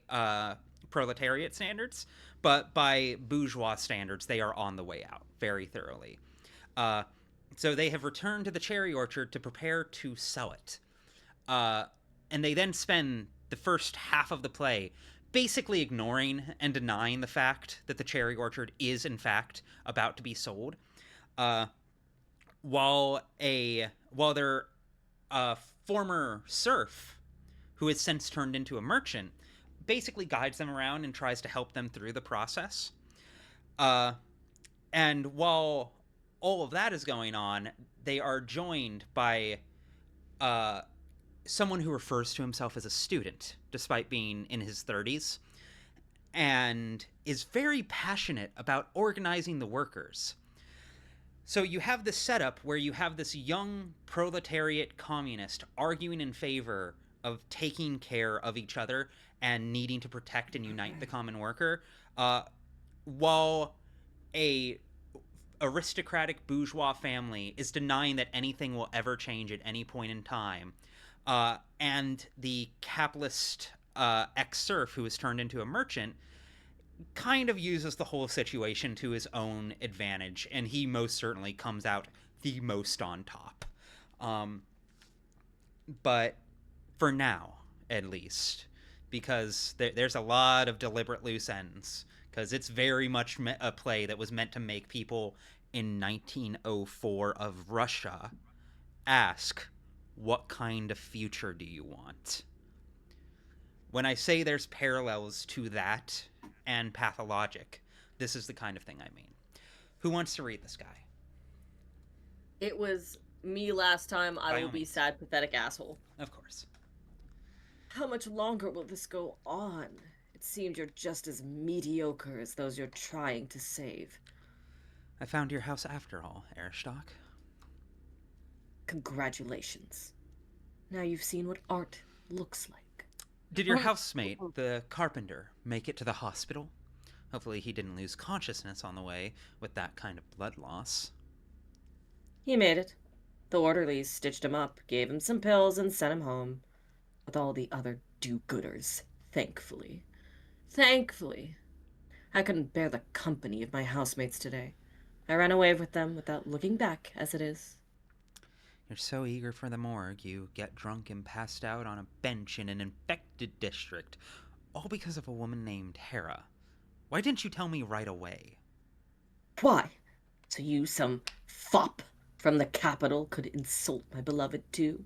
Speaker 1: proletariat standards, but by bourgeois standards, they are on the way out very thoroughly. So they have returned to the cherry orchard to prepare to sell it. And they then spend the first half of the play basically ignoring and denying the fact that the cherry orchard is, in fact, about to be sold. While their former serf, who has since turned into a merchant, basically guides them around and tries to help them through the process. And while all of that is going on, they are joined by someone who refers to himself as a student, despite being in his 30s, and is very passionate about organizing the workers. So you have this setup where you have this young proletariat communist arguing in favor of taking care of each other and needing to protect and unite the common worker, while a aristocratic bourgeois family is denying that anything will ever change at any point in time. And the capitalist ex-serf who has turned into a merchant kind of uses the whole situation to his own advantage, and he most certainly comes out the most on top. But for now, at least, because there's a lot of deliberate loose ends, because it's very much a play that was meant to make people in 1904 of Russia ask, what kind of future do you want? When I say there's parallels to that and Pathologic, this is the kind of thing I mean. Who wants to read this guy?
Speaker 14: It was me last time. I
Speaker 1: By
Speaker 14: will
Speaker 1: all
Speaker 14: be
Speaker 1: means.
Speaker 14: sad, pathetic asshole.
Speaker 1: Of course.
Speaker 14: How much longer will this go on? It seems you're just as mediocre as those you're trying to save.
Speaker 1: I found your house after all, Aristoc.
Speaker 14: Congratulations. Now you've seen what art looks like.
Speaker 1: Did your housemate, the carpenter, make it to the hospital? Hopefully he didn't lose consciousness on the way with that kind of blood loss.
Speaker 14: He made it. The orderlies stitched him up, gave him some pills, and sent him home. With all the other do-gooders, thankfully. Thankfully. I couldn't bear the company of my housemates today. I ran away with them without looking back, as it is.
Speaker 1: You're so eager for the morgue, you get drunk and passed out on a bench in an infected district, all because of a woman named Hera. Why didn't you tell me right away?
Speaker 14: Why? So you, some fop from the capital, could insult my beloved too?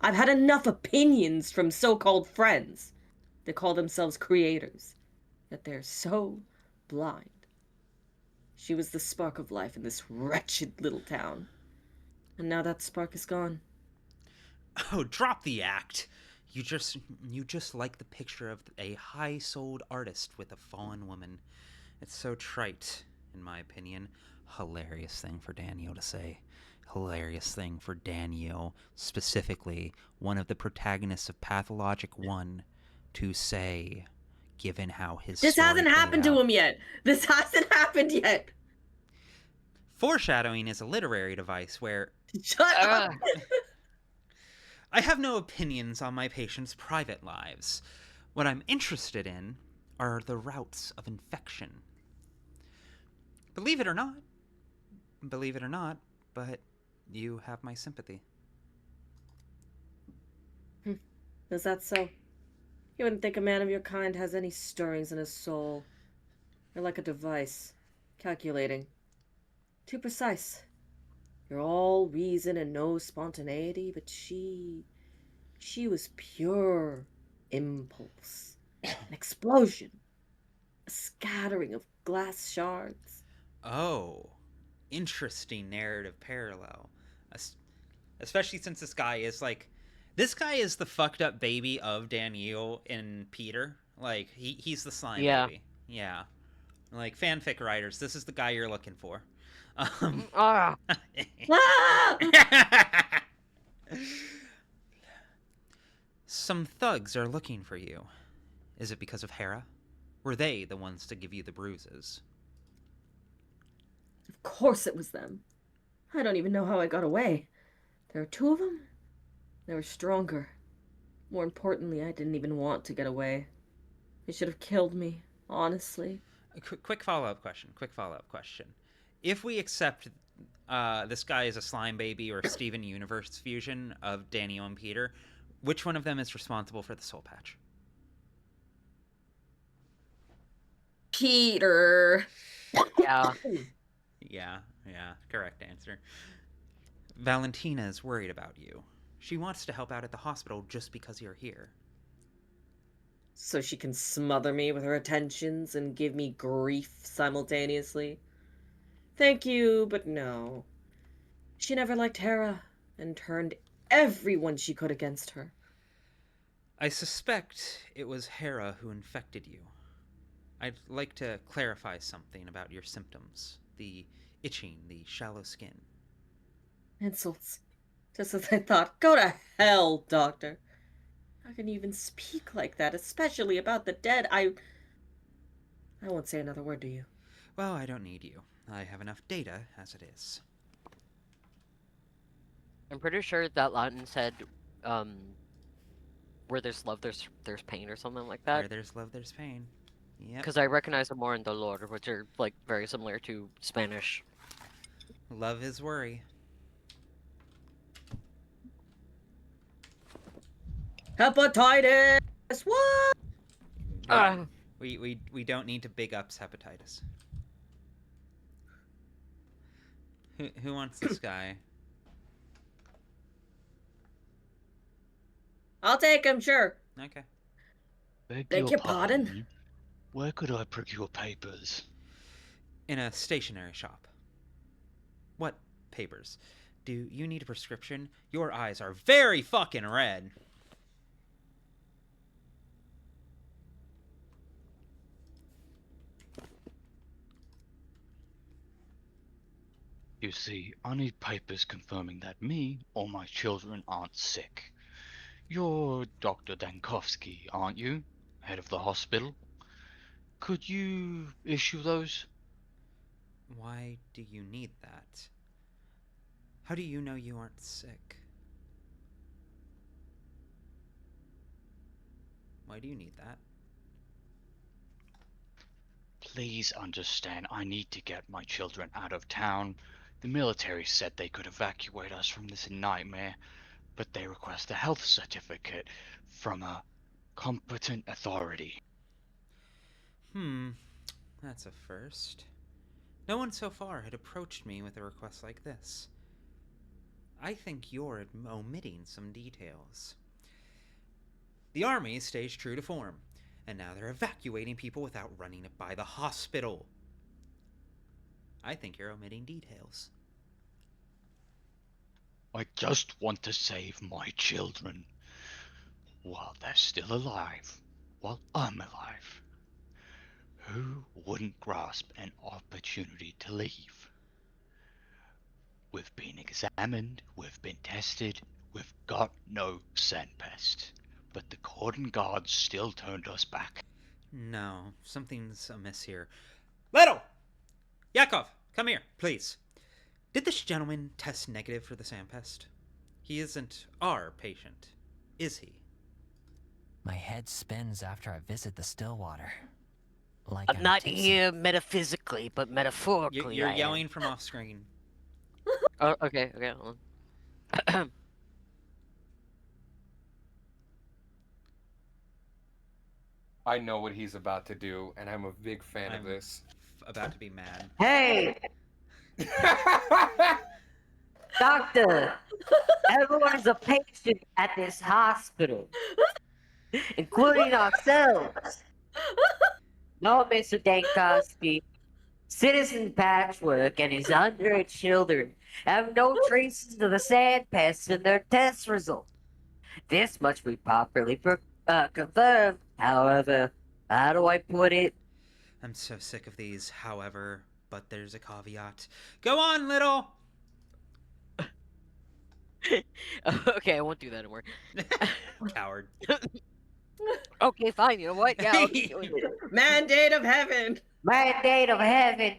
Speaker 14: I've had enough opinions from so-called friends. They call themselves creators, yet they're so blind. She was the spark of life in this wretched little town. And now that spark is gone.
Speaker 1: Oh, drop the act! You just like the picture of a high-souled artist with a fallen woman. It's so trite, in my opinion. Hilarious thing for Daniel to say. Hilarious thing for Daniel, specifically one of the protagonists of Pathologic 1, to say, given how his
Speaker 14: This
Speaker 1: story
Speaker 14: hasn't
Speaker 1: played
Speaker 14: happened
Speaker 1: out.
Speaker 14: to him yet. This hasn't happened yet.
Speaker 1: Foreshadowing is a literary device where...
Speaker 14: Shut up!
Speaker 1: I have no opinions on my patients' private lives. What I'm interested in are the routes of infection. Believe it or not, but you have my sympathy.
Speaker 14: Is that so? You wouldn't think a man of your kind has any stirrings in his soul. You're like a device, calculating. Too precise. You're all reason and no spontaneity, but she was pure impulse. An explosion. A scattering of glass shards.
Speaker 1: Oh, interesting narrative parallel. Especially since this guy is the fucked up baby of Daniel and Peter. Like, he's the slime baby. Yeah. Like, fanfic writers, this is the guy you're looking for. Some thugs are looking for you. Is it because of Hera? Were they the ones to give you the bruises?
Speaker 14: Of course it was them. I don't even know how I got away. There were two of them. They were stronger. More importantly, I didn't even want to get away. They should have killed me, honestly.
Speaker 1: Quick follow-up question. If we accept this guy is a slime baby or Steven Universe fusion of Daniel and Peter, which one of them is responsible for the soul patch?
Speaker 14: Peter.
Speaker 3: Yeah.
Speaker 1: Yeah, correct answer. Valentina is worried about you. She wants to help out at the hospital just because you're here.
Speaker 14: So she can smother me with her attentions and give me grief simultaneously? Thank you, but no. She never liked Hera and turned everyone she could against her.
Speaker 1: I suspect it was Hera who infected you. I'd like to clarify something about your symptoms. The itching, the shallow skin.
Speaker 14: Insults. Just as I thought. Go to hell, Doctor. How can you even speak like that, especially about the dead? I won't say another word to you.
Speaker 1: Well, I don't need you. I have enough data as it is.
Speaker 3: I'm pretty sure that Latin said, where there's love, there's pain, or something like that.
Speaker 1: Where there's love, there's pain. Yep.
Speaker 3: Because I recognize amor and dolor, which are, like, very similar to Spanish.
Speaker 1: Love is worry.
Speaker 14: Hepatitis! What?
Speaker 1: We don't need to big ups hepatitis. Who wants this guy?
Speaker 14: I'll take him, sure.
Speaker 1: Okay.
Speaker 14: Beg your pardon?
Speaker 7: Where could I procure papers?
Speaker 1: In a stationery shop. What papers? Do you need a prescription? Your eyes are very fucking red.
Speaker 7: You see, I need papers confirming that me or my children aren't sick. You're Dr. Dankovsky, aren't you? Head of the hospital? Could you issue those?
Speaker 1: Why do you need that? How do you know you aren't sick? Why do you need that?
Speaker 7: Please understand, I need to get my children out of town. The military said they could evacuate us from this nightmare, but they request a health certificate from a competent authority.
Speaker 1: That's a first. No one so far had approached me with a request like this. I think you're omitting some details. The army stays true to form, and now they're evacuating people without running it by the hospital. I think you're omitting details.
Speaker 7: I just want to save my children while they're still alive, while I'm alive. Who wouldn't grasp an opportunity to leave? We've been examined, we've been tested, we've got no sandpest. But the cordon guards still turned us back.
Speaker 1: No, something's amiss here. Little! Yakov, come here, please. Did this gentleman test negative for the sandpest? He isn't our patient, is he?
Speaker 18: My head spins after I visit the Stillwater. Like
Speaker 3: I'm not here metaphysically, but metaphorically.
Speaker 1: You're yelling from off screen.
Speaker 3: Oh, okay, hold on.
Speaker 19: I know what he's about to do, and I'm a big fan of this.
Speaker 1: About to be mad.
Speaker 23: Hey! Doctor! Everyone's a patient at this hospital, including ourselves. No, Mr. Dankovsky. Citizen Patchwork and his underage children have no traces of the sand pests in their test result. This must be properly confirmed. However, how do I put it?
Speaker 1: I'm so sick of these, however, but there's a caveat. Go on, Little!
Speaker 3: Okay, I won't do that anymore.
Speaker 1: Coward.
Speaker 3: Okay, fine, you know what? Yeah,
Speaker 14: Mandate of heaven!
Speaker 23: Mandate of heaven!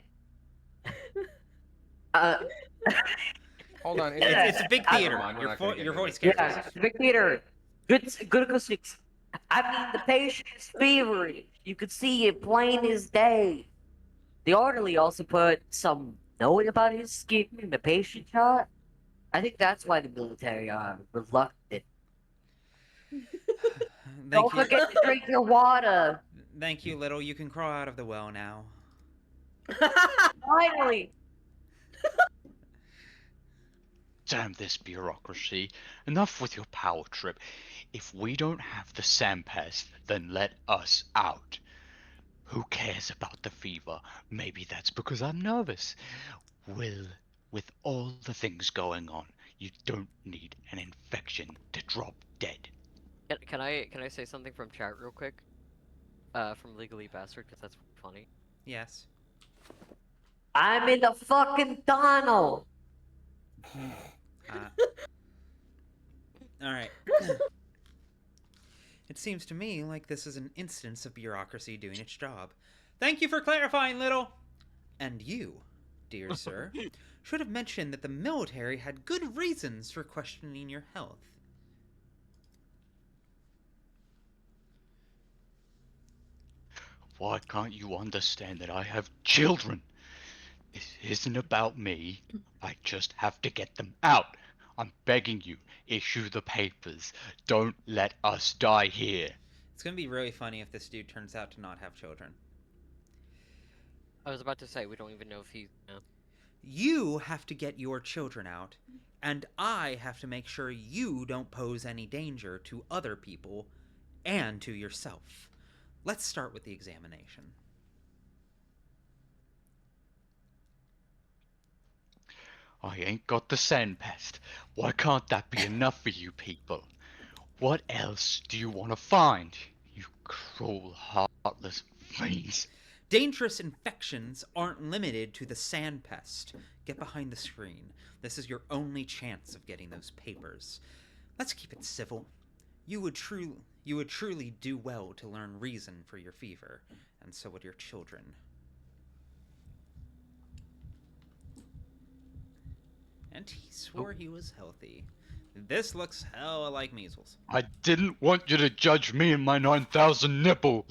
Speaker 19: Hold on.
Speaker 1: It's a big theater. Your voice carries.
Speaker 23: Yeah, it's a big theater. Good acoustics. I mean, the patient is feverish. You could see it plain as day. The orderly also put some note about his skin in the patient chart. I think that's why the military are reluctant. Don't forget to drink your water.
Speaker 1: Thank you, Little. You can crawl out of the well now.
Speaker 23: Finally!
Speaker 7: Damn this bureaucracy. Enough with your power trip. If we don't have the sandpest, then let us out. Who cares about the fever? Maybe that's because I'm nervous. Well, with all the things going on, you don't need an infection to drop dead.
Speaker 3: Can I say something from chat real quick? From Legally Bastard, because that's funny.
Speaker 1: Yes.
Speaker 23: I'm in the fucking tunnel!
Speaker 1: Alright. It seems to me like this is an instance of bureaucracy doing its job. Thank you for clarifying, Little! And you, dear sir, should have mentioned that the military had good reasons for questioning your health.
Speaker 7: Why can't you understand that I have children? This isn't about me. I just have to get them out. I'm begging you, issue the papers. Don't let us die here.
Speaker 1: It's gonna be really funny if this dude turns out to not have children.
Speaker 3: I was about to say, we don't even know if he...
Speaker 1: You have to get your children out, and I have to make sure you don't pose any danger to other people and to yourself. Let's start with the examination.
Speaker 7: I ain't got the sand pest. Why can't that be enough for you people? What else do you want to find, you cruel, heartless fiends?
Speaker 1: Dangerous infections aren't limited to the sand pest. Get behind the screen. This is your only chance of getting those papers. Let's keep it civil. You would truly do well to learn reason for your fever, and so would your children. And he swore he was healthy. This looks hella like measles.
Speaker 7: I didn't want you to judge me and my 9,000 nipple.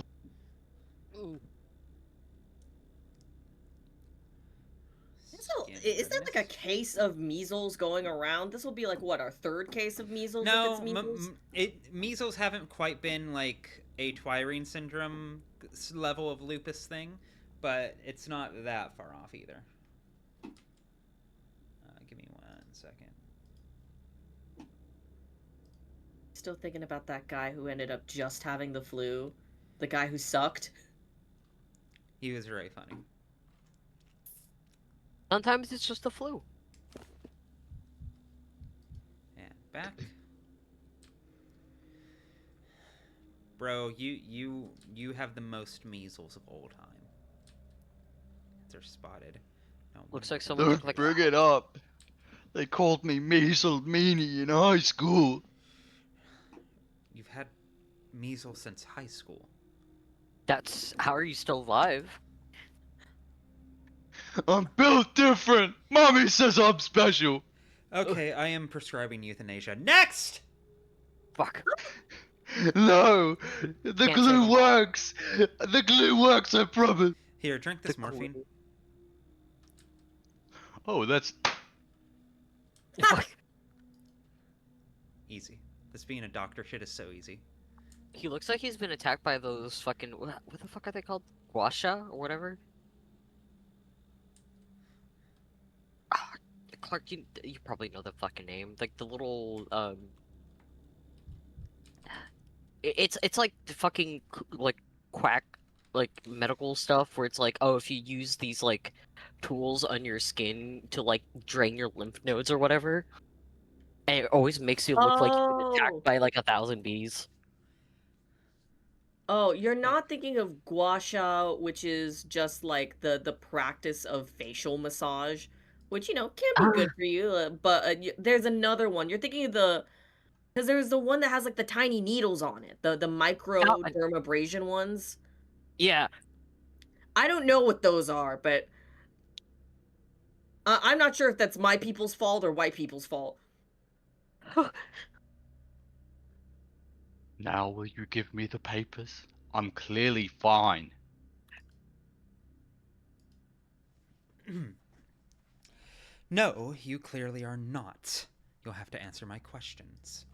Speaker 14: Is that like a case of measles going around? This will be like what, our third case of measles?
Speaker 1: No,
Speaker 14: if it's measles?
Speaker 1: Measles haven't quite been like a Twirine syndrome level of lupus thing, but it's not that far off either. Give me 1 second.
Speaker 14: Still thinking about that guy who ended up just having the flu. The guy who sucked.
Speaker 1: He was very funny.
Speaker 3: Sometimes it's just the flu.
Speaker 1: And back. Bro, you have the most measles of all time. They're spotted. No,
Speaker 3: Looks like someone
Speaker 7: Don't
Speaker 3: took like
Speaker 7: bring it up. They called me measles meanie in high school.
Speaker 1: You've had measles since high school.
Speaker 3: That's how are you still alive?
Speaker 7: I'm built different. Mommy says I'm special.
Speaker 1: Okay, I am prescribing euthanasia. Next!
Speaker 3: Fuck.
Speaker 7: No, the glue works. The glue works, I promise.
Speaker 1: Here, drink this morphine.
Speaker 7: Oh, that's
Speaker 1: easy. This being a doctor shit is so easy.
Speaker 3: He looks like he's been attacked by those fucking what the fuck are they called? Guasha or whatever. Clark, you probably know the fucking name. Like the little it's like the fucking like quack like medical stuff where it's like, oh, if you use these like tools on your skin to like drain your lymph nodes or whatever, and it always makes you look like you've been attacked by like 1,000 bees.
Speaker 14: Oh, you're not thinking of gua sha, which is just like the practice of facial massage, which can be good for you. But there's another one. You're thinking of because there's the one that has like the tiny needles on it, the microdermabrasion ones.
Speaker 3: Yeah,
Speaker 14: I don't know what those are, but I'm not sure if that's my people's fault or white people's fault.
Speaker 7: Now will you give me the papers? I'm clearly fine.
Speaker 1: No, you clearly are not. You'll have to answer my questions.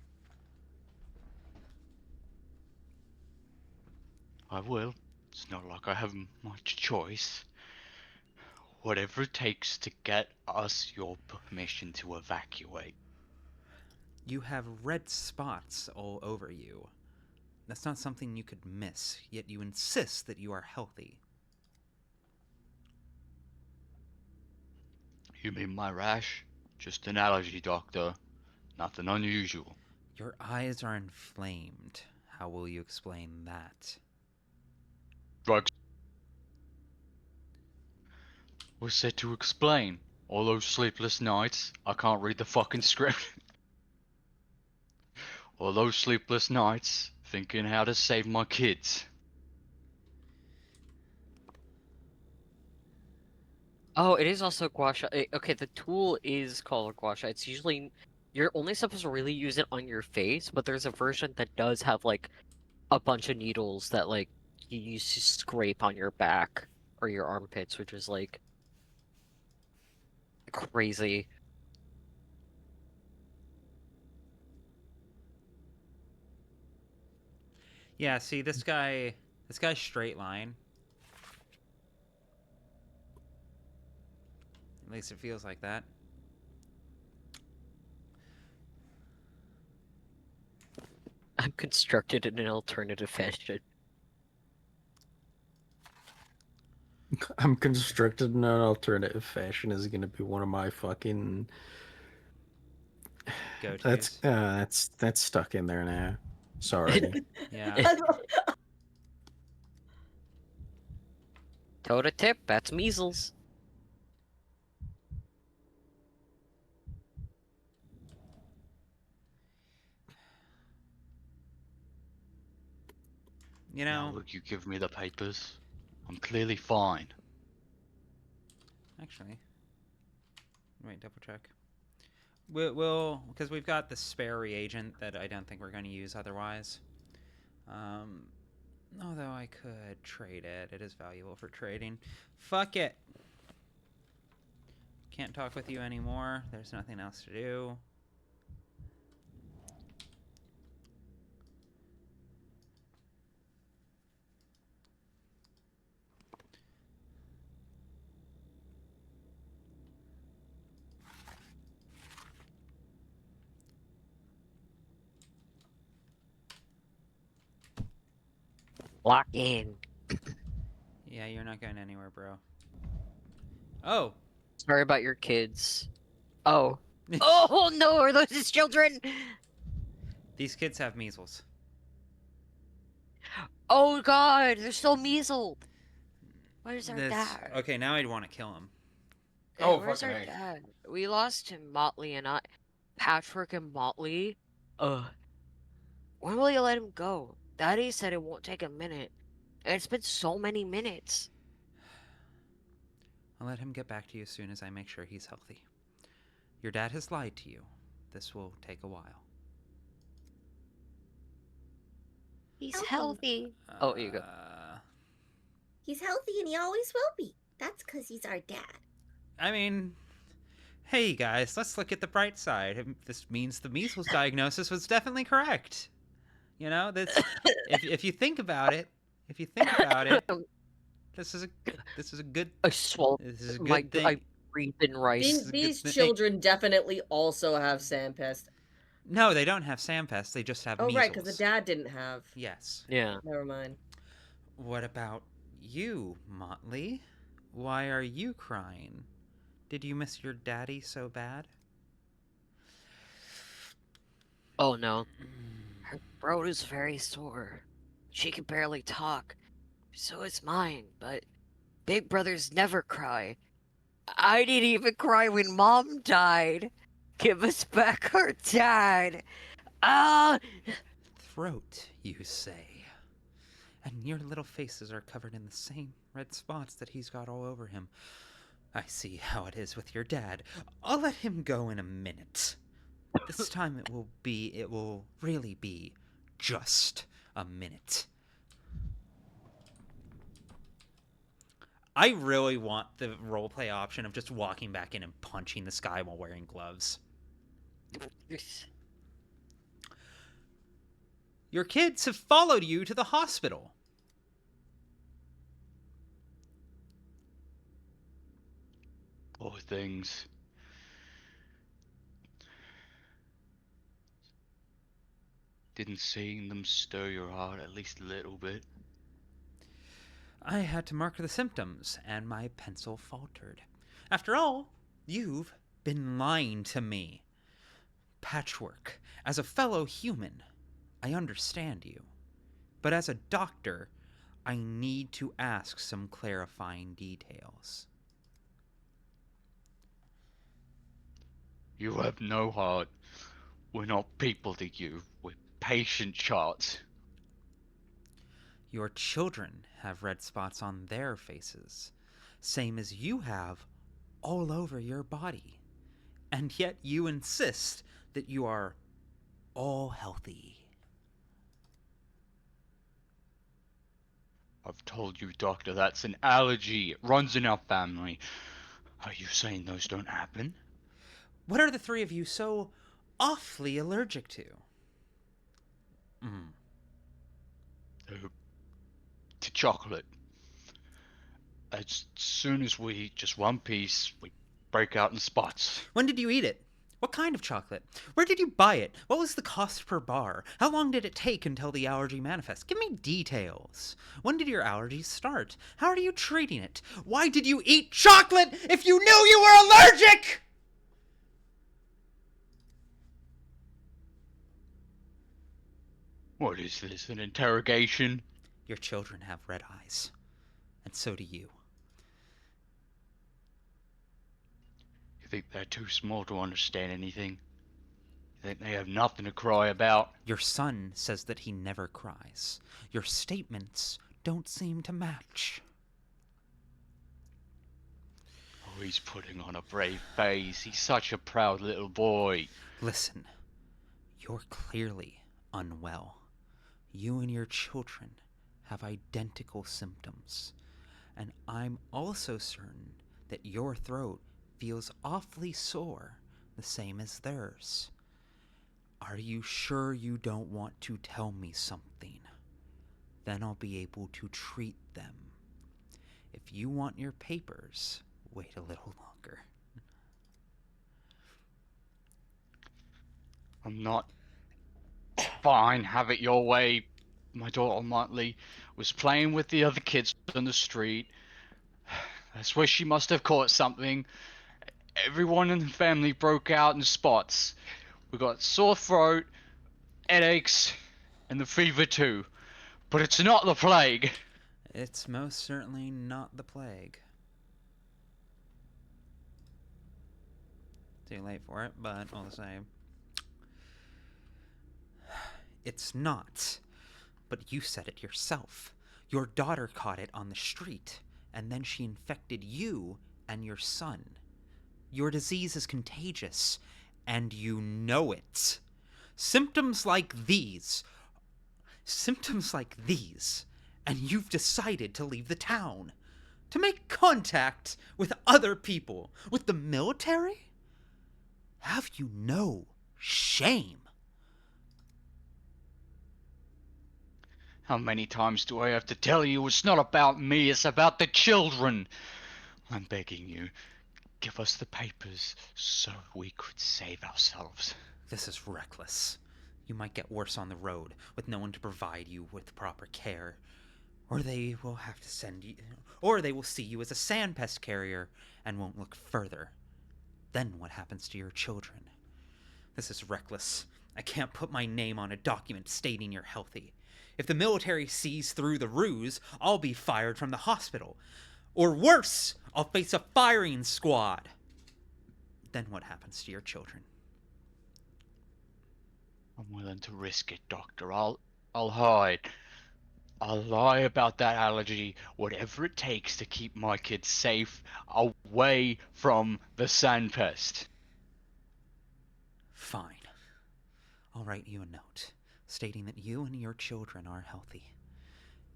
Speaker 7: I will. It's not like I have much choice. Whatever it takes to get us your permission to evacuate.
Speaker 1: You have red spots all over you. That's not something you could miss, yet you insist that you are healthy.
Speaker 7: You mean my rash? Just an allergy, doctor. Nothing unusual.
Speaker 1: Your eyes are inflamed. How will you explain that?
Speaker 7: Drugs. Was said to explain. All those sleepless nights, I can't read the fucking script. All those sleepless nights, thinking how to save my kids.
Speaker 3: Oh, it is also gua sha. Okay, the tool is called gua sha. It's usually you're only supposed to really use it on your face, but there's a version that does have like a bunch of needles that like you use to scrape on your back or your armpits, which is like crazy.
Speaker 1: Yeah, see, this guy's straight line. At least it feels like that.
Speaker 3: I'm constructed in an alternative fashion.
Speaker 15: I'm constructed in an alternative fashion is gonna be one of my fucking
Speaker 1: Go-tos.
Speaker 15: That's stuck in there now. Sorry.
Speaker 1: Yeah.
Speaker 3: Toe to tip, that's measles.
Speaker 1: You
Speaker 7: Now
Speaker 1: know,
Speaker 7: look, you give me the papers. I'm clearly fine.
Speaker 1: actually, wait, double check. We'll because we've got the spare reagent that I don't think we're going to use otherwise. Although I could trade it. It is valuable for trading. Fuck it. Can't talk with you anymore. There's nothing else to do.
Speaker 3: Lock in.
Speaker 1: Yeah, you're not going anywhere, bro. Oh.
Speaker 3: Sorry about your kids. Oh. Oh no, are those his children?
Speaker 1: These kids have measles.
Speaker 3: Oh god, they're still measles. Where's our dad?
Speaker 1: Okay, now I'd want to kill him.
Speaker 3: Hey, where's our dad? We lost him, Motley and I. Patrick and Motley. When will you let him go? Daddy said it won't take a minute. And it's been so many minutes.
Speaker 1: I'll let him get back to you as soon as I make sure he's healthy. Your dad has lied to you. This will take a while.
Speaker 3: He's healthy. Oh, here you go.
Speaker 4: He's healthy and he always will be. That's because he's our dad.
Speaker 1: I mean, hey guys, let's look at the bright side. This means the measles diagnosis was definitely correct. You know, that's if you think about it, this is a good.
Speaker 3: I swallowed.
Speaker 1: This is a good thing.
Speaker 3: I breathed in rice.
Speaker 14: These children definitely also have sandpest.
Speaker 1: No, they don't have sandpest. They just have measles.
Speaker 14: Oh, right, because the dad didn't have.
Speaker 1: Yes.
Speaker 3: Yeah.
Speaker 14: Never mind.
Speaker 1: What about you, Motley? Why are you crying? Did you miss your daddy so bad?
Speaker 3: Oh no. Her throat is very sore. She can barely talk. So is mine, but big brothers never cry. I didn't even cry when Mom died. Give us back our dad.
Speaker 1: Throat, you say? And your little faces are covered in the same red spots that he's got all over him. I see how it is with your dad. I'll let him go in a minute. This time it will really be just a minute. I really want the roleplay option of just walking back in and punching this guy while wearing gloves. Your kids have followed you to the hospital.
Speaker 7: Poor things. Didn't seeing them stir your heart at least a little bit?
Speaker 1: I had to mark the symptoms, and my pencil faltered. After all, you've been lying to me. Patchwork, as a fellow human, I understand you. But as a doctor, I need to ask some clarifying details.
Speaker 7: You have no heart. We're not people to you. We're patient charts.
Speaker 1: Your children have red spots on their faces, same as you have all over your body. And yet you insist that you are all healthy.
Speaker 7: I've told you, Doctor, that's an allergy. It runs in our family. Are you saying those don't happen?
Speaker 1: What are the three of you so awfully allergic to?
Speaker 7: To chocolate. As soon as we eat just one piece, we break out in spots.
Speaker 1: When did you eat it? What kind of chocolate? Where did you buy it? What was the cost per bar? How long did it take until the allergy manifests? Give me details. When did your allergies start? How are you treating it? Why did you eat chocolate if you knew you were allergic?
Speaker 7: What is this, an interrogation?
Speaker 1: Your children have red eyes, and so do you.
Speaker 7: You think they're too small to understand anything? You think they have nothing to cry about?
Speaker 1: Your son says that he never cries. Your statements don't seem to match.
Speaker 7: Oh, he's putting on a brave face. He's such a proud little boy.
Speaker 1: Listen, you're clearly unwell. You and your children have identical symptoms, and I'm also certain that your throat feels awfully sore, the same as theirs. Are you sure you don't want to tell me something? Then I'll be able to treat them. If you want your papers, wait a little longer.
Speaker 7: I'm not. Fine, have it your way. My daughter Motley was playing with the other kids on the street. I swear she must have caught something. Everyone in the family broke out in spots. We got sore throat, headaches, and the fever too. But it's not the plague.
Speaker 1: It's most certainly not the plague. Too late for it, but all the same. It's not. But you said it yourself. Your daughter caught it on the street, and then she infected you and your son. Your disease is contagious, and you know it. Symptoms like these, and you've decided to leave the town, to make contact with other people, with the military? Have you no shame?
Speaker 7: How many times do I have to tell you it's not about me, it's about the children? I'm begging you, give us the papers so we could save ourselves.
Speaker 1: This is reckless. You might get worse on the road with no one to provide you with proper care. Or they will have to send you, or they will see you as a sandpest carrier and won't look further. Then what happens to your children? This is reckless. I can't put my name on a document stating you're healthy. If the military sees through the ruse, I'll be fired from the hospital. Or worse, I'll face a firing squad. Then what happens to your children?
Speaker 7: I'm willing to risk it, Doctor. I'll hide. I'll lie about that allergy, whatever it takes to keep my kids safe, away from the sandpest.
Speaker 1: Fine. I'll write you a note, stating that you and your children are healthy.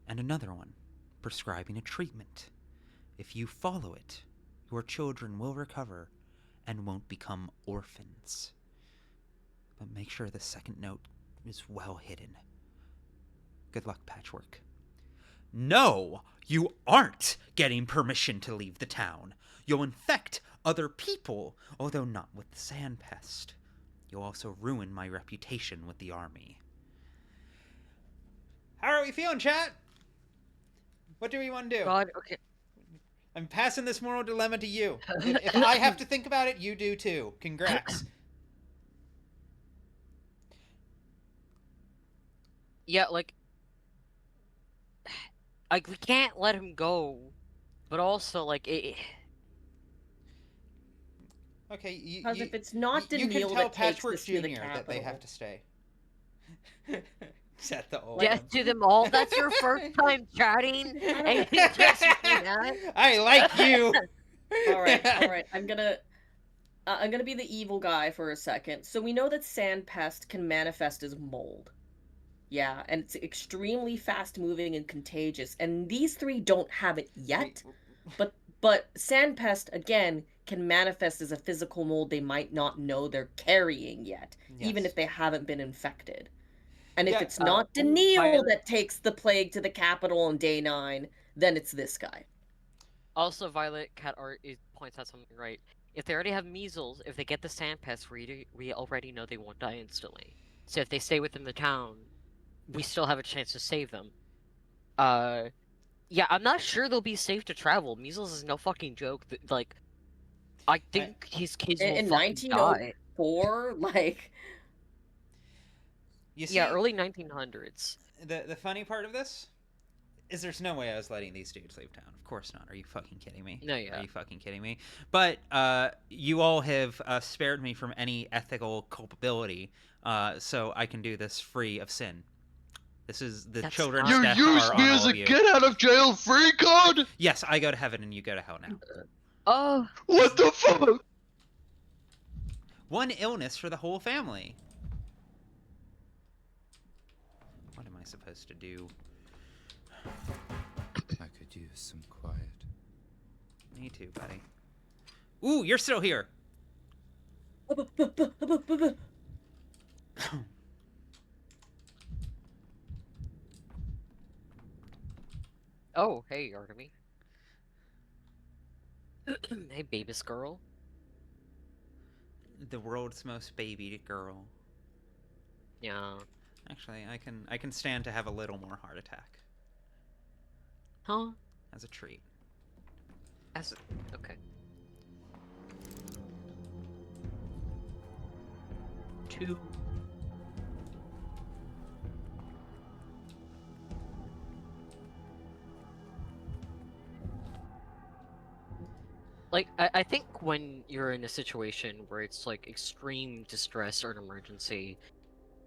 Speaker 1: And another one, prescribing a treatment. If you follow it, your children will recover and won't become orphans. But make sure the second note is well hidden. Good luck, Patchwork. No, you aren't getting permission to leave the town. You'll infect other people, although not with the sandpest. You'll also ruin my reputation with the army. How are we feeling, chat? What do we want to do?
Speaker 3: God, okay.
Speaker 1: I'm passing this moral dilemma to you. If I have to think about it, you do too. Congrats.
Speaker 3: Yeah, like we can't let him go, but also like it.
Speaker 1: Okay,
Speaker 14: because if it's not
Speaker 1: you
Speaker 14: Daniil
Speaker 1: can tell
Speaker 14: that takes
Speaker 1: Patchwork
Speaker 14: this to the
Speaker 1: Jr. that they have
Speaker 14: capital.
Speaker 1: to stay. Is that the old
Speaker 3: Yes,
Speaker 1: one?
Speaker 3: to them all. That's your first time chatting, and you just do that.
Speaker 1: I like you.
Speaker 14: all right. I'm gonna be the evil guy for a second. So we know that sandpest can manifest as mold. Yeah, and it's extremely fast moving and contagious. And these three don't have it yet. But sandpest again can manifest as a physical mold they might not know they're carrying yet, even if they haven't been infected. And if it's not Daniil that takes the plague to the capital on day 9, then it's this guy.
Speaker 3: Also, Violet Cat Art points out something right. if they already have measles, if they get the sand pest, we already know they won't die instantly. So if they stay within the town, we still have a chance to save them. Yeah, I'm not sure they'll be safe to travel. Measles is no fucking joke. Like, I think his kids will
Speaker 14: in
Speaker 3: fucking die.
Speaker 14: 1904, like.
Speaker 1: You see,
Speaker 3: Yeah, early 1900s.
Speaker 1: The funny part of this is there's no way I was letting these dudes leave town. Of course not. Are you fucking kidding me?
Speaker 3: No, yeah.
Speaker 1: Are you fucking kidding me? But you all have spared me from any ethical culpability, so I can do this free of sin. This is the children's death
Speaker 7: You
Speaker 1: are
Speaker 7: used
Speaker 1: on
Speaker 7: me
Speaker 1: all
Speaker 7: as
Speaker 1: of
Speaker 7: a
Speaker 1: you.
Speaker 7: get out of jail free card?
Speaker 1: Yes, I go to heaven and you go to hell now.
Speaker 3: Oh.
Speaker 7: What the fuck?
Speaker 1: One illness for the whole family. What am I supposed to do?
Speaker 11: I could use some quiet.
Speaker 1: Me too, buddy. Ooh, you're still here.
Speaker 3: Oh, hey, Artemy. Hey, baby's girl.
Speaker 1: The world's most baby girl.
Speaker 3: Yeah.
Speaker 1: Actually, I can stand to have a little more heart attack.
Speaker 3: Huh?
Speaker 1: As a treat.
Speaker 3: Okay. 2. Like, I think when you're in a situation where it's, like, extreme distress or an emergency,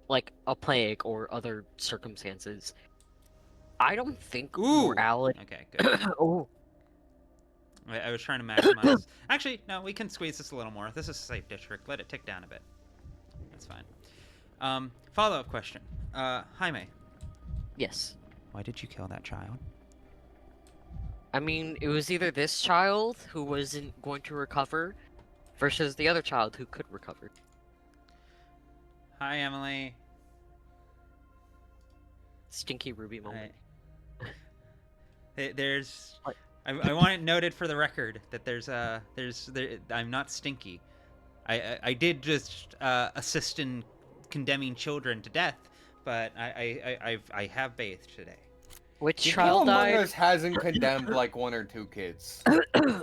Speaker 3: like a plague or other circumstances, I don't think morality...
Speaker 1: Okay, good.
Speaker 3: Oh.
Speaker 1: I was trying to maximize... Actually, no, we can squeeze this a little more. This is a safe district. Let it tick down a bit. That's fine. Follow-up question. Jaime.
Speaker 3: Yes.
Speaker 1: Why did you kill that child?
Speaker 3: I mean, it was either this child who wasn't going to recover versus the other child who could recover.
Speaker 1: Hi, Emily.
Speaker 3: Stinky Ruby moment.
Speaker 1: There's... I want it noted for the record that I'm not stinky. I did just assist in condemning children to death, but I have bathed today.
Speaker 3: Which
Speaker 19: child
Speaker 3: died?
Speaker 19: Among Us hasn't condemned like 1 or 2 kids.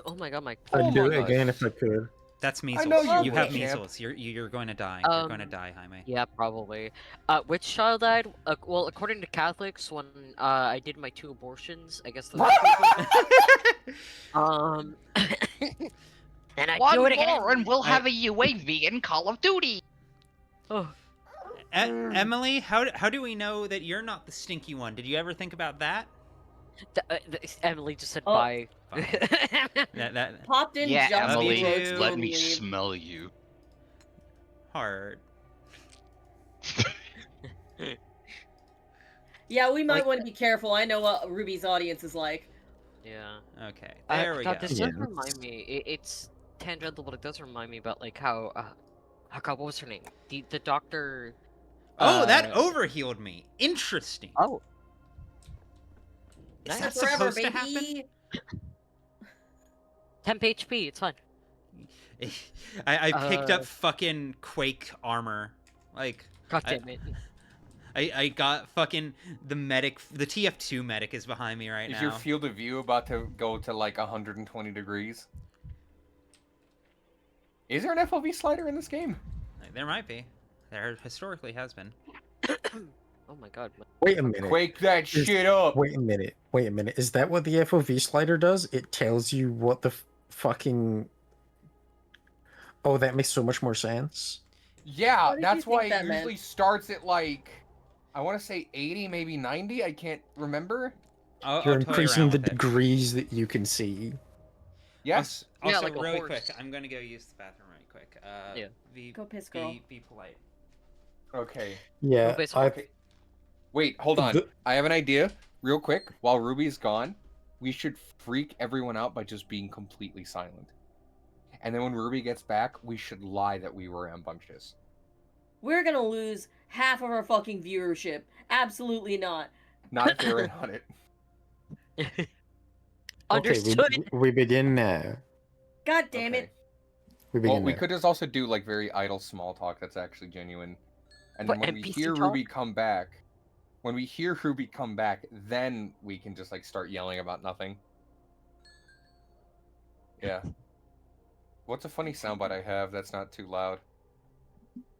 Speaker 3: Oh my god, my...
Speaker 15: I'd do it again if I could.
Speaker 1: That's measles.
Speaker 19: know you
Speaker 1: You have
Speaker 19: would, champ.
Speaker 1: measles. You're going to die. You're going to die, Jaime.
Speaker 3: Yeah, probably. Which child died? Well, according to Catholics, when I did my 2 abortions, I guess those then I
Speaker 21: One
Speaker 3: do it again.
Speaker 21: more and we'll have a UAV in Call of Duty.
Speaker 3: Oh.
Speaker 1: Emily, how do we know that you're not the stinky one? Did you ever think about that?
Speaker 3: Emily just said bye.
Speaker 1: That
Speaker 14: Popped in
Speaker 7: Yeah,
Speaker 14: just
Speaker 7: Emily,
Speaker 14: before it's
Speaker 7: let
Speaker 14: going
Speaker 7: me
Speaker 14: to leave.
Speaker 7: smell you.
Speaker 1: hard.
Speaker 14: Yeah, we might
Speaker 3: Like-
Speaker 14: want to be careful. I know what Ruby's audience is like.
Speaker 3: Yeah.
Speaker 1: Okay, there we go.
Speaker 3: This does remind me. It's tangential, but it does remind me about like how God, what was her name? The doctor.
Speaker 1: Oh, that overhealed me. Interesting.
Speaker 3: Oh.
Speaker 1: Is
Speaker 3: Nice.
Speaker 1: that
Speaker 14: Forever,
Speaker 1: supposed to happen?
Speaker 14: baby.
Speaker 3: Temp HP. It's fine.
Speaker 1: I picked up fucking Quake armor. Like,
Speaker 3: God damn it.
Speaker 1: I got fucking the medic. The TF2 medic is behind me right
Speaker 19: Is
Speaker 1: now.
Speaker 19: your field of view about to go to like 120 degrees? Is there an FOV slider in this game?
Speaker 1: There might be. There historically has been.
Speaker 3: Oh my god.
Speaker 15: Wait a minute.
Speaker 19: Quake that shit up.
Speaker 15: Wait a minute. Wait a minute. Is that what the FOV slider does? It tells you what the fucking... Oh, that makes so much more sense.
Speaker 19: Yeah,
Speaker 14: What did
Speaker 19: that's
Speaker 14: you
Speaker 19: why
Speaker 14: think
Speaker 19: it
Speaker 14: that meant?
Speaker 19: usually starts at like, I want to say 80, maybe 90. I can't remember.
Speaker 15: You're increasing the degrees that you can see.
Speaker 19: Yes.
Speaker 1: Also,
Speaker 3: like a
Speaker 1: really
Speaker 3: horse.
Speaker 1: quick, I'm gonna go use the bathroom right quick.
Speaker 3: Yeah.
Speaker 14: Go piss, girl.
Speaker 1: Be polite.
Speaker 19: Okay.
Speaker 15: Yeah,
Speaker 19: Okay. Wait, hold on.
Speaker 15: The-
Speaker 19: I have an idea. Real quick, while Ruby's gone, we should freak everyone out by just being completely silent. And then when Ruby gets back, we should lie that we were rambunctious.
Speaker 14: We're gonna lose half of our fucking viewership. Absolutely not.
Speaker 19: Not there and on it.
Speaker 15: Okay,
Speaker 3: Understood.
Speaker 15: we begin now.
Speaker 14: God damn it.
Speaker 15: We
Speaker 19: Well,
Speaker 15: begin
Speaker 19: we
Speaker 15: there.
Speaker 19: could just also do like very idle small talk that's actually genuine, and then
Speaker 3: What,
Speaker 19: when we
Speaker 3: NPC
Speaker 19: hear
Speaker 3: talk?
Speaker 19: Ruby come back, then we can just like start yelling about nothing. Yeah. What's a funny soundbite I have that's not too loud?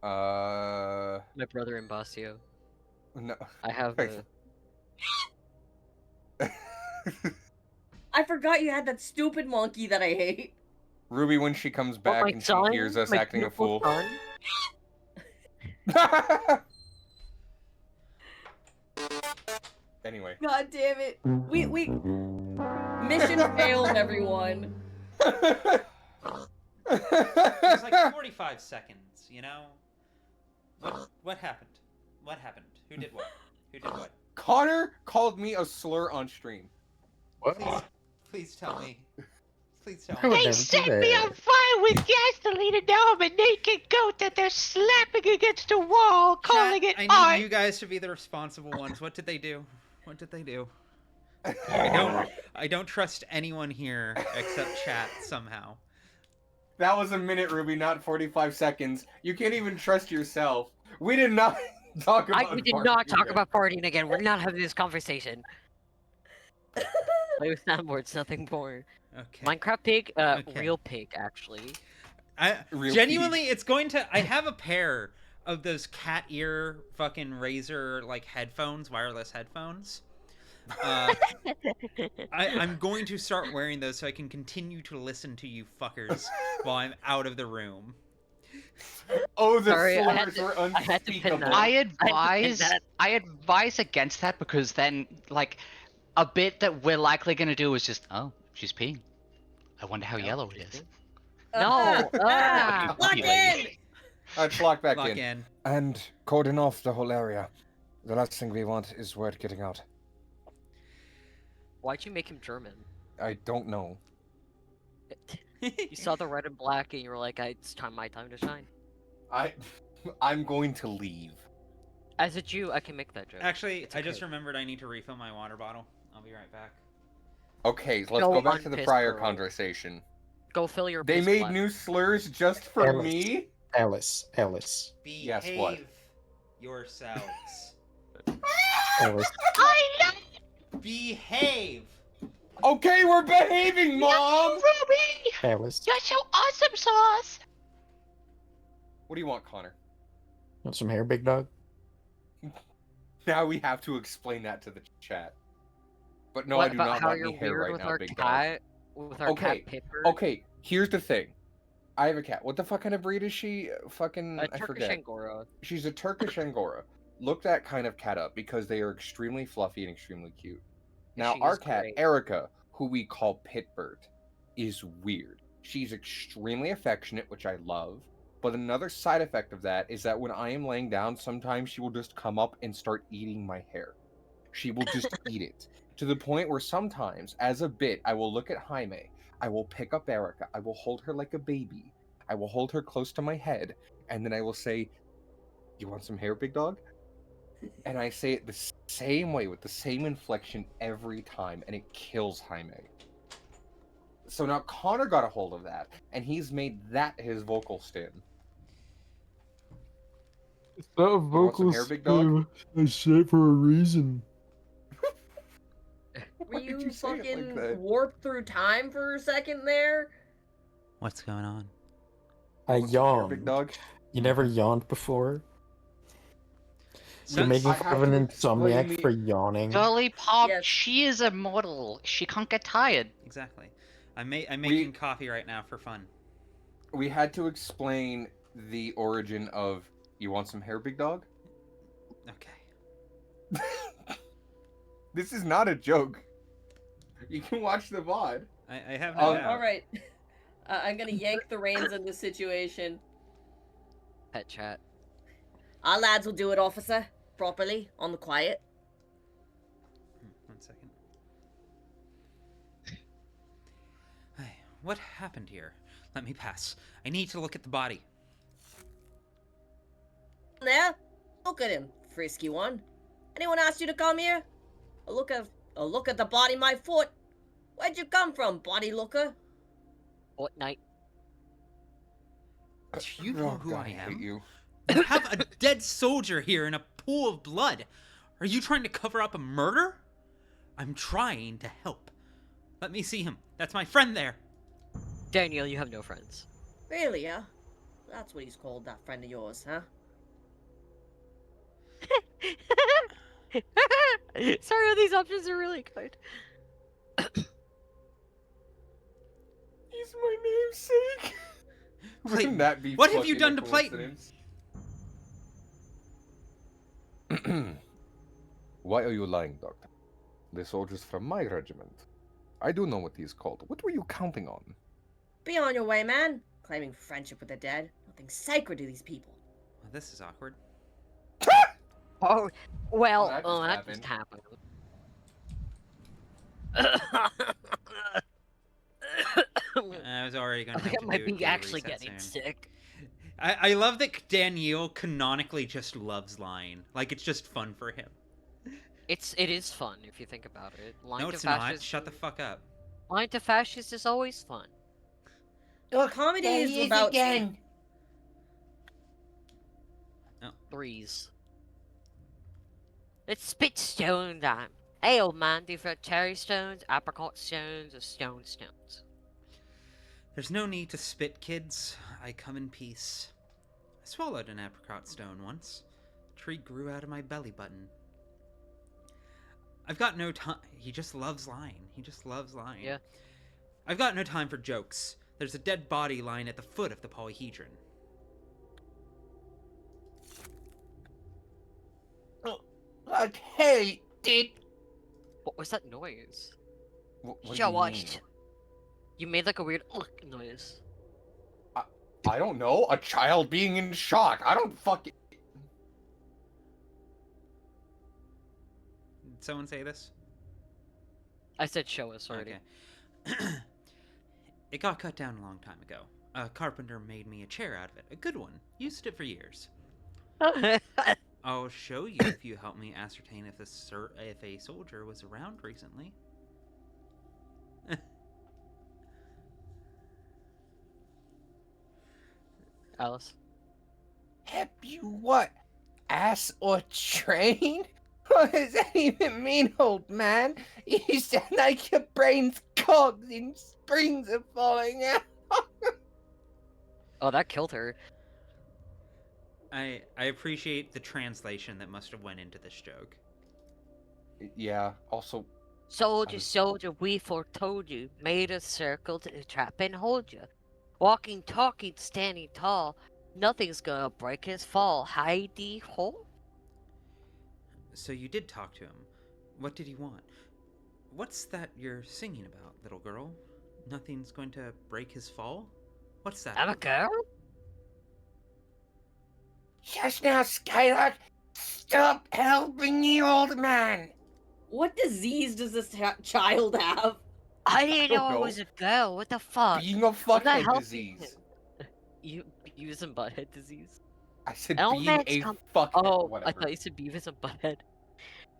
Speaker 3: My brother in Basio.
Speaker 19: No.
Speaker 3: I have a...
Speaker 14: I forgot you had that stupid monkey that I hate.
Speaker 19: Ruby, when she comes
Speaker 3: Oh,
Speaker 19: back
Speaker 3: my
Speaker 19: and
Speaker 3: son?
Speaker 19: she hears us
Speaker 3: My
Speaker 19: acting a
Speaker 3: beautiful
Speaker 19: fool.
Speaker 3: son?
Speaker 19: Anyway.
Speaker 14: God damn it. We mission failed, everyone.
Speaker 1: It was like 45 seconds, you know? What happened? What happened? Who did what? Who did what?
Speaker 19: Connor called me a slur on stream.
Speaker 1: Please tell me. Please tell
Speaker 15: I would
Speaker 1: me.
Speaker 21: They
Speaker 15: never do
Speaker 21: set me
Speaker 15: that.
Speaker 21: on fire with gasoline and now I'm a naked goat that they're slapping against a wall, calling it
Speaker 1: I
Speaker 21: art.
Speaker 1: need you guys to be the responsible ones. What did they do? What did they do? I don't trust anyone here except chat somehow.
Speaker 19: That was a minute, Ruby, not 45 seconds. You can't even trust yourself. We did not talk about
Speaker 3: We did not talk
Speaker 19: again.
Speaker 3: about partying again. We're not having this conversation. Play with soundboards, nothing more.
Speaker 1: Okay.
Speaker 3: Minecraft pig,
Speaker 1: Okay.
Speaker 3: real pig, actually.
Speaker 1: Genuinely, it's going to... I have a pair of those cat ear fucking Razer like headphones, wireless headphones. I'm going to start wearing those so I can continue to listen to you fuckers while I'm out of the room.
Speaker 19: Oh, the
Speaker 3: Sorry,
Speaker 19: slurs were unspeakable.
Speaker 21: I advise against that because then, like, a bit that we're likely gonna do is just, oh, she's peeing. I wonder how yellow it is.
Speaker 3: No!
Speaker 14: Lock in!
Speaker 19: Alright, lock back
Speaker 1: Lock
Speaker 19: in.
Speaker 1: in.
Speaker 2: And cordon off the whole area. The last thing we want is word getting out.
Speaker 3: Why'd you make him German?
Speaker 19: I don't know.
Speaker 3: You saw the red and black and you were like, it's my time to shine.
Speaker 19: I'm going to leave.
Speaker 3: As a Jew, I can make that joke.
Speaker 1: Actually,
Speaker 3: It's
Speaker 1: I just
Speaker 3: okay.
Speaker 1: remembered I need to refill my water bottle. I'll be right back.
Speaker 19: Okay, let's go back to the prior conversation.
Speaker 3: Go fill your
Speaker 19: They
Speaker 3: piss
Speaker 19: made
Speaker 3: bladder.
Speaker 19: new slurs just for
Speaker 15: Alice.
Speaker 19: me?
Speaker 15: Alice.
Speaker 1: Behave
Speaker 19: Yes, what?
Speaker 1: yourselves.
Speaker 15: Alice.
Speaker 21: I love
Speaker 1: Behave!
Speaker 19: Okay, we're behaving, Mom!
Speaker 21: Ruby!
Speaker 15: Alice.
Speaker 21: You're so awesome, Sauce!
Speaker 19: What do you want, Connor?
Speaker 15: Want some hair, big dog?
Speaker 19: Now we have to explain that to the chat. But no,
Speaker 3: What
Speaker 19: I do
Speaker 3: about
Speaker 19: not
Speaker 3: how
Speaker 19: want
Speaker 3: you're
Speaker 19: any hair
Speaker 3: weird
Speaker 19: right
Speaker 3: with
Speaker 19: now,
Speaker 3: our
Speaker 19: big
Speaker 3: cat?
Speaker 19: dog.
Speaker 3: With our cat Pipper?
Speaker 19: Okay, here's the thing. I have a cat. What the fuck kind of breed is she? Fucking,
Speaker 3: A
Speaker 19: I
Speaker 3: Turkish
Speaker 19: forget.
Speaker 3: Angora.
Speaker 19: She's a Turkish Angora. Look that kind of cat up because they are extremely fluffy and extremely cute. Now,
Speaker 3: She
Speaker 19: our
Speaker 3: is
Speaker 19: cat,
Speaker 3: great.
Speaker 19: Erica, who we call Pitbird, is weird. She's extremely affectionate, which I love. But another side effect of that is that when I am laying down, sometimes she will just come up and start eating my hair. She will just eat it. To the point where sometimes, as a bit, I will look at Jaime, I will pick up Erica, I will hold her like a baby, I will hold her close to my head, and then I will say, "You want some hair, big dog?" And I say it the same way, with the same inflection every time, and it kills Jaime. So now Connor got a hold of that, and he's made that his vocal stim.
Speaker 15: It's not a
Speaker 19: want some hair, big dog?
Speaker 15: I said it for a reason.
Speaker 14: Were
Speaker 19: did
Speaker 14: you
Speaker 19: you say it like
Speaker 14: fucking
Speaker 19: that?
Speaker 14: warped through time for a second there?
Speaker 1: What's going on?
Speaker 15: I
Speaker 19: Want some hair, big
Speaker 15: yawned.
Speaker 19: dog?
Speaker 15: You never yawned before? You're
Speaker 1: No,
Speaker 15: making
Speaker 19: I
Speaker 15: fun
Speaker 19: have
Speaker 15: of an
Speaker 19: to explain
Speaker 15: insomniac
Speaker 19: the-
Speaker 15: for yawning.
Speaker 21: Girly Pop,
Speaker 14: Yes.
Speaker 21: she is immortal. She can't get tired.
Speaker 1: Exactly. I'm making coffee right now for fun.
Speaker 19: We had to explain the origin of "You want some hair, big dog?"
Speaker 1: Okay.
Speaker 19: This is not a joke. You can watch the VOD.
Speaker 1: I have no doubt.
Speaker 14: Alright. I'm gonna yank the reins in this situation.
Speaker 3: Pet chat.
Speaker 4: Our lads will do it, officer. Properly, on the quiet.
Speaker 1: 1 second. Hey, what happened here? Let me pass. I need to look at the body.
Speaker 4: There? Look at him, frisky one. Anyone asked you to come here? A look at the body, my foot. Where'd you come from, body looker?
Speaker 3: What night?
Speaker 1: Do you know who I
Speaker 19: hate
Speaker 1: am?
Speaker 19: you.
Speaker 1: You have a dead soldier here in a pool of blood. Are you trying to cover up a murder? I'm trying to help. Let me see him. That's my friend there.
Speaker 3: Daniel, you have no friends.
Speaker 4: Really, yeah? That's what he's called, that friend of yours, huh?
Speaker 3: Sorry, these options are really good.
Speaker 19: He's my namesake. Wouldn't that be
Speaker 1: what have you
Speaker 19: fucking
Speaker 1: done
Speaker 19: a
Speaker 1: to play?
Speaker 19: coincidence?
Speaker 2: Why are you lying, Doctor? The soldier's from my regiment. I do know what he's called. What were you counting on?
Speaker 4: Be on your way, man. Claiming friendship with the dead. Nothing sacred to these people.
Speaker 1: Well, this is awkward.
Speaker 3: Oh, well,
Speaker 19: that
Speaker 3: that just happened.
Speaker 1: I was already going to
Speaker 3: I might be actually getting
Speaker 1: soon.
Speaker 3: sick.
Speaker 1: I love that Daniel canonically just loves lying. Like, it's just fun for him.
Speaker 3: It is fun if you think about it.
Speaker 1: No, it's not. Shut the fuck up.
Speaker 3: Lying to fascists is always fun.
Speaker 4: Look, comedy is about
Speaker 23: again.
Speaker 3: Threes. It's spit stone time. Hey, old man, do you prefer cherry stones, apricot stones, or stone stones?
Speaker 1: There's no need to spit, kids. I come in peace. I swallowed an apricot stone once. A tree grew out of my belly button. I've got no time. He just loves lying. He just loves lying.
Speaker 3: Yeah.
Speaker 1: I've got no time for jokes. There's a dead body lying at the foot of the polyhedron.
Speaker 23: Like, hey, did...
Speaker 3: What was that noise?
Speaker 19: What do
Speaker 3: Show
Speaker 19: you
Speaker 3: watched.
Speaker 19: mean?
Speaker 3: You made like a weird noise.
Speaker 19: I don't know. A child being in shock. I don't fucking...
Speaker 1: Did someone say this?
Speaker 3: I said show us already.
Speaker 1: Okay. It got cut down a long time ago. A carpenter made me a chair out of it. A good one. Used it for years. I'll show you if you help me ascertain if a soldier was around recently.
Speaker 3: Alice.
Speaker 23: Help you what? Ass or train? What does that even mean, old man? You sound like your brain's cogs and springs are falling out.
Speaker 3: Oh, that killed her.
Speaker 1: I appreciate the translation that must have went into this joke.
Speaker 19: Yeah, also...
Speaker 3: Soldier, soldier, we foretold you. Made a circle to trap and hold you. Walking, talking, standing tall. Nothing's gonna break his fall. Heidi ho?
Speaker 1: So you did talk to him. What did he want? What's that you're singing about, little girl? Nothing's going to break his fall? What's that?
Speaker 3: I'm a girl?
Speaker 23: Just now, Skylark. Stop helping the old man.
Speaker 4: What disease does this child have?
Speaker 3: I didn't know I was a girl. What the fuck?
Speaker 19: Being a
Speaker 3: I'm not
Speaker 19: fuckhead
Speaker 3: helping
Speaker 19: disease.
Speaker 3: him. You Beavis and Butthead disease?
Speaker 19: I said
Speaker 3: An
Speaker 19: being a fuckhead.
Speaker 3: Oh,
Speaker 19: Whatever.
Speaker 3: I thought you said Beavis and Butthead.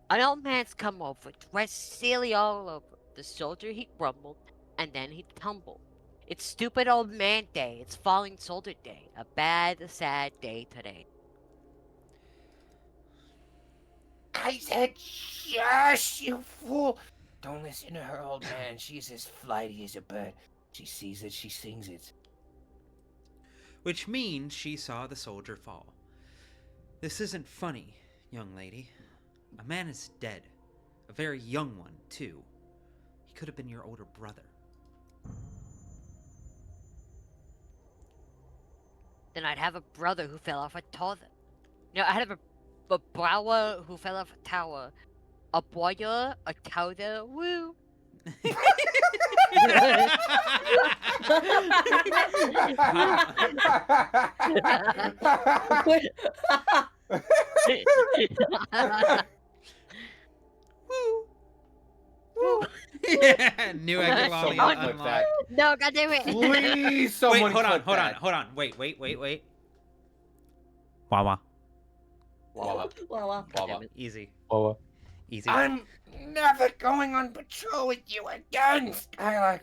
Speaker 3: An old man's come over, dressed silly all over. The soldier he grumbled, and then he tumbled. It's stupid old man day. It's falling soldier day. A bad, sad day today.
Speaker 23: I said, shush, you fool. Don't listen to her, old man. She's as flighty as a bird. She sees it, she sings it.
Speaker 1: Which means she saw the soldier fall. This isn't funny, young lady. A man is dead. A very young one, too. He could have been your older brother.
Speaker 3: Then I'd have a brother who fell off a tower. No, I'd have a brower who fell off a tower. A boyer, a tower, woo.
Speaker 1: Yeah, new
Speaker 19: Someone
Speaker 1: Egololly
Speaker 19: clip
Speaker 1: unlocked.
Speaker 19: that.
Speaker 3: No, goddamn it.
Speaker 19: Please, someone
Speaker 1: Wait, hold on,
Speaker 19: clip
Speaker 1: hold on,
Speaker 19: that.
Speaker 1: hold on. Wait. Wawa.
Speaker 19: Wawa.
Speaker 4: Wawa.
Speaker 19: Wawa.
Speaker 1: Easy.
Speaker 2: Wawa.
Speaker 1: Easy.
Speaker 23: I'm never going on patrol with you again, Skylark.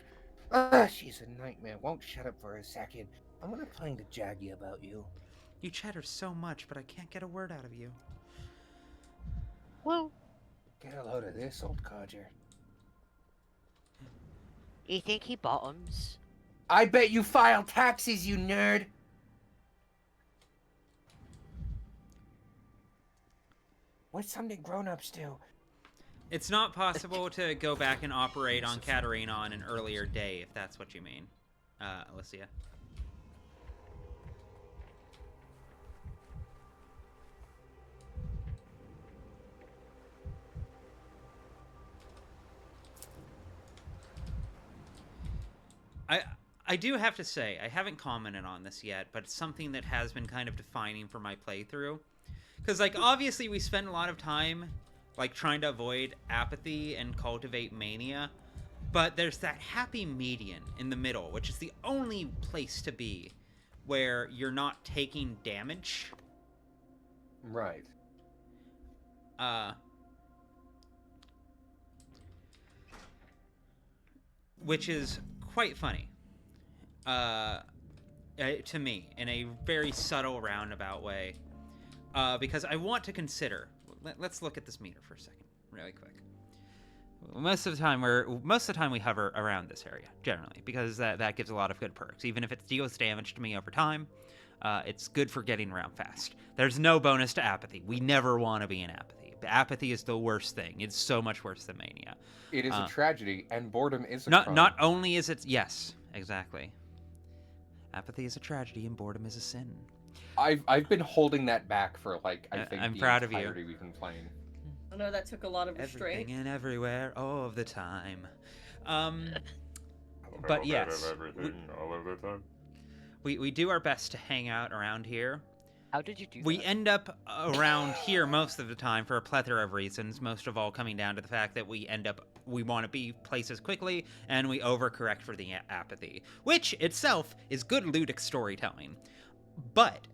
Speaker 23: Ugh, she's a nightmare. Won't shut up for a second.
Speaker 5: I'm gonna find a Jaggy about you.
Speaker 1: You chatter so much, but I can't get a word out of you.
Speaker 3: Well,
Speaker 5: get a load of this, old codger.
Speaker 3: You think he bottoms?
Speaker 5: I bet you file taxes, you nerd. What's something grown-ups do?
Speaker 1: It's not possible to go back and operate on Katarina on an earlier day, if that's what you mean, Alicia. I do have to say, I haven't commented on this yet, but it's something that has been kind of defining for my playthrough. Because, like, obviously we spend a lot of time, like, trying to avoid apathy and cultivate mania, but there's that happy median in the middle, which is the only place to be where you're not taking damage.
Speaker 19: Right.
Speaker 1: Which is quite funny. To me, in a very subtle, roundabout way. Because I want to consider... Let's look at this meter for a second, really quick. Most of the time we hover around this area, generally, because that gives a lot of good perks. Even if it deals damage to me over time, it's good for getting around fast. There's no bonus to apathy. We never want to be in apathy. Apathy is the worst thing. It's so much worse than mania.
Speaker 19: It is a tragedy, and boredom is a crime.
Speaker 1: Not only is it... Yes, exactly. Apathy is a tragedy, and boredom is a sin.
Speaker 19: I've been holding that back for, like, I think
Speaker 1: I'm
Speaker 19: the
Speaker 1: proud of you.
Speaker 19: entirety we've been playing.
Speaker 4: I know that took a lot of restraint.
Speaker 1: Everything and everywhere, all of the time. But yes,
Speaker 20: everything all of the time.
Speaker 1: We do our best to hang out around here.
Speaker 3: How did you do that?
Speaker 1: We end up around here most of the time for a plethora of reasons, most of all coming down to the fact that we want to be places quickly, and we overcorrect for the apathy, which itself is good ludic storytelling. But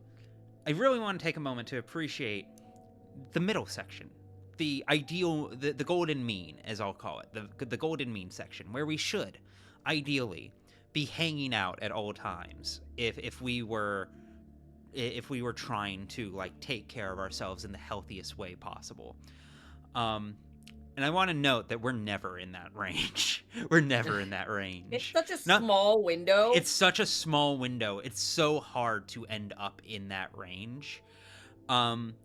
Speaker 1: I really want to take a moment to appreciate the middle section. The ideal, the golden mean, as I'll call it, the golden mean section, where we should, ideally, be hanging out at all times if we were trying to, like, take care of ourselves in the healthiest way possible. And I want to note that we're never in that range. We're never in that range.
Speaker 4: It's such a small window.
Speaker 1: It's such a small window. It's so hard to end up in that range. And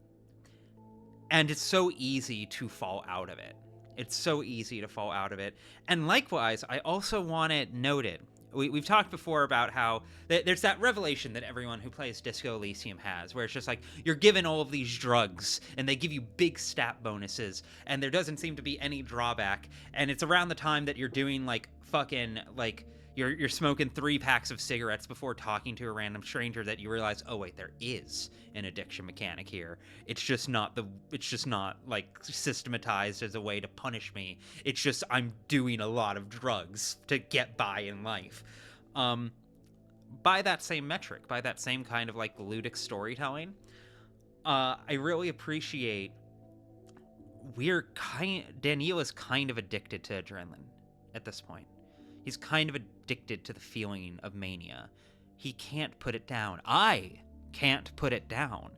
Speaker 1: it's so easy to fall out of it. It's so easy to fall out of it. And likewise, I also want it noted. We've talked before about how there's that revelation that everyone who plays Disco Elysium has, where it's just like, you're given all of these drugs, and they give you big stat bonuses, and there doesn't seem to be any drawback, and it's around the time that you're doing, like, fucking, like, you're smoking 3 packs of cigarettes before talking to a random stranger that you realize, oh wait, there is an addiction mechanic here. It's just not like systematized as a way to punish me. It's just I'm doing a lot of drugs to get by in life. By that same metric, by that same kind of, like, ludic storytelling, I really appreciate Daniel is kind of addicted to adrenaline at this point. He's kind of addicted to the feeling of mania. He can't put it down. I can't put it down.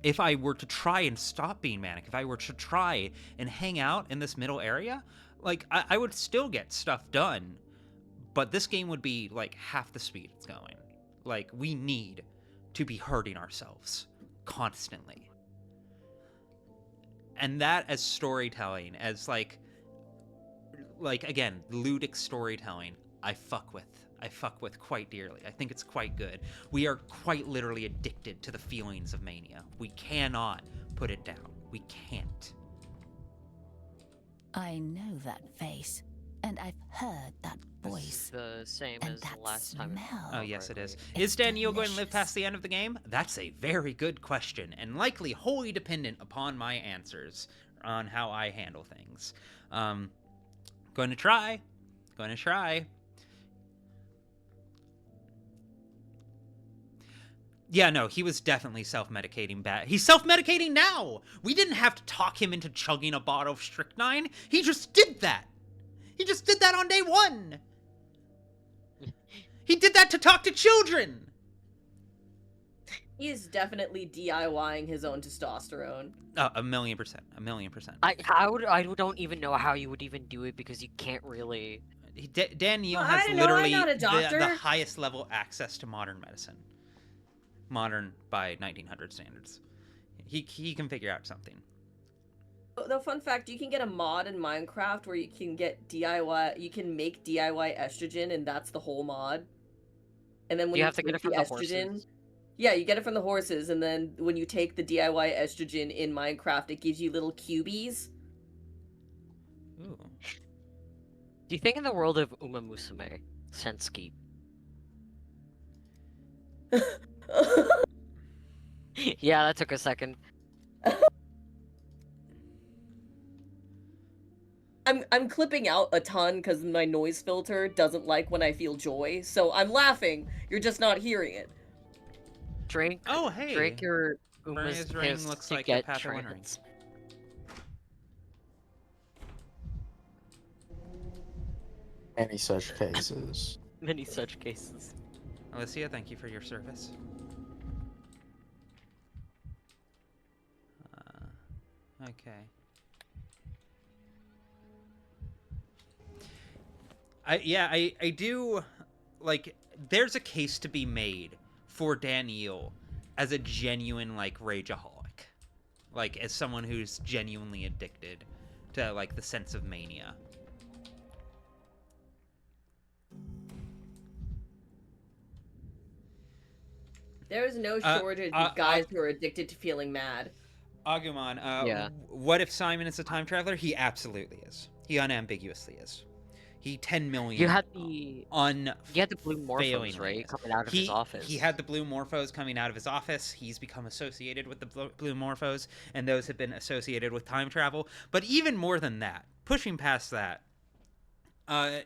Speaker 1: If I were to try and stop being manic, if I were to try and hang out in this middle area, like, I would still get stuff done, but this game would be, like, half the speed it's going. Like, we need to be hurting ourselves constantly. And that as storytelling, as, like, again, ludic storytelling, I fuck with quite dearly. I think it's quite good. We are quite literally addicted to the feelings of mania. We cannot put it down. We can't.
Speaker 12: I know that face, and I've heard that voice.
Speaker 3: This is the same as the last time.
Speaker 1: Oh, yes, it is. Is Daniel going to live past the end of the game? That's a very good question, and likely wholly dependent upon my answers on how I handle things. Going to try. Yeah, no, he was definitely self-medicating bad. He's self-medicating now! We didn't have to talk him into chugging a bottle of strychnine. He just did that! He just did that on day 1! He did that to talk to children!
Speaker 4: He is definitely DIYing his own testosterone.
Speaker 1: 1,000,000%. 1,000,000%.
Speaker 3: I don't even know how you would even do it because you can't really.
Speaker 1: Dan Neal
Speaker 4: Well,
Speaker 1: has
Speaker 4: I don't know, I'm
Speaker 1: literally
Speaker 4: not a
Speaker 1: the
Speaker 4: doctor.
Speaker 1: highest level access to modern medicine. Modern by 1900 standards. He can figure out something.
Speaker 4: The fun fact, you can get a mod in Minecraft where you can get DIY, you can make DIY estrogen, and that's the whole mod. And then when
Speaker 3: You have to get
Speaker 4: take
Speaker 3: it from
Speaker 4: the
Speaker 3: the
Speaker 4: estrogen,
Speaker 3: horses.
Speaker 4: yeah, you get it from the horses, and then when you take the DIY estrogen in Minecraft, it gives you little cubies.
Speaker 1: Ooh.
Speaker 3: Do you think in the world of Uma Musume, Senski? Yeah, that took a second.
Speaker 4: I'm clipping out a ton because my noise filter doesn't like when I feel joy, so I'm laughing. You're just not hearing it.
Speaker 3: Drink.
Speaker 1: Oh, hey.
Speaker 3: Drink your Uma's
Speaker 1: Maria's ring
Speaker 3: piss
Speaker 1: looks
Speaker 3: to
Speaker 1: like
Speaker 3: get
Speaker 1: a Pathologic ring.
Speaker 3: trans.
Speaker 15: Any such cases.
Speaker 3: Many such cases.
Speaker 1: Alicia, thank you for your service. Okay. I do, like, there's a case to be made for Daniel as a genuine, like, rageaholic. Like, as someone who's genuinely addicted to, like, the sense of mania.
Speaker 4: There is no shortage of guys who are addicted to feeling mad.
Speaker 1: Agumon,
Speaker 3: Yeah.
Speaker 1: What if Simon is a time traveler? He absolutely is. He unambiguously is. He 10 million.
Speaker 3: You had the blue morphos, right,
Speaker 1: is.
Speaker 3: coming out of his office.
Speaker 1: He had the blue morphos coming out of his office. He's become associated with the blue morphos, and those have been associated with time travel. But even more than that, pushing past that, I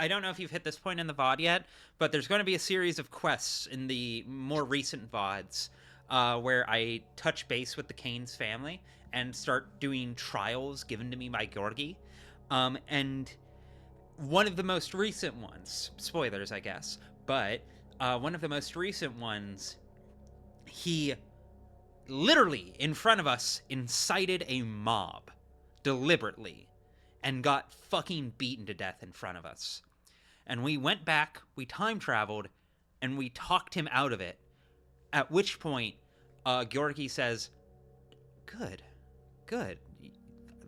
Speaker 1: don't know if you've hit this point in the VOD yet, but there's going to be a series of quests in the more recent VODs where I touch base with the Kane's family and start doing trials given to me by Georgi. And one of the most recent ones, spoilers, I guess, but one of the most recent ones, he literally, in front of us, incited a mob deliberately and got fucking beaten to death in front of us. And we went back, we time traveled, and we talked him out of it. At which point, Georgi says, Good.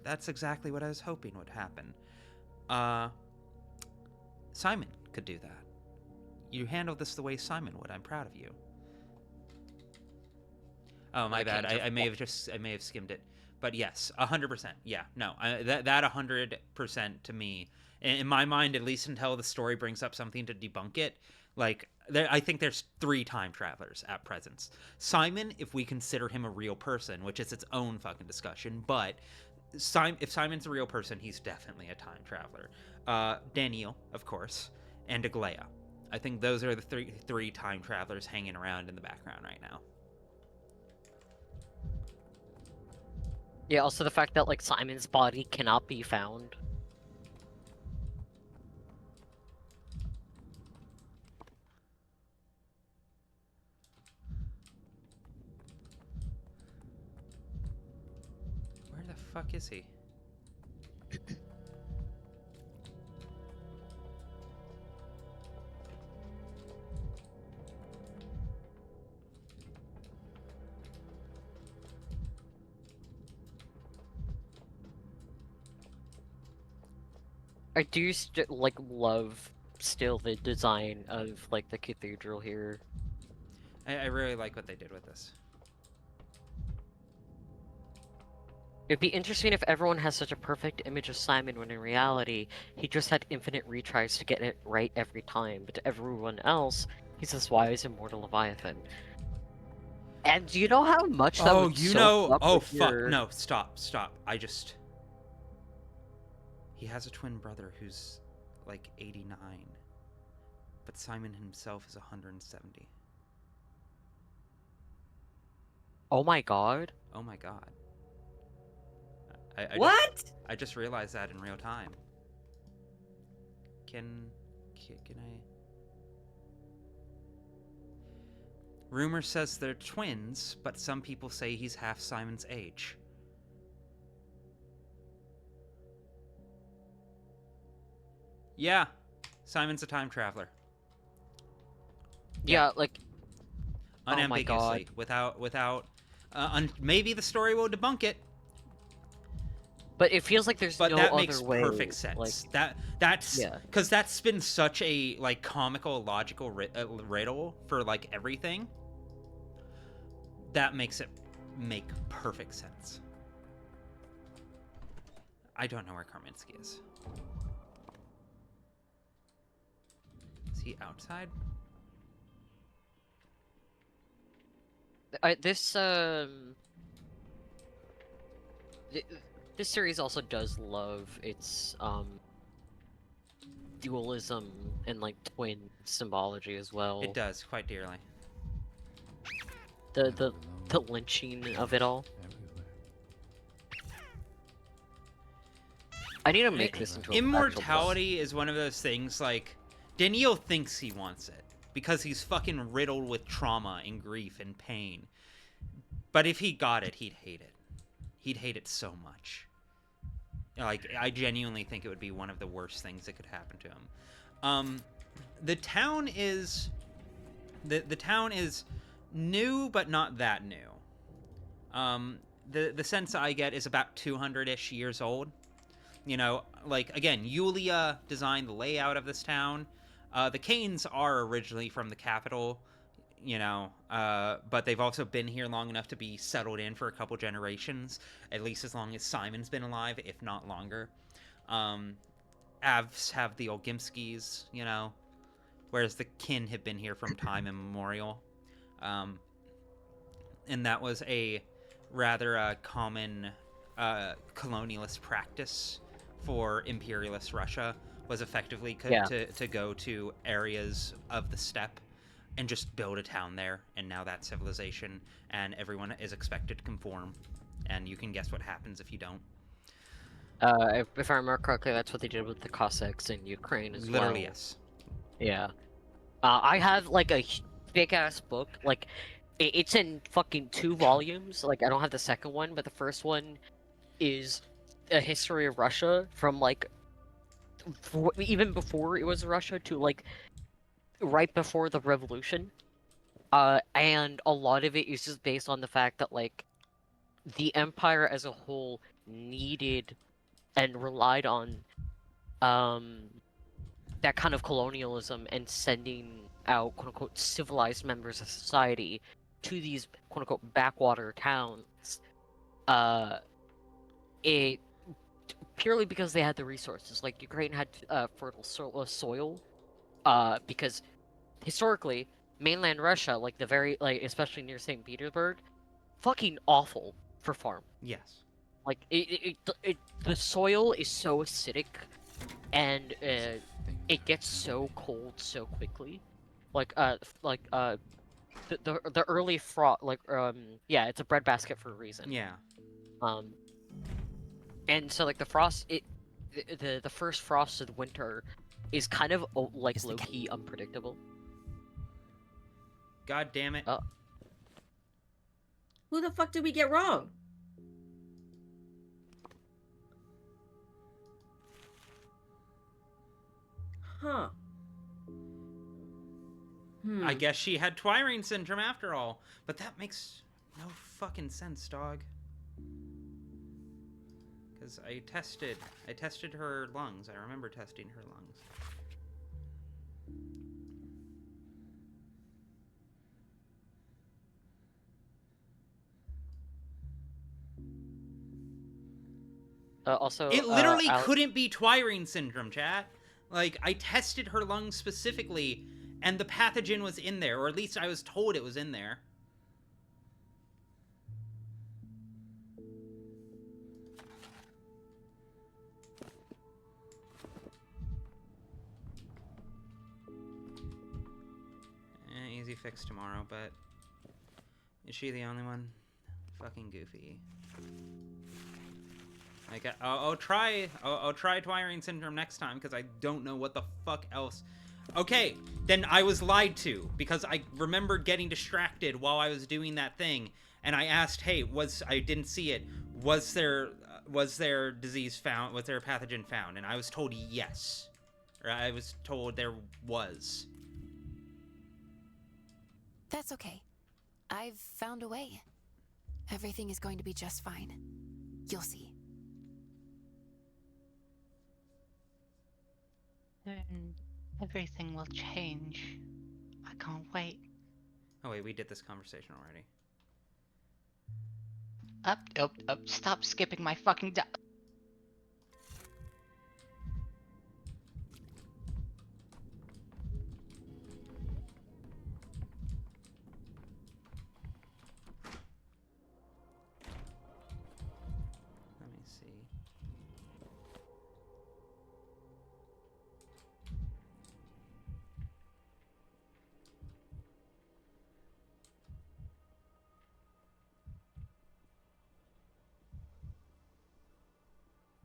Speaker 1: That's exactly what I was hoping would happen. Simon could do that. You handled this the way Simon would. I'm proud of you. Oh, my bad. I may have skimmed it. But yes, 100%. Yeah, no, that 100% to me, in my mind, at least until the story brings up something to debunk it, like, I think there's 3 time travelers at present. Simon, if we consider him a real person, which is its own fucking discussion, but if Simon's a real person, he's definitely a time traveler. Daniel, of course, and Aglaya. I think those are the three time travelers hanging around in the background right now.
Speaker 3: Yeah, also the fact that, like, Simon's body cannot be found.
Speaker 1: Where the fuck is he?
Speaker 3: I do love still the design of, like, the cathedral here.
Speaker 1: I really like what they did with this.
Speaker 3: It'd be interesting if everyone has such a perfect image of Simon when in reality, he just had infinite retries to get it right every time, but to everyone else, he's this wise, immortal Leviathan. And do you know how much that would soak up with
Speaker 1: fuck,
Speaker 3: your...
Speaker 1: no, stop. He has a twin brother who's, like, 89, but Simon himself is 170.
Speaker 3: Oh my god.
Speaker 1: Oh my god.
Speaker 4: What?
Speaker 1: I just realized that in real time. Can I... Rumor says they're twins, but some people say he's half Simon's age. Yeah, Simon's a time traveler.
Speaker 3: Yeah, like
Speaker 1: unambiguously, without maybe the story will debunk it.
Speaker 3: But it feels like there's
Speaker 1: but
Speaker 3: no
Speaker 1: that
Speaker 3: other
Speaker 1: makes
Speaker 3: way.
Speaker 1: perfect sense.
Speaker 3: Like,
Speaker 1: that's because that's been such a like comical, logical riddle for like everything. That makes it make perfect sense. I don't know where Karminski is. Is he outside?
Speaker 3: This series also does love its dualism and like twin symbology as well.
Speaker 1: It does quite dearly.
Speaker 3: The lynching of it all. I need to make this into a
Speaker 1: immortality is one of those things like Daniel thinks he wants it because he's fucking riddled with trauma and grief and pain. But if he got it, he'd hate it. He'd hate it so much. Like, I genuinely think it would be one of the worst things that could happen to him. The town is new, but not that new. The sense I get is about 200-ish years old. You know, like, again, Yulia designed the layout of this town. The Canes are originally from the capital, you know, but they've also been here long enough to be settled in for a couple generations, at least as long as Simon's been alive, if not longer. Avs have the Olgimskis, you know, whereas the kin have been here from time immemorial. And that was a rather common colonialist practice for imperialist Russia, was effectively to go to areas of the steppe and just build a town there, and now that's civilization, and everyone is expected to conform, and you can guess what happens if you don't.
Speaker 3: If I remember correctly, that's what they did with the Cossacks in Ukraine as well.
Speaker 1: Literally, yes.
Speaker 3: Yeah. I have, like, a big-ass book, like, it's in fucking 2 volumes, like, I don't have the second one, but the first one is a history of Russia from, like, even before it was Russia to, like, right before the revolution. And a lot of it is just based on the fact that, like, the empire as a whole needed and relied on that kind of colonialism and sending out quote-unquote civilized members of society to these quote-unquote backwater towns. It purely because they had the resources. Like, Ukraine had fertile soil, because historically mainland Russia, like the very, like, especially near St. Petersburg, fucking awful for farm.
Speaker 1: Yes.
Speaker 3: Like, the soil is so acidic, and it gets so cold so quickly. Like, the early frost, like, yeah, it's a breadbasket for a reason.
Speaker 1: Yeah.
Speaker 3: And so, like, the frost, the first frost of the winter is kind of, like, low-key unpredictable.
Speaker 1: God damn it.
Speaker 4: Who the fuck did we get wrong? Huh.
Speaker 1: I guess she had Twirine syndrome after all, but that makes no fucking sense, dog. Because I tested her lungs. I remember testing her lungs.
Speaker 3: Also,
Speaker 1: it literally couldn't be Twirine syndrome, chat. Like, I tested her lungs specifically, and the pathogen was in there, or at least I was told it was in there. Easy fix tomorrow, but is she the only one? Fucking goofy. Like, I'll try Twirine syndrome next time, because I don't know what the fuck else Okay, then I was lied to, because I remembered getting distracted while I was doing that thing, and I asked, hey, I didn't see it, was there disease found, was there a pathogen found? And I was told yes. Or I was told there was.
Speaker 6: That's okay. I've found a way. Everything is going to be just fine. You'll see.
Speaker 21: Then everything will change. I can't wait.
Speaker 1: Oh wait, we did this conversation already.
Speaker 21: Up, stop skipping my fucking
Speaker 1: Let me see.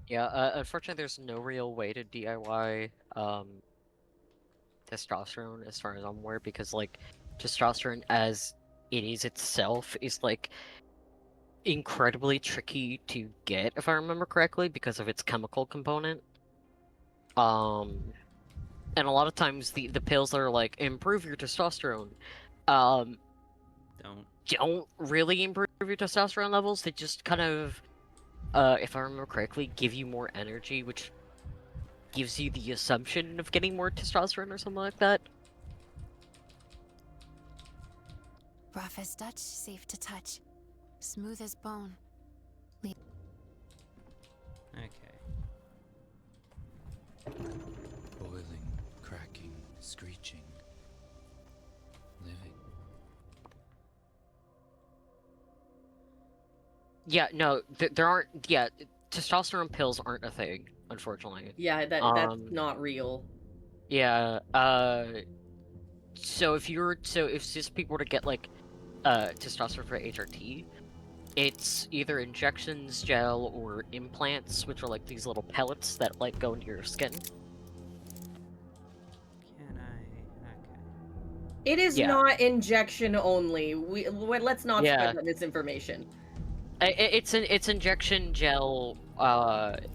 Speaker 3: Yeah, unfortunately, there's no real way to DIY testosterone as far as I'm aware, because like testosterone as it is itself is like incredibly tricky to get, if I remember correctly, because of its chemical component. And a lot of times the pills that are like improve your testosterone, don't really improve your testosterone levels. They just kind of, if I remember correctly, give you more energy, which gives you the assumption of getting more testosterone or something like that.
Speaker 6: Rough as Dutch, safe to touch. Smooth as bone.
Speaker 1: Okay.
Speaker 11: Boiling, cracking, screeching. Living.
Speaker 3: Yeah, no, there aren't. Yeah, testosterone pills aren't a thing, unfortunately.
Speaker 4: Yeah, that's not real.
Speaker 3: Yeah. So if just people were to get like, testosterone for HRT, it's either injections, gel, or implants, which are like these little pellets that like go into your skin.
Speaker 1: Can I? Okay.
Speaker 4: It is
Speaker 3: Yeah.
Speaker 4: not injection only. Let's not
Speaker 3: Yeah.
Speaker 4: spread that misinformation.
Speaker 3: It's injection gel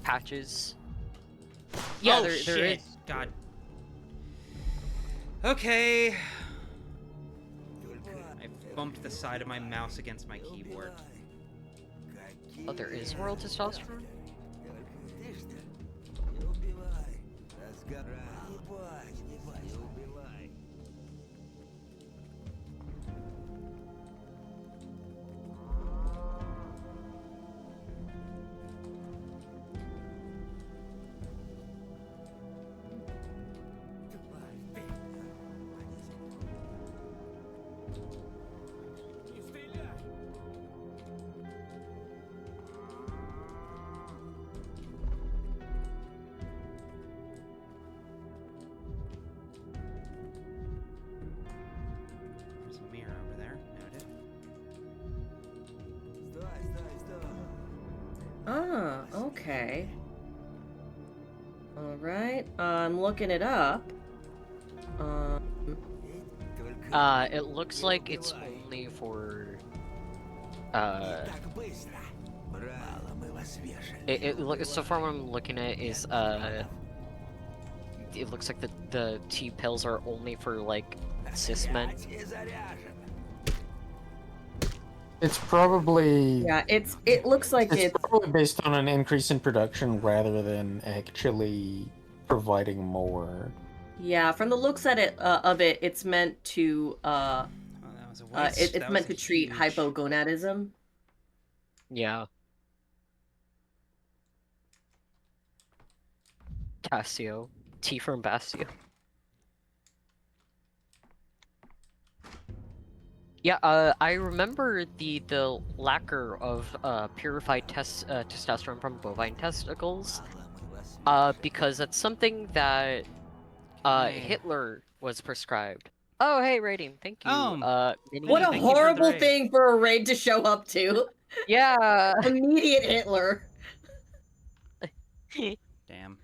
Speaker 3: patches. Yeah,
Speaker 1: oh,
Speaker 3: there
Speaker 1: shit.
Speaker 3: is.
Speaker 1: God. Okay. I bumped the side of my mouse against my keyboard.
Speaker 3: Oh, there is oral testosterone?
Speaker 1: There's a mirror over there. Noted.
Speaker 4: Ah, okay. Alright, I'm looking it up.
Speaker 3: It looks like it's only for, so far what I'm looking at is, it looks like the T pills are only for, like, cis men.
Speaker 15: It's probably...
Speaker 4: Yeah, it looks like
Speaker 15: it's probably based on an increase in production rather than actually providing more.
Speaker 4: Yeah, from the looks at it of it, it's meant to
Speaker 1: that was a waste.
Speaker 4: it's meant to treat hypogonadism.
Speaker 3: Yeah. Tassio. T from Bastio. Yeah, I remember the lacquer of purified testosterone from bovine testicles, because that's something that Hitler was prescribed. Oh, hey, rating, thank you.
Speaker 4: What a horrible thing for a raid to show up to.
Speaker 3: Yeah.
Speaker 4: Immediate Hitler.
Speaker 1: Damn.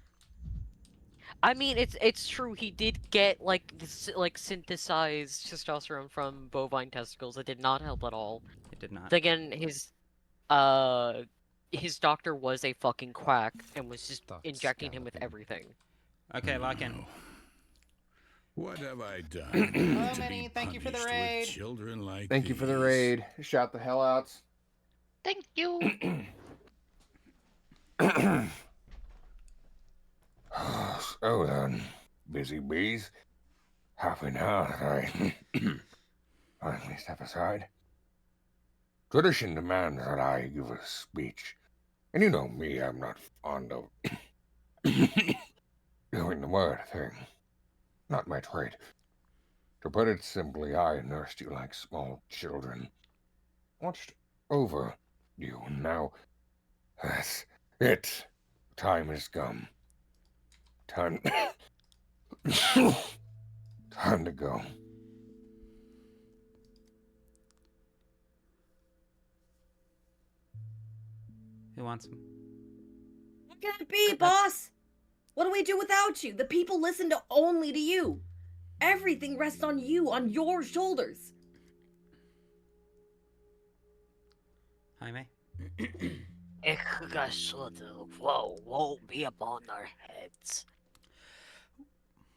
Speaker 3: I mean, it's true. He did get like this, like synthesized testosterone from bovine testicles. It did not help at all.
Speaker 1: It did not.
Speaker 3: Then again, his doctor was a fucking quack and was just injecting him with everything.
Speaker 1: Okay, lock in.
Speaker 8: What have I done?
Speaker 1: Hello,
Speaker 8: to
Speaker 1: Minnie.
Speaker 8: be
Speaker 1: Thank you for the
Speaker 8: punished
Speaker 1: raid.
Speaker 8: with children like
Speaker 19: Thank you for the
Speaker 8: these?
Speaker 19: raid. Shout the hell out.
Speaker 21: Thank you.
Speaker 2: So then, busy bees. Happy now that I finally step aside. Tradition demands that I give a speech. And you know me, I'm not fond of doing the word thing. Not my trade. To put it simply, I nursed you like small children. Watched over you, and now that's it. Time has come. Time... Time to go.
Speaker 1: Who wants him?
Speaker 4: What can it be, boss? What do we do without you? The people listen only to you. Everything rests on you, on your shoulders.
Speaker 1: Jaime?
Speaker 23: Woe won't be upon our heads.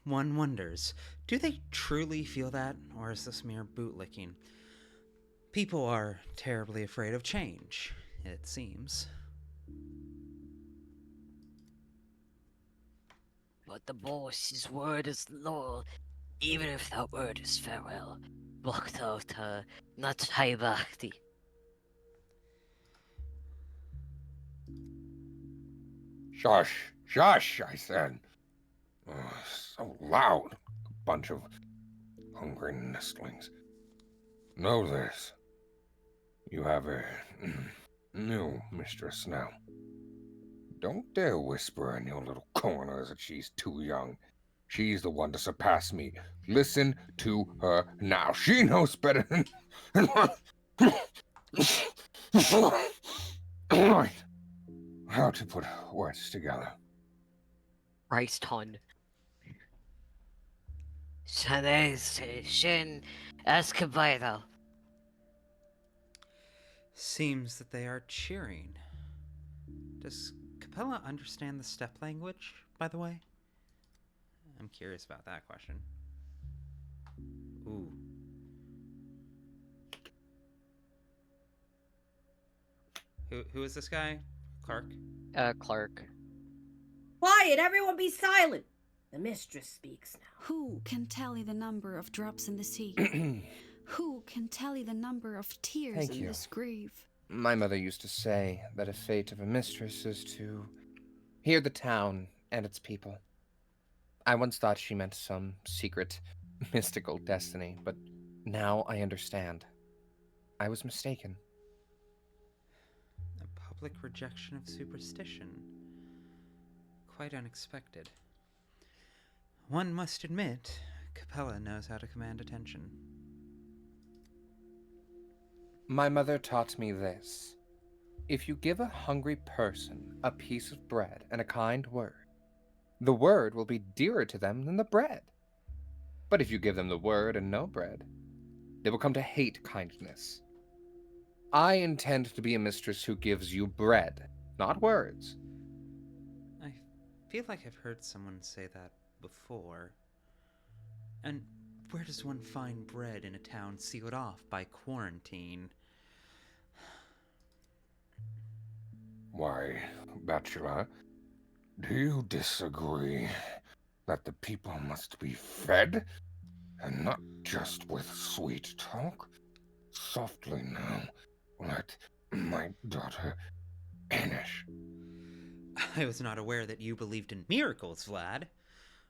Speaker 1: One wonders, do they truly feel that, or is this mere bootlicking? People are terribly afraid of change, it seems.
Speaker 23: But the boss's word is law, even if that word is farewell. Vakta not Haibakti.
Speaker 2: Shush! Shush, I said. So loud. A bunch of hungry nestlings. Know this. You have a new mistress now. Don't dare whisper in your little corners that she's too young. She's the one to surpass me. Listen to her now. She knows better than... How to put words together.
Speaker 3: Christ, hon.
Speaker 23: Shin Escobedo.
Speaker 1: Seems that they are cheering. Does Capella understand the step language, by the way? I'm curious about that question. Ooh. Who is this guy? Clark?
Speaker 3: Clark.
Speaker 4: Quiet, everyone be silent. The mistress speaks now.
Speaker 12: Who can tally the number of drops in the sea? Who can tally the number of tears
Speaker 5: Thank
Speaker 12: in
Speaker 5: you.
Speaker 12: this grave?
Speaker 5: My mother used to say that a fate of a mistress is to hear the town and its people. I once thought she meant some secret, mystical destiny, but now I understand. I was mistaken.
Speaker 1: A public rejection of superstition. Quite unexpected. One must admit, Capella knows how to command attention.
Speaker 5: My mother taught me this. If you give a hungry person a piece of bread and a kind word, the word will be dearer to them than the bread. But if you give them the word and no bread, they will come to hate kindness. I intend to be a mistress who gives you bread, not words.
Speaker 1: I feel like I've heard someone say that before. And where does one find bread in a town sealed off by quarantine?
Speaker 2: Why, Bachelor, do you disagree that the people must be fed, and not just with sweet talk? Softly now, let my daughter finish.
Speaker 1: I was not aware that you believed in miracles, Vlad.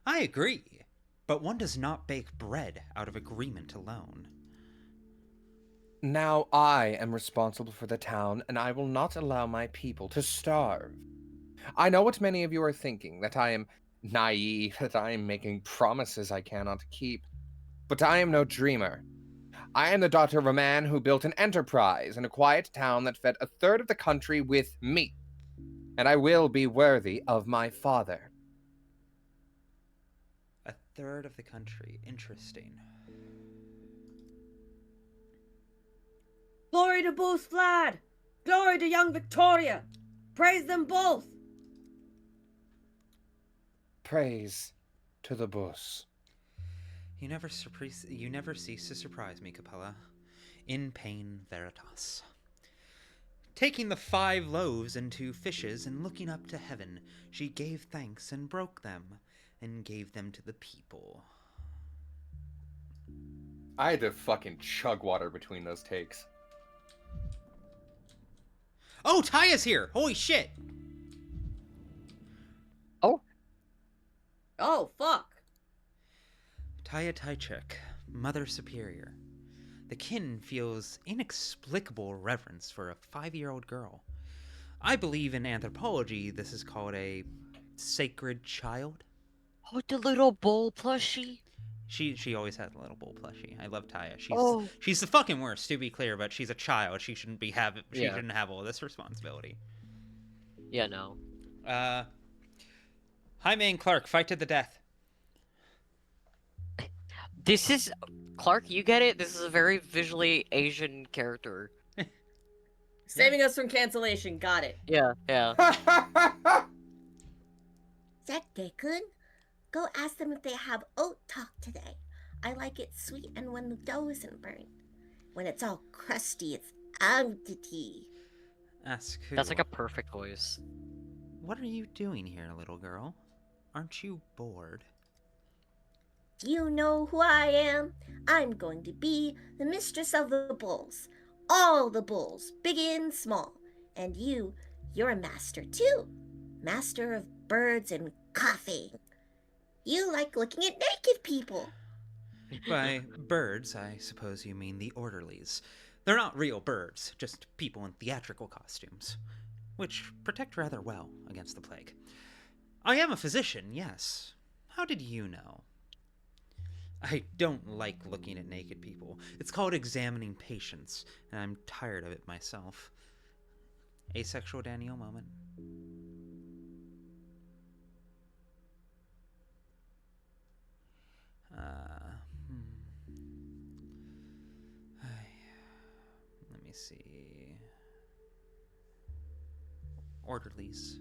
Speaker 1: I agree, but one does not bake bread out of agreement alone.
Speaker 5: Now I am responsible for the town, and I will not allow my people to starve. I know what many of you are thinking, that I am naive, that I am making promises I cannot keep. But I am no dreamer. I am the daughter of a man who built an enterprise in a quiet town that fed a third of the country with meat. And I will be worthy of my father.
Speaker 1: 1/3 of the country. Interesting.
Speaker 4: Glory to Booth Vlad! Glory to young Victoria! Praise them both!
Speaker 5: Praise to the boss.
Speaker 1: You never cease to surprise me, Capella. In pain veritas. Taking the 5 loaves and 2 fishes and looking up to heaven, she gave thanks and broke them and gave them to the people.
Speaker 19: I had to fucking chug water between those takes.
Speaker 1: Oh, Taya's here! Holy shit!
Speaker 4: Oh, fuck!
Speaker 1: Taya Taichuk, Mother Superior. The kin feels inexplicable reverence for a 5-year-old girl. I believe in anthropology this is called a sacred child.
Speaker 3: Oh, the little bull plushie.
Speaker 1: She always had a little bull plushie. I love Taya. She's the fucking worst, to be clear, but she's a child. She shouldn't shouldn't have all this responsibility.
Speaker 3: Yeah, no.
Speaker 1: Jaime and Clark fight to the death.
Speaker 3: This is Clark, you get it? This is a very visually Asian character.
Speaker 4: Saving us from cancellation, got it.
Speaker 3: Yeah.
Speaker 10: Zeke-kun, go ask them if they have oat talk today. I like it sweet and when the dough isn't burnt. When it's all crusty, it's auntie.
Speaker 1: Ask who?
Speaker 3: That's like a perfect voice.
Speaker 1: What are you doing here, little girl? Aren't you bored?
Speaker 10: Do you know who I am? I'm going to be the mistress of the bulls. All the bulls, big and small. And you're a master too. Master of birds and coughing. You like looking at naked people.
Speaker 1: By birds, I suppose you mean the orderlies. They're not real birds, just people in theatrical costumes, which protect rather well against the plague. I am a physician, yes. How did you know? I don't like looking at naked people. It's called examining patients, and I'm tired of it myself. Asexual Daniel moment. Let me see. Orderlies.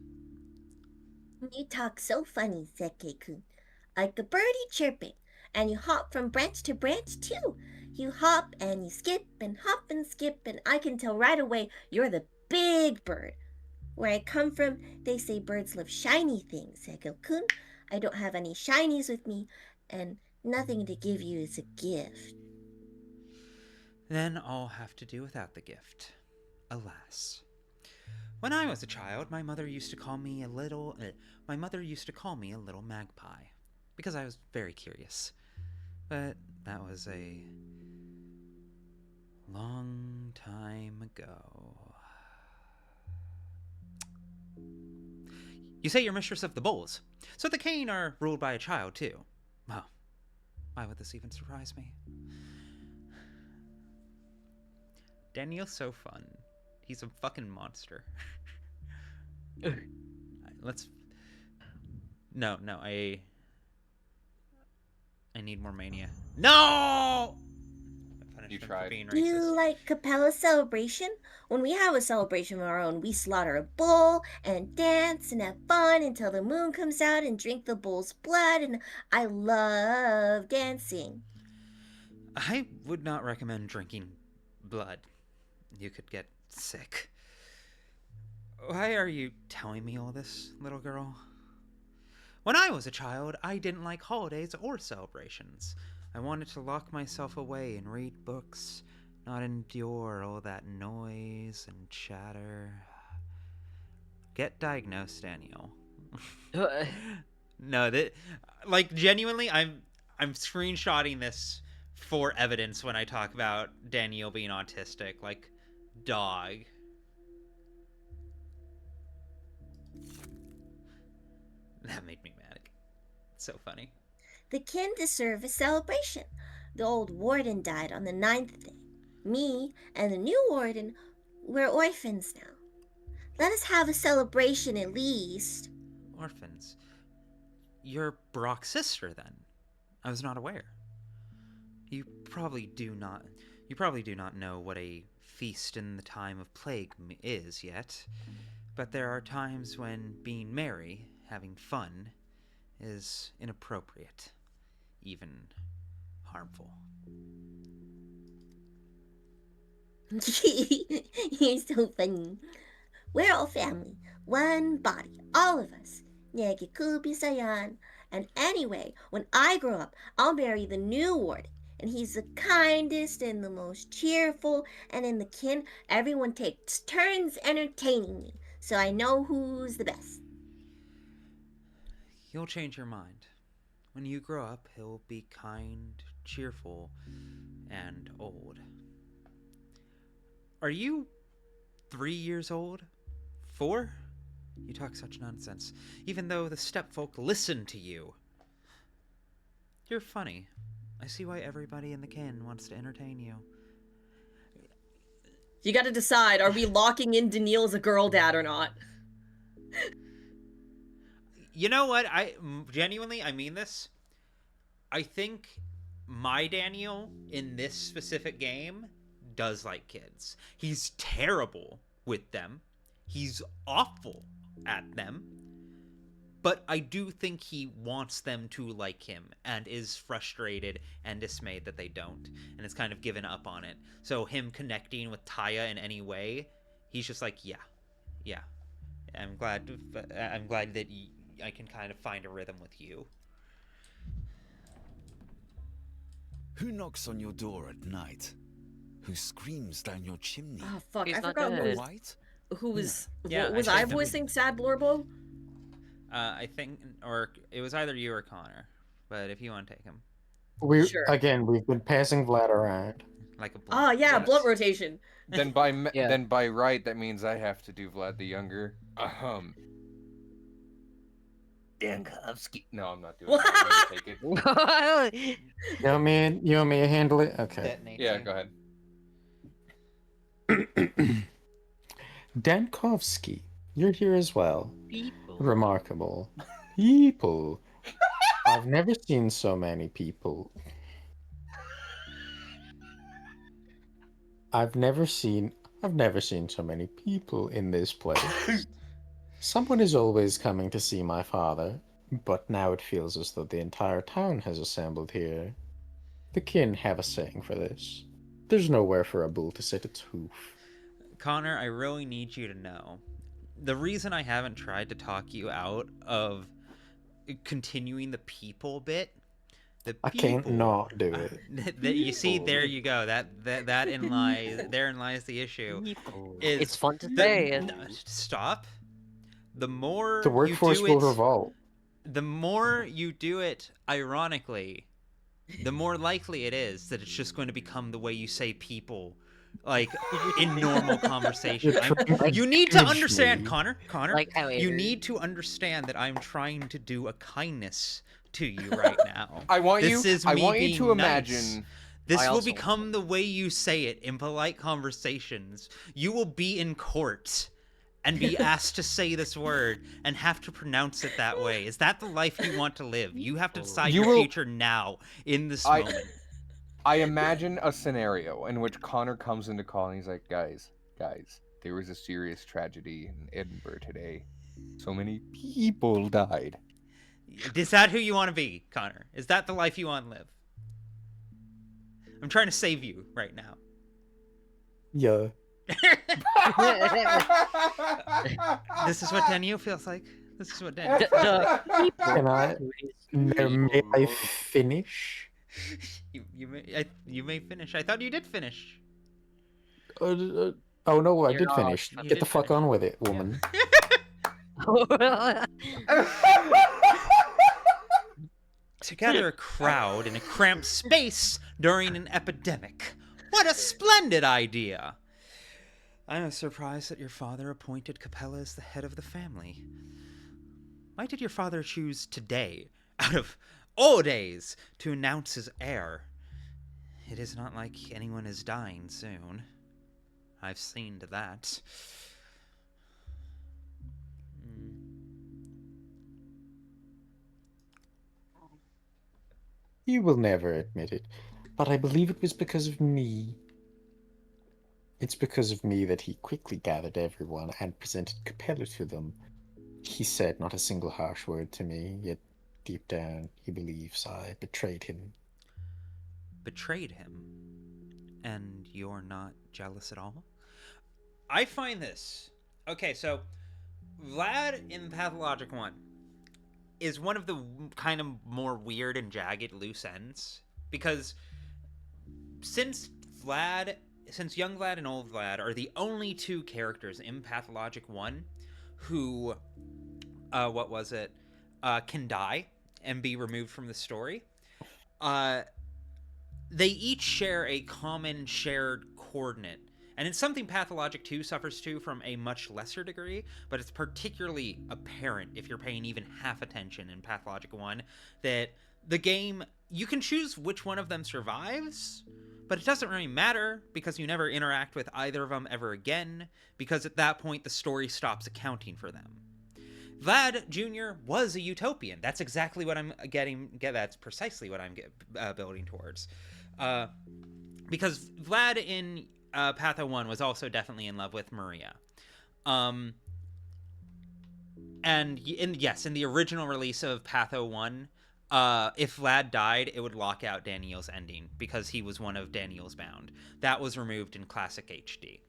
Speaker 10: You talk so funny, Zeke-kun. Like a birdie chirping. And you hop from branch to branch, too. You hop and you skip and hop and skip, and I can tell right away you're the big bird. Where I come from, they say birds love shiny things, Zeke-kun. I don't have any shinies with me, and nothing to give you as a gift.
Speaker 1: Then I'll have to do without the gift. Alas. When I was a child, my mother used to call me a little magpie, because I was very curious. But that was a long time ago. You say you're mistress of the bulls, so the Kane are ruled by a child too. Well, why would this even surprise me? Daniel's so fun. He's a fucking monster. I need more mania. No!
Speaker 19: You tried.
Speaker 10: Do you like Capella celebration? When we have a celebration of our own, we slaughter a bull and dance and have fun until the moon comes out and drink the bull's blood, and I love dancing.
Speaker 1: I would not recommend drinking blood. You could get sick. Why are you telling me all this, little girl? When I was a child, I didn't like holidays or celebrations. I wanted to lock myself away and read books, not endure all that noise and chatter. Get diagnosed, Daniel. No, genuinely, I'm screenshotting this for evidence when I talk about Daniel being autistic, like, dog. That made me mad. It's so funny.
Speaker 10: The kin deserve a celebration. The old warden died on the 9th day. Me and the new warden, we're orphans now. Let us have a celebration at least.
Speaker 1: Orphans? You're Brock's sister, then? I was not aware. You probably do not know what a feast in the time of plague is yet, but there are times when being merry, having fun, is inappropriate, even harmful.
Speaker 10: You're so funny. We're all family, one body, all of us. Sayan. And anyway, when I grow up, I'll marry the new warden. And he's the kindest and the most cheerful. And in the kin, everyone takes turns entertaining me. So I know who's the best.
Speaker 1: You'll change your mind. When you grow up, he'll be kind, cheerful, and old. Are you 3 years old? 4? You talk such nonsense, even though the stepfolk listen to you. You're funny. I see why everybody in the kin wants to entertain you.
Speaker 14: You gotta decide, are we locking in Daniil as a girl dad or not?
Speaker 1: You know what? I genuinely, I mean this. I think my Daniel in this specific game does like kids. He's terrible with them. He's awful at them. But I do think he wants them to like him and is frustrated and dismayed that they don't. And has kind of given up on it. So him connecting with Taya in any way, he's just like, yeah. I'm glad that I can kind of find a rhythm with you.
Speaker 8: Who knocks on your door at night? Who screams down your chimney?
Speaker 14: Oh fuck,
Speaker 3: He's
Speaker 14: I
Speaker 3: not
Speaker 14: forgot
Speaker 3: dead.
Speaker 14: who was
Speaker 1: Yeah,
Speaker 14: was I voicing Sad Blurbo?
Speaker 1: I think, or it was either you or Connor. But if you want to take him,
Speaker 15: We've been passing Vlad around.
Speaker 1: like a
Speaker 14: blood. Oh yeah, blood rotation.
Speaker 19: Then by right, that means I have to do Vlad the Younger. Dankovsky. No, I'm not doing that. I'm gonna take it.
Speaker 15: You want me to handle it? Okay.
Speaker 19: Yeah, go ahead.
Speaker 15: Dankovsky, you're here as well.
Speaker 3: People.
Speaker 15: Remarkable. People. I've never seen so many people. I've never seen so many people in this place. Someone is always coming to see my father, but now it feels as though the entire town has assembled here. The kin have a saying for this. There's nowhere for a bull to sit its hoof.
Speaker 1: Connor, I really need you to know. The reason I haven't tried to talk you out of continuing the people bit,
Speaker 15: I can't not do it.
Speaker 1: You see, there you go. Therein lies the issue.
Speaker 3: It's fun to say.
Speaker 1: Stop. The more
Speaker 15: The workforce
Speaker 1: you do
Speaker 15: will
Speaker 1: it,
Speaker 15: revolt.
Speaker 1: the more you do it ironically, the more likely it is that it's just going to become the way you say people, like in normal conversation. You need to understand, Connor.
Speaker 3: Like
Speaker 1: you need to understand that I'm trying to do a kindness to you right now.
Speaker 19: I want you
Speaker 1: being
Speaker 19: to
Speaker 1: nice.
Speaker 19: imagine.
Speaker 1: This will become the way you say it in polite conversations. You will be in court and be asked to say this word and have to pronounce it that way. Is that the life you want to live? You have to decide your future now, in this moment.
Speaker 19: I imagine a scenario in which Connor comes into call and he's like, guys, there was a serious tragedy in Edinburgh today. So many people died.
Speaker 1: Is that who you want to be, Connor? Is that the life you want to live? I'm trying to save you right now.
Speaker 15: Yeah.
Speaker 1: This is what Daniel feels like. This is what Daniel feels like.
Speaker 15: May I finish?
Speaker 1: You may finish. I thought you did finish.
Speaker 15: Oh no, I did finish. Get the fuck on with it, woman.
Speaker 1: To gather a crowd in a cramped space during an epidemic. What a splendid idea! I am surprised that your father appointed Capella as the head of the family. Why did your father choose today, out of all days, to announce his heir? It is not like anyone is dying soon. I've seen to that.
Speaker 15: He will never admit it, but I believe it was because of me. It's because of me that he quickly gathered everyone and presented Capella to them. He said not a single harsh word to me, yet deep down he believes I betrayed him.
Speaker 1: Betrayed him? And you're not jealous at all? I find this. Okay, so Vlad in Pathologic 1 is one of the kind of more weird and jagged loose ends. Because since young Vlad and old Vlad are the only two characters in Pathologic 1 who, can die and be removed from the story, they each share a common shared coordinate. And it's something Pathologic 2 suffers to from a much lesser degree, but it's particularly apparent if you're paying even half attention in Pathologic 1 that the game, you can choose which one of them survives, but it doesn't really matter because you never interact with either of them ever again, because at that point the story stops accounting for them. Vlad Jr. was a utopian. That's exactly what I'm that's precisely what I'm building towards. Because Vlad in Patho 1 was also definitely in love with Maria. And in the original release of Patho 1, if Vlad died, it would lock out Daniel's ending because he was one of Daniel's bound. That was removed in Classic HD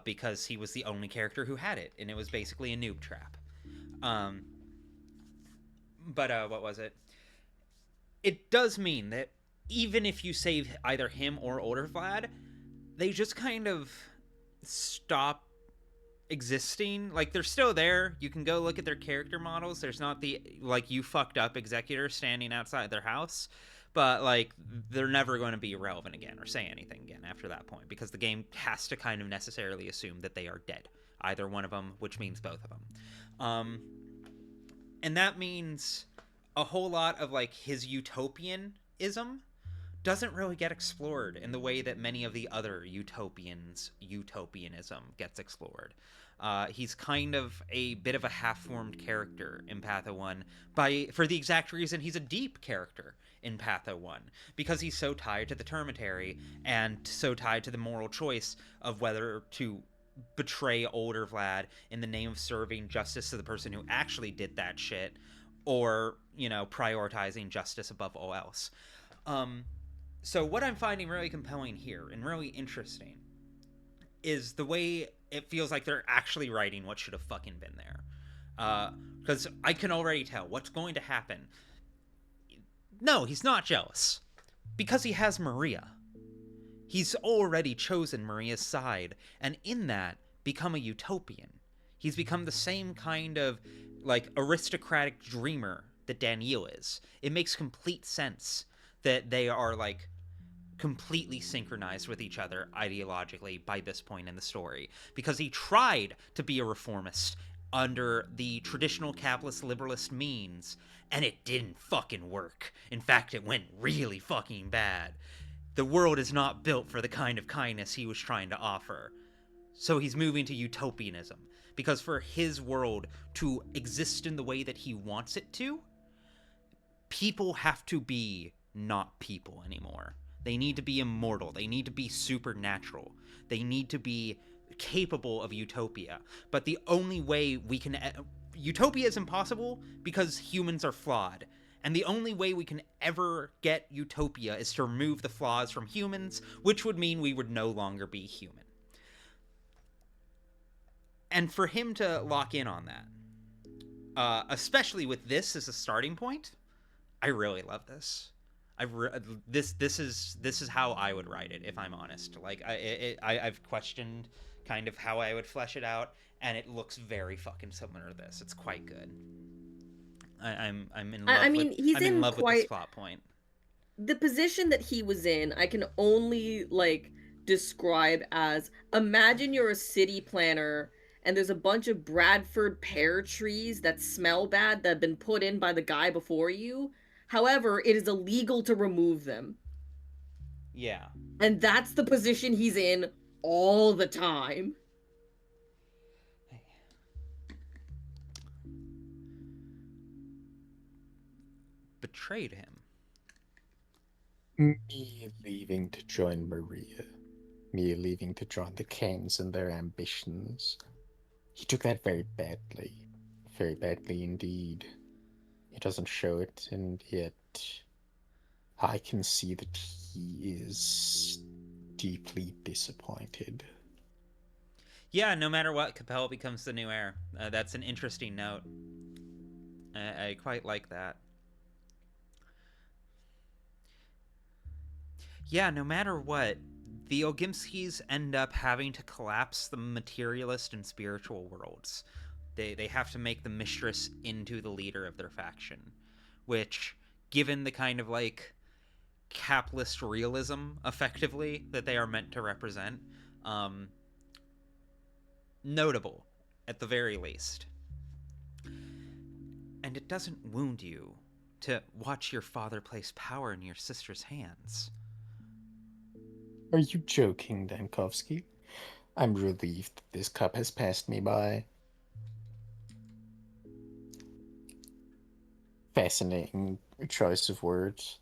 Speaker 1: because he was the only character who had it, and it was basically a noob trap. What was it? It does mean that even if you save either him or older Vlad, they just kind of stop existing. Like, they're still there. You can go look at their character models. There's not the, like, you fucked up executor standing outside their house. But, like, they're never going to be relevant again or say anything again after that point because the game has to kind of necessarily assume that they are dead. Either one of them, which means both of them. And that means a whole lot of, like, his utopianism doesn't really get explored in the way that many of the other utopianism gets explored. He's kind of a bit of a half-formed character in Patho 1 for the exact reason he's a deep character in Patho 1, because he's so tied to the termitary and so tied to the moral choice of whether to betray older Vlad in the name of serving justice to the person who actually did that shit, or, prioritizing justice above all else. So what I'm finding really compelling here and really interesting is the way it feels like they're actually writing what should have fucking been there. Because I can already tell what's going to happen. No, he's not jealous. Because he has Maria. He's already chosen Maria's side, and in that, become a utopian. He's become the same kind of, like, aristocratic dreamer that Daniel is. It makes complete sense that they are, like, completely synchronized with each other ideologically by this point in the story, because he tried to be a reformist under the traditional capitalist liberalist means, and it didn't fucking work. In fact, it went really fucking bad. The world is not built for the kind of kindness he was trying to offer. So he's moving to utopianism, because for his world to exist in the way that he wants it to, people have to be not people anymore. They need to be immortal. They need to be supernatural. They need to be capable of utopia. But the only way we can... Utopia is impossible because humans are flawed. And the only way we can ever get utopia is to remove the flaws from humans, which would mean we would no longer be human. And for him to lock in on that, especially with this as a starting point, I really love this. This is how I would write it, if I'm honest. Like, I've questioned kind of how I would flesh it out, and it looks very fucking similar to this. It's quite good. I'm in love.
Speaker 14: He's in
Speaker 1: love with this plot point.
Speaker 14: The position that he was in, I can only, like, describe as, imagine you're a city planner and there's a bunch of Bradford pear trees that smell bad that have been put in by the guy before you. However, it is illegal to remove them.
Speaker 1: Yeah.
Speaker 14: And that's the position he's in all the time.
Speaker 1: Betrayed him.
Speaker 15: Me leaving to join Maria. Me leaving to join the Kens and their ambitions. He took that very badly. Very badly indeed. He doesn't show it, and yet I can see that he is deeply disappointed.
Speaker 1: Yeah, no matter what, Capel becomes the new heir. That's an interesting note. I quite like that. Yeah, no matter what, the Ogimskis end up having to collapse the materialist and spiritual worlds. They have to make the mistress into the leader of their faction, which, given the kind of like capitalist realism, effectively, that they are meant to represent, notable, at the very least. And it doesn't wound you to watch your father place power in your sister's hands.
Speaker 15: Are you joking, Dankovsky? I'm relieved that this cup has passed me by. Fascinating choice of words.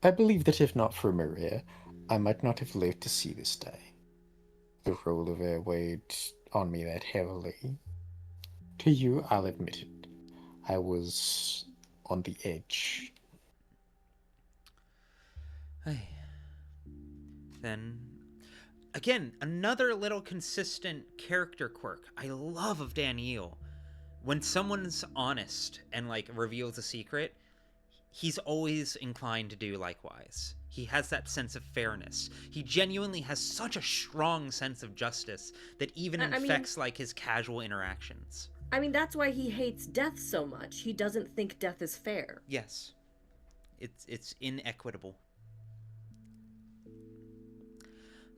Speaker 15: I believe that if not for Maria, I might not have lived to see this day. The role of heir weighed on me that heavily. To you, I'll admit it. I was on the edge.
Speaker 1: Then, again, another little consistent character quirk I love of Daniel. When someone's honest and like reveals a secret, he's always inclined to do likewise. He has that sense of fairness. He genuinely has such a strong sense of justice that even infects like his casual interactions.
Speaker 4: I mean, that's why he hates death so much. He doesn't think death is fair.
Speaker 1: Yes. It's inequitable.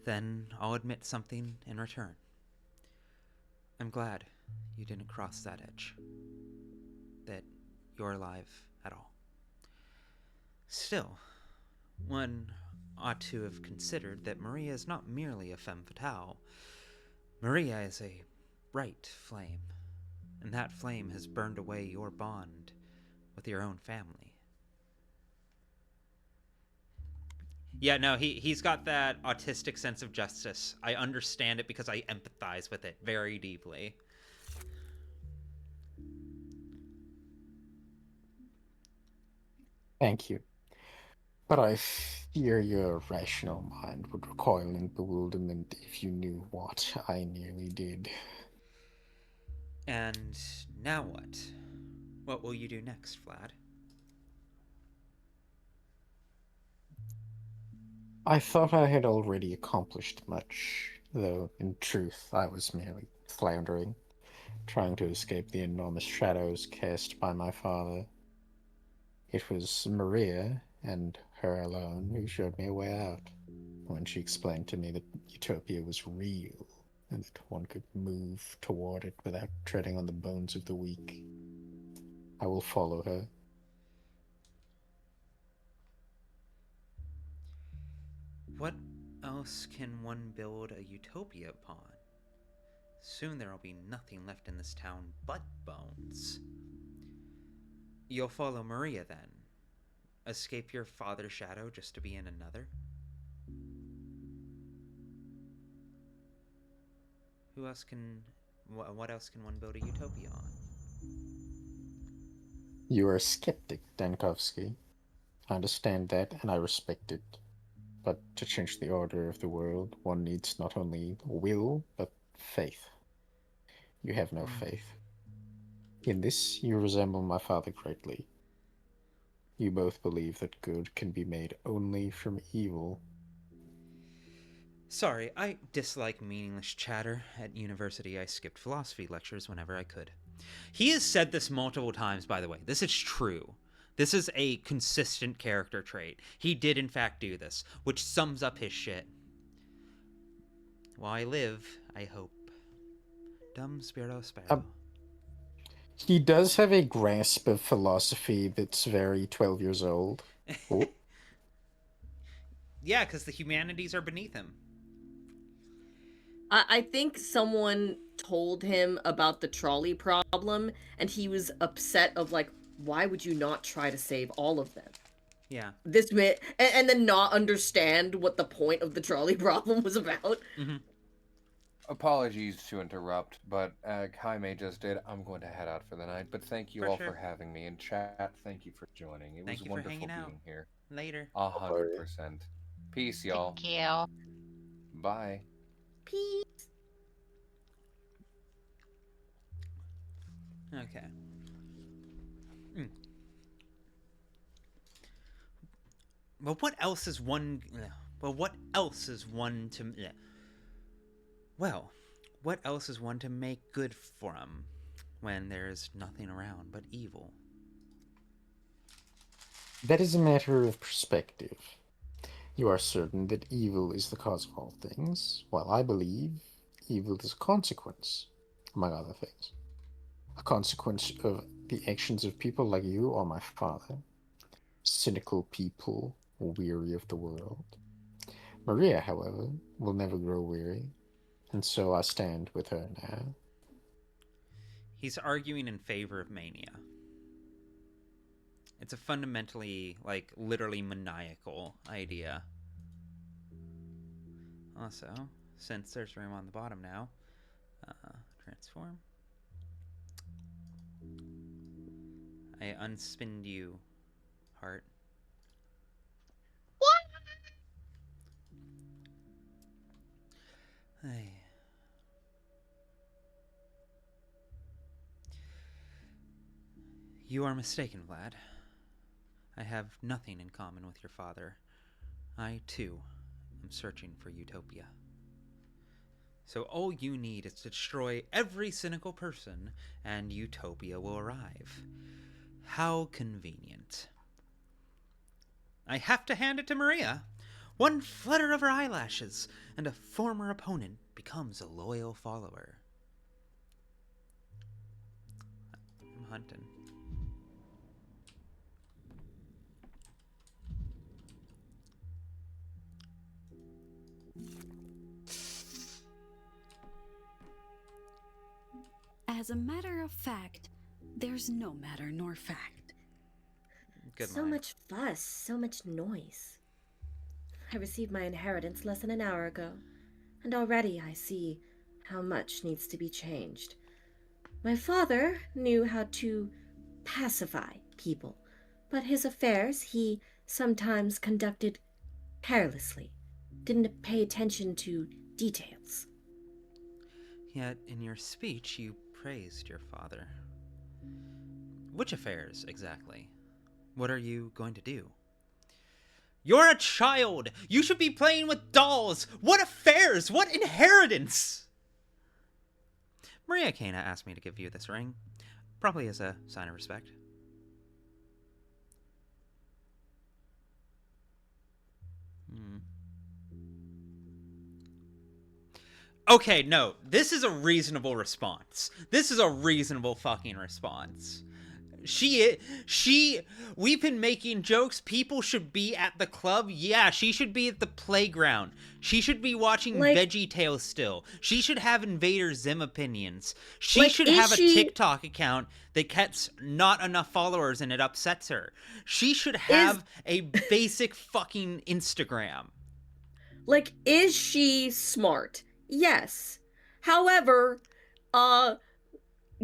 Speaker 1: Then I'll admit something in return. I'm glad you didn't cross that edge. That you're alive at all. Still, one ought to have considered that Maria is not merely a femme fatale. Maria is a bright flame, and that flame has burned away your bond with your own family. Yeah, no, he's got that autistic sense of justice. I understand it because I empathize with it very deeply.
Speaker 15: Thank you. But I fear your rational mind would recoil in bewilderment if you knew what I nearly did.
Speaker 1: And now what? What will you do next, Vlad?
Speaker 15: I thought I had already accomplished much, though in truth I was merely floundering, trying to escape the enormous shadows cast by my father. It was Maria, and her alone, who showed me a way out, when she explained to me that utopia was real, and that one could move toward it without treading on the bones of the weak. I will follow her.
Speaker 1: What else can one build a utopia upon? Soon there will be nothing left in this town but bones. You'll follow Maria then? Escape your father's shadow just to be in another? Who else can... What else can one build a utopia on?
Speaker 15: You are a skeptic, Dankovsky. I understand that, and I respect it. But to change the order of the world, one needs not only will, but faith. You have no faith. In this, you resemble my father greatly. You both believe that good can be made only from evil.
Speaker 1: Sorry, I dislike meaningless chatter. At university, I skipped philosophy lectures whenever I could. He has said this multiple times, by the way. This is true. This is a consistent character trait. He did, in fact, do this, which sums up his shit. While I live, I hope. Dum spiro spero.
Speaker 15: He does have a grasp of philosophy that's very 12 years old. Oh.
Speaker 1: Yeah, because the humanities are beneath him.
Speaker 4: I think someone told him about the trolley problem, and he was upset of like, why would you not try to save all of them?
Speaker 1: Yeah.
Speaker 14: And then not understand what the point of the trolley problem was about.
Speaker 1: Mm-hmm.
Speaker 19: Apologies to interrupt, but Jaime just did. I'm going to head out for the night, but thank you
Speaker 1: For
Speaker 19: all
Speaker 1: sure.
Speaker 19: for having me in chat. Thank you for joining. It
Speaker 1: Thank
Speaker 19: was
Speaker 1: you for
Speaker 19: wonderful
Speaker 1: hanging out.
Speaker 19: being here.
Speaker 1: Later.
Speaker 19: 100%. Peace, y'all.
Speaker 21: Thank you.
Speaker 19: Bye.
Speaker 10: Peace.
Speaker 1: Okay. Mm. Well, what else is one... Well, what else is one to... Well, what else is one to make good from when there's nothing around but evil?
Speaker 15: That is a matter of perspective. You are certain that evil is the cause of all things, while I believe evil is a consequence, among other things. A consequence of the actions of people like you or my father. Cynical people weary of the world. Maria, however, will never grow weary, and so I stand with her now.
Speaker 1: He's arguing in favor of mania. It's a fundamentally, like, literally maniacal idea. Also, since there's room on the bottom now, transform. I unspinned you, heart.
Speaker 21: What?
Speaker 1: Hey. You are mistaken, Vlad. I have nothing in common with your father. I, too, am searching for utopia. So all you need is to destroy every cynical person, and utopia will arrive. How convenient. I have to hand it to Maria. One flutter of her eyelashes, and a former opponent becomes a loyal follower. I'm hunting.
Speaker 12: As a matter of fact, there's no matter nor fact.
Speaker 1: Good
Speaker 10: so
Speaker 1: line.
Speaker 10: much fuss, so much noise. I received my inheritance less than an hour ago, and already I see how much needs to be changed. My father knew how to pacify people, but his affairs he sometimes conducted carelessly, didn't pay attention to details.
Speaker 1: Yet, in your speech, you praised your father. Which affairs, exactly? What are you going to do? You're a child! You should be playing with dolls! What affairs? What inheritance? Maria Kana asked me to give you this ring. Probably as a sign of respect. Okay, no. This is a reasonable response. This is a reasonable fucking response. We've been making jokes. People should be at the club. Yeah, she should be at the playground. She should be watching Veggie Tales still. She should have Invader Zim opinions. She should have a TikTok account that gets not enough followers and it upsets her. She should have a basic fucking Instagram.
Speaker 14: Like, is she smart? Yes. However,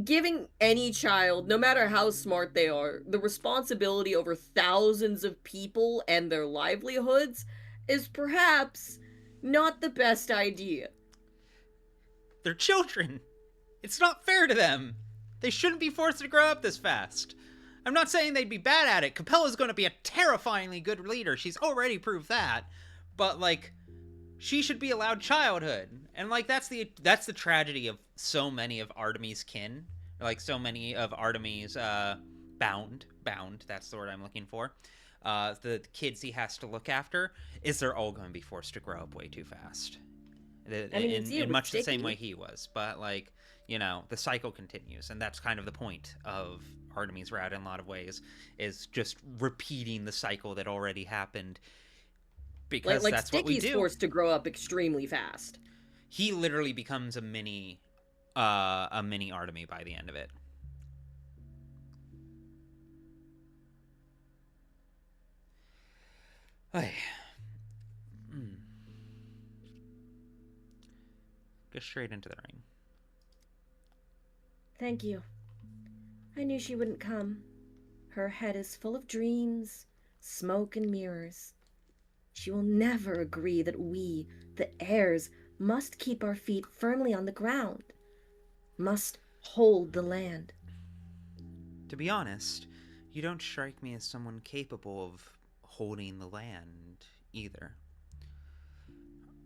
Speaker 14: giving any child, no matter how smart they are, the responsibility over thousands of people and their livelihoods is perhaps not the best idea.
Speaker 1: They're children. It's not fair to them. They shouldn't be forced to grow up this fast. I'm not saying they'd be bad at it. Capella's going to be a terrifyingly good leader. She's already proved that. But, like, she should be allowed childhood. And, like, that's the tragedy of so many of Artemis' kin. Like, so many of Artemis' bound, that's the word I'm looking for. The kids he has to look after, is they're all going to be forced to grow up way too fast. In much the same way he was. But, like, you know, the cycle continues. And that's kind of the point of Artemis' route in a lot of ways, is just repeating the cycle that already happened. Because
Speaker 14: like
Speaker 1: that's what we do.
Speaker 14: Sticky's forced to grow up extremely fast.
Speaker 1: He literally becomes a mini Artemis by the end of it. Hey. Go straight into the ring.
Speaker 9: Thank you. I knew she wouldn't come. Her head is full of dreams, smoke, and mirrors. She will never agree that we, the heirs, must keep our feet firmly on the ground, must hold the land.
Speaker 1: To be honest, you don't strike me as someone capable of holding the land, either.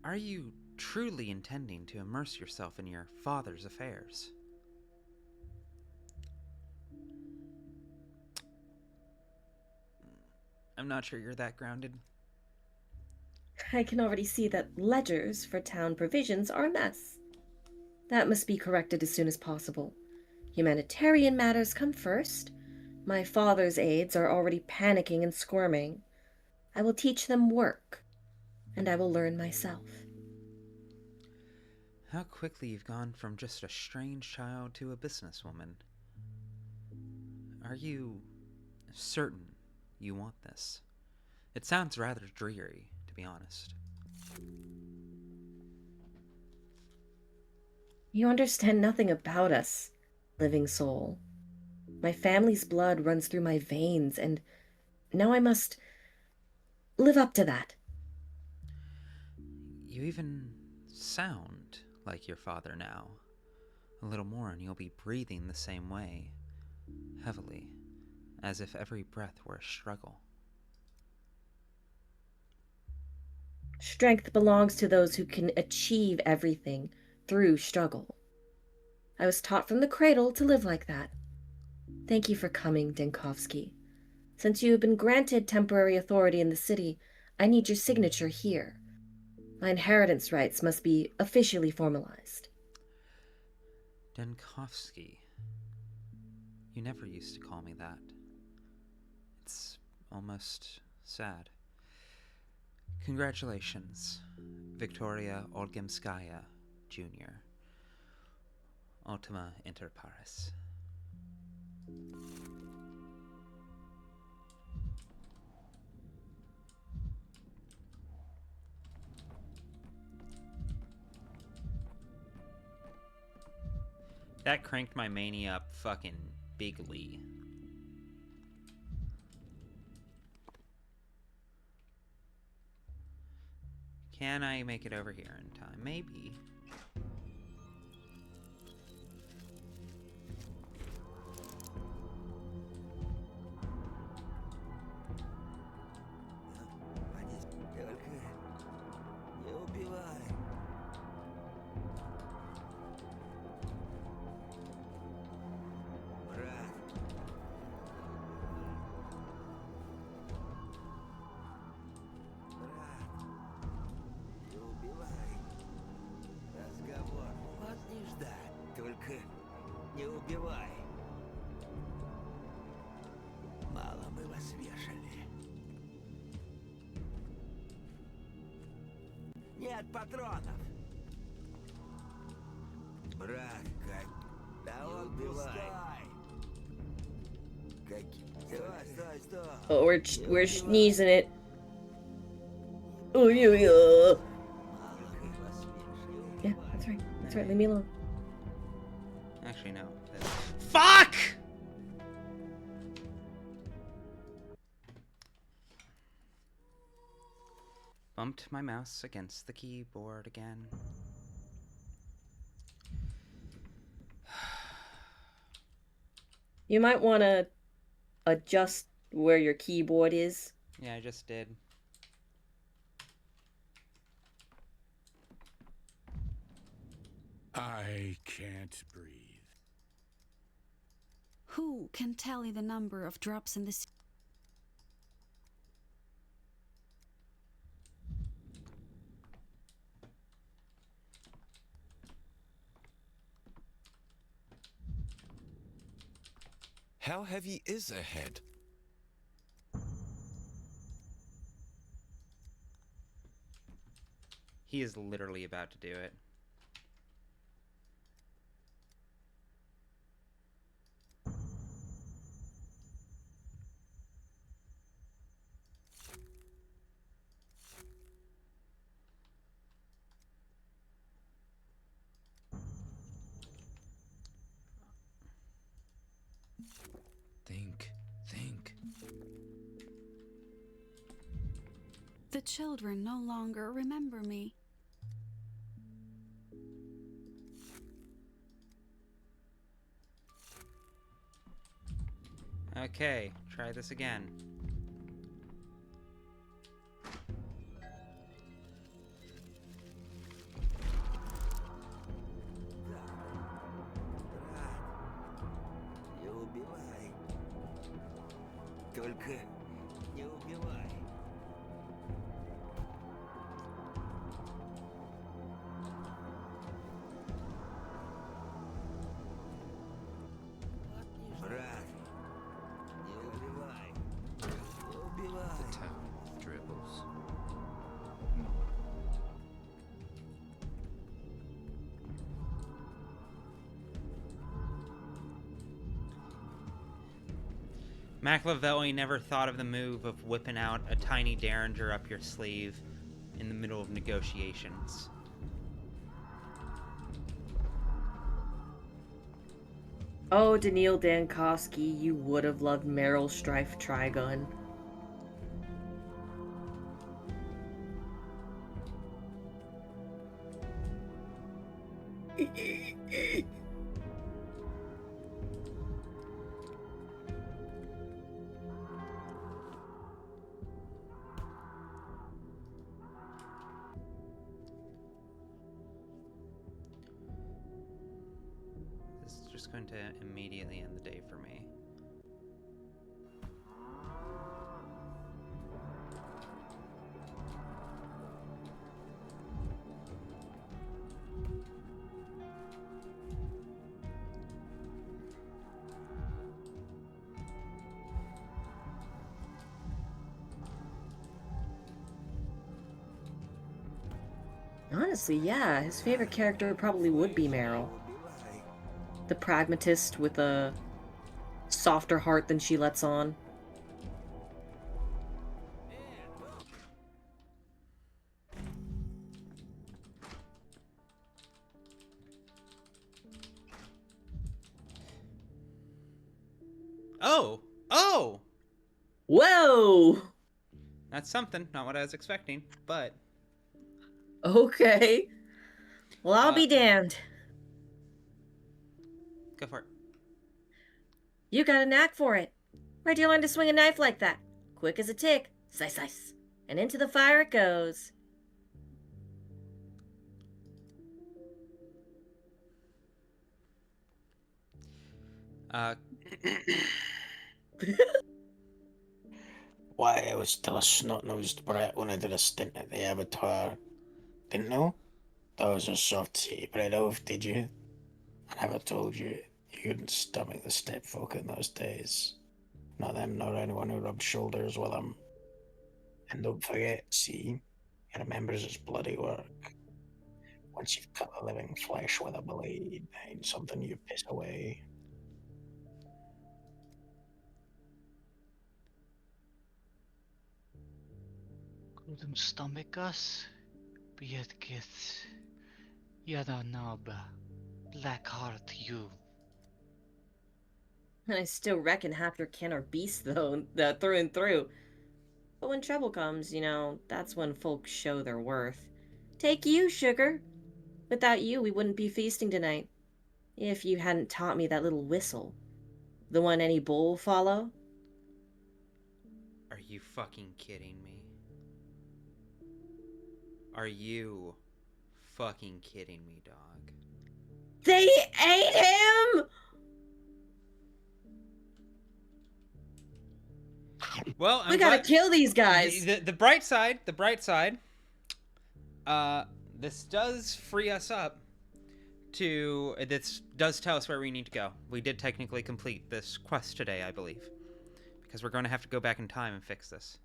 Speaker 1: Are you truly intending to immerse yourself in your father's affairs? I'm not sure you're that grounded.
Speaker 9: I can already see that ledgers for town provisions are a mess. That must be corrected as soon as possible. Humanitarian matters come first. My father's aides are already panicking and squirming. I will teach them work, and I will learn myself.
Speaker 1: How quickly you've gone from just a strange child to a businesswoman. Are you certain you want this? It sounds rather dreary, to be honest.
Speaker 9: You understand nothing about us, living soul. My family's blood runs through my veins, and now I must live up to that.
Speaker 1: You even sound like your father now. A little more and you'll be breathing the same way, heavily, as if every breath were a struggle.
Speaker 9: Strength belongs to those who can achieve everything through struggle. I was taught from the cradle to live like that. Thank you for coming, Dinkovsky. Since you have been granted temporary authority in the city, I need your signature here. My inheritance rights must be officially formalized.
Speaker 1: Denkovsky. You never used to call me that. It's almost sad. Congratulations, Victoria Olgimskaya, Jr. Ultima inter pares. That cranked my mania up fucking bigly. Can I make it over here in time? Maybe.
Speaker 13: Не убивай. Мало мы вас вешали. Нет патронов. Брат, как... Да он убивай. Стой.
Speaker 9: Oh, we're sneezing it. Oh, yeah. Yeah, that's right. That's right. Leave me alone.
Speaker 1: Actually, no. Fuck! Bumped my mouse against the keyboard again.
Speaker 9: You might want to adjust where your keyboard is.
Speaker 1: Yeah, I just did.
Speaker 8: I can't breathe.
Speaker 12: Who can tally the number of drops in the sea?
Speaker 8: How heavy is a head?
Speaker 1: He is literally about to do it.
Speaker 12: The children no longer remember me.
Speaker 1: Okay, try this again.
Speaker 13: Не убивай. Только не убивай. Брат, не убивай. Не убивай.
Speaker 11: The town dribbles.
Speaker 1: Machiavelli never thought of the move of whipping out a tiny derringer up your sleeve in the middle of negotiations.
Speaker 14: Oh, Daniil Dankowski, you would have loved Meryl Streif Trigun.
Speaker 1: This is just going to immediately end the day for me.
Speaker 14: Honestly, yeah, his favorite character probably would be Meryl. The pragmatist with a softer heart than she lets on.
Speaker 1: Oh! Oh!
Speaker 14: Whoa!
Speaker 1: That's something. Not what I was expecting, but...
Speaker 14: Okay. Well, I'll be damned.
Speaker 1: Go for it.
Speaker 9: You got a knack for it. Where'd you learn to swing a knife like that? Quick as a tick. Slice, slice. And into the fire it goes.
Speaker 15: Why, I was still a snot-nosed brat when I did a stint at the abattoir. Didn't know? That was a soft city bred oaf, did you? I never told you you couldn't stomach the step folk in those days. Not them nor anyone who rubbed shoulders with them. And don't forget, see, it remembers its bloody work. Once you've cut the living flesh with a blade, ain't something you piss away.
Speaker 7: Couldn't stomach us? Be it git. Yada naba. Black heart you.
Speaker 9: And I still reckon half your kin are beasts, though, through and through. But when trouble comes, that's when folks show their worth. Take you, sugar. Without you, we wouldn't be feasting tonight. If you hadn't taught me that little whistle. The one any bull follow.
Speaker 1: Are you fucking kidding me? Are you fucking kidding me, dog?
Speaker 9: They ate him!
Speaker 1: Well,
Speaker 9: we gotta kill these guys.
Speaker 1: The bright side, this does free us up to. This does tell us where we need to go. We did technically complete this quest today, I believe, because we're going to have to go back in time and fix this.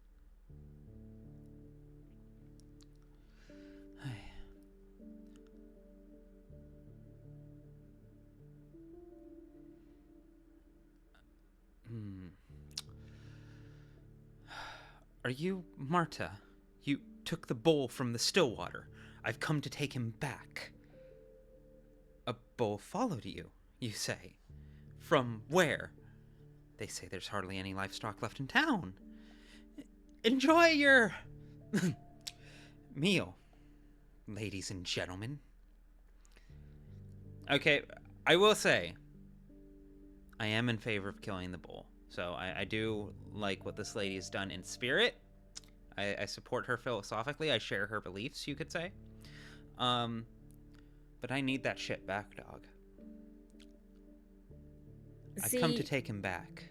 Speaker 1: Are you Marta? You took the bowl from the Stillwater. I've come to take him back. A bowl followed you, you say? From where? They say there's hardly any livestock left in town. Enjoy your meal, ladies and gentlemen. Okay, I will say, I am in favor of killing the bull. So I do like what this lady has done in spirit. I support her philosophically. I share her beliefs, you could say. But I need that shit back, dog. I come to take him back.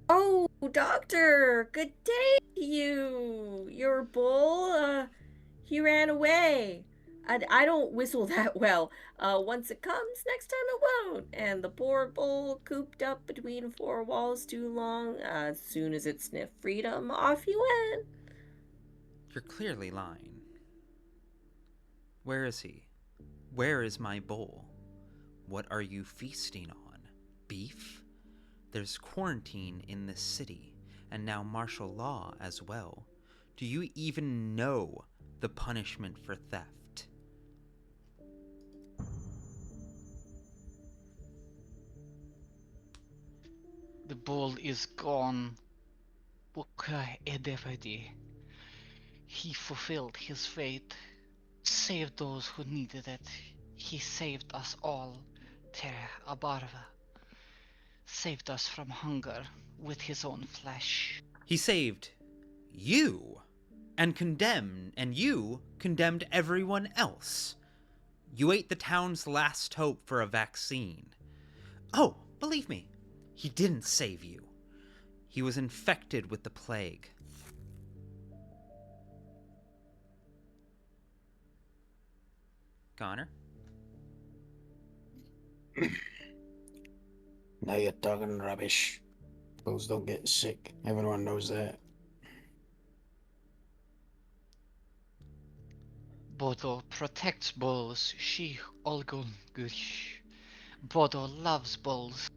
Speaker 9: Oh, doctor, good day to you. Your bull, he ran away. I don't whistle that well. Once it comes, next time it won't. And the poor bull, cooped up between four walls too long, as soon as it sniffed freedom, off he went.
Speaker 1: You're clearly lying. Where is he? Where is my bull? What are you feasting on? Beef? There's quarantine in this city, and now martial law as well. Do you even know the punishment for theft?
Speaker 21: The bull is gone. Bukai Edefadi. He fulfilled his fate, saved those who needed it. He saved us all, Te Abarva. Saved us from hunger with his own flesh.
Speaker 1: He saved you, and you condemned everyone else. You ate the town's last hope for a vaccine. Oh, believe me, he didn't save you. He was infected with the plague. Connor?
Speaker 15: Now you're talking rubbish. Bulls don't get sick. Everyone knows that.
Speaker 21: Bodo protects bulls. She Olgun Gush. Bodo loves bulls.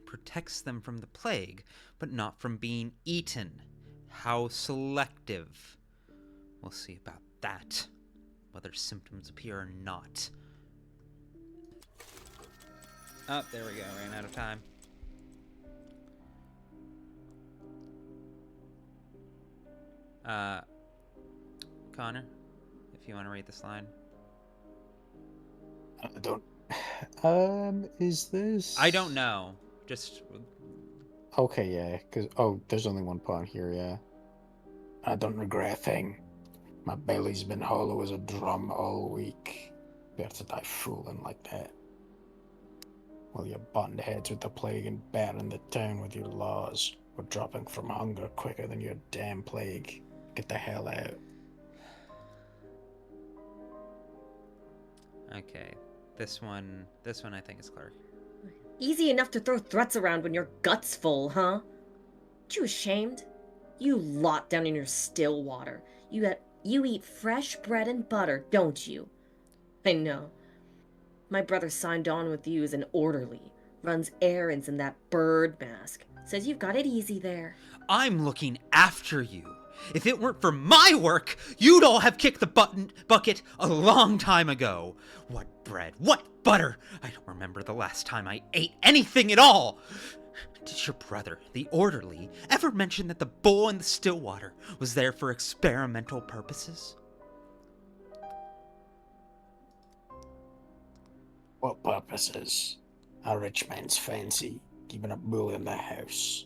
Speaker 1: Protects them from the plague, but not from being eaten. How selective. We'll see about that, whether symptoms appear or not. Oh, there we go. Ran out of time. Connor, if you want to read this line.
Speaker 15: I don't. Is this?
Speaker 1: I don't know. Just.
Speaker 15: Okay, yeah. Cause there's only one part here. Yeah. I don't regret a thing. My belly's been hollow as a drum all week. Better to die fooling like that. While you're butting heads with the plague and battering the town with your laws. We're dropping from hunger quicker than your damn plague. Get the hell out.
Speaker 1: Okay. This one I think is clear.
Speaker 9: Easy enough to throw threats around when your gut's full, huh? Aren't you ashamed? You lot down in your still water. You eat fresh bread and butter, don't you? I know. My brother signed on with you as an orderly. Runs errands in that bird mask. Says you've got it easy there.
Speaker 1: I'm looking after you. If it weren't for my work, you'd all have kicked the bucket a long time ago. What bread? What butter? I don't remember the last time I ate anything at all. Did your brother, the orderly, ever mention that the bull in the still water was there for experimental purposes?
Speaker 15: What purposes? A rich man's fancy, keeping a bull in the house.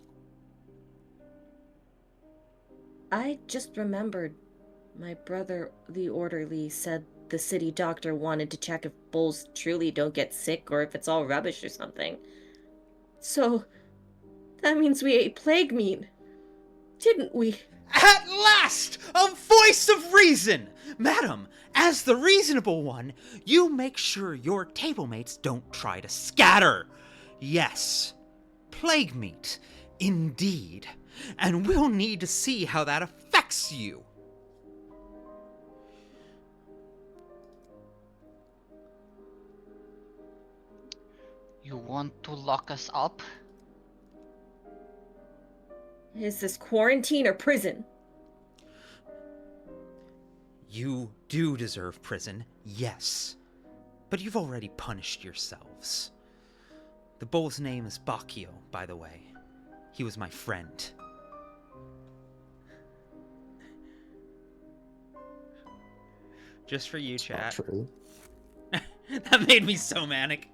Speaker 9: I just remembered my brother, the orderly, said the city doctor wanted to check if bulls truly don't get sick or if it's all rubbish or something. So, that means we ate plague meat, didn't we?
Speaker 1: At last! A voice of reason! Madam, as the reasonable one, you make sure your table mates don't try to scatter. Yes, plague meat, indeed. And we'll need to see how that affects you.
Speaker 21: You want to lock us up?
Speaker 9: Is this quarantine or prison?
Speaker 1: You do deserve prison, yes. but you've already punished yourselves. The bull's name is Bacchio, by the way. He was my friend. Just for you, chat.
Speaker 15: Not true.
Speaker 1: That made me so manic.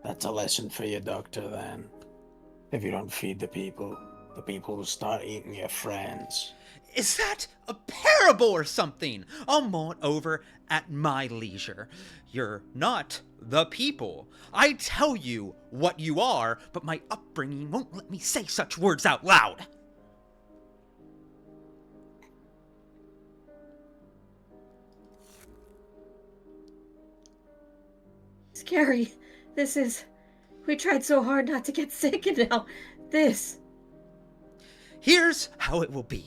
Speaker 15: That's a lesson for you, Doctor, then. If you don't feed the people will start eating your friends.
Speaker 1: Is that a parable or something? I'll mull it over at my leisure. You're not the people. I tell you what you are, but my upbringing won't let me say such words out loud.
Speaker 9: Scary. This is... We tried so hard not to get sick, and now this.
Speaker 1: Here's how it will be.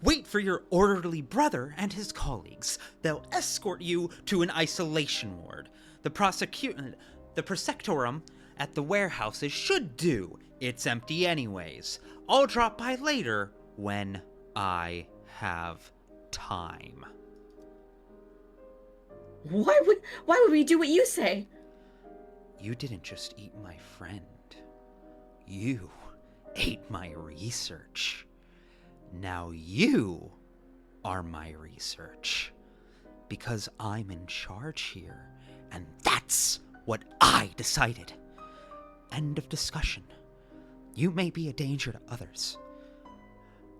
Speaker 1: Wait for your orderly brother and his colleagues. They'll escort you to an isolation ward. The prosectorum at the warehouses should do. It's empty anyways. I'll drop by later when I have time.
Speaker 9: Why would we do what you say?
Speaker 1: You didn't just eat my friend. You ate my research. Now you are my research. Because I'm in charge here, and that's what I decided. End of discussion. You may be a danger to others.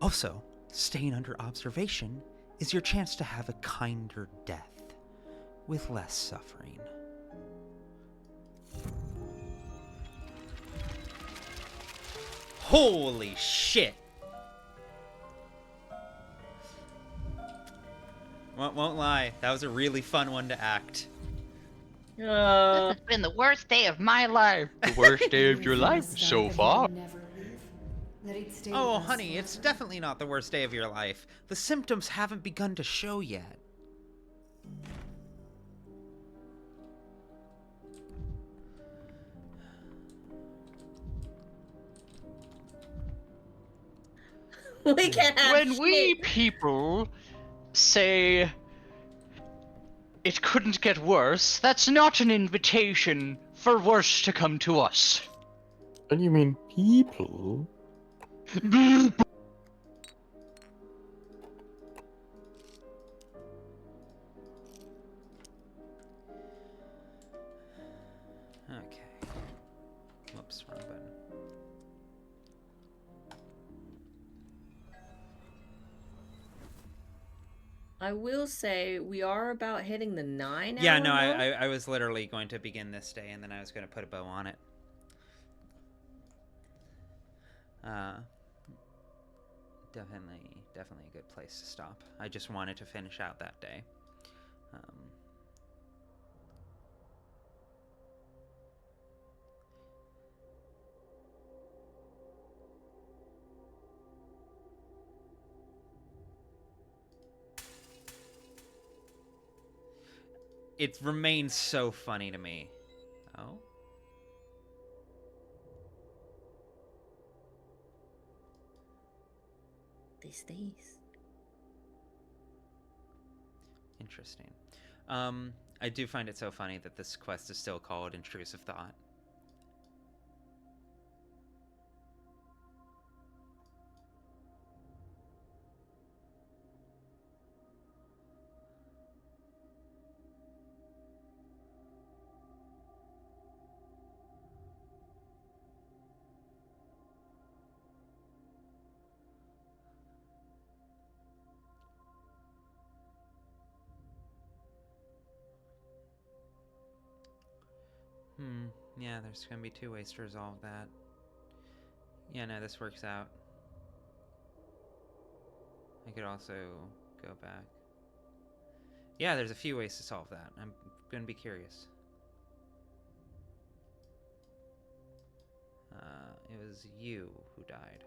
Speaker 1: Also, staying under observation is your chance to have a kinder death, with less suffering. Holy shit! Won't lie, that was a really fun one to act.
Speaker 21: This has been the worst day of my life.
Speaker 7: The worst day of your life so far.
Speaker 1: Oh, honey, it's definitely not the worst day of your life. The symptoms haven't begun to show yet.
Speaker 9: We can't have
Speaker 7: When
Speaker 9: shit.
Speaker 7: we people say it couldn't get worse, that's not an invitation for worse to come to us.
Speaker 15: And you mean people?
Speaker 1: Okay. Whoops, wrong button.
Speaker 14: I will say we are about hitting the 9
Speaker 1: Yeah,
Speaker 14: hour
Speaker 1: no,
Speaker 14: mark.
Speaker 1: I was literally going to begin this day, and then I was going to put a bow on it. Definitely a good place to stop. I just wanted to finish out that day. It remains so funny to me. Oh?
Speaker 9: These days.
Speaker 1: Interesting. I do find it so funny that this quest is still called Intrusive Thought. Yeah, there's gonna be 2 ways to resolve that. Yeah, no, this works out. I could also go back. Yeah, there's a few ways to solve that. I'm gonna be curious. It was you who died.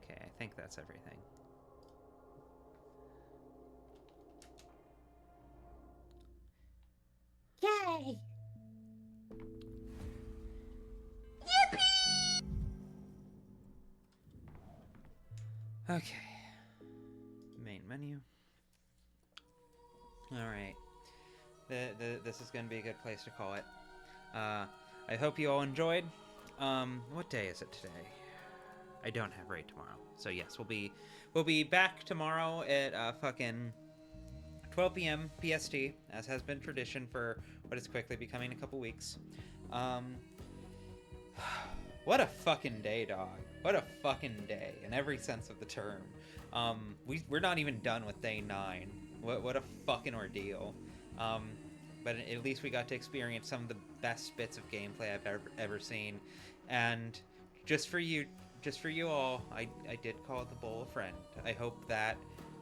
Speaker 1: Okay, I think that's everything.
Speaker 10: Yay!
Speaker 1: Okay. Main menu. Alright. This is going to be a good place to call it. I hope you all enjoyed. What day is it today? I don't have raid tomorrow. So yes, we'll be back tomorrow at fucking 12 p.m. PST, as has been tradition for what is quickly becoming a couple weeks. What a fucking day, dog. What a fucking day, in every sense of the term. We're not even done with day 9. What a fucking ordeal. But at least we got to experience some of the best bits of gameplay I've ever seen. And just for you all, I did call the bowl a friend. I hope that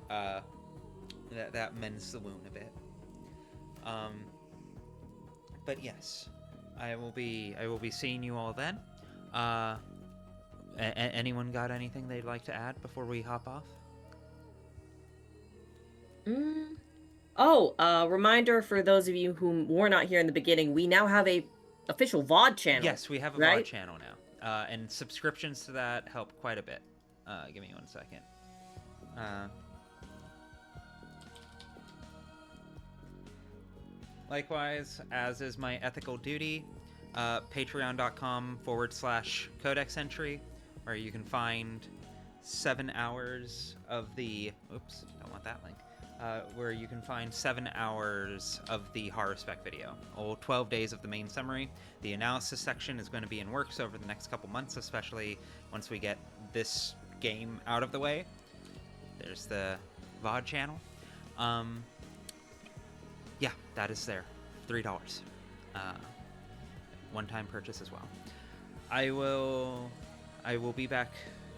Speaker 1: that mends the wound a bit. But yes, I will be seeing you all then. Anyone got anything they'd like to add before we hop off?
Speaker 14: Reminder for those of you who were not here in the beginning, we now have a official VOD channel.
Speaker 1: Yes, we have a VOD channel now. And subscriptions to that help quite a bit. Give me 1 second. Likewise, as is my ethical duty, patreon.com/codex entry, where you can find 7 hours of the... Oops, don't want that link. Where you can find 7 hours of the horror spec video. All 12 days of the main summary. The analysis section is going to be in works over the next couple months, especially once we get this game out of the way. There's the VOD channel. Yeah, that is there. $3. One-time purchase as well. I will be back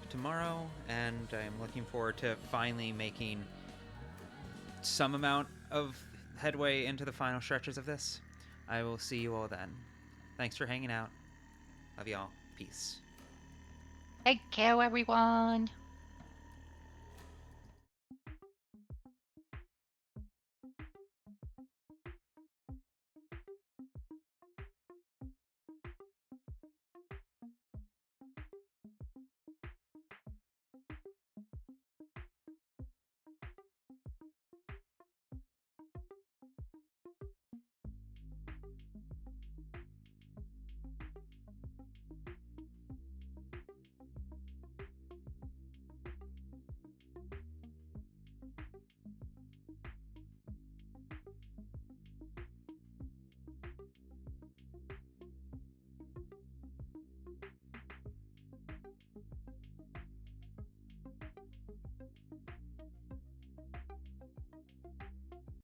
Speaker 1: tomorrow, and I'm looking forward to finally making some amount of headway into the final stretches of this. I will see you all then. Thanks for hanging out. Love y'all. Peace.
Speaker 21: Take care, everyone.